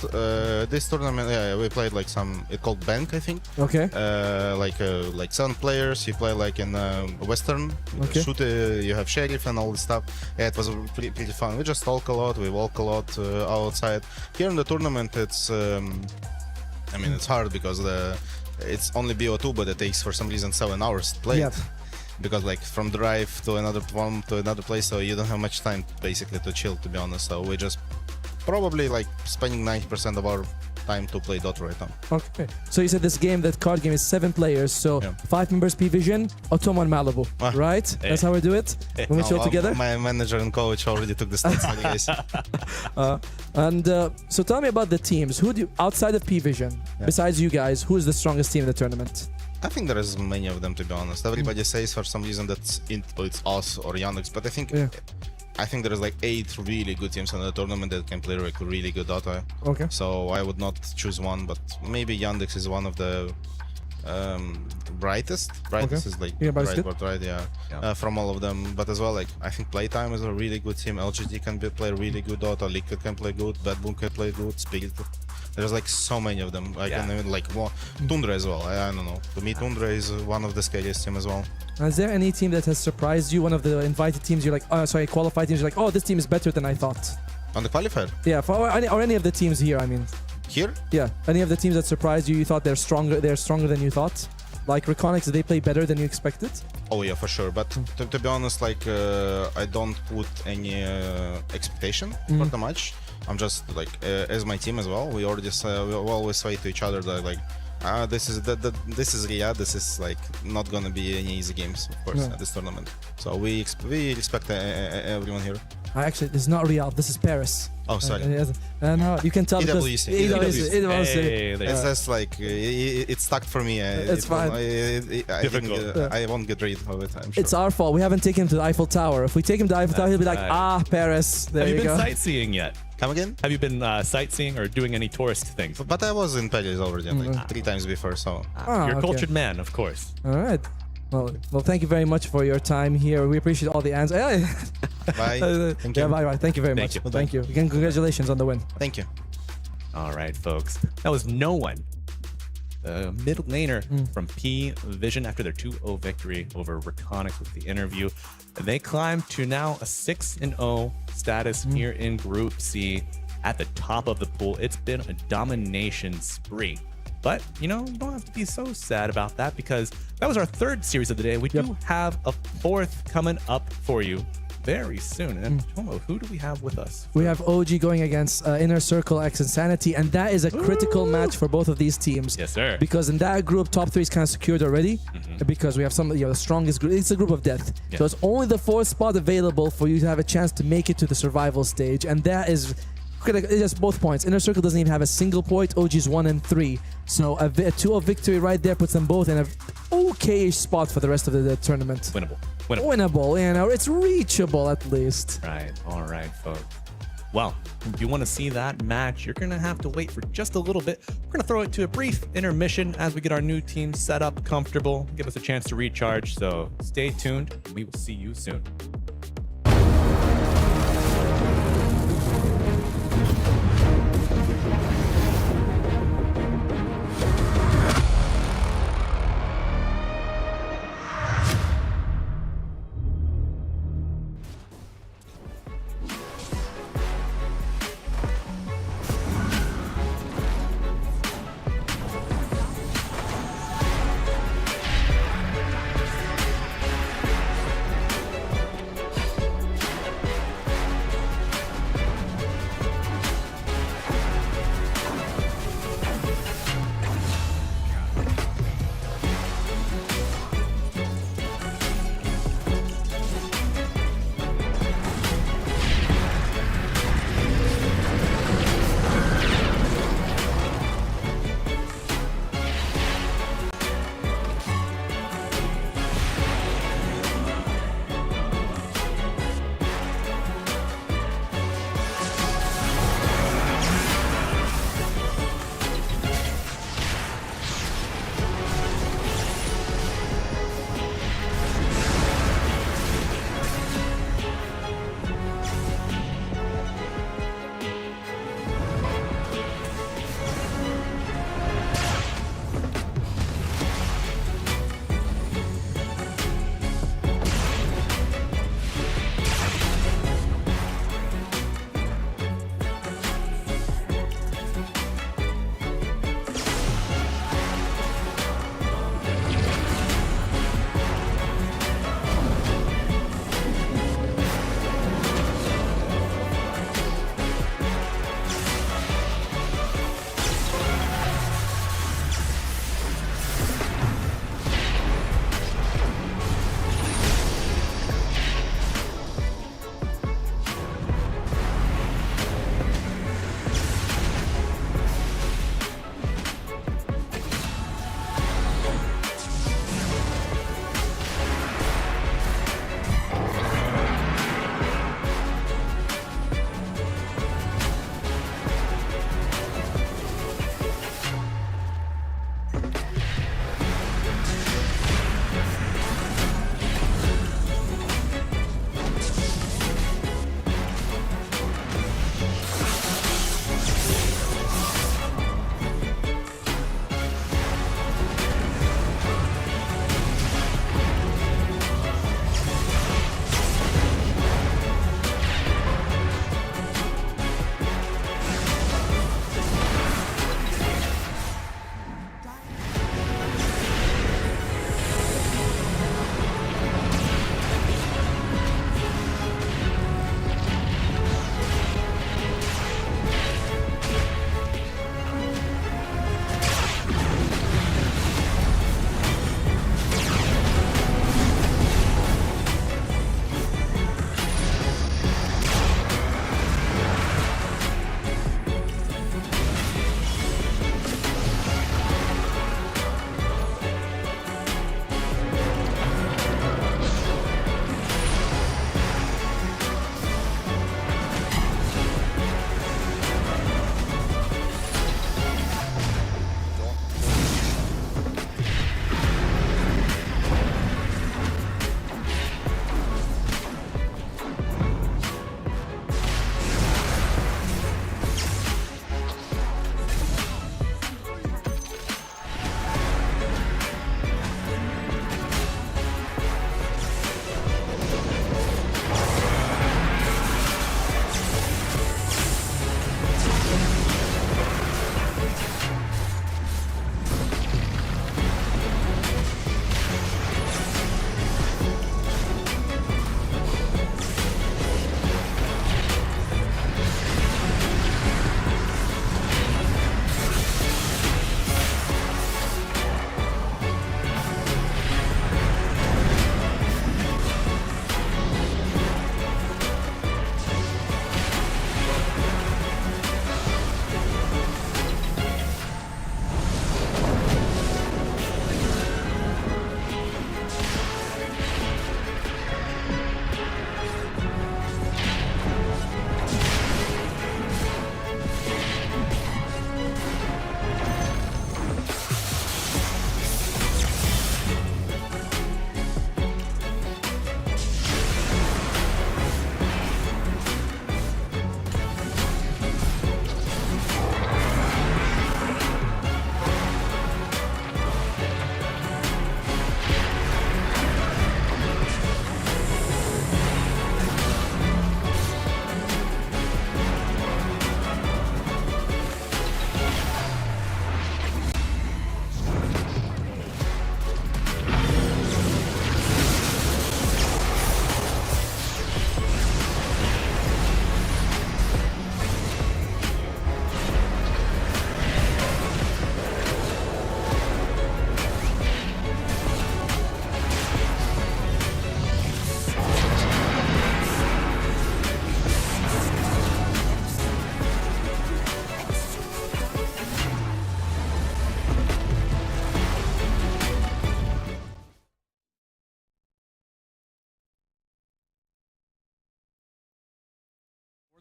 This tournament, we played like some, it's called Bank, I think. Okay. Like 7 players. You play like in Western. Shoot, you have Sheriff and all this stuff. Yeah, it was pretty fun. We just talk a lot. We walk a lot outside. Here in the tournament, it's, I mean, it's hard because it's only BO2, but it takes for some reason 7 hours to play it. Because like from drive to another one to another place, so you don't have much time basically to chill, to be honest. So we just probably like spending 90% of our time to play Dota right now. Okay. So you said this game, that card game, is 7 players. So 5 members P-Vision, Otomo and Malibu, right? That's how we do it when we chill together. My manager and coach already took the stats, anyways. So tell me about the teams. Who do you, outside of P-Vision, besides you guys, who is the strongest team in the tournament? I think there is many of them, to be honest. Everybody says for some reason that it's us or Yandex, but I think there is like 8 really good teams in the tournament that can play like really good Dota. Okay. So I would not choose one, but maybe Yandex is one of the brightest. Brightest is like right word, right? From all of them, but as well, like I think Playtime is a really good team. LGD can play really good Dota. Liquid can play good. Bad Boom can play good. Spirit. There's like so many of them. I can even like more. Tundra as well. I don't know. To me, Tundra is one of the scariest team as well. Is there any team that has surprised you? One of the invited teams, you're like, qualified teams, you're like, oh, this team is better than I thought. On the qualifier? Yeah, or any of the teams here. I mean. Here? Yeah, any of the teams that surprised you? You thought they're stronger than you thought. Like Reconics, did they play better than you expected? Oh yeah, for sure. But to be honest, like I don't put any expectation for the match. I'm just like as my team as well. We always say to each other that like this is Riyadh. This is like not gonna be any easy games, of course, at this tournament. So we respect everyone here. Actually, this is not Riyadh. This is Paris. Oh, sorry. No, you can tell. EWC. It's just like it's stuck for me. It's fine. I won't get rid of it. I'm sure. It's our fault. We haven't taken him to the Eiffel Tower. If we take him to the Eiffel Tower, he'll be like, Paris. There you go. Have you been sightseeing yet? Come again? Have you been sightseeing or doing any tourist things? But I was in Paris already, like 3 times before, so. You're a cultured man, of course. All right. Well, thank you very much for your time here. We appreciate all the answers. Bye. Thank you. Bye. Thank you very much. Thank you. Again, congratulations on the win. Thank you. All right, folks. That was no one. The middle laner from P-Vision after their 2-0 victory over Reconics with the interview. They climbed to now a 6-0 status here in Group C at the top of the pool. It's been a domination spree. But, you know, you don't have to be so sad about that because that was our 3rd series of the day. We do have a 4th coming up for you very soon. And Tomo, who do we have with us? We have OG going against Inner Circle X Insanity, and that is a critical match for both of these teams. Yes, sir. Because in that group, top 3 is kind of secured already. Because we have the strongest group. It's a group of death. Yeah. So it's only the 4th spot available for you to have a chance to make it to the survival stage, and that is just both points. Inner Circle doesn't even have a single point. OG's 1 and 3. So a 2-0 victory right there puts them both in a okay-ish spot for the rest of the tournament. Winnable, you know, it's reachable at least. Right, all right, folks. Well, if you want to see that match, you're going to have to wait for just a little bit. We're going to throw it to a brief intermission as we get our new team set up, comfortable, give us a chance to recharge. So stay tuned. We will see you soon.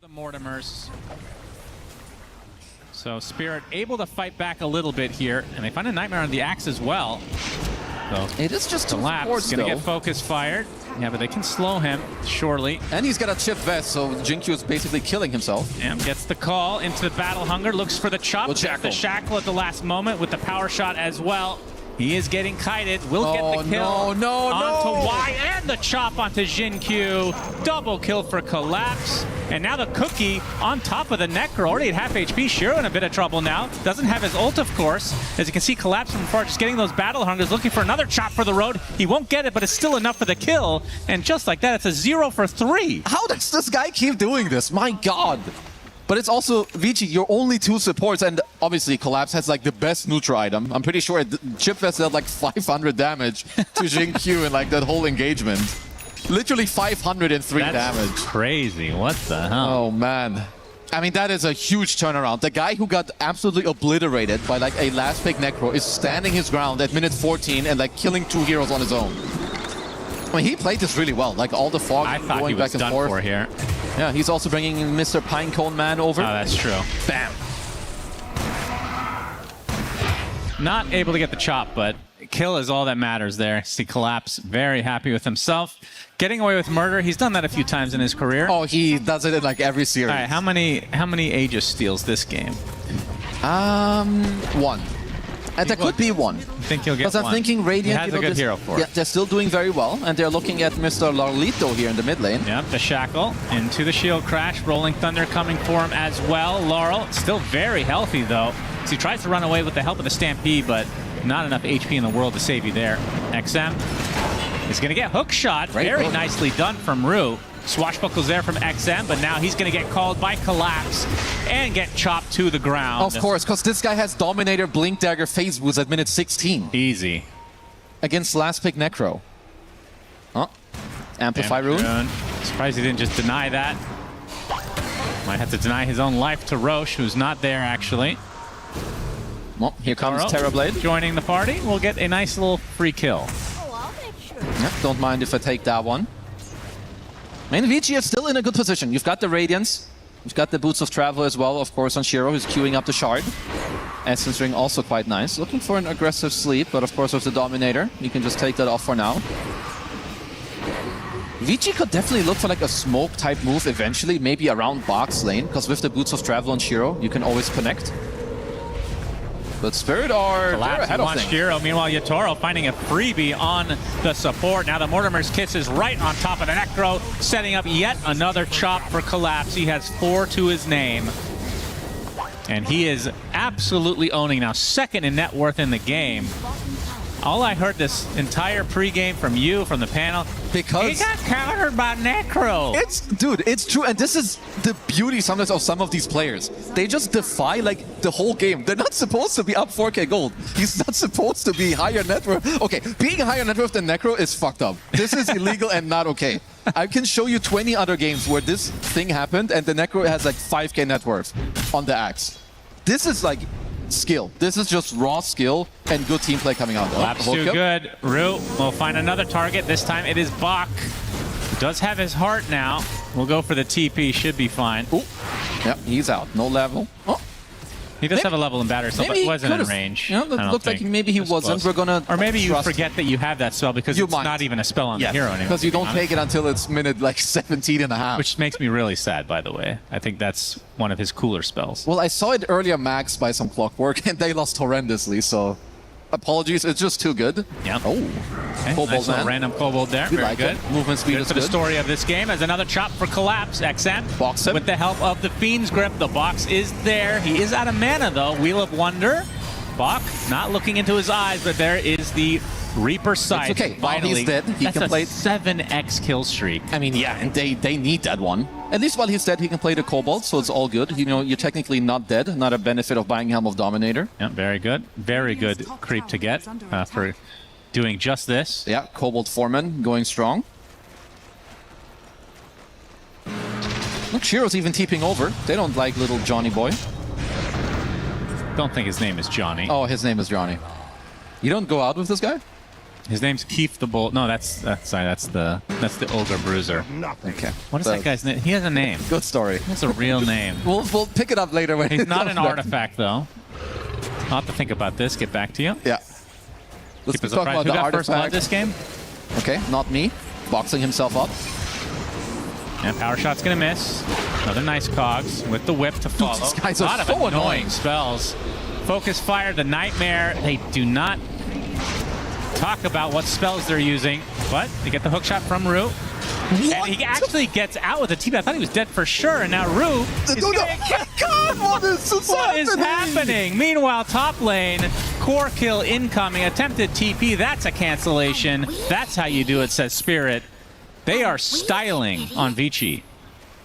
The Mortimers. So Spirit able to fight back a little bit here, and they find a Nightmare on the axe as well. So it is just Collapse gonna get focus fired. Yeah, but they can slow him, surely. And he's got a chip vest, so Jinkyu is basically killing himself. Yeah, gets the call into the Battle Hunger, looks for the chop. With Shackle. The Shackle at the last moment with the power shot as well. He is getting kited, will get the kill onto Y, and the chop onto Jinkyu. Double kill for Collapse. And now the Cookie on top of the Necro, already at half HP. Shiro in a bit of trouble now. Doesn't have his ult, of course. As you can see, Collapse from far, just getting those Battle Hungers, looking for another chop for the road. He won't get it, but it's still enough for the kill. And just like that, it's a 0 for 3. How does this guy keep doing this? My god. But it's also, Vici, your only 2 supports, and obviously Collapse has like the best neutral item. I'm pretty sure Chip Vest dealt like 500 damage to Jinkyu in like that whole engagement. Literally 503 damage. Crazy, what the hell? Oh man. I mean, that is a huge turnaround. The guy who got absolutely obliterated by like a last pick Necro is standing his ground at minute 14 and like killing 2 heroes on his own. I mean, he played this really well. Like all the fog going back and done forth. For here. Yeah, he's also bringing Mr. Pinecone Man over. Oh, that's true. Bam. Not able to get the chop, but kill is all that matters there. See Collapse very happy with himself. Getting away with murder, he's done that a few times in his career. Oh, he does it in like every series. All right, how many Aegis steals this game? 1. And there could be 1. I think he'll get 1. Because I'm thinking Radiant, he has a good hero for it. Yeah, they're still doing very well, and they're looking at Mr. Larlito here in the mid lane. Yep, the Shackle into the shield crash. Rolling Thunder coming for him as well. Laurel still very healthy though. So he tries to run away with the help of the Stampede, but not enough HP in the world to save you there. XM is going to get hook shot. Very nicely done from Rue. Swashbuckles there from XM, but now he's going to get called by Collapse and get chopped to the ground. Of course, because this guy has Dominator, Blink Dagger, Phase Boost at minute 16. Easy. Against last pick Necro. Oh, Amplify Rune. Surprised he didn't just deny that. Might have to deny his own life to Roche, who's not there actually. Well, here comes Terrorblade. Joining the party. We'll get a nice little free kill. Yep, don't mind if I take that one. I mean, Vici is still in a good position. You've got the Radiance. You've got the Boots of Travel as well, of course, on Shiro, who's queuing up the Shard. Essence Ring also quite nice. Looking for an aggressive sleep, but of course with the Dominator, you can just take that off for now. Vici could definitely look for like a smoke type move eventually, maybe around box lane, because with the Boots of Travel on Shiro, you can always connect. But Spirit are ahead of things. Shiro. Meanwhile, Yatoro finding a freebie on the support. Now the Mortimer's Kiss is right on top of the Necro, setting up yet another chop for Collapse. He has 4 to his name. And he is absolutely owning now. 2nd in net worth in the game. All I heard this entire pregame from you, from the panel, because he got countered by Necro. Dude, it's true, and this is the beauty sometimes of some of these players. They just defy like the whole game. They're not supposed to be up 4K gold. He's not supposed to be higher net worth. Okay, being higher net worth than Necro is fucked up. This is illegal and not okay. I can show you 20 other games where this thing happened and the Necro has like 5K net worth on the axe. This is like skill. This is just raw skill and good team play coming out. Collapse too good. Rue will find another target. This time it is Bach. Does have his heart now. We'll go for the TP. Should be fine. Ooh. Yep, he's out. No level. Oh. He does have a level in battery, so but wasn't in range. Yeah, it looked like maybe he wasn't. We're gonna or maybe you forget that you have that spell because it's not even a spell on the hero anymore. Because you don't take it until it's minute like 17 and a half. Which makes me really sad, by the way. I think that's one of his cooler spells. Well, I saw it earlier max by some Clockwork, and they lost horrendously, so apologies. It's just too good. Yeah. Oh. Okay, Kobold nice little random Kobold there. We Very like good. it. Movement speed good is for the story of this game as another chop for Collapse. XM box him. With the help of the Fiend's Grip. The box is there. He is out of mana though. Wheel of Wonder. Bach not looking into his eyes, but there is the Reaper Sight. It's okay. While Finally, he's dead, he that's can play 7x kill streak. I mean, yeah, and they need that one. At least while he's dead, he can play the Kobold, so it's all good. You know, you're technically not dead. Not a benefit of buying Helm of Dominator. Yeah, very good. Very good creep to get for doing just this. Yeah, Kobold Foreman going strong. Look, Shiro's even TPing over. They don't like little Johnny boy. Don't think his name is Johnny. Oh, his name is Johnny. You don't go out with this guy? His name's Keith the Bull. No, that's the Ogre Bruiser. Okay. What is that guy's name? He has a name. Good story. That's a real name. We'll pick it up later. When He's not an artifact, though. I'll have to think about this. Get back to you. Yeah. Let's Keep us talk apprised. about Who the got first blood artifact. this game? Okay, not me. Boxing himself up. And power shot's gonna miss. Another nice cogs with the whip to follow. these guys a are lot of so annoying annoying. spells. Focus fire, the nightmare. They do not talk about what spells they're using, but they get the hook shot from Rue. And he actually gets out with a TP. I thought he was dead for sure, and now Rue is gonna get God, what is happening? Meanwhile, top lane, core kill incoming, attempted TP. That's a cancellation. That's how you do it, says Spirit. They are styling on Vici.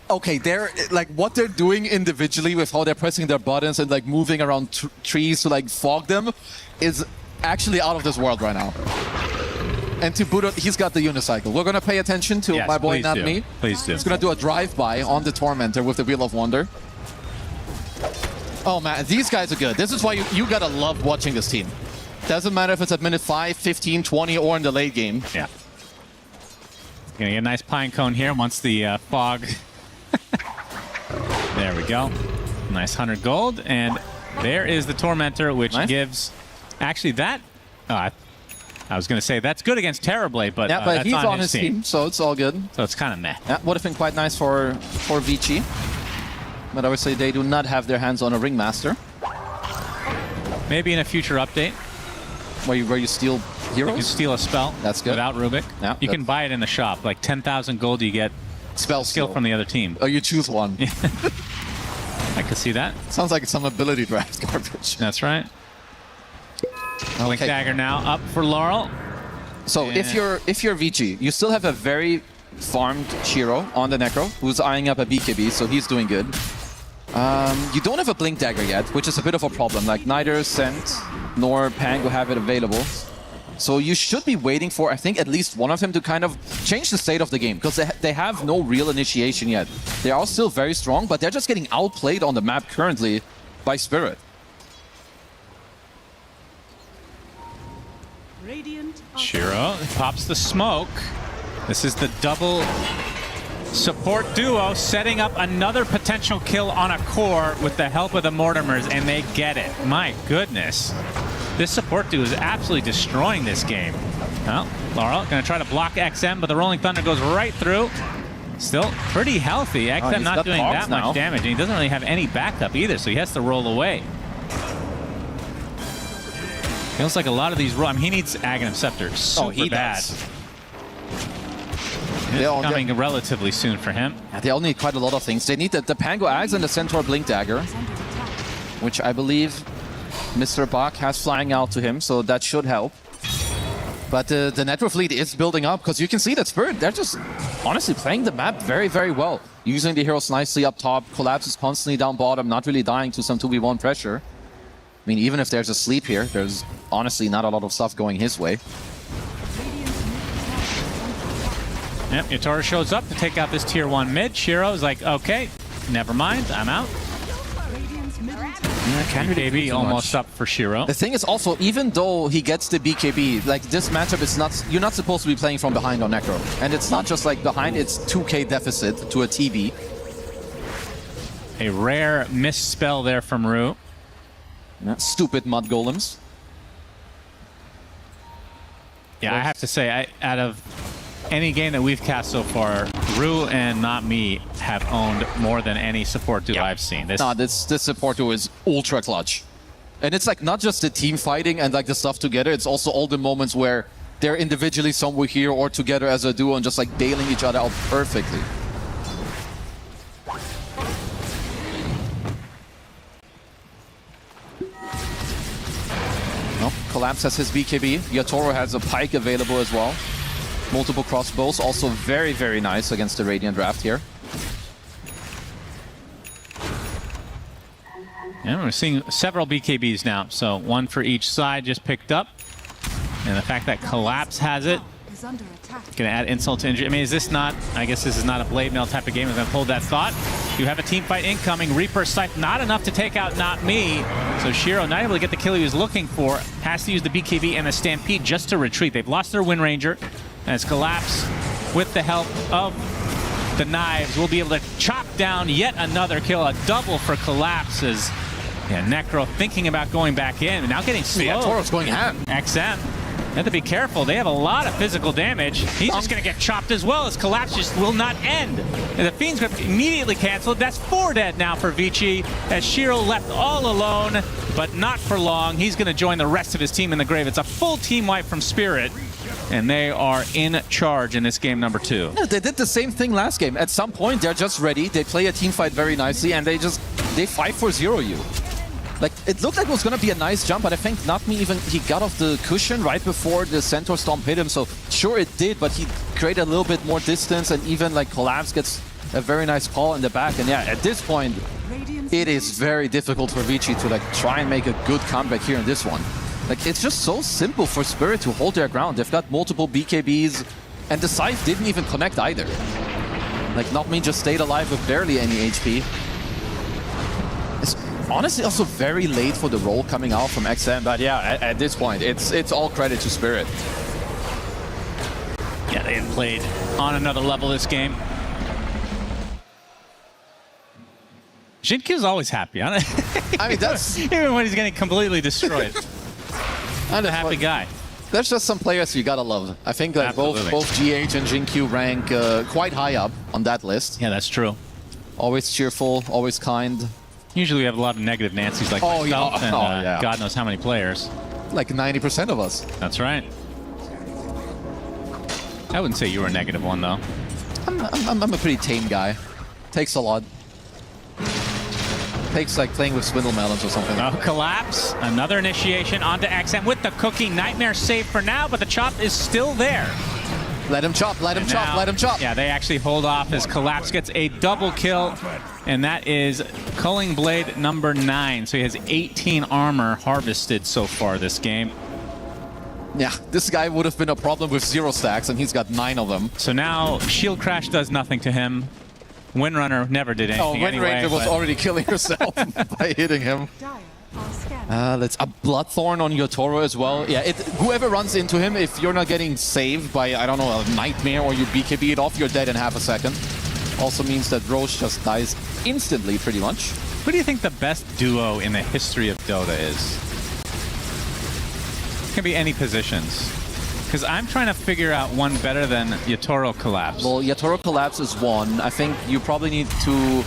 Okay, they're like what they're doing individually with how they're pressing their buttons and like moving around trees to like fog them is actually out of this world right now. And to boot, he's got the unicycle. We're gonna pay attention to my boy, not me. Please do. He's gonna do a drive-by on the Tormentor with the Wheel of Wonder. Oh man, these guys are good. This is why you gotta love watching this team. Doesn't matter if it's at minute 5, 15, 20, or in the late game. Yeah. Gonna get a nice pine cone here once the fog. There we go. Nice 100 gold, and there is the Tormentor, which gives. Actually, that. I was going to say that's good against Terrorblade, but yeah, but that's he's on his team, so it's all good. So it's kind of meh. Yeah, would have been quite nice for Vici, but I would say they do not have their hands on a Ringmaster. Maybe in a future update. Where you steal heroes? You can steal a spell. That's good. Without Rubik. Yeah, you can buy it in the shop. Like 10,000 gold, you get spell skill from the other team. Oh, you choose one. I could see that. Sounds like it's some ability draft garbage. That's right. Blink Dagger now up for Laurel. So if you're Vici, you still have a very farmed Shiro on the Necro, who's eyeing up a BKB, so he's doing good. You don't have a Blink Dagger yet, which is a bit of a problem. Like neither Scent nor Pango have it available. So you should be waiting for, I think, at least one of them to kind of change the state of the game, because they have no real initiation yet. They are still very strong, but they're just getting outplayed on the map currently by Spirit. Shiro pops the smoke. This is the double support duo setting up another potential kill on a core with the help of the Mortimers, and they get it. My goodness. This support duo is absolutely destroying this game. Well, Laurel gonna try to block XM, but the Rolling Thunder goes right through. Still pretty healthy. XM not doing that much damage, and he doesn't really have any backup either, so he has to roll away. Feels like a lot of these he needs Aghanim Scepter super bad. It's coming relatively soon for him. Yeah, they all need quite a lot of things. They need the Pango Axe and the Centaur Blink Dagger, which I believe Mr. Bach has flying out to him, so that should help. But the Network fleet is building up, because you can see that Spirit, they're just honestly playing the map very, very well. Using the heroes nicely up top, Collapse is constantly down bottom, not really dying to some 2v1 pressure. I mean, even if there's a sleep here, there's honestly not a lot of stuff going his way. Yep, Yatoro shows up to take out this tier 1 mid. Shiro is like, okay, never mind, I'm out. Yeah, can't really BKB almost up for Shiro. The thing is also, even though he gets the BKB, like this matchup is not, you're not supposed to be playing from behind on Necro. And it's not just like behind, it's 2k deficit to a TB. A rare misspell there from Rue. Yeah, stupid mud golems. Yeah, I have to say, out of any game that we've cast so far, Rue and Not Me have owned more than any support duo I've seen. This support duo is ultra clutch. And it's like not just the team fighting and like the stuff together, it's also all the moments where they're individually somewhere here or together as a duo and just like bailing each other out perfectly. Collapse has his BKB. Yatoro has a pike available as well. Multiple crossbows, also very, very nice against the Radiant draft here. And we're seeing several BKBs now, so one for each side just picked up. And the fact that Collapse has it is under attack. Gonna add insult to injury. I mean, is this not, I guess this is not a blade mail type of game. I'm gonna hold that thought. You have a team fight incoming. Reaper Scythe, not enough to take out Not Me. So Shiro, not able to get the kill he was looking for, has to use the BKB and the Stampede just to retreat. They've lost their Wind Ranger. As Collapse, with the help of the knives, will be able to chop down yet another kill. A double for Collapse as Necro thinking about going back in, and now getting slowed. Yeah, Toro's going ham. XM. They have to be careful. They have a lot of physical damage. He's just going to get chopped as well, as Collapse just will not end. And the Fiend's Grip immediately canceled. That's 4 dead now for Vici, as Shiro left all alone, but not for long. He's going to join the rest of his team in the grave. It's a full team wipe from Spirit, and they are in charge in this game number 2. Yeah, they did the same thing last game. At some point, they're just ready. They play a team fight very nicely, and they 5-4-0 you. Like, it looked like it was going to be a nice jump, but I think Not Me even, he got off the cushion right before the Centaur Stomp hit him, so sure it did, but he created a little bit more distance, and even like Collapse gets a very nice call in the back, and yeah, at this point, it is very difficult for Vici to like try and make a good comeback here in this one. Like, it's just so simple for Spirit to hold their ground. They've got multiple BKBs, and the Scythe didn't even connect either. Like, Not Me just stayed alive with barely any HP. It's honestly also very late for the roll coming out from XM, but yeah, at this point, it's all credit to Spirit. Yeah, they have played on another level this game. Jinkyu's always happy. I mean, that's... Even when he's getting completely destroyed. I'm a happy guy. There's just some players you gotta love. I think that both GH and Jinkyu rank quite high up on that list. Yeah, that's true. Always cheerful, always kind. Usually we have a lot of negative Nancys like myself and God knows how many players. Like 90% of us. That's right. I wouldn't say you were a negative one, though. I'm a pretty tame guy. Takes a lot. Takes like playing with Swindle Melons or something. Oh, Collapse. Another initiation onto XM with the cookie. Nightmare safe for now, but the chop is still there. Let him chop, let him chop, let him chop. Yeah, they actually hold off as Collapse gets a double kill, and that is Culling Blade number 9. So he has 18 armor harvested so far this game. Yeah, this guy would have been a problem with 0 stacks, and he's got 9 of them. So now Shield Crash does nothing to him. Windrunner never did anything Wind Ranger was already killing herself by hitting him. Let's a Bloodthorn on your Toro as well. Yeah, whoever runs into him, if you're not getting saved by, I don't know, a Nightmare or you BKB it off, you're dead in half a second. Also means that Roche just dies instantly, pretty much. Who do you think the best duo in the history of Dota is? It can be any positions. Because I'm trying to figure out one better than Yatoro Collapse. Well, Yatoro Collapse is one. I think you probably need to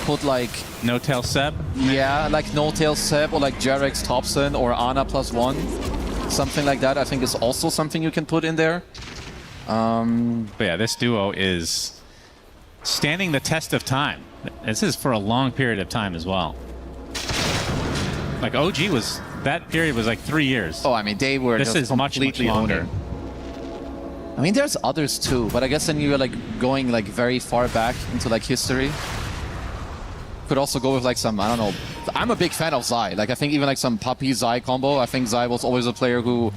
put like... No Tail Seb? Yeah, like No Tail Seb or like Jarex Thompson or Ana +1. Something like that I think is also something you can put in there. But yeah, this duo is standing the test of time. This is for a long period of time as well. Like OG was... That period was like 3 years. Oh, I mean, they were this just is completely much longer. I mean, there's others too, but I guess then you're like going like very far back into like history. Could also go with like some, I don't know. I'm a big fan of Zai. Like I think even like some Puppy Zai combo. I think Zai was always a player who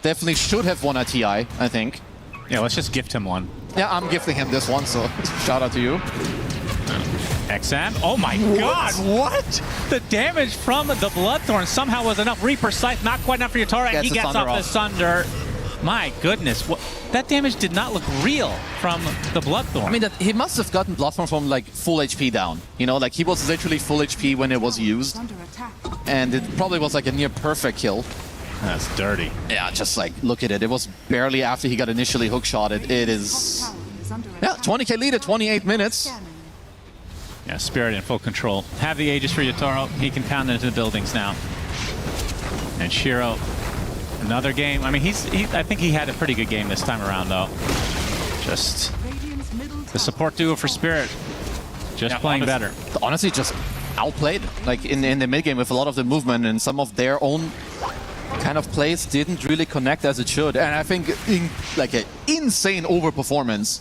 definitely should have won a TI, I think. Yeah, let's just gift him one. Yeah, I'm gifting him this one, so shout out to you. XM? Oh my god, what? The damage from the Bloodthorn somehow was enough. Reaper Scythe, not quite enough for Yatoro, and he gets off the Sunder. My goodness, that damage did not look real from the Bloodthorn. I mean, he must have gotten Bloodthorn from like full HP down. You know, like he was literally full HP when it was used. And it probably was like a near perfect kill. That's dirty. Yeah, just like, look at it. It was barely after he got initially hookshotted. It is... Yeah, 20k lead at 28 minutes. Yeah, Spirit in full control. Have the Aegis for Yatoro. He can pound into the buildings now. And Shiro, another game. I mean, I think he had a pretty good game this time around, though. Just the support duo for Spirit. Just playing better. Honestly, just outplayed. Like in the mid game with a lot of the movement and some of their own kind of plays didn't really connect as it should. And I think like an insane overperformance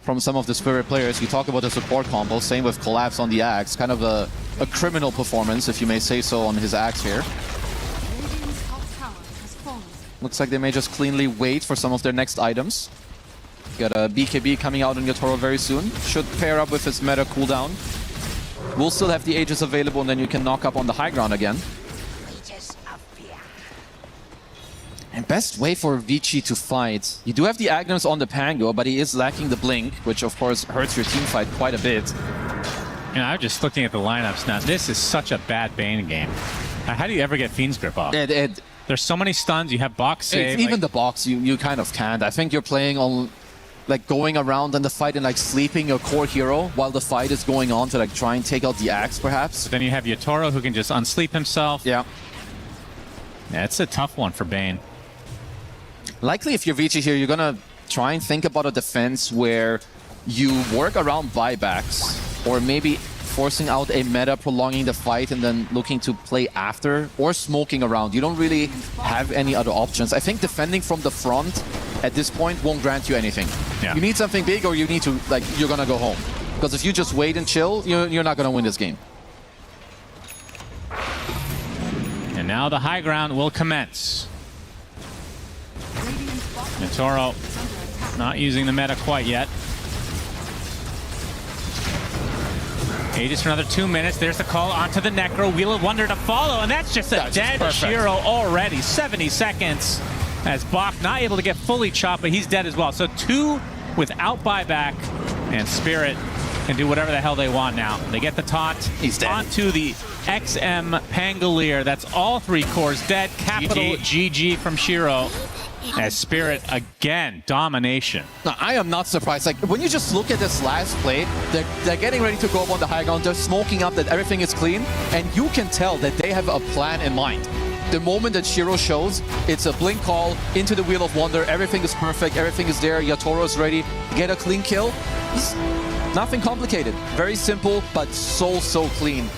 from some of the Spirit players. You talk about the support combo, same with Collapse on the Axe. Kind of a criminal performance, if you may say so, on his Axe here. Looks like they may just cleanly wait for some of their next items. Got a BKB coming out on Yatoro very soon. Should pair up with his meta cooldown. We'll still have the Aegis available, and then you can knock up on the high ground again. And best way for Vici to fight. You do have the Agnes on the Pango, but he is lacking the Blink, which of course hurts your team fight quite a bit. You know, I'm just looking at the lineups now. This is such a bad Bane game. How do you ever get Fiend's Grip off? There's so many stuns. You have box save. Even the box, you kind of can't. I think you're playing on, like, going around in the fight and like sleeping your core hero while the fight is going on to like try and take out the axe, perhaps. But then you have Yatoro who can just unsleep himself. Yeah. Yeah, it's a tough one for Bane. Likely, if you're Vici here, you're gonna try and think about a defense where you work around buybacks, or maybe forcing out a meta, prolonging the fight, and then looking to play after, or smoking around. You don't really have any other options. I think defending from the front at this point won't grant you anything. Yeah. You need something big, or you need to, like, you're gonna go home. Because if you just wait and chill, you're not gonna win this game. And now the high ground will commence. Yatoro not using the meta quite yet. Aegis for another 2 minutes. There's the call onto the Necro. Wheel of Wonder to follow, and that's just a dead Shiro already. 70 seconds as Bach not able to get fully chopped, but he's dead as well. So 2 without buyback, and Spirit can do whatever the hell they want now. They get the taunt. He's dead. Onto the XM Pangolier. That's all 3 cores dead. Capital GG from Shiro. As Spirit, again, domination. Now, I am not surprised. Like, when you just look at this last play, they're getting ready to go up on the high ground. They're smoking up that everything is clean, and you can tell that they have a plan in mind. The moment that Shiro shows, it's a blink call into the Wheel of Wonder. Everything is perfect. Everything is there. Yatoro is ready. Get a clean kill. It's nothing complicated. Very simple, but so clean.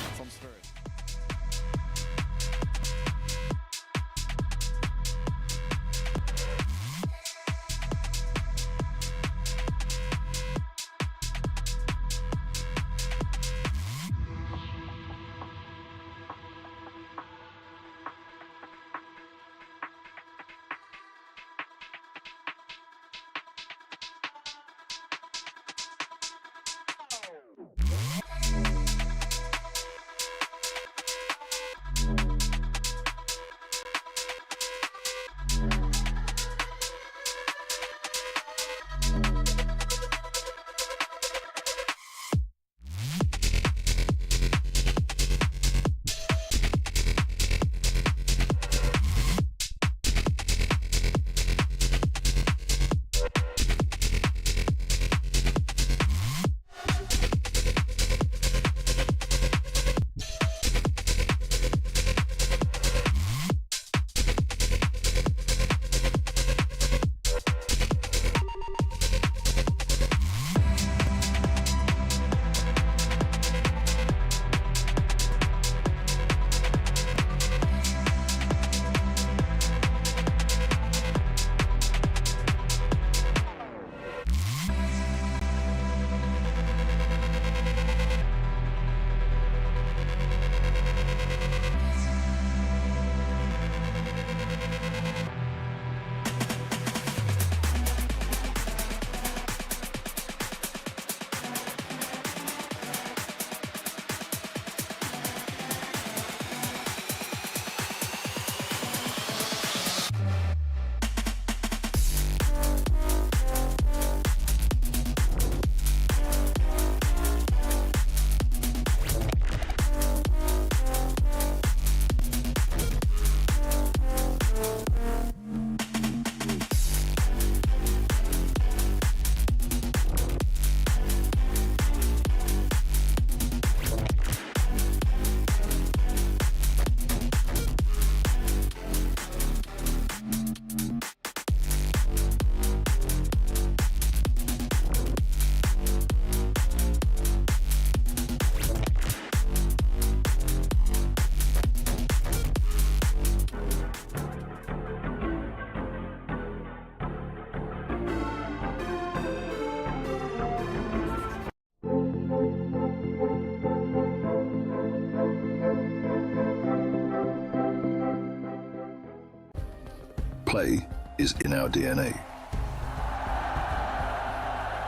Play is in our DNA.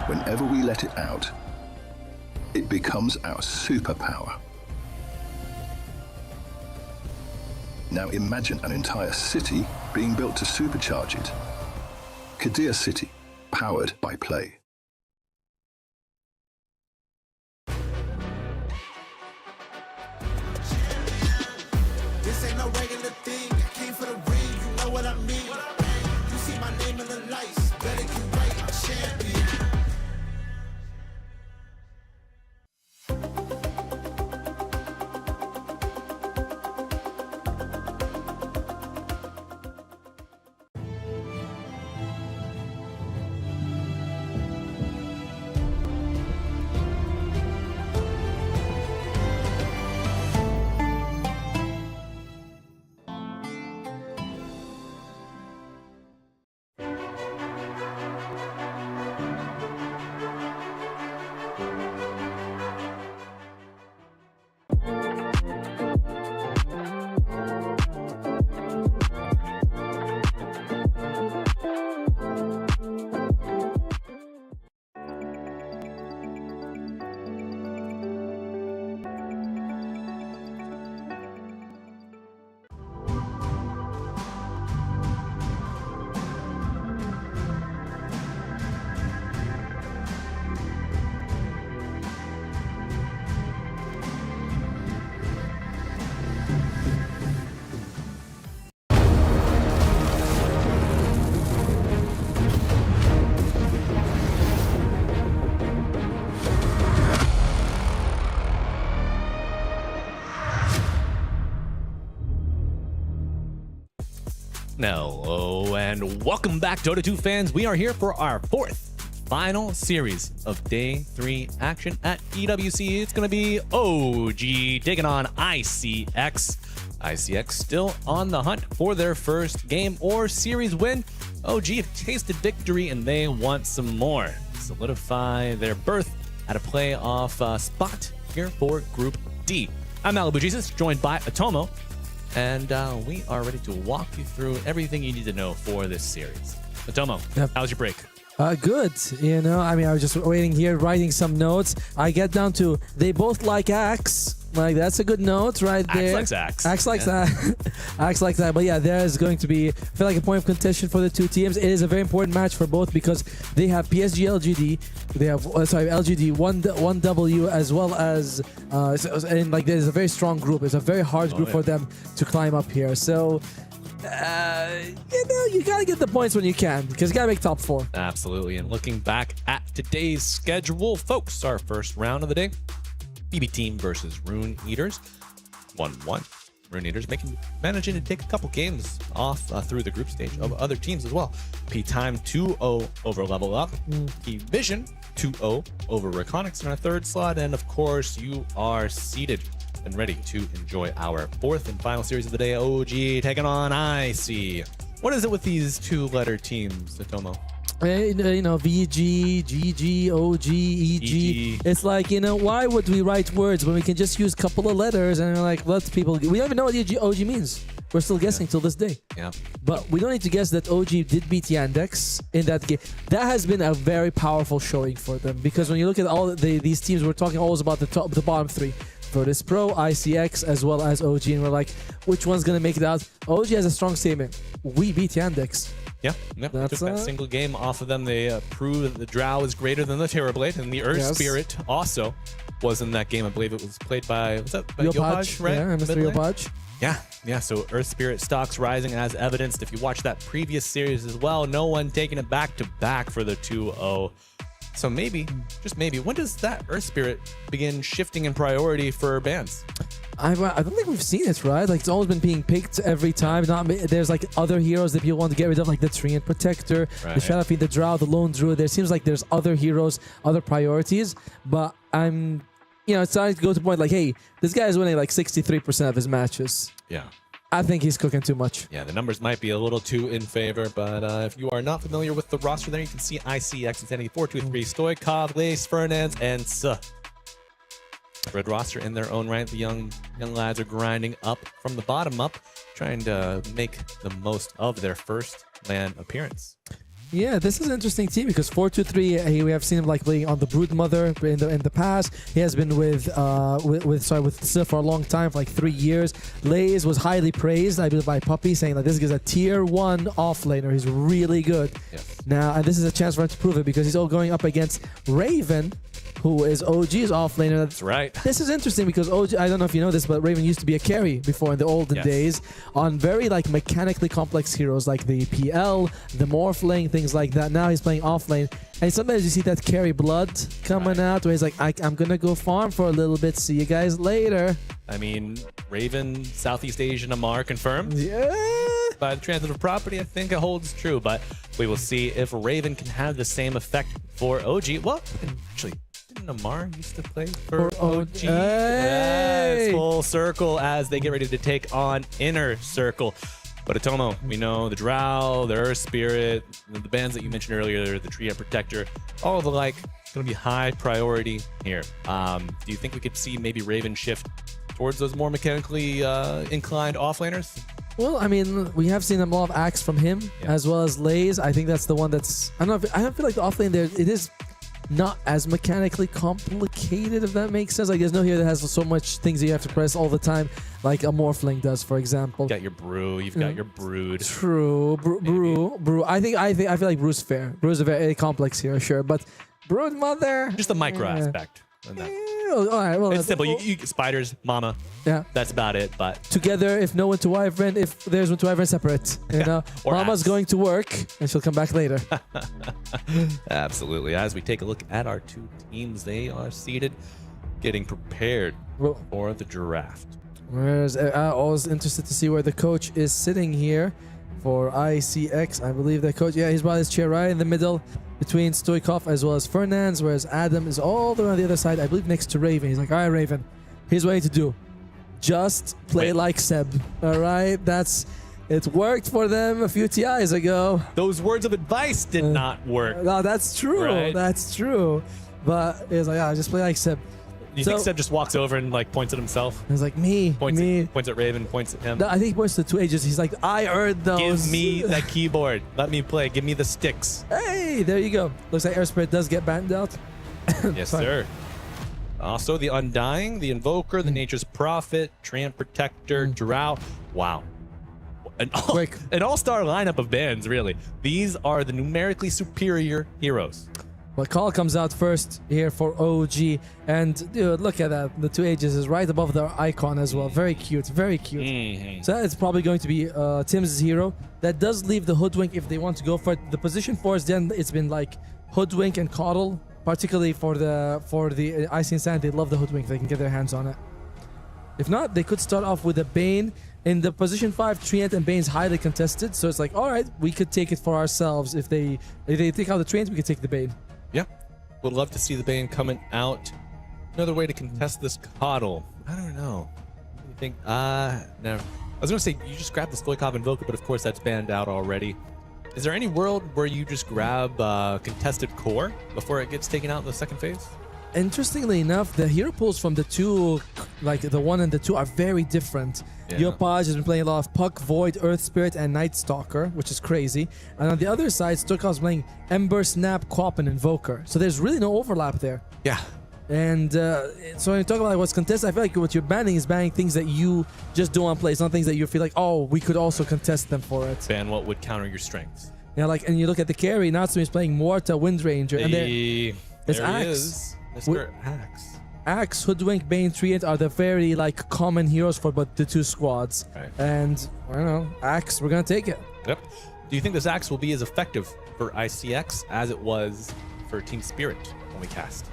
Whenever we let it out, it becomes our superpower. Now imagine an entire city being built to supercharge it. Qiddiya City, powered by Play. This ain't no regular thing. I came for the ring, you know what I mean. You see my name in the lights, better get right, I'm champion. Hello and welcome back, Dota 2 fans. We are here for our fourth final series of Day 3 action at EWC. It's going to be OG taking on ICX. ICX still on the hunt for their first game or series win. OG have tasted victory and they want some more. Solidify their berth at a playoff spot here for Group D. I'm Malibu Jesus, joined by Atomo. And we are ready to walk you through everything you need to know for this series. Atomo, how's your break? Good. You know, I mean, I was just waiting here, writing some notes. I get down to they both like Axe. Like, that's a good note right there. Axe likes Axe. Axe likes that. Axe likes that. But yeah, there is going to be, I feel like, a point of contention for the two teams. It is a very important match for both because they have PSG LGD. They have, LGD 1W as well as, and like, there's a very strong group. It's a very hard group for them to climb up here. So, you know, you gotta get the points when you can because you gotta make top 4. Absolutely. And looking back at today's schedule, folks, our first round of the day. BB Team versus Rune Eaters, 1-1. Rune Eaters managing to take a couple games off through the group stage of other teams as well. P-Time 2-0 over Level Up. P-Vision 2-0 over Reconics in our third slot. And of course, you are seated and ready to enjoy our fourth and final series of the day. OG taking on IC. What is it with these two-letter teams, Atomo? You know, VG, GG, OG, EG. It's like, you know, why would we write words when we can just use a couple of letters and like let people... We don't even know what OG means. We're still guessing till this day. Yeah. But we don't need to guess that OG did beat Yandex in that game. That has been a very powerful showing for them because when you look at all these teams, we're talking always about the bottom 3. Virtus Pro, ICX, as well as OG, and we're like, which one's gonna make it out? OG has a strong statement. We beat Yandex. Yeah, took that single game off of them. They proved that the Drow is greater than the Terrorblade, and the Earth Spirit also was in that game. I believe it was played by, was that by Yopaj, right? Yeah, Mr. Yopaj. Yeah, so Earth Spirit stocks rising as evidenced. If you watch that previous series as well, no one taking it back to back for the 2-0. So maybe, just maybe, when does that Earth Spirit begin shifting in priority for bans? I don't think we've seen it, right? Like, it's always been being picked every time. There's like other heroes that people want to get rid of, like the Treant Protector, the Shadowfiend, the Drow, the Lone Druid. There seems like there's other heroes, other priorities. But I'm, you know, it's starting to go to the point like, hey, this guy is winning like 63% of his matches. Yeah. I think he's cooking too much. Yeah, the numbers might be a little too in favor, but if you are not familiar with the roster there, you can see ICX, Insanity, 423, Stoikov, Lace, Fernandes, and Red roster in their own right. The young lads are grinding up from the bottom up, trying to make the most of their first LAN appearance. Yeah, this is an interesting team because 4-2-3. We have seen him like playing on the Brood Mother in the past. He has been with Sif for a long time, for like 3 years. Lays was highly praised, I believe, by Puppy, saying that this is a tier 1 offlaner. He's really good. Yes. Now, and this is a chance for him to prove it because he's all going up against Raven, who is OG's offlaner. That's right. This is interesting because OG, I don't know if you know this, but Raven used to be a carry before in the olden days on very like mechanically complex heroes like the PL, the Morphling, things like that. Now he's playing offlane, and sometimes you see that carry blood coming out where he's like, I'm gonna go farm for a little bit. See you guys later. I mean, Raven, Southeast Asian Amar confirmed. Yeah. By the transitive property, I think it holds true, but we will see if Raven can have the same effect for OG. Well, actually, didn't Amar used to play for OG? Hey. Yes, full circle as they get ready to take on Inner Circle. But Atomo, we know the Drow, the Earth Spirit, the bands that you mentioned earlier, the Tree and Protector, all the like, going to be high priority here. Do you think we could see maybe Raven shift towards those more mechanically inclined offlaners? Well, I mean, we have seen a lot of acts from him as well as Lays. I think that's the one that's, I don't feel like the offlane there, it is not as mechanically complicated, if that makes sense. Like, there's no hero that has so much things that you have to press all the time, like a Morphling does, for example. You've got your Brew, you've got your Brood. True, Brew. I feel like Brew's fair. Brew's a very complex hero, sure, but Brood Mother, just the micro aspect. All right, well, it's simple. You spiders, mama. Yeah, that's about it. But together, if no one to Wyvern, if there's one to Wyvern, separate. You know, Or Mama's axe. going to work, and she'll come back later. Absolutely. As we take a look at our two teams, they are seated, getting prepared for the draft. Whereas I was interested to see where the coach is sitting here for ICX. I believe the coach, he's brought his chair right in the middle between Stoikov as well as Fernandes, whereas Adam is all the way on the other side, I believe next to Raven. He's like, all right, Raven, here's what you need to do. Just play like Seb, all right? It worked for them a few TIs ago. Those words of advice did not work. No, that's true. Right? That's true. But he's like, just play like Seb. You think Seb just walks over and like points at himself? He's like, me. Points at Raven, points at him. No, I think he points to the two ages. He's like, I earned those. Give me that keyboard. Let me play. Give me the sticks. Hey, there you go. Looks like Air Spirit does get banned out. Yes, sir. Also, the Undying, the Invoker, the Nature's Prophet, Treant Protector, Drow. Wow. An all-star lineup of bands, really. These are the numerically superior heroes. Well, Call comes out first here for OG. And dude, look at that. The two ages is right above their icon as well. Very cute. Very cute. So it's probably going to be Tim's hero. That does leave the Hoodwink if they want to go for it. The position 4 then it's been like Hoodwink and Coddle. Particularly for the Icy Insanity. They love the Hoodwink. They can get their hands on it. If not, they could start off with a Bane. In the position 5, Treant and Bane's highly contested. So it's like, all right, we could take it for ourselves. If they take out the Treant, we could take the Bane. Yeah. Would love to see the Bane coming out. Another way to contest this Coddle. I don't know. What do you think? No. I was going to say, you just grab the Stoikov Invoker, but of course that's banned out already. Is there any world where you just grab contested core before it gets taken out in the second phase? Interestingly enough, the hero pools from the two, like the 1 and the 2, are very different. Yopaj has been playing a lot of Puck, Void, Earth Spirit, and Night Stalker, which is crazy. And on the other side, Stoikov's playing Ember, Snap, Quap, and Invoker. So there's really no overlap there. Yeah. And so when you talk about what's contested, I feel like what you're banning is banning things that you just don't want to play. It's not things that you feel like, oh, we could also contest them for it. Ban what would counter your strengths. Yeah, like, and you look at the carry, Natsumi's playing Morta, Wind Ranger, and there's Axe. Mr. Axe. Axe, Hoodwink, Bane, Treant are the very like common heroes for but the two squads. Right. And I don't know, Axe, we're gonna take it. Yep. Do you think this Axe will be as effective for ICX as it was for Team Spirit when we cast?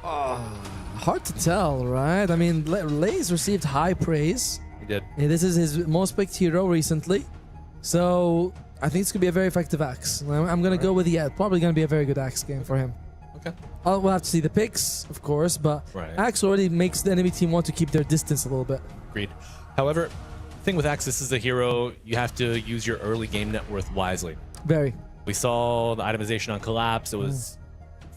Hard to tell, right? I mean, Lays received high praise. He did. And this is his most picked hero recently. So I think it's gonna be a very effective Axe. I'm gonna go with probably gonna be a very good Axe game for him. Okay. We'll have to see the picks, of course, but Axe already makes the enemy team want to keep their distance a little bit. Agreed. However, the thing with Axe, this is a hero, you have to use your early game net worth wisely. Very. We saw the itemization on Collapse. It was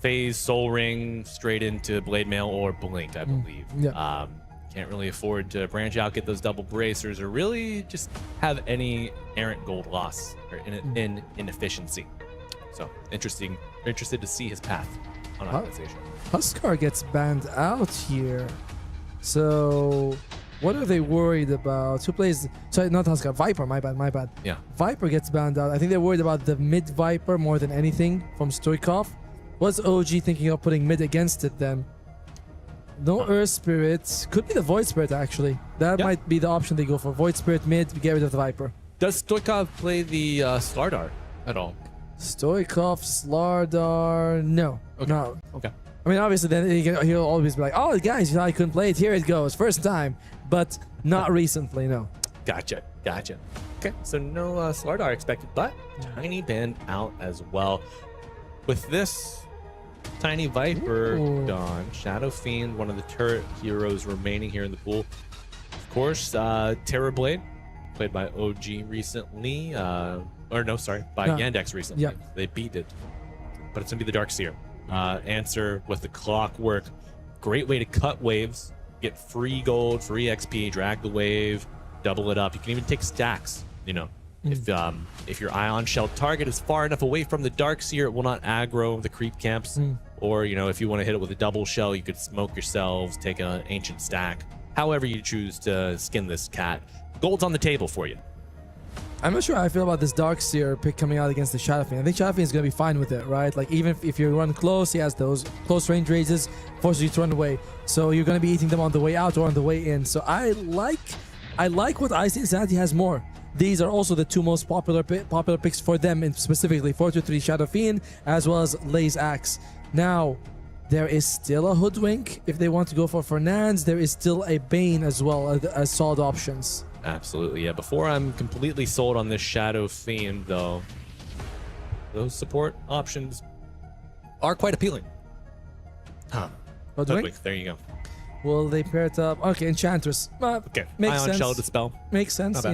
Phase, Soul Ring, straight into Blade Mail or Blink, I believe. Yeah. Can't really afford to branch out, get those double bracers, or really just have any errant gold loss or inefficiency. So interested to see his path on optimization. Huskar gets banned out here. So what are they worried about? Who plays? Sorry, not Huskar. Viper. My bad. Yeah. Viper gets banned out. I think they're worried about the mid Viper more than anything from Stoikov. What's OG thinking of putting mid against it then? No Earth Spirit. Could be the Void Spirit actually. That might be the option they go for. Void Spirit mid, get rid of the Viper. Does Stoikov play the Slardar at all? Stoikov, Slardar, no. No. Okay. I mean, obviously, then he'll always be like, "Oh, guys, I couldn't play it. Here it goes, first time," but not recently. No. Gotcha. Okay, so no Slardar expected, but Tiny banned out as well. With this, Tiny Viper gone. Shadow Fiend, one of the turret heroes remaining here in the pool. Of course, Terrorblade, played by OG recently. By Yandex recently. Yeah. They beat it. But it's going to be the Darkseer. Answer with the Clockwork. Great way to cut waves, get free gold, free XP, drag the wave, double it up. You can even take stacks, If your Ion Shell target is far enough away from the Darkseer, it will not aggro the creep camps. Or, if you want to hit it with a double shell, you could smoke yourselves, take an ancient stack. However you choose to skin this cat. Gold's on the table for you. I'm not sure how I feel about this Darkseer pick coming out against the Shadow Fiend. I think Shadow Fiend is going to be fine with it, right? Like, even if you run close, he has those close range raises, forces you to run away. So you're going to be eating them on the way out or on the way in. So I like what Icy Insanity has more. These are also the two most popular picks for them, and specifically 423 Shadow Fiend, as well as Lay's Axe. Now, there is still a Hoodwink. If they want to go for Fernandes, there is still a Bane as well as solid options. Absolutely, yeah. Before I'm completely sold on this Shadow Fiend, though, those support options are quite appealing. Hoodwink? There you go. Well, they pair it up. Okay, Enchantress. Okay, Makes Ion sense. Shell Dispel. Makes sense,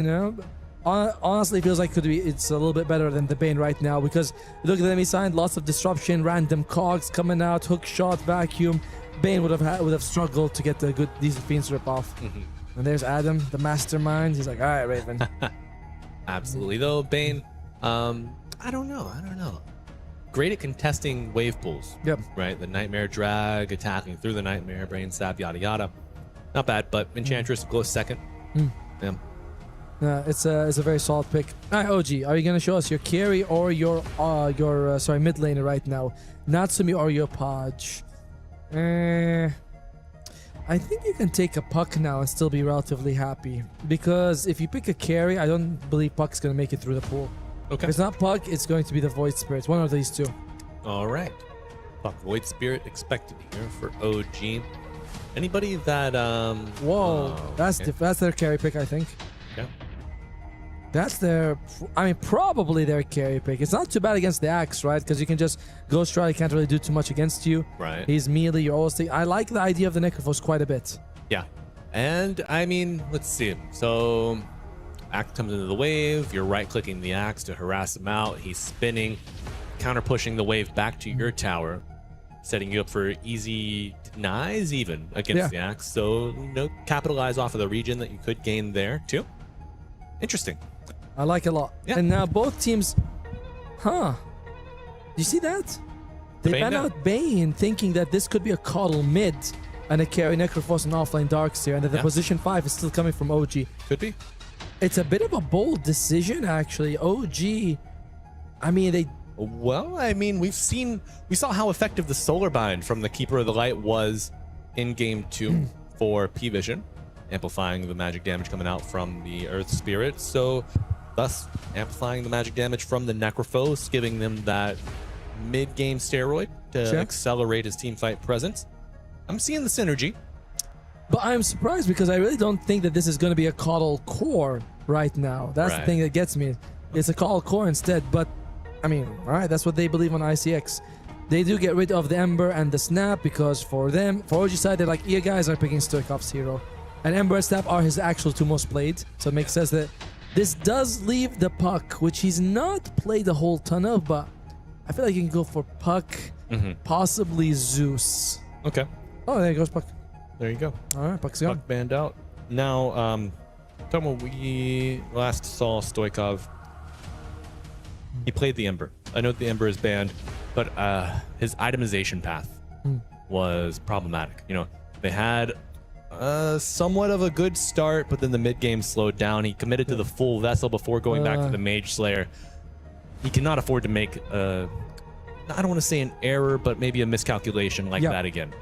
Honestly, it feels like it's a little bit better than the Bane right now, because look at the enemy side, lots of disruption, random cogs coming out, hook shot, vacuum. Bane would have struggled to get the decent Fiends rip off. And there's Adam, the mastermind. He's like, all right, Raven. Absolutely, though Bane, I don't know. Great at contesting wave pools. Yep. Right, the Nightmare Drag, attacking through the Nightmare, Brain Sap, yada yada. Not bad, but Enchantress goes second. Yeah. It's a very solid pick. All right, OG, are you gonna show us your carry or your mid laner right now? Natsumi or your Podge? I think you can take a Puck now and still be relatively happy, because if you pick a carry, I don't believe Puck's gonna make it through the pool. Okay. If it's not Puck, it's going to be the Void Spirit. One of these two. All right. Puck Void Spirit expected here for OG. Anybody that Whoa, that's their carry pick, I think. Yeah. That's probably their carry pick. It's not too bad against the Axe, right? Because you can just Ghost Strike, can't really do too much against you. Right. He's melee, you're always I like the idea of the Necrophos quite a bit. Yeah. And let's see. So Axe comes into the wave, you're right-clicking the Axe to harass him out. He's spinning, counter-pushing the wave back to your tower, setting you up for easy denies even against the Axe. So, capitalize off of the region that you could gain there, too. Interesting. I like it a lot. Yeah. And now both teams... You see that? They ban out Bane, thinking that this could be a Coddle mid and a carry Necrophos and offline Darkseer, and that the position 5 is still coming from OG. Could be. It's a bit of a bold decision, actually. OG, we saw how effective the Solar Bind from the Keeper of the Light was in Game 2 for P-Vision, amplifying the magic damage coming out from the Earth Spirit, so thus amplifying the magic damage from the Necrophos, giving them that mid-game steroid to accelerate his teamfight presence. I'm seeing the synergy. But I'm surprised, because I really don't think that this is going to be a Coddle core right now. That's the thing that gets me. It's a Coddle core instead, but all right, that's what they believe on ICX. They do get rid of the Ember and the Snap, because for OG side, they're like, yeah, guys are picking Stoikov's hero. And Ember and Snap are his actual two most played, so it makes sense that this does leave the Puck, which he's not played a whole ton of, but I feel like you can go for Puck. possibly Zeus. Okay. Oh, there goes Puck. There you go. All right, Puck's gone. Puck banned out. Now, talking about we last saw Stoikov. He played the Ember. I know the Ember is banned, but his itemization path was problematic. You know, they had somewhat of a good start, but then the mid game slowed down. He committed to the full vessel before going back to the Mage Slayer. He cannot afford to make I don't want to say an error, but maybe a miscalculation like that again.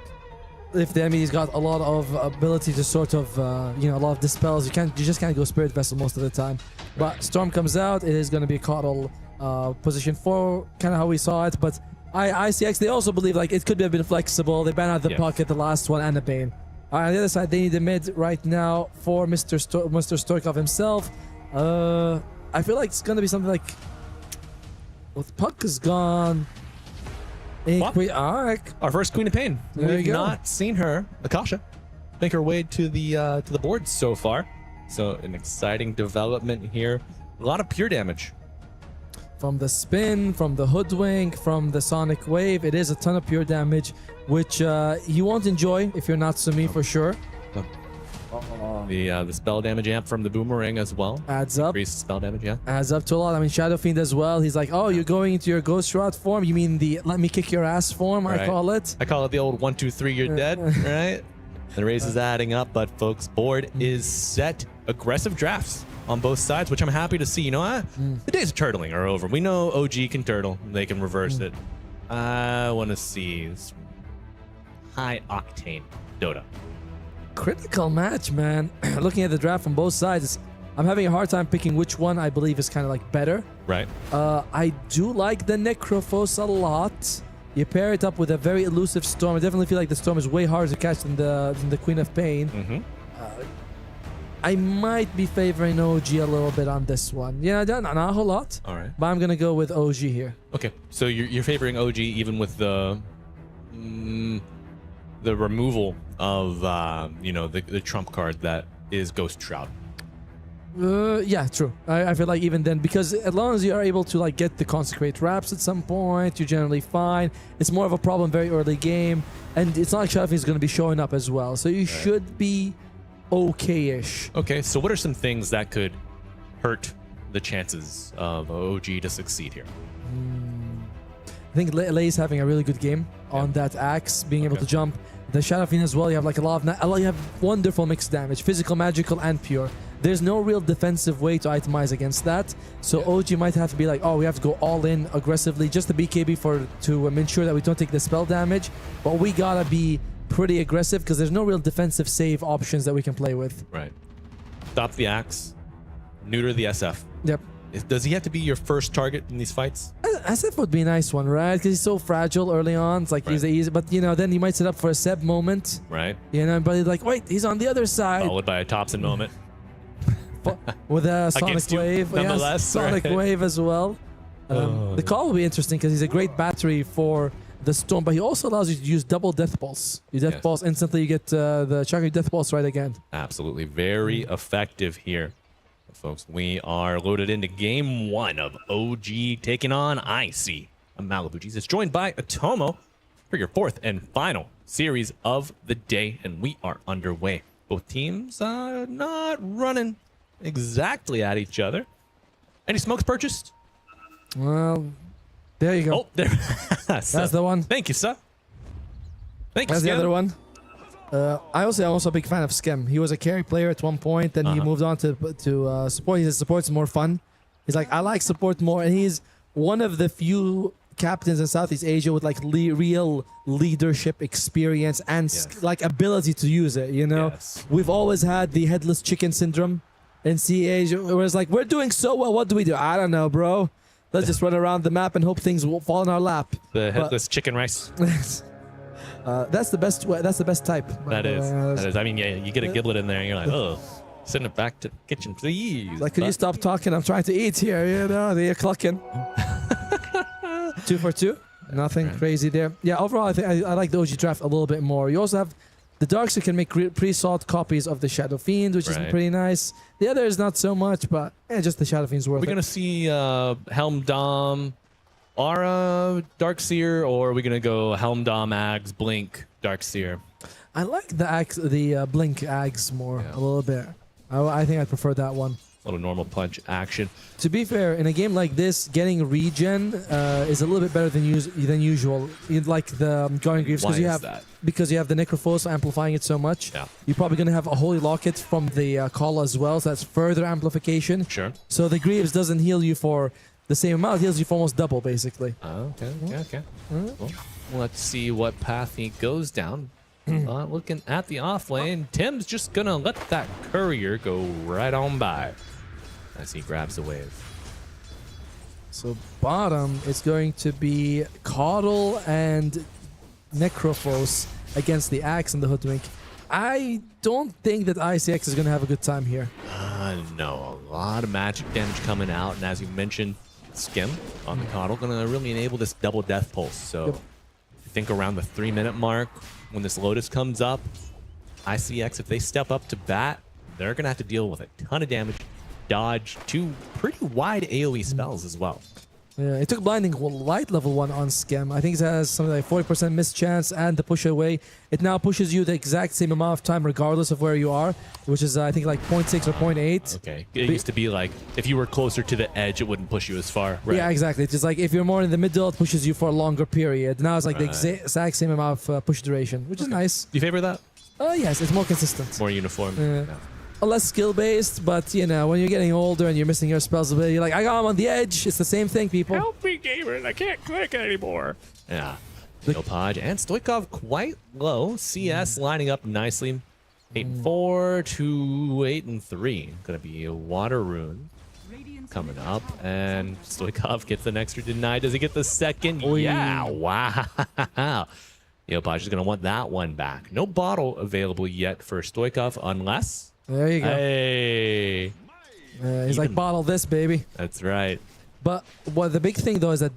If the enemy's got a lot of ability to sort of, you know, a lot of dispels, you just can't go Spirit Vessel most of the time. But Storm comes out, it is going to be a Coddle position 4, kind of how we saw it. But ICX, they also believe like it could be a bit flexible. They ban out the Puck at the last one and the Bane. On the other side, they need the mid right now for Mr. Stoikov himself. I feel like it's going to be something like, with Puck is gone. Our first Queen of Pain. We've not seen her, Akasha, make her way to the board so far. So an exciting development here. A lot of pure damage. From the spin, from the hoodwink, from the sonic wave, it is a ton of pure damage, which you won't enjoy if you're not Sumi for sure. The spell damage amp from the boomerang as well. Adds up. Increased spell damage, yeah. Adds up to a lot. I mean, Shadow Fiend as well. He's like, oh, you're going into your Ghost Rod form? You mean the let me kick your ass form, I call it? I call it the old 1, 2, 3, you're dead, right? The race is adding up, but folks, board is set. Aggressive drafts on both sides, which I'm happy to see. You know what? The days of turtling are over. We know OG can turtle. They can reverse it. I want to see high octane Dota. Critical match, man. Looking at the draft from both sides, I'm having a hard time picking which one I believe is kind of like better. Right. I do like the Necrophos a lot. You pair it up with a very elusive Storm. I definitely feel like the Storm is way harder to catch than the Queen of Pain. I might be favoring OG a little bit on this one. Yeah, not a whole lot. All right. But I'm going to go with OG here. Okay, so you're favoring OG even with the removal of you know, the trump card that is Ghost Shroud. Yeah, true. I feel like even then, because as long as you are able to like get the Consecrate wraps at some point, you're generally fine. It's more of a problem very early game, and it's not like Shadow Fiend is going to be showing up as well, so you should be okay-ish. Okay, so what are some things that could hurt the chances of OG to succeed here? I think Lei's having a really good game on that axe, being able to jump. The Shadow Fiend as well, you have like a lot of you have wonderful mixed damage, physical, magical, and pure. There's no real defensive way to itemize against that. So OG might have to be like, oh, we have to go all in aggressively just to BKB to ensure that we don't take the spell damage. But we gotta be pretty aggressive because there's no real defensive save options that we can play with. Right. Stop the axe, neuter the SF. Yep. Does he have to be your first target in these fights? SF would be a nice one, right? Because he's so fragile early on. It's like he's easy, but you know, then he might set up for a Seb moment. Right. You know, but he's like, wait, he's on the other side. Followed by a Thompson moment. With a Sonic Wave. Nonetheless, Sonic Wave as well. The call will be interesting because he's a great battery for the Storm, but he also allows you to use double Death Pulse. You Death Pulse instantly, you get the Chakra Death Pulse right again. Absolutely. Very effective here. Folks, we are loaded into game 1 of OG taking on IC Malibu Jesus, joined by Atomo for your 4th and final series of the day, and we are underway. Both teams are not running exactly at each other. Any smokes purchased? Well, there you go. Oh, there. That's the one. Thank you, sir. Thank you, That's the other one. I'm also a big fan of Skem. He was a carry player at one point, then he moved on to support. He says support's more fun. He's like, I like support more, and he's one of the few captains in Southeast Asia with like real leadership experience and like ability to use it. You know, we've always had the headless chicken syndrome in CA, where it's like, we're doing so well. What do we do? I don't know, bro. Let's just run around the map and hope things will fall in our lap. The headless chicken rice. That's the best way. That's the best type. That is. I mean, yeah, you get a giblet in there and you're like, oh, send it back to the kitchen, please. Like, could you stop talking? I'm trying to eat here. You know, they're clucking. 2 for 2. Nothing crazy there. Yeah, overall, I think I like the OG draft a little bit more. You also have the Darkster can make pre-salt copies of the Shadow Fiend, which is pretty nice. The other is not so much, but just the Shadow Fiend's worth it. We're going to see Helm Dom Aura, Darkseer, or are we gonna go Helm Dom, Ags, Blink, Darkseer? I like the Blink Ags more a little bit. I think I prefer that one. A little normal punch action. To be fair, in a game like this, getting regen is a little bit better than usual. Like the Guardian Greaves, because you have the Necrophos amplifying it so much. Yeah. You're probably gonna have a Holy Locket from the call as well, so that's further amplification. Sure. So the Greaves doesn't heal you for the same amount; it heals you for almost double, basically. Oh, okay. Well, let's see what path he goes down. Looking at the off lane, Tim's just gonna let that courier go right on by as he grabs the wave. So bottom is going to be Coddle and Necrophos against the Axe and the Hoodwink. I don't think that ICX is going to have a good time here. No, a lot of magic damage coming out, and as you mentioned, Skim on the Coddle going to really enable this double death pulse. So I think around the 3-minute mark, when this Lotus comes up, ICX, if they step up to bat, they're going to have to deal with a ton of damage, dodge 2 pretty wide AoE spells as well. Yeah, it took Blinding Light level 1 on Skim. I think it has something like 40% miss chance and the push away. It now pushes you the exact same amount of time regardless of where you are, which is I think like 0.6 or 0.8. Okay, it used to be like if you were closer to the edge, it wouldn't push you as far. Right? Yeah, exactly. It's just like if you're more in the middle, it pushes you for a longer period. Now it's like the exact same amount of push duration, which is nice. Do you favor that? Yes, it's more consistent. More uniform. Yeah. Less skill-based, but you know, when you're getting older and you're missing your spells a bit, you're like, I got him on the edge. It's the same thing, people. Help me, gamers. I can't click anymore. Yeah. Leopage and Stoikov quite low. CS lining up nicely. 8-4 to 8-3. Gonna be a Water Rune coming up. And Stoikov gets an extra deny. Does he get the second? Oy. Yeah. Wow. Leopage is gonna want that one back. No bottle available yet for Stoikov unless... There you go. Hey. He's like, bottle this, baby. That's right. But what the big thing, though, is that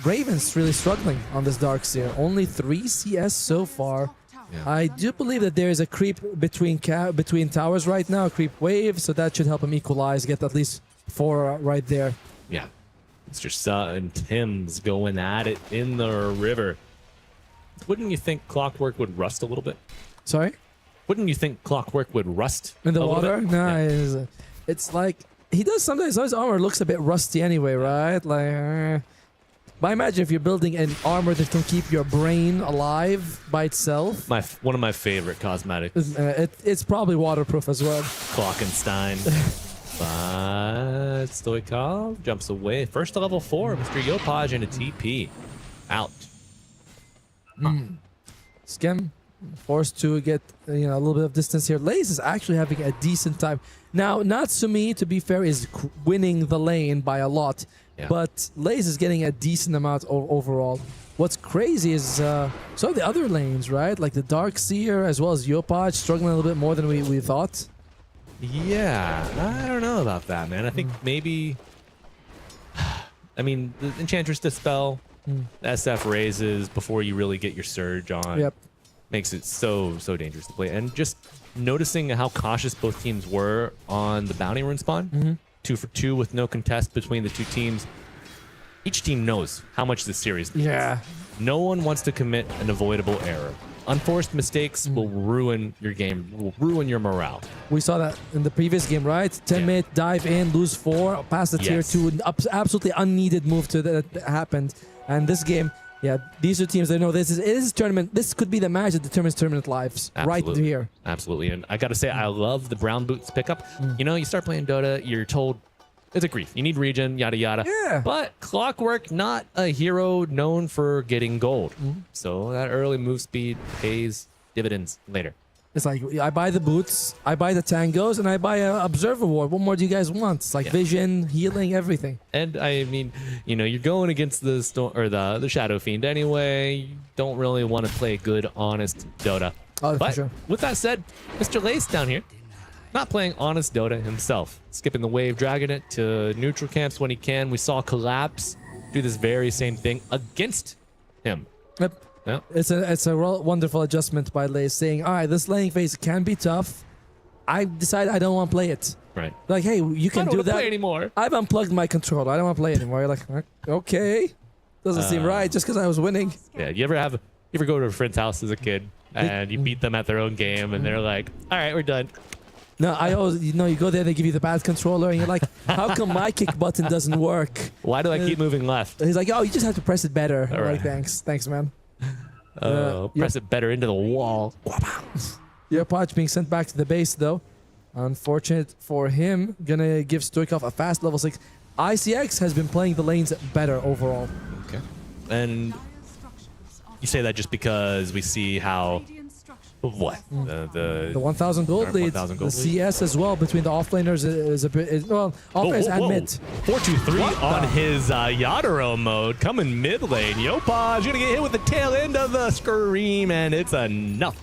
Raven's really struggling on this Darkseer. Only 3 CS so far. Yeah. I do believe that there is a creep between towers right now, a creep wave, so that should help him equalize, get at least 4 right there. Yeah. Mr. Sa and Tim's going at it in the river. Wouldn't you think Clockwork would rust a little bit? Sorry? Wouldn't you think Clockwork would rust in the a water? Bit? No, Yeah. It's like he does sometimes. His armor looks a bit rusty anyway, right? Like, but imagine if you're building an armor that can keep your brain alive by itself. One of my favorite cosmetics. It's probably waterproof as well. Clockenstein. But Stoikov jumps away. First to level 4, Mr. Yopaj and a TP. Out. Skem forced to get a little bit of distance here. Laze is actually having a decent time. Now, Natsumi, to be fair, is winning the lane by a lot. Yeah. But Laze is getting a decent amount overall. What's crazy is some of the other lanes, right? Like the Darkseer as well as Yopaj struggling a little bit more than we thought. Yeah, I don't know about that, man. I think maybe... I mean, the Enchantress Dispel, SF raises before you really get your Surge on. Yep. Makes it so dangerous to play. And just noticing how cautious both teams were on the Bounty Rune spawn. 2 for 2 with no contest between the two teams. Each team knows how much this series means. Yeah. No one wants to commit an avoidable error. Unforced mistakes will ruin your game, will ruin your morale. We saw that in the previous game, right? 10-minute dive in, lose 4, pass the tier 2. Absolutely unneeded move that happened. And this game, yeah, these are teams that know this is tournament. This could be the match that determines tournament lives. Absolutely. Right here. Absolutely. And I got to say, I love the brown boots pickup. You know, you start playing Dota, you're told it's a grief. You need regen, yada, yada. Yeah. But Clockwork, not a hero known for getting gold. So that early move speed pays dividends later. It's like, I buy the boots, I buy the tangos, and I buy an Observer Ward. What more do you guys want? It's like vision, healing, everything. And I mean, you know, you're going against the the Shadow Fiend anyway. You don't really want to play good, honest Dota. Oh, but for sure. With that said, Mr. Lace down here, not playing honest Dota himself. Skipping the wave, dragging it to neutral camps when he can. We saw Collapse do this very same thing against him. Yep. Yep. It's a wonderful adjustment by Lace saying, all right, this laning phase can be tough. I decide I don't want to play it. Right. Like, hey, you can do that. Play anymore. I've unplugged my controller. I don't want to play anymore. You're like, okay. Doesn't seem right just because I was winning. Yeah, you ever go to a friend's house as a kid and you beat them at their own game and they're like, all right, we're done. No, I always, you go there, they give you the bad controller, and you're like, how come my kick button doesn't work? Why do I keep moving left? He's like, oh, you just have to press it better. All I'm right. like, thanks, man. Press it better into the wall. Your Podge being sent back to the base, though. Unfortunate for him. Gonna give Stoikov a fast level 6. ICX has been playing the lanes better overall. Okay. And you say that just because we see how... What? The 1,000 gold lead. The CS as well between the offlaners is a bit... Well, offlaners and mid. 4-2-3 on his Yadaro mode. Coming mid lane. Yopaj gonna get hit with the tail end of the scream, and it's enough.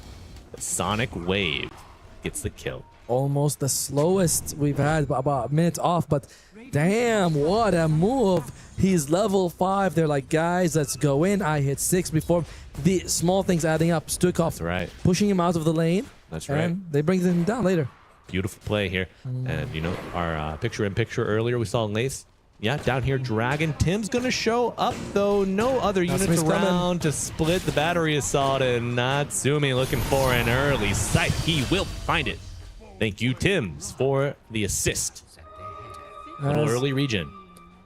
The Sonic Wave gets the kill. Almost the slowest we've had, about a minute off, but damn, what a move. He's level 5. They're like, guys, let's go in. I hit 6 before. The small things adding up. Stoikov pushing him out of the lane. That's right. And they bring him down later. Beautiful play here. And, our picture-in-picture earlier, we saw Lace. Yeah, down here, Dragon. Tim's going to show up, though. No other units around to split the battery assault. And Natsumi looking for an early sight. He will find it. Thank you, Tims, for the assist. Little early regen.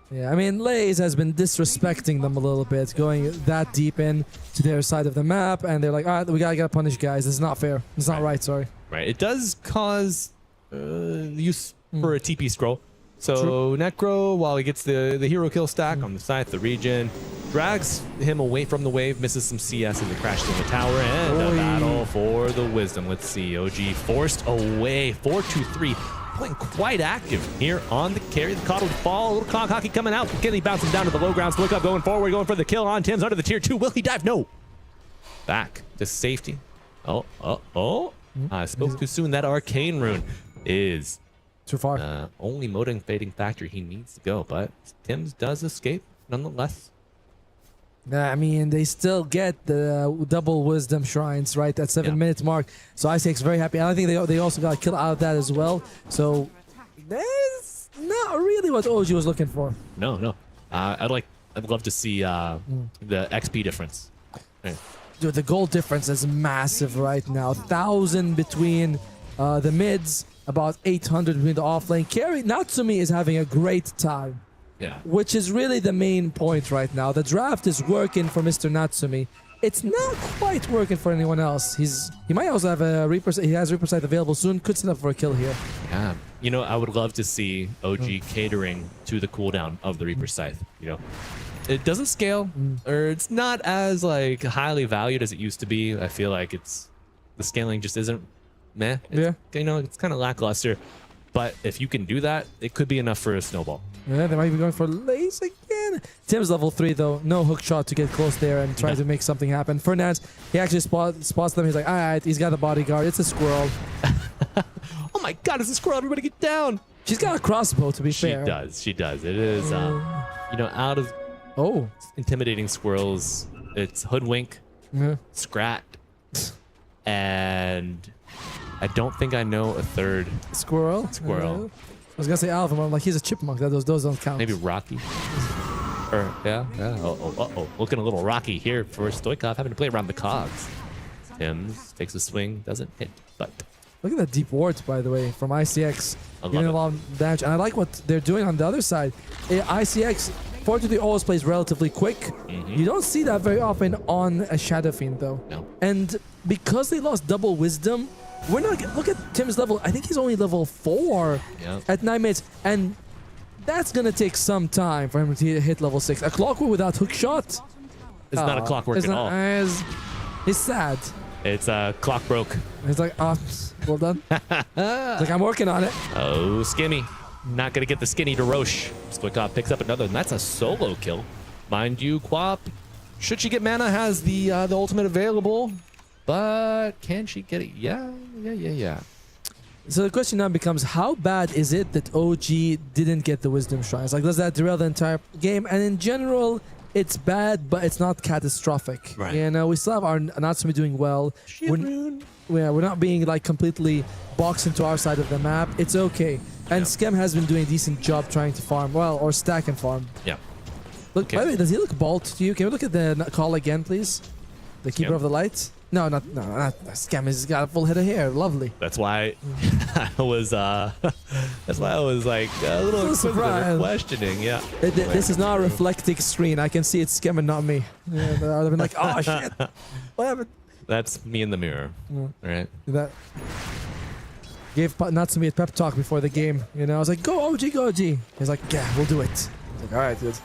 Yeah, I mean, Lays has been disrespecting them a little bit, going that deep in to their side of the map, and they're like, all right, we gotta punish guys. This is not fair. It's not right, sorry. Right. It does cause use for a TP scroll. So Necro, while he gets the hero kill stack on the side of the region, drags him away from the wave, misses some CS, and crashes in the tower, and a battle for the wisdom. Let's see, OG forced away, 4-2-3. Playing quite active here on the carry. The coddled fall. A little cog hockey coming out. McKinley bouncing down to the low grounds. Look up, going forward, going for the kill on Tim's under the tier 2. Will he dive? No. Back to safety. I spoke too soon. That arcane rune is too far. Only motivating factor he needs to go, but Tim's does escape nonetheless. I mean, they still get the double wisdom shrines right at 7-minute mark. So ICX very happy. And I think they also got a kill out of that as well. So that's not really what OG was looking for. No. I'd love to see the XP difference. Right. Dude, the gold difference is massive right now. 1,000 between the mids, about 800 between the offlane. Carry Natsumi is having a great time. Yeah. Which is really the main point right now. The draft is working for Mr. Natsumi. It's not quite working for anyone else. He might also have a Reaper. He has Reaper Sight available soon. Could set up for a kill here. Yeah. I would love to see OG catering to the cooldown of the Reaper Scythe. It doesn't scale, or it's not as highly valued as it used to be. I feel like the scaling just isn't meh. It's kind of lackluster. But if you can do that, it could be enough for a snowball. Yeah, they might be going for Lace again. Tim's level 3 though. No hook shot to get close there and try to make something happen. Fernand, he actually spots them. He's like, all right, he's got the bodyguard. It's a squirrel. Oh my god, it's a squirrel. Everybody get down. She's got a crossbow, to be fair. She does. It is, out of intimidating squirrels, it's Hoodwink, Scrat, and I don't think I know a third squirrel. I was gonna say Alvin, but I'm like, he's a chipmunk. Those don't count. Maybe Rocky. Looking a little rocky here for Stoikov, having to play around the cogs. Tim's takes a swing, doesn't hit, but look at that deep wards, by the way, from ICX. Getting a lot of damage, and I like what they're doing on the other side. ICX, fortunately, always plays relatively quick. You don't see that very often on a Shadow Fiend, though. No. And because they lost double wisdom, we're not. Look at Tim's level. I think he's only level 4 at 9 minutes, and that's gonna take some time for him to hit level 6. A Clockwork without hook shot. It's not a Clockwork at all. It's sad. It's clock broke. It's like, well done. It's like, I'm working on it. Oh, Skimmy. Not gonna get the skinny to Roche. Stoikov picks up another, and that's a solo kill. Mind you, Quap, should she get mana, has the ultimate available, but can she get it? Yeah. So the question now becomes, how bad is it that OG didn't get the Wisdom Shrines? Like, does that derail the entire game? And in general, it's bad, but it's not catastrophic. Right. We still have our Natsumi doing well. We're not being completely boxed into our side of the map. It's okay. And Skem has been doing a decent job trying to farm well, or stack and farm. Yeah. Look, by the way, does he look bald to you? Can we look at the call again, please? The keeper of the light? No, not Scam. He's got a full head of hair. Lovely. That's why I was. That's why I was like a little surprised, questioning. Yeah. This is not a reflecting screen. I can see it's Scam and not me. Yeah, I'd have been like, oh shit. What happened? That's me in the mirror. Yeah. Right. That gave Natsumi a pep talk before the game. You know, I was like, go OG, go OG. He's like, yeah, we'll do it. I was like, all right, dude.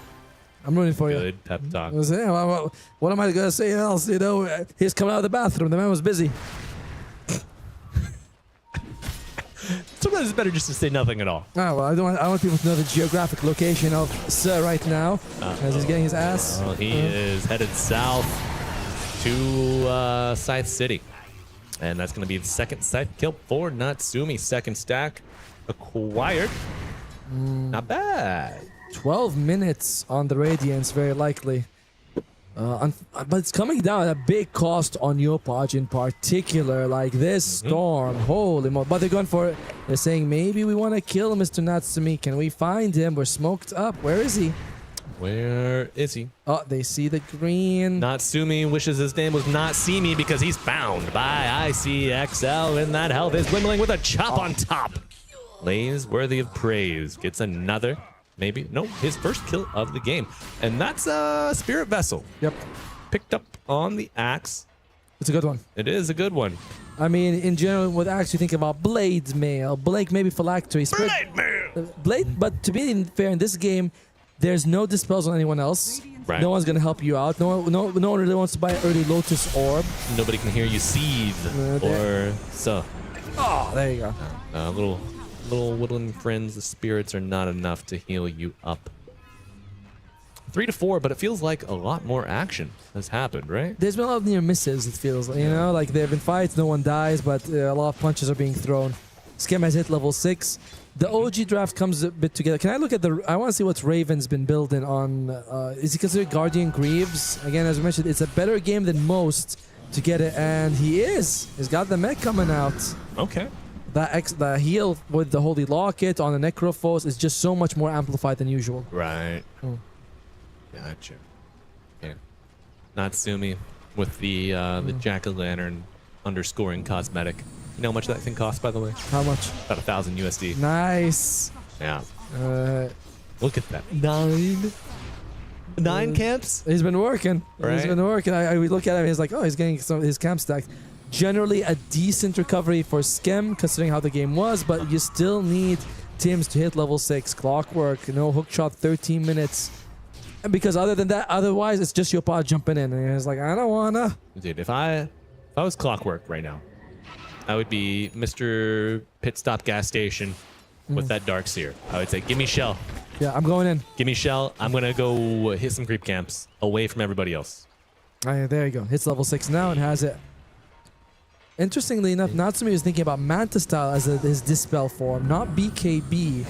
I'm rooting for you. Good pep talk. I was like, yeah, what am I going to say else? You know, he's coming out of the bathroom. The man was busy. Sometimes it's better just to say nothing at all. Oh, well, I want people to know the geographic location of Sir right now as he's getting his ass. Well, he is headed south to Scythe City. And that's going to be the second Scythe kill for Natsumi. Second stack acquired. Not bad. 12 minutes on the Radiance, very likely. But it's coming down at a big cost on Yopaj in particular. Like this storm, holy mo! But they're going for it. They're saying maybe we want to kill Mr. Natsumi. Can we find him? We're smoked up. Where is he? Where is he? Oh, they see the green. Natsumi wishes his name was Not See Me because he's found by ICXL, and that health is dwindling with a chop on top. Lays worthy of praise. Gets another. Maybe. No, his first kill of the game. And that's a Spirit Vessel. Yep. Picked up on the Axe. It's a good one. It is a good one. I mean, in general, with Axe, you think about Blade Mail. Blake, maybe Phylactery. Blade Mail! Blade, but to be fair, in this game, there's no dispels on anyone else. Right. No one's going to help you out. No one really wants to buy an early Lotus Orb. Nobody can hear you seethe or so. Oh, there you go. Little woodland friends, the spirits are not enough to heal you up. 3 to 4, but it feels like a lot more action has happened, right? There's been a lot of near misses, it feels like, you know, like there have been fights, no one dies, but a lot of punches are being thrown. Scam has hit level 6. The OG draft comes a bit together. Can I look at I want to see what Raven's been building on. Is he considered Guardian Greaves? Again, as I mentioned, it's a better game than most to get it, and he is. He's got the mech coming out. Okay. The heal with the Holy Locket on the Necrophos is just so much more amplified than usual. Right. Gotcha. Okay. Natsumi with the Jack-o'-lantern underscoring cosmetic. You know how much that thing costs, by the way? How much? About 1,000 USD. Nice. Yeah. Look at that. 9 camps? He's been working. Right. He's been working. We look at him, he's like, oh, he's getting some of his camp stacked. Generally a decent recovery for Skem, considering how the game was, but you still need Tims to hit level 6. Clockwork, no hook shot, 13 minutes. And because other than that, otherwise, it's just your pod jumping in. And he's like, I don't wanna. Dude, if I was Clockwork right now, I would be Mr. Pit Stop Gas Station with that Dark Seer. I would say, give me Shell. Yeah, I'm going in. Give me Shell. I'm going to go hit some creep camps away from everybody else. There you go. Hits level 6 now and has it. Interestingly enough, Natsumi was thinking about Manta style as his Dispel form, not BKB,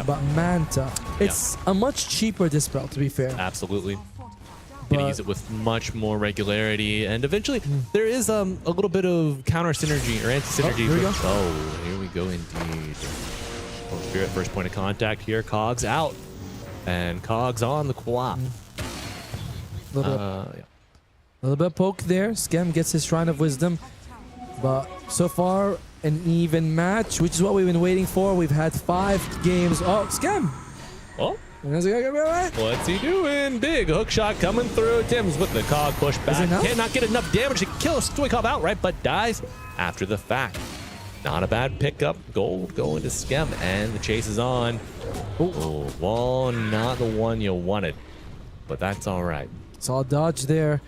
but Manta. It's a much cheaper Dispel, to be fair. Absolutely. Gonna use it with much more regularity, and eventually there is a little bit of counter synergy or anti-synergy. Here we go. Oh, here we go indeed. Oh, Spirit first point of contact here. Cogs out, and Cogs on the quap. A little bit of poke there. Skem gets his Shrine of Wisdom, but so far an even match, which is what we've been waiting for. We've had 5 games. Oh, Skem! Oh. What's he doing? Big hook shot coming through. Tim's with the cog push back. Cannot get enough damage to kill Stoikov outright, but dies after the fact. Not a bad pickup. Gold going to Skem, and the chase is on. Oh, well, not the one you wanted, but that's all right. Saw a dodge there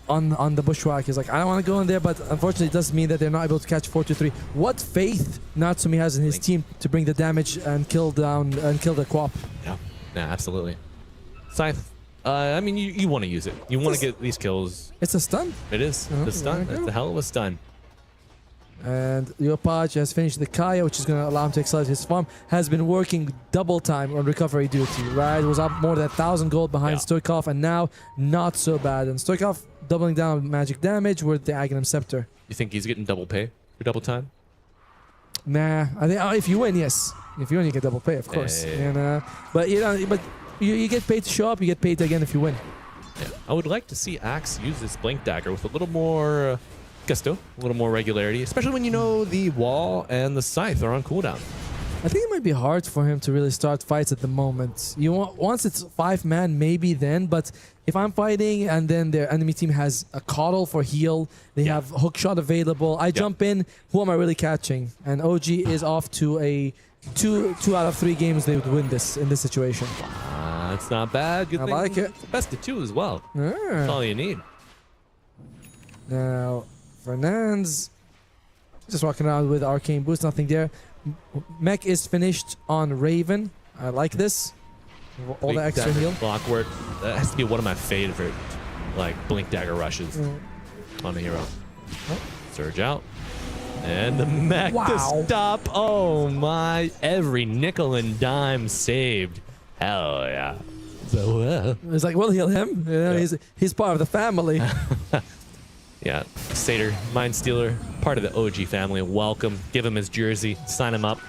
on the bushwhack. He's like, I don't want to go in there, but unfortunately it does mean that they're not able to catch 4-3. What faith Natsumi has in his team to bring the damage and kill the Quap. Yeah, absolutely. Scythe, I mean, you want to use it. You want to get these kills. It's a stun. It is. It's a stun. It's a hell of a stun. And Leopard has finished the Kaya, which is going to allow him to accelerate his farm. Has been working double time on recovery duty, right? Was up more than 1,000 gold behind Stoikov, and now not so bad. And Stoikov doubling down on magic damage with the Aghanim Scepter. You think he's getting double pay for double time? Nah, I think if you win, yes. If you win, you get double pay, of course. Hey. And, but you know, but You get paid to show up, you get paid again if you win. Yeah. I would like to see Axe use this Blink Dagger with a little more gusto, a little more regularity, especially when you know the wall and the scythe are on cooldown. I think it might be hard for him to really start fights at the moment. Once it's 5-man, maybe then, but if I'm fighting and then their enemy team has a coddle for heal, they have hook shot available, I jump in, who am I really catching? And OG is off to a 2 out of 3 games they would win this in this situation. That's not bad. Good I thing like it. It's best of 2 as well. That's all you need. Now, Fernand's just walking around with Arcane Boost, nothing there. Mech is finished on Raven. I like this. All the extra heal. Clockwork. That has to be one of my favorite, like, Blink Dagger rushes on a hero. Surge out. And the mech to stop. Oh my. Every nickel and dime saved. Hell yeah. So, it's like, we'll heal him. You know, he's part of the family. Yeah, Satyr, Mind Stealer, part of the OG family. Welcome. Give him his jersey. Sign him up.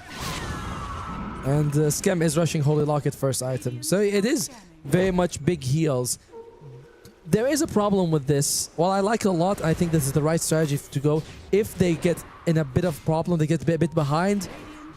And Skem is rushing Holy Locket first item. So it is very much big heals. There is a problem with this. While I like it a lot, I think this is the right strategy to go. If they get in a bit of problem, they get a bit behind,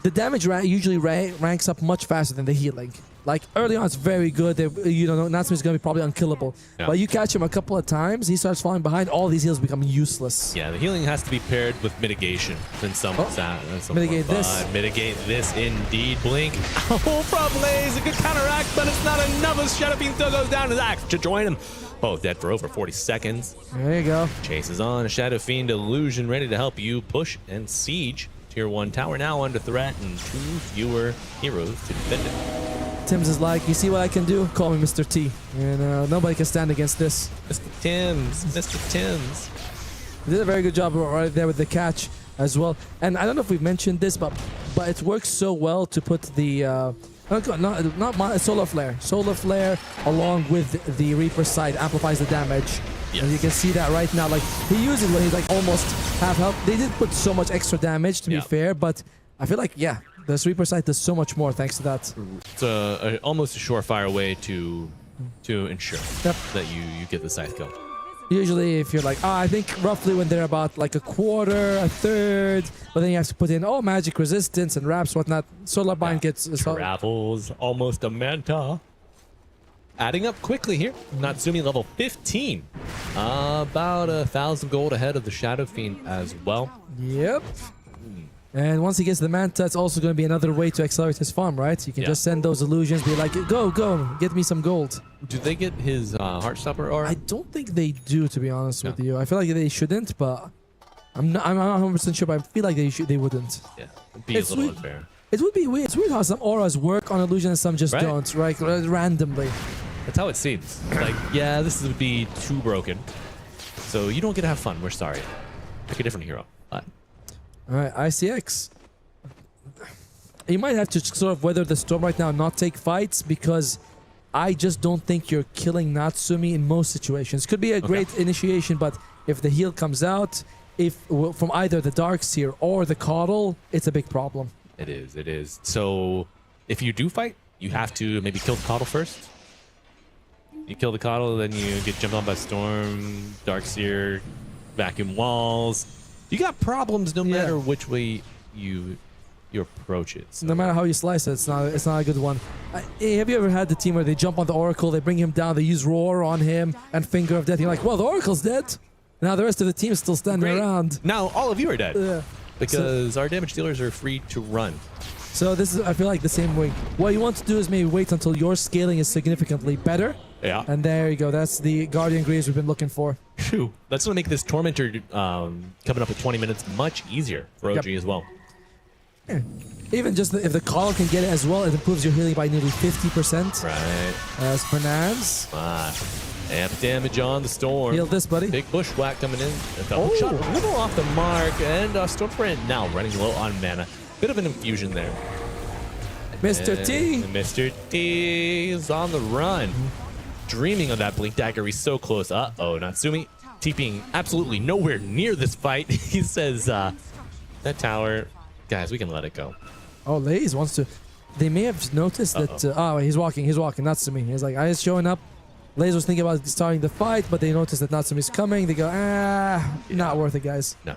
the damage usually ranks up much faster than the healing. Like, early on, it's very good. You don't know, Natsumi is going to be probably unkillable. Yeah. But you catch him a couple of times, he starts falling behind, all these heals become useless. Yeah, the healing has to be paired with mitigation in some mitigate this. Mitigate this indeed. Blink. Oh, from Blaze, a good counteract, but it's not enough as Shadow Fiend still goes down his axe to join him. Both dead for over 40 seconds. There you go. Chases on. A Shadow Fiend illusion ready to help you push and siege. Tier 1 tower now under threat and 2 fewer heroes to defend it. Tim's is like, you see what I can do? Call me Mr. T. And nobody can stand against this. Mr. Tim's. Mr. Tim's. He did a very good job right there with the catch as well. And I don't know if we've mentioned this, but it works so well to put the not Solar Flare. Solar Flare along with the Reaper side amplifies the damage. Yes. And you can see that right now. Like, he uses it when he's like almost half health. They did put so much extra damage, to be fair, but I feel like, the Reaper side does so much more thanks to that. It's almost a surefire way to ensure that you get the scythe kill. Usually if you're like, I think roughly when they're about like a quarter, a third, but then you have to put in, magic resistance and wraps, whatnot. Solar Bind gets... Travels almost a Manta. Adding up quickly here. Natsumi level 15. About 1,000 gold ahead of the Shadow Fiend as well. Yep. And once he gets the Manta, it's also going to be another way to accelerate his farm, right? You can just send those illusions, be like, go, get me some gold. Do they get his Heartstopper or? I don't think they do, to be honest with you. I feel like they shouldn't, but I'm not 100% sure, but I feel like they wouldn't. Yeah, it'd be a little unfair. It would be weird. It's weird how some auras work on illusion and some just don't, right? Randomly. That's how it seems. Like, this would be too broken. So you don't get to have fun. We're sorry. Pick a different hero. Bye. All right, ICX. You might have to sort of weather the storm right now and not take fights, because I just don't think you're killing Natsumi in most situations. Could be a great initiation, but if the heal comes out, from either the Dark Seer or the Coddle, it's a big problem. It is. So if you do fight, you have to maybe kill the Coddle first. You kill the Coddle, then you get jumped on by Storm, Dark Seer, vacuum walls. You got problems no matter which way you approach it. So. No matter how you slice it, it's not a good one. Have you ever had the team where they jump on the Oracle, they bring him down, they use Roar on him and Finger of Death? You're like, well, the Oracle's dead. Now the rest of the team is still standing around. Now all of you are dead. Yeah. Because our damage dealers are free to run. So this is, I feel like, the same way. What you want to do is maybe wait until your scaling is significantly better. Yeah. And there you go. That's the Guardian Greaves we've been looking for. Phew. That's going to make this Tormentor coming up at 20 minutes much easier for OG as well. Yeah. Even just if the Coddle can get it as well, it improves your healing by nearly 50%. Right. As Fernand's. Amp damage on the Storm. Heal this, buddy. Big bushwhack coming in. Shot a little off the mark. And Stormfront now running low on mana. Bit of an infusion there. Mr. T. Mr. T is on the run. Dreaming of that Blink Dagger. He's so close. Uh-oh, Natsumi TPing absolutely nowhere near this fight. He says, that tower, guys, we can let it go. Oh, Laze wants to They may have noticed that. Oh, he's walking. Natsumi. He's like, I was showing up. Laze was thinking about starting the fight, but they noticed that Natsumi's coming. They go, not worth it, guys. No.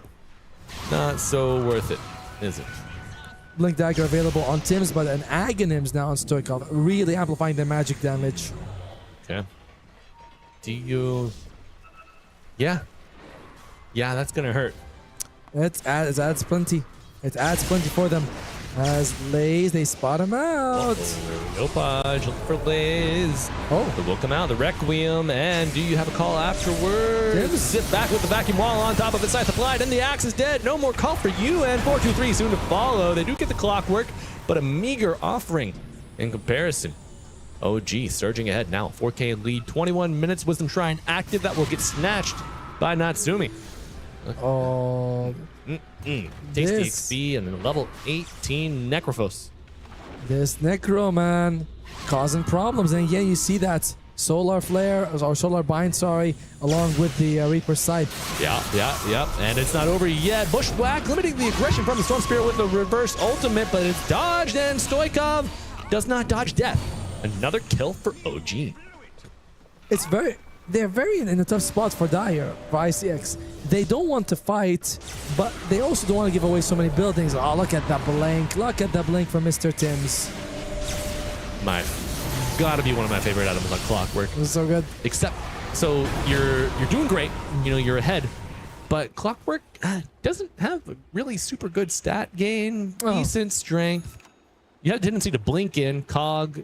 Not so worth it, is it? Blink Dagger available on Tims, but an Aghanims now on Stoikov, really amplifying their magic damage. Okay. Do you... Yeah. Yeah, that's going to hurt. It adds plenty. It adds plenty for them. As Laze, they spot him out. No Podge, looking for Laze. But will come out, the Requiem, and do you have a call afterwards? Zip back with the vacuum wall on top of it, side supplied, and the axe is dead. No more call for you, and 4-2-3 soon to follow. They do get the clockwork, but a meager offering in comparison. OG surging ahead now, 4K lead, 21 minutes, Wisdom Shrine active. That will get snatched by Natsumi. Oh, Tasty XP and then level 18 Necrophos. This Necro, man, causing problems. And again, you see that Solar Flare, or Solar Bind, sorry, along with the Reaper's side. Yeah. And it's not over yet. Bushwhack limiting the aggression from the Storm Spirit with the reverse ultimate, but it's dodged, and Stoikov does not dodge death. Another kill for OG. They're very in a tough spot for Dire, for ICX. They don't want to fight, but they also don't want to give away so many buildings. Oh, look at that blink. Look at that blink from Mr. Tims. Gotta be one of my favorite items on Clockwork. It's so good. Except, so you're doing great. You know, you're ahead. But Clockwork doesn't have a really super good stat gain, decent strength. You have a tendency to blink in, cog,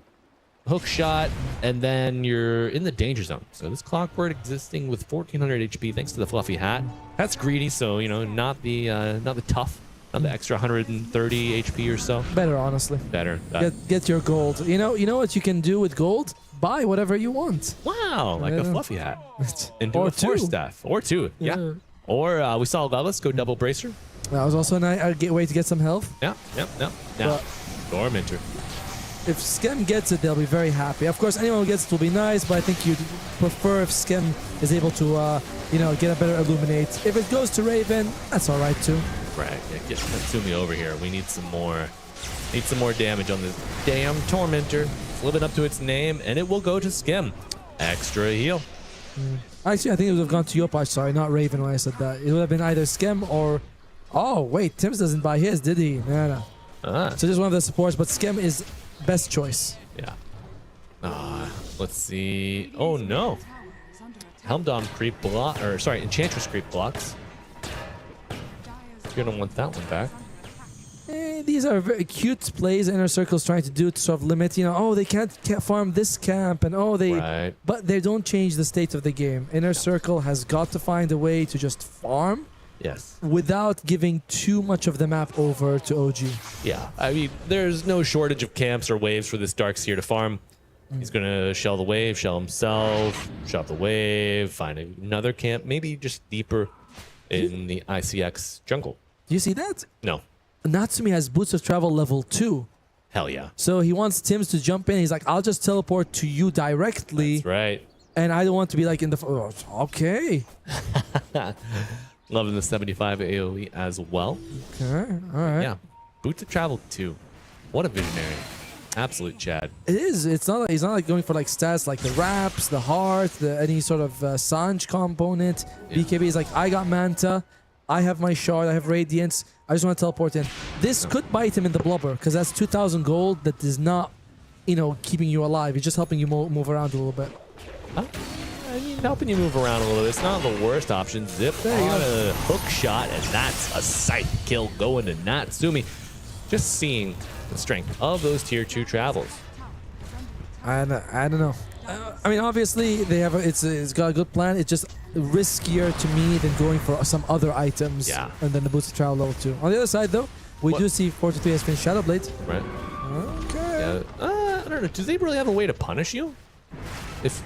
hook shot, and then you're in the danger zone. So this Clockwork existing with 1400 HP thanks to the fluffy hat. That's greedy, so you know, not the tough, not the extra 130 HP or so. Better, honestly. Better. Get your gold. You know what you can do with gold? Buy whatever you want. Wow, like a fluffy hat. And do Or a force two. staff. Or two. Yeah. Or we saw Lelis go double bracer. That was also a way to get some health. Yep. Now, Tormentor. If Skem gets it, they'll be very happy. Of course, anyone who gets it will be nice, but I think you'd prefer if Skem is able to, get a better Illuminate. If it goes to Raven, that's all right too. Right. Yeah, get Natsumi over here. We need some more. Need some more damage on this damn Tormentor. It's living up to its name, and it will go to Skem. Extra heal. Actually, I think it would have gone to Yopaj. Sorry, not Raven when I said that. It would have been either Skem or... Oh, wait. Tims doesn't buy his, did he? No. So just one of the supports, but Skem is best choice. Yeah. Let's see. Oh, no. Helmdom creep block... Or, sorry, Enchantress creep blocks. You're going to want that one back. These are very cute plays Inner Circle's trying to do to sort of limit, they can't farm this camp, and but they don't change the state of the game. Inner Circle has got to find a way to just farm without giving too much of the map over to OG. Yeah, I mean, there's no shortage of camps or waves for this Darkseer to farm. He's going to shell the wave, shell himself, shell the wave, find another camp, maybe just deeper in the ICX jungle. Do you see that? No. Natsumi has Boots of Travel level 2. Hell yeah. So he wants Tims to jump in. He's like, I'll just teleport to you directly. That's right. And I don't want to be like in the... okay. Loving the 75 AoE as well. Okay, all right. Yeah. Boots of Travel 2. What a visionary. Absolute Chad. It is. It's not. He's not like going for like stats like the wraps, the heart, any sort of Sanj component. Yeah. BKB is like, I got Manta, I have my shard, I have Radiance. I just want to teleport in. This could bite him in the blubber because that's 2,000 gold. That is not, keeping you alive. It's just helping you move around a little bit. I mean, helping you move around a little. It's not the worst option. Zip on a hook shot, and that's a scythe kill going to Natsumi. Just seeing the strength of those tier 2 travels. I don't know. I mean, obviously they have it's got a good plan. It's just riskier to me than going for some other items. Yeah. And then the boost of travel level 2. On the other side, though, we do see 43 has been Shadowblade. Right. Okay. Yeah. I don't know. Do they really have a way to punish you? If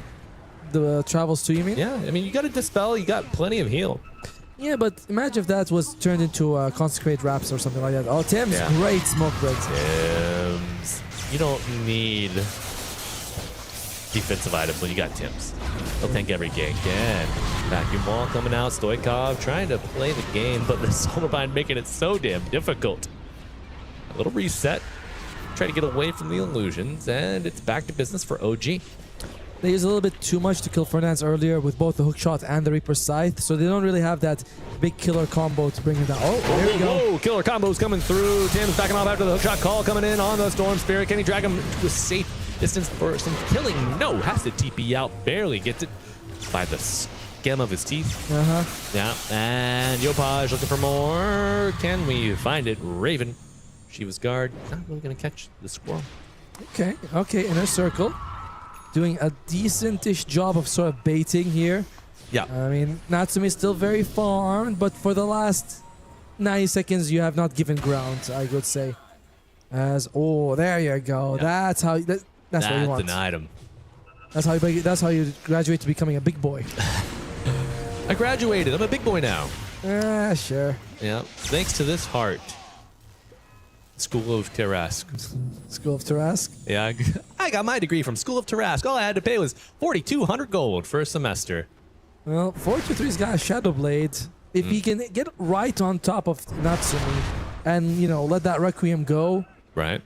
the travels 2, you mean? Yeah. I mean, you got to dispel. You got plenty of heal. Yeah, but imagine if that was turned into consecrate wraps or something like that. Oh, Tim's great smoke breaks. Tims. You don't need defensive items when you got Tims. He'll tank every gank. Again. Vacuum wall coming out. Stoikov trying to play the game, but the Solar Bind making it so damn difficult. A little reset. try to get away from the illusions, and it's back to business for OG. They used a little bit too much to kill Fernandez earlier with both the hook shot and the Reaper Scythe, so they don't really have that big killer combo to bring him down. Oh, there we go. Whoa, killer combos coming through. Tim's backing off after the hook shot call coming in on the Storm Spirit. Can he drag him to a safe distance for some killing? No, has to TP out. Barely gets it by the stem of his teeth. Yeah, and Yopaj looking for more. Can we find it? Raven, Shiva's guard, not really going to catch the squirrel. Okay, inner circle. Doing a decentish job of sort of baiting here. Yeah. I mean, Natsumi's still very farmed, but for the last 90 seconds, you have not given ground, I would say. Oh, there you go. Yeah. That's how. That's what you want. Denied him. That's how you graduate to becoming a big boy. I graduated. I'm a big boy now. Sure. Yeah. Thanks to this heart. School of Tarrasque. School of Tarrasque? Yeah, I got my degree from School of Tarrasque. All I had to pay was 4,200 gold for a semester. Well, 423's got a Shadow Blade. If he can get right on top of Natsumi and, you know, let that Requiem go, right,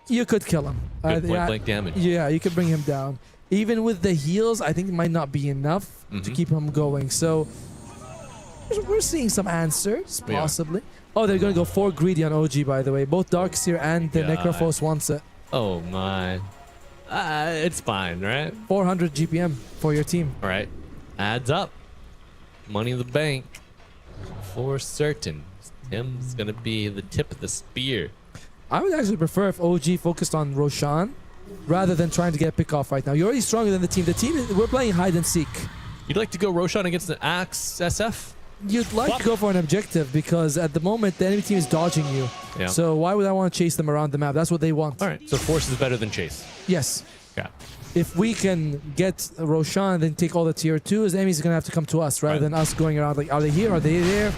you could kill him. Good point-blank damage. Yeah, you could bring him down. Even with the heals, I think it might not be enough to keep him going. So we're seeing some answers, possibly. Oh, they're going to go 4 greedy on OG, by the way. Both Darkseer and the Necrophos wants it. Oh, my. It's fine, right? 400 GPM for your team. All right. Adds up. Money in the bank. For certain. Tim's going to be the tip of the spear. I would actually prefer if OG focused on Roshan rather than trying to get a pick off right now. You're already stronger than the team. We're playing hide and seek. You'd like to go Roshan against the Axe SF? You'd like to go for an objective because at the moment the enemy team is dodging you. Yeah. So why would I want to chase them around the map? That's what they want. All right. So Force is better than Chase. Yes. Yeah. If we can get Roshan and then take all the tier 2s, the enemies are going to have to come to us rather than us going around like, are they here? Are they there?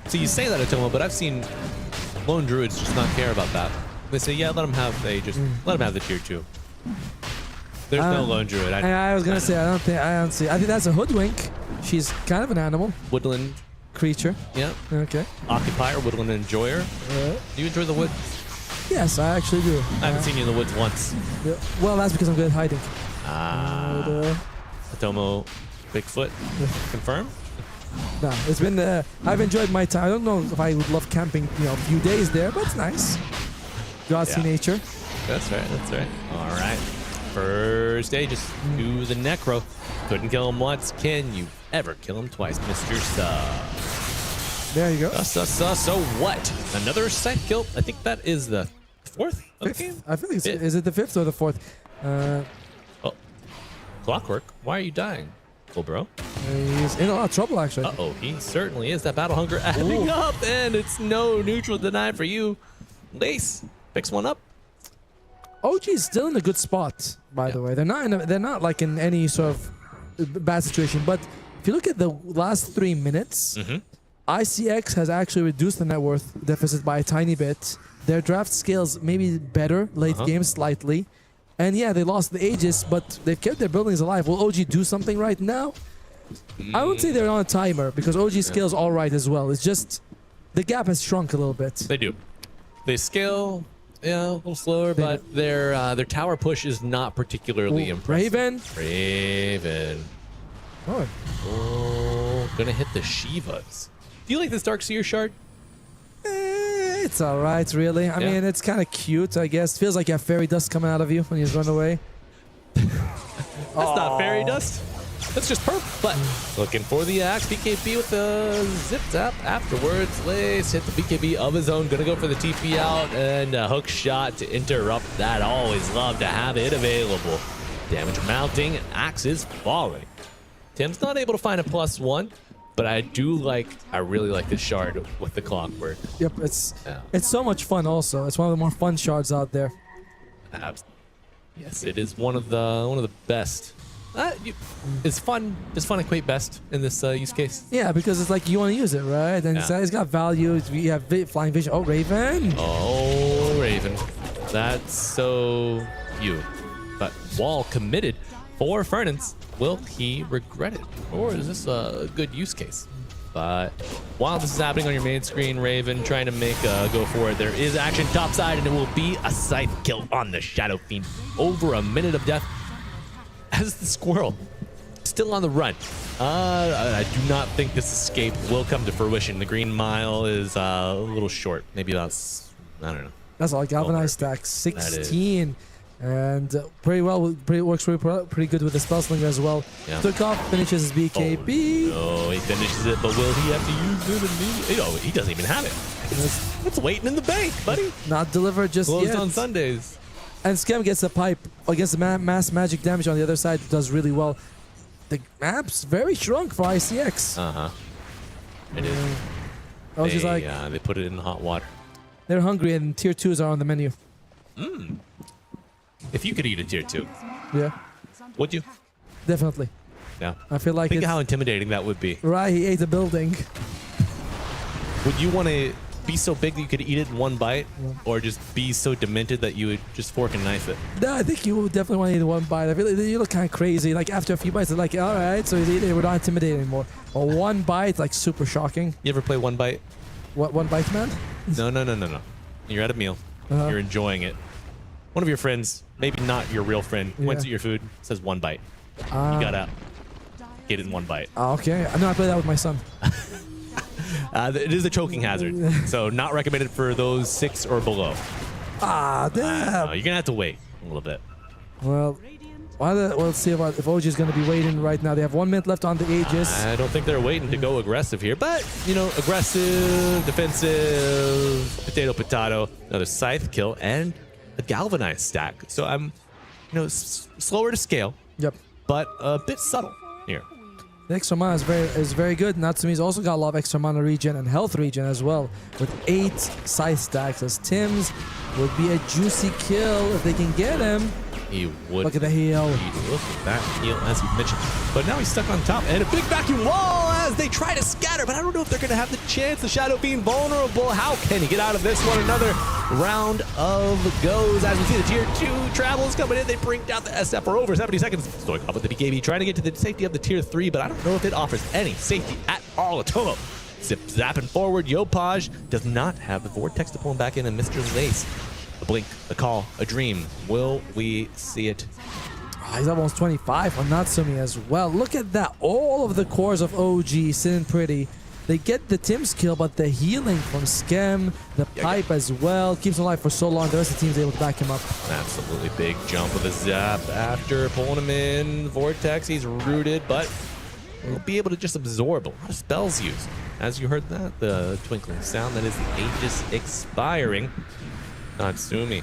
So you say that, Atomo, but I've seen lone druids just not care about that. They say, yeah, let them have the tier 2. There's no lone druid. I was going to say, I think that's a hoodwink. She's kind of an animal. Woodland creature. Yeah. Okay. Occupier, woodland enjoyer. Do you enjoy the woods? Yes, I actually do. I haven't seen you in the woods once. Yeah. Well, that's because I'm good at hiding. Atomo, Bigfoot, confirmed? No, it's been. I've enjoyed my time. I don't know if I would love camping, you know, a few days there, but it's nice. God see nature. That's right. That's right. All right. First Aegis to the Necro. Couldn't kill him once. Can you ever kill him twice, Mr. Sub? There you go. So what? Another side kill. I think that is the 4th of the game. I think it's, is it the 5th or the 4th? Oh, Clockwork. Why are you dying, cool bro? He's in a lot of trouble, actually. Uh-oh, he certainly is. That battle hunger adding up, and it's no neutral deny for you. Lace picks one up. OG is still in a good spot, by the way. They're not like in any sort of bad situation. But if you look at the last 3 minutes, ICX has actually reduced the net worth deficit by a tiny bit. Their draft scales maybe better late game slightly. And yeah, they lost the Aegis, but they've kept their buildings alive. Will OG do something right now? I would say they're on a timer because OG scales all right as well. It's just the gap has shrunk a little bit. They do. They scale, yeah, a little slower, but their tower push is not particularly impressive. Raven. Oh, gonna hit the Shivas. Do you like this Darkseer shard? It's alright, really. I mean, it's kind of cute, I guess. Feels like you have fairy dust coming out of you when you run away. That's not fairy dust. That's just purple. But looking for the axe. BKB with the zip tap afterwards. Lace hit the BKB of his own. Gonna go for the TP out and a hook shot to interrupt that. Always love to have it available. Damage mounting. Axe is falling. Tim's not able to find a +1. But I really like this shard with the clockwork. Yep, it's so much fun also. It's one of the more fun shards out there. Yes, it is one of the best. Is fun equate best in this use case? Yeah, because it's like you want to use it, right? And it's got value. We have flying vision. Oh, Raven. Oh, Raven. That's so you. But wall committed for Fernance. Will he regret it? Or is this a good use case? But while this is happening on your main screen, Raven trying to make a go for it. There is action topside, and it will be a scythe kill on the Shadow Fiend. Over a minute of death as the Squirrel still on the run. I do not think this escape will come to fruition. The Green Mile is a little short. Maybe that's, I don't know. That's all galvanized stack, 16. And pretty works pretty good with the spell slinger as well. Yeah. Took off, finishes his BKB. Oh, no, he finishes it, but will he have to use it immediately? Oh, he doesn't even have it. It's waiting in the bank, buddy. Not delivered just Closed yet. on Sundays. And Skem gets a pipe against the mass magic damage on the other side. Does really well. The map's very shrunk for ICX. Uh-huh. It is. I was just like, they put it in hot water. they're hungry and tier 2s are on the menu. Mm. If you could eat a tier 2, Yeah, would you? definitely. Yeah. I feel like Think it's, of how intimidating that would be. right, he ate a building. Would you want to be so big that you could eat it in one bite, or just be so demented that you would just fork and knife it? No, I think you would definitely want to eat one bite. I feel like you look kind of crazy. Like after a few bites, they're like, all right, so he's eating it. We're not intimidated anymore. Or one bite, like super shocking. You ever play One Bite? What, one bite, man? No. You're at a meal. Uh-huh. You're enjoying it. One of your friends, maybe not your real friend, points at your food, says one bite. You gotta get it in one bite. Okay, I know I play that with my son. It is a choking hazard, so not recommended for those 6 or below. Damn. You're gonna have to wait a little bit. Well, let's see if OG is going to be waiting right now. They have 1 minute left on the Aegis. I don't think they're waiting to go aggressive here, but, you know, aggressive, defensive, potato, another scythe kill, and a galvanized stack. So I'm, you know, slower to scale. Yep. But a bit subtle here. The extra mana is very good. Natsumi's also got a lot of extra mana regen and health regen as well, with 8 scythe stacks. As Tim's would be a juicy kill if they can get him. He would. Look at the heal. Look at that heal, as you mentioned. But now he's stuck on top, and a big vacuum wall as they try to scatter, but I don't know if they're going to have the chance. The Shadow being vulnerable. How can he get out of this one? Another round of goes. As we see the tier 2 travels coming in, they bring down the SF for over 70 seconds. Stoikov with the BKB trying to get to the safety of the tier 3, but I don't know if it offers any safety at all. Atomo zip zapping forward. Yopaj does not have the Vortex to pull him back in, and Mr. Lace. A blink, a call, a dream. Will we see it? He's almost 25 on Natsumi as well. Look at that. All of the cores of OG sitting pretty. They get the Tim's kill, but the healing from Skem, the pipe as well, keeps him alive for so long. The rest of the team's able to back him up. Absolutely big jump with a zap after pulling him in. Vortex, he's rooted, but he'll be able to just absorb a lot of spells used. As you heard that, the twinkling sound, that is the Aegis expiring. Natsumi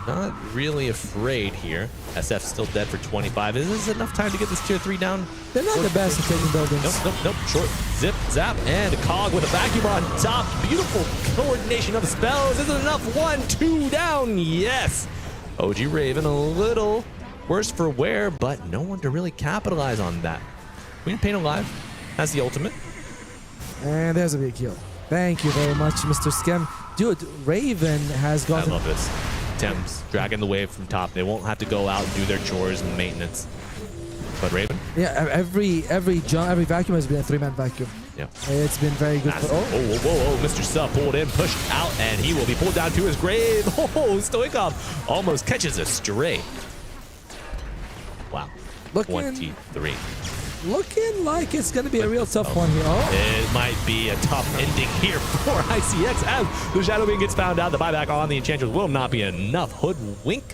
not really afraid here. SF still dead for 25. Is this enough time to get this tier 3 down? They're not the best at taking buildings. Nope. Short zip, zap, and a cog with a vacuum on top. Beautiful coordination of spells. Is it enough? 1, 2 down. Yes. OG Raven a little worse for wear, but no one to really capitalize on that. Queen of Pain alive has the ultimate. And there's a big kill. Thank you very much, Mr. Skem. Dude, Raven has got. I love this. Thames dragging the wave from top. They won't have to go out and do their chores and maintenance. But Raven? Yeah, every vacuum has been a 3-man vacuum. Yeah. It's been very good. Whoa. Mr. Sub pulled in, pushed out, and he will be pulled down to his grave. Oh, Stoikov almost catches a stray. Wow. 23. Looking like it's going to be a real tough one here. It might be a tough ending here for ICX as the Shadow Being gets found out. The buyback on the Enchantress will not be enough. Hoodwink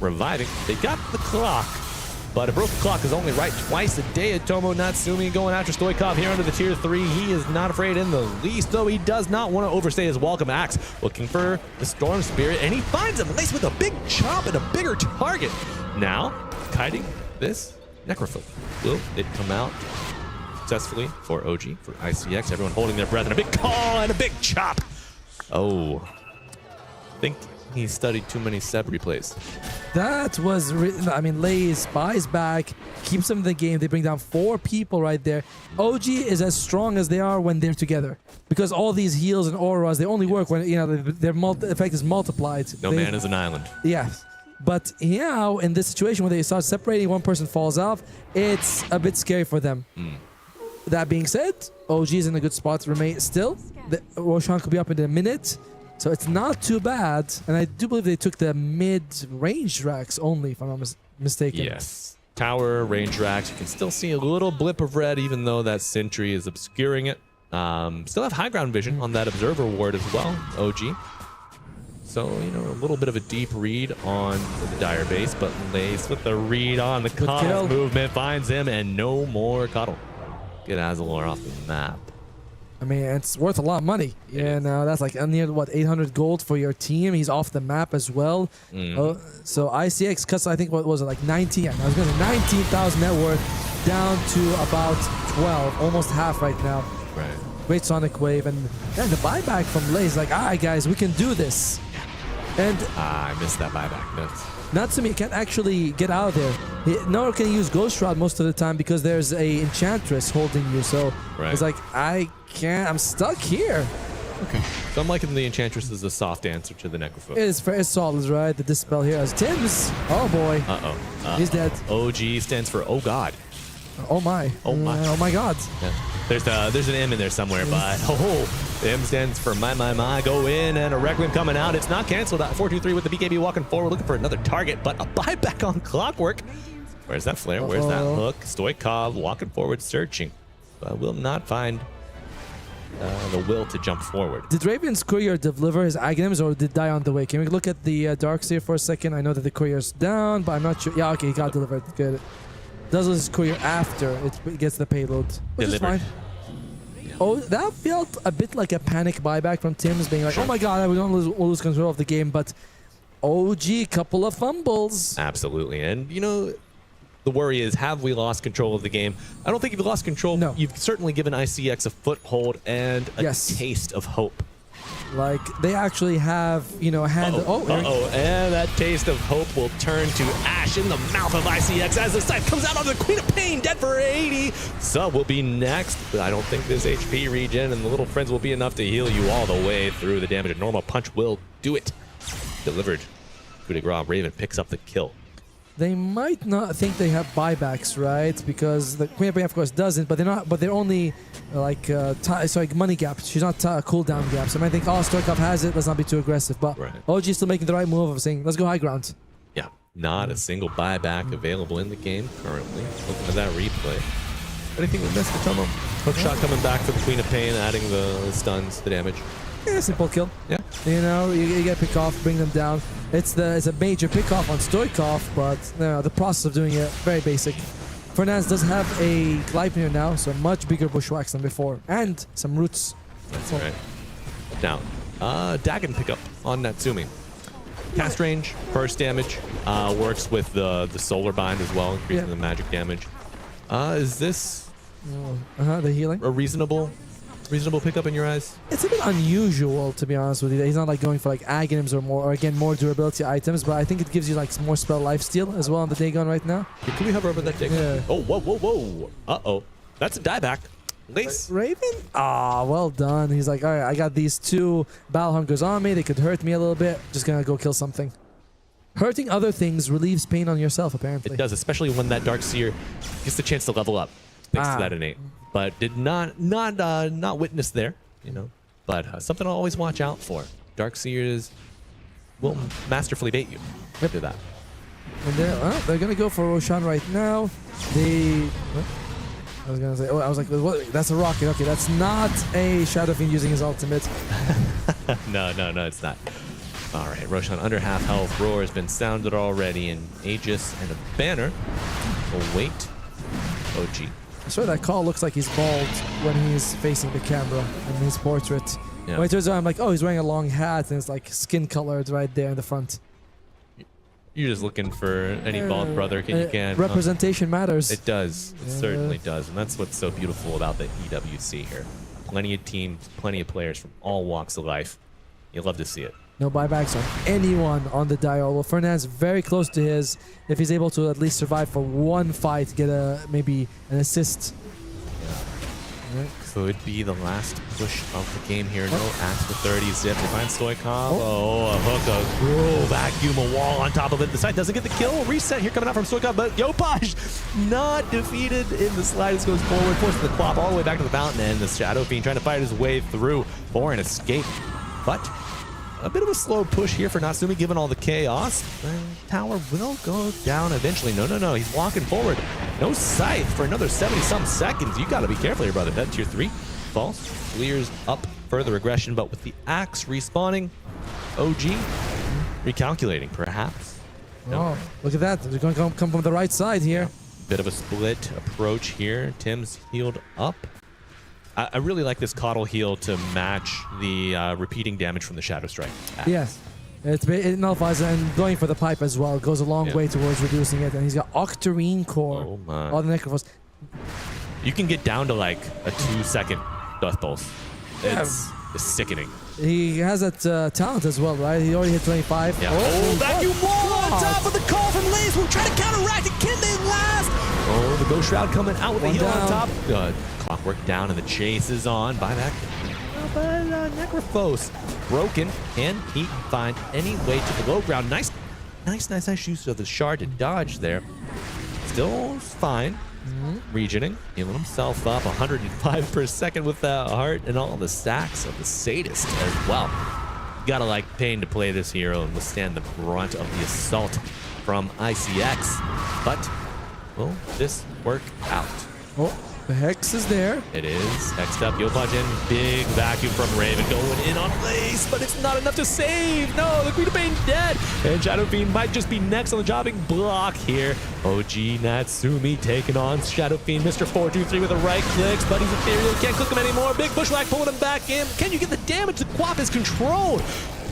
reviving. They got the clock, but a broken clock is only right twice a day. Atomo Natsumi going after Stoikov here under the tier 3. He is not afraid in the least, though he does not want to overstay his welcome axe. Looking for the Storm Spirit, and he finds him laced with a big chop and a bigger target. Now, kiting this Necrophil. Will it come out successfully for OG, for ICX? Everyone holding their breath, and a big call and a big chop. Oh, I think he studied too many Seb replays. That was, Lays buys back, keeps them in the game. They bring down 4 people right there. OG is as strong as they are when they're together, because all these heals and auras, they only work when their effect is multiplied. No man is an island. Yes. But now, in this situation where they start separating, one person falls off, it's a bit scary for them. that being said, OG is in a good spot. Remain still. Roshan could be up in a minute. So it's not too bad. And I do believe they took the mid-range racks only, if I'm not mistaken. Yes. Tower, range racks. You can still see a little blip of red, even though that sentry is obscuring it. Still have high ground vision on that observer ward as well, OG. So, you know, a little bit of a deep read on the Dire base, but Lace with the read on the Coddle movement finds him, and no more Coddle. Get Azalor off the map. I mean, it's worth a lot of money. Yeah, now that's like near, what, 800 gold for your team. He's off the map as well. So ICX cuts, I think, what was it, like 19? Yeah, I was going to 19,000 net worth down to about 12, almost half right now. Right. Great Sonic Wave, and the buyback from Lace, like, all right, guys, we can do this. And I missed that buyback. Natsumi can't actually get out of there. Nor can he use Ghost Shroud most of the time because there's a Enchantress holding you. So it's like, I can't, I'm stuck here. Okay. So I'm liking the Enchantress as a soft answer to the Necrofoot. It's solid, right? The Dispel here as Tim's. Oh boy. He's dead. OG stands for Oh God. Oh my. Oh my. Oh my God. Yeah. There's an M in there somewhere, but M stands for my. Go in, and a Requiem coming out. It's not canceled. 4-2-3 with the BKB walking forward, looking for another target, but a buyback on Clockwork. Where's that flare? Where's that hook? Stoikov walking forward, searching, but will not find the will to jump forward. Did Raven's courier deliver his Aghanims or did die on the way? Can we look at the Darkseer for a second? I know that the courier's down, but I'm not sure. Yeah, okay, he got delivered. Good. Does his courier after it gets the payload, which is fine. Oh, that felt a bit like a panic buyback from Tim's, being like, oh my God, I don't lose control of the game, but OG, couple of fumbles. Absolutely, and you know, the worry is, have we lost control of the game? I don't think you've lost control. No. You've certainly given ICX a foothold and a taste of hope. Like, they actually have, you know, a hand. And that taste of hope will turn to ash in the mouth of ICX as the scythe comes out on the Queen of Pain, dead for 80. Sub will be next, but I don't think this HP regen and the little friends will be enough to heal you all the way through the damage. A normal punch will do it. Delivered. Coup de grace. Raven picks up the kill. They might not think they have buybacks, right? Because the Queen of Pain, of course, doesn't, but they're not. But they're only like money gap. She's not cooldown gap. So I might think, oh, Stoikov has it. Let's not be too aggressive. But OG is still making the right move of saying, let's go high ground. Yeah, not a single buyback available in the game currently. Looking at that replay. Anything we missed, Tomo? Hook shot coming back for the Queen of Pain, adding the stuns, the damage. Yeah, simple kill. Yeah. You know, you get pick off, bring them down. It's a major pick off on Stoikov, but the process of doing it, very basic. Fernandez does have a Gleipnir now, so much bigger bushwhacks than before, and some roots. That's right. Now, Dagon pickup on Natsumi. Cast range, burst damage, works with the solar bind as well, increasing the magic damage. Is this the healing a reasonable pickup in your eyes? It's a bit unusual, to be honest with you. He's not like going for like Aghanims or more durability items, but I think it gives you like more spell lifesteal as well on the Dagon right now. Can we hover over that Dagon? Yeah. Oh, whoa. Uh-oh. That's a dieback. Lace. Raven? Ah, well done. He's like, all right, I got these two Battle Hunkers on me. They could hurt me a little bit. Just gonna go kill something. Hurting other things relieves pain on yourself, apparently. It does, especially when that Darkseer gets the chance to level up, thanks to that innate. But did not witness there, you know. But something to always watch out for. Darkseers will masterfully bait you. Do that. And they're gonna go for Roshan right now. I was gonna say, I was like, what? That's a rocket. Okay, that's not a Shadow Fiend using his ultimate. No, it's not. All right, Roshan under half health. Roar has been sounded already, and Aegis and a banner await OG. I swear that call looks like he's bald when he's facing the camera in his portrait. Yeah. When it turns out, I'm like, oh, he's wearing a long hat and it's like skin colored right there in the front. You're just looking for any bald brother you can. Representation matters. It does. It certainly does. And that's what's so beautiful about the EWC here. Plenty of teams, plenty of players from all walks of life. You love to see it. No buybacks on anyone on the dial. Well, Fernandez very close to his. If he's able to at least survive for one fight, get maybe an assist. Could be the last push of the game here. No axe for 30. Zip. They find Stoikov. Oh, a hook, a vacuum, a wall on top of it. The side doesn't get the kill. Reset here coming out from Stoikov, but Yopaj not defeated in the slide. Goes forward, forces the Quap all the way back to the fountain, and the Shadow Fiend trying to fight his way through for an escape. But a bit of a slow push here for Natsumi, given all the chaos. The tower will go down eventually. No. He's walking forward. No scythe for another 70-some seconds. You got to be careful here, brother. That tier 3 falls, clears up further aggression, but with the axe respawning, OG recalculating, perhaps. No. Oh, look at that. They're going to come from the right side here. Yeah. Bit of a split approach here. Tim's healed up. I really like this Coddle heal to match the repeating damage from the Shadow Strike. Yes. It nullifies and going for the pipe as well. Goes a long way towards reducing it. And he's got Octarine Core. Oh my. All the Necrophos. You can get down to like a 2-second Death Pulse. It's sickening. He has that talent as well, right? He already hit 25. Yeah. Oh, vacuum wall on top of the call from Lace. We're trying to counteract it. Can they last? Oh, the Ghost Shroud coming out with a heal on top. Clockwork down and the chase is on. Buyback. But Necrophos broken. Can he find any way to the low ground? Nice use of the shard to dodge there. Still fine. Regioning, healing himself up 105 per second with the heart and all the stacks of the Sadist as well. You gotta like Pain to play this hero and withstand the brunt of the assault from ICX. But will this work out? Oh, the Hex is there. It is. Hexed up, Yopaj in. Big vacuum from Raven going in on Lace, but it's not enough to save. No, the Queen of Pain dead. And Shadow Fiend might just be next on the jobbing block here. OG Natsumi taking on Shadow Fiend. Mr. 423 with the right clicks, but he's ethereal. Can't click him anymore. Big Bushwhack pulling him back in. Can you get the damage? The Quap is controlled.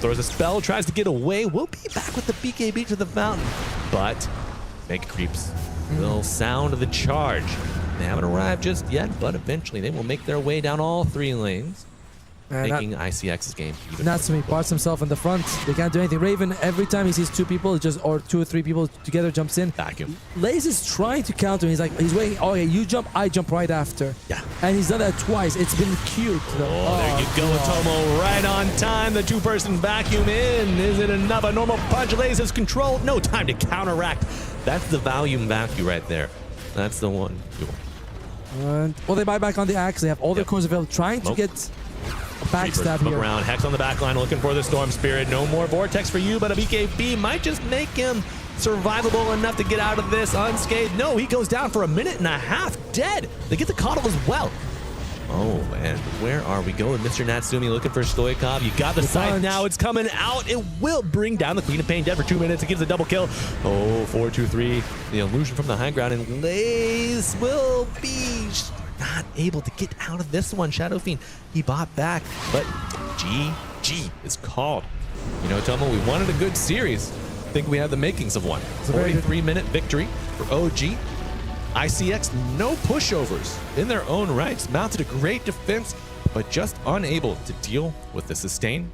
Throws a spell, tries to get away. We'll be back with the BKB to the fountain. But Mega Creeps will sound the charge. They haven't arrived just yet, but eventually they will make their way down all 3 lanes, making ICX's game even Natsumi parts himself in the front. They can't do anything. Raven, every time he sees 2 people, or 2 or 3 people together, jumps in. Vacuum. Lace is trying to counter. He's waiting. Oh, yeah, you jump, I jump right after. Yeah. And he's done that twice. It's been cute. Oh, there you go, Tomo. Right on time. The 2-person vacuum in. Is it enough? A normal punch. Lace is controlled. No time to counteract. That's the volume vacuum right there. That's the one. Well, they buy back on the axe. They have all their cores available, trying to get a backstab here. Around. Hex on the back line, looking for the Storm Spirit. No more Vortex for you, but a BKB might just make him survivable enough to get out of this unscathed. No, he goes down for a minute and a half, dead. They get the Coddle as well. Oh, and where are we going? Mr. Natsumi looking for Stoikov. You got the scythe now. It's coming out. It will bring down the Queen of Pain dead for 2 minutes. It gives a double kill. Oh, 4-2-3. The illusion from the high ground. And Lace will be not able to get out of this one. Shadow Fiend, he bought back. But GG is called. You know, Tomo, we wanted a good series. I think we have the makings of one. 43-minute victory for OG. ICX, no pushovers in their own rights, mounted a great defense, but just unable to deal with the sustain,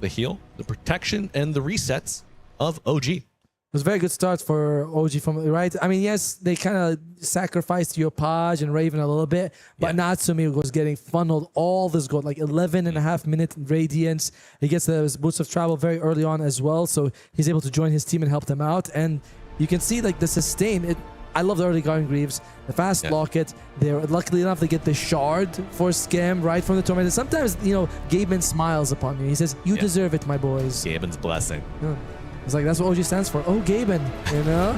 the heal, the protection, and the resets of OG. It was a very good start for OG from right. I mean, yes, they kind of sacrificed Yopaj and Raven a little bit, but Natsumi was getting funneled all this gold, like 11.5-minute radiance. He gets the boots of travel very early on as well, so he's able to join his team and help them out. And you can see like the sustain. I love the early Guardian Greaves, the fast locket. They're luckily enough to get the shard for Scam right from the torment. And sometimes, you know, Gaben smiles upon you. He says, "You deserve it, my boys." Gaben's blessing. Yeah. It's like that's what OG stands for. Oh, Gaben, you know.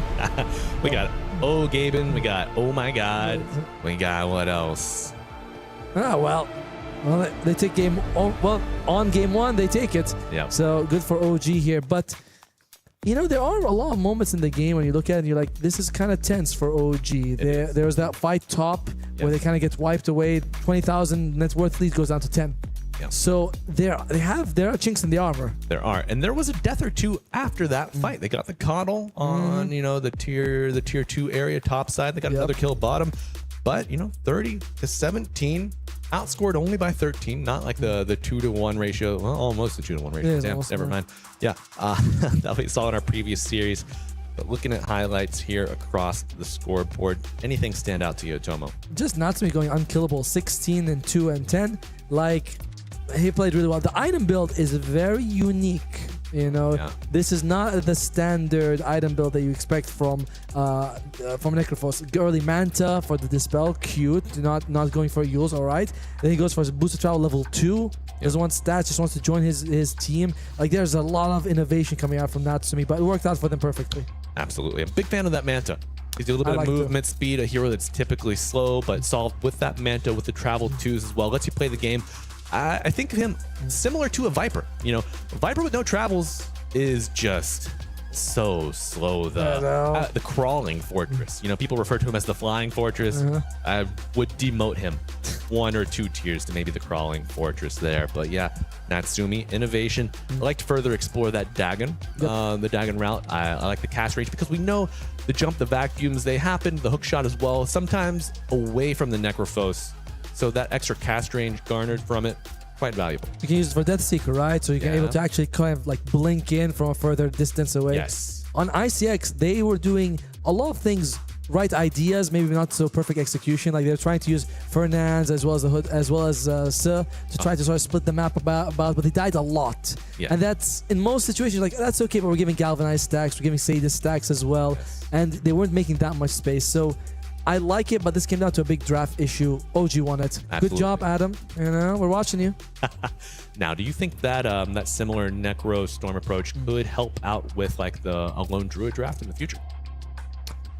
We got oh Gaben. We got oh my God. We got what else? Well, they take game. On game 1 they take it. Yeah. So good for OG here, but. You know, there are a lot of moments in the game when you look at it and you're like, this is kind of tense for OG. There was that fight top where they kind of get wiped away. 20,000 net worth lead goes down to 10. Yeah. So there are chinks in the armor. There are, and there was a death or two after that fight. They got the Coddle on the tier 2 area top side. They got another kill bottom, but 30-17. Outscored only by 13, not like the 2-to-1 ratio. Well, almost the 2-to-1 ratio. Damn, never mind. Yeah, that we saw in our previous series. But looking at highlights here across the scoreboard, anything stand out to you, Tomo? Just Natsumi going unkillable, 16 and 2 and 10. Like, he played really well. The item build is very unique. You know, this is not the standard item build that you expect from Necrophos. Early Manta for the Dispel, cute. Not going for Yules, all right. Then he goes for his Booster Travel level 2. Doesn't want stats, just wants to join his team. Like, there's a lot of innovation coming out from Natsumi, but it worked out for them perfectly. Absolutely. I'm a big fan of that Manta. Gives you a little bit of movement speed, a hero that's typically slow, but solved with that Manta, with the travel 2s as well. Lets you play the game. I think of him similar to a Viper. You know, a Viper with no travels is just so slow. The crawling fortress. You know, people refer to him as the flying fortress. I would demote him 1 or 2 tiers to maybe the crawling fortress there. But yeah, Natsumi, innovation. I like to further explore that Dagon, the Dagon route. I like the cast range because we know the jump, the vacuums, they happen, the hook shot as well, sometimes away from the Necrophos. So that extra cast range garnered from it, quite valuable. You can use it for Death Seeker, right? So you can able to actually kind of like blink in from a further distance away. Yes. On ICX, they were doing a lot of things, right ideas, maybe not so perfect execution. Like they're trying to use Fernand's as well as the Hood, as well as Sir to try to sort of split the map about, but they died a lot. And that's, in most situations, like, that's okay, but we're giving Galvanized stacks, we're giving Sadist stacks as well. And they weren't making that much space. So I like it, but this came down to a big draft issue. OG won it. Absolutely. Good job, Adam. You know, we're watching you. Now, do you think that that similar Necro Storm approach could help out with like a lone Druid draft in the future?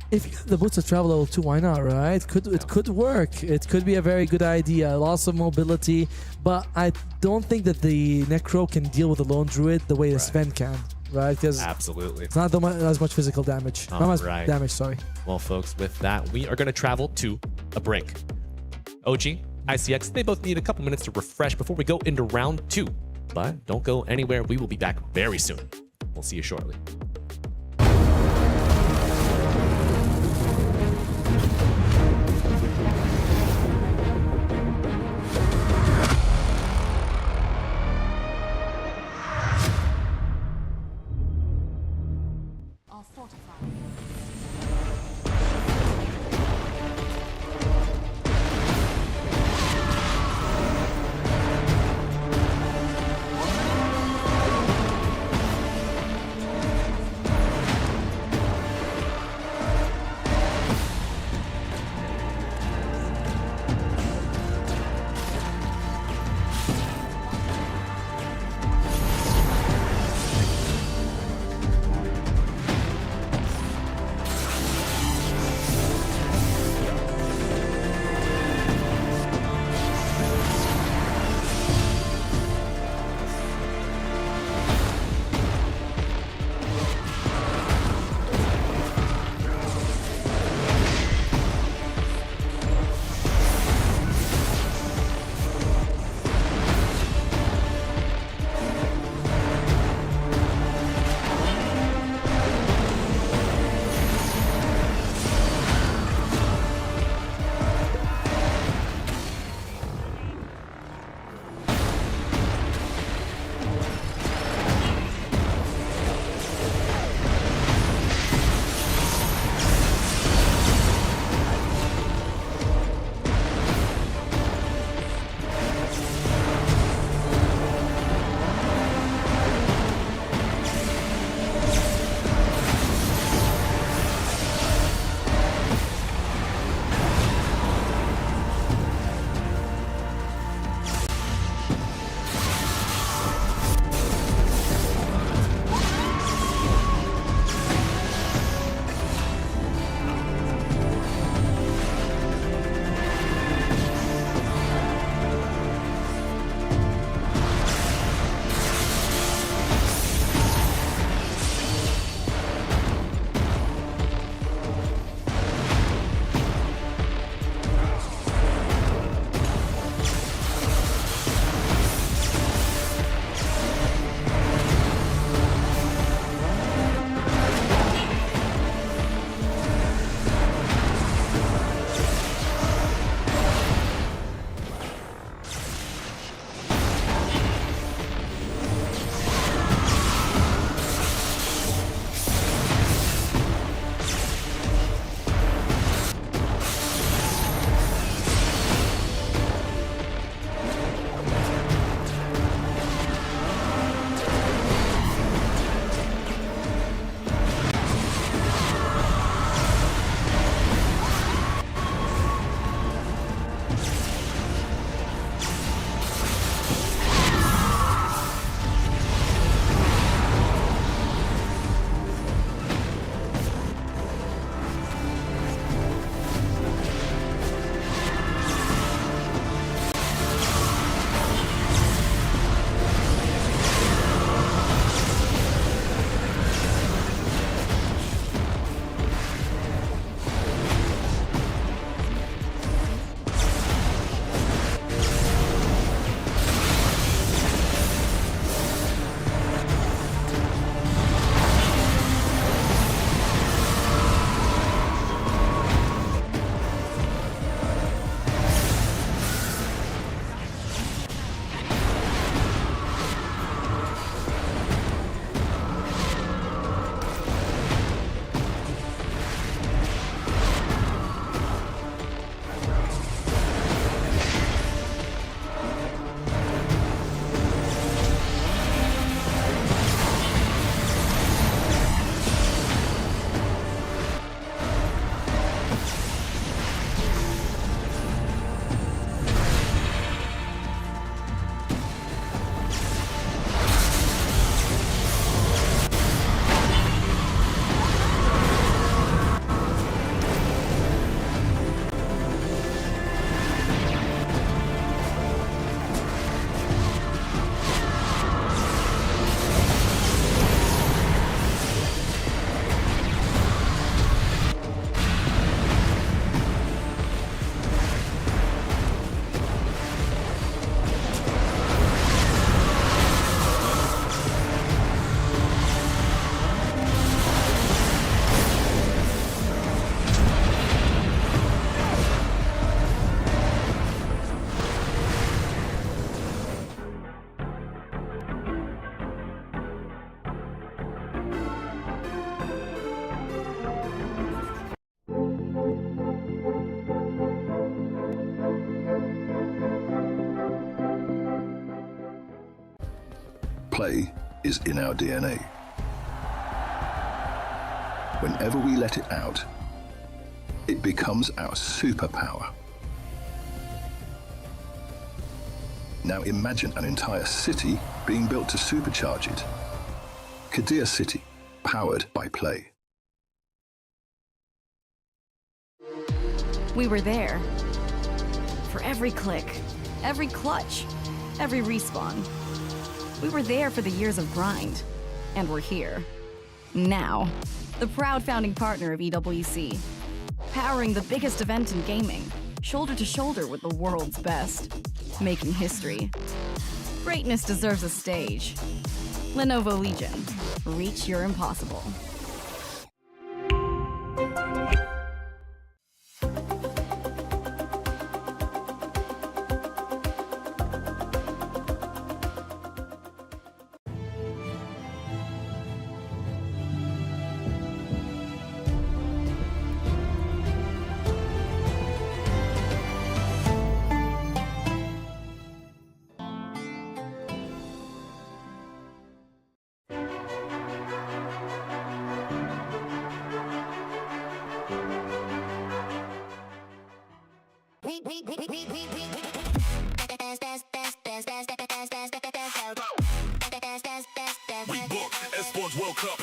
If you have the boots of travel level 2, why not, right? It could work. It could be a very good idea. Lots of mobility, but I don't think that the Necro can deal with the lone Druid the way the Sven can. Right, because absolutely, it's not as much physical damage. Not much damage, sorry. Well, folks, with that, we are going to travel to a break. OG, ICX, they both need a couple minutes to refresh before we go into round 2. But don't go anywhere. We will be back very soon. We'll see you shortly. Play is in our DNA. Whenever we let it out, it becomes our superpower. Now imagine an entire city being built to supercharge it. Kadir City, powered by Play. We were there. For every click, every clutch, every respawn. We were there for the years of grind, and we're here. Now, the proud founding partner of EWC, powering the biggest event in gaming, shoulder to shoulder with the world's best, making history. Greatness deserves a stage. Lenovo Legion, reach your impossible. We booked Esports World Cup.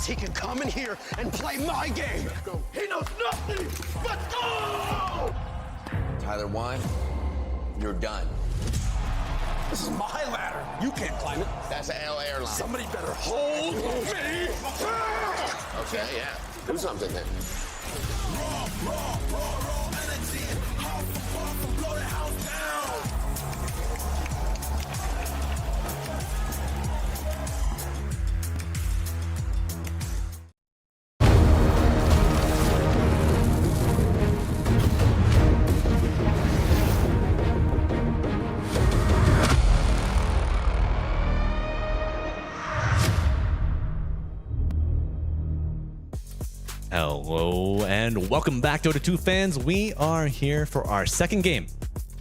He can come in here and play my game. He knows nothing. Let's go! Tyler Wine, you're done. This is my ladder. You can't climb it. That's an L airline. Somebody better hold me back. Okay, yeah. Do something then. Raw energy. House for far, blow the house down. Hello and welcome back, Dota 2 fans. We are here for our second game,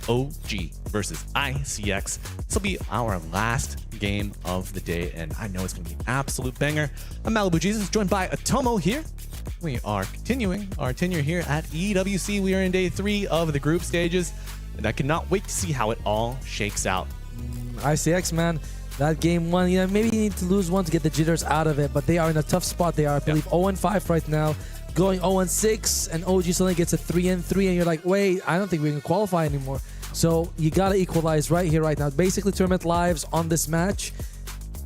OG versus ICX. This will be our last game of the day, and I know it's going to be an absolute banger. I'm Malibu Jesus, joined by Atomo here. We are continuing our tenure here at EWC. We are in day 3 of the group stages, and I cannot wait to see how it all shakes out. ICX, man. That game one, maybe you need to lose one to get the jitters out of it, but they are in a tough spot. They are, I believe, 0-5 right now, going 0-6, and OG suddenly gets a 3-3, and you're like, wait, I don't think we can qualify anymore. So you gotta equalize right here, right now. Basically, tournament lives on this match.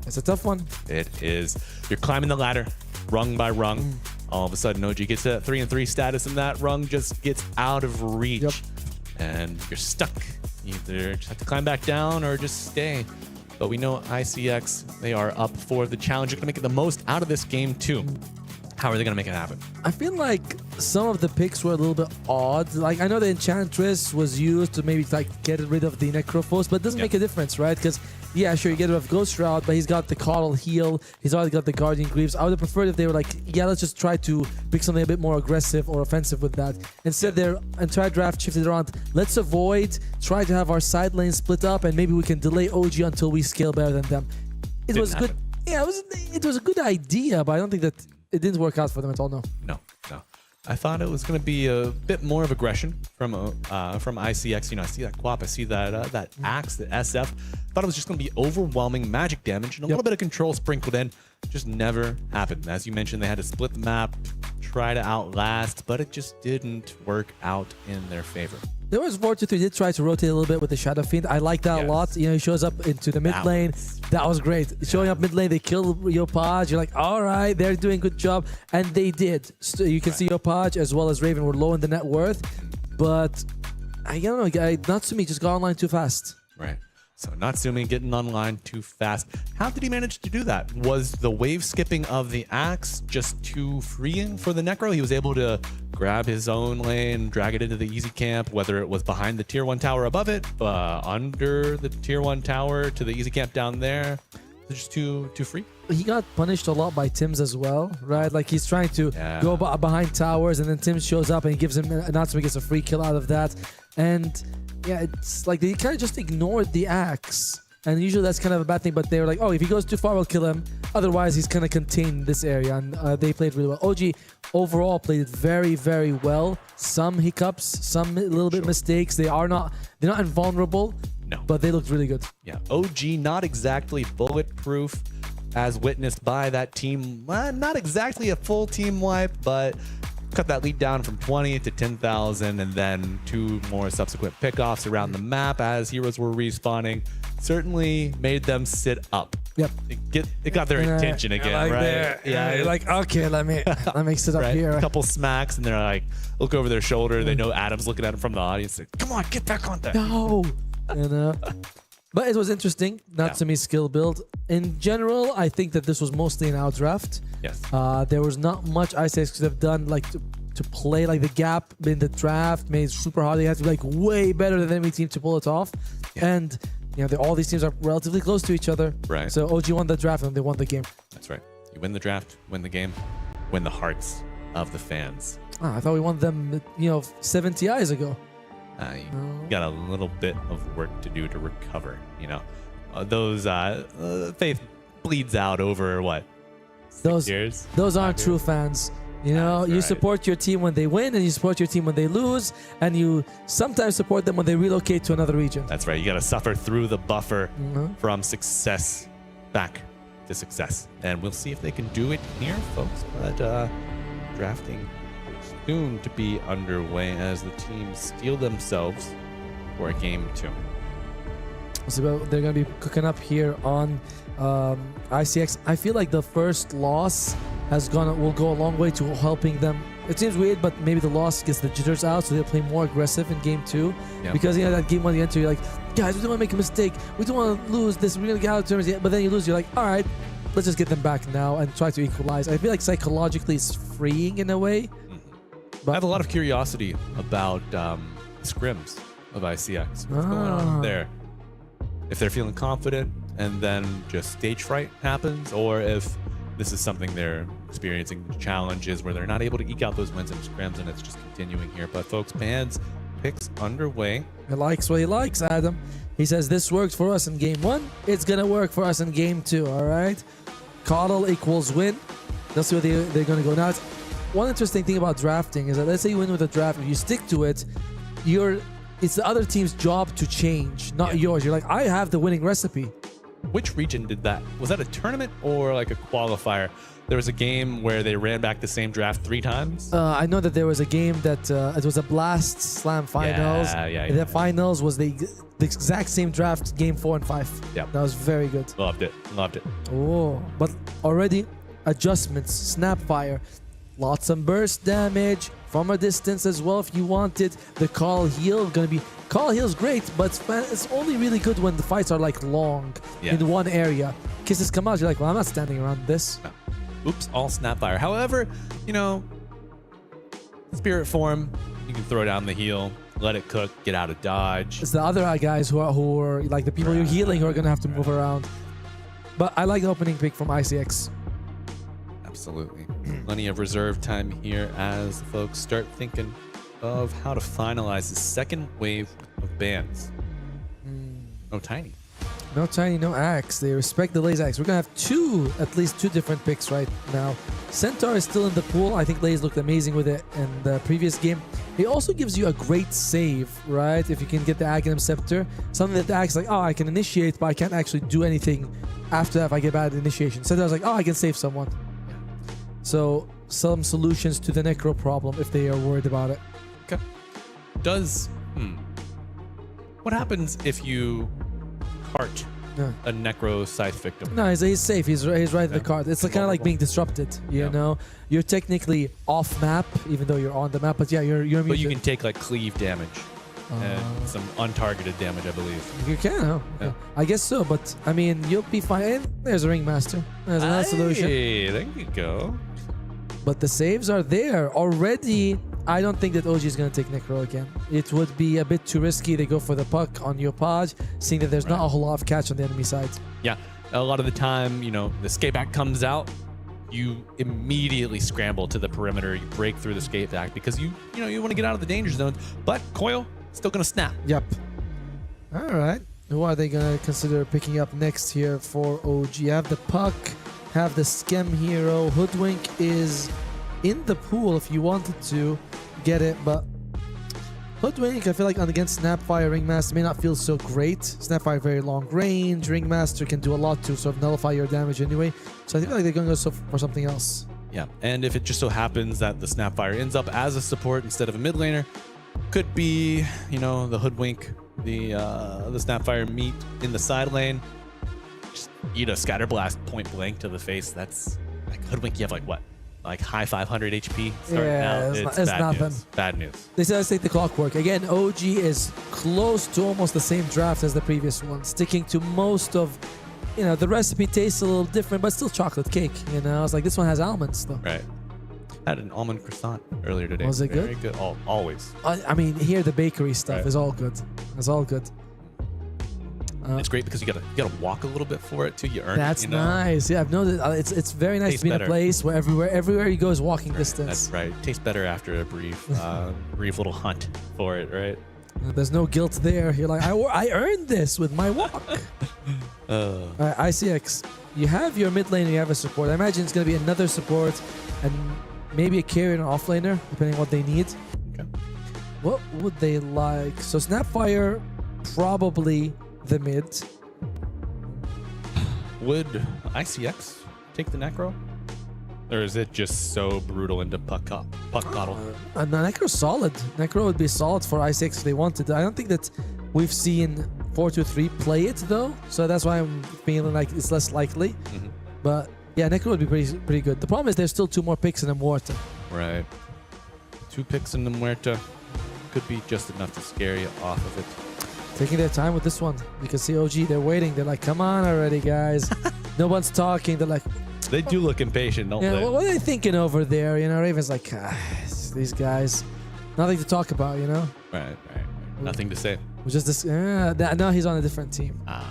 It's a tough one. It is. You're climbing the ladder, rung by rung. All of a sudden, OG gets a 3-3 status, and that rung just gets out of reach, and you're stuck. You either just have to climb back down or just stay. But we know ICX, they are up for the challenge. They're going to make it the most out of this game, too. How are they going to make it happen? I feel like some of the picks were a little bit odd. Like, I know the Enchantress was used to maybe like get rid of the Necrophos, but it doesn't make a difference, right? Because, yeah, sure, you get rid of Ghost Shroud, but he's got the Coddle Heal. He's already got the Guardian Greaves. I would have preferred if they were like, yeah, let's just try to pick something a bit more aggressive or offensive with that. Instead, their entire draft shifted around. Let's avoid, try to have our side lanes split up, and maybe we can delay OG until we scale better than them. It was good. Yeah, it was a good idea, but I don't think that it didn't work out for them at all. No. I thought it was going to be a bit more of aggression from ICX. You know, I see that Quap, I see that that Axe, the SF. Thought it was just going to be overwhelming magic damage and a little bit of control sprinkled in. Just never happened. As you mentioned, they had to split the map, try to outlast, but it just didn't work out in their favor. There was 4-2-3 did try to rotate a little bit with the Shadow Fiend. I like that a lot. You know, he shows up into the mid lane. That was great. Showing up mid lane, they kill Yopaj. You're like, all right, they're doing a good job. And they did. So you can see Yopaj as well as Raven were low in the net worth. But I don't know, Natsumi just got online too fast. Right. So Natsumi getting online too fast. How did he manage to do that? Was the wave skipping of the axe just too freeing for the Necro? He was able to grab his own lane, drag it into the easy camp, whether it was behind the tier 1 tower above it, under the tier 1 tower to the easy camp down there. It's just too free. He got punished a lot by Tims as well, right? Like he's trying to go behind towers, and then Tims shows up and he gives him Natsumi gets a free kill out of that. And yeah, it's like they kind of just ignored the axe. And usually that's kind of a bad thing, but they were like, oh, if he goes too far, we'll kill him. Otherwise, he's kind of contained this area, and they played really well. OG overall played it very, very well. Some hiccups, some little bit mistakes. They're not invulnerable, but they looked really good. Yeah, OG not exactly bulletproof, as witnessed by that team. Not exactly a full team wipe, but cut that lead down from 20 to 10,000, and then 2 more subsequent pickoffs around the map as heroes were respawning. Certainly made them sit up. Yep. It got their attention again, like right? Yeah, you're like, okay, let me sit up here. A couple smacks, and they're like, look over their shoulder. They know Adam's looking at them from the audience. Like, come on, get back on there. No. But it was interesting. Natsumi's skill build. In general, I think that this was mostly an outdraft. Yes. There was not much ICX could have done like to play like the gap in the draft made it super hard. They had to be like way better than any team to pull it off. And you know, all these teams are relatively close to each other. Right. So OG won the draft and they won the game. That's right. You win the draft, win the game, win the hearts of the fans. I thought we won them, 7 TIs ago. You got a little bit of work to do to recover, those faith bleeds out over what, 6 years? Those aren't true fans. You support your team when they win, and you support your team when they lose, and you sometimes support them when they relocate to another region. That's right. You got to suffer through the buffer from success back to success, and we'll see if they can do it here, folks. But drafting soon to be underway as the teams steel themselves for game 2. So they're going to be cooking up here on ICX. I feel like the first loss will go a long way to helping them. It seems weird, but maybe the loss gets the jitters out, so they'll play more aggressive in game 2. Yeah. Because that game 1 you enter, you're like, guys, we don't want to make a mistake. We don't want to lose this. We're going to get out of terms. But then you lose, you're like, all right, let's just get them back now and try to equalize. I feel like psychologically it's freeing in a way. I have a lot of curiosity about scrims of ICX. What's going on there? If they're feeling confident and then just stage fright happens, or if this is something they're experiencing challenges where they're not able to eke out those wins in scrims and it's just continuing here. But folks, Pan's picks underway. He likes what he likes, Adam. He says this worked for us in game 1. It's going to work for us in game 2, all right? Coddle equals win. That's where they're going to go. Now, one interesting thing about drafting is that let's say you win with a draft, if you stick to it, it's the other team's job to change, not yours. You're like, I have the winning recipe. Which region did that? Was that a tournament or like a qualifier? There was a game where they ran back the same draft 3 times. I know that there was a game that it was a Blast Slam finals. The finals was the exact same draft, game 4 and 5. Yep. That was very good. Loved it. Oh, but already adjustments, Snapfire. Lots of burst damage from a distance as well if you want it. The Call Heal Call Heal's great, but it's only really good when the fights are like long in one area. Kisses come out, you're like, well, I'm not standing around this. No. Oops, all Snapfire. However, Spirit Form, you can throw down the heal, let it cook, get out of dodge. It's the other guys who are like the people you're healing who are going to have to move around. But I like the opening pick from ICX. Absolutely. Plenty of reserve time here as folks start thinking of how to finalize the second wave of bans. No Tiny. No Tiny, no Axe. They respect the Laze Axe. We're going to have at least two different picks right now. Centaur is still in the pool. I think Laze looked amazing with it in the previous game. It also gives you a great save, right? If you can get the Aghanim Scepter. Something that the Axe is like, oh, I can initiate, but I can't actually do anything after that if I get bad initiation. Centaur's like, oh, I can save someone. So, some solutions to the Necro problem if they are worried about it. Okay. Does What happens if you cart Yeah. a necro scythe victim? No, he's safe. He's right at the card. It's kind of like being disrupted. You know, you're technically off map, even though you're on the map. But yeah, you're immune. But you can take like cleave damage and some untargeted damage, I believe. You can, huh? Yeah. I guess so. But I mean, you'll be fine. And there's a ringmaster. There's another solution. Hey, there you go. But the saves are there already. I don't think that OG is going to take Necro again. It would be a bit too risky. They go for the puck on your pod, seeing that there's not a whole lot of catch on the enemy side. Yeah, a lot of the time, you know, the skate back comes out, you immediately scramble to the perimeter, you break through the skate back because you want to get out of the danger zone. But Coil still going to snap. Yep. All right. Who are they going to consider picking up next here for OG? Have the puck, have the Schem hero. Hoodwink is in the pool if you wanted to get it, but Hoodwink, I feel like against Snapfire, Ringmaster may not feel so great. Snapfire very long range, Ringmaster can do a lot to sort of nullify your damage anyway, so I feel like they're going to go for something else. Yeah, and if it just so happens that the Snapfire ends up as a support instead of a mid laner, could be, you know, the Hoodwink, the Snapfire meet in the side lane, just eat a Scatter Blast point blank to the face. That's like Hoodwink, you have like what? Like high 500 HP starting out. It's bad nothing. News. Bad news. They said let's take the clockwork. Again, OG is close to almost the same draft as the previous one, sticking to most of, you know, the recipe tastes a little different, but still chocolate cake, you know? It's like this one has almonds though. Right. Had an almond croissant earlier today. Was it Very good? Always. I mean, here the bakery stuff Right. is all good. It's all good. It's great because you gotta walk a little bit for it too. You earn That's it. You know? nice. Yeah, I've noticed. It's very nice Tastes to be in a better. place where everywhere you go is walking distance. That's right. Tastes better after a brief little hunt for it, right? There's no guilt there. You're like, I earned this with my walk. Alright, ICX. You have your mid lane, you have a support. I imagine it's going to be another support and maybe a carry and an off laner, depending on what they need. Okay. What would they like? So Snapfire, probably the mid. Would ICX take the Necro? Or is it just so brutal into puck coddle? No, Necro's solid. Necro would be solid for ICX if they wanted. I don't think that we've seen 4-2-3 play it though, so that's why I'm feeling like it's less likely. But yeah, Necro would be pretty good. The problem is there's still 2 more picks in the Morta. Right. 2 picks in the Muerta could be just enough to scare you off of it. Taking their time with this one. You can see OG, they're waiting. They're like, come on already, guys. No one's talking. They're like... They do look impatient, don't Yeah, they? what are they thinking over there? You know, Raven's like, these guys, nothing to talk about, you know? Right. Nothing to say. Was just this, now he's on a different team. I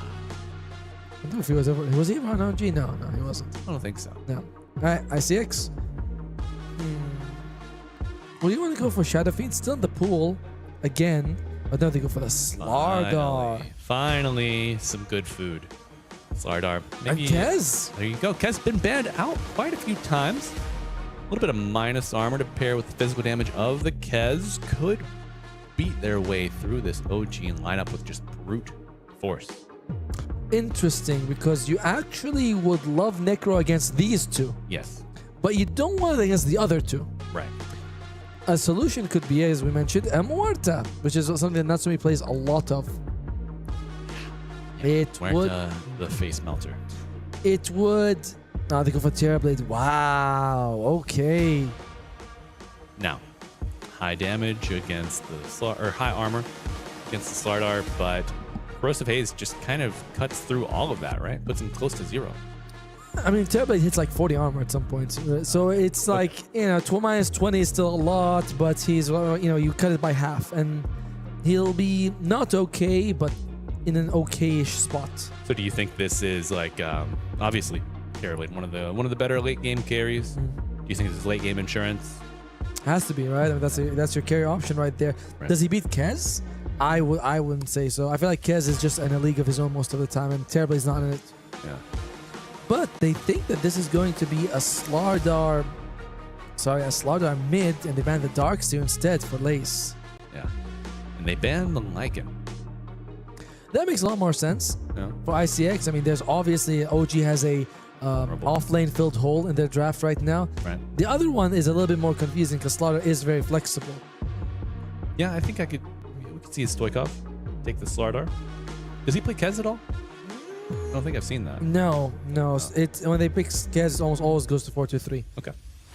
don't know if he was ever, was he ever on OG? No, he wasn't. I don't think so. No. Alright, ICX. Well, you want to go for Shadow Fiend? Still in the pool again. But no, they go for the Slardar. Finally, some good food. Slardar. And Kez. There you go. Kez been banned out quite a few times. A little bit of minus armor to pair with the physical damage of the Kez could beat their way through this OG lineup with just brute force. Interesting, because you actually would love Necro against these 2. Yes. But you don't want it against the other 2. Right. A solution could be, as we mentioned, a Muerta, which is something that Natsumi plays a lot of. It Muerta, would... the face melter. It would... No, they go for Terrorblade. Wow, okay. Now, high damage against the high armor against the Slardar, but Corrosive Haze just kind of cuts through all of that, right? Puts him close to 0. I mean, Terrorblade hits like 40 armor at some point. So it's like, you know, minus 20 is still a lot, but he's, you know, you cut it by half. And he'll be not okay, but in an okay-ish spot. So do you think this is like, obviously, Terrorblade, one of the better late game carries? Do you think this is late game insurance? Has to be, right? I mean, that's your carry option right there. Right. Does he beat Kez? I wouldn't say so. I feel like Kez is just in a league of his own most of the time, and Terrorblade's not in it. Yeah. But they think that this is going to be a Slardar mid, and they banned the Darkseer instead for Lace. Yeah. And they banned the Lycan. That makes a lot more sense Yeah. for ICX. I mean, there's obviously OG has a off-lane filled hole in their draft right now. Right. The other one is a little bit more confusing because Slardar is very flexible. Yeah, I think we could see Stoikov take the Slardar. Does he play Kez at all? I don't think I've seen that. No. When they pick Kez, it almost always goes to 4-2-3. Okay.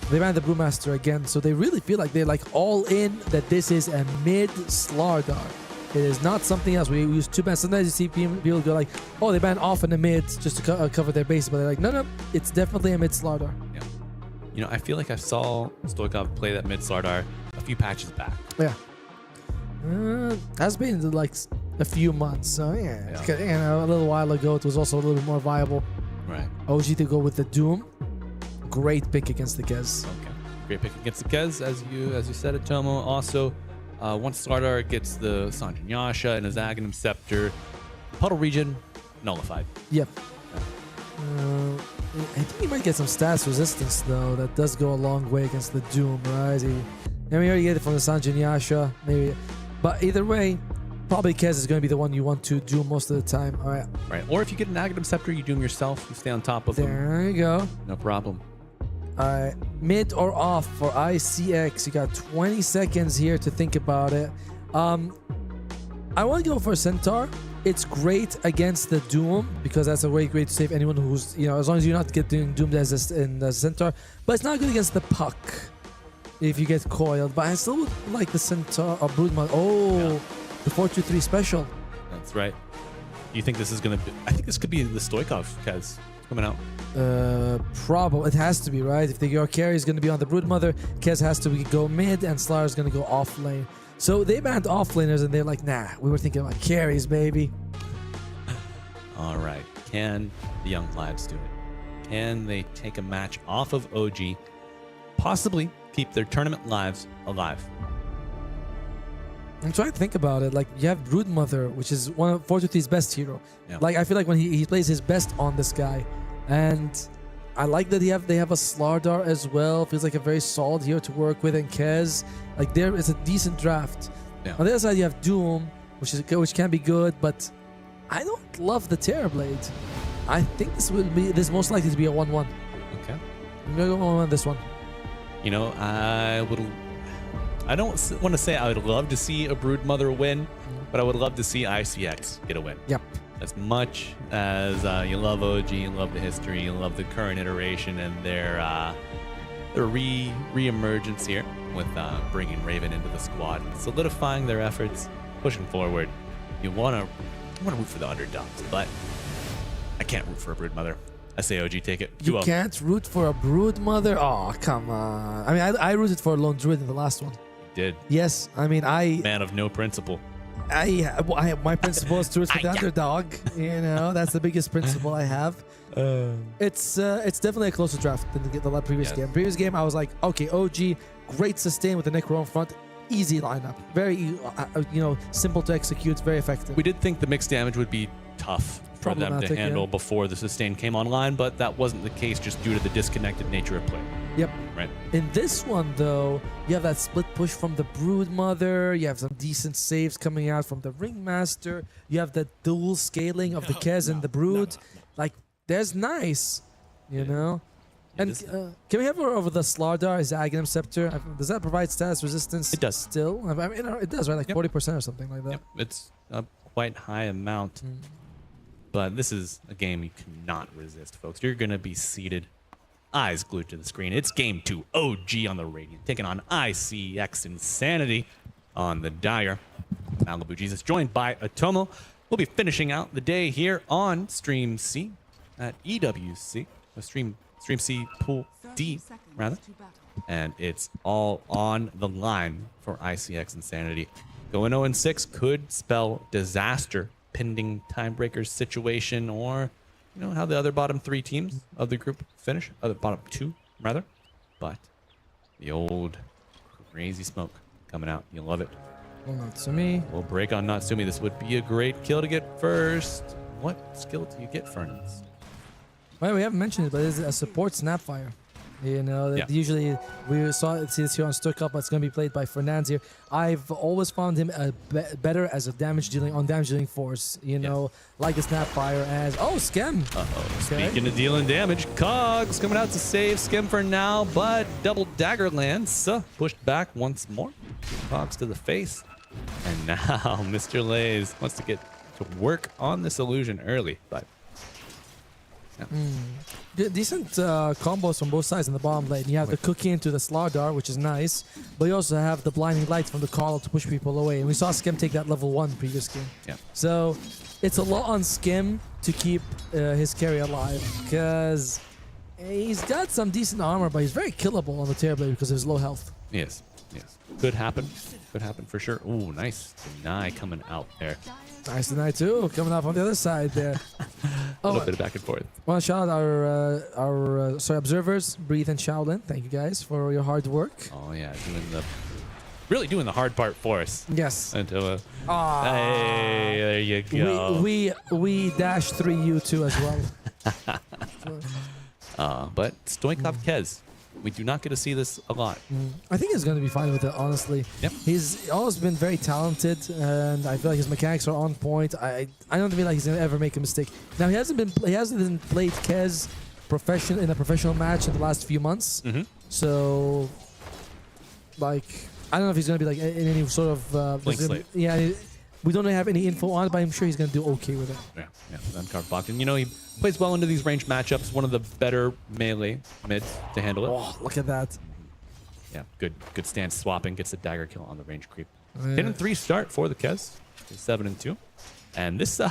They ran the Brewmaster again, so they really feel like they're like all in that this is a mid Slardar. It is not something else. We use two bans. Sometimes you see people go like, oh, they ban off in the mid just to cover their base, but they're like, no, it's definitely a mid Slardar. Yeah. You know, I feel like I saw Stoikov play that mid Slardar a few patches back. Yeah. That's been like a few months, so yeah. You know, a little while ago, it was also a little bit more viable. Right. OG to go with the Doom. Great pick against the Kez. Okay. Great pick against the Kez, as you said it, Tomo. Also, once Slardar gets the Sanjin Yasha and his Aghanim Scepter, Puddle region nullified. Yep. I think he might get some stats resistance though. That does go a long way against the Doom, right? We already get it from the Sanjin Yasha, maybe. But either way, probably Kez is going to be the one you want to Doom most of the time. All right. Right. Or if you get an Aghanim Scepter, you Doom yourself. You stay on top of them. There you go. No problem. All right. Mid or off for ICX? You got 20 seconds here to think about it. I want to go for Centaur. It's great against the Doom because that's a way great to save anyone who's, as long as you're not getting doomed in the Centaur. But it's not good against the Puck if you get coiled. But I still would like the Centaur or Broodmother. Oh, the 4-2-3 special. That's right. You think this is going to be... I think this could be the Stoikov Kez coming out. Probably. It has to be, right? If your carry is going to be on the Broodmother, Kez has to go mid and Slardar is going to go off lane. So they banned offlaners and they're like, nah, we were thinking about carries, baby. All right. Can the young lads do it? Can they take a match off of OG, possibly keep their tournament lives alive? I'm trying to think about it. Like, you have Broodmother, which is one of 4-2-3's best hero. Yeah. Like, I feel like when he plays his best on this guy. And I like that they have a Slardar as well. Feels like a very solid hero to work with. And Kez, like, there is a decent draft. Yeah. On the other side, you have Doom, which can be good, but I don't love the Terrorblade. I think this most likely to be a 1-1. Okay. I'm gonna go 1-1 this one. I don't want to say I would love to see a Broodmother win, but I would love to see ICX get a win. Yep. As much as you love OG, you love the history, you love the current iteration and their re-emergence here with bringing Raven into the squad, solidifying their efforts, pushing forward. You want to root for the underdogs, but I can't root for a Broodmother. I say OG take it. You can't root for a Broodmother? Oh, come on. I mean, I rooted for a Lone Druid in the last one. Did. Yes, I mean, Man of no principle. My principle is to root for the underdog. That's the biggest principle I have. It's definitely a closer draft than the previous game. Previous game, I was like, okay, OG, great sustain with the Necro in front. Easy lineup. Very, simple to execute, very effective. We did think the mixed damage would be tough for them to handle before the sustain came online, but that wasn't the case just due to the disconnected nature of play. Yep. Right. In this one, though, you have that split push from the Broodmother. You have some decent saves coming out from the Ringmaster. You have the dual scaling of the Kez and the Brood. Like, there's nice, you know? And can we have her over the Slardar, his Aghanim Scepter? Does that provide status resistance? It does. Still? I mean, it does, right? Like 40% or something like that. Yep. It's a quite high amount. But this is a game you cannot resist, folks. You're going to be seated, eyes glued to the screen. It's game 2, OG on the Radiant, taking on ICX Insanity on the Dire. Malibu Jesus, joined by Atomo. We'll be finishing out the day here on Stream C at EWC, Stream C Pool D, rather. And it's all on the line for ICX Insanity. Going 0-6 could spell disaster, pending tiebreakers situation, or how the other bottom 3 teams of the group finish, the bottom 2 rather. But the old crazy smoke coming out, you love it. Well, Natsumi. We'll break on Natsumi. This would be a great kill to get first. What skill do you get, Fernandes? Well, we haven't mentioned it, but it's a support Snapfire. Usually we see this here on Stoikov, but it's going to be played by Fernandes here. I've always found him better as a damage dealing force. Like the Snapfire as Skem. Okay. Speaking of dealing damage, Cogs coming out to save Skem for now, but double dagger lands pushed back once more. Cogs to the face. And now Mr. Lays wants to get to work on this illusion early, but Decent combos from both sides in the bottom lane. You have the cookie into the Slardar, which is nice, but you also have the blinding lights from the Carl to push people away. And we saw Skim take that level 1 previous game. Yeah. So it's a lot on Skim to keep his carry alive, because he's got some decent armor, but he's very killable on the Terrorblade because of his low health. yes. Could happen. Could happen for sure. Ooh, nice deny coming out there. Nice tonight too, coming up on the other side there. A little bit of back and forth. Want to shout out our observers, Breathe and Shaolin. Thank you guys for your hard work. Oh yeah, really doing the hard part for us. Yes. Until hey, there you go. We dash 3U2 as well. But Stoikov Kez, we do not get to see this a lot. I think he's going to be fine with it, honestly. Yep. He's always been very talented, and I feel like his mechanics are on point. I don't feel like he's going to ever make a mistake. Now, he hasn't played Kez in a professional match in the last few months. So, like, I don't know if he's going to be like in any sort of blank slate. Yeah, we don't have any info on it, but I'm sure he's going to do okay with it. Yeah, uncarved block. And you know, he plays well into these ranged matchups. One of the better melee mids to handle it. Oh, look at that. Yeah, good stance swapping. Gets the dagger kill on the range creep. 10-3 start for the Kez. 7-2. And this,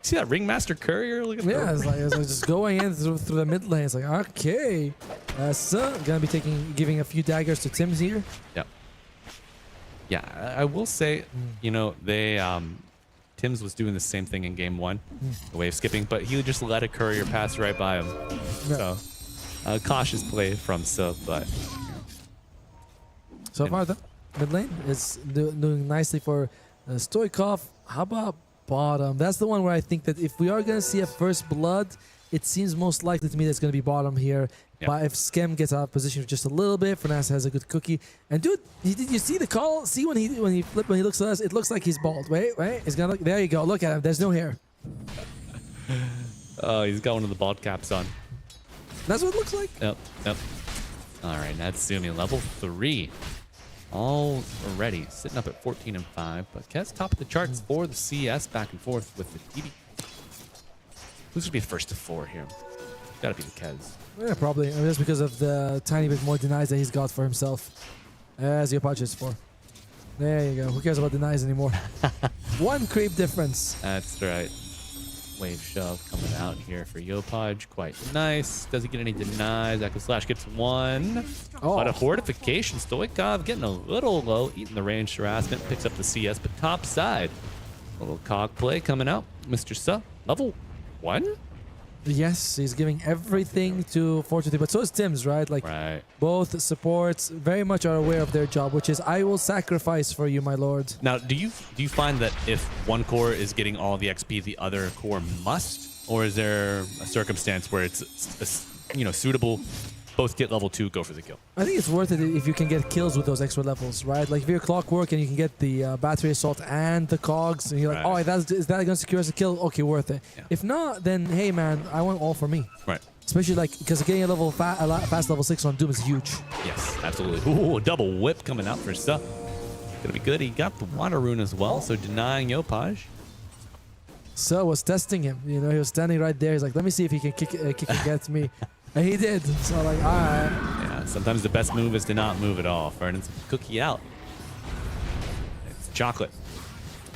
see that Ringmaster Courier? Look at that. Yeah, it's like just going in through the mid lane. It's like, okay. So, going to be giving a few daggers to Tim's here. Yep. Yeah, I will say, you know, they Tim's was doing the same thing in game 1, the wave skipping, but he just let a courier pass right by him. Yeah. So, cautious play from Sub, but so far, the mid lane is doing nicely for Stoikov. How about bottom? That's the one where I think that if we are going to see a first blood, it seems most likely to me that it's going to be bottom here. Yep. But if Skem gets out of position just a little bit, Fernaz has a good cookie. And dude, did you see the call? See when he looks at us, it looks like he's bald. Wait, he's gonna look. There you go. Look at him. There's no hair. Oh, he's got one of the bald caps on. That's what it looks like. Yep. All right, Natsumi level 3. Already sitting up at 14-5, but Kez top of the charts for the CS, back and forth with the DB. Who's gonna be the first to 4 here? Gotta be the Kez. Yeah, probably. I mean, that's because of the tiny bit more denies that he's got for himself. As your punches for. There you go. Who cares about denies anymore? 1 creep difference. That's right. Wave shove coming out here for Yopaj. Quite nice. Does he get any denies? Echo Slash gets 1. But a fortification. Stoikov getting a little low. Eating the ranged harassment. Picks up the CS, but top side. A little cog play coming out. Mr. Suh, level 1? Yes, he's giving everything to Fortitude, but so is Tim's, right? Like, both supports very much are aware of their job, which is, I will sacrifice for you, my lord. Now, do you find that if one core is getting all the XP, the other core must, or is there a circumstance where it's suitable? Both get level 2, go for the kill. I think it's worth it if you can get kills with those extra levels, right? Like if you're Clockwork and you can get the battery assault and the cogs, and you're like, oh, is that going to secure us a kill? Okay, worth it. Yeah. If not, then hey man, I want all for me. Right. Especially like because getting a fast level 6 on Doom is huge. Yes, absolutely. Ooh, double whip coming out for Suh. Gonna be good. He got the water rune as well, so denying Yopaj. So was testing him. You know, he was standing right there. He's like, let me see if he can kick against me. And he did. So like, all right. Yeah, sometimes the best move is to not move at all. Fernand's cookie out. It's chocolate.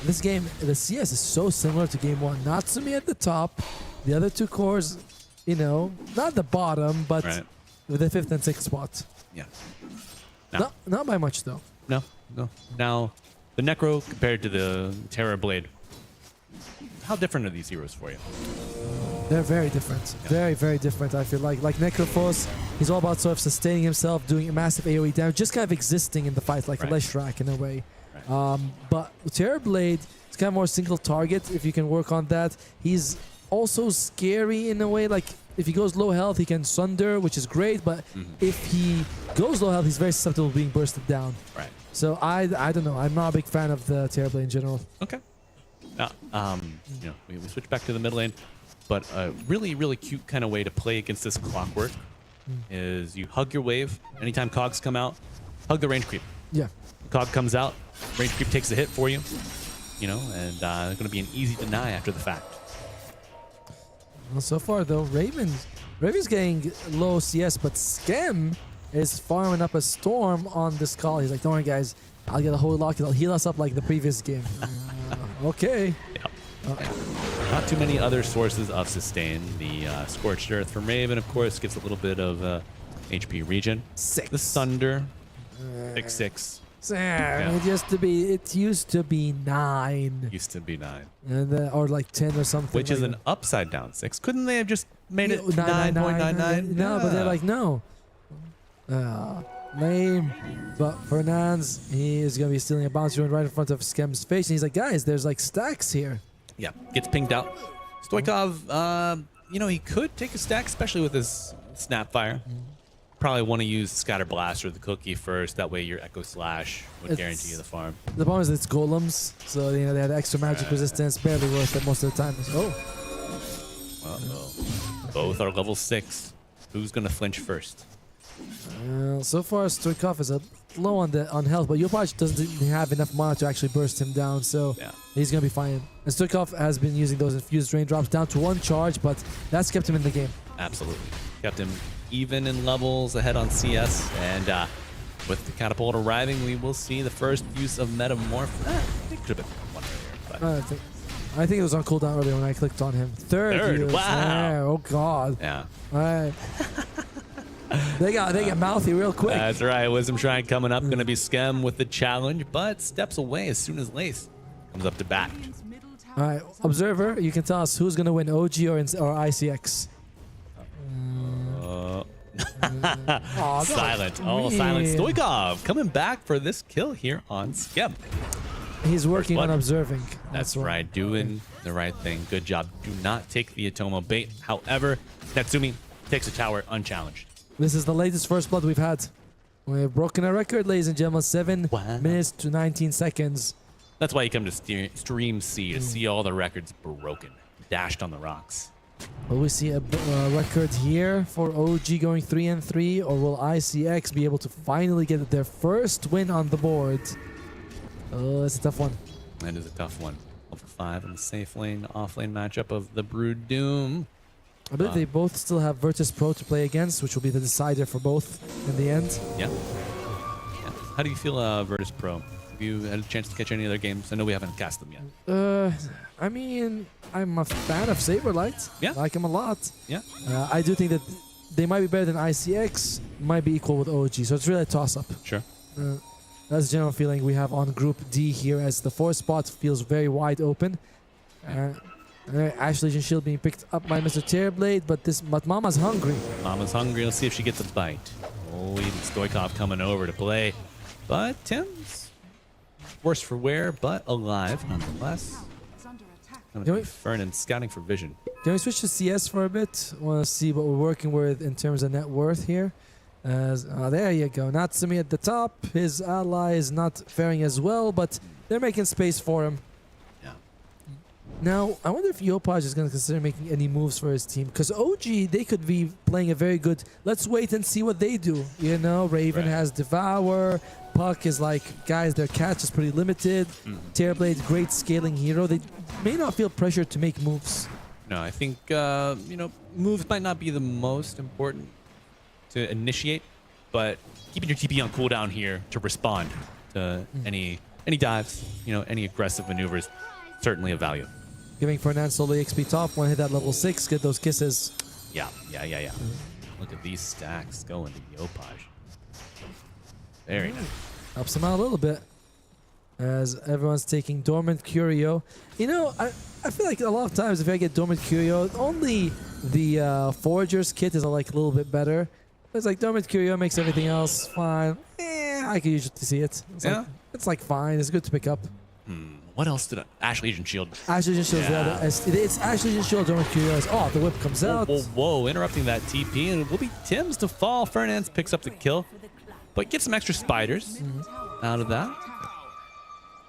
This game, the CS is so similar to game 1. Natsumi at the top. The other 2 cores, you know, not the bottom, but with the 5th and 6th spot. Yeah. Not by much though. No. Now, the Necro compared to the Terror Blade. How different are these heroes for you? They're very different. Yeah. Very, very different, I feel like. Like Necrophos, he's all about sort of sustaining himself, doing a massive AoE damage, just kind of existing in the fight, like Leshrak in a way. But Terrorblade is kind of more single target, if you can work on that. He's also scary in a way, like if he goes low health, he can sunder, which is great, but if he goes low health, he's very susceptible to being bursted down. Right. So I don't know. I'm not a big fan of the Terrorblade in general. Okay. Now, we switch back to the mid lane. But a really, really cute kind of way to play against this Clockwork is you hug your wave. Anytime cogs come out, hug the range creep. Yeah. Cog comes out, range creep takes a hit for you, you know, and going to be an easy deny after the fact. Well, so far though, Raven's getting low CS, but Skem is farming up a storm on this call. He's like, don't worry guys, I'll get a whole lock, it'll heal us up like the previous game. Okay. Yep. Not too many other sources of sustain. The Scorched Earth from Raven, of course, gives a little bit of HP regen. 6. The Thunder, 6/6. Yeah. It used to be 9. Used to be 9. And or like 10 or something. Which is like an upside down 6. Couldn't they have just made it 9.99? No, but they're like, no. Lame. But Fernandes, he is going to be stealing a bounce rune right in front of Skem's face. And he's like, guys, there's like stacks here. Yeah, gets pinged out. Stoikov, you know, he could take a stack, especially with his Snapfire. Probably want to use Scatter Blast or the Cookie first. That way your Echo Slash would guarantee you the farm. The problem is it's golems, so you know they had extra magic resistance, barely worth it most of the time. Oh. Uh-oh. Both are level 6. Who's going to flinch first? So far, Stoikov is low on health, but Yopaj doesn't have enough mana to actually burst him down, so he's going to be fine. And Stoikov has been using those infused raindrops down to 1 charge, but that's kept him in the game. Absolutely. Kept him even in levels, ahead on CS, and with the Catapult arriving, we will see the first use of Metamorph. It could have been one earlier, but I think it was on cooldown earlier when I clicked on him. Third use. Wow. Yeah, oh god. Yeah. All right. They got mouthy real quick. That's right. Wisdom Shrine coming up. Going to be Skem with the challenge, but steps away as soon as Lace comes up to bat. All right, Observer, you can tell us who's going to win, OG or ICX. Silent. Oh, silent. Stoikov coming back for this kill here on Skem. He's working on observing. That's right. Doing the right thing. Good job. Do not take the Atomo bait. However, Natsumi takes a tower unchallenged. This is the latest first blood we've had. We've broken a record, ladies and gentlemen. 7 minutes to 19 seconds. That's why you come to Stream C to see all the records broken. Dashed on the rocks. Will we see a record here for OG going 3-3, or will ICX be able to finally get their first win on the board? Oh, it's a tough one. That is a tough one. Level 5 in the safe lane, off lane matchup of the Brood Doom. I believe they both still have Virtus Pro to play against, which will be the decider for both in the end. Yeah. How do you feel, Virtus Pro? Have you had a chance to catch any other games? I know we haven't cast them yet. I mean, I'm a fan of Saberlight. Yeah. I like him a lot. Yeah. I do think that they might be better than ICX, might be equal with OG, so it's really a toss-up. Sure. That's the general feeling we have on Group D here, as the 4th spot feels very wide open. Ash Legion Shield being picked up by Mr. Terrorblade, but Mama's hungry. Mama's hungry. Let's see if she gets a bite. Oh, even Stoikov coming over to play. But Tim's worse for wear, but alive nonetheless. Fernan scouting for vision. Can we switch to CS for a bit? Want to see what we're working with in terms of net worth here. There you go. Natsumi at the top. His ally is not faring as well, but they're making space for him. Yeah. Now, I wonder if Yopaj is going to consider making any moves for his team, because OG, they could be playing a very good, let's wait and see what they do. You know, Raven has Devour. Puck is like, guys, their catch is pretty limited. Terrorblade, great scaling hero. They may not feel pressured to make moves. No, I think, you know, moves might not be the most important to initiate, but keeping your TP on cooldown here to respond to any dives, you know, any aggressive maneuvers, certainly of value. Giving Fernand solo XP top, one hit at level 6, get those kisses. Yeah. Look at these stacks going to Yopaj. Very nice. Helps him out a little bit, as everyone's taking Dormant Curio. You know, I feel like a lot of times if I get Dormant Curio, only the Forager's kit is like a little bit better. It's like Dormant Curio makes everything else fine. I can usually see it. It's like fine. It's good to pick up. What else did Ash Legion Shield? Ash Legion Shield. Yeah. It's Ash Legion Shield, Dormant Curio. Oh, the whip comes out. Whoa, interrupting that TP, and it will be Tim's to fall. Fernandes picks up the kill, but get some extra spiders out of that.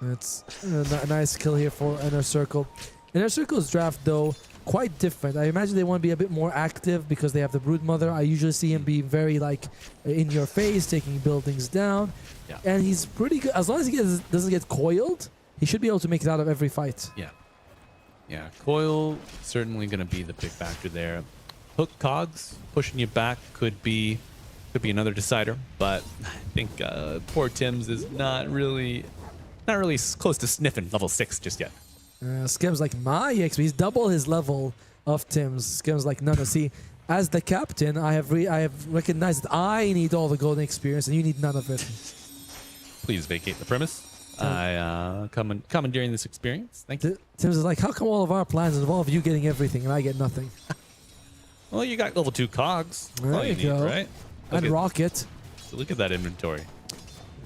It's a nice kill here for Inner Circle. Inner Circle's draft, though, quite different. I imagine they want to be a bit more active because they have the Broodmother. I usually see him be very like in your face, taking buildings down. Yeah. And he's pretty good. As long as he doesn't get coiled, he should be able to make it out of every fight. Yeah. Yeah, coil certainly going to be the big factor there. Hook cogs pushing you back could be another decider, but I think poor Tim's is not really close to sniffing level 6 just yet. Skim's like, my XP, he's double his level of Tim's. Skim's like, no. See, as the captain, I have recognized that I need all the golden experience and you need none of it. Please vacate the premise. I commandeering this experience. Thank you. Tim's is like, how come all of our plans involve you getting everything and I get nothing? Well, you got level 2 cogs. There all you you go. need, right? And rocket. So look at that inventory.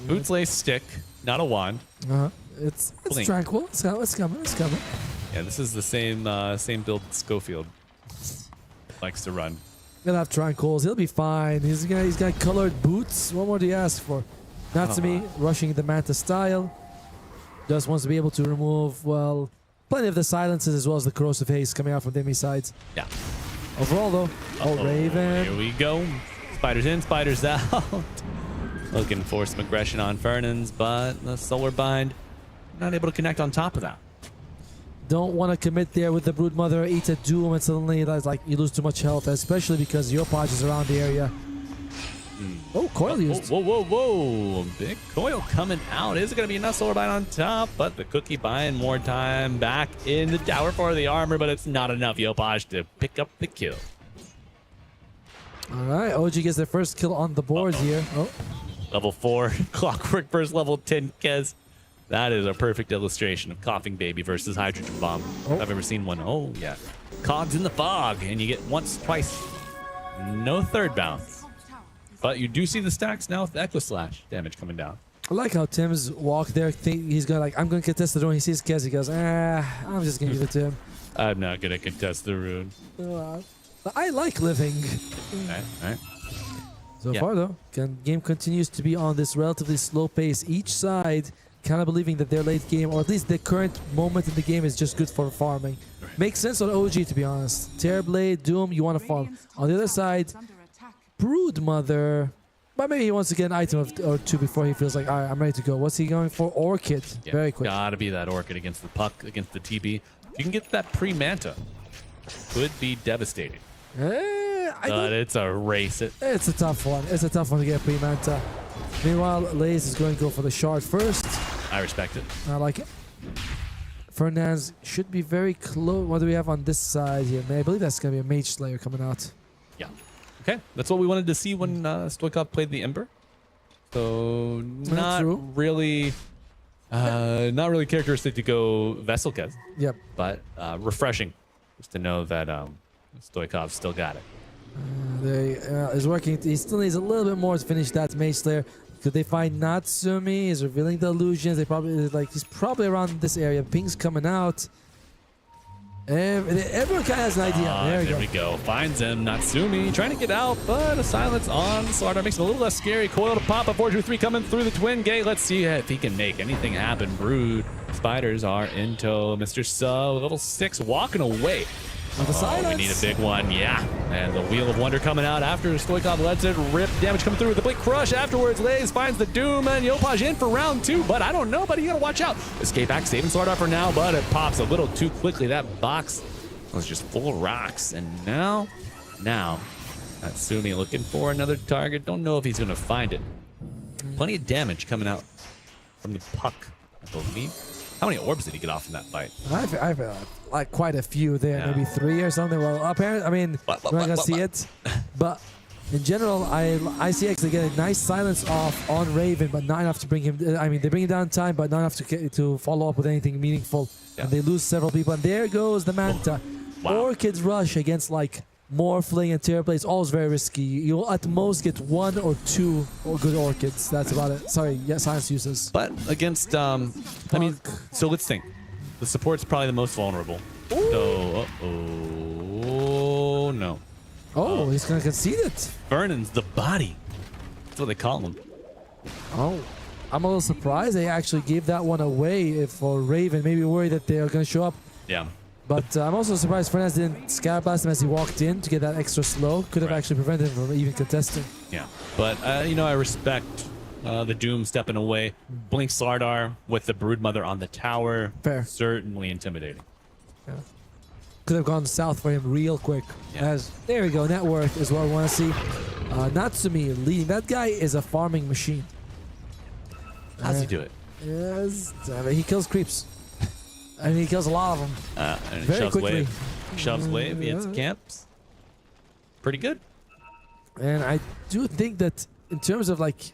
Boots lace stick, not a wand. It's Blink. tranquil. It's coming. Yeah, this is the same build Schofield likes to run. Gonna have tranquils. He'll be fine. He's got colored boots. What more do you ask for? Natsumi rushing the Manta style. Just wants to be able to remove, well, plenty of the silences as well as the corrosive haze coming out from Demi sides. Yeah. Overall though, Raven. Here we go. Spiders in, spiders out. Looking for some aggression on Fernan's, but the solar bind not able to connect on top of that. Don't want to commit there with the Broodmother, eat a Doom, and suddenly that's like you lose too much health, especially because Yopaj is around the area. Oh, coil used. Whoa. Big coil coming out. Is it going to be enough solar bind on top? But the cookie buying more time back in the tower for the armor, but it's not enough Yopaj to pick up the kill. All right, OG gets their first kill on the board here. Oh. Level 4, Clockwork versus level 10 Kez. That is a perfect illustration of Coughing Baby versus Hydrogen Bomb. If I've ever seen one. Oh, yeah. Cogs in the fog, and you get once, twice. No third bounce. But you do see the stacks now with the Echo Slash damage coming down. I like how Tim's walk there. He's going like, I'm going to contest the rune. He sees Kez. He goes, I'm just going to give it to him. I'm not going to contest the rune. I like living. All right. So far, though, game continues to be on this relatively slow pace. Each side kind of believing that their late game, or at least the current moment in the game, is just good for farming. Makes sense on OG, to be honest. Terrorblade, Doom, you want to farm. On the other side, Broodmother, but maybe he wants to get an item or two before he feels like, all right, I'm ready to go. What's he going for? Orchid. Yeah, very quick. Gotta be that Orchid against the Puck, against the TB. You can get that pre-Manta. Could be devastating. But it's a race. It's a tough one. It's a tough one to get pre-Manta. Meanwhile, Laze is going to go for the shard first. I respect it. I like it. Fernandez should be very close. What do we have on this side here? I believe that's going to be a Mage Slayer coming out. Yeah. Okay. That's what we wanted to see when Stoikov played the Ember. So not really characteristic to go Vessel Kez. Yep. But refreshing just to know that Stoikov still got it. Is working. He still needs a little bit more to finish that Mage Slayer. Could they find Natsumi? He's revealing the illusions. They probably he's probably around this area. Ping's coming out. Everyone kind of has an idea. There we go. Finds him. Natsumi trying to get out, but a silence on Slardar makes it a little less scary. Coil to pop up. 4-2-3 coming through the twin gate. Let's see if he can make anything happen. Brood spiders are in tow. Mr. So level 6 walking away. We need a big one, yeah. And the Wheel of Wonder coming out after Stoikov lets it rip. Damage coming through with the Blink Crush afterwards. Lays finds the Doom and Yopaj in for round 2, but I don't know, but you gotta watch out. Escape back, saving Slardar for now, but it pops a little too quickly. That box was just full of rocks. And now, Natsumi looking for another target. Don't know if he's gonna find it. Plenty of damage coming out from the Puck, I believe. How many orbs did he get off in that fight? I've like quite a few there, maybe 3 or something. Well, apparently, I mean, we're not gonna see it, but in general, I see actually get a nice silence off on Raven, but not enough to bring him. I mean, they bring him down in time, but not enough to follow up with anything meaningful. Yeah. And they lose several people. And there goes the Manta. Orchid's rush against like Morphling and Terrorblade is always very risky. You'll at most get 1 or 2 good Orchids. That's about it. Sorry, silence uses. But against, I mean, so let's think. The support's probably the most vulnerable. Ooh. So, no. Oh, he's gonna concede it. Vernon's the body. That's what they call him. Oh, I'm a little surprised they actually gave that one away for Raven. Maybe worried that they are gonna show up. Yeah. But I'm also surprised Fernandez didn't Scatterblast him as he walked in to get that extra slow. Could have actually prevented him from even contesting. Yeah, but you know, I respect the Doom stepping away. Blink Slardar with the Broodmother on the tower. Fair. Certainly intimidating. Yeah. Could have gone south for him real quick. Yeah. As there we go, net worth is what I want to see. Natsumi leading. That guy is a farming machine. How's he do it? Yes, I mean, he kills creeps. And he kills a lot of them. And very shoves quickly. Wave. Shoves wave. He hits camps. Pretty good. And I do think that in terms of like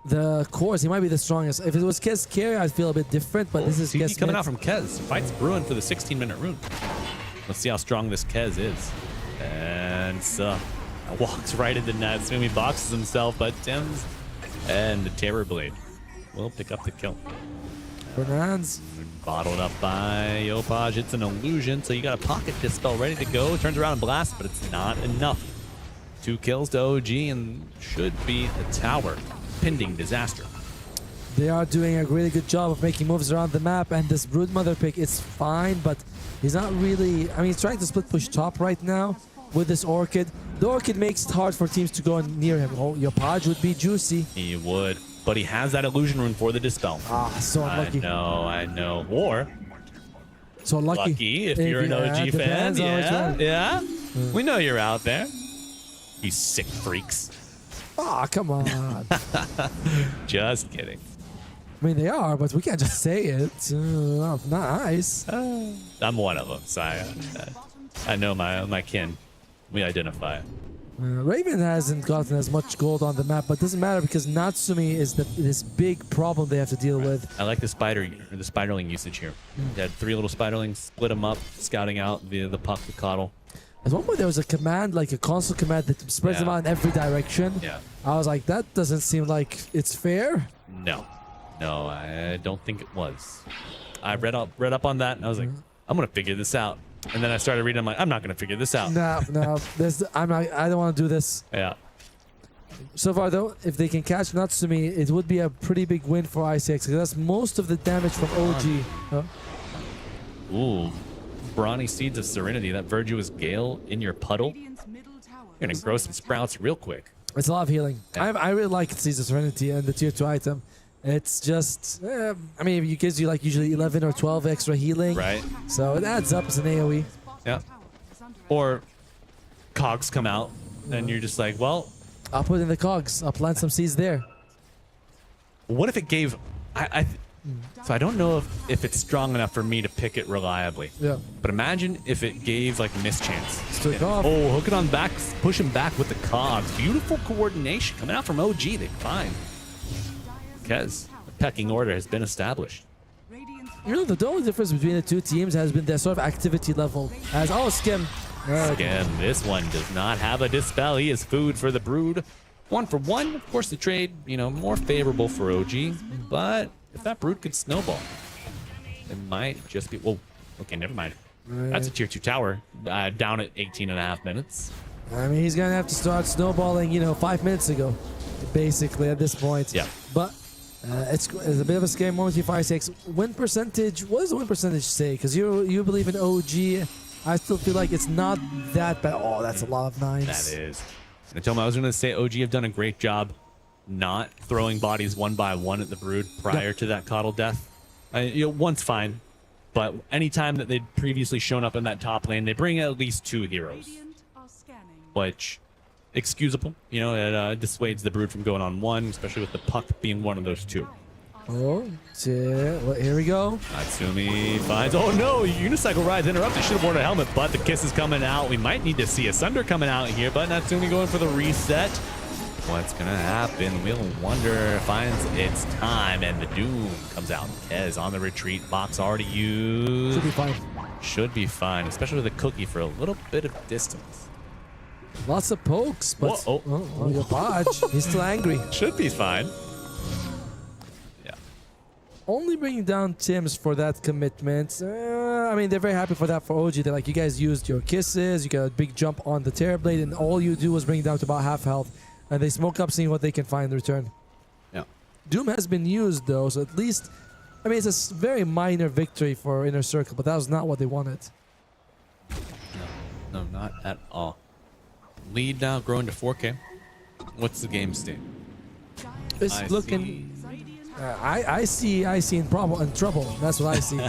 the cores, he might be the strongest. If it was Kez carry, I'd feel a bit different, but this is TP Kez coming mid. out from Kez. Fights Bruin for the 16-minute rune. Let's see how strong this Kez is. And walks right into Natsumi, boxes himself, but Tim's and the Terror Blade will pick up the kill. Fernandez. Bottled up by Yopaj. It's an illusion, so you got a pocket dispel ready to go. Turns around and blasts, but it's not enough. 2 kills to OG and should be a tower. Pending disaster. They are doing a really good job of making moves around the map, and this Broodmother pick is fine, but he's not really... I mean, he's trying to split push top right now with this Orchid. The Orchid makes it hard for teams to go near him. Oh, Yopaj would be juicy. He would, but he has that illusion rune for the dispel. Ah, so unlucky. I know. Or so lucky if you're an OG fan. Yeah. We know you're out there. You sick freaks. Ah, come on. Just kidding. I mean, they are, but we can't just say it. Nice. I'm one of them, so I know my kin. We identify. Raven hasn't gotten as much gold on the map, but it doesn't matter because Natsumi is this big problem they have to deal with. I like the spiderling usage here. They had 3 little spiderlings, split them up, scouting out the puck, the coddle. At one point, there was a command, like a console command that spreads them out in every direction. Yeah. I was like, that doesn't seem like it's fair. No, I don't think it was. I read up on that, and I was like, I'm gonna figure this out. And then I started reading. I'm like, I'm not gonna figure this out. No, I'm not. I don't want to do this. Yeah. So far, though, if they can catch Natsumi, it would be a pretty big win for ICX because that's most of the damage from OG. Huh? Ooh. Brawny Seeds of Serenity, that Virtuous Gale in your puddle. You're gonna grow some sprouts real quick. It's a lot of healing. Yeah. I really like Seeds of Serenity and the tier 2 item. It's just, I mean, it gives you like usually 11 or 12 extra healing. Right. So it adds up as an AoE. Yeah. Or cogs come out and you're just like, well, I'll put in the cogs. I'll plant some seeds there. What if it gave... So I don't know if it's strong enough for me to pick it reliably. Yeah. But imagine if it gave like mischance. Off. Oh, hook it on back, push him back with the cogs. Beautiful coordination coming out from OG. They find. Kez, the pecking order has been established. You know, the only difference between the 2 teams has been their sort of activity level. As Skim. Skim, this one does not have a dispel. He is food for the Brood. 1 for 1. Of course, the trade, more favorable for OG, but if that Brood could snowball, it might just be... Whoa. Okay, never mind. That's a tier 2 tower down at 18.5 minutes. I mean, he's going to have to start snowballing, 5 minutes ago, basically, at this point. Yeah. But it's a bit of a scary moment for ICX. Win percentage, what does the win percentage say? Because you believe in OG. I still feel like it's not that bad. Oh, that's a lot of 9s. That is. And I was going to say OG have done a great job not throwing bodies 1 by 1 at the Brood prior to that coddle death. One's fine, but anytime that they'd previously shown up in that top lane, they bring at least 2 heroes, which excusable. It dissuades the Brood from going on 1, especially with the puck being one of those 2. Oh, well, here we go. Natsumi finds... Oh no, Unicycle Ride's interrupted. Should have worn a helmet, but the kiss is coming out. We might need to see a Sunder coming out here, but Natsumi going for the reset. What's gonna happen? We'll wonder. Finds its time, and the Doom comes out. Kez on the retreat. Box already used. Should be fine. Should be fine, especially with the cookie for a little bit of distance. Lots of pokes, but Yopaj, he's still angry. Should be fine. Yeah. Only bringing down Tims for that commitment. I mean, they're very happy for that for OG. They're like, you guys used your kisses, you got a big jump on the Terror Blade, and all you do was bring it down to about half health. And they smoke up, seeing what they can find in return. Yeah. Doom has been used, though, so at least... I mean, it's a very minor victory for Inner Circle, but that was not what they wanted. No, not at all. Lead now growing to 4K. What's the game state? It's looking. I see in trouble. That's what I see.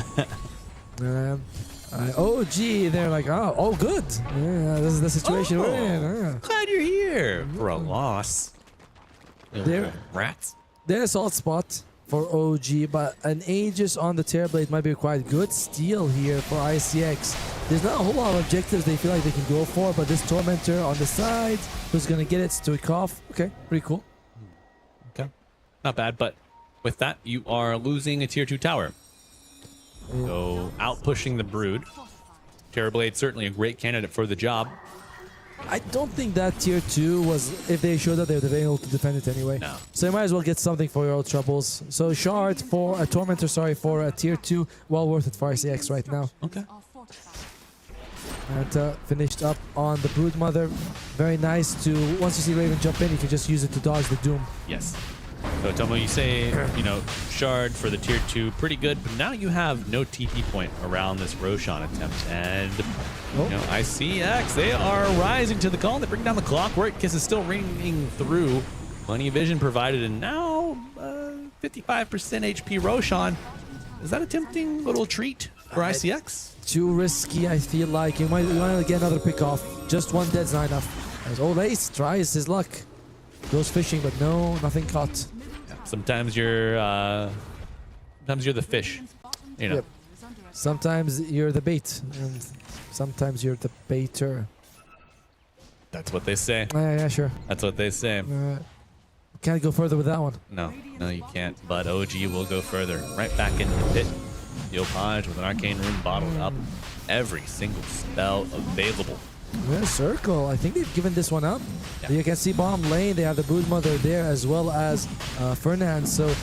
OG, they're like, oh, good. Yeah, this is the situation we're in. Glad you're here for a loss. Rats. They're a solid spot for OG, but an Aegis on the Terrorblade might be required. Good steal here for ICX. There's not a whole lot of objectives they feel like they can go for, but this Tormentor on the side, who's going to get it? Stoikov. Okay, pretty cool. Okay, not bad, but with that, you are losing a tier 2 tower. So out pushing the Brood. Terrorblade certainly a great candidate for the job. I don't think that tier 2 was, if they showed up, they would have been able to defend it anyway. No. So you might as well get something for your old troubles. So Shard for a Tormentor, sorry, for a tier 2, well worth it for RCX right now. Okay. And finished up on the Broodmother. Very nice to, once you see Raven jump in, you can just use it to dodge the Doom. Yes. So Tomo, you say, Shard for the tier 2, pretty good, but now you have no TP point around this Roshan attempt. And, ICX, they are rising to the call. They bring down the Clockwork. Kiss is still ringing through. Plenty of vision provided, and now 55% HP Roshan. Is that a tempting little treat for ICX? Too risky, I feel like. You might want to get another pick off. Just one dead's not enough. As Old Ace tries his luck. Goes fishing, but no, nothing caught. Sometimes you're the fish, Yep. Sometimes you're the bait, and sometimes you're the baiter. That's what they say. Yeah, sure. That's what they say. Can't go further with that one. No, you can't. But OG will go further. Right back into the pit. Yopaj with an Arcane Rune bottled up. Every single spell available. Yeah, Circle. I think they've given this one up. Yeah. You can see bottom lane. They have the Broodmother there as well as Fernand. So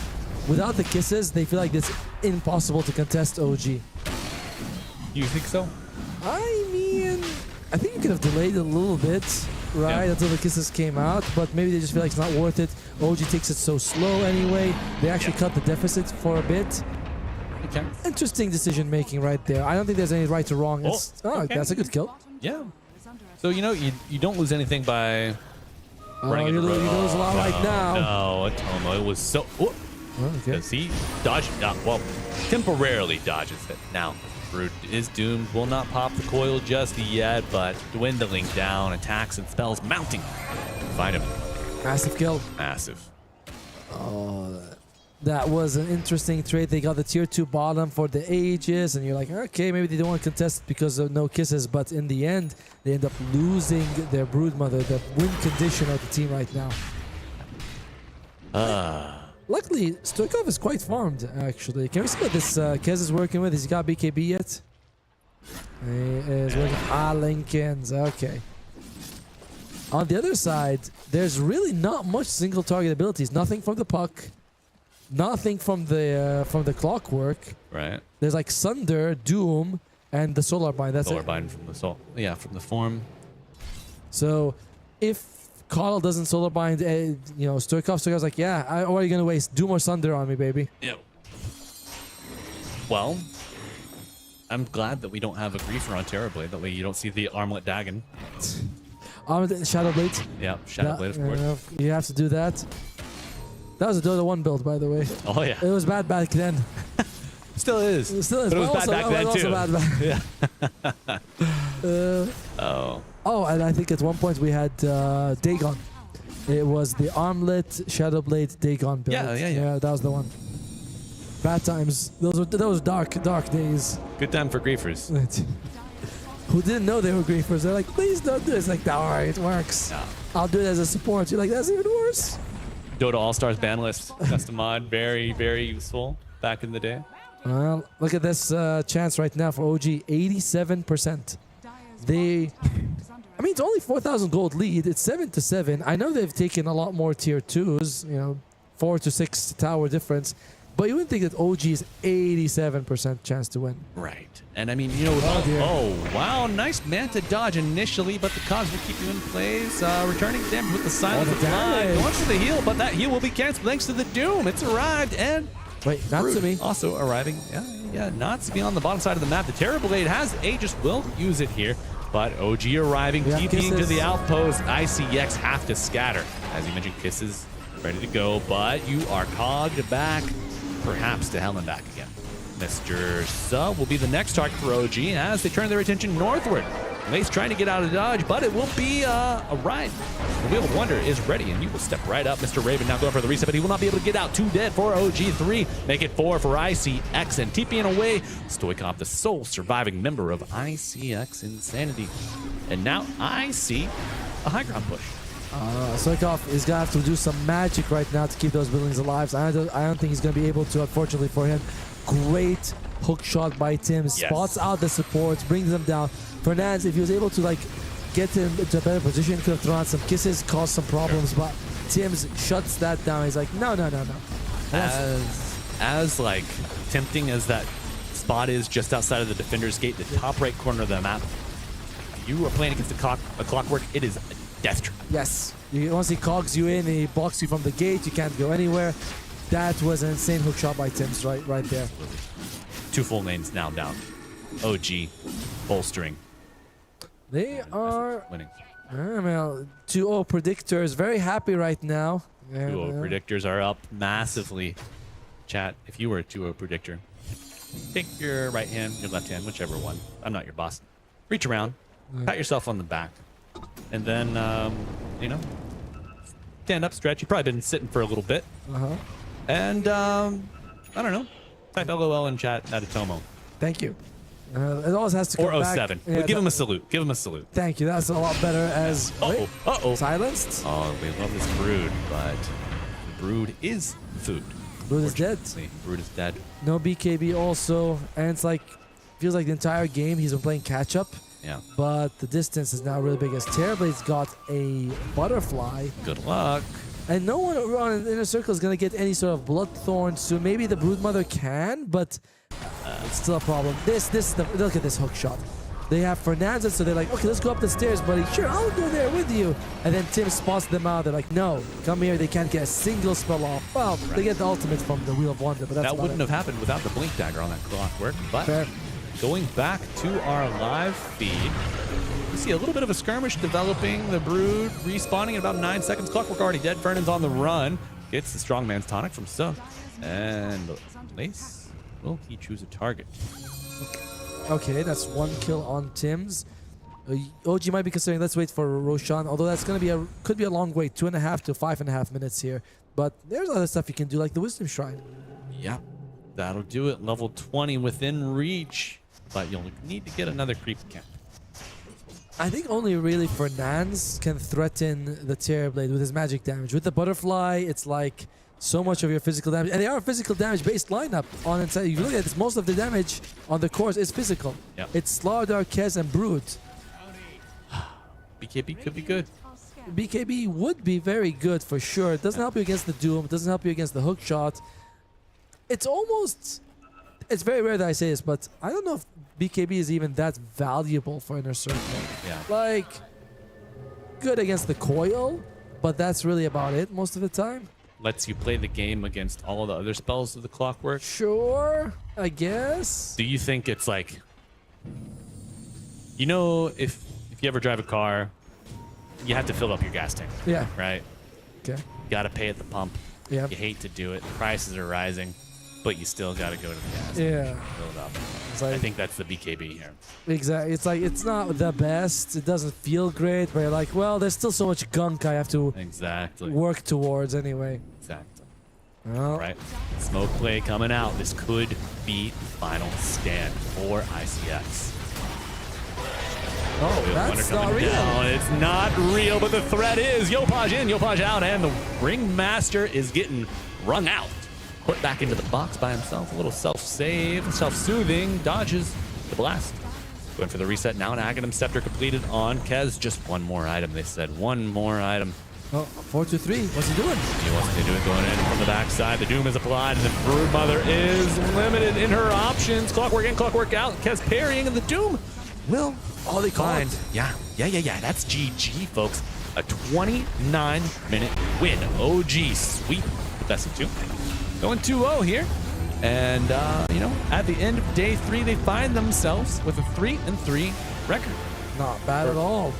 without the kisses, they feel like it's impossible to contest OG. You think so? I mean, I think you could have delayed it a little bit, right, until the kisses came out. But maybe they just feel like it's not worth it. OG takes it so slow anyway. They actually cut the deficit for a bit. Okay. Interesting decision making right there. I don't think there's any right or wrong. Okay. That's a good kill. Yeah. So, you don't lose anything by running you lose a lot right now. No, Tomo, it was so... Does he dodge? Well, temporarily dodges it. Now, Brood is doomed. Will not pop the coil just yet, but dwindling down. Attacks and spells mounting. Find him. Massive kill. Massive. Oh, that was an interesting trade. They got the tier 2 bottom for the Aegis, and you're like, okay, maybe they don't want to contest because of no kisses, but in the end, they end up losing their Broodmother, the win condition of the team right now. Luckily, Stoikov is quite farmed, actually. Can we see what this Kez is working with? Has he got BKB yet? He is working... Lincoln's. Okay. On the other side, there's really not much single target abilities. Nothing from the puck. Nothing from the Clockwork. Right. There's like Sunder, Doom, and the Solar Bind. That's Solar Bind from the soul. Yeah, from the form. So, if Carl doesn't Solar Bind, Stoikov's like, yeah, what are you gonna waste? Doom or Sunder on me, baby? Yep. Well, I'm glad that we don't have a Griefer on Terrorblade. That way you don't see the Armlet Dagon. Shadowblade. Yeah, Shadowblade, of course. You have to do that. That was a Dota 1 build, by the way. Oh, yeah. It was bad back then. Still is. It still is. But it was bad back then, too. Yeah. Oh, and I think at one point we had Dagon. It was the Armlet, Shadowblade, Dagon build. Yeah, that was the one. Bad times. Those dark days. Good time for griefers. Who didn't know they were griefers. They're like, please don't do this. Like, all right, it works. Yeah. I'll do it as a support. You're like, that's even worse. Dota All-Stars ban list, custom mod, very, very useful back in the day. Well, look at this chance right now for OG, 87%. I mean, it's only 4,000 gold lead. It's 7-7. I know they've taken a lot more tier 2s, 4 to 6 tower difference. But you wouldn't think that OG is 87% chance to win. Right. And I mean, wow, nice Manta dodge initially, but the Cosmo will keep you in place. Returning damage with the silence applied. Going for the heal, but that heal will be canceled thanks to the Doom. It's arrived, and wait, Natsumi also arriving. Yeah, Natsumi on the bottom side of the map. The Terrorblade has Aegis, will use it here. But OG arriving, Yeah, TPing to Kisses. the outpost. ICX have to scatter. As you mentioned, Kisses ready to go, but you are cogged back, perhaps to hell and back again. Mr. Sub will be the next target for OG as they turn their attention northward. Lace trying to get out of dodge, but it will be a ride. The Wheel of Wonder is ready, and you will step right up. Mr. Raven now going for the reset, but he will not be able to get out. 2 dead for OG3. Make it 4 for ICX, and TPing away. Stoikov, the sole surviving member of ICX Insanity. And now I see a high ground push. Stoikov is gonna have to do some magic right now to keep those buildings alive. I don't think he's gonna be able to, unfortunately for him. Great hook shot by Tim. Yes. Spots out the supports, brings them down. Fernandez, if he was able to like get him into a better position, could have thrown out some kisses, caused some problems, but Tim's shuts that down. He's like, no. As like tempting as that spot is just outside of the defender's gate, the top right corner of the map, if you are playing against a clockwork, it is a death trap. Yes. Once he cogs you in, he blocks you from the gate, you can't go anywhere. That was an insane hook shot by Tim's right there. 2 full names now down. OG bolstering. They are winning. 2-0 predictors, very happy right now. 2-0 predictors are up massively. Chat, if you were a 2-0 predictor, take your right hand, your left hand, whichever one. I'm not your boss. Reach around, pat yourself on the back, and then, stand up, stretch. You've probably been sitting for a little bit. And, I don't know, type LOL in chat, Natatomo. Thank you. It always has to come or back. 07. Yeah, Give him a salute. Give him a salute. Thank you. That's a lot better as... Uh-oh. Silenced? Oh, we love this brood, but the brood is food. Brood is dead. Brood is dead. No BKB also. And it's like, feels like the entire game he's been playing catch up. Yeah. But the distance is now really big as Terrorblade's got a butterfly. Good luck. And no one around the inner circle is going to get any sort of Bloodthorn soon. Maybe the Broodmother can, but it's still a problem. Look at this hook shot. They have Fernandez, so they're like, okay, let's go up the stairs, buddy. Sure, I'll go there with you. And then Tim spots them out. They're like, no, come here. They can't get a single spell off. Well, they get the ultimate from the Wheel of Wonder, but that's that wouldn't have happened without the Blink Dagger on that clockwork. But Fair. Going back to our live feed, we see a little bit of a skirmish developing. The Brood respawning in about 9 seconds. Clockwork already dead. Vernon's on the run. Gets the Strongman's Tonic from Sub. And Lace, will he choose a target? Okay, that's 1 kill on Tim's. OG might be considering, let's wait for Roshan, although that's going to be could be a long wait, 2.5 to 5.5 minutes here. But there's other stuff you can do, like the Wisdom Shrine. Yeah, that'll do it. Level 20 within reach, but you'll need to get another creep camp. I think only really Fernandez can threaten the Terrorblade with his magic damage. With the Butterfly, it's like so much of your physical damage. And they are a physical damage based lineup on inside. You look at this, most of the damage on the course is physical. Yep. It's Slardar, Kez, and Brood. BKB could be good. BKB would be very good for sure. It doesn't help you against the Doom. It doesn't help you against the hook shot. It's almost... It's very rare that I say this, but I don't know if BKB is even that valuable for Inner Circle. Yeah. Like, good against the coil, but that's really about it most of the time. Lets you play the game against all of the other spells of the Clockwork. Sure, I guess. Do you think it's like... You know, if you ever drive a car, you have to fill up your gas tank. Yeah. Right? Okay. You got to pay at the pump. Yeah. You hate to do it. The prices are rising, but you still got to go to the gas tank. Yeah. Fill it up. Like, I think that's the BKB here. Exactly. It's like, it's not the best. It doesn't feel great, but you're like, well, there's still so much gunk I have to work towards anyway. Exactly. Well. Right. Smoke play coming out. This could be the final stand for ICX. Oh, that's not real. Down. It's not real, but the threat is Yopaj in, Yopaj out, and the Ringmaster is getting wrung out. Put back into the box by himself. A little self-save, self-soothing, dodges the blast. Going for the reset now, an Aghanim Scepter completed on Kez. Just one more item, they said. One more item. Oh, 4-3. What's he doing? He wants to do it going in from the backside. The Doom is applied, and the Broodmother is limited in her options. Clockwork in, Clockwork out. Kez parrying, and the Doom will they find. Yeah. That's GG, folks. A 29-minute win. OG sweep the best of 2. Going 2-0 here. And, you know, at the end of day 3, they find themselves with a 3-3 record. Not bad at all.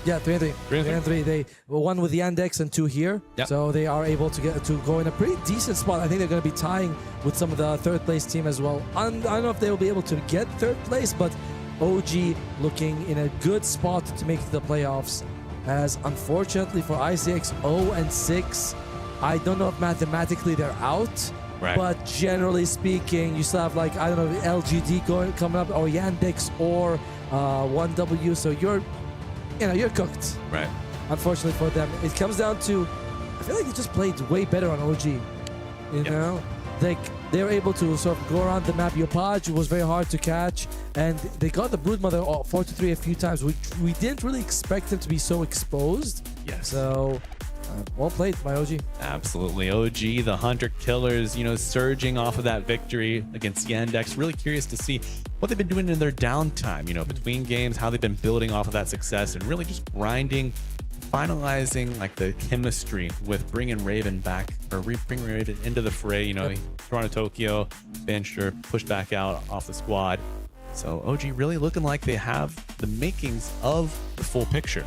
Yeah, 3-3. 3-3. They won with the Yandex and 2 here. Yep. So they are able to get to go in a pretty decent spot. I think they're going to be tying with some of the third place team as well. I don't know if they will be able to get third place, but OG looking in a good spot to make the playoffs. As unfortunately for ICX 0-6, I don't know if mathematically they're out. Right. But generally speaking, you still have like, I don't know, LGD coming up, or Yandex, or 1W. So you're cooked. Right. Unfortunately for them, it comes down to, I feel like they just played way better on OG. You know, like they're able to sort of go around the map. Yopaj was very hard to catch, and they got the Broodmother 4-3 a few times. We didn't really expect them to be so exposed. Yes. So. Well played by OG. Absolutely. OG, the Hunter Killers, surging off of that victory against Yandex. Really curious to see what they've been doing in their downtime, between games, how they've been building off of that success and really just grinding, finalizing like the chemistry with bringing Raven back, or bringing Raven into the fray. Toronto, Tokyo, Venture pushed back out off the squad. So OG really looking like they have the makings of the full picture.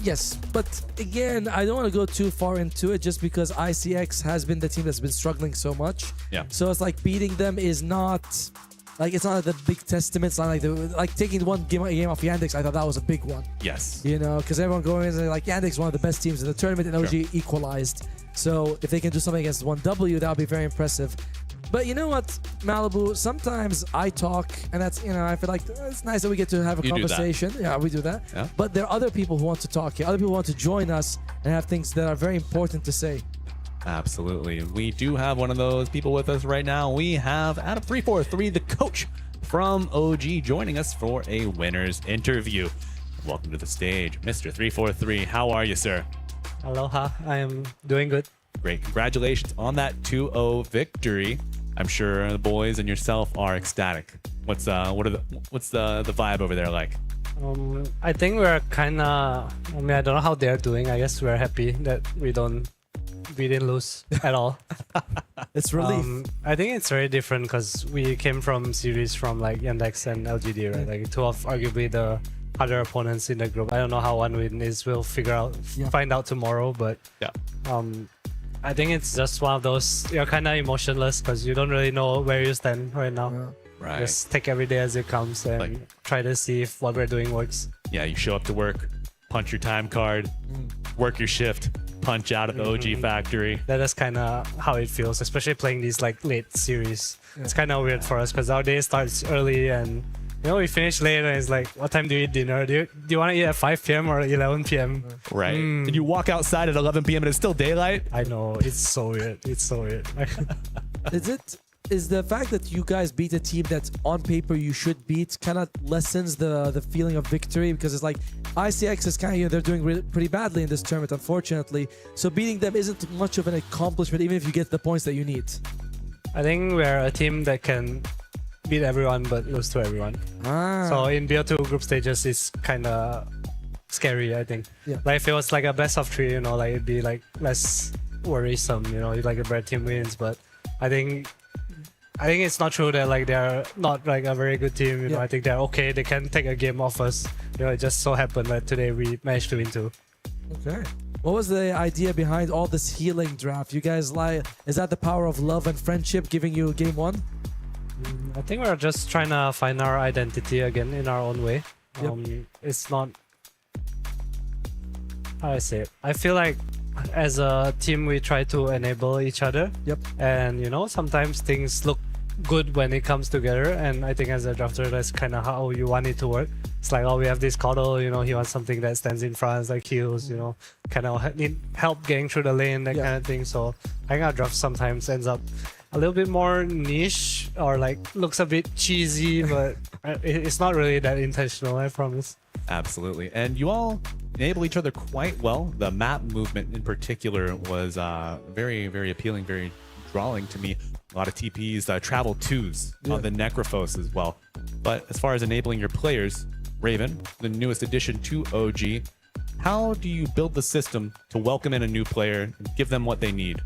Yes, but again, I don't want to go too far into it just because ICX has been the team that's been struggling so much. Yeah. So it's like beating them is not like, it's not the big testament. It's not like taking one game off Yandex. I thought that was a big one. Yes. Because everyone going in like Yandex is one of the best teams in the tournament, and OG equalized. So if they can do something against 1W, that would be very impressive. But you know what, Malibu, sometimes I talk, and that's, I feel like it's nice that we get to have a conversation. Yeah, we do that. Yeah. But there are other people who want to talk here. Other people want to join us and have things that are very important to say. Absolutely. We do have one of those people with us right now. We have Adam 343, the coach from OG, joining us for a winner's interview. Welcome to the stage, Mr. 343. How are you, sir? Aloha. I am doing good. Great. Congratulations on that 2-0 victory. I'm sure the boys and yourself are ecstatic. What's the vibe over there like? I think we're kind of, I don't know how they're doing. I guess we're happy that we didn't lose at all. It's relief. I think it's very different because we came from series from like Yandex and LGD, right? Like two of arguably the harder opponents in the group. I don't know how one win is. We'll find out tomorrow. But I think it's just one of those, you're kind of emotionless because you don't really know where you stand right now. Yeah. Right. Just take every day as it comes and try to see if what we're doing works. Yeah, you show up to work, punch your time card, work your shift, punch out at the OG factory. That is kind of how it feels, especially playing these like late series. Yeah. It's kind of weird for us because our day starts early and we finish late and it's like, what time do you eat dinner? Do you want to eat at 5 p.m. or 11 p.m.? Right. Did you walk outside at 11 p.m. and it's still daylight? I know. It's so weird. It's so weird. Is the fact that you guys beat a team that on paper you should beat kind of lessens the feeling of victory? Because it's like ICX is kind of, they're doing pretty badly in this tournament, unfortunately. So beating them isn't much of an accomplishment, even if you get the points that you need. I think we're a team that can beat everyone but lose to everyone. So in BO2 group stages, it's kind of scary, I think. Yeah. Like if it was like a best of 3, like it'd be like less worrisome, like a bad team wins. But I think it's not true that like they're not like a very good team. I think they're okay. They can take a game off us. It just so happened that today we managed to win too. Okay. What was the idea behind all this healing draft? You guys is that the power of love and friendship giving you game 1? I think we're just trying to find our identity again in our own way. It's not, how do I say it? I feel like as a team we try to enable each other. And sometimes things look good when it comes together, and I think as a drafter that's kind of how you want it to work. It's like, we have this Coddle, he wants something that stands in front, like heals, kind of need help getting through the lane, that kind of thing. So I think our draft sometimes ends up a little bit more niche or like looks a bit cheesy, but it's not really that intentional, I promise. Absolutely. And you all enable each other quite well. The map movement in particular was very, very appealing, very drawing to me. A lot of TPs, travel 2s on the Necrophos as well. But as far as enabling your players, Raven, the newest addition to OG, how do you build the system to welcome in a new player and give them what they need?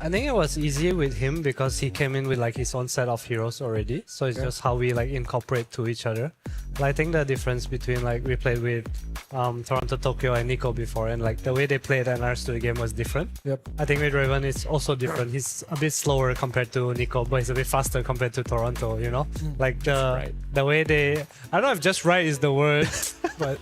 I think it was easy with him because he came in with like his own set of heroes already. So it's just how we like incorporate to each other. But I think the difference between like we played with Toronto, Tokyo and Nico before, and like the way they played and understood the game was different. Yep. I think with Raven it's also different. He's a bit slower compared to Nico, but he's a bit faster compared to Toronto, you know? Like the way they, I don't know if just right is the word, but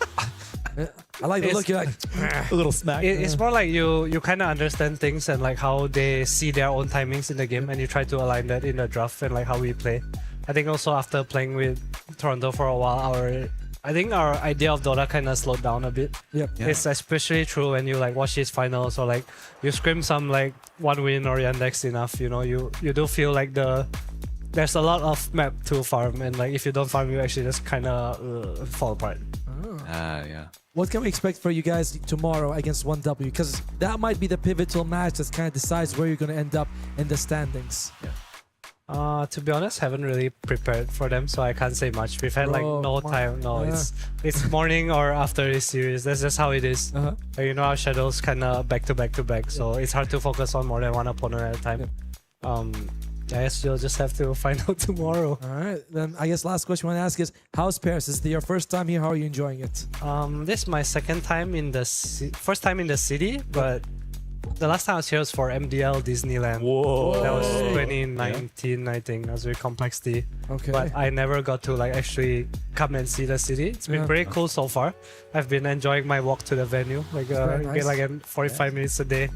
I like the look. You're like a little smack. It's more like you kind of understand things and like how they see their own timings in the game, and you try to align that in the draft and like how we play. I think also after playing with Toronto for a while, I think our idea of Dota kind of slowed down a bit. Yep. Yeah. It's especially true when you like watch these finals or like you scrim some like one win or Yandex enough. You know, you do feel like there's a lot of map to farm, and like if you don't farm, you actually just kind of fall apart. Yeah. What can we expect for you guys tomorrow against 1W? Because that might be the pivotal match that kind of decides where you're going to end up in the standings. To be honest, haven't really prepared for them, so I can't say much. We've had like no time. No, it's morning or after this series. That's just how it is. You know, our schedules kind of back to back to back, so it's hard to focus on more than one opponent at a time. I guess you'll just have to find out tomorrow. All right, then I guess last question I want to ask is, how's Paris? Is this your first time here? How are you enjoying it? This is my second time in the first time in the city, but the last time I was here was for MDL Disneyland. Whoa. That was 2019, I think. That was with Complexity. Okay. But I never got to like actually come and see the city. It's been pretty cool so far. I've been enjoying my walk to the venue. Like nice. like 45 minutes a day.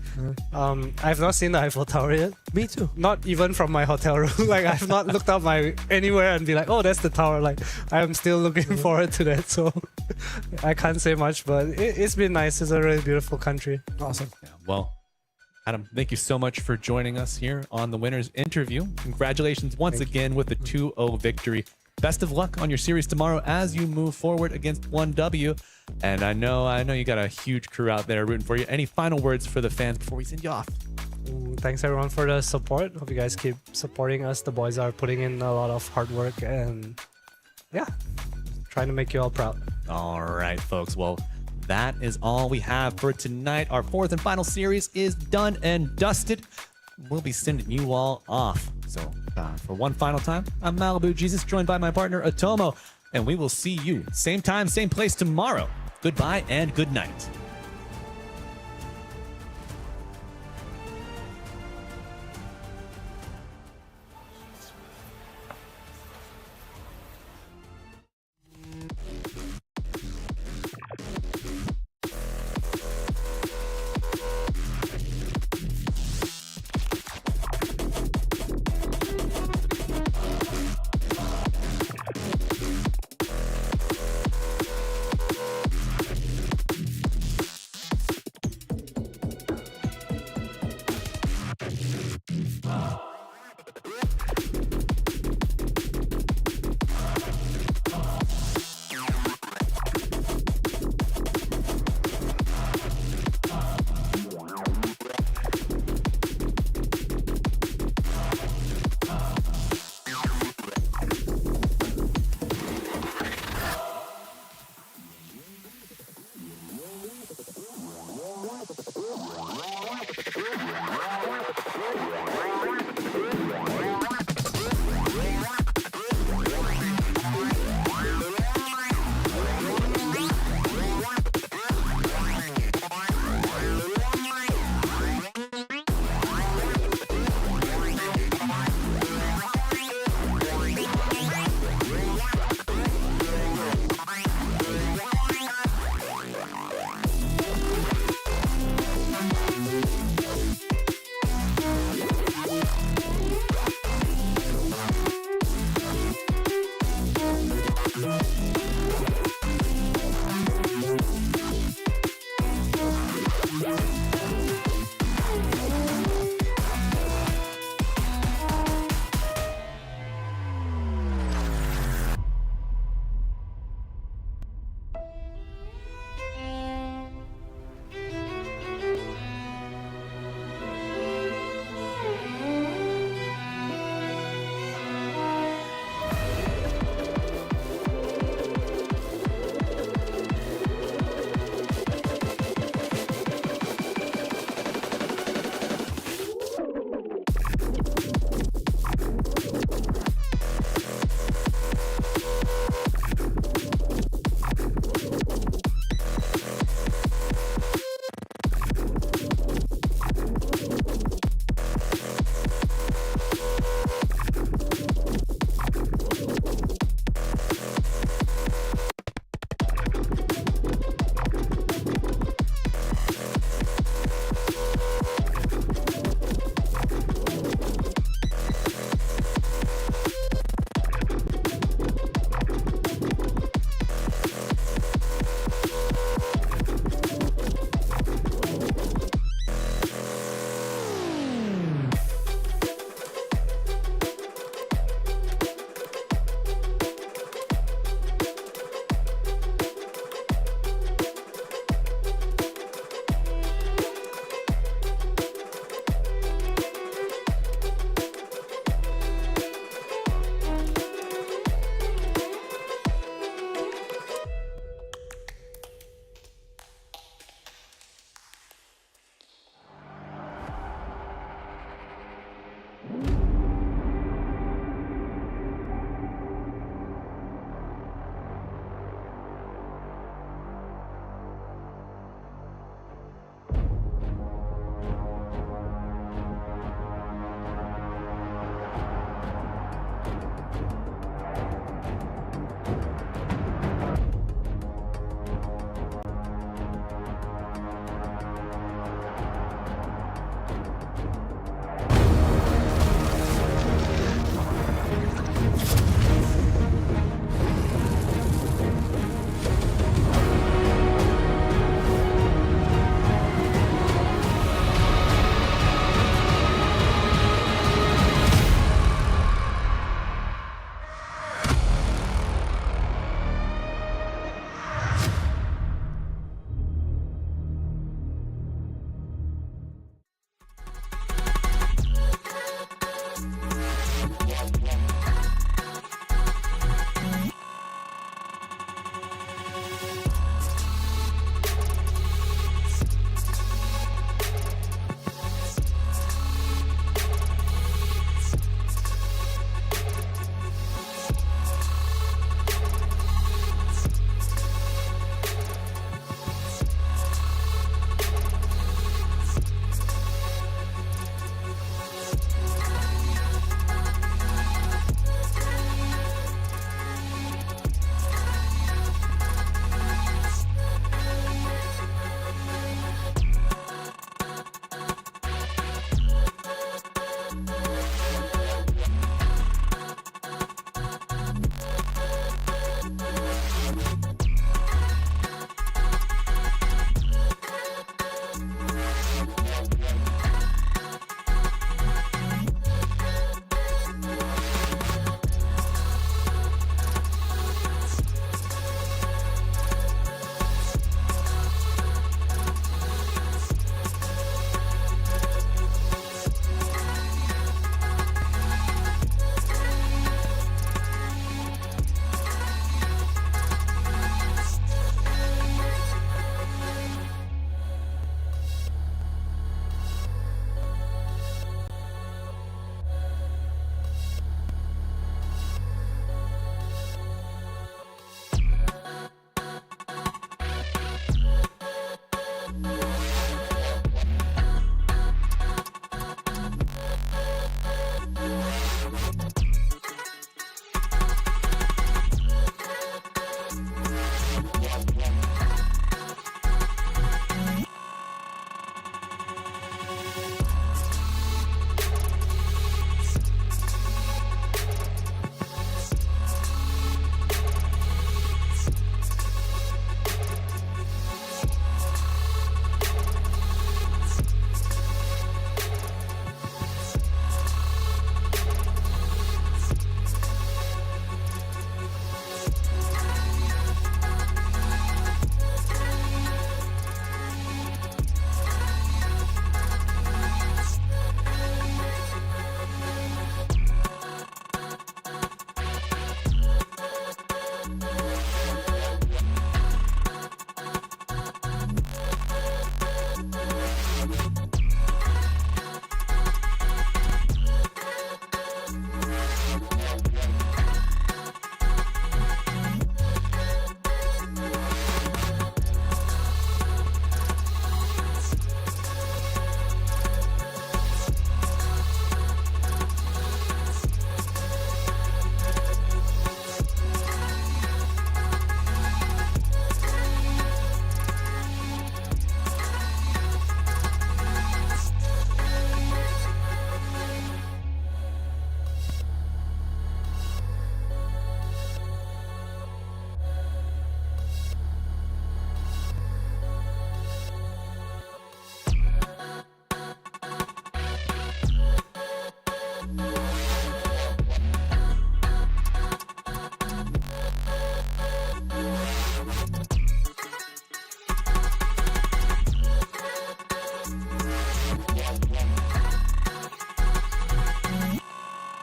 I've not seen the Eiffel Tower yet. Me too. Not even from my hotel room. Like I've not looked up anywhere and be like, oh, that's the tower. Like I'm still looking forward to that. So I can't say much, but it's been nice. It's a really beautiful country. Awesome. Yeah, well, Adam, thank you so much for joining us here on the Winners Interview. Congratulations once again with the 2-0 victory. Best of luck on your series tomorrow as you move forward against 1W. And I know you got a huge crew out there rooting for you. Any final words for the fans before we send you off? Thanks everyone for the support. Hope you guys keep supporting us. The boys are putting in a lot of hard work and yeah, trying to make you all proud. All right, folks. Well, that is all we have for tonight. Our fourth and final series is done and dusted. We'll be sending you all off. So for one final time, I'm Malibu Jesus, joined by my partner Atomo, and we will see you same time, same place tomorrow. Goodbye and good night.